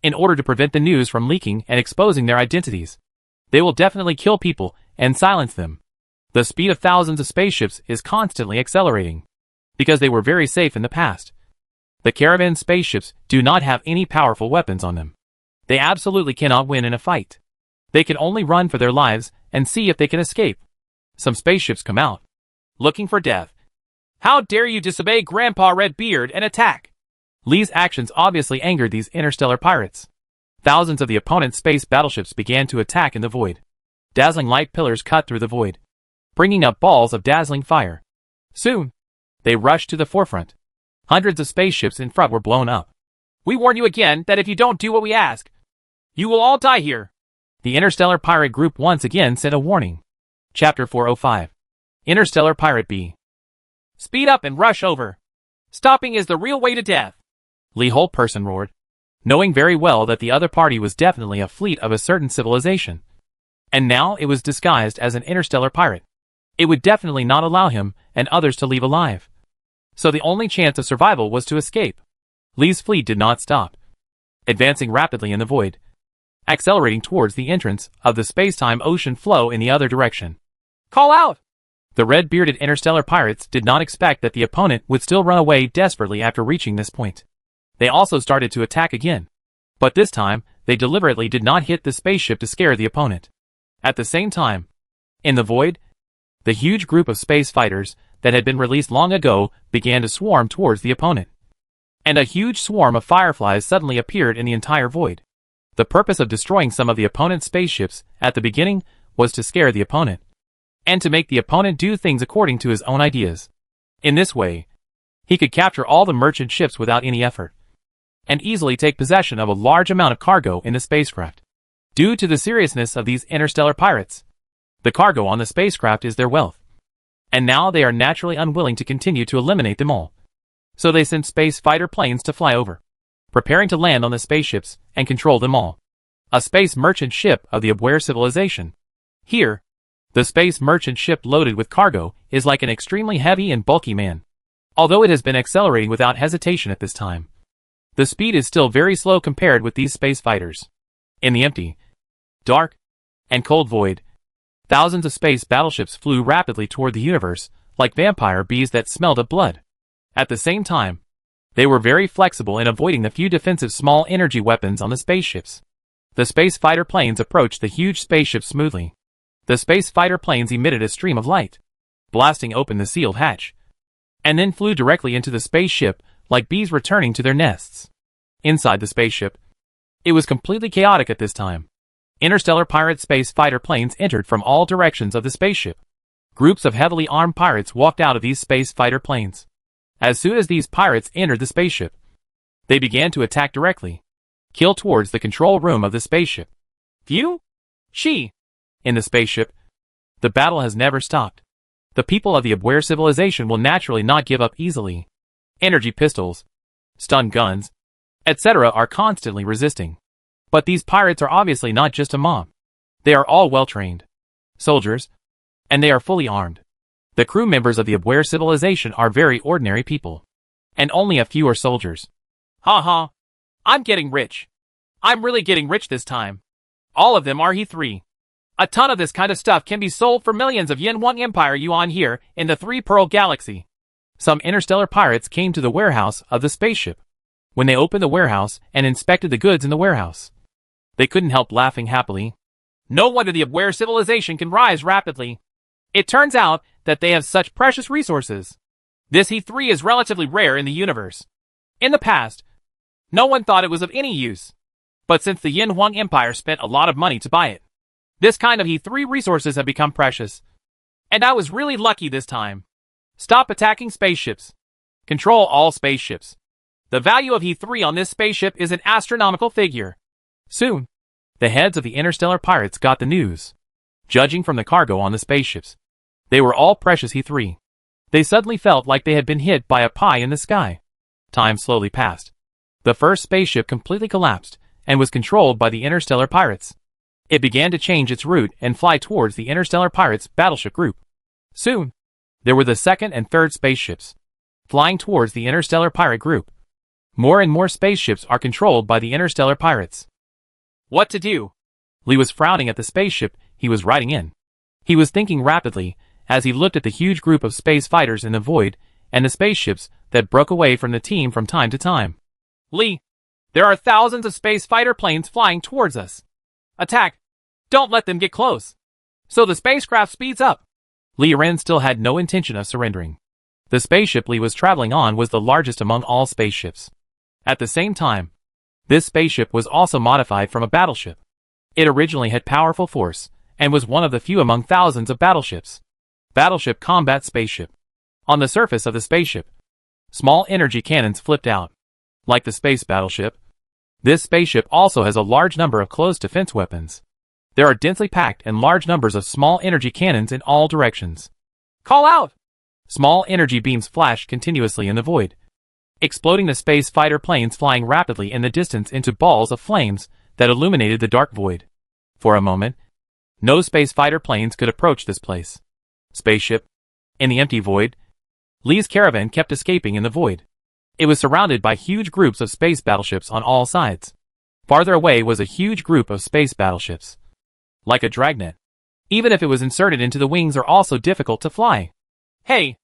Speaker 2: In order to prevent the news from leaking and exposing their identities, they will definitely kill people and silence them. The speed of thousands of spaceships is constantly accelerating, because they were very safe in the past. The caravan spaceships do not have any powerful weapons on them. They absolutely cannot win in a fight. They can only run for their lives and see if they can escape. Some spaceships come out, looking for death. How dare you disobey Grandpa Redbeard and attack?
Speaker 1: Lee's actions obviously angered these interstellar pirates. Thousands of the opponent's space battleships began to attack in the void. Dazzling light pillars cut through the void, bringing up balls of dazzling fire. Soon, they rushed to the forefront. Hundreds of spaceships in front were blown up.
Speaker 2: We warn you again that if you don't do what we ask, you will all die here.
Speaker 1: The Interstellar Pirate Group once again sent a warning. Chapter 405. Interstellar Pirate B.
Speaker 2: Speed up and rush over. Stopping is the real way to death.
Speaker 1: Lee Holtperson roared, knowing very well that the other party was definitely a fleet of a certain civilization. And now it was disguised as an interstellar pirate. It would definitely not allow him and others to leave alive. So the only chance of survival was to escape. Lee's fleet did not stop, advancing rapidly in the void, accelerating towards the entrance of the space-time ocean flow in the other direction.
Speaker 2: Call out!
Speaker 1: The red-bearded interstellar pirates did not expect that the opponent would still run away desperately after reaching this point. They also started to attack again. But this time, they deliberately did not hit the spaceship to scare the opponent. At the same time, in the void, the huge group of space fighters that had been released long ago began to swarm towards the opponent. And a huge swarm of fireflies suddenly appeared in the entire void. The purpose of destroying some of the opponent's spaceships at the beginning was to scare the opponent, and to make the opponent do things according to his own ideas. In this way, he could capture all the merchant ships without any effort, and easily take possession of a large amount of cargo in the spacecraft. Due to the seriousness of these interstellar pirates, the cargo on the spacecraft is their wealth. And now they are naturally unwilling to continue to eliminate them all. So they sent space fighter planes to fly over, preparing to land on the spaceships and control them all. A space merchant ship of the Abware civilization. Here, the space merchant ship loaded with cargo is like an extremely heavy and bulky man. Although it has been accelerating without hesitation at this time, the speed is still very slow compared with these space fighters. In the empty, dark, and cold void, thousands of space battleships flew rapidly toward the universe, like vampire bees that smelled of blood. At the same time, they were very flexible in avoiding the few defensive small energy weapons on the spaceships. The space fighter planes approached the huge spaceship smoothly. The space fighter planes emitted a stream of light, blasting open the sealed hatch, and then flew directly into the spaceship like bees returning to their nests. Inside the spaceship, it was completely chaotic at this time. Interstellar pirate space fighter planes entered from all directions of the spaceship. Groups of heavily armed pirates walked out of these space fighter planes. As soon as these pirates entered the spaceship, they began to attack directly, kill towards the control room of the spaceship.
Speaker 2: Phew! She!
Speaker 1: In the spaceship, the battle has never stopped. The people of the Abware civilization will naturally not give up easily. Energy pistols, stun guns, etc. are constantly resisting. But these pirates are obviously not just a mob. They are all well-trained soldiers, and they are fully armed. The crew members of the Abware civilization are very ordinary people, and only a few are soldiers.
Speaker 2: Ha ha! I'm getting rich. I'm really getting rich this time. All of them are E3. A ton of this kind of stuff can be sold for millions of Yin-Wang Empire yuan here in the Three Pearl Galaxy.
Speaker 1: Some interstellar pirates came to the warehouse of the spaceship. When they opened the warehouse and inspected the goods in the warehouse, they couldn't help laughing happily.
Speaker 2: No wonder the Abware civilization can rise rapidly. It turns out that they have such precious resources. This E3 is relatively rare in the universe. In the past, no one thought it was of any use. But since the Yin-Wang Empire spent a lot of money to buy it, this kind of E3 resources have become precious. And I was really lucky this time. Stop attacking spaceships. Control all spaceships. The value of E3 on this spaceship is an astronomical figure.
Speaker 1: Soon, the heads of the interstellar pirates got the news. Judging from the cargo on the spaceships, they were all precious E3. They suddenly felt like they had been hit by a pie in the sky. Time slowly passed. The first spaceship completely collapsed and was controlled by the interstellar pirates. It began to change its route and fly towards the interstellar pirates' battleship group. Soon, there were the second and third spaceships, flying towards the interstellar pirate group. More and more spaceships are controlled by the interstellar pirates.
Speaker 2: What to do?
Speaker 1: Lee was frowning at the spaceship he was riding in. He was thinking rapidly as he looked at the huge group of space fighters in the void and the spaceships that broke away from the team from time to time.
Speaker 2: Lee, there are thousands of space fighter planes flying towards us. Attack! Don't let them get close. So the spacecraft speeds up.
Speaker 1: Lee Ren still had no intention of surrendering. The spaceship Lee was traveling on was the largest among all spaceships. At the same time, this spaceship was also modified from a battleship. It originally had powerful force, and was one of the few among thousands of battleships. Battleship Combat Spaceship. On the surface of the spaceship, small energy cannons flipped out. Like the space battleship, this spaceship also has a large number of close defense weapons. There are densely packed and large numbers of small energy cannons in all directions.
Speaker 2: Call out!
Speaker 1: Small energy beams flashed continuously in the void, exploding the space fighter planes flying rapidly in the distance into balls of flames that illuminated the dark void. For a moment, no space fighter planes could approach this place. Spaceship. In the empty void, Lee's caravan kept escaping in the void. It was surrounded by huge groups of space battleships on all sides. Farther away was a huge group of space battleships. Like a dragnet. Even if it was inserted into the wings are also difficult to fly.
Speaker 2: Hey,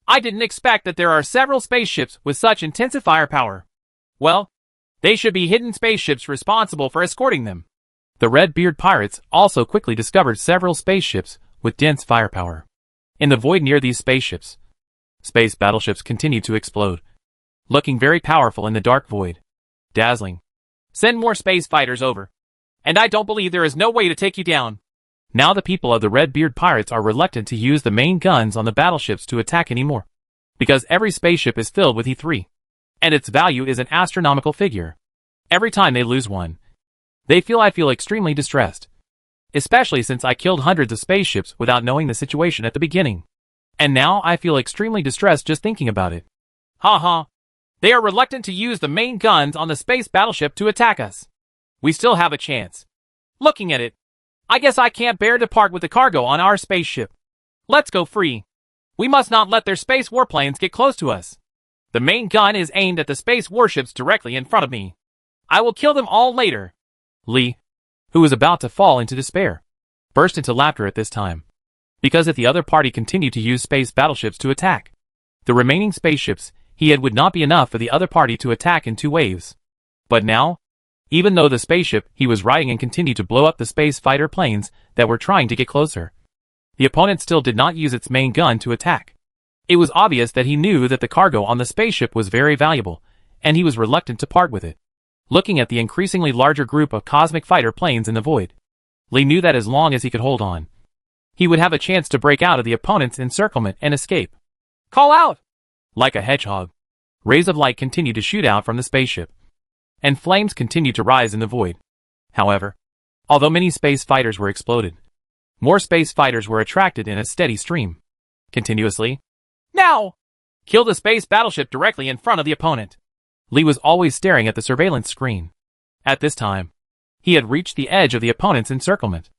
Speaker 2: I didn't expect that there are several spaceships with such intensive firepower. Well, they should be hidden spaceships responsible for escorting them.
Speaker 1: The Red-Beard pirates also quickly discovered several spaceships with dense firepower. In the void near these spaceships, space battleships continued to explode, looking very powerful in the dark void. Dazzling.
Speaker 2: Send more space fighters over. And I don't believe there is no way to take you down.
Speaker 1: Now the people of the Red-Beard pirates are reluctant to use the main guns on the battleships to attack anymore, because every spaceship is filled with E3, and its value is an astronomical figure. Every time they lose one, I feel extremely distressed. Especially since I killed hundreds of spaceships without knowing the situation at the beginning. And now I feel extremely distressed just thinking about it.
Speaker 2: Ha. They are reluctant to use the main guns on the space battleship to attack us. We still have a chance. Looking at it, I guess I can't bear to part with the cargo on our spaceship. Let's go free. We must not let their space warplanes get close to us. The main gun is aimed at the space warships directly in front of me. I will kill them all later.
Speaker 1: Lee, who was about to fall into despair, burst into laughter at this time. Because if the other party continued to use space battleships to attack the remaining spaceships, it would not be enough for the other party to attack in 2 waves. But now, even though the spaceship he was riding and continued to blow up the space fighter planes that were trying to get closer, the opponent still did not use its main gun to attack. It was obvious that he knew that the cargo on the spaceship was very valuable, and he was reluctant to part with it. Looking at the increasingly larger group of cosmic fighter planes in the void, Lee knew that as long as he could hold on, he would have a chance to break out of the opponent's encirclement and escape.
Speaker 2: Call out!
Speaker 1: Like a hedgehog, rays of light continued to shoot out from the spaceship, and flames continued to rise in the void. However, although many space fighters were exploded, more space fighters were attracted in a steady stream. Continuously.
Speaker 2: Now! Kill the space battleship directly in front of the opponent.
Speaker 1: Lee was always staring at the surveillance screen. At this time, he had reached the edge of the opponent's encirclement.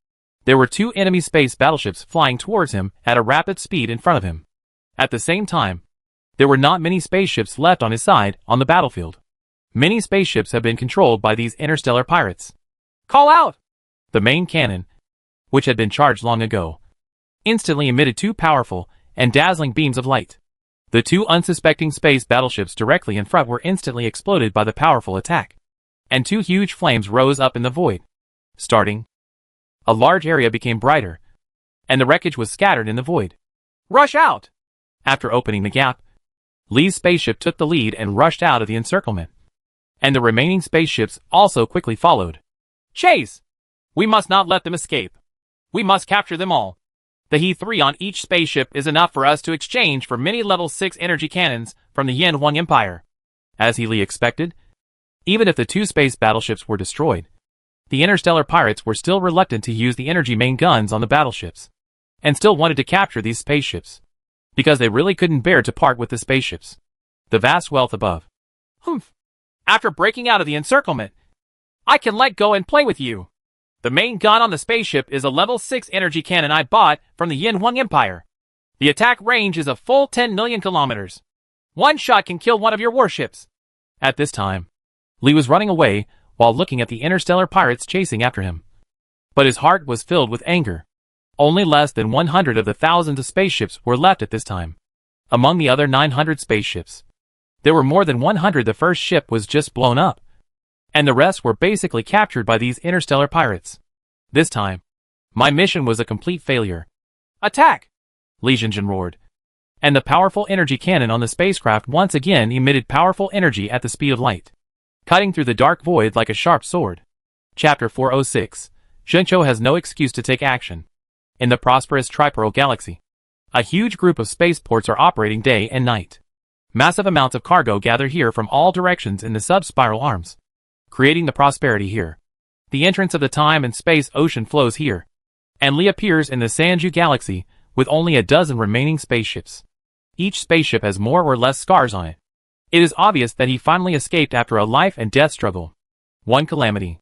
Speaker 1: There were 2 enemy space battleships flying towards him at a rapid speed in front of him. At the same time, there were not many spaceships left on his side on the battlefield. Many spaceships have been controlled by these interstellar pirates.
Speaker 2: Call out!
Speaker 1: The main cannon, which had been charged long ago, instantly emitted 2 powerful and dazzling beams of light. The 2 unsuspecting space battleships directly in front were instantly exploded by the powerful attack, and 2 huge flames rose up in the void. Starting, a large area became brighter, and the wreckage was scattered in the void.
Speaker 2: Rush out!
Speaker 1: After opening the gap, Lee's spaceship took the lead and rushed out of the encirclement, and the remaining spaceships also quickly followed.
Speaker 2: Chase! We must not let them escape. We must capture them all. The He-3 on each spaceship is enough for us to exchange for many level 6 energy cannons from the Yin 1 Empire.
Speaker 1: As Lee expected, even if the 2 space battleships were destroyed, the interstellar pirates were still reluctant to use the energy main guns on the battleships, and still wanted to capture these spaceships, because they really couldn't bear to part with the spaceships. The vast wealth above.
Speaker 2: Humph. After breaking out of the encirclement, I can let go and play with you. The main gun on the spaceship is a level 6 energy cannon I bought from the Yin 1 Empire. The attack range is a full 10 million kilometers. One shot can kill one of your warships.
Speaker 1: At this time, Lee was running away while looking at the interstellar pirates chasing after him. But his heart was filled with anger. Only less than 100 of the thousands of spaceships were left at this time. Among the other 900 spaceships, there were more than 100. The first ship was just blown up, and the rest were basically captured by these interstellar pirates. This time, my mission was a complete failure.
Speaker 2: Attack!
Speaker 1: Lee Jinjin roared, and the powerful energy cannon on the spacecraft once again emitted powerful energy at the speed of light. cutting through the dark void like a sharp sword. Chapter 406. Zhengzhou has no excuse to take action. In the prosperous Tripearl Galaxy, a huge group of spaceports are operating day and night. Massive amounts of cargo gather here from all directions in the sub-spiral arms, creating the prosperity here. The entrance of the time and space ocean flows here, and Li appears in the Sanju Galaxy with only a dozen remaining spaceships. Each spaceship has more or less scars on it. It is obvious that he finally escaped after a life and death struggle. One calamity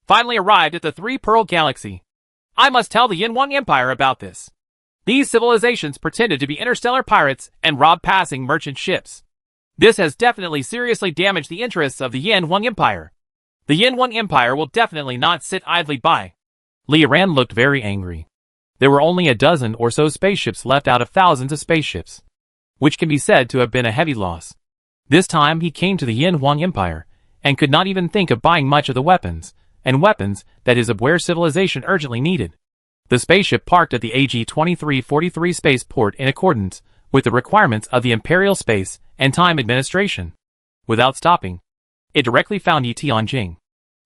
Speaker 2: finally arrived at the Three Pearl Galaxy. I must tell the Yin Wang Empire about this. These civilizations pretended to be interstellar pirates and robbed passing merchant ships. This has definitely seriously damaged the interests of the Yin Wang Empire. The Yin Wang Empire will definitely not sit idly by.
Speaker 1: Li Ran looked very angry. There were only a dozen or so spaceships left out of thousands of spaceships, which can be said to have been a heavy loss. This time he came to the Yin Wang Empire and could not even think of buying much of the weapons that his Abwehr civilization urgently needed. The spaceship parked at the AG-2343 spaceport in accordance with the requirements of the Imperial Space and Time Administration. Without stopping, it directly found Yi Tianjing,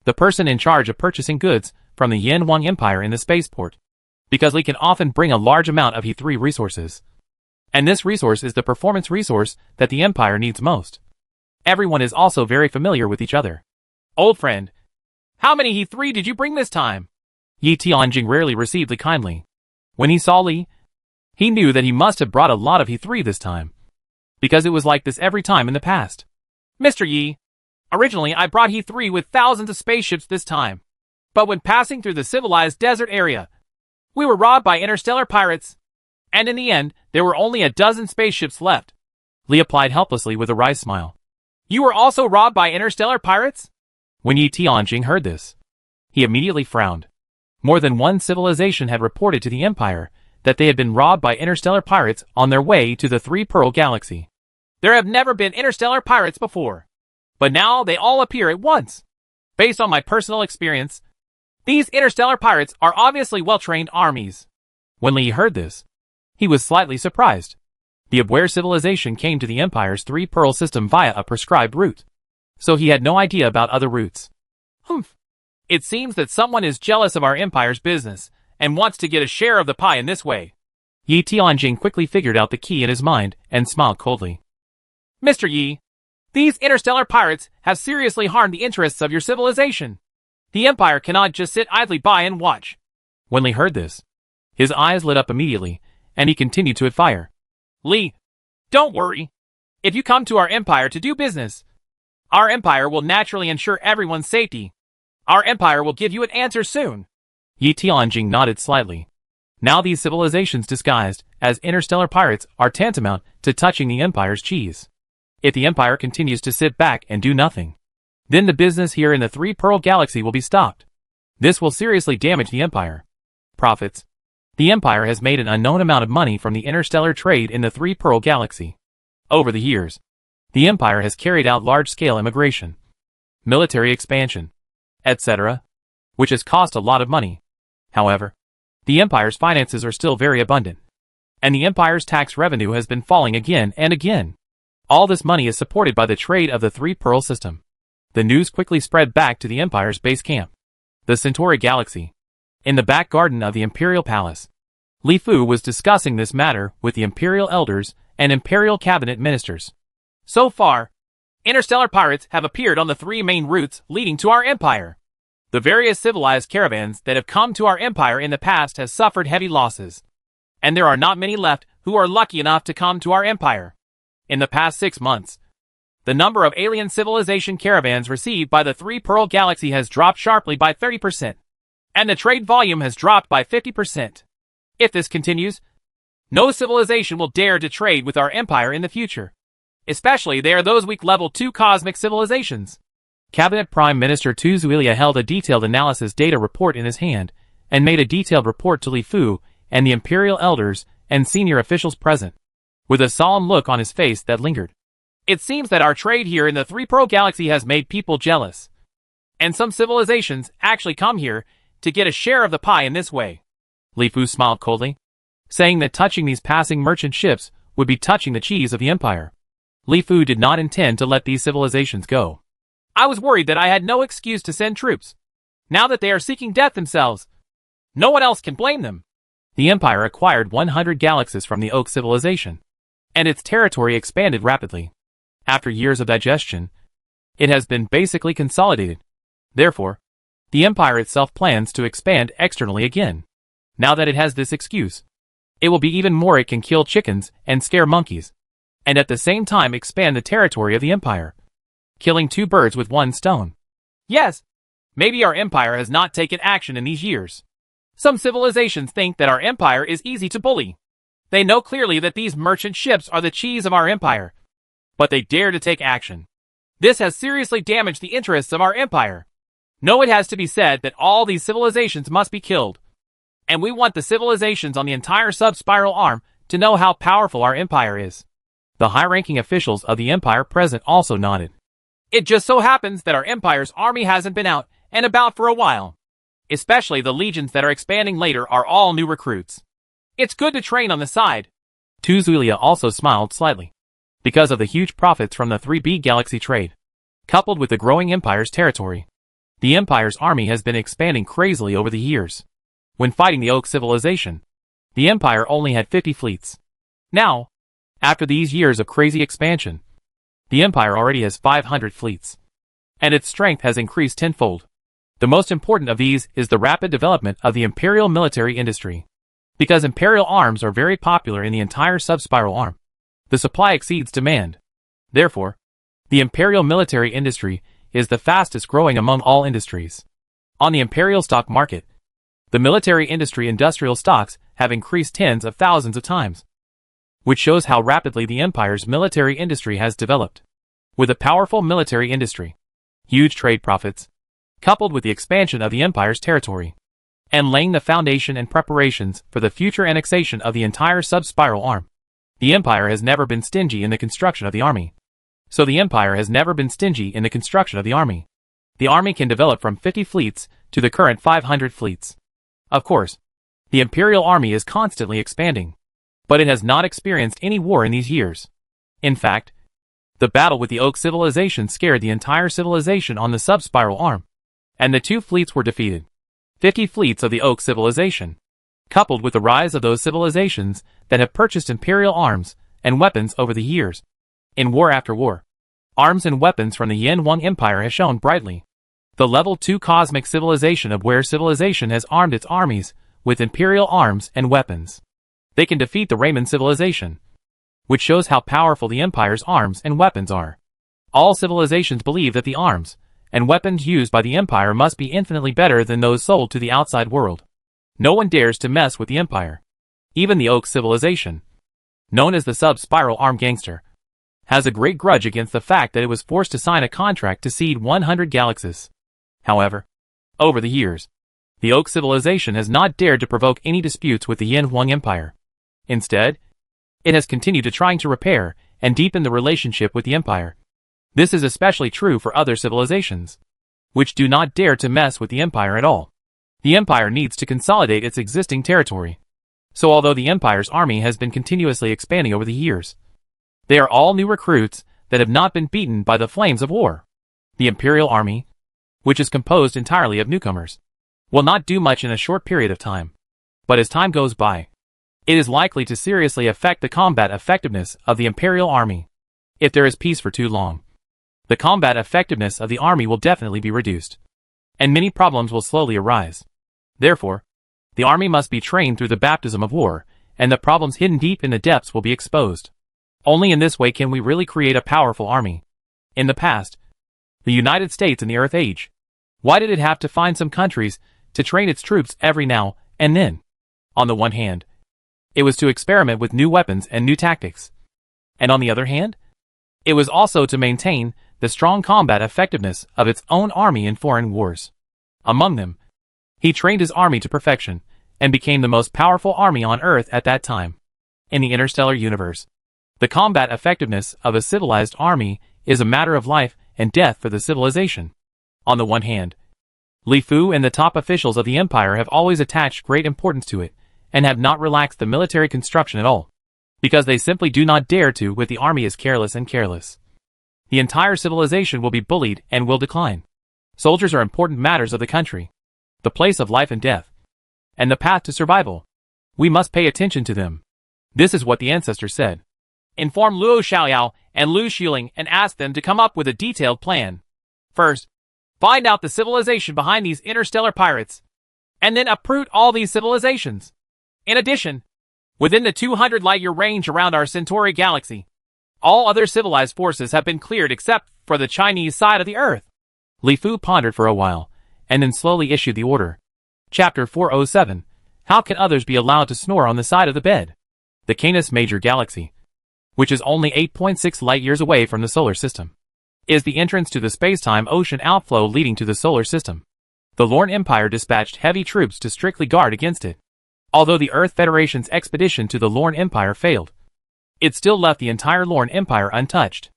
Speaker 1: the person in charge of purchasing goods from the Yin Wang Empire in the spaceport, because Li can often bring a large amount of E3 resources. And this resource is the performance resource that the Empire needs most. Everyone is also very familiar with each other.
Speaker 2: Old friend, how many E3 did you bring this time?
Speaker 1: Yi Tianjing rarely received Li kindly. When he saw Li, he knew that he must have brought a lot of E3 this time, because it was like this every time in the past.
Speaker 2: Mr. Yi, originally I brought E3 with thousands of spaceships this time, but when passing through the civilized desert area, we were robbed by interstellar pirates, and in the end, there were only a dozen spaceships left.
Speaker 1: Li applied helplessly with a wry smile.
Speaker 2: You were also robbed by interstellar pirates?
Speaker 1: When Yi Tianjing heard this, he immediately frowned. More than one civilization had reported to the Empire that they had been robbed by interstellar pirates on their way to the Three Pearl Galaxy.
Speaker 2: There have never been interstellar pirates before, but now they all appear at once. Based on my personal experience, these interstellar pirates are obviously well-trained armies.
Speaker 1: When Li heard this, he was slightly surprised. The Abwehr civilization came to the Empire's Three Pearl system via a prescribed route, so he had no idea about other routes.
Speaker 2: Humph. It seems that someone is jealous of our Empire's business and wants to get a share of the pie in this way.
Speaker 1: Yi Tianjing quickly figured out the key in his mind and smiled coldly.
Speaker 2: Mr. Yi, these interstellar pirates have seriously harmed the interests of your civilization. The Empire cannot just sit idly by and watch.
Speaker 1: When Li heard this, his eyes lit up immediately, and he continued to fire.
Speaker 2: Li, don't worry. If you come to our Empire to do business, our Empire will naturally ensure everyone's safety. Our Empire will give you an answer soon.
Speaker 1: Yi Tianjing nodded slightly. Now these civilizations disguised as interstellar pirates are tantamount to touching the Empire's cheese. If the Empire continues to sit back and do nothing, then the business here in the Three Pearl Galaxy will be stopped. This will seriously damage the Empire. Profits. The Empire has made an unknown amount of money from the interstellar trade in the Three Pearl Galaxy. Over the years, the Empire has carried out large-scale immigration, military expansion, etc., which has cost a lot of money. However, the Empire's finances are still very abundant, and the Empire's tax revenue has been falling again and again. All this money is supported by the trade of the Three Pearl system. The news quickly spread back to the Empire's base camp, the Centauri Galaxy. In the back garden of the Imperial Palace, Li Fu was discussing this matter with the Imperial Elders and Imperial Cabinet Ministers.
Speaker 2: So far, interstellar pirates have appeared on the three main routes leading to our Empire. The various civilized caravans that have come to our Empire in the past have suffered heavy losses, and there are not many left who are lucky enough to come to our Empire. In the past 6 months, the number of alien civilization caravans received by the Three Pearl Galaxy has dropped sharply by 30%, and the trade volume has dropped by 50%. If this continues, no civilization will dare to trade with our Empire in the future. Especially they are those weak level 2 cosmic civilizations.
Speaker 1: Cabinet Prime Minister Tu Zuilia held a detailed analysis data report in his hand and made a detailed report to Li Fu and the Imperial Elders and senior officials present, with a solemn look on his face that lingered.
Speaker 2: It seems that our trade here in the Three Pearl Galaxy has made people jealous, and some civilizations actually come here to get a share of the pie in this way.
Speaker 1: Li Fu smiled coldly, saying that touching these passing merchant ships would be touching the cheese of the Empire. Li Fu did not intend to let these civilizations go.
Speaker 2: I was worried that I had no excuse to send troops. Now that they are seeking death themselves, no one else can blame them.
Speaker 1: The Empire acquired 100 galaxies from the Oak civilization, and its territory expanded rapidly. After years of digestion, it has been basically consolidated. Therefore, the Empire itself plans to expand externally again. Now that it has this excuse, it will be even more. It can kill chickens and scare monkeys, and at the same time expand the territory of the Empire, killing two birds with one stone.
Speaker 2: Yes, maybe our Empire has not taken action in these years. Some civilizations think that our Empire is easy to bully. They know clearly that these merchant ships are the cheese of our Empire, but they dare to take action. This has seriously damaged the interests of our Empire. No, it has to be said that all these civilizations must be killed. And we want the civilizations on the entire sub-spiral arm to know how powerful our Empire is.
Speaker 1: The high-ranking officials of the Empire present also nodded.
Speaker 2: It just so happens that our Empire's army hasn't been out and about for a while. Especially the legions that are expanding later are all new recruits. It's good to train on the side.
Speaker 1: Tuzulia also smiled slightly. Because of the huge profits from the 3B galaxy trade, coupled with the growing Empire's territory, the Empire's army has been expanding crazily over the years. When fighting the Oak civilization, the Empire only had 50 fleets. Now, after these years of crazy expansion, the Empire already has 500 fleets, and its strength has increased tenfold. The most important of these is the rapid development of the Imperial military industry. Because Imperial arms are very popular in the entire sub-spiral arm, the supply exceeds demand. Therefore, the Imperial military industry is the fastest growing among all industries. On the Imperial stock market, the military industry industrial stocks have increased tens of thousands of times, which shows how rapidly the Empire's military industry has developed. With a powerful military industry, huge trade profits, coupled with the expansion of the Empire's territory, and laying the foundation and preparations for the future annexation of the entire sub-spiral arm, the Empire has never been stingy in the construction of the army. So the Empire has never been stingy in the construction of the army. The army can develop from 50 fleets to the current 500 fleets. Of course, the Imperial army is constantly expanding, but it has not experienced any war in these years. In fact, the battle with the Oak civilization scared the entire civilization on the sub-spiral arm, and the two fleets were defeated. 50 fleets of the Oak civilization, coupled with the rise of those civilizations that have purchased Imperial arms and weapons over the years. In war after war, arms and weapons from the Yin Wang Empire have shown brightly. The level 2 cosmic civilization of Ware civilization has armed its armies with Imperial arms and weapons. They can defeat the Raymond civilization, which shows how powerful the Empire's arms and weapons are. All civilizations believe that the arms and weapons used by the Empire must be infinitely better than those sold to the outside world. No one dares to mess with the Empire. Even the Oak civilization, known as the sub-spiral arm gangster, has a great grudge against the fact that it was forced to sign a contract to cede 100 galaxies. However, over the years, the Oak civilization has not dared to provoke any disputes with the Yin Wang Empire. Instead, it has continued to trying to repair and deepen the relationship with the Empire. This is especially true for other civilizations, which do not dare to mess with the Empire at all. The Empire needs to consolidate its existing territory. So although the Empire's army has been continuously expanding over the years, they are all new recruits that have not been beaten by the flames of war. The Imperial army, which is composed entirely of newcomers, will not do much in a short period of time. But as time goes by, it is likely to seriously affect the combat effectiveness of the Imperial army. If there is peace for too long, the combat effectiveness of the army will definitely be reduced, and many problems will slowly arise. Therefore, the army must be trained through the baptism of war, and the problems hidden deep in the depths will be exposed. Only in this way can we really create a powerful army. In the past, the United States in the Earth Age, why did it have to find some countries to train its troops every now and then? On the one hand, it was to experiment with new weapons and new tactics. And on the other hand, it was also to maintain the strong combat effectiveness of its own army in foreign wars. Among them, he trained his army to perfection and became the most powerful army on Earth at that time. In the interstellar universe, the combat effectiveness of a civilized army is a matter of life and death for the civilization. On the one hand, Li Fu and the top officials of the Empire have always attached great importance to it and have not relaxed the military construction at all, because they simply do not dare to with the army is careless and careless. The entire civilization will be bullied and will decline. Soldiers are important matters of the country, the place of life and death, and the path to survival. We must pay attention to them. This is what the ancestors said.
Speaker 2: Inform Luo Xiaoyao and Lu Xiling and ask them to come up with a detailed plan. First, find out the civilization behind these interstellar pirates, and then uproot all these civilizations. In addition, within the 200 light-year range around our Centauri galaxy, all other civilized forces have been cleared except for the Chinese side of the Earth.
Speaker 1: Li Fu pondered for a while, and then slowly issued the order. Chapter 407. How can others be allowed to snore on the side of the bed? The Canis Major Galaxy, which is only 8.6 light-years away from the solar system, is the entrance to the space-time ocean outflow leading to the solar system. The Lorne Empire dispatched heavy troops to strictly guard against it. Although the Earth Federation's expedition to the Lorne Empire failed, it still left the entire Lorne Empire untouched.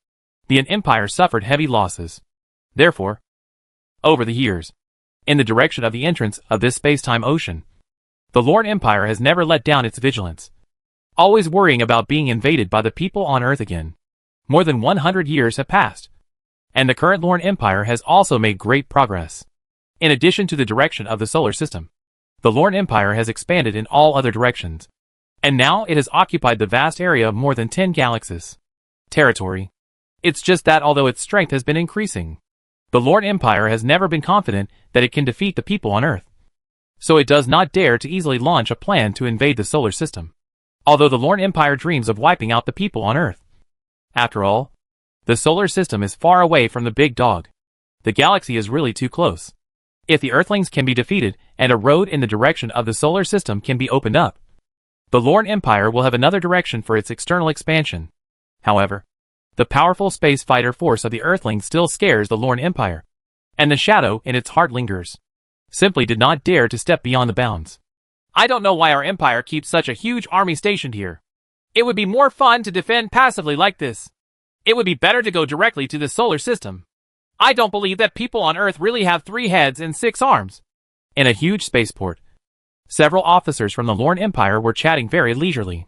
Speaker 1: The Empire suffered heavy losses. Therefore, over the years, in the direction of the entrance of this space-time ocean, the Lorne Empire has never let down its vigilance, always worrying about being invaded by the people on Earth again. More than 100 years have passed, and the current Lorne Empire has also made great progress. In addition to the direction of the solar system, the Lorne Empire has expanded in all other directions, and now it has occupied the vast area of more than 10 galaxies. Territory. It's just that although its strength has been increasing, the Lorne Empire has never been confident that it can defeat the people on Earth. So it does not dare to easily launch a plan to invade the solar system, although the Lorne Empire dreams of wiping out the people on Earth. After all, the solar system is far away from the big dog. The galaxy is really too close. If the Earthlings can be defeated and a road in the direction of the solar system can be opened up, the Lorne Empire will have another direction for its external expansion. However, the powerful space fighter force of the Earthlings still scares the Lorne Empire, and the shadow in its heart lingers. Simply did not dare to step beyond the bounds.
Speaker 2: I don't know why our empire keeps such a huge army stationed here. It would be more fun to defend passively like this. It would be better to go directly to the solar system. I don't believe that people on Earth really have 3 heads and 6 arms.
Speaker 1: In a huge spaceport, several officers from the Lorne Empire were chatting very leisurely.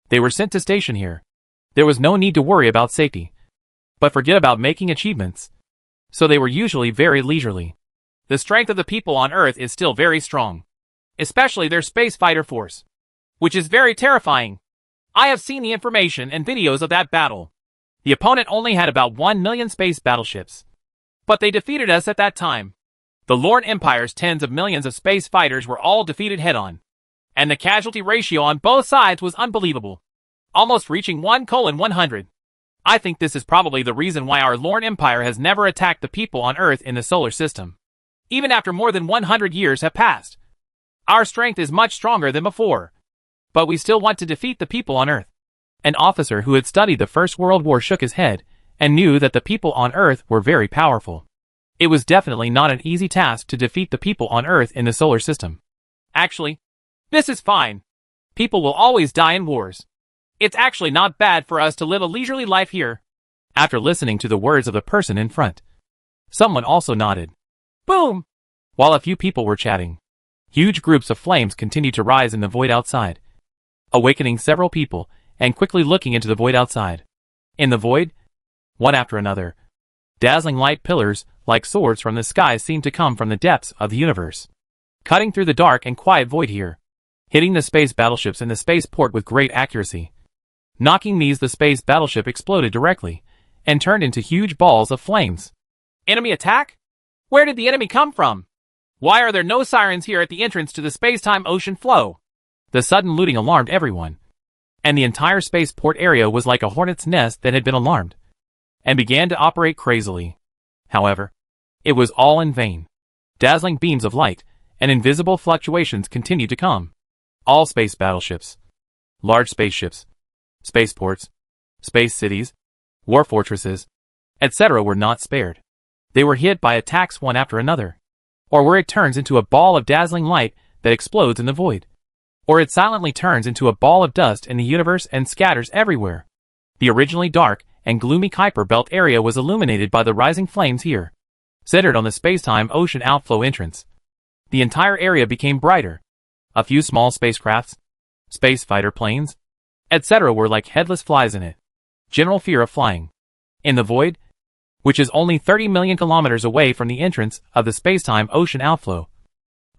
Speaker 1: They were sent to station here. There was no need to worry about safety, but forget about making achievements. So they were usually very leisurely.
Speaker 2: The strength of the people on Earth is still very strong, especially their space fighter force, which is very terrifying. I have seen the information and videos of that battle. The opponent only had about 1 million space battleships, but they defeated us at that time. The Lorne Empire's tens of millions of space fighters were all defeated head-on, and the casualty ratio on both sides was unbelievable, almost reaching 1:100. I think this is probably the reason why our Lorne Empire has never attacked the people on Earth in the solar system. Even after more than 100 years have passed, our strength is much stronger than before, but we still want to defeat the people on Earth.
Speaker 1: An officer who had studied the First World War shook his head and knew that the people on Earth were very powerful. It was definitely not an easy task to defeat the people on Earth in the solar system.
Speaker 2: Actually, this is fine. People will always die in wars. It's actually not bad for us to live a leisurely life here.
Speaker 1: After listening to the words of the person in front, someone also nodded.
Speaker 2: Boom!
Speaker 1: While a few people were chatting, huge groups of flames continued to rise in the void outside, awakening several people and quickly looking into the void outside. In the void, one after another, dazzling light pillars like swords from the sky seemed to come from the depths of the universe, cutting through the dark and quiet void here, hitting the space battleships in the spaceport with great accuracy. Knocking these, the space battleship exploded directly and turned into huge balls of flames.
Speaker 2: Enemy attack? Where did the enemy come from? Why are there no sirens here at the entrance to the space-time ocean flow?
Speaker 1: The sudden looting alarmed everyone, and the entire spaceport area was like a hornet's nest that had been alarmed and began to operate crazily. However, it was all in vain. Dazzling beams of light and invisible fluctuations continued to come. All space battleships, large spaceships, spaceports, space cities, war fortresses, etc. were not spared. They were hit by attacks one after another, or where it turns into a ball of dazzling light that explodes in the void, or it silently turns into a ball of dust in the universe and scatters everywhere. The originally dark and gloomy Kuiper Belt area was illuminated by the rising flames here, centered on the space-time ocean outflow entrance. The entire area became brighter. A few small spacecrafts, space fighter planes, etc. were like headless flies in it. General fear of flying. In the void,
Speaker 2: which is only 30 million kilometers away from the entrance of the space-time ocean outflow.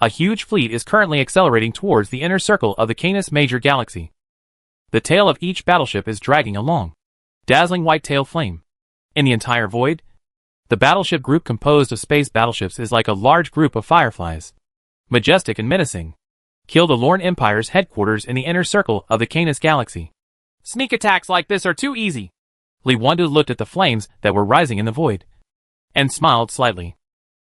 Speaker 2: A huge fleet is currently accelerating towards the inner circle of the Canis Major galaxy. The tail of each battleship is dragging a long, dazzling white tail flame. In the entire void, the battleship group composed of space battleships is like a large group of fireflies, majestic and menacing. Kill the Lorne Empire's headquarters in the inner circle of the Canis galaxy.
Speaker 1: Sneak attacks like this are too easy.
Speaker 2: Li Wandu looked at the flames that were rising in the void, and smiled slightly.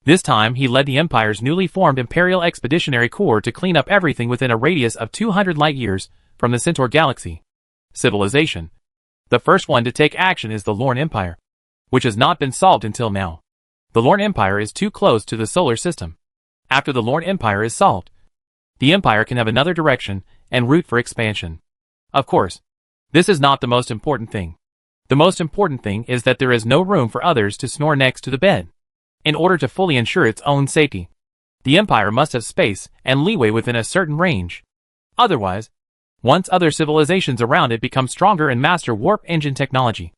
Speaker 2: This time he led the Empire's newly formed Imperial Expeditionary Corps to clean up everything within a radius of 200 light-years from the Centaur galaxy. Civilization. The first one to take action is the Lorne Empire, which has not been solved until now. The Lorne Empire is too close to the solar system. After the Lorne Empire is solved, the Empire can have another direction and route for expansion. Of course, this is not the most important thing. The most important thing is that there is no room for others to snore next to the bed. In order to fully ensure its own safety, the Empire must have space and leeway within a certain range. Otherwise, once other civilizations around it become stronger and master warp engine technology,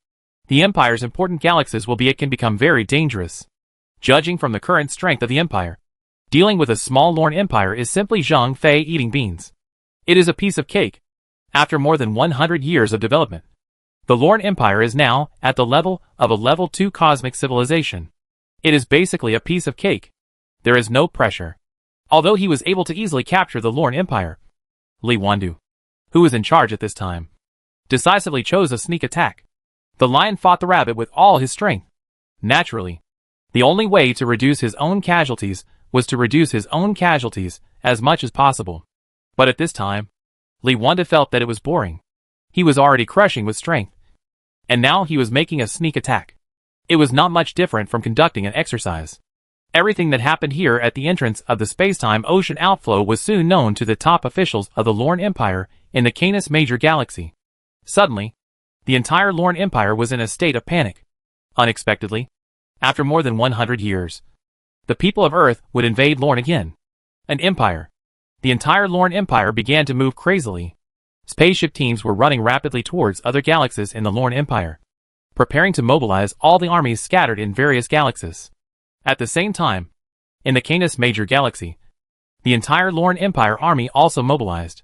Speaker 2: the Empire's important galaxies can become very dangerous. Judging from the current strength of the Empire, dealing with a small Lorne Empire is simply Zhang Fei eating beans. It is a piece of cake. After more than 100 years of development, the Lorne Empire is now at the level of a level 2 cosmic civilization. It is basically a piece of cake. There is no pressure. Although he was able to easily capture the Lorne Empire, Li Wandu, who was in charge at this time, decisively chose a sneak attack. The lion fought the rabbit with all his strength. Naturally, the only way to reduce his own casualties was to reduce his own casualties as much as possible. But at this time, Li Wandu felt that it was boring. He was already crushing with strength, and now he was making a sneak attack. It was not much different from conducting an exercise. Everything that happened here at the entrance of the space-time ocean outflow was soon known to the top officials of the Lorne Empire in the Canis Major galaxy. Suddenly, the entire Lorne Empire was in a state of panic. Unexpectedly, after more than 100 years, the people of Earth would invade Lorne again. An empire. The entire Lorne Empire began to move crazily. Spaceship teams were running rapidly towards other galaxies in the Lorne Empire, preparing to mobilize all the armies scattered in various galaxies. At the same time, in the Canis Major galaxy, the entire Lorne Empire army also mobilized.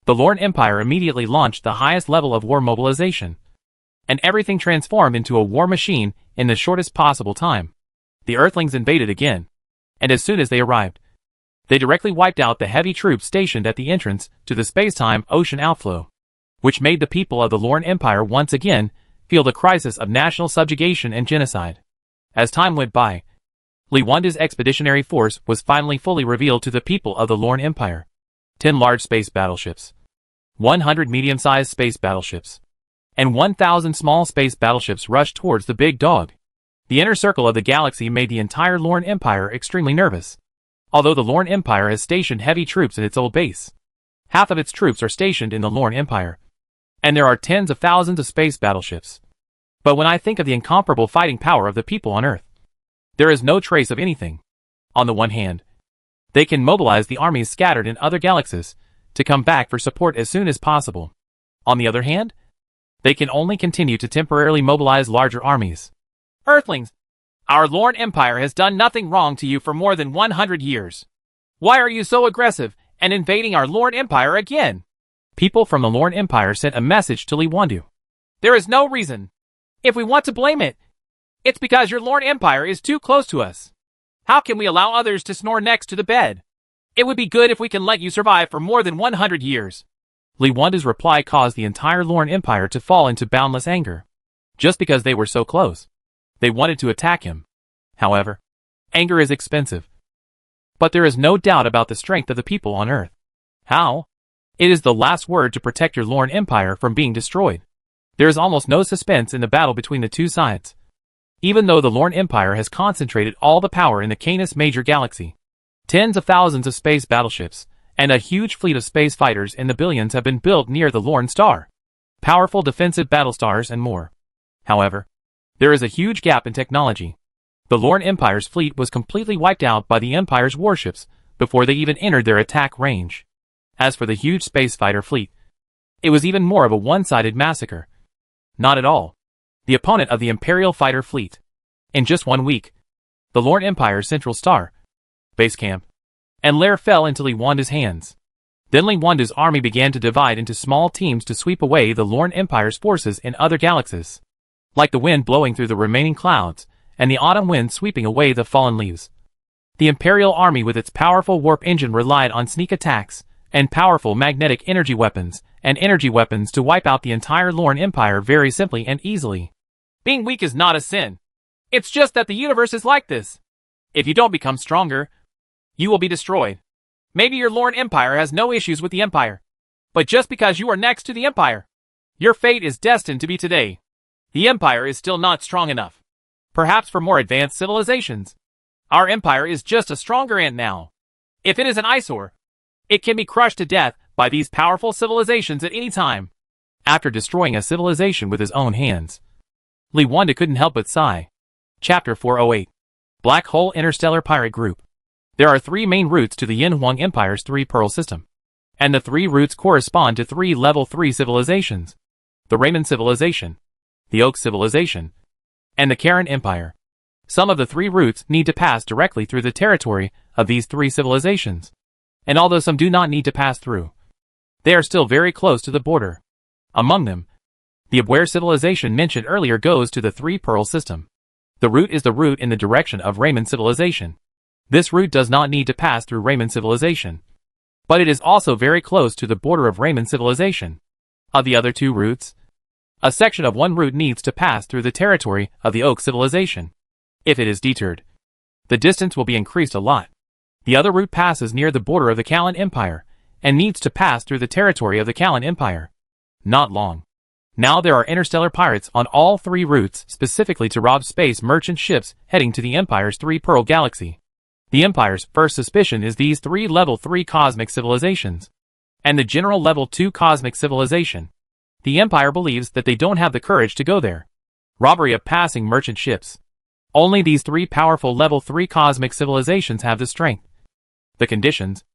Speaker 2: The Lorne Empire immediately launched the highest level of war mobilization, and everything transformed into a war machine in the shortest possible time. The Earthlings invaded again, and as soon as they arrived, they directly wiped out the heavy troops stationed at the entrance to the space-time ocean outflow, which made the people of the Lorne Empire once again feel the crisis of national subjugation and genocide. As time went by, Li Wandu's expeditionary force was finally fully revealed to the people of the Lorne Empire. 10 large space battleships, 100 medium-sized space battleships, and 1,000 small space battleships rushed towards the big dog. The inner circle of the galaxy made the entire Lorne Empire extremely nervous. Although the Lorne Empire has stationed heavy troops at its old base, half of its troops are stationed in the Lorne Empire, and there are tens of thousands of space battleships. But when I think of the incomparable fighting power of the people on Earth, there is no trace of anything. On the one hand, they can mobilize the armies scattered in other galaxies to come back for support as soon as possible. On the other hand, they can only continue to temporarily mobilize larger armies.
Speaker 1: Earthlings, our Lorne Empire has done nothing wrong to you for more than 100 years. Why are you so aggressive and invading our Lorne Empire again?
Speaker 2: People from the Lorne Empire sent a message to Li Wandu.
Speaker 1: There is no reason. If we want to blame it, it's because your Lorne Empire is too close to us. How can we allow others to snore next to the bed? It would be good if we can let you survive for more than 100 years.
Speaker 2: Li Wandu's reply caused the entire Lorne Empire to fall into boundless anger. Just because they were so close, they wanted to attack him. However, anger is expensive. But there is no doubt about the strength of the people on Earth. How? It is the last word to protect your Lorne Empire from being destroyed. There is almost no suspense in the battle between the two sides. Even though the Lorne Empire has concentrated all the power in the Canis Major galaxy, tens of thousands of space battleships, and a huge fleet of space fighters in the billions have been built near the Lorne Star, powerful defensive battlestars and more. However, there is a huge gap in technology. The Lorne Empire's fleet was completely wiped out by the Empire's warships before they even entered their attack range. As for the huge space fighter fleet, it was even more of a one-sided massacre. Not at all. The opponent of the Imperial fighter fleet,
Speaker 1: In just 1 week, the Lorne Empire's central star, base camp, and lair fell into Lee hands. Then Lee army began to divide into small teams to sweep away the Lorne Empire's forces in other galaxies. Like the wind blowing through the remaining clouds, and the autumn wind sweeping away the fallen leaves. The Imperial army with its powerful warp engine relied on sneak attacks, and powerful magnetic energy weapons, to wipe out the entire Lorne Empire very simply and easily.
Speaker 2: Being weak is not a sin. It's just that the universe is like this. If you don't become stronger, you will be destroyed. Maybe your Lorne Empire has no issues with the Empire. But just because you are next to the Empire, your fate is destined to be today. The Empire is still not strong enough. Perhaps for more advanced civilizations. Our Empire is just a stronger ant now. If it is an eyesore, it can be crushed to death by these powerful civilizations at any time.
Speaker 1: After destroying a civilization with his own hands, Lee couldn't help but sigh. Chapter 408. Black Hole Interstellar Pirate Group. There are 3 main routes to the Yin Huang Empire's 3-pearl system. And the 3 routes correspond to 3 level 3 civilizations. The Raymond Civilization, the Oak Civilization, and the Karen Empire. Some of the 3 routes need to pass directly through the territory of these 3 civilizations. And although some do not need to pass through, they are still very close to the border. Among them, the Abware civilization mentioned earlier goes to the 3-pearl system. The route is the route in the direction of Raymond Civilization. This route does not need to pass through Raymond Civilization, but it is also very close to the border of Raymond Civilization. Of the other 2 routes, a section of one route needs to pass through the territory of the Oak Civilization. If it is deterred, the distance will be increased a lot. The other route passes near the border of the Callan Empire, and needs to pass through the territory of the Callan Empire. Not long. Now there are interstellar pirates on all 3 routes specifically to rob space merchant ships heading to the Empire's 3-pearl galaxy. The Empire's first suspicion is these 3 level 3 cosmic civilizations, and the general level 2 cosmic civilization. The Empire believes that they don't have the courage to go there. Robbery of passing merchant ships. Only these 3 powerful level 3 cosmic civilizations have the strength, the conditions,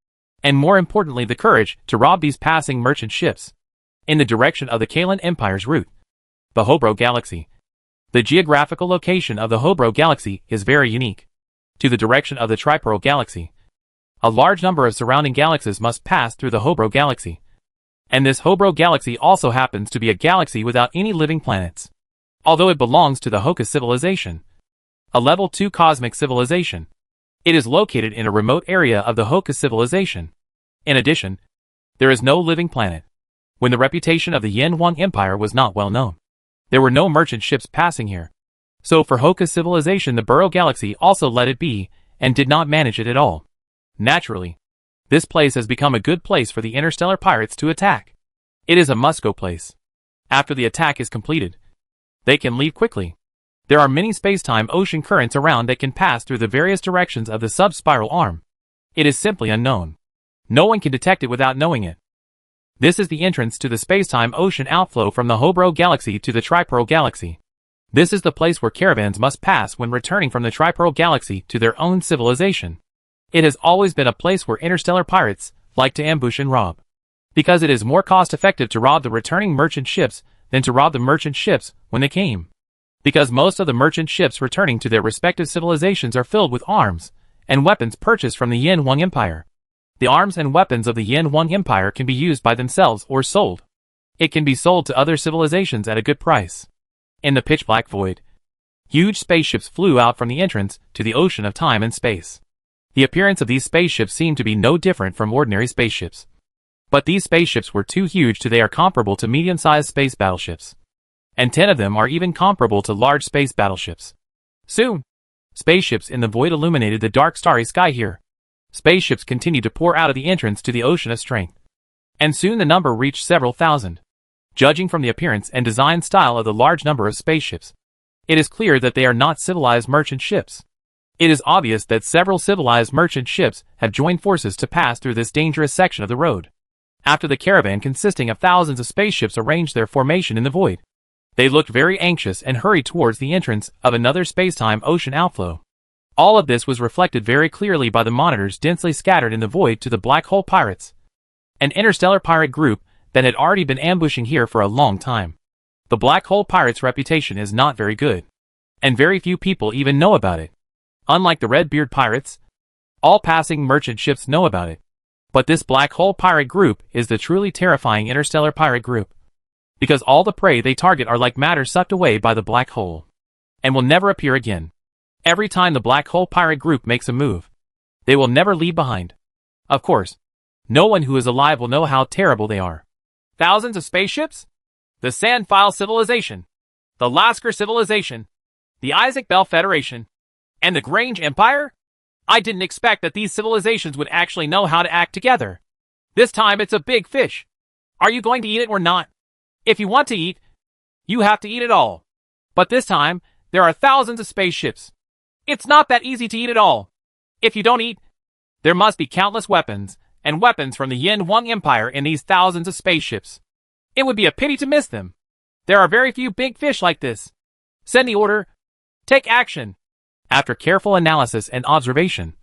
Speaker 1: and more importantly the courage to rob these passing merchant ships. In the direction of the Kalan Empire's route, the Hobro Galaxy. The geographical location of the Hobro Galaxy is very unique. To the direction of the Tripearl Galaxy, a large number of surrounding galaxies must pass through the Hobro Galaxy. And this Hobro Galaxy also happens to be a galaxy without any living planets. Although it belongs to the Hoka civilization, a level 2 cosmic civilization, it is located in a remote area of the Hoka civilization. In addition, there is no living planet. When the reputation of the Yin Huang Empire was not well known, there were no merchant ships passing here. So for Hoka civilization the Burrow Galaxy also let it be, and did not manage it at all. Naturally, this place has become a good place for the interstellar pirates to attack. It is a must-go place. After the attack is completed, they can leave quickly. There are many space-time ocean currents around that can pass through the various directions of the sub-spiral arm. It is simply unknown. No one can detect it without knowing it. This is the entrance to the space-time ocean outflow from the Hobro Galaxy to the Tripearl Galaxy. This is the place where caravans must pass when returning from the Tripearl Galaxy to their own civilization. It has always been a place where interstellar pirates like to ambush and rob, because it is more cost-effective to rob the returning merchant ships than to rob the merchant ships when they came. Because most of the merchant ships returning to their respective civilizations are filled with arms and weapons purchased from the Yin Huang Empire. The arms and weapons of the Yin Huang Empire can be used by themselves or sold. It can be sold to other civilizations at a good price. In the pitch-black void, huge spaceships flew out from the entrance to the ocean of time and space. The appearance of these spaceships seemed to be no different from ordinary spaceships. But these spaceships were too huge to they are comparable to medium-sized space battleships. And 10 of them are even comparable to large space battleships. Soon, spaceships in the void illuminated the dark starry sky here. Spaceships continued to pour out of the entrance to the ocean of strength. And soon the number reached several thousand. Judging from the appearance and design style of the large number of spaceships, it is clear that they are not civilized merchant ships. It is obvious that several civilized merchant ships have joined forces to pass through this dangerous section of the road. After the caravan consisting of thousands of spaceships arranged their formation in the void, they looked very anxious and hurried towards the entrance of another space-time ocean outflow. All of this was reflected very clearly by the monitors densely scattered in the void to the Black Hole Pirates, an interstellar pirate group that had already been ambushing here for a long time. The Black Hole Pirates' reputation is not very good. and very few people even know about it. Unlike the Redbeard pirates, all passing merchant ships know about it. But this black hole pirate group is the truly terrifying interstellar pirate group. Because all the prey they target are like matter sucked away by the black hole, and will never appear again. Every time the black hole pirate group makes a move, they will never leave behind. Of course, no one who is alive will know how terrible they are.
Speaker 2: Thousands of spaceships? The Sandfile Civilization, the Lasker Civilization, the Isaac Bell Federation, and the Grange Empire? I didn't expect that these civilizations would actually know how to act together. This time it's a big fish. Are you going to eat it or not? If you want to eat, you have to eat it all. But this time, there are thousands of spaceships. It's not that easy to eat it all. If you don't eat, there must be countless weapons, and weapons from the Yin Huang Empire in these thousands of spaceships. It would be a pity to miss them. There are very few big fish like this. Send the order. Take action.
Speaker 1: After careful analysis and observation,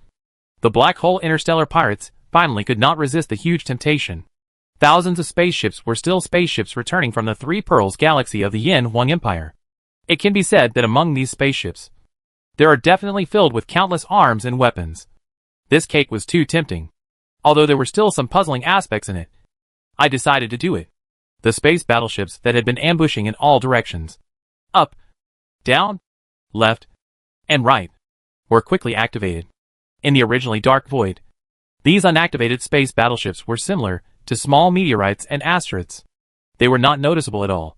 Speaker 1: the black hole interstellar pirates finally could not resist the huge temptation. Thousands of spaceships were still spaceships returning from the Three Pearls galaxy of the Yin Huang Empire. It can be said that among these spaceships, there are definitely filled with countless arms and weapons. This cake was too tempting. Although there were still some puzzling aspects in it, I decided to do it. The space battleships that had been ambushing in all directions, up, down, left, and right, were quickly activated. In the originally dark void, these unactivated space battleships were similar to small meteorites and asteroids. They were not noticeable at all.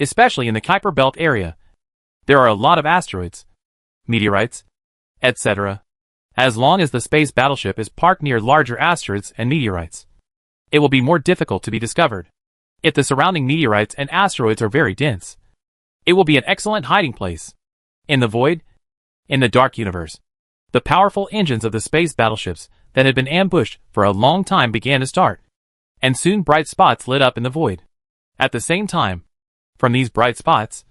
Speaker 1: Especially in the Kuiper Belt area, there are a lot of asteroids, meteorites, etc. As long as the space battleship is parked near larger asteroids and meteorites, it will be more difficult to be discovered. If the surrounding meteorites and asteroids are very dense, it will be an excellent hiding place. In the void, in the dark universe, the powerful engines of the space battleships that had been ambushed for a long time began to start, and soon bright spots lit up in the void. At the same time, from these bright spots,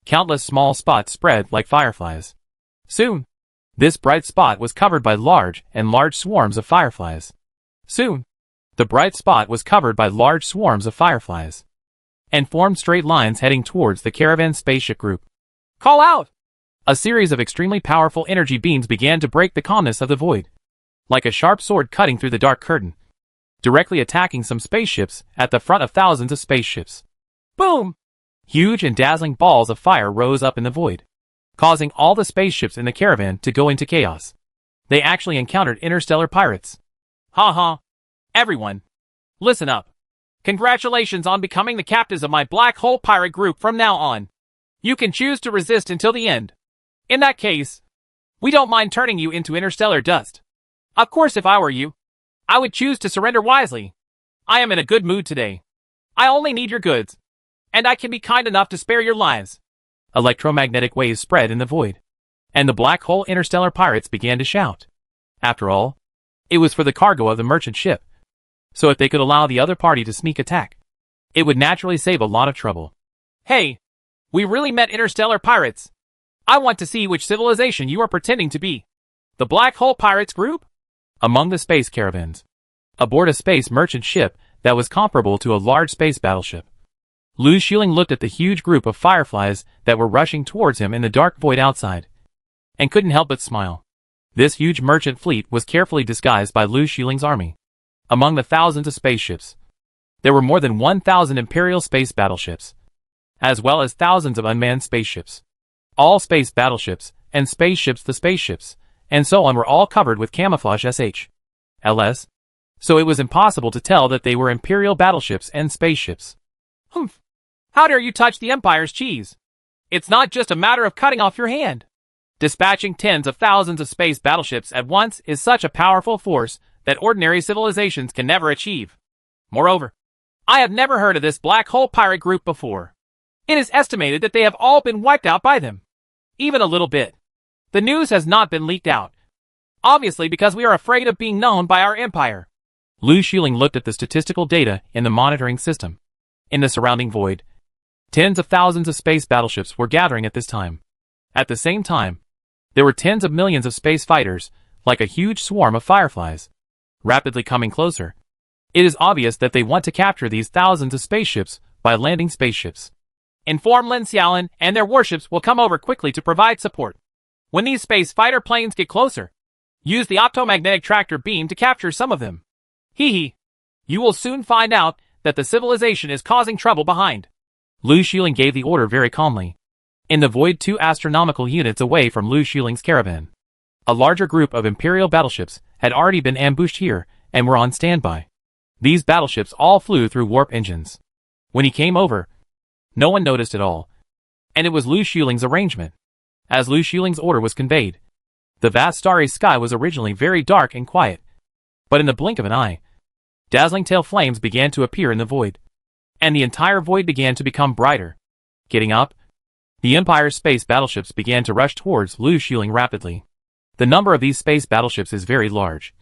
Speaker 1: countless small spots spread like fireflies. Soon, this bright spot was covered by large swarms of fireflies. Soon, the bright spot was covered by large swarms of fireflies, and formed straight lines heading towards the caravan spaceship group.
Speaker 2: Call out!
Speaker 1: A series of extremely powerful energy beams began to break the calmness of the void, like a sharp sword cutting through the dark curtain, directly attacking some spaceships at the front of thousands of spaceships.
Speaker 2: Boom!
Speaker 1: Huge and dazzling balls of fire rose up in the void, causing all the spaceships in the caravan to go into chaos. They actually encountered interstellar pirates.
Speaker 2: Ha ha! Everyone, listen up. Congratulations on becoming the captains of my black hole pirate group from now on. You can choose to resist until the end. In that case, we don't mind turning you into interstellar dust. Of course, if I were you, I would choose to surrender wisely. I am in a good mood today. I only need your goods, and I can be kind enough to spare your lives.
Speaker 1: Electromagnetic waves spread in the void, and the black hole interstellar pirates began to shout. After all, it was for the cargo of the merchant ship, so if they could allow the other party to sneak attack, it would naturally save a lot of trouble.
Speaker 2: Hey, we really met interstellar pirates. I want to see which civilization you are pretending to be. The Black Hole Pirates group?
Speaker 1: Among the space caravans, aboard a space merchant ship that was comparable to a large space battleship, Lu Xiling looked at the huge group of fireflies that were rushing towards him in the dark void outside, and couldn't help but smile. This huge merchant fleet was carefully disguised by Lu Xiling's army. Among the thousands of spaceships, there were more than 1,000 Imperial space battleships, as well as thousands of unmanned spaceships. All space battleships, and spaceships, and so on were all covered with camouflage SH/LS, so it was impossible to tell that they were Imperial battleships and spaceships.
Speaker 2: Humph! How dare you touch the Empire's cheese? It's not just a matter of cutting off your hand. Dispatching tens of thousands of space battleships at once is such a powerful force that ordinary civilizations can never achieve. Moreover, I have never heard of this black hole pirate group before. It is estimated that they have all been wiped out by them. Even a little bit. The news has not been leaked out. Obviously because we are afraid of being known by our empire.
Speaker 1: Lu Xiling looked at the statistical data in the monitoring system. In the surrounding void, tens of thousands of space battleships were gathering at this time. At the same time, there were tens of millions of space fighters, like a huge swarm of fireflies, rapidly coming closer. It is obvious that they want to capture these thousands of spaceships by landing spaceships.
Speaker 2: Inform Lin Xiaolin and their warships will come over quickly to provide support. When these space fighter planes get closer, use the optomagnetic tractor beam to capture some of them. Hee hee. You will soon find out that the civilization is causing trouble behind.
Speaker 1: Lu Xulin gave the order very calmly. In the void 2 astronomical units away from Lu Xulin's caravan, a larger group of Imperial battleships had already been ambushed here and were on standby. These battleships all flew through warp engines. When he came over, no one noticed at all, and it was Lu Xulin's arrangement. As Lu Xulin's order was conveyed, the vast starry sky was originally very dark and quiet, but in the blink of an eye, dazzling tail flames began to appear in the void, and the entire void began to become brighter. Getting up, the Empire's space battleships began to rush towards Lu Xulin rapidly. The number of these space battleships is very large,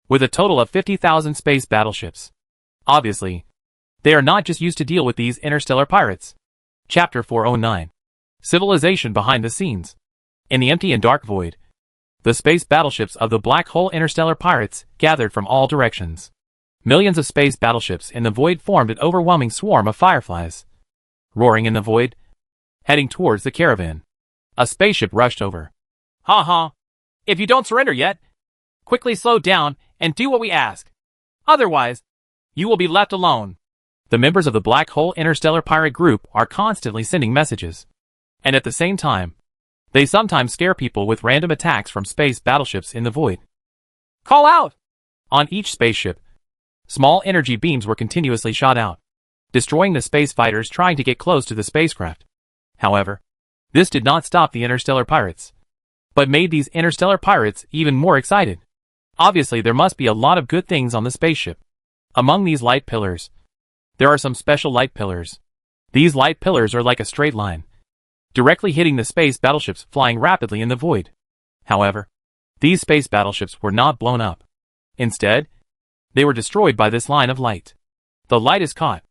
Speaker 1: with a total of 50,000 space battleships. Obviously, they are not just used to deal with these interstellar pirates. Chapter 409. Civilization behind the scenes. In the empty and dark void, the space battleships of the black hole interstellar pirates gathered from all directions. Millions of space battleships in the void formed an overwhelming swarm of fireflies. Roaring in the void, heading towards the caravan. A spaceship rushed over.
Speaker 2: Ha ha. If you don't surrender yet, quickly slow down and do what we ask. Otherwise, you will be left alone.
Speaker 1: The members of the Black Hole Interstellar Pirate Group are constantly sending messages. And at the same time, they sometimes scare people with random attacks from space battleships in the void.
Speaker 2: Call out!
Speaker 1: On each spaceship, small energy beams were continuously shot out, destroying the space fighters trying to get close to the spacecraft. However, this did not stop the interstellar pirates, but made these interstellar pirates even more excited. Obviously, there must be a lot of good things on the spaceship. Among these light pillars, there are some special light pillars. These light pillars are like a straight line, directly hitting the space battleships flying rapidly in the void. However, these space battleships were not blown up. Instead, they were destroyed by this line of light. The light is caught,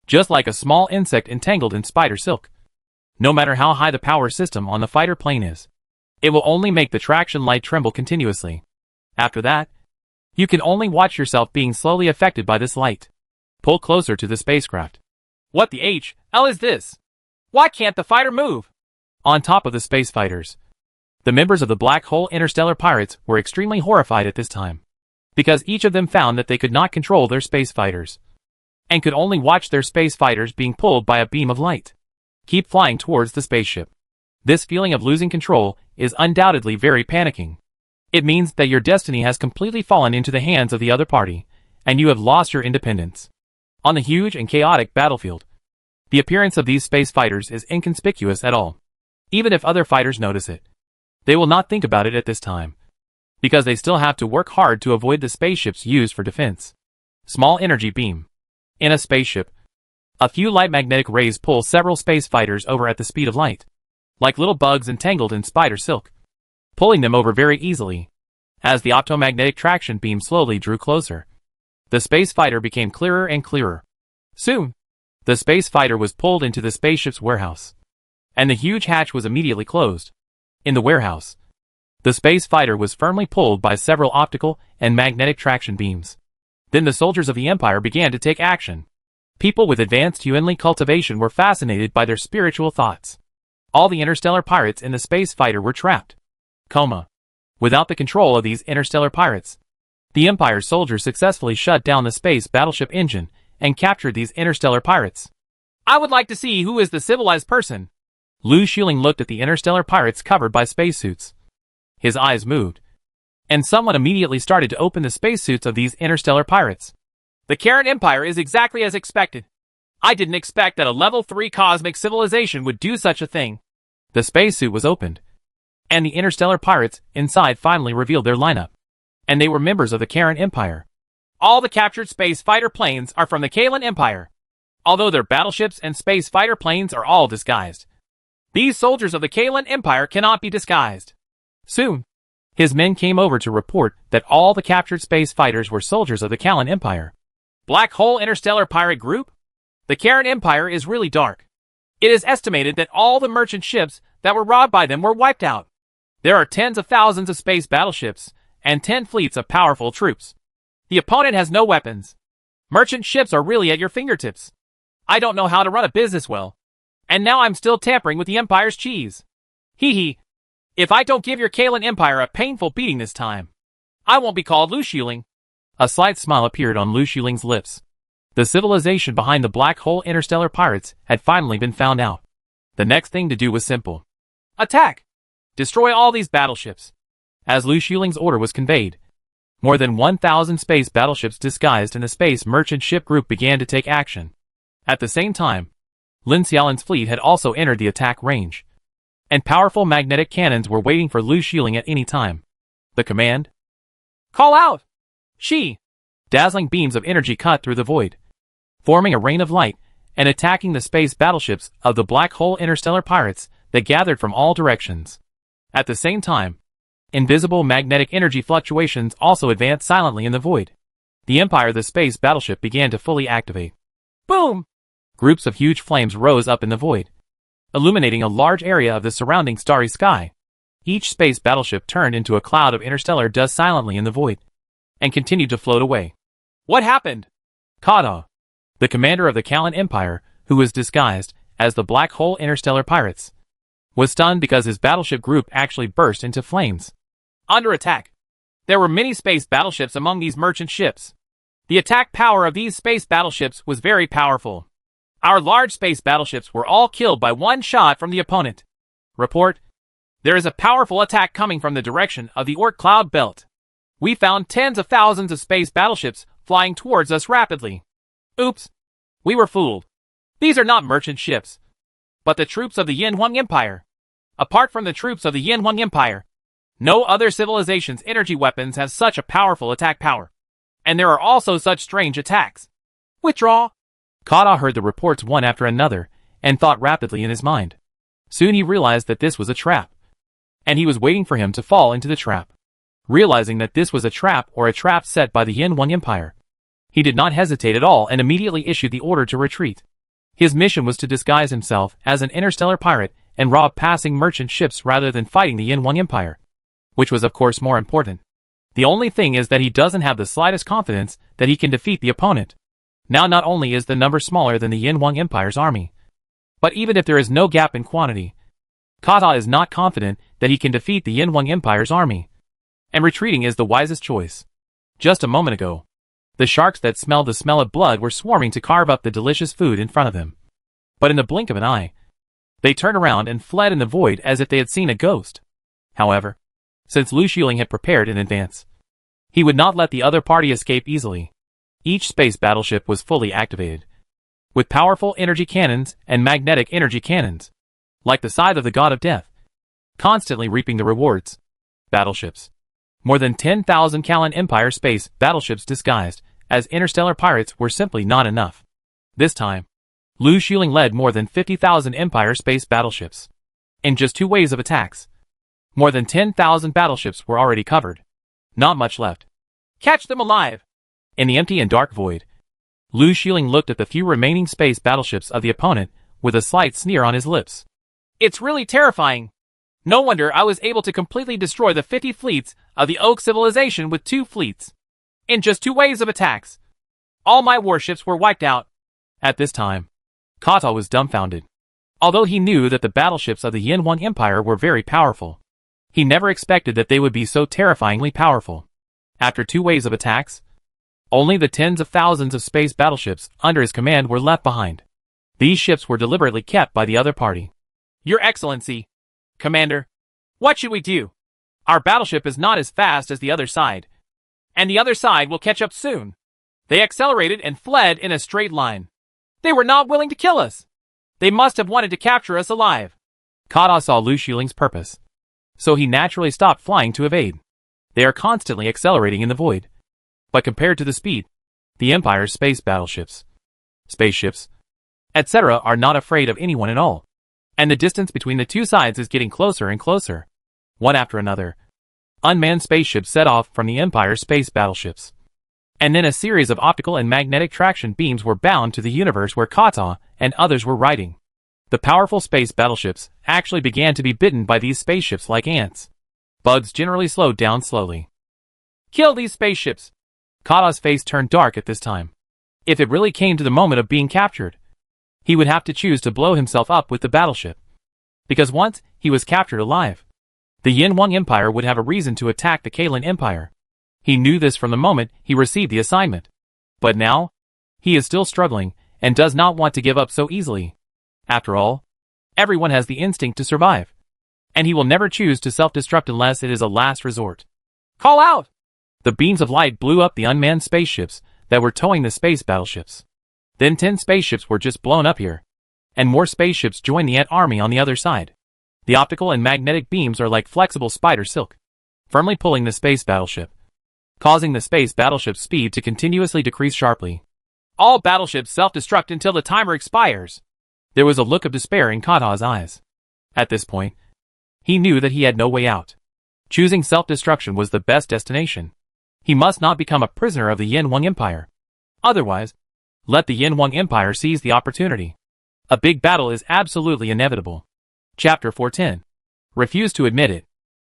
Speaker 1: just like a small insect entangled in spider silk. No matter how high the power system on the fighter plane is, it will only make the traction light tremble continuously. After that, you can only watch yourself being slowly affected by this light. Pull closer to the spacecraft.
Speaker 2: What the hell is this? Why can't the fighter move?
Speaker 1: On top of the space fighters, the members of the Black Hole Interstellar Pirates were extremely horrified at this time, because each of them found that they could not control their space fighters, and could only watch their space fighters being pulled by a beam of light. Keep flying towards the spaceship. This feeling of losing control is undoubtedly very panicking. It means that your destiny has completely fallen into the hands of the other party, and you have lost your independence. On the huge and chaotic battlefield, the appearance of these space fighters is inconspicuous at all. Even if other fighters notice it, they will not think about it at this time, because they still have to work hard to avoid the spaceships used for defense. Small energy beam. In a spaceship, a few light magnetic rays pull several space fighters over at the speed of light, like little bugs entangled in spider silk, pulling them over very easily. As the optomagnetic traction beam slowly drew closer, the space fighter became clearer and clearer. Soon, the space fighter was pulled into the spaceship's warehouse, and the huge hatch was immediately closed. In the warehouse, the space fighter was firmly pulled by several optical and magnetic traction beams. Then the soldiers of the Empire began to take action. People with advanced Yuanli cultivation were fascinated by their spiritual thoughts. All the interstellar pirates in the space fighter were trapped. Coma. Without the control of these interstellar pirates, the Empire soldiers successfully shut down the space battleship engine and captured these interstellar pirates.
Speaker 2: I would like to see who is the civilized person.
Speaker 1: Lu Xulin looked at the interstellar pirates covered by spacesuits. His eyes moved, and someone immediately started to open the spacesuits of these interstellar pirates.
Speaker 2: The Karen Empire is exactly as expected. I didn't expect that a level 3 cosmic civilization would do such a thing.
Speaker 1: The spacesuit was opened, and the interstellar pirates inside finally revealed their lineup. And they were members of the Karen Empire.
Speaker 2: All the captured space fighter planes are from the Kalen Empire, although their battleships and space fighter planes are all disguised. These soldiers of the Kalen Empire cannot be disguised.
Speaker 1: Soon, his men came over to report that all the captured space fighters were soldiers of the Kalen Empire.
Speaker 2: Black Hole Interstellar Pirate Group? The Karen Empire is really dark. It is estimated that all the merchant ships that were robbed by them were wiped out. There are tens of thousands of space battleships and 10 fleets of powerful troops. The opponent has no weapons. Merchant ships are really at your fingertips. I don't know how to run a business well. And now I'm still tampering with the Empire's cheese. Hee hee. If I don't give your Kalen Empire a painful beating this time, I won't be called Lu Xiuling.
Speaker 1: A slight smile appeared on Lu Xiuling's lips. The civilization behind the black hole interstellar pirates had finally been found out. The next thing to do was simple.
Speaker 2: Attack! Destroy all these battleships.
Speaker 1: As Lu Xiuling's order was conveyed, more than 1,000 space battleships disguised in the space merchant ship group began to take action. At the same time, Lin Xiaolin's fleet had also entered the attack range, and powerful magnetic cannons were waiting for Lu Xiuling at any time. The command?
Speaker 2: Call out! She!
Speaker 1: Dazzling beams of energy cut through the void, forming a rain of light and attacking the space battleships of the black hole interstellar pirates that gathered from all directions. At the same time, invisible magnetic energy fluctuations also advanced silently in the void. The Empire the space battleship began to fully activate.
Speaker 2: Boom!
Speaker 1: Groups of huge flames rose up in the void, illuminating a large area of the surrounding starry sky. Each space battleship turned into a cloud of interstellar dust silently in the void, and continued to float away.
Speaker 2: What happened?
Speaker 1: Kata, the commander of the Kalen Empire, who was disguised as the black hole interstellar pirates, was stunned because his battleship group actually burst into flames.
Speaker 2: Under attack. There were many space battleships among these merchant ships. The attack power of these space battleships was very powerful. Our large space battleships were all killed by one shot from the opponent. Report. There is a powerful attack coming from the direction of the Oort cloud belt. We found tens of thousands of space battleships flying towards us rapidly. Oops. We were fooled. These are not merchant ships, but the troops of the Yanhuang Empire. Apart from the troops of the Yanhuang Empire, no other civilization's energy weapons have such a powerful attack power. And there are also such strange attacks. Withdraw!
Speaker 1: Kata heard the reports one after another, and thought rapidly in his mind. Soon he realized that this was a trap, and he was waiting for him to fall into the trap. Realizing that this was a trap or a trap set by the Yanhuang Empire, he did not hesitate at all and immediately issued the order to retreat. His mission was to disguise himself as an interstellar pirate and rob passing merchant ships rather than fighting the Yanhuang Empire, which was of course more important. The only thing is that he doesn't have the slightest confidence that he can defeat the opponent. Now not only is the number smaller than the Yanhuang Empire's army, but even if there is no gap in quantity, Kata is not confident that he can defeat the Yanhuang Empire's army, and retreating is the wisest choice. Just a moment ago, the sharks that smelled the smell of blood were swarming to carve up the delicious food in front of them. But in the blink of an eye, they turned around and fled in the void as if they had seen a ghost. However, since Lu Xiuling had prepared in advance, he would not let the other party escape easily. Each space battleship was fully activated, with powerful energy cannons and magnetic energy cannons, like the scythe of the god of death, constantly reaping the rewards. Battleships. More than 10,000 Kalen Empire space battleships disguised as interstellar pirates were simply not enough. This time, Lu Xiuling led more than 50,000 Empire space battleships. In just 2 waves of attacks, more than 10,000 battleships were already covered. Not much left.
Speaker 2: Catch them alive!
Speaker 1: In the empty and dark void, Lu Xiuling looked at the few remaining space battleships of the opponent with a slight sneer on his lips.
Speaker 2: It's really terrifying. No wonder I was able to completely destroy the 50 fleets of the Oak civilization with 2 fleets. In just 2 waves of attacks, all my warships were wiped out.
Speaker 1: At this time, Kata was dumbfounded. Although he knew that the battleships of the Yanhuang Empire were very powerful, he never expected that they would be so terrifyingly powerful. After 2 waves of attacks, only the tens of thousands of space battleships under his command were left behind. These ships were deliberately kept by the other party.
Speaker 2: Your Excellency, Commander, what should we do? Our battleship is not as fast as the other side, and the other side will catch up soon. They accelerated and fled in a straight line. They were not willing to kill us. They must have wanted to capture us alive.
Speaker 1: Kata saw Lu Xiuling's purpose, so he naturally stopped flying to evade. They are constantly accelerating in the void. But compared to the speed, the Empire's space battleships, spaceships, etc. are not afraid of anyone at all. And the distance between the 2 sides is getting closer and closer. One after another, unmanned spaceships set off from the Empire's space battleships. And then a series of optical and magnetic traction beams were bound to the universe where Kata and others were riding. The powerful space battleships actually began to be bitten by these spaceships like ants. Bugs generally slowed down slowly.
Speaker 2: Kill these spaceships!
Speaker 1: Kata's face turned dark at this time. If it really came to the moment of being captured, he would have to choose to blow himself up with the battleship. Because once he was captured alive, the Yin Wang Empire would have a reason to attack the Kalen Empire. He knew this from the moment he received the assignment. But now, he is still struggling and does not want to give up so easily. After all, everyone has the instinct to survive, and he will never choose to self-destruct unless it is a last resort. Call out! The beams of light blew up the unmanned spaceships that were towing the space battleships. Then 10 spaceships were just blown up here, and more spaceships joined the Ant army on the other side. The optical and magnetic beams are like flexible spider silk, firmly pulling the space battleship, causing the space battleship's speed to continuously decrease sharply. All battleships self-destruct until the timer expires. There was a look of despair in Kata's eyes. At this point, he knew that he had no way out. Choosing self-destruction was the best destination. He must not become a prisoner of the Yin Wang Empire. Otherwise, let the Yin Wang Empire seize the opportunity. A big battle is absolutely inevitable. Chapter 410. Refuse to admit it.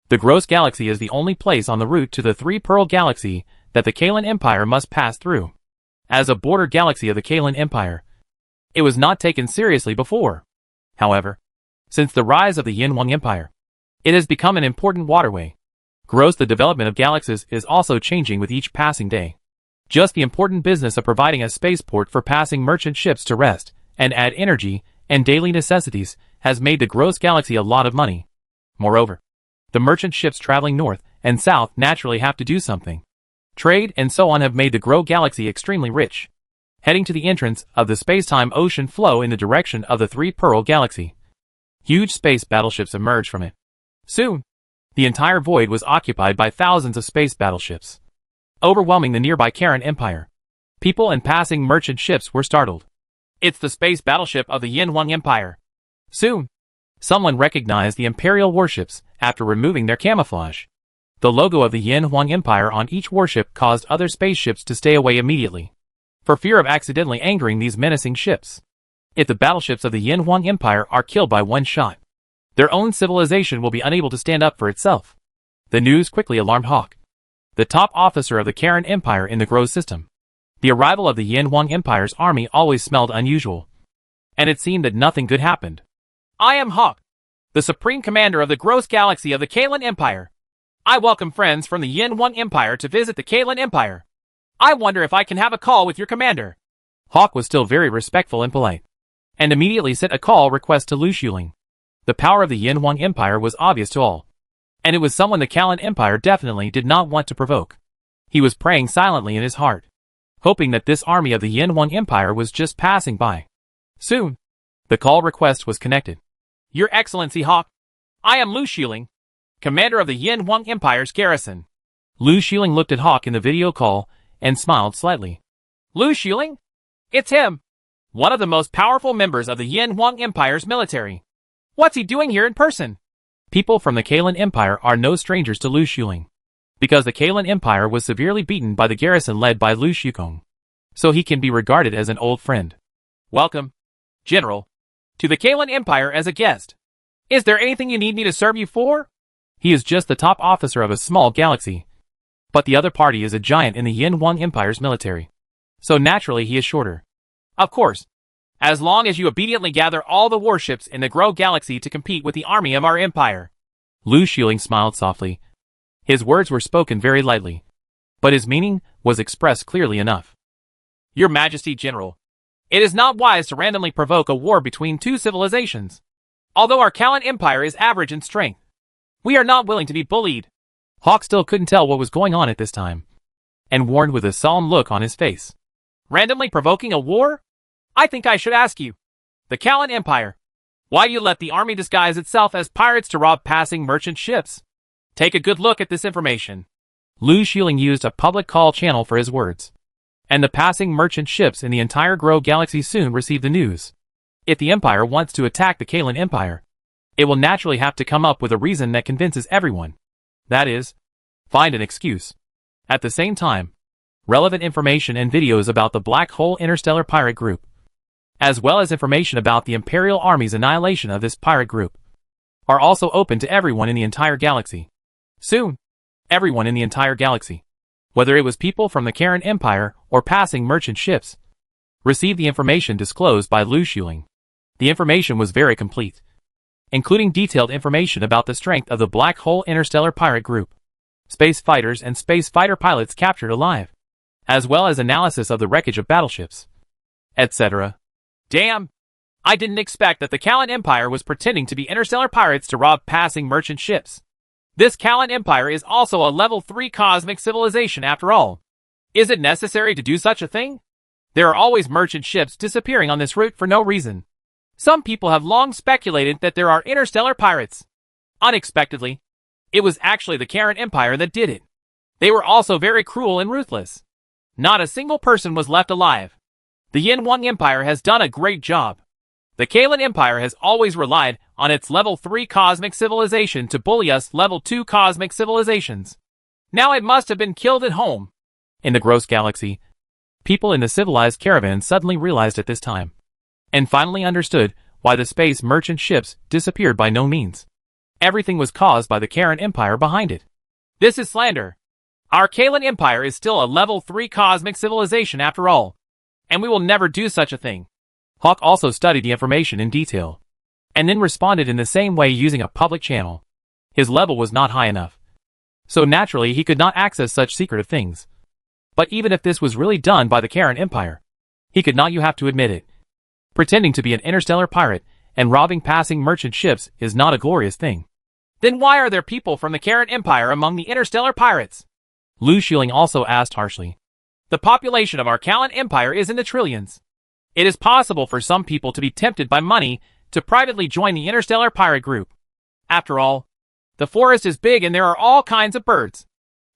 Speaker 1: The Gross Galaxy is the only place on the route to the Three-Pearl Galaxy that the Kalen Empire must pass through. As a border galaxy of the Kalen Empire, it was not taken seriously before. However, since the rise of the Yin Wang Empire, it has become an important waterway. Gross, the development of galaxies is also changing with each passing day. Just the important business of providing a spaceport for passing merchant ships to rest and add energy and daily necessities has made the Gross Galaxy a lot of money. Moreover, the merchant ships traveling north and south naturally have to do something. Trade and so on have made the Gross Galaxy extremely rich. Heading to the entrance of the space-time ocean flow in the direction of the Three-Pearl Galaxy, huge space battleships emerged from it. Soon, the entire void was occupied by thousands of space battleships, overwhelming the nearby Karen Empire. People and passing merchant ships were startled. It's the space battleship of the Yin Wang Empire. Soon, someone recognized the Imperial warships after removing their camouflage. The logo of the Yin Wang Empire on each warship caused other spaceships to stay away immediately, for fear of accidentally angering these menacing ships. If the battleships of the Yin Wang Empire are killed by one shot, their own civilization will be unable to stand up for itself. The news quickly alarmed Hawk, the top officer of the Karen Empire in the Gross system. The arrival of the Yin Wang Empire's army always smelled unusual, and it seemed that nothing good happened. I am Hawk, the supreme commander of the Gross Galaxy of the Kalen Empire. I welcome friends from the Yin Wang Empire to visit the Kalen Empire. I wonder if I can have a call with your commander. Hawk was still very respectful and polite, and immediately sent a call request to Lu Xuling. The power of the Yin Wang Empire was obvious to all, and it was someone the Kalen Empire definitely did not want to provoke. He was praying silently in his heart, hoping that this army of the Yin Wang Empire was just passing by. Soon, the call request was connected. Your Excellency Hawk, I am Lu Xuling, commander of the Yin Wang Empire's garrison. Lu Xuling looked at Hawk in the video call and smiled slightly. Lu Xuling? It's him, one of the most powerful members of the Yin Wang Empire's military. What's he doing here in person? People from the Kalen Empire are no strangers to Lu Xuling, because the Kalen Empire was severely beaten by the garrison led by Lu Shukong, so he can be regarded as an old friend. Welcome, General, to the Kalen Empire as a guest. Is there anything you need me to serve you for? He is just the top officer of a small galaxy, but the other party is a giant in the Yin Wang Empire's military, so naturally he is shorter. Of course, as long as you obediently gather all the warships in the Gross Galaxy to compete with the army of our empire. Lu Xuling smiled softly. His words were spoken very lightly, but his meaning was expressed clearly enough. Your Majesty, General, it is not wise to randomly provoke a war between two civilizations. Although our Kalen Empire is average in strength, we are not willing to be bullied. Hawk still couldn't tell what was going on at this time, and warned with a solemn look on his face. Randomly provoking a war? I think I should ask you, the Kalen Empire, why do you let the army disguise itself as pirates to rob passing merchant ships? Take a good look at this information. Lu Xuling used a public call channel for his words, and the passing merchant ships in the entire Gross Galaxy soon received the news. If the Empire wants to attack the Kalen Empire, it will naturally have to come up with a reason that convinces everyone. That is, find an excuse. At the same time, relevant information and videos about the Black Hole Interstellar Pirate Group, as well as information about the Imperial Army's annihilation of this pirate group, are also open to everyone in the entire galaxy. Soon, everyone in the entire galaxy, whether it was people from the Karen Empire or passing merchant ships, received the information disclosed by Lu Xuling. The information was very complete, including detailed information about the strength of the Black Hole Interstellar Pirate Group, space fighters and space fighter pilots captured alive, as well as analysis of the wreckage of battleships, etc.
Speaker 2: Damn! I didn't expect that the Callan Empire was pretending to be interstellar pirates to rob passing merchant ships. This Callan Empire is also a level 3 cosmic civilization after all. Is it necessary to do such a thing? There are always merchant ships disappearing on this route for no reason. Some people have long speculated that there are interstellar pirates. Unexpectedly, it was actually the Callan Empire that did it. They were also very cruel and ruthless. Not a single person was left alive. The Yin Empire has done a great job. The Callan Empire has always relied on its level 3 cosmic civilization to bully us level 2 cosmic civilizations. Now it must have been killed at home.
Speaker 1: In the gross galaxy, people in the civilized caravan suddenly realized at this time, and finally understood why the space merchant ships disappeared by no means. Everything was caused by the Callan Empire behind it.
Speaker 2: This is slander. Our Callan Empire is still a level 3 cosmic civilization after all, and we will never do such a thing.
Speaker 1: Hawk also studied the information in detail, and then responded in the same way using a public channel. His level was not high enough, so naturally he could not access such secretive things. But even if this was really done by the Callan Empire, he could not, you have to admit it. Pretending to be an interstellar pirate and robbing passing merchant ships is not a glorious thing.
Speaker 2: Then why are there people from the Callan Empire among the interstellar pirates?
Speaker 1: Lu Shieling also asked harshly.
Speaker 2: The population of our Callan Empire is in the trillions. It is possible for some people to be tempted by money to privately join the interstellar pirate group. After all, the forest is big and there are all kinds of birds.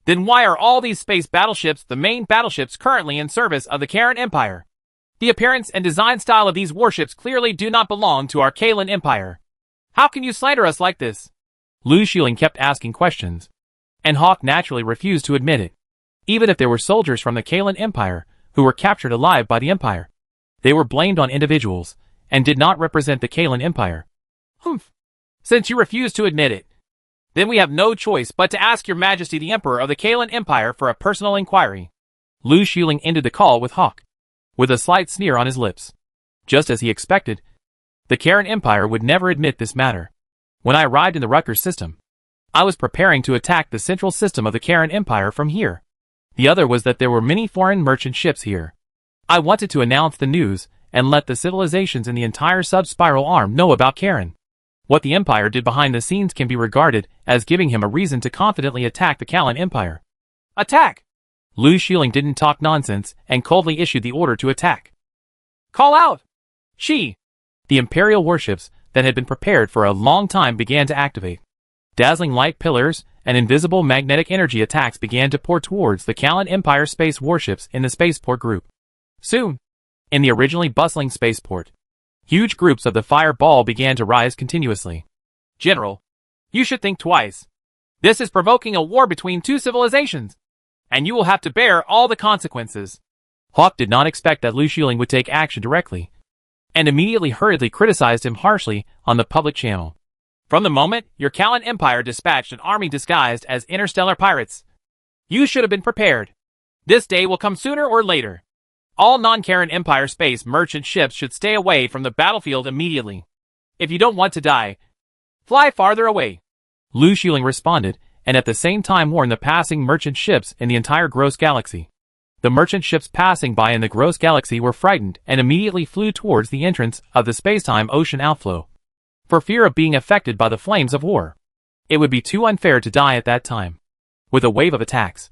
Speaker 2: Then why are all these space battleships the main battleships currently in service of the Callan Empire? The appearance and design style of these warships clearly do not belong to our Callan Empire. How can you slander us like this?
Speaker 1: Lu Shieling kept asking questions, and Hawk naturally refused to admit it. Even if there were soldiers from the Callan Empire who were captured alive by the Empire, they were blamed on individuals and did not represent the Callan Empire.
Speaker 2: Humph. Since you refuse to admit it, then we have no choice but to ask your Majesty the Emperor of the Callan Empire for a personal inquiry.
Speaker 1: Lu Shieling ended the call with Hawk, with a slight sneer on his lips. Just as he expected, the Callan Empire would never admit this matter. When I arrived in the Rutgers system, I was preparing to attack the central system of the Callan Empire from here. The other was that there were many foreign merchant ships here. I wanted to announce the news and let the civilizations in the entire sub-spiral arm know about Callan. What the Empire did behind the scenes can be regarded as giving him a reason to confidently attack the Callan Empire.
Speaker 2: Attack!
Speaker 1: Lu Shieling didn't talk nonsense and coldly issued the order to attack.
Speaker 2: Call out! She!
Speaker 1: The Imperial warships that had been prepared for a long time began to activate. Dazzling light pillars and invisible magnetic energy attacks began to pour towards the Callan Empire space warships in the spaceport group. Soon, in the originally bustling spaceport, huge groups of the fireball began to rise continuously.
Speaker 2: General, you should think twice. This is provoking a war between two civilizations, and you will have to bear all the consequences.
Speaker 1: Hawk did not expect that Lu Shieling would take action directly, and immediately hurriedly criticized him harshly on the public channel.
Speaker 2: From the moment your Callan Empire dispatched an army disguised as interstellar pirates, you should have been prepared. This day will come sooner or later. All non-Callan Empire space merchant ships should stay away from the battlefield immediately. If you don't want to die, fly farther away.
Speaker 1: Lu Shieling responded, and at the same time warned the passing merchant ships in the entire gross galaxy. The merchant ships passing by in the gross galaxy were frightened and immediately flew towards the entrance of the spacetime ocean outflow, for fear of being affected by the flames of war. It would be too unfair to die at that time. With a wave of attacks,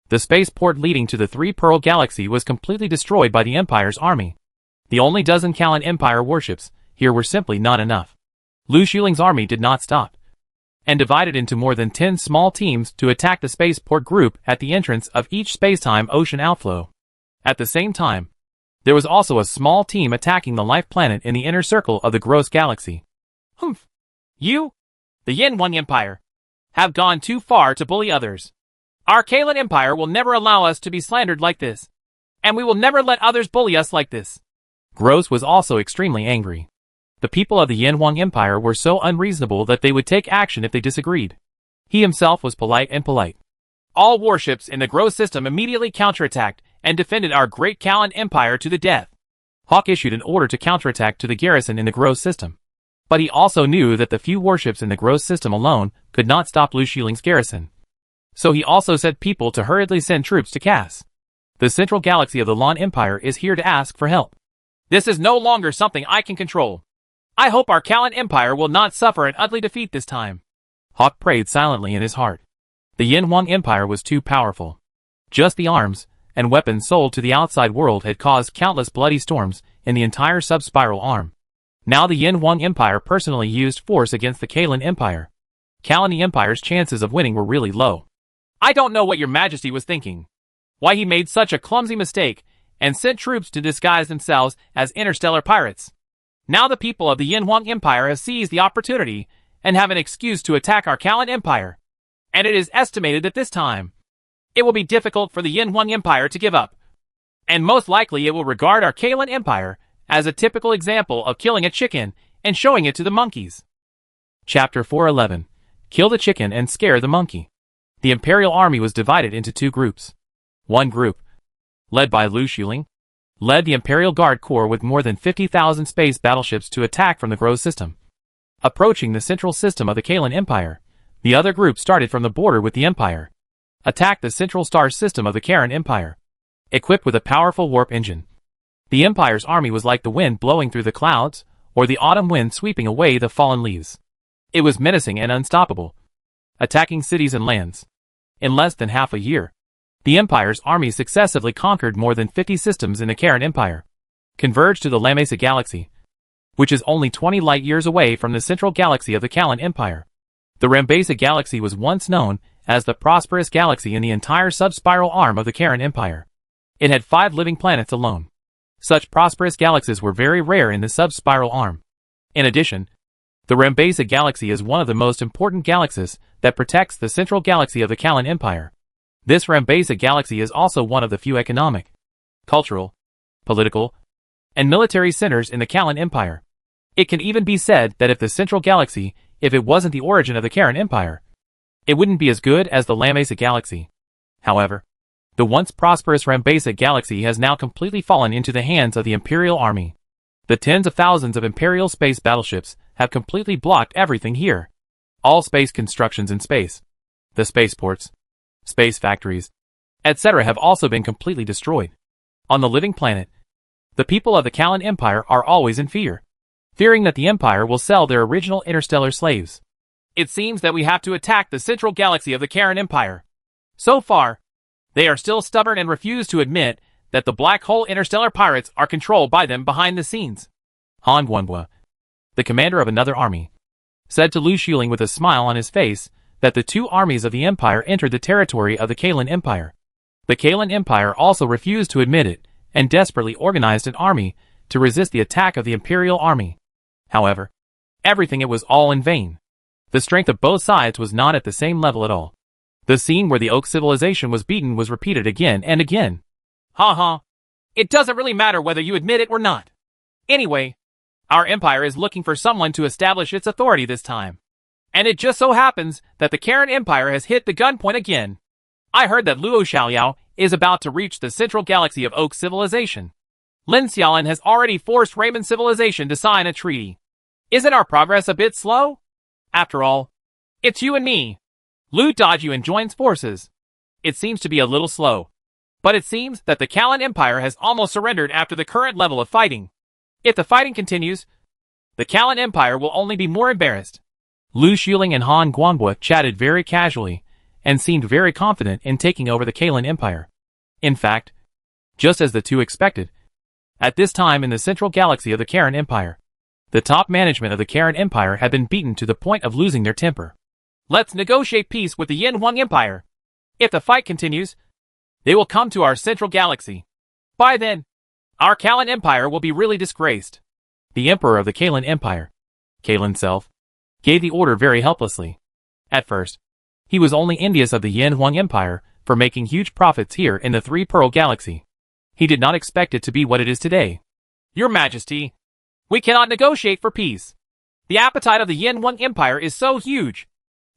Speaker 1: the spaceport leading to the Three Pearl Galaxy was completely destroyed by the Empire's army. The only dozen Callan Empire warships here were simply not enough. Lu Shieling's army did not stop, and divided into more than 10 small teams to attack the spaceport group at the entrance of each spacetime ocean outflow. At the same time, there was also a small team attacking the life planet in the inner circle of the gross galaxy.
Speaker 2: Humph! You, the Yin Empire, have gone too far to bully others. Our Callan Empire will never allow us to be slandered like this, and we will never let others bully us like this.
Speaker 1: Gross was also extremely angry. The people of the Yin Empire were so unreasonable that they would take action if they disagreed. He himself was polite and polite.
Speaker 2: All warships in the Gross system immediately counterattacked and defended our great Callan Empire to the death.
Speaker 1: Hawk issued an order to counterattack to the garrison in the Gross system. But he also knew that the few warships in the Gross system alone could not stop Lu Xuling's garrison. So he also sent people to hurriedly send troops to Cass. The central galaxy of the Lan Empire is here to ask for help.
Speaker 2: This is no longer something I can control. I hope our Kalan Empire will not suffer an ugly defeat this time.
Speaker 1: Hawk prayed silently in his heart. The Yin Huang Empire was too powerful. Just the arms and weapons sold to the outside world had caused countless bloody storms in the entire sub-spiral arm. Now the Yin Huang Empire personally used force against the Kalan Empire. Kalan Empire's chances of winning were really low.
Speaker 2: I don't know what your majesty was thinking. Why he made such a clumsy mistake and sent troops to disguise themselves as interstellar pirates. Now the people of the Yin Huang Empire have seized the opportunity and have an excuse to attack our Kalan Empire. And it is estimated that this time, it will be difficult for the Yin Huang Empire to give up. And most likely it will regard our Kalan Empire as a typical example of killing a chicken and showing it to the monkeys.
Speaker 1: Chapter 411. Kill the chicken and scare the monkey. The Imperial Army was divided into two groups. One group, led by Lu Xuling, led the Imperial Guard Corps with more than 50,000 space battleships to attack from the Gross system. Approaching the central system of the Kalan Empire, the other group started from the border with the Empire, attacked the central star system of the Karan Empire, equipped with a powerful warp engine. The Empire's army was like the wind blowing through the clouds, or the autumn wind sweeping away the fallen leaves. It was menacing and unstoppable, attacking cities and lands. In less than half a year, the Empire's army successively conquered more than 50 systems in the Karan Empire, converged to the Lamesa Galaxy, which is only 20 light-years away from the central galaxy of the Kalan Empire. The Rambasa Galaxy was once known as the prosperous galaxy in the entire sub-spiral arm of the Karan Empire. It had 5 living planets alone. Such prosperous galaxies were very rare in the sub-spiral arm. In addition, the Rambasa Galaxy is one of the most important galaxies that protects the central galaxy of the Kalan Empire. This Rambasa Galaxy is also one of the few economic, cultural, political, and military centers in the Kalan Empire. It can even be said that if the central galaxy, if it wasn't the origin of the Karan Empire, it wouldn't be as good as the Lamesa Galaxy. However, the once prosperous Rambasa Galaxy has now completely fallen into the hands of the Imperial Army. The tens of thousands of Imperial space battleships have completely blocked everything here. All space constructions in space, the spaceports, space factories, etc. have also been completely destroyed. On the living planet, the people of the Kalan Empire are always in fear, fearing that the Empire will sell their original interstellar slaves.
Speaker 2: It seems that we have to attack the central galaxy of the Karan Empire. So far, they are still stubborn and refuse to admit that the black hole interstellar pirates are controlled by them behind the scenes.
Speaker 1: Han Guanhua, the commander of another army, said to Lu Xuling with a smile on his face that the two armies of the Empire entered the territory of the Kalan Empire. The Kalan Empire also refused to admit it and desperately organized an army to resist the attack of the Imperial Army. However, everything it was all in vain. The strength of both sides was not at the same level at all. The scene where the Oak civilization was beaten was repeated again and again.
Speaker 2: Ha ha. It doesn't really matter whether you admit it or not. Anyway, our empire is looking for someone to establish its authority this time. And it just so happens that the Karan Empire has hit the gunpoint again. I heard that Luo Xiaoyao is about to reach the central galaxy of Oak civilization. Lin Xiaolin has already forced Raymond civilization to sign a treaty. Isn't our progress a bit slow? After all, it's you and me. Lu Dajun joins forces. It seems to be a little slow. But it seems that the Kalan Empire has almost surrendered after the current level of fighting. If the fighting continues, the Kalan Empire will only be more embarrassed.
Speaker 1: Lu Xuling and Han Guanhua chatted very casually and seemed very confident in taking over the Kalan Empire. In fact, just as the two expected, at this time in the central galaxy of the Karan Empire, the top management of the Karan Empire had been beaten to the point of losing their temper.
Speaker 2: Let's negotiate peace with the Yin Huang Empire. If the fight continues, they will come to our central galaxy. By then, our Kalan Empire will be really disgraced.
Speaker 1: The Emperor of the Kalan Empire, Kalan Self, gave the order very helplessly. At first, he was only envious of the Yin Huang Empire for making huge profits here in the Three Pearl Galaxy. He did not expect it to be what it is today.
Speaker 2: Your Majesty, we cannot negotiate for peace. The appetite of the Yin Huang Empire is so huge.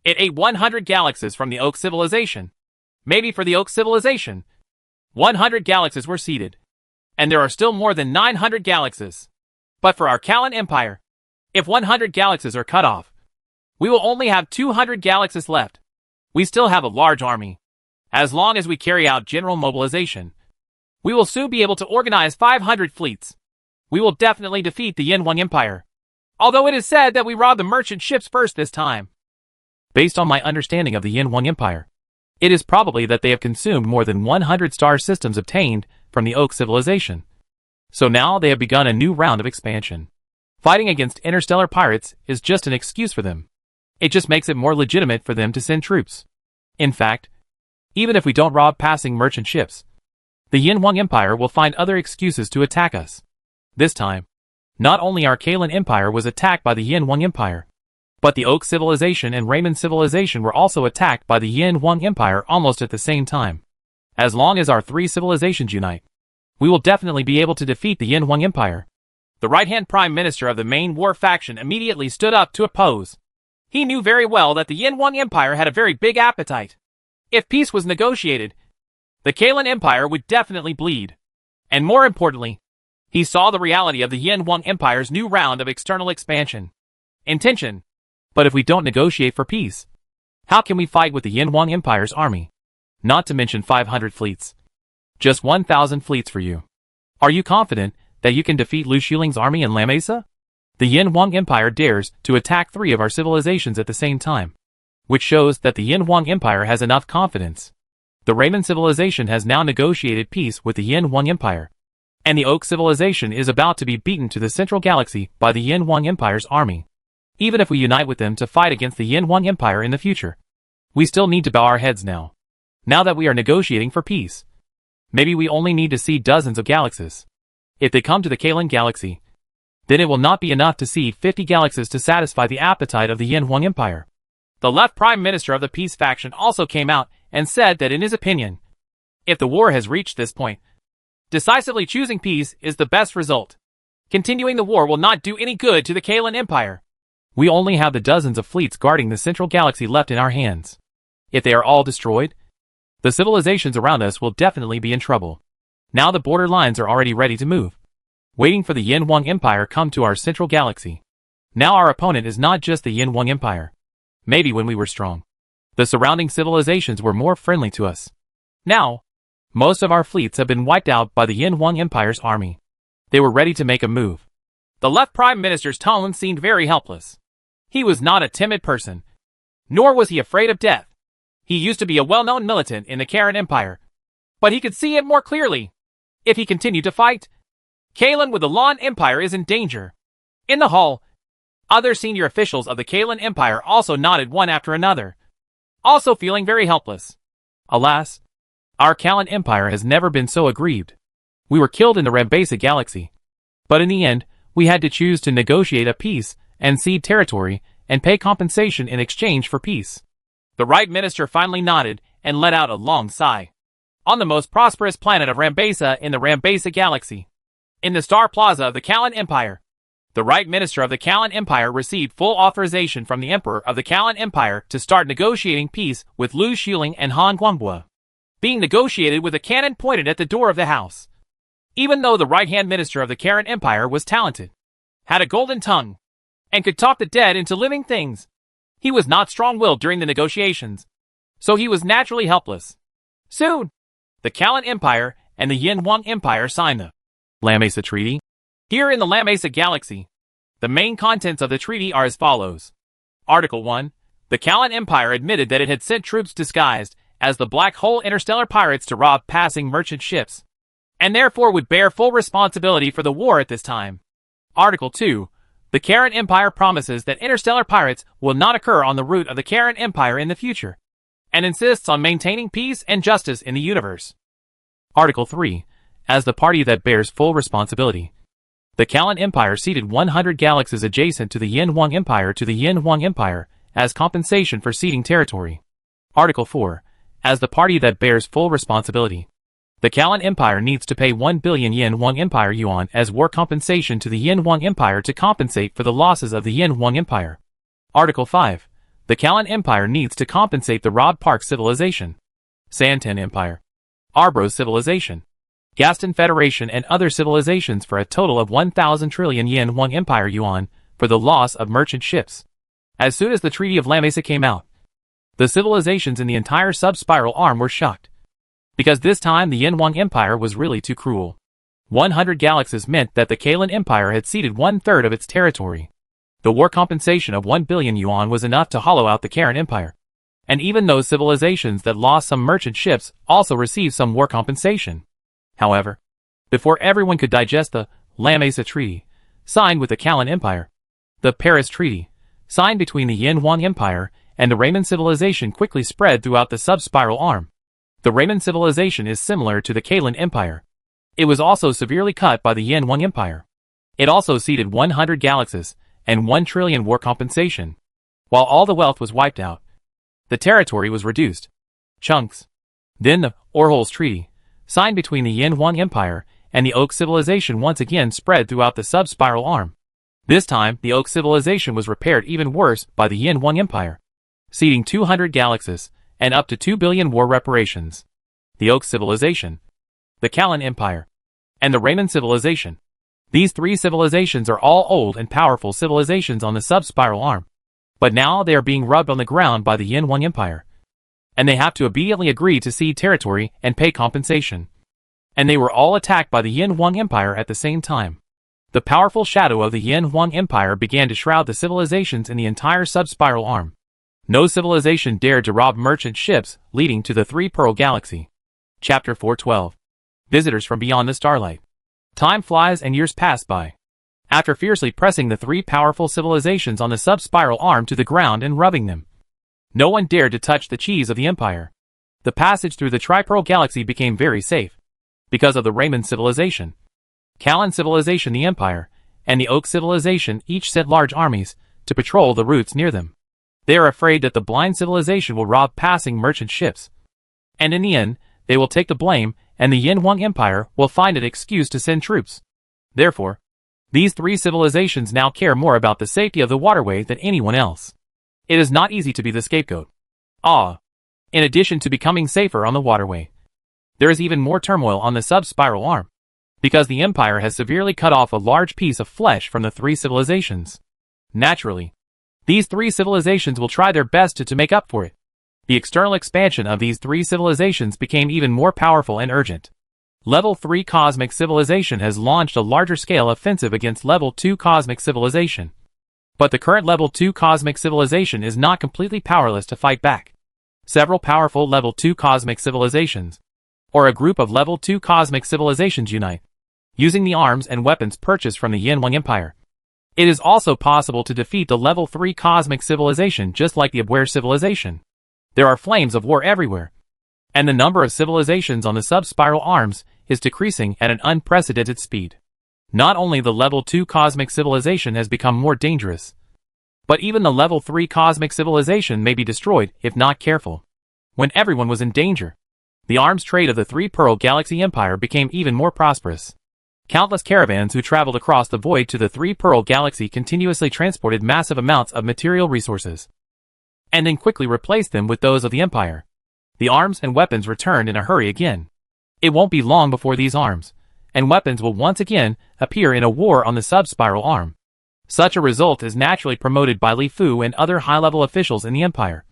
Speaker 2: It ate 100 galaxies from the Oak civilization. Maybe for the Oak civilization, 100 galaxies were seeded. and there are still more than 900 galaxies. But for our Kalan Empire, if 100 galaxies are cut off, we will only have 200 galaxies left. We still have a large army. As long as we carry out general mobilization, we will soon be able to organize 500 fleets. We will definitely defeat the Yin Wang Empire. Although it is said that we robbed the merchant ships first this time.
Speaker 1: Based on my understanding of the Yin Wang Empire, it is probably that they have consumed more than 100 star systems obtained from the Oak civilization. So now they have begun a new round of expansion. Fighting against interstellar pirates is just an excuse for them. It just makes it more legitimate for them to send troops. In fact, even if we don't rob passing merchant ships, the Yin Wang Empire will find other excuses to attack us. This time, not only our Kalan Empire was attacked by the Yin Wang Empire, but the Oak civilization and Raymond civilization were also attacked by the Yin Wang Empire almost at the same time. As long as our three civilizations unite, we will definitely be able to defeat the Yin Wang Empire.
Speaker 2: The right-hand prime minister of the main war faction immediately stood up to oppose. He knew very well that the Yin Wang Empire had a very big appetite. If peace was negotiated, the Kalan Empire would definitely bleed. And more importantly, he saw the reality of the Yin Wang Empire's new round of external expansion. Intention.
Speaker 1: But if we don't negotiate for peace, how can we fight with the Yin Wang Empire's army? Not to mention 500 fleets. Just 1,000 fleets for you. Are you confident that you can defeat Lu Xuling's army in La Mesa? The Yin Wang Empire dares to attack 3 of our civilizations at the same time, which shows that the Yin Wang Empire has enough confidence. The Raymond civilization has now negotiated peace with the Yin Wang Empire, and the Oak civilization is about to be beaten to the central galaxy by the Yin Wang Empire's army. Even if we unite with them to fight against the Yin Wang Empire in the future, we still need to bow our heads now. Now that we are negotiating for peace, maybe we only need to see dozens of galaxies. If they come to the Kalan galaxy, then it will not be enough to see 50 galaxies to satisfy the appetite of the Yin Wang Empire.
Speaker 2: The left prime minister of the peace faction also came out and said that in his opinion, if the war has reached this point, decisively choosing peace is the best result. Continuing the war will not do any good to the Kalan Empire.
Speaker 1: We only have the dozens of fleets guarding the central galaxy left in our hands. If they are all destroyed, the civilizations around us will definitely be in trouble. Now the border lines are already ready to move, waiting for the Yin Wang Empire come to our central galaxy. Now our opponent is not just the Yin Wang Empire. Maybe when we were strong, the surrounding civilizations were more friendly to us. Now, most of our fleets have been wiped out by the Yin Wang Empire's army. They were ready to make a move.
Speaker 2: The left prime minister's tone seemed very helpless. He was not a timid person, nor was he afraid of death. He used to be a well-known militant in the Kalan Empire, but he could see it more clearly. If he continued to fight, Kalan with the Lan Empire is in danger. In the hall, other senior officials of the Kalan Empire also nodded one after another, also feeling very helpless.
Speaker 1: Alas, our Kalan Empire has never been so aggrieved. We were killed in the Rambasa galaxy, but in the end, we had to choose to negotiate a peace and cede territory and pay compensation in exchange for peace.
Speaker 2: The right minister finally nodded and let out a long sigh. On the most prosperous planet of Rambasa in the Rambasa galaxy, in the Star Plaza of the Kalan Empire, the right minister of the Kalan Empire received full authorization from the emperor of the Kalan Empire to start negotiating peace with Lu Xuling and Han Guangbua, being negotiated with a cannon pointed at the door of the house. Even though the right-hand minister of the Kalan Empire was talented, had a golden tongue, and could talk the dead into living things, he was not strong-willed during the negotiations, so he was naturally helpless. Soon, the Kalan Empire and the Yin Wang Empire signed the
Speaker 1: La Mesa Treaty.
Speaker 2: Here in the La Mesa Galaxy, the main contents of the treaty are as follows. Article 1. The Kalan Empire admitted that it had sent troops disguised as the Black Hole interstellar pirates to rob passing merchant ships, and therefore would bear full responsibility for the war at this time. Article 2. The Karan Empire promises that interstellar pirates will not occur on the route of the Karan Empire in the future, and insists on maintaining peace and justice in the universe.
Speaker 1: Article 3. As the party that bears full responsibility, the Kalan Empire ceded 100 galaxies adjacent to the Yin Wang Empire to the Yin Wang Empire as compensation for ceding territory. Article 4. As the party that bears full responsibility, the Kalan Empire needs to pay 1 billion Yin Wang Empire yuan as war compensation to the Yin Wang Empire to compensate for the losses of the Yin Wang Empire. Article 5. The Kalan Empire needs to compensate the Rod Park civilization, Santan Empire, Arbros civilization, Gaston Federation and other civilizations for a total of 1,000 trillion yen Wang Empire yuan for the loss of merchant ships. As soon as the Treaty of La Mesa came out, the civilizations in the entire sub-spiral arm were shocked. Because this time the Yin Wang Empire was really too cruel. 100 galaxies meant that the Kalen Empire had ceded 1/3 of its territory. The war compensation of 1 billion yuan was enough to hollow out the Karen Empire. And even those civilizations that lost some merchant ships also received some war compensation. However, before everyone could digest the La Mesa Treaty, signed with the Kalen Empire, the Paris Treaty, signed between the Yin Wang Empire and the Raymond civilization quickly spread throughout the sub-spiral arm. The Raymond civilization is similar to the Kalen Empire. It was also severely cut by the Yin Wang Empire. It also ceded 100 galaxies and 1 trillion war compensation. While all the wealth was wiped out, the territory was reduced. Chunks. Then the Orholes Treaty, signed between the Yin Wang Empire and the Oak civilization once again spread throughout the sub-spiral arm. This time, the Oak civilization was repaired even worse by the Yin Wang Empire, ceding 200 galaxies and up to 2 billion war reparations. The Oak civilization, the Kalen Empire, and the Raymond civilization. These three civilizations are all old and powerful civilizations on the sub-spiral arm. But now they are being rubbed on the ground by the Yin Wang Empire. And they have to immediately agree to cede territory and pay compensation. And they were all attacked by the Yin Wang Empire at the same time. The powerful shadow of the Yin Wang Empire began to shroud the civilizations in the entire sub-spiral arm. No civilization dared to rob merchant ships leading to the Three Pearl Galaxy. Chapter 412. Visitors from Beyond the Starlight. Time flies and years pass by. After fiercely pressing the three powerful civilizations on the sub-spiral arm to the ground and rubbing them, no one dared to touch the cheese of the Empire. The passage through the Tri-Pearl Galaxy became very safe, because of the Raymond civilization, Kalen civilization, the Empire, and the Oak civilization each sent large armies to patrol the routes near them. They are afraid that the Blind civilization will rob passing merchant ships. And in the end, they will take the blame, and the Yin Wang Empire will find an excuse to send troops. Therefore, these three civilizations now care more about the safety of the waterway than anyone else. It is not easy to be the scapegoat. In addition to becoming safer on the waterway, there is even more turmoil on the sub-spiral arm, because the Empire has severely cut off a large piece of flesh from the three civilizations. Naturally, these three civilizations will try their best to make up for it. The external expansion of these three civilizations became even more powerful and urgent. Level 3 Cosmic Civilization has launched a larger-scale offensive against Level 2 Cosmic Civilization. But the current Level 2 Cosmic Civilization is not completely powerless to fight back. Several powerful Level 2 Cosmic Civilizations, or a group of Level 2 Cosmic Civilizations, unite, using the arms and weapons purchased from the Yin Wang Empire. It is also possible to defeat the Level 3 Cosmic Civilization just like the Abwehr Civilization. There are flames of war everywhere, and the number of civilizations on the sub-spiral arms is decreasing at an unprecedented speed. Not only the Level 2 Cosmic Civilization has become more dangerous, but even the Level 3 Cosmic Civilization may be destroyed if not careful. When everyone was in danger, the arms trade of the Three Pearl Galaxy Empire became even more prosperous. Countless caravans who traveled across the void to the Three Pearl Galaxy continuously transported massive amounts of material resources, and then quickly replaced them with those of the Empire. The arms and weapons returned in a hurry again. It won't be long before these arms and weapons will once again appear in a war on the sub-spiral arm. Such a result is naturally promoted by Li Fu and other high-level officials in the Empire,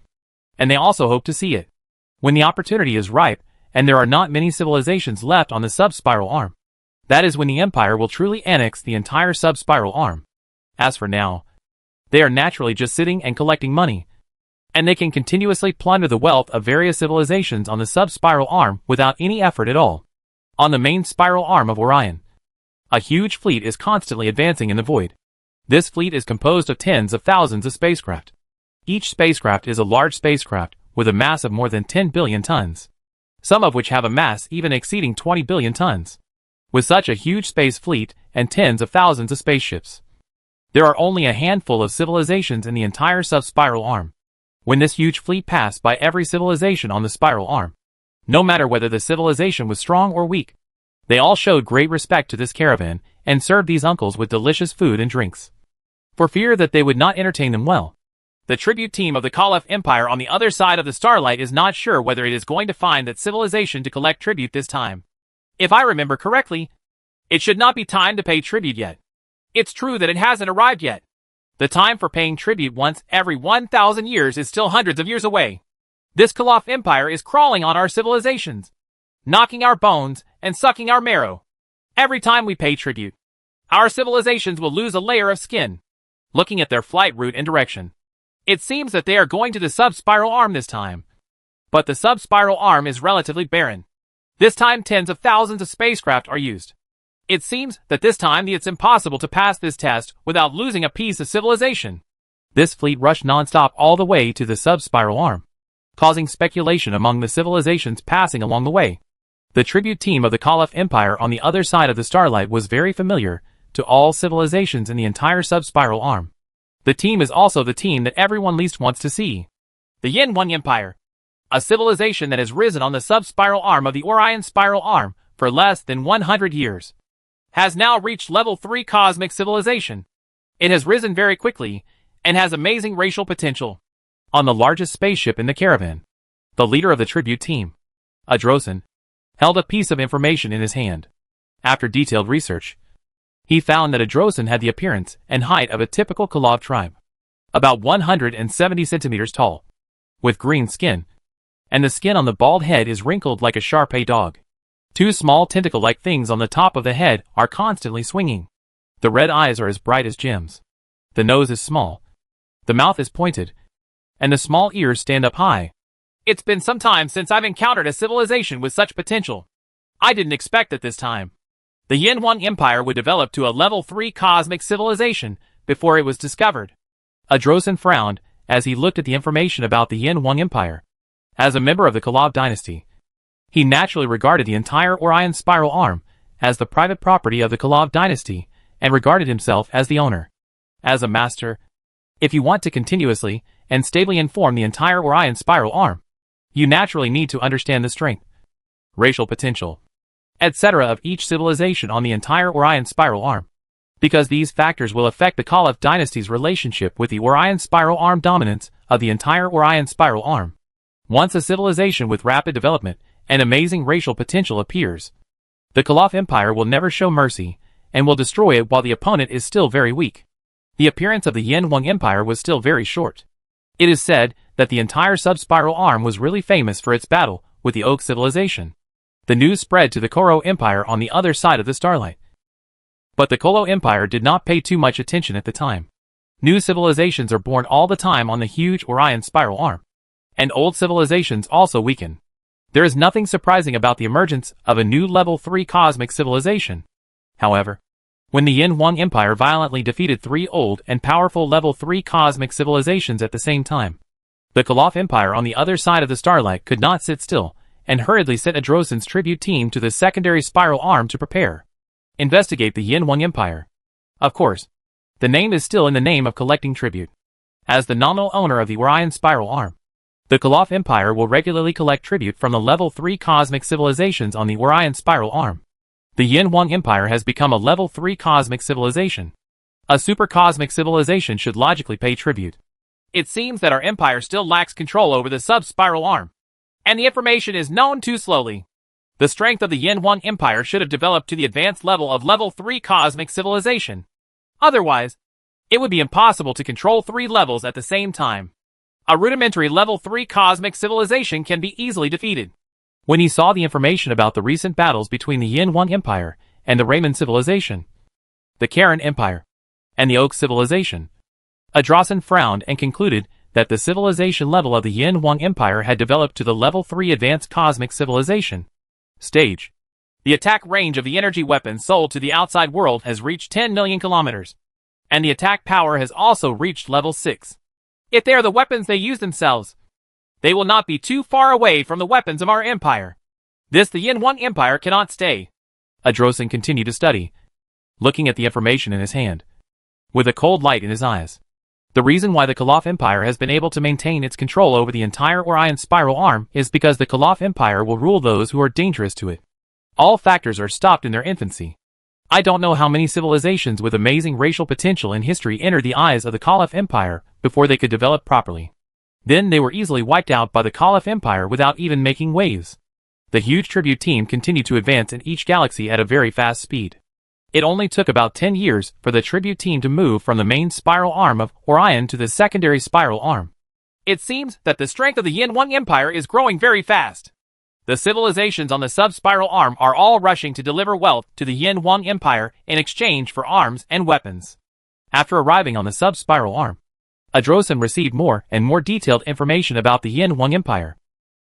Speaker 1: and they also hope to see it. When the opportunity is ripe, and there are not many civilizations left on the sub-spiral arm, that is when the Empire will truly annex the entire sub-spiral arm. As for now, they are naturally just sitting and collecting money, and they can continuously plunder the wealth of various civilizations on the sub-spiral arm without any effort at all. On the main spiral arm of Orion, a huge fleet is constantly advancing in the void. This fleet is composed of tens of thousands of spacecraft. Each spacecraft is a large spacecraft with a mass of more than 10 billion tons, some of which have a mass even exceeding 20 billion tons. With such a huge space fleet and tens of thousands of spaceships, there are only a handful of civilizations in the entire sub-spiral arm. When this huge fleet passed by every civilization on the spiral arm, no matter whether the civilization was strong or weak, they all showed great respect to this caravan and served these uncles with delicious food and drinks, for fear that they would not entertain them well. The tribute team of the Khalif Empire on the other side of the starlight is not sure whether it is going to find that civilization to collect tribute this time.
Speaker 2: If I remember correctly, it should not be time to pay tribute yet. It's true that it hasn't arrived yet. The time for paying tribute once every 1,000 years is still hundreds of years away. This Koloff Empire is crawling on our civilizations, knocking our bones and sucking our marrow. Every time we pay tribute, our civilizations will lose a layer of skin. Looking at their flight route and direction, it seems that they are going to the sub-spiral arm this time. But the sub-spiral arm is relatively barren. This time tens of thousands of spacecraft are used. It seems that this time it's impossible to pass this test without losing a piece of civilization. This fleet rushed non-stop all the way to the sub-spiral arm, causing speculation among the civilizations passing along the way. The tribute team of the Koloff Empire on the other side of the starlight was very familiar to all civilizations in the entire sub-spiral arm. The team is also the team that everyone least wants to see. The Yin One Empire, a civilization that has risen on the sub-spiral arm of the Orion spiral arm for less than 100 years, has now reached level 3 cosmic civilization. It has risen very quickly and has amazing racial potential. On the largest spaceship in the caravan, the leader of the tribute team, Adrosin, held a piece of information in his hand. After detailed research, he found that Adrosin had the appearance and height of a typical Koloff tribe, about 170 centimeters tall, with green skin, and the skin on the bald head is wrinkled like a Shar-Pei dog. Two small tentacle-like things on the top of the head are constantly swinging. The red eyes are as bright as gems. The nose is small, the mouth is pointed, and the small ears stand up high. It's been some time since I've encountered a civilization with such potential. I didn't expect it this time. The Yin One Empire would develop to a level 3 cosmic civilization before it was discovered. Adrosin frowned as he looked at the information about the Yin One Empire. As a member of the Koloff dynasty, he naturally regarded the entire Orion spiral arm as the private property of the Koloff dynasty and regarded himself as the owner. As a master, if you want to continuously and stably inform the entire Orion spiral arm, you naturally need to understand the strength, racial potential, etc. of each civilization on the entire Orion spiral arm, because these factors will affect the Koloff dynasty's relationship with the Orion spiral arm dominance of the entire Orion spiral arm. Once a civilization with rapid development and amazing racial potential appears, the Koloff Empire will never show mercy and will destroy it while the opponent is still very weak. The appearance of the Yin One Empire was still very short. It is said that the entire sub-spiral arm was really famous for its battle with the Oak civilization. The news spread to the Koro Empire on the other side of the starlight. But the Kolo Empire did not pay too much attention at the time. New civilizations are born all the time on the huge Orion spiral arm, and old civilizations also weaken. There is nothing surprising about the emergence of a new level 3 cosmic civilization. However, when the Yin One Empire violently defeated 3 old and powerful level 3 cosmic civilizations at the same time, the Koloff Empire on the other side of the starlight could not sit still and hurriedly sent Adrosin's tribute team to the secondary spiral arm to prepare. Investigate the Yin One Empire. Of course, the name is still in the name of collecting tribute. As the nominal owner of the Orion spiral arm, the Koloff Empire will regularly collect tribute from the level 3 cosmic civilizations on the Orion spiral arm. The Yin One Empire has become a level 3 cosmic civilization. A super cosmic civilization should logically pay tribute. It seems that our empire still lacks control over the sub-spiral arm, and the information is known too slowly. The strength of the Yin One Empire should have developed to the advanced level of level 3 cosmic civilization. Otherwise, it would be impossible to control 3 levels at the same time. A rudimentary level 3 cosmic civilization can be easily defeated. When he saw the information about the recent battles between the Yin One Empire and the Raymond civilization, the Karen Empire, and the Oak civilization, Adrosin frowned and concluded that the civilization level of the Yin One Empire had developed to the level 3 advanced cosmic civilization stage. The attack range of the energy weapons sold to the outside world has reached 10 million kilometers, and the attack power has also reached level 6. If they are the weapons they use themselves, they will not be too far away from the weapons of our empire. This the Yin One Empire cannot stay. Adrosin continued to study, looking at the information in his hand, with a cold light in his eyes. The reason why the Koloff Empire has been able to maintain its control over the entire Orion spiral arm is because the Koloff Empire will rule those who are dangerous to it. All factors are stopped in their infancy. I don't know how many civilizations with amazing racial potential in history entered the eyes of the Koloff Empire before they could develop properly. Then they were easily wiped out by the Koloff Empire without even making waves.
Speaker 1: The huge tribute team continued to advance in each galaxy at a very fast speed. It only took about 10 years for the tribute team to move from the main spiral arm of Orion to the secondary spiral arm.
Speaker 2: It seems that the strength of the Yin 1 Empire is growing very fast. The civilizations on the sub-spiral arm are all rushing to deliver wealth to the Yin 1 Empire in exchange for arms and weapons.
Speaker 1: After arriving on the sub-spiral arm, Adrosin received more and more detailed information about the Yin 1 Empire.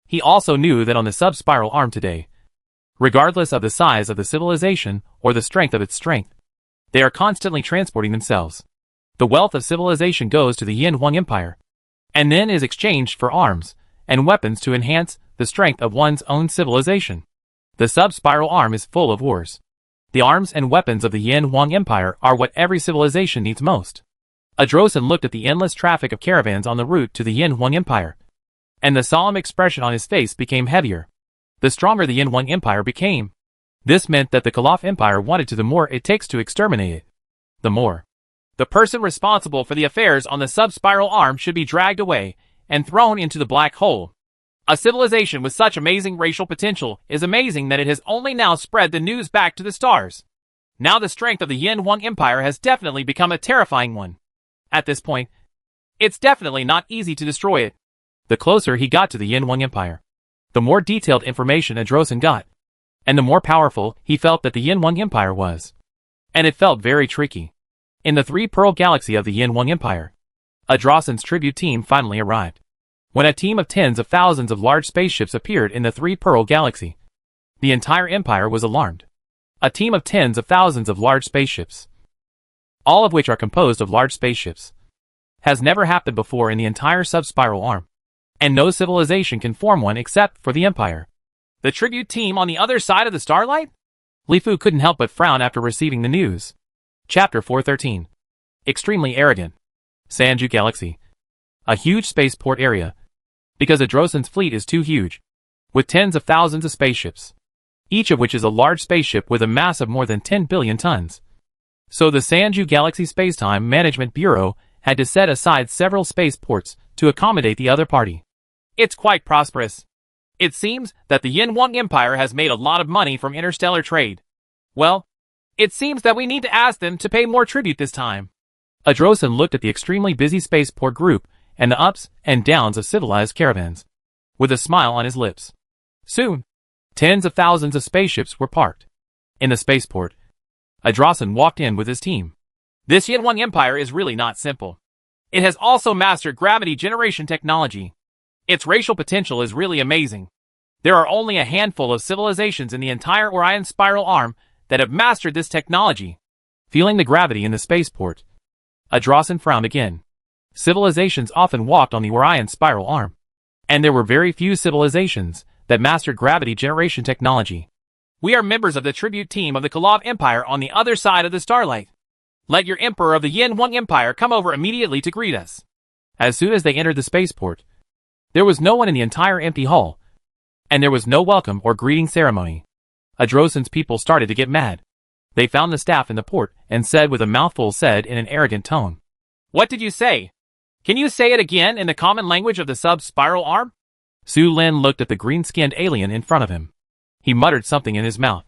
Speaker 1: He also knew that on the sub-spiral arm today, regardless of the size of the civilization or the strength of its strength, they are constantly transporting themselves. The wealth of civilization goes to the Yin 1 Empire, and then is exchanged for arms and weapons to enhance the strength of one's own civilization. The sub-spiral arm is full of wars. The arms and weapons of the Yin 1 Empire are what every civilization needs most. Adrosin looked at the endless traffic of caravans on the route to the Yin 1 Empire, and the solemn expression on his face became heavier. The stronger the Yin 1 Empire became, this meant that the Koloff Empire wanted to the more it takes to exterminate it, the more.
Speaker 2: The person responsible for the affairs on the sub-spiral arm should be dragged away and thrown into the black hole. A civilization with such amazing racial potential is amazing that it has only now spread the news back to the stars. Now the strength of the Yin 1 Empire has definitely become a terrifying one. At this point, it's definitely not easy to destroy it.
Speaker 1: The closer he got to the Yin 1 Empire, the more detailed information Adrosin got, and the more powerful he felt that the Yin 1 Empire was. And it felt very tricky. In the three-pearl galaxy of the Yin 1 Empire, Adrosin's tribute team finally arrived. When a team of tens of thousands of large spaceships appeared in the three-pearl galaxy, the entire empire was alarmed. A team of tens of thousands of large spaceships, all of which are composed of large spaceships, has never happened before in the entire sub-spiral arm. And no civilization can form one except for the Empire.
Speaker 2: The tribute team on the other side of the starlight?
Speaker 1: Li Fu couldn't help but frown after receiving the news. Chapter 413. Extremely Arrogant. Sanju Galaxy. A huge spaceport area. Because Adrosin's fleet is too huge, with tens of thousands of spaceships, each of which is a large spaceship with a mass of more than 10 billion tons. So the Sanju Galaxy Spacetime Management Bureau had to set aside several spaceports to accommodate the other party.
Speaker 2: It's quite prosperous. It seems that the Yin 1 Empire has made a lot of money from interstellar trade. Well, it seems that we need to ask them to pay more tribute this time.
Speaker 1: Adrosin looked at the extremely busy spaceport group and the ups and downs of civilized caravans, with a smile on his lips. Soon, tens of thousands of spaceships were parked. In the spaceport, Adrosin walked in with his team.
Speaker 2: This Yin 1 Empire is really not simple. It has also mastered gravity generation technology. Its racial potential is really amazing. There are only a handful of civilizations in the entire Orion spiral arm that have mastered this technology.
Speaker 1: Feeling the gravity in the spaceport, Adrosin frowned again. Civilizations often walked on the Orion spiral arm, and there were very few civilizations that mastered gravity generation technology.
Speaker 2: We are members of the tribute team of the Koloff Empire on the other side of the starlight. Let your Emperor of the Yin 1 Empire come over immediately to greet us.
Speaker 1: As soon as they entered the spaceport, there was no one in the entire empty hall, and there was no welcome or greeting ceremony. Adrosin's people started to get mad. They found the staff in the port and said with a mouthful said in an arrogant tone.
Speaker 2: What did you say? Can you say it again in the common language of the sub-spiral arm?
Speaker 1: Su Lin looked at the green-skinned alien in front of him. He muttered something in his mouth.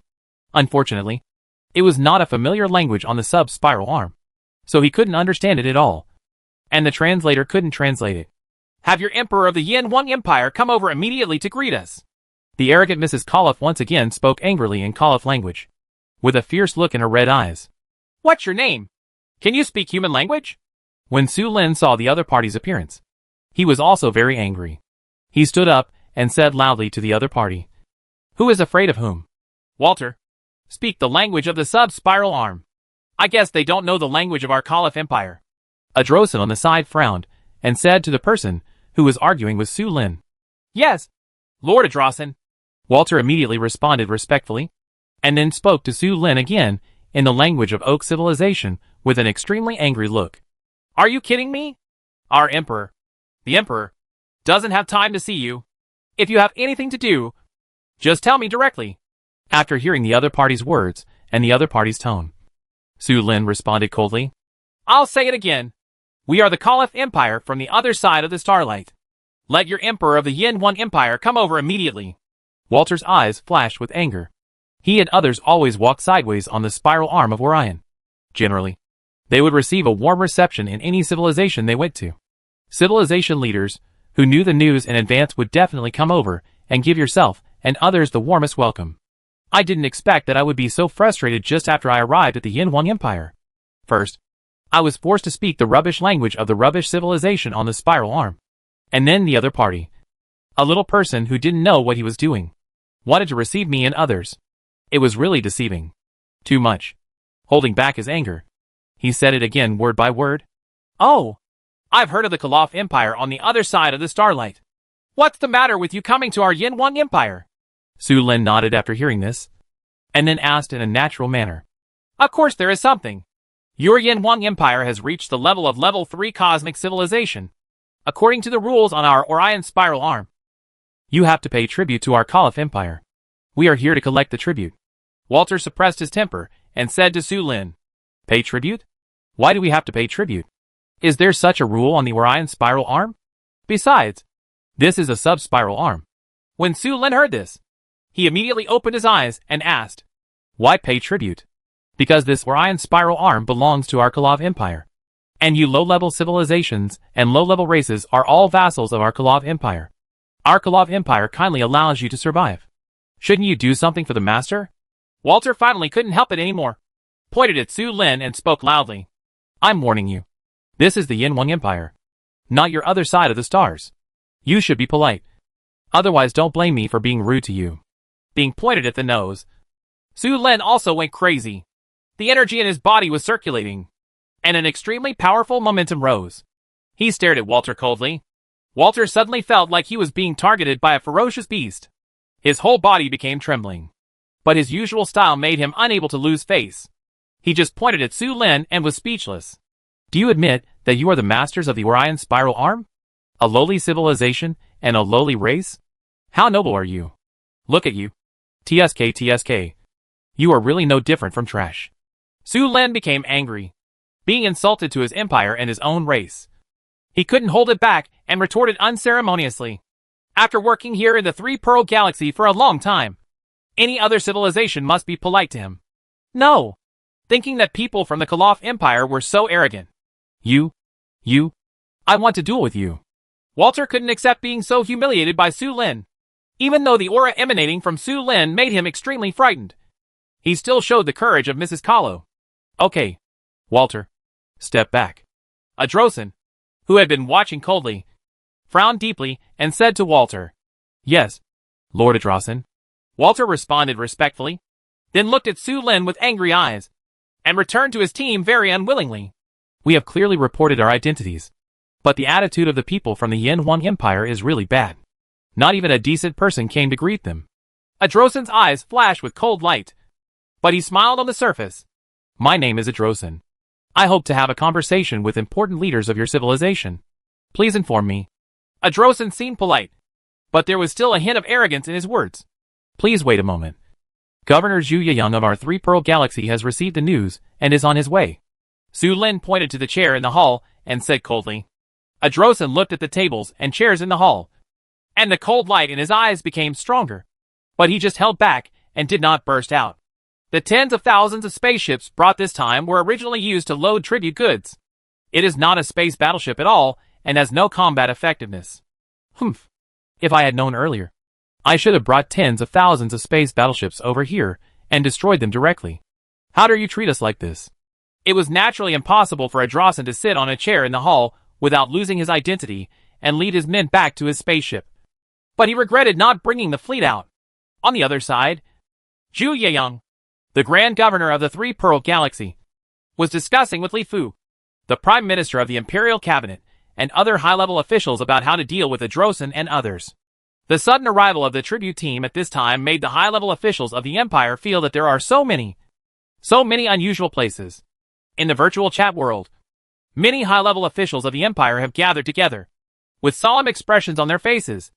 Speaker 1: Unfortunately, it was not a familiar language on the sub-spiral arm, so he couldn't understand it at all, and the translator couldn't translate it.
Speaker 2: Have your Emperor of the Yin 1 Empire come over immediately to greet us.
Speaker 1: The arrogant Mrs. Koloff once again spoke angrily in Koloff language, with a fierce look in her red eyes.
Speaker 2: What's your name? Can you speak human language?
Speaker 1: When Su Lin saw the other party's appearance, he was also very angry. He stood up and said loudly to the other party, Who is afraid of whom?
Speaker 2: Walter. Speak the language of the sub-spiral arm. I guess they don't know the language of our Koloff Empire.
Speaker 1: Adrosin on the side frowned and said to the person who was arguing with Su Lin.
Speaker 2: Yes, Lord Adrosin.
Speaker 1: Walter immediately responded respectfully, and then spoke to Su Lin again in the language of Oak civilization with an extremely angry look.
Speaker 2: Are you kidding me? Our Emperor, the Emperor, doesn't have time to see you. If you have anything to do, just tell me directly.
Speaker 1: After hearing the other party's words and the other party's tone, Su Lin responded coldly.
Speaker 2: I'll say it again. We are the Koloff Empire from the other side of the starlight. Let your Emperor of the Yin 1 Empire come over immediately.
Speaker 1: Walter's eyes flashed with anger. He and others always walked sideways on the spiral arm of Orion. Generally, they would receive a warm reception in any civilization they went to. Civilization leaders, who knew the news in advance, would definitely come over and give yourself and others the warmest welcome. I didn't expect that I would be so frustrated just after I arrived at the Yin Wang Empire. First, I was forced to speak the rubbish language of the rubbish civilization on the spiral arm. And then the other party, a little person who didn't know what he was doing, wanted to receive me and others. It was really deceiving. Too much. Holding back his anger, he said it again word by word.
Speaker 2: Oh, I've heard of the Koloff Empire on the other side of the starlight. What's the matter with you coming to our Yin Wang Empire?
Speaker 1: Su Lin nodded after hearing this, and then asked in a natural manner.
Speaker 2: Of course there is something. Your Yin Wang Empire has reached the level of level 3 cosmic civilization, according to the rules on our Orion spiral arm.
Speaker 1: You have to pay tribute to our Koloff Empire. We are here to collect the tribute.
Speaker 2: Walter suppressed his temper and said to Su Lin.
Speaker 1: Pay tribute? Why do we have to pay tribute? Is there such a rule on the Orion spiral arm? Besides, this is a sub-spiral arm.
Speaker 2: When Su Lin heard this, he immediately opened his eyes and asked,
Speaker 1: why pay tribute? Because this Orion spiral arm belongs to our Koloff Empire. And you low-level civilizations and low-level races are all vassals of our Koloff Empire. Our Koloff Empire kindly allows you to survive. Shouldn't you do something for the master?
Speaker 2: Walter finally couldn't help it anymore, pointed at Su Lin and spoke loudly.
Speaker 1: I'm warning you. This is the Yin Wang Empire, not your other side of the stars. You should be polite. Otherwise don't blame me for being rude to you.
Speaker 2: Being pointed at the nose, Su Lin also went crazy. The energy in his body was circulating, and an extremely powerful momentum rose. He stared at Walter coldly. Walter suddenly felt like he was being targeted by a ferocious beast. His whole body became trembling, but his usual style made him unable to lose face. He just pointed at Su Lin and was speechless.
Speaker 1: Do you admit that you are the masters of the Orion spiral arm? A lowly civilization and a lowly race? How noble are you? Look at you. TSK. You are really no different from trash.
Speaker 2: Su Lin became angry, being insulted to his empire and his own race. He couldn't hold it back and retorted unceremoniously. After working here in the Three Pearl Galaxy for a long time, any other civilization must be polite to him. No, thinking that people from the Koloff Empire were so arrogant.
Speaker 1: I want to duel with you.
Speaker 2: Walter couldn't accept being so humiliated by Su Lin. Even though the aura emanating from Su Lin made him extremely frightened, he still showed the courage of Mrs. Kahlo.
Speaker 1: Okay, Walter, step back.
Speaker 2: Adrosin, who had been watching coldly, frowned deeply and said to Walter,
Speaker 1: Yes, Lord Adrosin.
Speaker 2: Walter responded respectfully, then looked at Su Lin with angry eyes, and returned to his team very unwillingly.
Speaker 1: We have clearly reported our identities, but the attitude of the people from the Yin Wang Empire is really bad. Not even a decent person came to greet them.
Speaker 2: Adrosin's eyes flashed with cold light, but he smiled on the surface.
Speaker 1: My name is Adrosin. I hope to have a conversation with important leaders of your civilization. Please inform me.
Speaker 2: Adrosin seemed polite, but there was still a hint of arrogance in his words.
Speaker 1: Please wait a moment. Governor Zhu Yeyang of our Three Pearl Galaxy has received the news and is on his way.
Speaker 2: Su Lin pointed to the chair in the hall and said coldly. Adrosin looked at the tables and chairs in the hall, and the cold light in his eyes became stronger. But he just held back and did not burst out. The tens of thousands of spaceships brought this time were originally used to load tribute goods. It is not a space battleship at all and has no combat effectiveness.
Speaker 1: Humph. If I had known earlier, I should have brought tens of thousands of space battleships over here and destroyed them directly. How dare you treat us like this?
Speaker 2: It was naturally impossible for Adrosin to sit on a chair in the hall without losing his identity and lead his men back to his spaceship. But he regretted not bringing the fleet out. On the other side, Zhu Yeyang, the Grand Governor of the Three Pearl Galaxy, was discussing with Li Fu, the Prime Minister of the Imperial Cabinet, and other high-level officials about how to deal with Adrosin and others. The sudden arrival of the tribute team at this time made the high-level officials of the Empire feel that there are so many unusual places. In the virtual chat world, many high-level officials of the Empire have gathered together, with solemn expressions on their faces,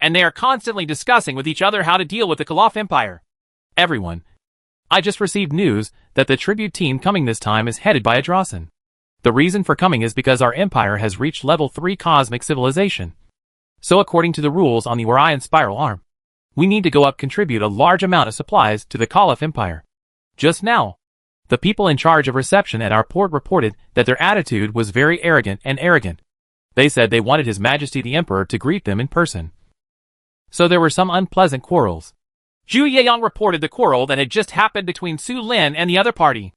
Speaker 2: and they are constantly discussing with each other how to deal with the Koloff Empire.
Speaker 1: Everyone, I just received news that the tribute team coming this time is headed by Adrosin. The reason for coming is because our empire has reached level 3 cosmic civilization. So according to the rules on the Orion spiral arm, We need to go up contribute a large amount of supplies to the Caliph Empire. Just now, the people in charge of reception at our port reported that their attitude was very arrogant. They said they wanted His Majesty the Emperor to greet them in person. So there were some unpleasant quarrels.
Speaker 2: Zhu Yeyang reported the quarrel that had just happened between Su Lin and the other party.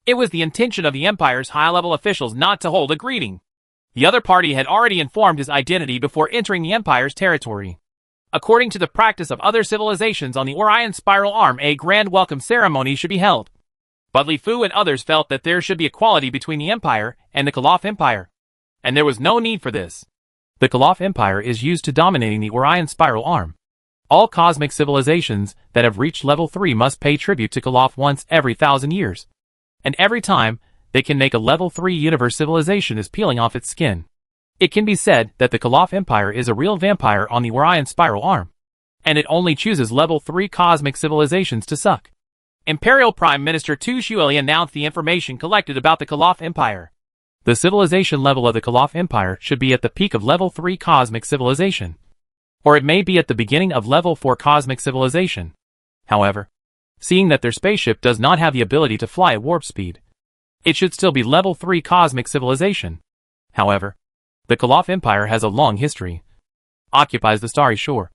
Speaker 2: It was the intention of the Empire's high-level officials not to hold a greeting. The other party had already informed his identity before entering the Empire's territory. According to the practice of other civilizations on the Orion Spiral Arm, a grand welcome ceremony should be held. But Li Fu and others felt that there should be equality between the Empire and the Caliph Empire. And there was no need for this.
Speaker 1: The Caliph Empire is used to dominating the Orion Spiral Arm. All cosmic civilizations that have reached level 3 must pay tribute to Caliph once every 1,000 years. And every time, they can make a level 3 universe civilization is peeling off its skin. It can be said that the Caliph Empire is a real vampire on the Orion Spiral Arm. And it only chooses level 3 cosmic civilizations to suck.
Speaker 2: Imperial Prime Minister Tu Shuili announced the information collected about the Caliph Empire.
Speaker 1: The civilization level of the Caliph Empire should be at the peak of level 3 cosmic civilization. Or it may be at the beginning of level 4 cosmic civilization. However, seeing that their spaceship does not have the ability to fly at warp speed, it should still be level 3 cosmic civilization. However, the Caliph Empire has a long history. Occupies the Starry Shore,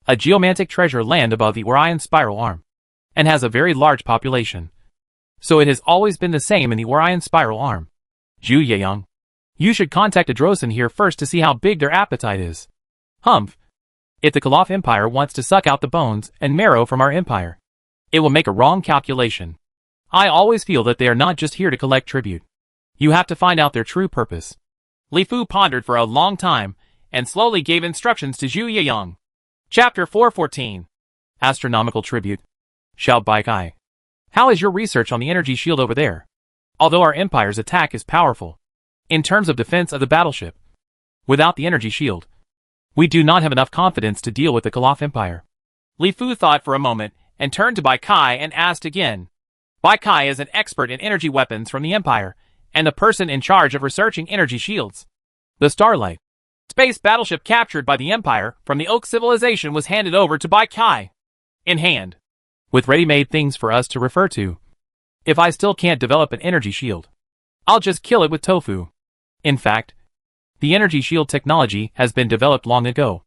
Speaker 1: a geomantic treasure land above the Orion Spiral Arm, and has a very large population. So it has always been the same in the Orion Spiral Arm. Zhu Yeyang, you should contact Adrosin here first to see how big their appetite is. Humph. If the Caliph Empire wants to suck out the bones and marrow from our empire, it will make a wrong calculation. I always feel that they are not just here to collect tribute. You have to find out their true purpose.
Speaker 2: Li Fu pondered for a long time and slowly gave instructions to Zhu Yeyang. Chapter 414.
Speaker 1: Astronomical Tribute. Xiao Baikai. How is your research on the energy shield over there? Although our empire's attack is powerful, in terms of defense of the battleship, without the energy shield, we do not have enough confidence to deal with the Caliph Empire.
Speaker 2: Li Fu thought for a moment and turned to Bai Kai and asked again. Bai Kai is an expert in energy weapons from the Empire and the person in charge of researching energy shields.
Speaker 1: The Starlight
Speaker 2: space battleship captured by the Empire from the Oak Civilization was handed over to Bai Kai in hand,
Speaker 1: with ready-made things for us to refer to. If I still can't develop an energy shield, I'll just kill it with tofu. In fact, the energy shield technology has been developed long ago.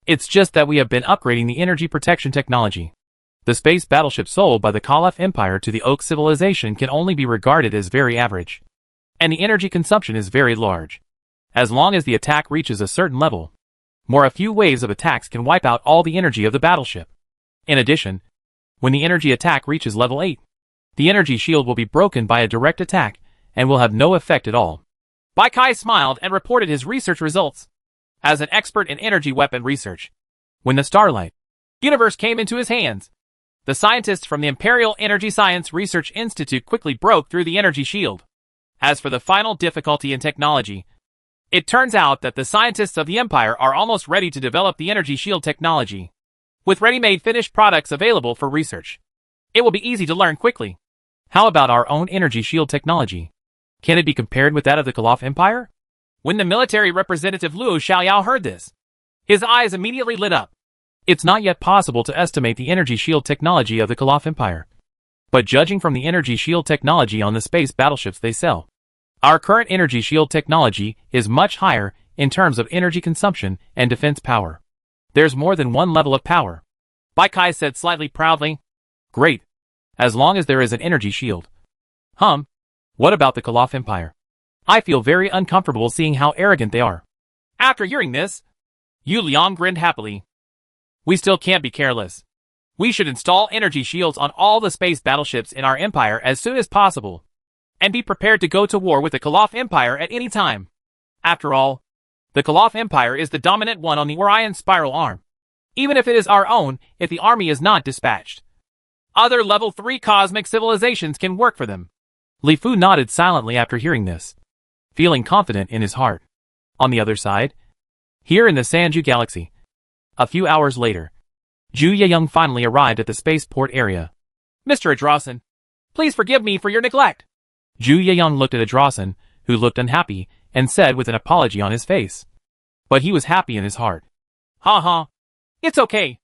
Speaker 1: It's just that we have been upgrading the energy protection technology. The space battleship sold by the Caliph Empire to the Oak Civilization can only be regarded as very average. And the energy consumption is very large. As long as the attack reaches a certain level, a few waves of attacks can wipe out all the energy of the battleship. In addition, when the energy attack reaches level 8, the energy shield will be broken by a direct attack and will have no effect at all.
Speaker 2: Bai Kai smiled and reported his research results. As an expert in energy weapon research,
Speaker 1: when the Starlight
Speaker 2: universe came into his hands, the scientists from the Imperial Energy Science Research Institute quickly broke through the energy shield. As for the final difficulty in technology, it turns out that the scientists of the Empire are almost ready to develop the energy shield technology. With ready-made finished products available for research, it will be easy to learn quickly.
Speaker 1: How about our own energy shield technology? Can it be compared with that of the Caliph Empire?
Speaker 2: When the military representative Luo Xiaoyao heard this, his eyes immediately lit up.
Speaker 1: It's not yet possible to estimate the energy shield technology of the Caliph Empire. But judging from the energy shield technology on the space battleships they sell, our current energy shield technology is much higher in terms of energy consumption and defense power. There's more than one level of power.
Speaker 2: Bai Kai said slightly proudly.
Speaker 1: Great. As long as there is an energy shield. What about the Caliph Empire? I feel very uncomfortable seeing how arrogant they are.
Speaker 2: After hearing this, Yu Liang grinned happily. We still can't be careless. We should install energy shields on all the space battleships in our empire as soon as possible, and be prepared to go to war with the Caliph Empire at any time. After all, the Caliph Empire is the dominant one on the Orion Spiral Arm. Even if it is our own, if the army is not dispatched, other level 3 cosmic civilizations can work for them.
Speaker 1: Li Fu nodded silently after hearing this, feeling confident in his heart. On the other side, here in the Sanju Galaxy, a few hours later, Zhu Yeyang finally arrived at the spaceport area.
Speaker 2: Mr. Adrosin, please forgive me for your neglect.
Speaker 1: Zhu Yeyang looked at Adrosin, who looked unhappy, and said with an apology on his face. But he was happy in his heart.
Speaker 2: Ha ha. It's okay.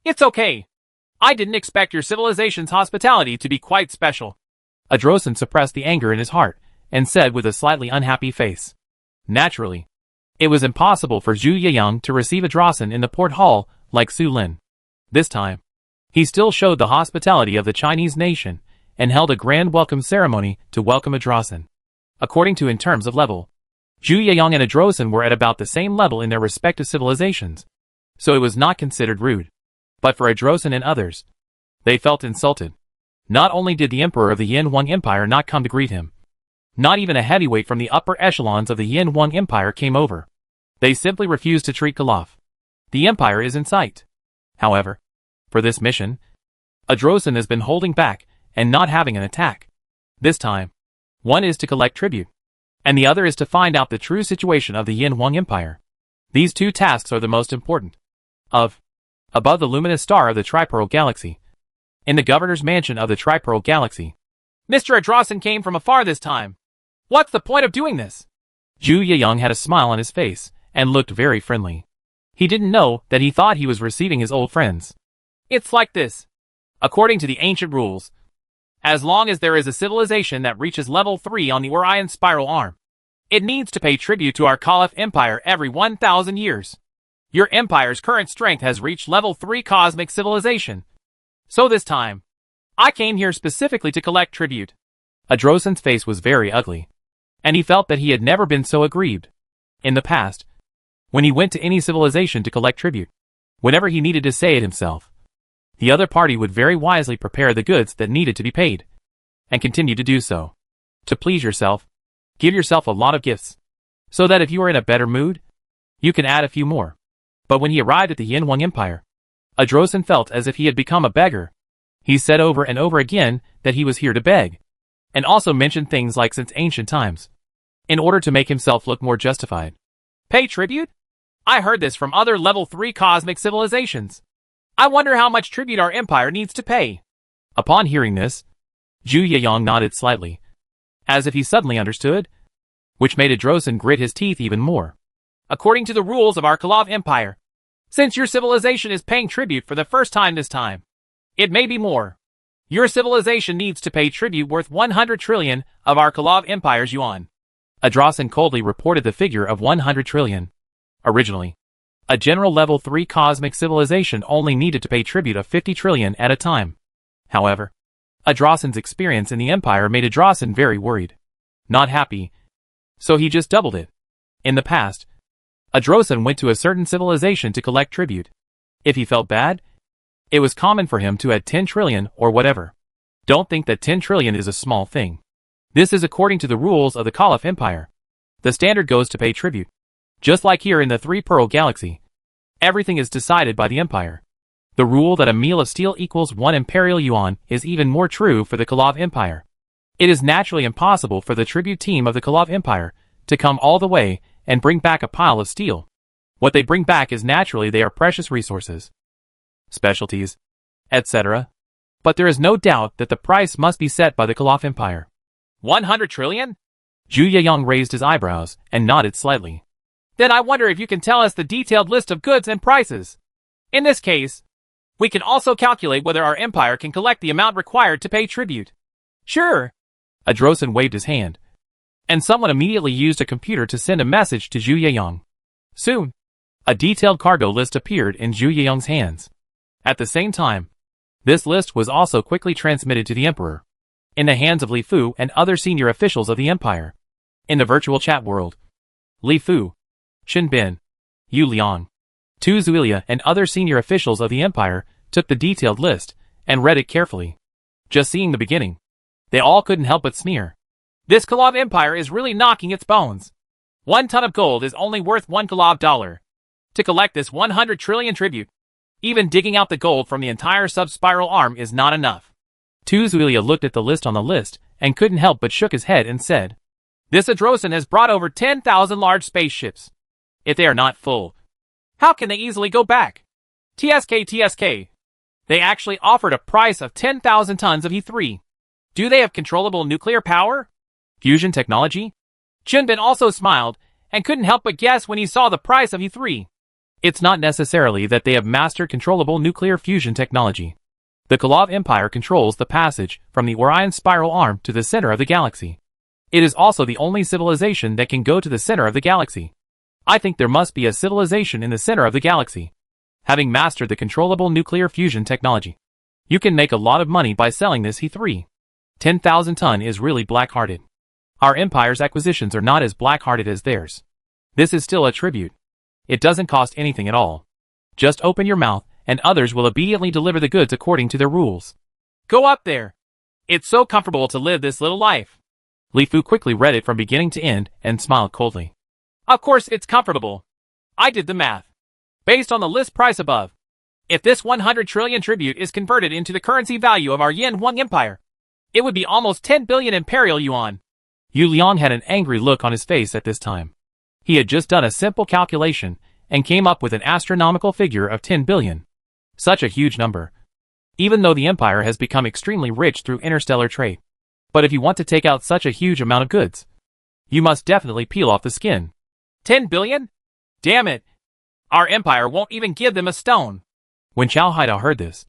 Speaker 2: It's okay. I didn't expect your civilization's hospitality to be quite special.
Speaker 1: Adrosin suppressed the anger in his heart and said with a slightly unhappy face. Naturally, it was impossible for Zhu Yeyang to receive Adrosin in the port hall like Su Lin. This time, he still showed the hospitality of the Chinese nation and held a grand welcome ceremony to welcome Adrosin. According to in terms of level, Zhu Yeyang and Adrosin were at about the same level in their respective civilizations, so it was not considered rude. But for Adrosin and others, they felt insulted. Not only did the emperor of the Yin Huang Empire not come to greet him, not even a heavyweight from the upper echelons of the Yin Huang Empire came over. They simply refused to treat Kalaf. The empire is in sight. However, for this mission, Adrosin has been holding back and not having an attack. This time, one is to collect tribute, and the other is to find out the true situation of the Yin Huang Empire. These two tasks are the most important. Above the luminous star of the Tripearl Galaxy, in the governor's mansion of the Tripearl Galaxy,
Speaker 2: Mr. Adrosin came from afar this time. What's the point of doing this?
Speaker 1: Zhu Yeyang had a smile on his face and looked very friendly. He didn't know that he thought he was receiving his old friends.
Speaker 2: It's like this. According to the ancient rules, as long as there is a civilization that reaches level 3 on the Orion spiral arm, it needs to pay tribute to our Caliph Empire every 1,000 years. Your empire's current strength has reached level 3 cosmic civilization. So this time, I came here specifically to collect tribute.
Speaker 1: Adrosin's face was very ugly, and he felt that he had never been so aggrieved. In the past, when he went to any civilization to collect tribute, whenever he needed to say it himself, the other party would very wisely prepare the goods that needed to be paid, and continue to do so. To please yourself, give yourself a lot of gifts, so that if you are in a better mood, you can add a few more. But when he arrived at the Yin Huang Empire, Adrosin felt as if he had become a beggar. He said over and over again that he was here to beg, and also mentioned things like since ancient times, in order to make himself look more justified.
Speaker 2: Pay tribute? I heard this from other level 3 cosmic civilizations. I wonder how much tribute our empire needs to pay.
Speaker 1: Upon hearing this, Zhu Yeyang nodded slightly, as if he suddenly understood, which made Adrosin grit his teeth even more.
Speaker 2: According to the rules of our Kalav Empire, since your civilization is paying tribute for the first time this time, it may be more. Your civilization needs to pay tribute worth 100 trillion of our Kalav Empire's yuan.
Speaker 1: Adrosin coldly reported the figure of 100 trillion. Originally, a general level 3 cosmic civilization only needed to pay tribute of 50 trillion at a time. However, Adrosin's experience in the empire made Adrosin very worried. Not happy, so he just doubled it. In the past, Adrosin went to a certain civilization to collect tribute. If he felt bad, it was common for him to add 10 trillion or whatever. Don't think that 10 trillion is a small thing. This is according to the rules of the Caliph Empire. The standard goes to pay tribute. Just like here in the Three Pearl Galaxy, everything is decided by the empire. The rule that a meal of steel equals 1 imperial yuan is even more true for the Kalav Empire. It is naturally impossible for the tribute team of the Kalav Empire to come all the way and bring back a pile of steel. What they bring back is naturally they are precious resources, specialties, etc. But there is no doubt that the price must be set by the Kalav Empire.
Speaker 2: 100 trillion?
Speaker 1: Zhu Yeyang raised his eyebrows and nodded slightly.
Speaker 2: Then I wonder if you can tell us the detailed list of goods and prices. In this case, we can also calculate whether our empire can collect the amount required to pay tribute.
Speaker 1: Sure. Adrosin waved his hand, and someone immediately used a computer to send a message to Zhu Yeyang. Soon, a detailed cargo list appeared in Zhu Yeyang's hands. At the same time, this list was also quickly transmitted to the emperor, in the hands of Li Fu and other senior officials of the empire. In the virtual chat world, Li Fu, Xin Bin, Yu Liang, Tu Zuilia and other senior officials of the empire took the detailed list and read it carefully. Just seeing the beginning, they all couldn't help but sneer.
Speaker 2: This Kalav Empire is really knocking its bones. 1 ton of gold is only worth $1 Kalav. To collect this 100 trillion tribute, even digging out the gold from the entire sub-spiral arm is not enough.
Speaker 1: Tu Zuilia looked at the list on the list and couldn't help but shook his head and said,
Speaker 2: This Adrosin has brought over 10,000 large spaceships. If they are not full, how can they easily go back? TSK. They actually offered a price of 10,000 tons of E3. Do they have controllable nuclear power?
Speaker 1: Fusion technology?
Speaker 2: Chunbin also smiled and couldn't help but guess when he saw the price of E3.
Speaker 1: It's not necessarily that they have mastered controllable nuclear fusion technology. The Kolov Empire controls the passage from the Orion spiral arm to the center of the galaxy. It is also the only civilization that can go to the center of the galaxy. I think there must be a civilization in the center of the galaxy. Having mastered the controllable nuclear fusion technology, you can make a lot of money by selling this E3. 10,000 ton is really black-hearted. Our empire's acquisitions are not as black-hearted as theirs. This is still a tribute. It doesn't cost anything at all. Just open your mouth, and others will immediately deliver the goods according to their rules.
Speaker 2: Go up there. It's so comfortable to live this little life.
Speaker 1: Li Fu quickly read it from beginning to end and smiled coldly.
Speaker 2: Of course it's comfortable. I did the math. Based on the list price above, if this 100 trillion tribute is converted into the currency value of our Yin Wang Empire, it would be almost 10 billion imperial yuan.
Speaker 1: Yu Liang had an angry look on his face at this time. He had just done a simple calculation and came up with an astronomical figure of 10 billion. Such a huge number. Even though the empire has become extremely rich through interstellar trade. But if you want to take out such a huge amount of goods, you must definitely peel off the skin.
Speaker 2: 10 billion? Damn it. Our empire won't even give them a stone.
Speaker 1: When Qiao Haidao heard this,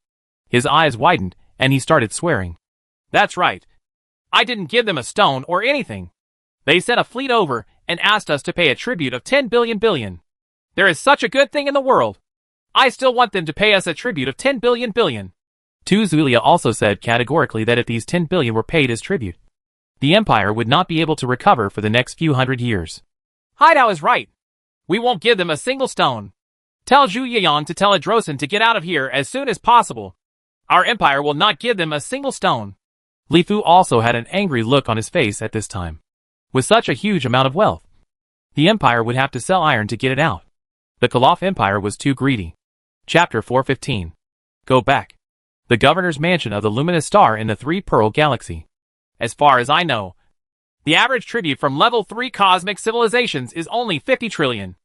Speaker 1: his eyes widened and he started swearing.
Speaker 2: That's right. I didn't give them a stone or anything. They sent a fleet over and asked us to pay a tribute of 10 billion. There is such a good thing in the world. I still want them to pay us a tribute of 10 billion.
Speaker 1: Tu Zulia also said categorically that if these 10 billion were paid as tribute, the empire would not be able to recover for the next few hundred years.
Speaker 2: Haidao is right. We won't give them a single stone. Tell Zhu Yiyang to tell Adrosin to get out of here as soon as possible. Our empire will not give them a single stone.
Speaker 1: Li Fu also had an angry look on his face at this time. With such a huge amount of wealth, the empire would have to sell iron to get it out. The Kolov Empire was too greedy. Chapter 415. Go back. The governor's mansion of the luminous star in the Three-Pearl Galaxy.
Speaker 2: As far as I know, the average tribute from level 3 cosmic civilizations is only 50 trillion.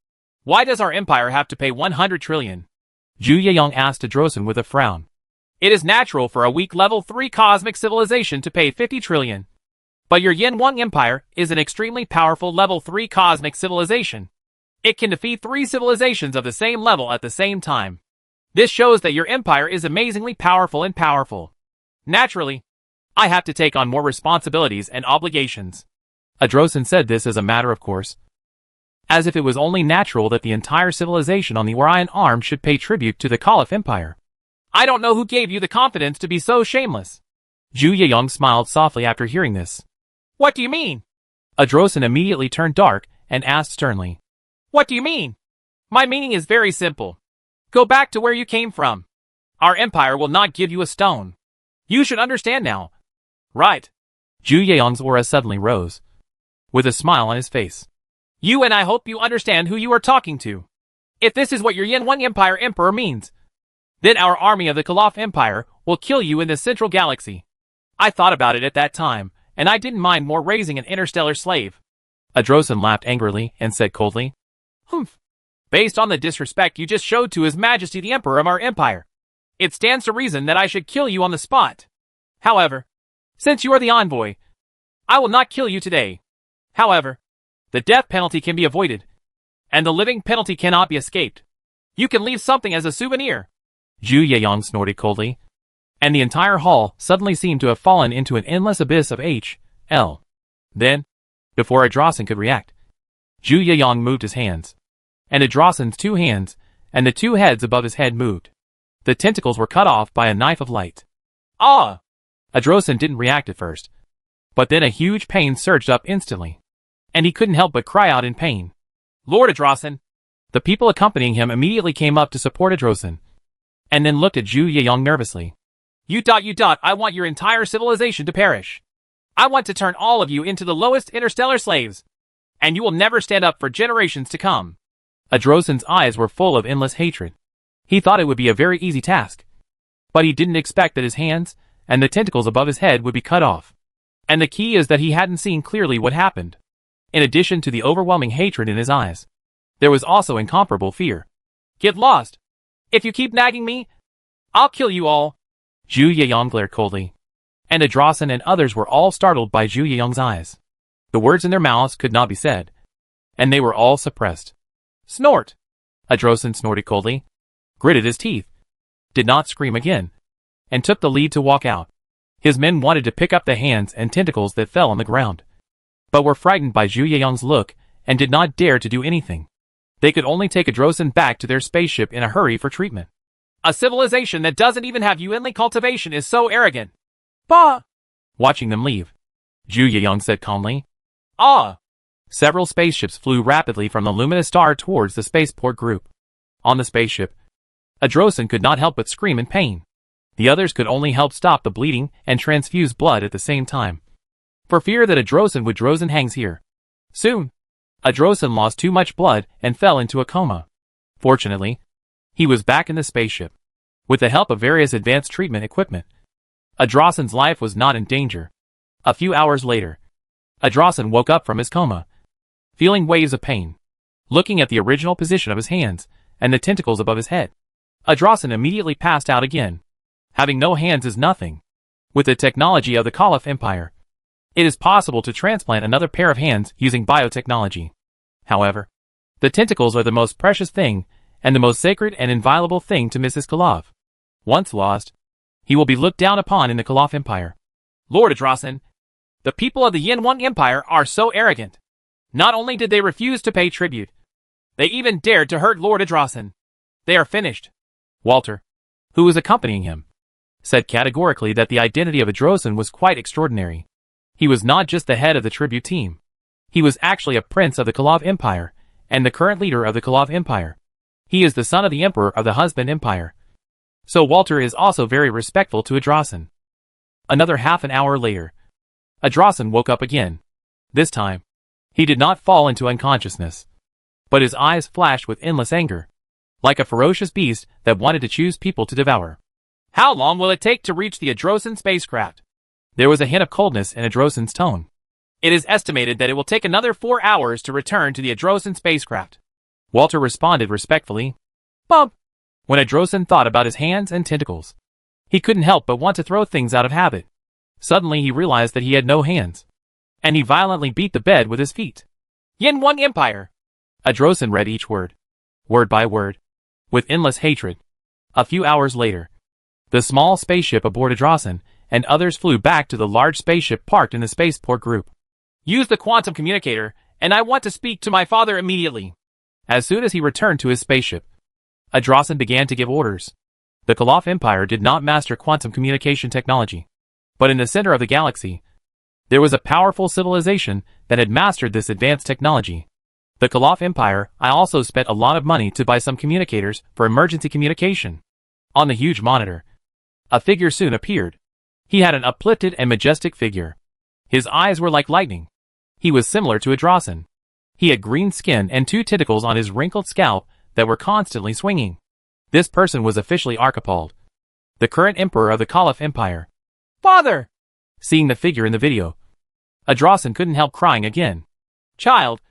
Speaker 2: Why does our empire have to pay 100 trillion?
Speaker 1: Zhu Yiyang asked Adrosin with a frown.
Speaker 2: It is natural for a weak level 3 cosmic civilization to pay 50 trillion. But your Yin Wang Empire is an extremely powerful level 3 cosmic civilization. It can defeat 3 civilizations of the same level at the same time. This shows that your empire is amazingly powerful and powerful. Naturally, I have to take on more responsibilities and obligations.
Speaker 1: Adrosin said this as a matter of course, as if it was only natural that the entire civilization on the Orion arm should pay tribute to the Kolov Empire.
Speaker 2: I don't know who gave you the confidence to be so shameless.
Speaker 1: Zhu Yiyang smiled softly after hearing this.
Speaker 2: What do you mean?
Speaker 1: Adrosin immediately turned dark and asked sternly.
Speaker 2: What do you mean? My meaning is very simple. Go back to where you came from. Our empire will not give you a stone. You should understand now. Right.
Speaker 1: Zhu Yiyang's aura suddenly rose, with a smile on his face.
Speaker 2: You and I hope you understand who you are talking to. If this is what your Yin Wang Empire Emperor means, then our army of the Kolov Empire will kill you in the central galaxy. I thought about it at that time, and I didn't mind more raising an interstellar slave.
Speaker 1: Adrosin laughed angrily and said coldly.
Speaker 2: Humph. Based on the disrespect you just showed to His Majesty the Emperor of our empire, it stands to reason that I should kill you on the spot. However, since you are the envoy, I will not kill you today. However, the death penalty can be avoided, and the living penalty cannot be escaped. You can leave something as a souvenir.
Speaker 1: Zhu Yiyang snorted coldly, and the entire hall suddenly seemed to have fallen into an endless abyss of H.L. Then, before Adrosin could react, Zhu Yiyang moved his hands, and Adrosin's 2 hands and the 2 heads above his head moved. The tentacles were cut off by a knife of light.
Speaker 2: Ah!
Speaker 1: Adrosin didn't react at first, but then a huge pain surged up instantly, and he couldn't help but cry out in pain.
Speaker 2: Lord Adrosin!
Speaker 1: The people accompanying him immediately came up to support Adrosin, and then looked at Zhu Yiyang nervously.
Speaker 2: I want your entire civilization to perish. I want to turn all of you into the lowest interstellar slaves, and you will never stand up for generations to come.
Speaker 1: Adrosin's eyes were full of endless hatred. He thought it would be a very easy task, but he didn't expect that his hands and the tentacles above his head would be cut off. And the key is that he hadn't seen clearly what happened. In addition to the overwhelming hatred in his eyes, there was also incomparable fear.
Speaker 2: Get lost! If you keep nagging me, I'll kill you all.
Speaker 1: Zhu Yiyang glared coldly, and Adrosin and others were all startled by Zhu Yiyang's eyes. The words in their mouths could not be said, and they were all suppressed.
Speaker 2: Snort!
Speaker 1: Adrosan snorted coldly, gritted his teeth, did not scream again, and took the lead to walk out. His men wanted to pick up the hands and tentacles that fell on the ground, but were frightened by Zhu Yeyang's look and did not dare to do anything. They could only take Adrosan back to their spaceship in a hurry for treatment.
Speaker 2: A civilization that doesn't even have Yuanli cultivation is so arrogant. Bah!
Speaker 1: Watching them leave, Zhu Yeyang said calmly.
Speaker 2: Ah!
Speaker 1: Several spaceships flew rapidly from the luminous star towards the spaceport group. On the spaceship, Adrosan could not help but scream in pain. The others could only help stop the bleeding and transfuse blood at the same time, for fear that Adrosan hangs here. Soon, Adrosan lost too much blood and fell into a coma. Fortunately, he was back in the spaceship. With the help of various advanced treatment equipment, Adrosan's life was not in danger. A few hours later, Adrosan woke up from his coma, feeling waves of pain. Looking at the original position of his hands and the tentacles above his head, Adrosan immediately passed out again. Having no hands is nothing. With the technology of the Caliph Empire, it is possible to transplant another pair of hands using biotechnology. However, the tentacles are the most precious thing and the most sacred and inviolable thing to Mrs. Caliph. Once lost, he will be looked down upon in the Caliph Empire.
Speaker 2: Lord Adrosan, the people of the Yin Empire are so arrogant. Not only did they refuse to pay tribute, they even dared to hurt Lord Adrosan. They are finished.
Speaker 1: Walter, who was accompanying him, said categorically that the identity of Adrosan was quite extraordinary. He was not just the head of the tribute team. He was actually a prince of the Caliph Empire and the current leader of the Caliph Empire. He is the son of the emperor of the Husband Empire. So Walter is also very respectful to Adrosan. Another half an hour later, Adrosan woke up again. This time, he did not fall into unconsciousness, but his eyes flashed with endless anger, like a ferocious beast that wanted to choose people to devour.
Speaker 2: How long will it take to reach the Adrosan spacecraft?
Speaker 1: There was a hint of coldness in Adrosan's tone.
Speaker 2: It is estimated that it will take another 4 hours to return to the Adrosan spacecraft.
Speaker 1: Walter responded respectfully.
Speaker 2: Bump!
Speaker 1: When Adrosan thought about his hands and tentacles, he couldn't help but want to throw things out of habit. Suddenly he realized that he had no hands, and he violently beat the bed with his feet.
Speaker 2: Yin Empire!
Speaker 1: Adrosan read each word by word, with endless hatred. A few hours later, the small spaceship aboard Adrosan and others flew back to the large spaceship parked in the spaceport group.
Speaker 2: Use the quantum communicator, and I want to speak to my father immediately.
Speaker 1: As soon as he returned to his spaceship, Adrosan began to give orders. The Caliph Empire did not master quantum communication technology, but in the center of the galaxy, there was a powerful civilization that had mastered this advanced technology. The Caliph Empire also spent a lot of money to buy some communicators for emergency communication. On the huge monitor, a figure soon appeared. He had an uplifted and majestic figure. His eyes were like lightning. He was similar to Adrosan. He had green skin and 2 tentacles on his wrinkled scalp that were constantly swinging. This person was officially Archipald, the current emperor of the Caliph Empire.
Speaker 2: Father!
Speaker 1: Seeing the figure in the video, Adrosan couldn't help crying again.
Speaker 2: Child,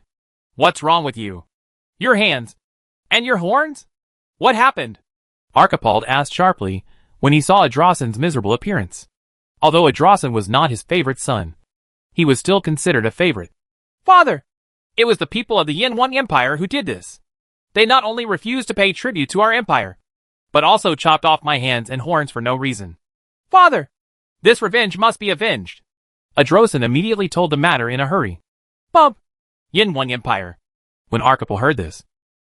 Speaker 2: what's wrong with you? Your hands? And your horns? What happened?
Speaker 1: Archipald asked sharply when he saw Adrosan's miserable appearance. Although Adrosan was not his favorite son, he was still considered a favorite.
Speaker 2: Father! It was the people of the Yin Empire who did this. They not only refused to pay tribute to our empire, but also chopped off my hands and horns for no reason. Father! This revenge must be avenged.
Speaker 1: Adrosan immediately told the matter in a hurry.
Speaker 2: Bump! Yin Empire.
Speaker 1: When Archipald heard this,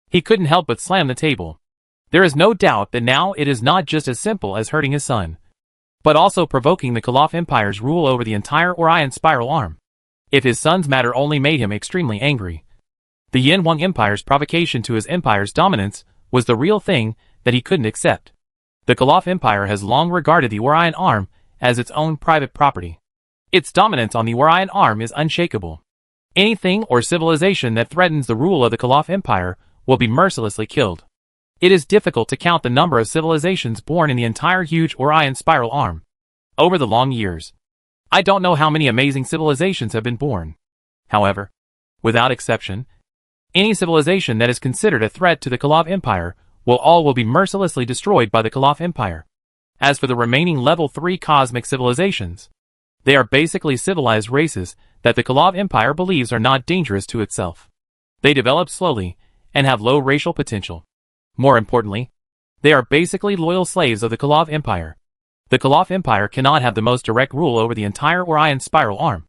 Speaker 1: he couldn't help but slam the table. There is no doubt that now it is not just as simple as hurting his son, but also provoking the Caliph Empire's rule over the entire Orion spiral arm. If his son's matter only made him extremely angry, the Yin Empire's provocation to his empire's dominance was the real thing that he couldn't accept. The Caliph Empire has long regarded the Orion arm as its own private property. Its dominance on the Orion arm is unshakable. Anything or civilization that threatens the rule of the Caliph Empire will be mercilessly killed. It is difficult to count the number of civilizations born in the entire huge Orion spiral arm. Over the long years, I don't know how many amazing civilizations have been born. However, without exception, any civilization that is considered a threat to the Caliph Empire will be mercilessly destroyed by the Caliph Empire. As for the remaining level 3 cosmic civilizations, they are basically civilized races that the Caliph Empire believes are not dangerous to itself. They develop slowly and have low racial potential. More importantly, they are basically loyal slaves of the Koloff Empire. The Koloff Empire cannot have the most direct rule over the entire Orion spiral arm.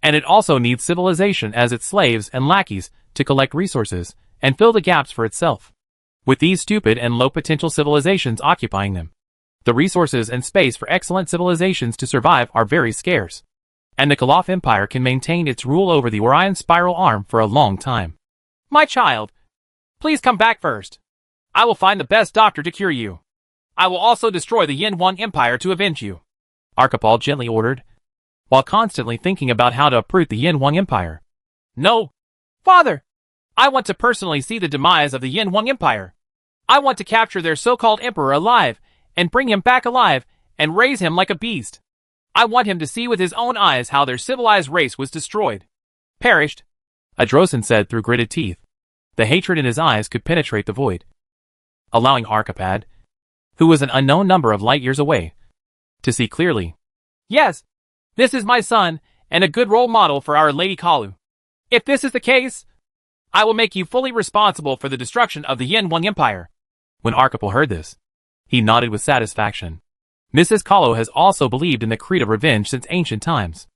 Speaker 1: And it also needs civilization as its slaves and lackeys to collect resources and fill the gaps for itself. With these stupid and low-potential civilizations occupying them, the resources and space for excellent civilizations to survive are very scarce. And the Koloff Empire can maintain its rule over the Orion spiral arm for a long time.
Speaker 2: My child, please come back first. I will find the best doctor to cure you. I will also destroy the Yin One Empire to avenge you,
Speaker 1: Archipald gently ordered, while constantly thinking about how to uproot the Yin One Empire.
Speaker 2: No, Father! I want to personally see the demise of the Yin One Empire. I want to capture their so-called emperor alive, and bring him back alive, and raise him like a beast. I want him to see with his own eyes how their civilized race was destroyed. Perished,
Speaker 1: Adrosin said through gritted teeth. The hatred in his eyes could penetrate the void, allowing Archipad, who was an unknown number of light years away, to see clearly.
Speaker 2: Yes, this is my son, and a good role model for Our Lady Kalu. If this is the case, I will make you fully responsible for the destruction of the Yin One Empire.
Speaker 1: When Archipel heard this, he nodded with satisfaction. Mrs. Kahlo has also believed in the creed of revenge since ancient times.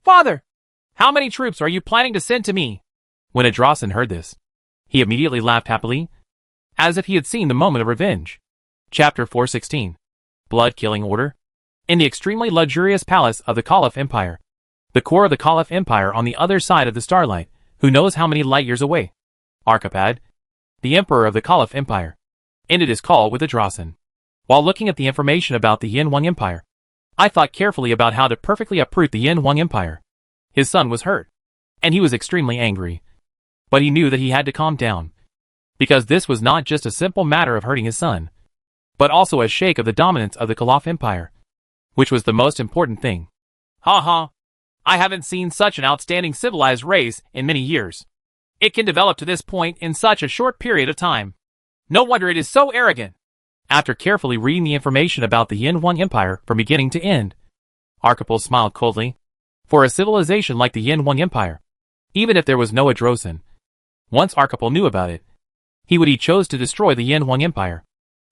Speaker 2: Father, how many troops are you planning to send to me?
Speaker 1: When Adrosin heard this, he immediately laughed happily, as if he had seen the moment of revenge. Chapter 416. Blood-Killing Order. In the extremely luxurious palace of the Koloff Empire, the core of the Koloff Empire on the other side of the starlight, who knows how many light years away, Archipad, the emperor of the Koloff Empire, ended his call with Adrosin. While looking at the information about the Yin One Empire, I thought carefully about how to perfectly uproot the Yin One Empire. His son was hurt, and he was extremely angry. But he knew that he had to calm down, because this was not just a simple matter of hurting his son, but also a shake of the dominance of the Koloff Empire, which was the most important thing.
Speaker 2: Ha ha! I haven't seen such an outstanding civilized race in many years. It can develop to this point in such a short period of time. No wonder it is so arrogant.
Speaker 1: After carefully reading the information about the Yin One Empire from beginning to end, Archipel smiled coldly. For a civilization like the Yin One Empire, even if there was no Adrosin, once Archipel knew about it, he chose to destroy the Yin One Empire.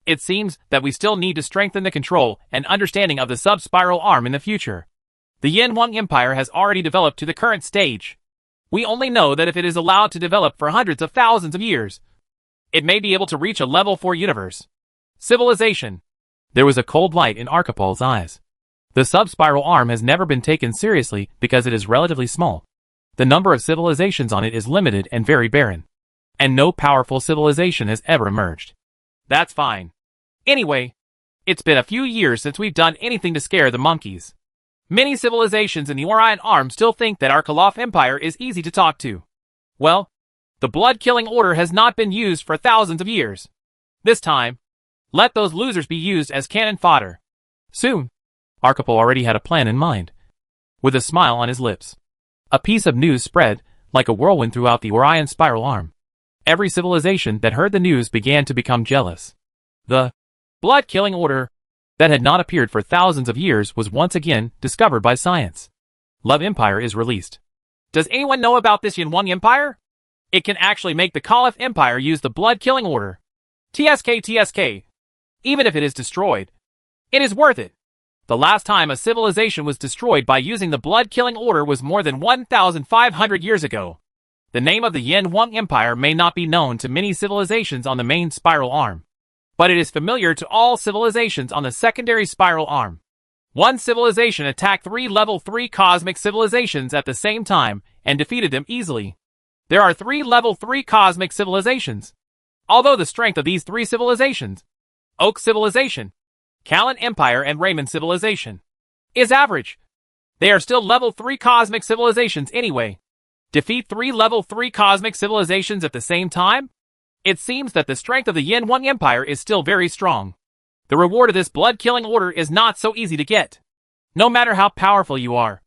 Speaker 2: It seems that we still need to strengthen the control and understanding of the sub-spiral arm in the future. The Yin One Empire has already developed to the current stage. We only know that if it is allowed to develop for hundreds of thousands of years, it may be able to reach a level 4 universe. Civilization.
Speaker 1: There was a cold light in Archipel's eyes. The sub-spiral arm has never been taken seriously because it is relatively small. The number of civilizations on it is limited and very barren. And no powerful civilization has ever emerged.
Speaker 2: That's fine. Anyway, it's been a few years since we've done anything to scare the monkeys. Many civilizations in the Orion Arm still think that our Koloff Empire is easy to talk to. Well, the blood-killing order has not been used for thousands of years. This time, let those losers be used as cannon fodder.
Speaker 1: Soon, Archipel already had a plan in mind. With a smile on his lips, a piece of news spread like a whirlwind throughout the Orion spiral arm. Every civilization that heard the news began to become jealous. The blood-killing order that had not appeared for thousands of years was once again discovered by science. Love Empire is released.
Speaker 2: Does anyone know about this Yin One Empire? It can actually make the Koloff Empire use the blood-killing order. TSK. Even if it is destroyed, it is worth it. The last time a civilization was destroyed by using the blood-killing order was more than 1,500 years ago. The name of the Yin One Empire may not be known to many civilizations on the main spiral arm, but it is familiar to all civilizations on the secondary spiral arm. One civilization attacked 3 level 3 cosmic civilizations at the same time and defeated them easily. There are 3 level 3 cosmic civilizations. Although the strength of these 3 civilizations, Oak Civilization, Callan Empire and Raymond Civilization, is average, they are still level 3 cosmic civilizations anyway. Defeat 3 level 3 cosmic civilizations at the same time? It seems that the strength of the Yin One Empire is still very strong. The reward of this blood-killing order is not so easy to get. No matter how powerful you are,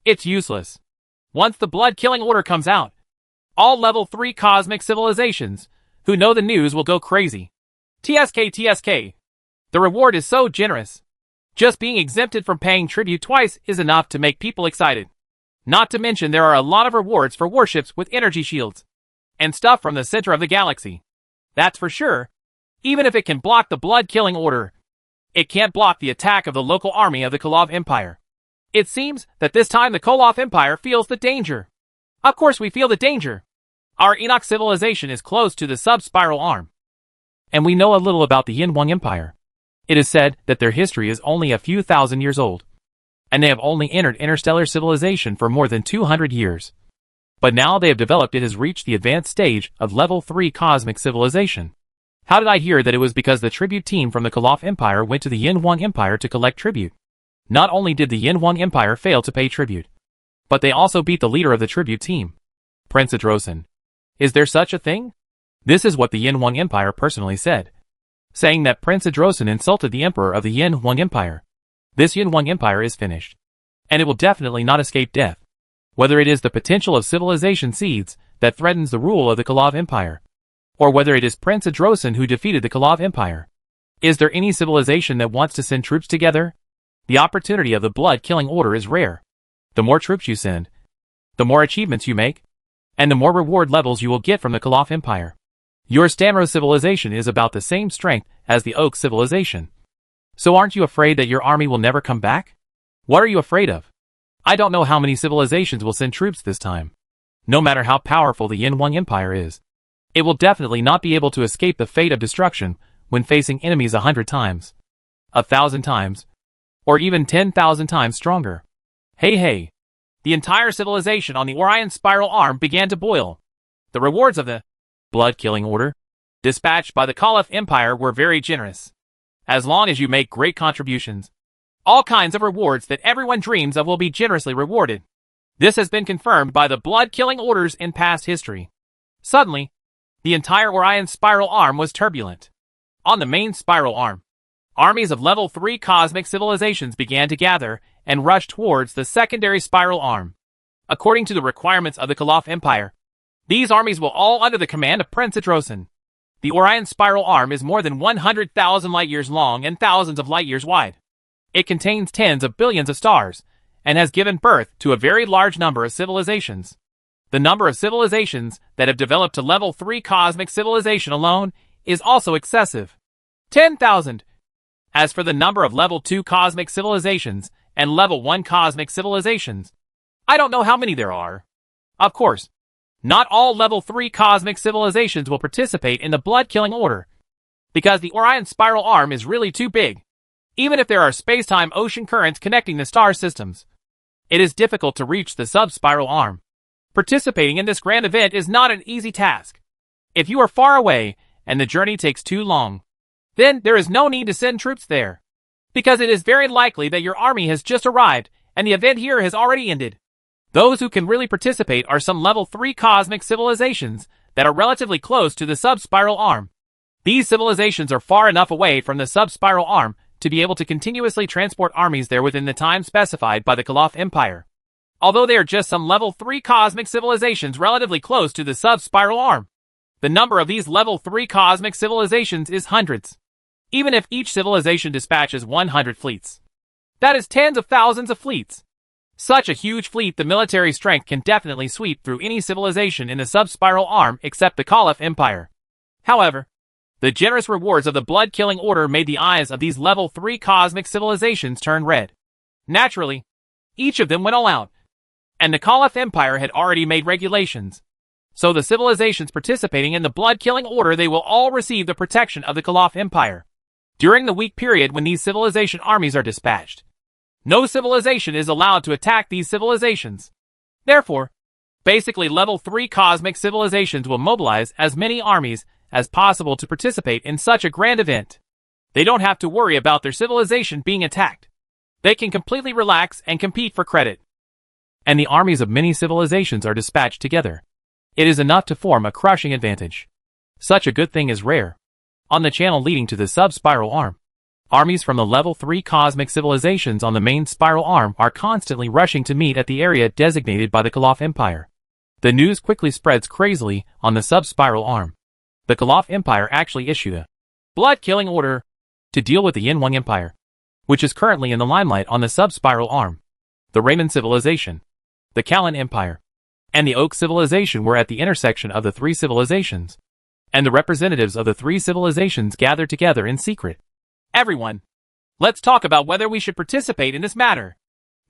Speaker 2: it's useless. Once the blood-killing order comes out, all level 3 cosmic civilizations who know the news will go crazy. TSK. The reward is so generous. Just being exempted from paying tribute twice is enough to make people excited. Not to mention there are a lot of rewards for warships with energy shields and stuff from the center of the galaxy. That's for sure. Even if it can block the blood-killing order, it can't block the attack of the local army of the Kolov Empire. It seems that this time the Kolov Empire feels the danger. Of course we feel the danger. Our Enoch civilization is close to the sub-spiral arm.
Speaker 1: And we know a little about the Yin-Wang Empire. It is said that their history is only a few thousand years old. And they have only entered interstellar civilization for more than 200 years. But now they have developed, it has reached the advanced stage of level 3 cosmic civilization. How did I hear that it was because the tribute team from the Kolov Empire went to the Yin-Wang Empire to collect tribute? Not only did the Yin-Wang Empire fail to pay tribute, but they also beat the leader of the tribute team, Prince Adrosin. Is there such a thing? This is what the Yin-Wang Empire personally said, saying that Prince Adrosin insulted the emperor of the Yin-Wang Empire. This Yin-Wang Empire is finished, and it will definitely not escape death. Whether it is the potential of civilization seeds that threatens the rule of the Kolov Empire, or whether it is Prince Adrosin who defeated the Kolov Empire. Is there any civilization that wants to send troops together? The opportunity of the blood-killing order is rare. The more troops you send, the more achievements you make, and the more reward levels you will get from the Kolov Empire. Your Stanro civilization is about the same strength as the Oak civilization. So aren't you afraid that your army will never come back? What are you afraid of? I don't know how many civilizations will send troops this time. No matter how powerful the Yin-Wang Empire is, it will definitely not be able to escape the fate of destruction when facing enemies 100 times, 1,000 times, or even 10,000 times stronger. Hey! The entire civilization on the Orion spiral arm began to boil. The rewards of the blood-killing order dispatched by the Kolov Empire were very generous. As long as you make great contributions, all kinds of rewards that everyone dreams of will be generously rewarded. This has been confirmed by the blood-killing orders in past history. Suddenly, the entire Orion spiral arm was turbulent. On the main spiral arm, armies of level 3 cosmic civilizations began to gather and rush towards the secondary spiral arm. According to the requirements of the Kolov Empire, these armies will all under the command of Prince Adrosin. The Orion spiral arm is more than 100,000 light-years long and thousands of light-years wide. It contains tens of billions of stars, and has given birth to a very large number of civilizations. The number of civilizations that have developed to level 3 cosmic civilization alone is also excessive. 10,000. As for the number of level 2 cosmic civilizations and level 1 cosmic civilizations, I don't know how many there are. Of course, not all level 3 cosmic civilizations will participate in the blood-killing order, because the Orion spiral arm is really too big. Even if there are space-time ocean currents connecting the star systems, it is difficult to reach the sub-spiral arm. Participating in this grand event is not an easy task. If you are far away and the journey takes too long, then there is no need to send troops there, because it is very likely that your army has just arrived and the event here has already ended. Those who can really participate are some level 3 cosmic civilizations that are relatively close to the sub-spiral arm. These civilizations are far enough away from the sub-spiral arm to be able to continuously transport armies there within the time specified by the Kolov Empire. Although they are just some level 3 cosmic civilizations relatively close to the sub-spiral arm, the number of these level 3 cosmic civilizations is hundreds. Even if each civilization dispatches 100 fleets, that is tens of thousands of fleets. Such a huge fleet, the military strength can definitely sweep through any civilization in the sub-spiral arm except the Kolov Empire. However, the generous rewards of the blood-killing order made the eyes of these level 3 cosmic civilizations turn red. Naturally, each of them went all out, and the Kolov Empire had already made regulations. So the civilizations participating in the blood-killing order, they will all receive the protection of the Kolov Empire. During the week period when these civilization armies are dispatched, no civilization is allowed to attack these civilizations. Therefore, basically level 3 cosmic civilizations will mobilize as many armies as possible to participate in such a grand event. They don't have to worry about their civilization being attacked. They can completely relax and compete for credit. And the armies of many civilizations are dispatched together. It is enough to form a crushing advantage. Such a good thing is rare. On the channel leading to the sub-spiral arm, armies from the level 3 cosmic civilizations on the main spiral arm are constantly rushing to meet at the area designated by the Kolov Empire. The news quickly spreads crazily on the sub-spiral arm. The Kolov Empire actually issued a blood-killing order to deal with the Yin-Wang Empire, which is currently in the limelight on the sub-spiral arm. The Raymond civilization, the Kalin Empire, and the Oak civilization were at the intersection of the 3 civilizations. and the representatives of the three civilizations gathered together in secret.
Speaker 2: Everyone, let's talk about whether we should participate in this matter.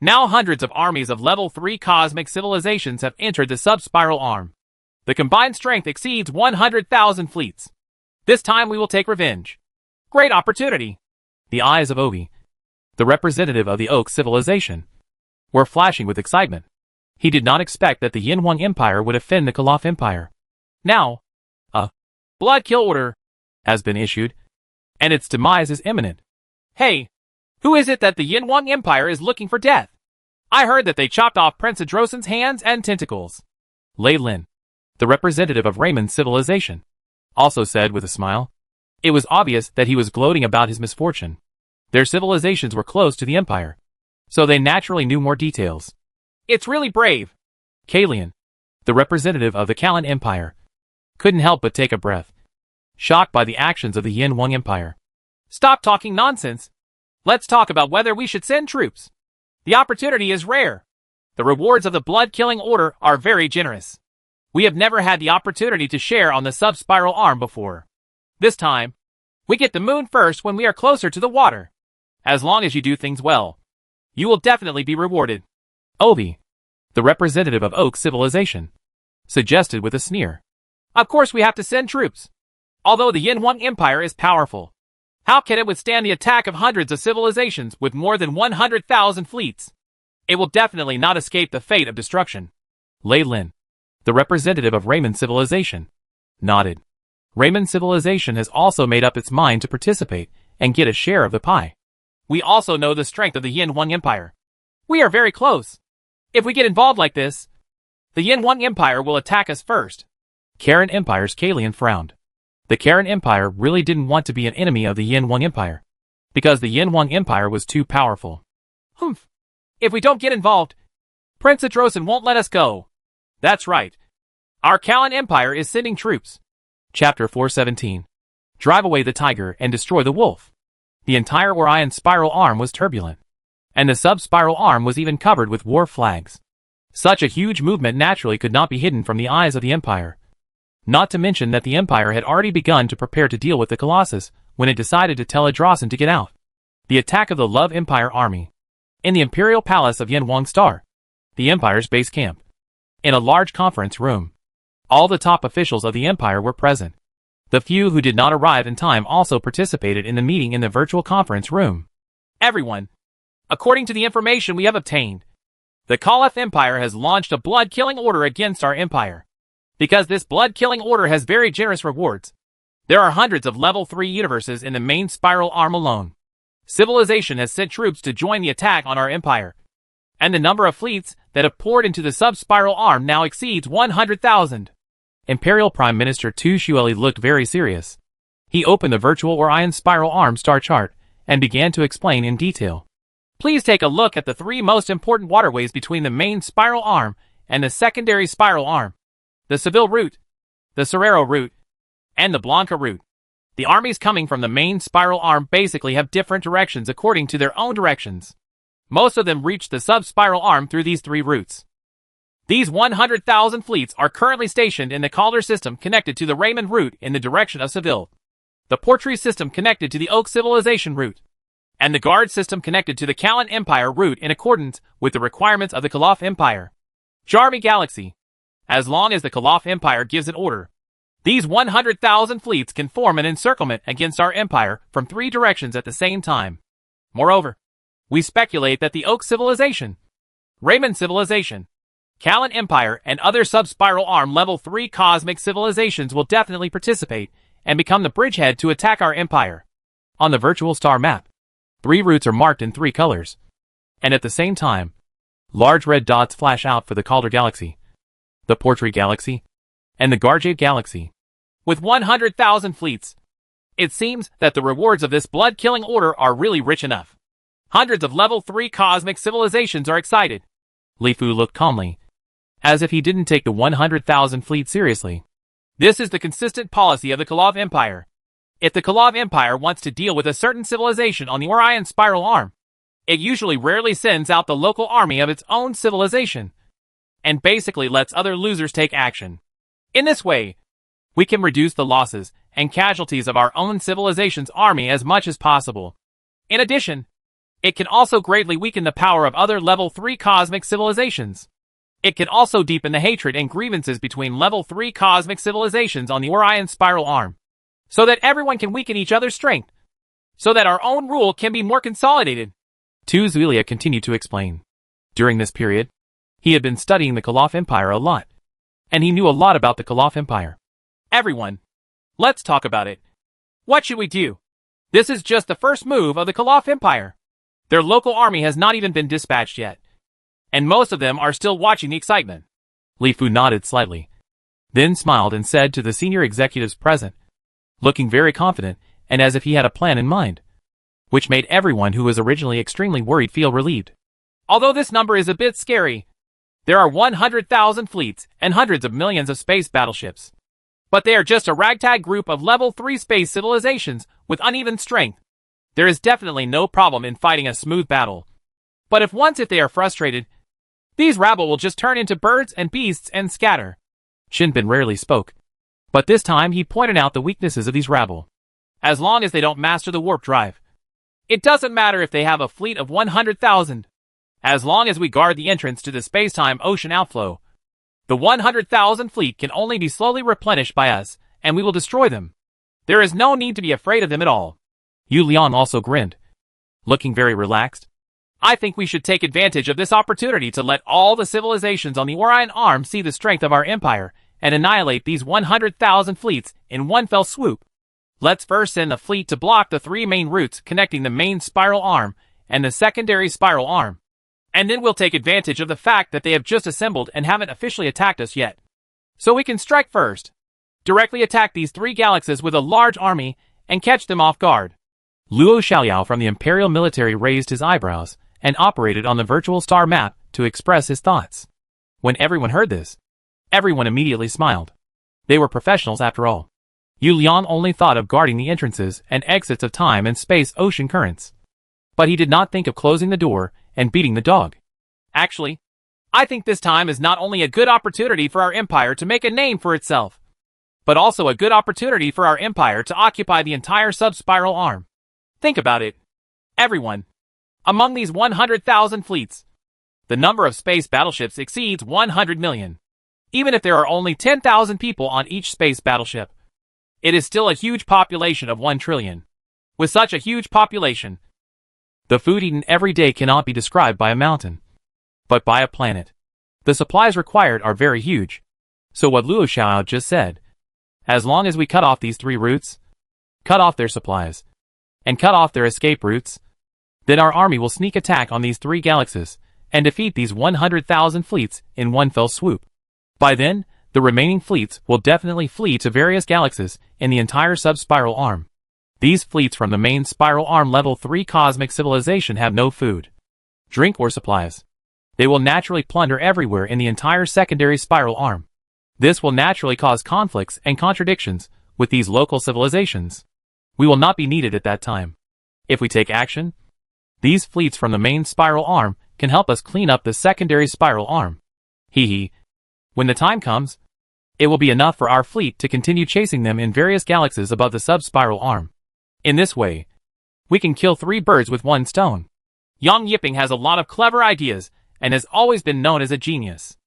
Speaker 2: Now hundreds of armies of level 3 cosmic civilizations have entered the sub-spiral arm. The combined strength exceeds 100,000 fleets. This time we will take revenge. Great opportunity.
Speaker 1: The eyes of Obi, the representative of the Oak civilization, were flashing with excitement. He did not expect that the Yinhuang Empire would offend the Kalaf Empire. Now, a blood kill order has been issued, and its demise is imminent.
Speaker 2: Hey, who is it that the Yinhuang Empire is looking for death? I heard that they chopped off Prince Adrosan's hands and tentacles.
Speaker 1: Lei Lin, the representative of Raymond's civilization, also said with a smile. It was obvious that he was gloating about his misfortune. Their civilizations were close to the Empire, so they naturally knew more details.
Speaker 2: It's really brave.
Speaker 1: Kalian, the representative of the Kalan Empire, couldn't help but take a breath, shocked by the actions of the Yinhuang Empire.
Speaker 2: Stop talking nonsense. Let's talk about whether we should send troops. The opportunity is rare. The rewards of the blood-killing order are very generous. We have never had the opportunity to share on the sub-spiral arm before. This time, we get the moon first when we are closer to the water. As long as you do things well, you will definitely be rewarded.
Speaker 1: Obi, the representative of Oak civilization, suggested with a sneer.
Speaker 2: Of course we have to send troops. Although the Yinhuang Empire is powerful, how can it withstand the attack of hundreds of civilizations with more than 100,000 fleets? It will definitely not escape the fate of destruction.
Speaker 1: Lei Lin, the representative of Raymond civilization, nodded. Raymond civilization has also made up its mind to participate and get a share of the pie.
Speaker 2: We also know the strength of the Yinhuang Empire. We are very close. If we get involved like this, the Yinhuang Empire will attack us first.
Speaker 1: Karen Empire's Kalian frowned. The Karen Empire really didn't want to be an enemy of the Yinhuang Empire, because the Yinhuang Empire was too powerful.
Speaker 2: Humph. If we don't get involved, Prince Adrosan won't let us go. That's right. Our Kalan Empire is sending troops.
Speaker 1: Chapter 417. Drive away the tiger and destroy the wolf. The entire Orion spiral arm was turbulent, and the sub-spiral arm was even covered with war flags. Such a huge movement naturally could not be hidden from the eyes of the Empire. Not to mention that the Empire had already begun to prepare to deal with the Colossus when it decided to tell Adrosan to get out. The attack of the Love Empire army. In the Imperial Palace of Yinhuang Star, the Empire's base camp. In a large conference room, all the top officials of the Empire were present. The few who did not arrive in time also participated in the meeting in the virtual conference room.
Speaker 2: Everyone, according to the information we have obtained, the Kalaf Empire has launched a blood-killing order against our empire. Because this blood-killing order has very generous rewards, there are hundreds of level 3 universes in the main spiral arm alone. Civilization has sent troops to join the attack on our empire, and the number of fleets that have poured into the sub-spiral arm now exceeds 100,000.
Speaker 1: Imperial Prime Minister Tu Shueli looked very serious. He opened the virtual Orion spiral arm star chart and began to explain in detail.
Speaker 2: Please take a look at the three most important waterways between the main spiral arm and the secondary spiral arm. The Seville route, the Serrero route, and the Blanca route. The armies coming from the main spiral arm basically have different directions according to their own directions. Most of them reach the sub-spiral arm through these three routes. These 100,000 fleets are currently stationed in the Calder system connected to the Raymond route in the direction of Seville, the Portree system connected to the Oak civilization route, and the Guard system connected to the Kalan Empire route in accordance with the requirements of the Kalaf Empire. Jarmi Galaxy. As long as the Kalaf Empire gives an order, these 100,000 fleets can form an encirclement against our empire from three directions at the same time. Moreover, we speculate that the Oak civilization, Raymond civilization, Kalan Empire, and other sub-spiral arm level 3 cosmic civilizations will definitely participate and become the bridgehead to attack our empire.
Speaker 1: On the virtual star map, 3 routes are marked in 3 colors, and at the same time, large red dots flash out for the Calder Galaxy, the Portree Galaxy, and the Garjade Galaxy.
Speaker 2: With 100,000 fleets, it seems that the rewards of this blood-killing order are really rich enough. Hundreds of level 3 cosmic civilizations are excited.
Speaker 1: Li Fu looked calmly, as if he didn't take the 100,000 fleet seriously.
Speaker 2: This is the consistent policy of the Kalaf Empire. If the Kalaf Empire wants to deal with a certain civilization on the Orion spiral arm, it usually rarely sends out the local army of its own civilization, and basically lets other losers take action. In this way, we can reduce the losses and casualties of our own civilization's army as much as possible. In addition, it can also greatly weaken the power of other level 3 cosmic civilizations. It can also deepen the hatred and grievances between level 3 cosmic civilizations on the Orion spiral arm, so that everyone can weaken each other's strength, so that our own rule can be more consolidated.
Speaker 1: Zulia continued to explain. During this period, he had been studying the Koloff Empire a lot, and he knew a lot about the Koloff Empire.
Speaker 2: Everyone, let's talk about it. What should we do? This is just the first move of the Koloff Empire. Their local army has not even been dispatched yet, and most of them are still watching the excitement.
Speaker 1: Li Fu nodded slightly, then smiled and said to the senior executives present, looking very confident and as if he had a plan in mind, which made everyone who was originally extremely worried feel relieved.
Speaker 2: Although this number is a bit scary, there are 100,000 fleets and hundreds of millions of space battleships. But they are just a ragtag group of level 3 space civilizations with uneven strength. There is definitely no problem in fighting a smooth battle. But if they are frustrated, these rabble will just turn into birds and beasts and scatter.
Speaker 1: Shinbin rarely spoke, but this time he pointed out the weaknesses of these rabble.
Speaker 2: As long as they don't master the warp drive. It doesn't matter if they have a fleet of 100,000. As long as we guard the entrance to the space-time ocean outflow, the 100,000 fleet can only be slowly replenished by us, and we will destroy them. There is no need to be afraid of them at all.
Speaker 1: Yu Liang also grinned, looking very relaxed.
Speaker 2: I think we should take advantage of this opportunity to let all the civilizations on the Orion arm see the strength of our empire and annihilate these 100,000 fleets in one fell swoop. Let's first send the fleet to block the 3 main routes connecting the main spiral arm and the secondary spiral arm. And then we'll take advantage of the fact that they have just assembled and haven't officially attacked us yet. So we can strike first. Directly attack these 3 galaxies with a large army and catch them off guard.
Speaker 1: Luo Xiaoyao from the Imperial military raised his eyebrows and operated on the virtual star map to express his thoughts. When everyone heard this, everyone immediately smiled. They were professionals after all. Yu Liang only thought of guarding the entrances and exits of time and space ocean currents. But he did not think of closing the door and beating the dog.
Speaker 2: Actually, I think this time is not only a good opportunity for our empire to make a name for itself, but also a good opportunity for our empire to occupy the entire sub-spiral arm. Think about it. Everyone. Among these 100,000 fleets, the number of space battleships exceeds 100 million. Even if there are only 10,000 people on each space battleship, it is still a huge population of 1 trillion. With such a huge population,
Speaker 1: the food eaten every day cannot be described by a mountain, but by a planet. The supplies required are very huge. So what Luo Xiao just said, as long as we cut off these 3 routes, cut off their supplies, and cut off their escape routes, then our army will sneak attack on these 3 galaxies and defeat these 100,000 fleets in one fell swoop. By then, the remaining fleets will definitely flee to various galaxies in the entire sub-spiral arm. These fleets from the main spiral arm level 3 cosmic civilization have no food, drink or supplies. They will naturally plunder everywhere in the entire secondary spiral arm. This will naturally cause conflicts and contradictions with these local civilizations. We will not be needed at that time. If we take action, these fleets from the main spiral arm can help us clean up the secondary spiral arm. When the time comes, it will be enough for our fleet to continue chasing them in various galaxies above the sub-spiral arm. In this way, we can kill 3 birds with 1 stone.
Speaker 2: Yang Yiping has a lot of clever ideas and has always been known as a genius.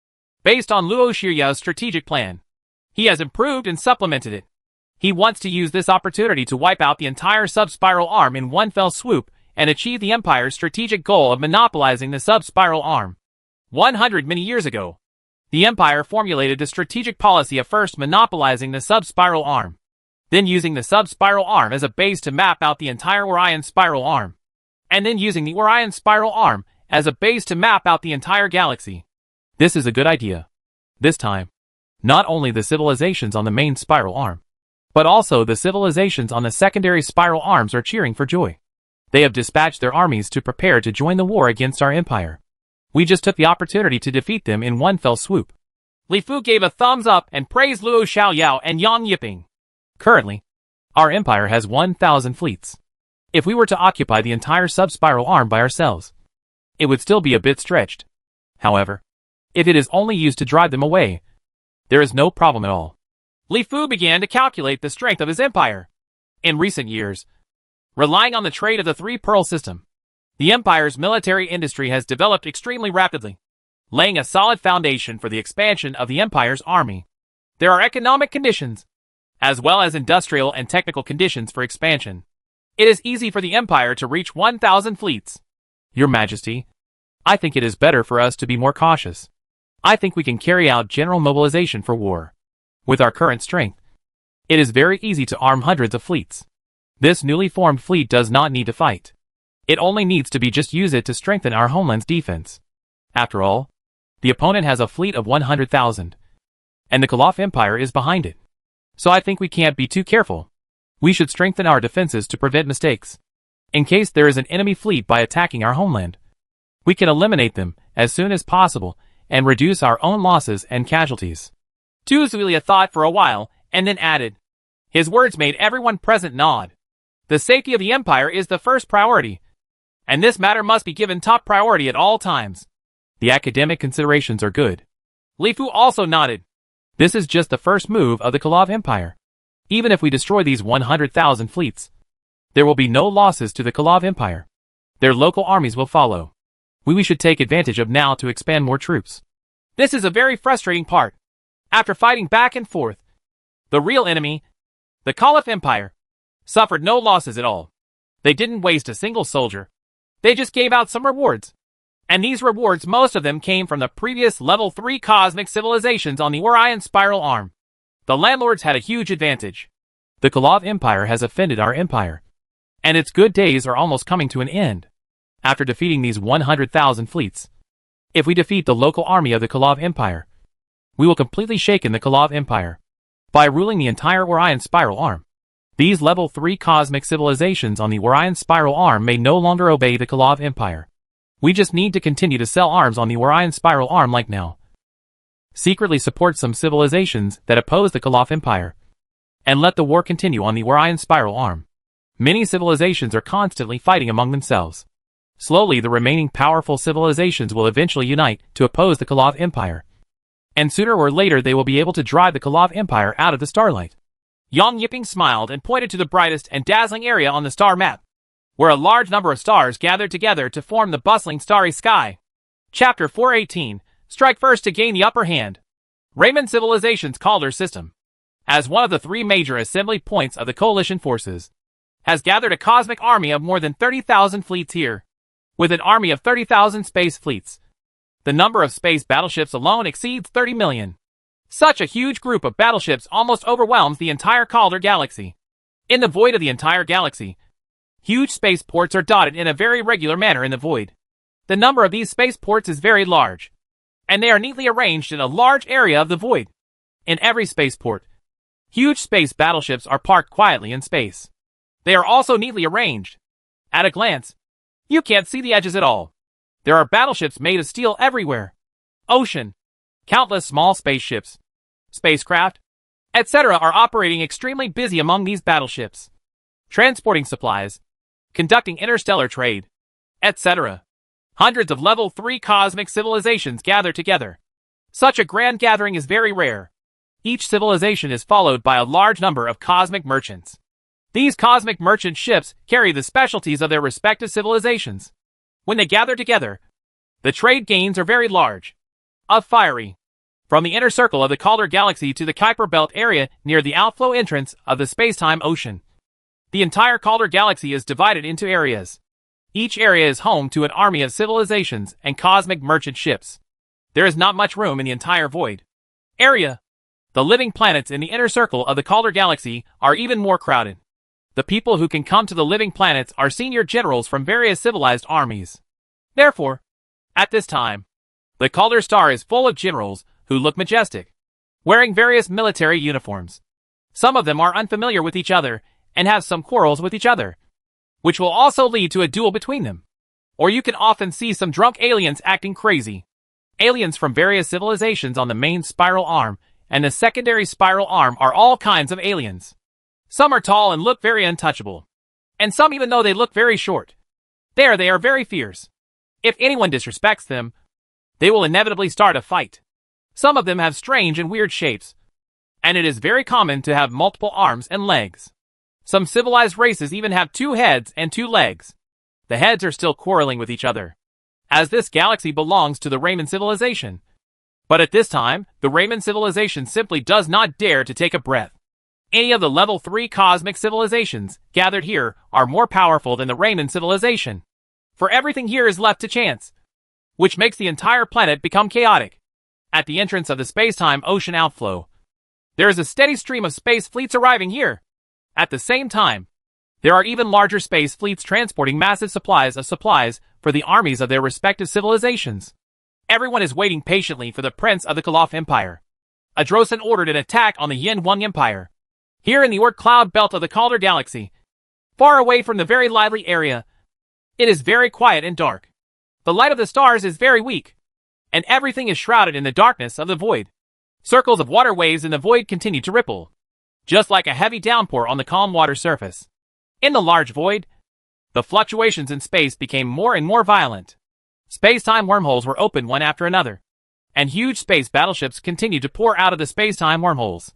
Speaker 2: Based on Luo Xiaoyao's strategic plan, he has improved and supplemented it. He wants to use this opportunity to wipe out the entire sub-spiral arm in one fell swoop and achieve the Empire's strategic goal of monopolizing the sub-spiral arm. 100 many years ago, the Empire formulated the strategic policy of first monopolizing the sub-spiral arm, then using the sub-spiral arm as a base to map out the entire Orion spiral arm, and then using the Orion spiral arm as a base to map out the entire galaxy.
Speaker 1: This is a good idea. This time, not only the civilizations on the main spiral arm, but also the civilizations on the secondary spiral arms are cheering for joy. They have dispatched their armies to prepare to join the war against our empire. We just took the opportunity to defeat them in one fell swoop.
Speaker 2: Li Fu gave a thumbs up and praised Luo Xiaoyao and Yang Yiping.
Speaker 1: Currently, our empire has 1,000 fleets. If we were to occupy the entire sub-spiral arm by ourselves, it would still be a bit stretched. However, if it is only used to drive them away, there is no problem at all.
Speaker 2: Li Fu began to calculate the strength of his empire. In recent years, relying on the trade of the Three Pearl system, the empire's military industry has developed extremely rapidly, laying a solid foundation for the expansion of the empire's army. There are economic conditions, as well as industrial and technical conditions for expansion. It is easy for the empire to reach 1,000 fleets.
Speaker 1: Your Majesty, I think it is better for us to be more cautious. I think we can carry out general mobilization for war. With our current strength, it is very easy to arm hundreds of fleets. This newly formed fleet does not need to fight. It only needs to be just use it to strengthen our homeland's defense. After all, the opponent has a fleet of 100,000, and the Koloff Empire is behind it. So I think we can't be too careful. We should strengthen our defenses to prevent mistakes. In case there is an enemy fleet by attacking our homeland, we can eliminate them as soon as possible and reduce our own losses and casualties.
Speaker 2: Tu Zuilia thought for a while and then added. His words made everyone present nod. The safety of the empire is the first priority, and this matter must be given top priority at all times.
Speaker 1: The academic considerations are good.
Speaker 2: Li Fu also nodded.
Speaker 1: This is just the first move of the Koloff Empire. Even if we destroy these 100,000 fleets, there will be no losses to the Koloff Empire. Their local armies will follow. We should take advantage of now to expand more troops.
Speaker 2: This is a very frustrating part. After fighting back and forth, the real enemy, the Koloff Empire, suffered no losses at all. They didn't waste a single soldier. They just gave out some rewards. And these rewards, most of them came from the previous level 3 cosmic civilizations on the Orion Spiral Arm. The landlords had a huge advantage.
Speaker 1: The Koloff Empire has offended our empire, and its good days are almost coming to an end. After defeating these 100,000 fleets, if we defeat the local army of the Koloff Empire, we will completely shaken the Koloff Empire by ruling the entire Orion Spiral Arm. These level 3 cosmic civilizations on the Orion Spiral Arm may no longer obey the Koloff Empire. We just need to continue to sell arms on the Orion Spiral Arm like now. Secretly support some civilizations that oppose the Koloff Empire, and let the war continue on the Orion Spiral Arm. Many civilizations are constantly fighting among themselves. Slowly, the remaining powerful civilizations will eventually unite to oppose the Koloff Empire. And sooner or later they will be able to drive the Koloff Empire out of the starlight.
Speaker 2: Yang Yiping smiled and pointed to the brightest and dazzling area on the star map, where a large number of stars gathered together to form the bustling starry sky. Chapter 418, Strike First to Gain the Upper Hand. Raymond Civilization's Calder System, as one of the 3 major assembly points of the coalition forces, has gathered a cosmic army of more than 30,000 fleets here. With an army of 30,000 space fleets, the number of space battleships alone exceeds 30 million. Such a huge group of battleships almost overwhelms the entire Calder galaxy. In the void of the entire galaxy, huge spaceports are dotted in a very regular manner in the void. The number of these spaceports is very large, and they are neatly arranged in a large area of the void. In every spaceport, huge space battleships are parked quietly in space. They are also neatly arranged. At a glance, you can't see the edges at all. There are battleships made of steel everywhere. Ocean, countless small spaceships, spacecraft, etc. are operating extremely busy among these battleships, transporting supplies, conducting interstellar trade, etc. Hundreds of level 3 cosmic civilizations gather together. Such a grand gathering is very rare. Each civilization is followed by a large number of cosmic merchants. These cosmic merchant ships carry the specialties of their respective civilizations. When they gather together, the trade gains are very large. Of fiery. From the inner circle of the Calder Galaxy to the Kuiper Belt area near the outflow entrance of the spacetime ocean. The entire Calder Galaxy is divided into areas. Each area is home to an army of civilizations and cosmic merchant ships. There is not much room in the entire void area. The living planets in the inner circle of the Calder Galaxy are even more crowded. The people who can come to the living planets are senior generals from various civilized armies. Therefore, at this time, the Calder Star is full of generals who look majestic, wearing various military uniforms. Some of them are unfamiliar with each other and have some quarrels with each other, which will also lead to a duel between them. Or you can often see some drunk aliens acting crazy. Aliens from various civilizations on the main spiral arm and the secondary spiral arm are all kinds of aliens. Some are tall and look very untouchable, and some even though they look very short. There they are very fierce. If anyone disrespects them, they will inevitably start a fight. Some of them have strange and weird shapes, and it is very common to have multiple arms and legs. Some civilized races even have 2 heads and 2 legs. The heads are still quarreling with each other, as this galaxy belongs to the Raymond civilization. But at this time, the Raymond civilization simply does not dare to take a breath. Any of the level 3 cosmic civilizations gathered here are more powerful than the Raymond civilization. For everything here is left to chance, which makes the entire planet become chaotic. At the entrance of the space-time ocean outflow, there is a steady stream of space fleets arriving here. At the same time, there are even larger space fleets transporting massive supplies for the armies of their respective civilizations. Everyone is waiting patiently for the Prince of the Koloff Empire. Adrosin ordered an attack on the Yin Wang Empire. Here in the Oort cloud belt of the Calder Galaxy, far away from the very lively area, it is very quiet and dark. The light of the stars is very weak, and everything is shrouded in the darkness of the void. Circles of water waves in the void continue to ripple, just like a heavy downpour on the calm water surface. In the large void, the fluctuations in space became more and more violent. Space-time wormholes were opened one after another, and huge space battleships continued to pour out of the space-time wormholes.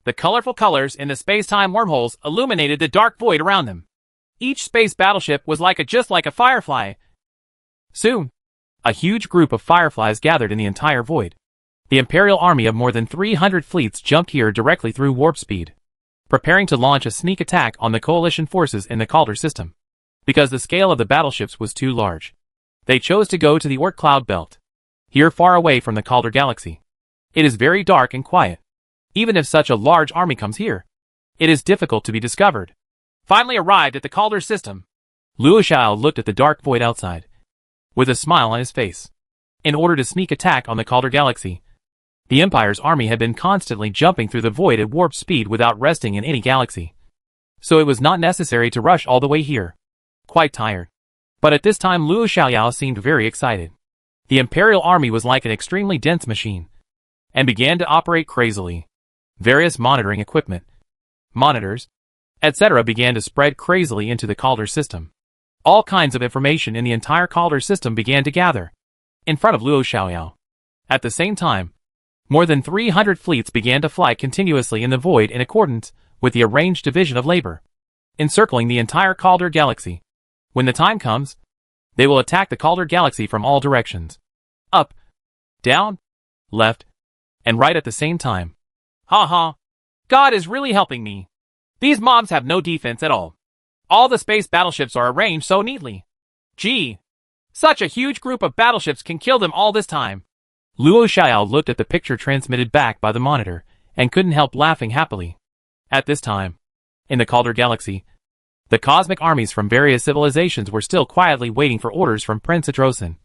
Speaker 2: The colorful colors in the space-time wormholes illuminated the dark void around them. Each space battleship was just like a firefly. Soon, a huge group of fireflies gathered in the entire void. The Imperial army of more than 300 fleets jumped here directly through warp speed, preparing to launch a sneak attack on the coalition forces in the Calder system. Because the scale of the battleships was too large, they chose to go to the Oort cloud belt, here far away from the Calder Galaxy. It is very dark and quiet. Even if such a large army comes here, it is difficult to be discovered. Finally arrived at the Calder system, Luo Xiao looked at the dark void outside, with a smile on his face. In order to sneak attack on the Calder Galaxy, the Empire's army had been constantly jumping through the void at warp speed without resting in any galaxy. So it was not necessary to rush all the way here. Quite tired. But at this time Luo Xiaoyao seemed very excited. The Imperial army was like an extremely dense machine, and began to operate crazily. Various monitoring equipment, monitors, etc. began to spread crazily into the Calder system. All kinds of information in the entire Calder system began to gather in front of Luo Xiaoyao. At the same time, more than 300 fleets began to fly continuously in the void in accordance with the arranged division of labor, encircling the entire Calder Galaxy. When the time comes, they will attack the Calder Galaxy from all directions. Up, down, left, and right at the same time. Ha ha. God is really helping me. These mobs have no defense at all. All the space battleships are arranged so neatly. Gee, such a huge group of battleships can kill them all this time. Luo Xiao looked at the picture transmitted back by the monitor, and couldn't help laughing happily. At this time, in the Calder Galaxy, the cosmic armies from various civilizations were still quietly waiting for orders from Prince Adrosin.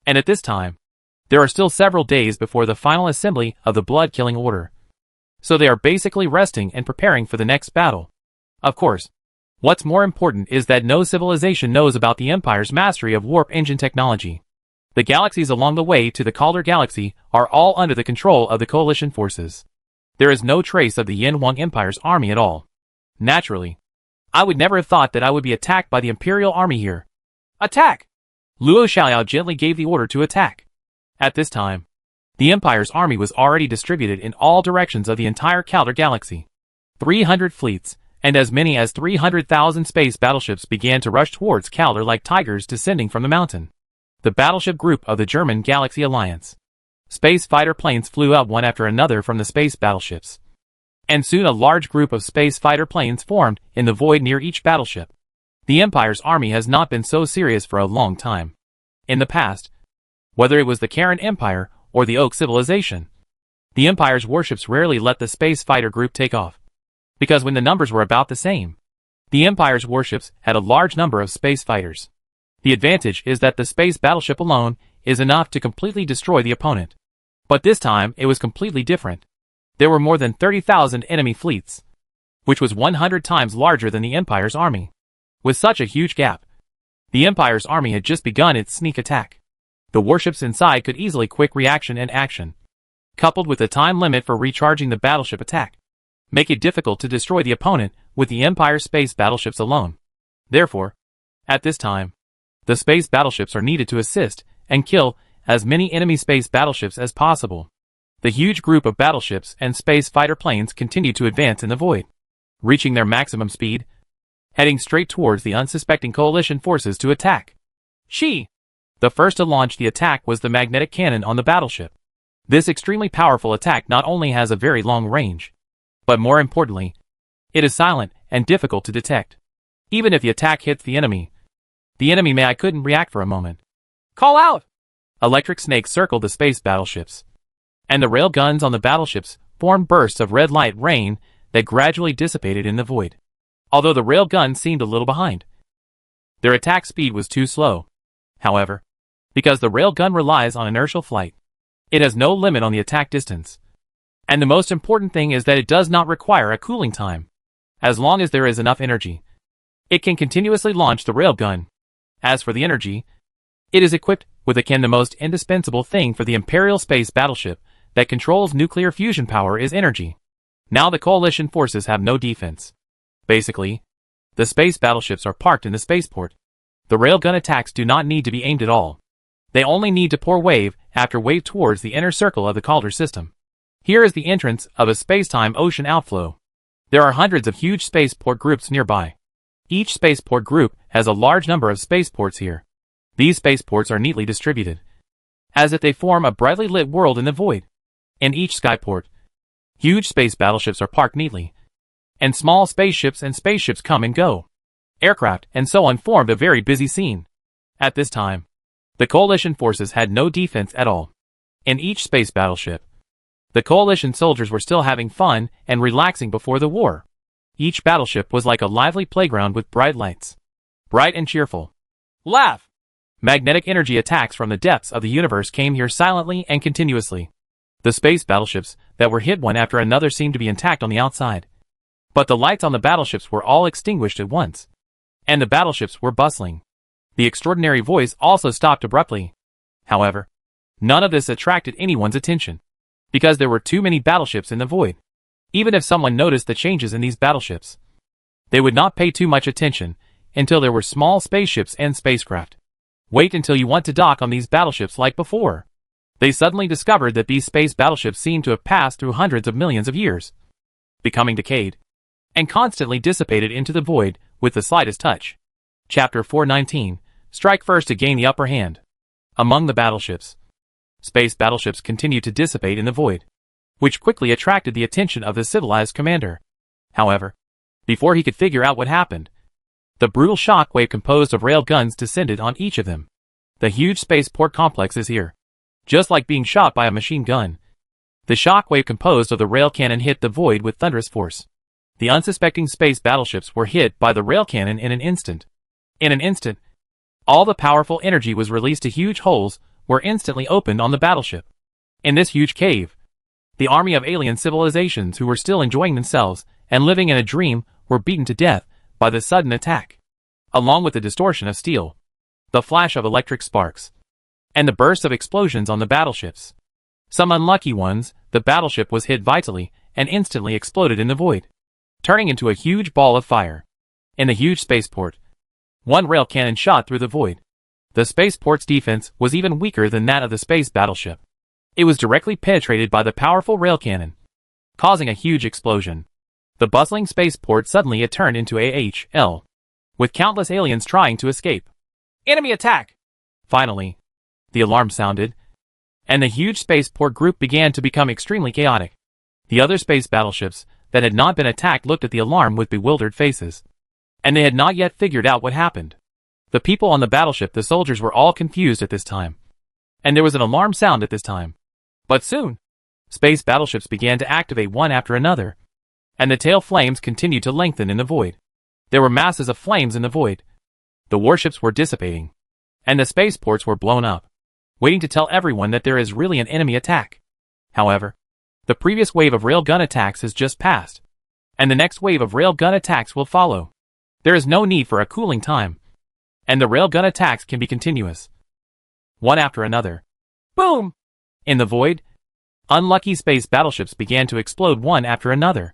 Speaker 2: And at this time, there are still several days before the final assembly of the blood-killing order. So they are basically resting and preparing for the next battle. Of course, what's more important is that no civilization knows about the Empire's mastery of warp engine technology. The galaxies along the way to the Calder Galaxy are all under the control of the coalition forces. There is no trace of the Yin Wang Empire's army at all. Naturally, I would never have thought that I would be attacked by the Imperial army here. Attack! Luo Xiaoyao gently gave the order to attack. At this time, the Empire's army was already distributed in all directions of the entire Calder Galaxy. 300 fleets, and as many as 300,000 space battleships began to rush towards Calder like tigers descending from the mountain. The battleship group of the German Galaxy Alliance. Space fighter planes flew out one after another from the space battleships. And soon a large group of space fighter planes formed in the void near each battleship. The Empire's army has not been so serious for a long time. In the past, whether it was the Karen Empire or the Oak Civilization, the Empire's warships rarely let the space fighter group take off. Because when the numbers were about the same, the Empire's warships had a large number of space fighters. The advantage is that the space battleship alone is enough to completely destroy the opponent. But this time it was completely different. There were more than 30,000 enemy fleets, which was 100 times larger than the Empire's army. With such a huge gap, the Empire's army had just begun its sneak attack. The warships inside could easily quick reaction and action, coupled with a time limit for recharging the battleship attack, make it difficult to destroy the opponent with the Empire's space battleships alone. Therefore, at this time, the space battleships are needed to assist and kill as many enemy space battleships as possible.
Speaker 1: The huge group of battleships and space fighter planes continued to advance in the void, reaching their maximum speed, heading straight towards the unsuspecting coalition forces to attack. The first to launch the attack was the magnetic cannon on the battleship. This extremely powerful attack not only has a very long range, but more importantly, it is silent and difficult to detect. Even if the attack hits the enemy may couldn't react for a moment. Call out! Electric snakes circled the space battleships, and the rail guns on the battleships formed bursts of red light rain that gradually dissipated in the void. Although the rail guns seemed a little behind, their attack speed was too slow. However, because the rail gun relies on inertial flight, it has no limit on the attack distance. And the most important thing is that it does not require a cooling time. As long as there is enough energy, it can continuously launch the rail gun. As for the energy, it is equipped with the most indispensable thing for the Imperial space battleship that controls nuclear fusion power is energy. Now the coalition forces have no defense. Basically, the space battleships are parked in the spaceport. The railgun attacks do not need to be aimed at all. They only need to pour wave after wave towards the inner circle of the Calder system. Here is the entrance of a space-time ocean outflow. There are hundreds of huge spaceport groups nearby. Each spaceport group has a large number of spaceports here. These spaceports are neatly distributed, as if they form a brightly lit world in the void. In each skyport, huge space battleships are parked neatly, and small spaceships come and go. Aircraft and so on formed a very busy scene. At this time, the coalition forces had no defense at all. In each space battleship, the coalition soldiers were still having fun and relaxing before the war. Each battleship was like a lively playground with bright lights. Bright and cheerful. Laugh! Magnetic energy attacks from the depths of the universe came here silently and continuously. The space battleships that were hit one after another seemed to be intact on the outside. But the lights on the battleships were all extinguished at once, and the battleships were bustling. The extraordinary voice also stopped abruptly. However, none of this attracted anyone's attention, because there were too many battleships in the void. Even if someone noticed the changes in these battleships, they would not pay too much attention until there were small spaceships and spacecraft. Wait until you want to dock on these battleships like before. They suddenly discovered that these space battleships seemed to have passed through hundreds of millions of years, becoming decayed, and constantly dissipated into the void with the slightest touch. Chapter 419, Strike first to gain the upper hand. Among the battleships, space battleships continued to dissipate in the void, which quickly attracted the attention of the civilized commander. However, before he could figure out what happened, the brutal shockwave composed of rail guns descended on each of them. The huge spaceport complex is here. Just like being shot by a machine gun, the shockwave composed of the rail cannon hit the void with thunderous force. The unsuspecting space battleships were hit by the rail cannon in an instant. In an instant, all the powerful energy was released to huge holes were instantly opened on the battleship. In this huge cave, the army of alien civilizations who were still enjoying themselves and living in a dream were beaten to death by the sudden attack, along with the distortion of steel, the flash of electric sparks, and the burst of explosions on the battleships. Some unlucky ones, the battleship was hit vitally and instantly exploded in the void, turning into a huge ball of fire. In the huge spaceport, one rail cannon shot through the void. The spaceport's defense was even weaker than that of the space battleship. It was directly penetrated by the powerful rail cannon, causing a huge explosion. The bustling spaceport suddenly had turned into AHL, with countless aliens trying to escape. Enemy attack! Finally, the alarm sounded, and the huge spaceport group began to become extremely chaotic. The other space battleships that had not been attacked looked at the alarm with bewildered faces, and they had not yet figured out what happened. The people on the battleship, the soldiers, were all confused at this time, and there was an alarm sound at this time. But soon, space battleships began to activate one after another, and the tail flames continued to lengthen in the void. There were masses of flames in the void. The warships were dissipating, and the spaceports were blown up, waiting to tell everyone that there is really an enemy attack. However, the previous wave of railgun attacks has just passed, and the next wave of railgun attacks will follow. There is no need for a cooling time, and the railgun attacks can be continuous, one after another. Boom! In the void, unlucky space battleships began to explode one after another.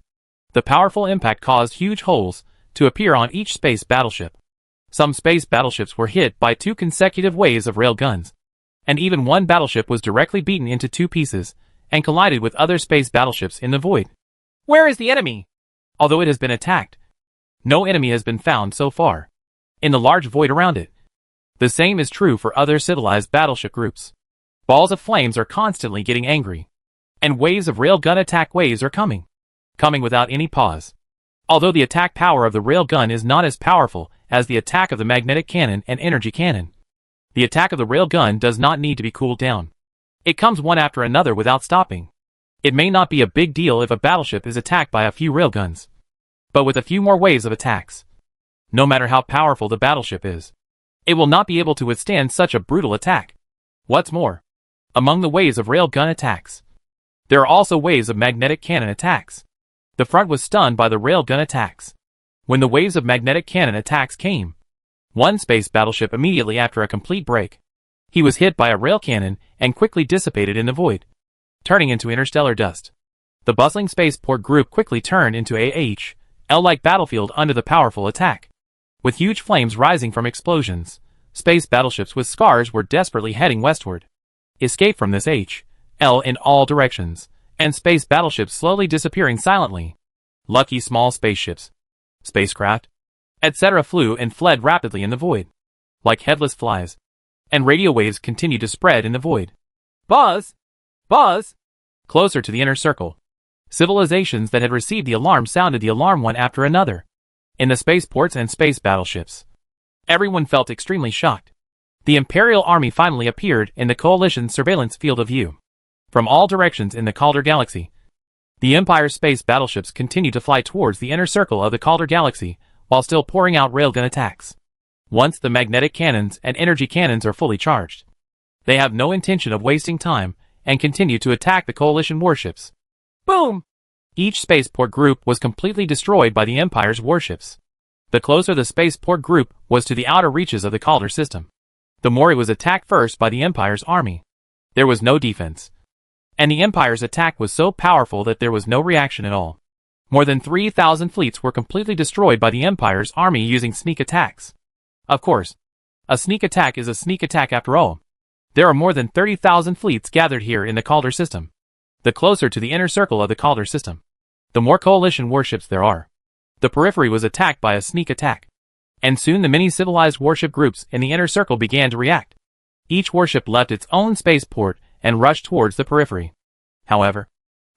Speaker 1: The powerful impact caused huge holes to appear on each space battleship. Some space battleships were hit by 2 consecutive waves of railguns, and even one battleship was directly beaten into 2 pieces and collided with other space battleships in the void.
Speaker 2: Where is the enemy?
Speaker 1: Although it has been attacked, no enemy has been found so far in the large void around it. The same is true for other civilized battleship groups. Balls of flames are constantly getting angry, and waves of railgun attack waves are coming without any pause. Although the attack power of the railgun is not as powerful as the attack of the magnetic cannon and energy cannon, the attack of the railgun does not need to be cooled down. It comes one after another without stopping. It may not be a big deal if a battleship is attacked by a few railguns, but with a few more waves of attacks, no matter how powerful the battleship is, it will not be able to withstand such a brutal attack. What's more, among the waves of railgun attacks, there are also waves of magnetic cannon attacks. The front was stunned by the railgun attacks. When the waves of magnetic cannon attacks came, one space battleship immediately after a complete break, he was hit by a rail cannon and quickly dissipated in the void, turning into interstellar dust. The bustling spaceport group quickly turned into a L-like battlefield under the powerful attack. With huge flames rising from explosions, space battleships with scars were desperately heading westward. Escape from this L in all directions, and space battleships slowly disappearing silently. Lucky small spaceships, spacecraft, etc. flew and fled rapidly in the void, like headless flies, and radio waves continued to spread in the void.
Speaker 2: Buzz! Buzz!
Speaker 1: Closer to the inner circle, civilizations that had received the alarm sounded the alarm one after another. In the spaceports and space battleships, everyone felt extremely shocked. The Imperial Army finally appeared in the Coalition's surveillance field of view. From all directions in the Calder Galaxy, the Empire's space battleships continue to fly towards the inner circle of the Calder Galaxy while still pouring out railgun attacks. Once the magnetic cannons and energy cannons are fully charged, they have no intention of wasting time and continue to attack the Coalition warships.
Speaker 2: Boom!
Speaker 1: Each spaceport group was completely destroyed by the Empire's warships. The closer the spaceport group was to the outer reaches of the Calder system, the more it was attacked first by the Empire's army. There was no defense, and the Empire's attack was so powerful that there was no reaction at all. More than 3,000 fleets were completely destroyed by the Empire's army using sneak attacks. Of course, a sneak attack is a sneak attack after all. There are more than 30,000 fleets gathered here in the Calder system. The closer to the inner circle of the Calder system, the more Coalition warships there are. The periphery was attacked by a sneak attack, and soon the many civilized warship groups in the inner circle began to react. Each warship left its own spaceport and rushed towards the periphery. However,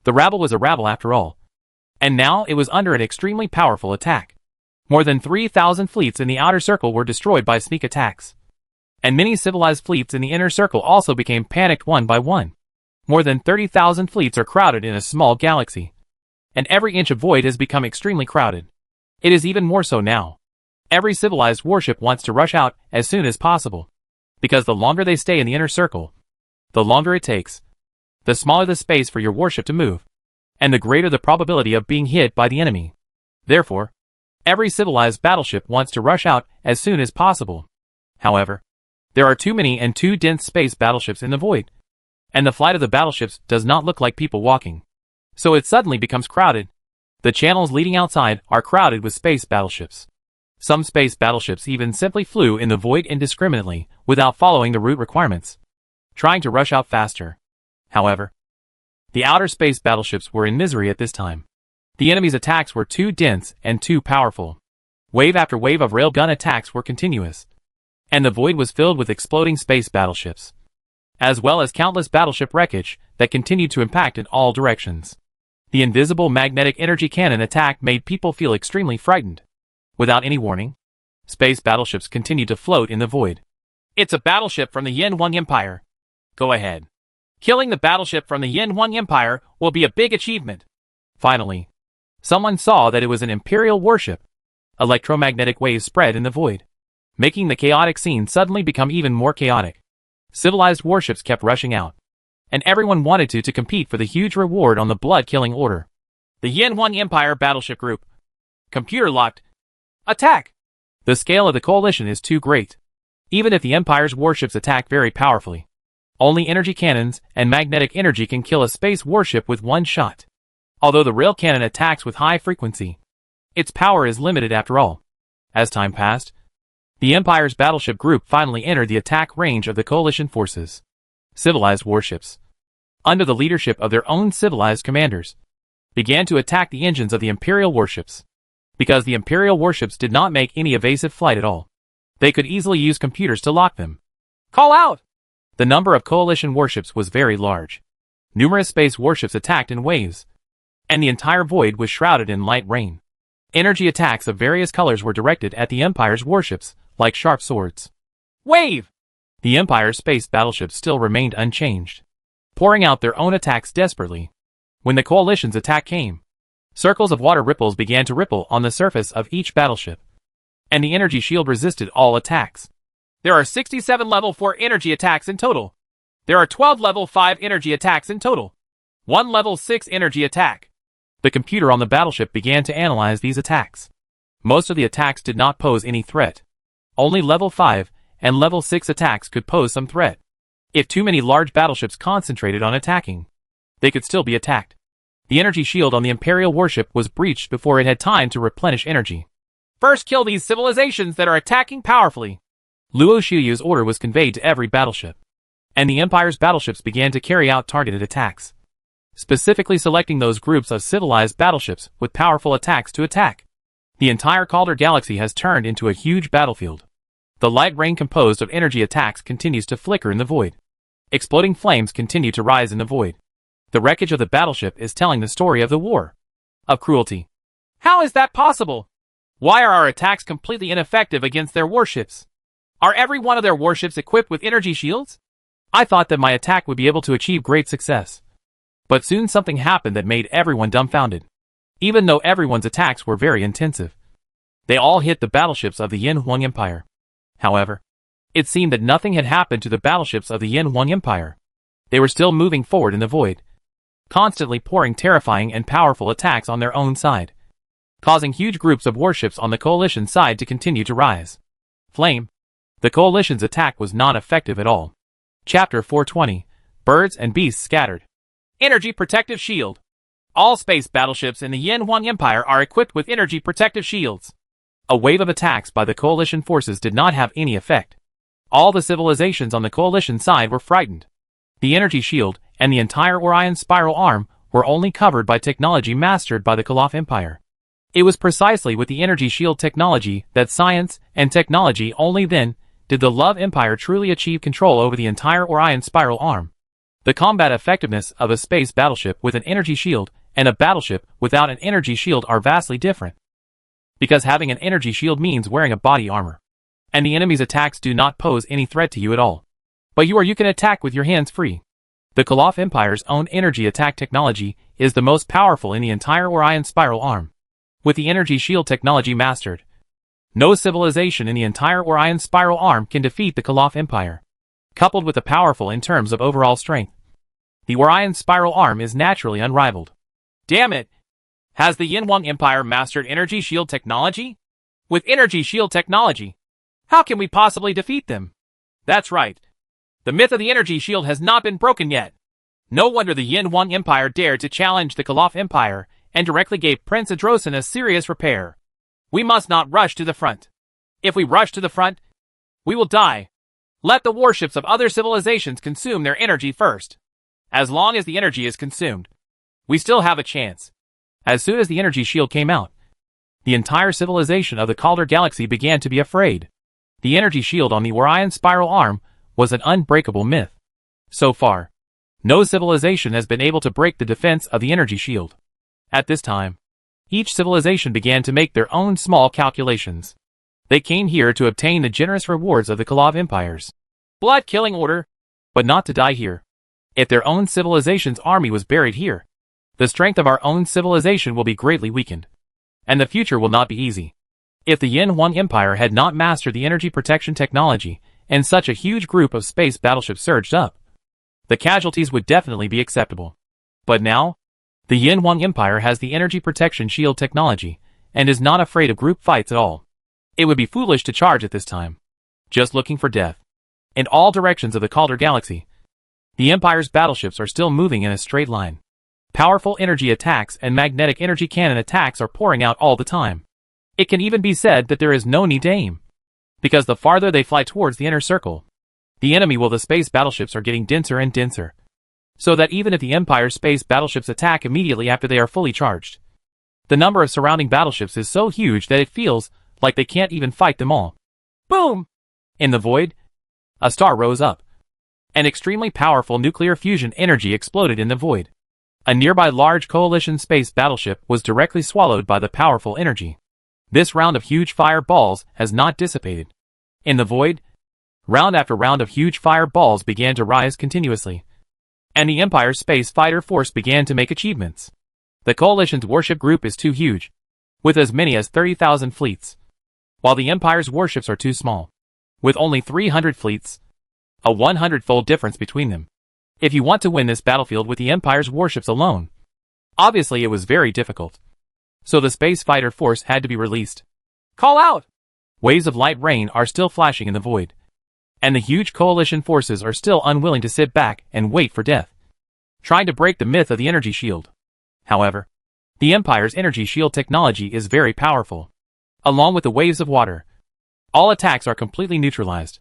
Speaker 1: the rabble was a rabble after all, and now it was under an extremely powerful attack. More than 3,000 fleets in the outer circle were destroyed by sneak attacks, and many civilized fleets in the inner circle also became panicked one by one. More than 30,000 fleets are crowded in a small galaxy, and every inch of void has become extremely crowded. It is even more so now. Every civilized warship wants to rush out as soon as possible, because the longer they stay in the inner circle, the longer it takes, the smaller the space for your warship to move, and the greater the probability of being hit by the enemy. Therefore, every civilized battleship wants to rush out as soon as possible. However, there are too many and too dense space battleships in the void, and the flight of the battleships does not look like people walking. So it suddenly becomes crowded. The channels leading outside are crowded with space battleships. Some space battleships even simply flew in the void indiscriminately without following the route requirements, trying to rush out faster. However, the outer space battleships were in misery at this time. The enemy's attacks were too dense and too powerful. Wave after wave of railgun attacks were continuous, and the void was filled with exploding space battleships, as well as countless battleship wreckage that continued to impact in all directions. The invisible magnetic energy cannon attack made people feel extremely frightened. Without any warning, space battleships continued to float in the void.
Speaker 2: It's a battleship from the Yin 1 Empire. Go ahead. Killing the battleship from the Yin 1 Empire will be a big achievement.
Speaker 1: Finally, someone saw that it was an Imperial warship. Electromagnetic waves spread in the void, making the chaotic scene suddenly become even more chaotic. Civilized warships kept rushing out, and everyone wanted to compete for the huge reward on the blood-killing order.
Speaker 2: The Yin 1 Empire battleship group. Computer locked. Attack!
Speaker 1: The scale of the coalition is too great. Even if the Empire's warships attack very powerfully, only energy cannons and magnetic energy can kill a space warship with one shot. Although the rail cannon attacks with high frequency, its power is limited after all. As time passed, the Empire's battleship group finally entered the attack range of the coalition forces. Civilized warships, under the leadership of their own civilized commanders, began to attack the engines of the Imperial warships. Because the Imperial warships did not make any evasive flight at all, they could easily use computers to lock them.
Speaker 2: Call out!
Speaker 1: The number of coalition warships was very large. Numerous space warships attacked in waves, and the entire void was shrouded in light rain. Energy attacks of various colors were directed at the Empire's warships, like sharp swords.
Speaker 2: Wave!
Speaker 1: The Empire's space battleships still remained unchanged, pouring out their own attacks desperately. When the Coalition's attack came, circles of water ripples began to ripple on the surface of each battleship, and the energy shield resisted all attacks.
Speaker 2: There are 67 level 4 energy attacks in total. There are 12 level 5 energy attacks in total. 1 level 6 energy attack.
Speaker 1: The computer on the battleship began to analyze these attacks. Most of the attacks did not pose any threat. Only level 5 and level 6 attacks could pose some threat. If too many large battleships concentrated on attacking, they could still be attacked. The energy shield on the Imperial warship was breached before it had time to replenish energy.
Speaker 2: First kill these civilizations that are attacking powerfully.
Speaker 1: Luo Shiyu's order was conveyed to every battleship, and the Empire's battleships began to carry out targeted attacks, specifically selecting those groups of civilized battleships with powerful attacks to attack. The entire Calder Galaxy has turned into a huge battlefield. The light rain composed of energy attacks continues to flicker in the void. Exploding flames continue to rise in the void. The wreckage of the battleship is telling the story of the war, of cruelty.
Speaker 2: How is that possible? Why are our attacks completely ineffective against their warships? Are every one of their warships equipped with energy shields?
Speaker 1: I thought that my attack would be able to achieve great success. But soon something happened that made everyone dumbfounded. Even though everyone's attacks were very intensive, they all hit the battleships of the Yin Huang Empire. However, it seemed that nothing had happened to the battleships of the Yin Huang Empire. They were still moving forward in the void, constantly pouring terrifying and powerful attacks on their own side, causing huge groups of warships on the Coalition side to continue to rise. Flame. The Coalition's attack was not effective at all. Chapter 420. Birds and Beasts Scattered.
Speaker 2: Energy Protective Shield. All space battleships in the Yin Huang Empire are equipped with energy protective shields.
Speaker 1: A wave of attacks by the Coalition forces did not have any effect. All the civilizations on the Coalition side were frightened. The energy shield and the entire Orion spiral arm were only covered by technology mastered by the Koloff Empire. It was precisely with the energy shield technology that science and technology only then did the Love Empire truly achieve control over the entire Orion spiral arm. The combat effectiveness of a space battleship with an energy shield and a battleship without an energy shield are vastly different. Because having an energy shield means wearing a body armor, and the enemy's attacks do not pose any threat to you at all. But you can attack with your hands free. The Koloff Empire's own energy attack technology is the most powerful in the entire Orion spiral arm. With the energy shield technology mastered, no civilization in the entire Orion spiral arm can defeat the Koloff Empire. Coupled with the powerful in terms of overall strength, the Orion spiral arm is naturally unrivaled.
Speaker 2: Damn it! Has the Yin Huang Empire mastered energy shield technology? With energy shield technology, how can we possibly defeat them? That's right. The myth of the energy shield has not been broken yet. No wonder the Yin Huang Empire dared to challenge the Koloff Empire and directly gave Prince Adrosin a serious repair. We must not rush to the front. If we rush to the front, we will die. Let the warships of other civilizations consume their energy first. As long as the energy is consumed, we still have a chance.
Speaker 1: As soon as the energy shield came out, the entire civilization of the Calder Galaxy began to be afraid. The energy shield on the Orion spiral arm was an unbreakable myth. So far, no civilization has been able to break the defense of the energy shield. At this time, each civilization began to make their own small calculations. They came here to obtain the generous rewards of the Koloff Empire's blood-killing order, but not to die here. If their own civilization's army was buried here, the strength of our own civilization will be greatly weakened, and the future will not be easy. If the Yin Huang Empire had not mastered the energy protection technology, and such a huge group of space battleships surged up, the casualties would definitely be acceptable. But now, the Yin Huang Empire has the energy protection shield technology, and is not afraid of group fights at all. It would be foolish to charge at this time, just looking for death. In all directions of the Calder Galaxy, the Empire's battleships are still moving in a straight line. Powerful energy attacks and magnetic energy cannon attacks are pouring out all the time. It can even be said that there is no need to aim, because the farther they fly towards the inner circle, the space battleships are getting denser and denser.
Speaker 2: so that even if the Empire's space battleships attack immediately after they are fully charged, the number of surrounding battleships is so huge that it feels like they can't even fight them all. Boom! In the void, a star rose up. An extremely powerful nuclear fusion energy exploded in the void. A nearby large coalition space battleship was directly swallowed by the powerful energy. This round of huge fireballs has not dissipated. In the void, round after round of huge fireballs began to rise continuously, and the Empire's space fighter force began to make achievements. The coalition's warship group is too huge, with as many as 30,000 fleets, while the Empire's warships are too small, with only 300 fleets, a 100-fold difference between them. If you want to win this battlefield with the Empire's warships alone, obviously it was very difficult. So the space fighter force had to be released. Call out! Waves of light rain are still flashing in the void, and the huge coalition forces are still unwilling to sit back and wait for death, trying to break the myth of the energy shield. However, the Empire's energy shield technology is very powerful. Along with the waves of water, all attacks are completely neutralized.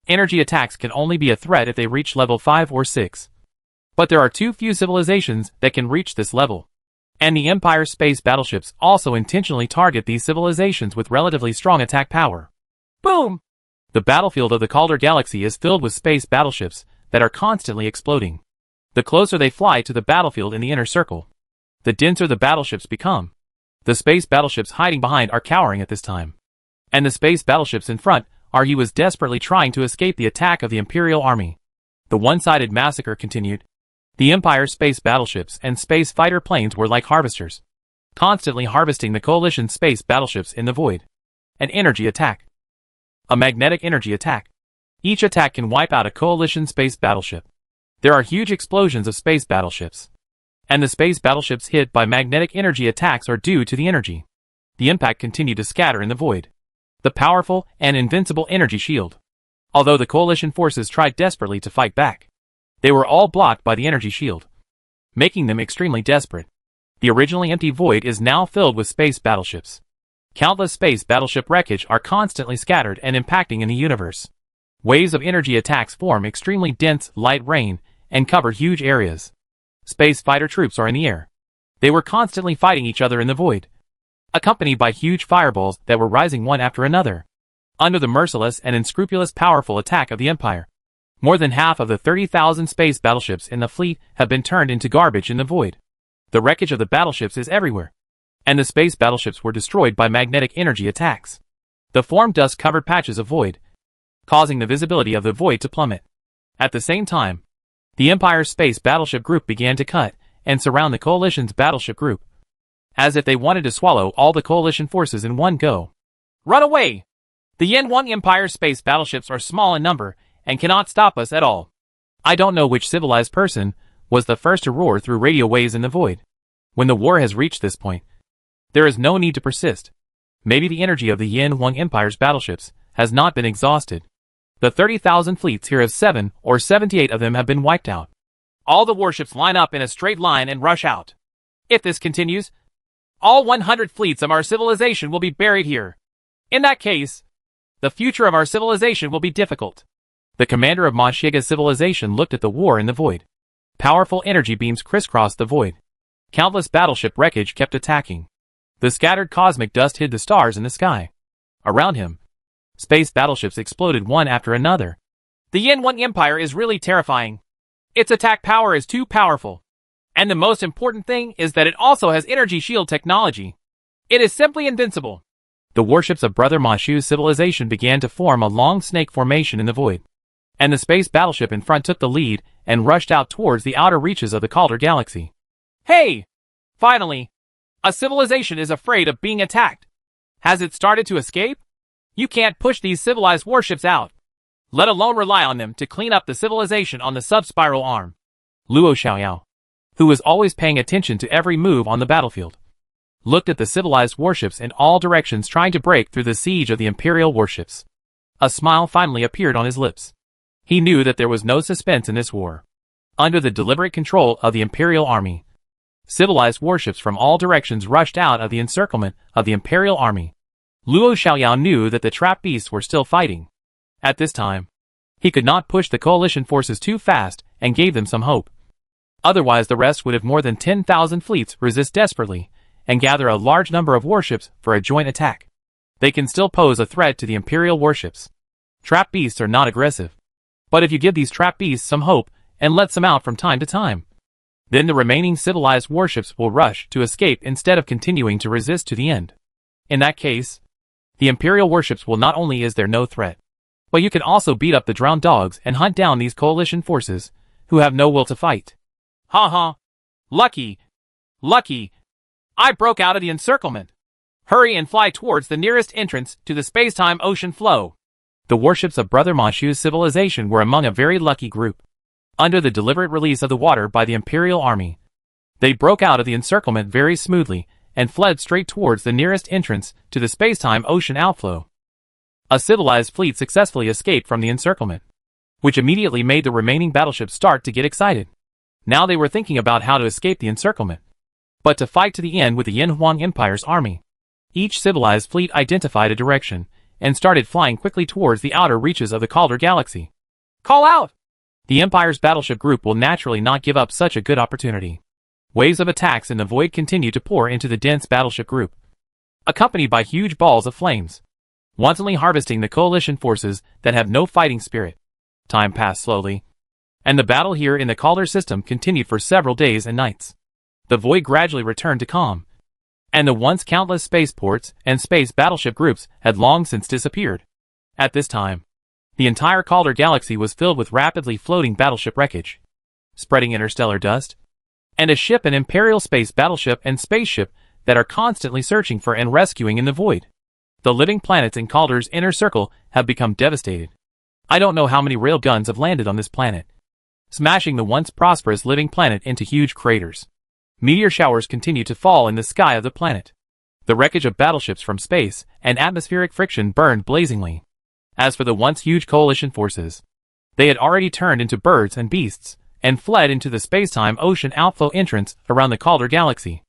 Speaker 2: Energy attacks can only be a threat if they reach level 5 or 6. But there are too few civilizations that can reach this level, and the Empire's space battleships also intentionally target these civilizations with relatively strong attack power. Boom! The battlefield of the Calder Galaxy is filled with space battleships that are constantly exploding. The closer they fly to the battlefield in the inner circle, the denser the battleships become. The space battleships hiding behind are cowering at this time, and the space battleships in front are desperately trying to escape the attack of the Imperial army. The one-sided massacre continued. The Empire's space battleships and space fighter planes were like harvesters, constantly harvesting the coalition space battleships in the void. An energy attack. A magnetic energy attack. Each attack can wipe out a coalition space battleship. There are huge explosions of space battleships, and the space battleships hit by magnetic energy attacks are due to the energy. The impact continued to scatter in the void. The powerful and invincible energy shield. Although the coalition forces tried desperately to fight back, they were all blocked by the energy shield, making them extremely desperate. The originally empty void is now filled with space battleships. Countless space battleship wreckage are constantly scattered and impacting in the universe. Waves of energy attacks form extremely dense light rain and cover huge areas. Space fighter troops are in the air. They were constantly fighting each other in the void, accompanied by huge fireballs that were rising one after another. Under the merciless and unscrupulous powerful attack of the Empire, more than half of the 30,000 space battleships in the fleet have been turned into garbage in the void. The wreckage of the battleships is everywhere, and the space battleships were destroyed by magnetic energy attacks. The formed dust-covered patches of void, causing the visibility of the void to plummet. At the same time, the Empire's space battleship group began to cut and surround the coalition's battleship group, as if they wanted to swallow all the coalition forces in one go. Run away! The Yen 1 Empire space battleships are small in number and cannot stop us at all. I don't know which civilized person was the first to roar through radio waves in the void. When the war has reached this point, there is no need to persist. Maybe the energy of the Yen 1 Empire's battleships has not been exhausted. The 30,000 fleets here of 7 or 78 of them have been wiped out. All the warships line up in a straight line and rush out. If this continues, all 100 fleets of our civilization will be buried here. In that case, the future of our civilization will be difficult. The commander of Mashiga's civilization looked at the war in the void. Powerful energy beams crisscrossed the void. Countless battleship wreckage kept attacking. The scattered cosmic dust hid the stars in the sky. Around him, space battleships exploded one after another. The Yen 1 Empire is really terrifying. Its attack power is too powerful. And the most important thing is that it also has energy shield technology. It is simply invincible. The warships of Brother Mashu's civilization began to form a long snake formation in the void, and the space battleship in front took the lead and rushed out towards the outer reaches of the Calder Galaxy. Hey! Finally! A civilization is afraid of being attacked. Has it started to escape? You can't push these civilized warships out, let alone rely on them to clean up the civilization on the sub-spiral arm. Luo Xiaoyao, who was always paying attention to every move on the battlefield, looked at the civilized warships in all directions trying to break through the siege of the Imperial warships. A smile finally appeared on his lips. He knew that there was no suspense in this war. Under the deliberate control of the Imperial army, civilized warships from all directions rushed out of the encirclement of the Imperial army. Luo Xiaoyao knew that the trap beasts were still fighting. At this time, he could not push the coalition forces too fast and gave them some hope.
Speaker 1: Otherwise the rest would have more than 10,000 fleets resist desperately and gather a large number of warships for a joint attack. They can still pose a threat to the Imperial warships. Trap beasts are not aggressive. But if you give these trap beasts some hope and let some out from time to time, then the remaining civilized warships will rush to escape instead of continuing to resist to the end. In that case, the Imperial warships will not only is there no threat, but you can also beat up the drowned dogs and hunt down these coalition forces who have no will to fight.
Speaker 2: Ha ha. Lucky. Lucky. I broke out of the encirclement. Hurry and fly towards the nearest entrance to the space-time ocean flow.
Speaker 1: The warships of Brother Moshu's civilization were among a very lucky group. Under the deliberate release of the water by the Imperial army, they broke out of the encirclement very smoothly and fled straight towards the nearest entrance to the space-time ocean outflow. A civilized fleet successfully escaped from the encirclement, which immediately made the remaining battleships start to get excited. Now they were thinking about how to escape the encirclement, but to fight to the end with the Yin Huang Empire's army. Each civilized fleet identified a direction and started flying quickly towards the outer reaches of the Calder Galaxy.
Speaker 2: Call out!
Speaker 1: The Empire's battleship group will naturally not give up such a good opportunity. Waves of attacks in the void continue to pour into the dense battleship group, accompanied by huge balls of flames, wantonly harvesting the coalition forces that have no fighting spirit. Time passed slowly, and the battle here in the Calder system continued for several days and nights. The void gradually returned to calm, and the once countless spaceports and space battleship groups had long since disappeared. At this time, the entire Calder Galaxy was filled with rapidly floating battleship wreckage, spreading interstellar dust, and a ship and Imperial space battleship and spaceship that are constantly searching for and rescuing in the void. The living planets in Calder's inner circle have become devastated. I don't know how many railguns have landed on this planet, smashing the once prosperous living planet into huge craters. Meteor showers continue to fall in the sky of the planet. The wreckage of battleships from space and atmospheric friction burned blazingly. As for the once huge coalition forces, they had already turned into birds and beasts and fled into the space-time ocean outflow entrance around the Calder Galaxy.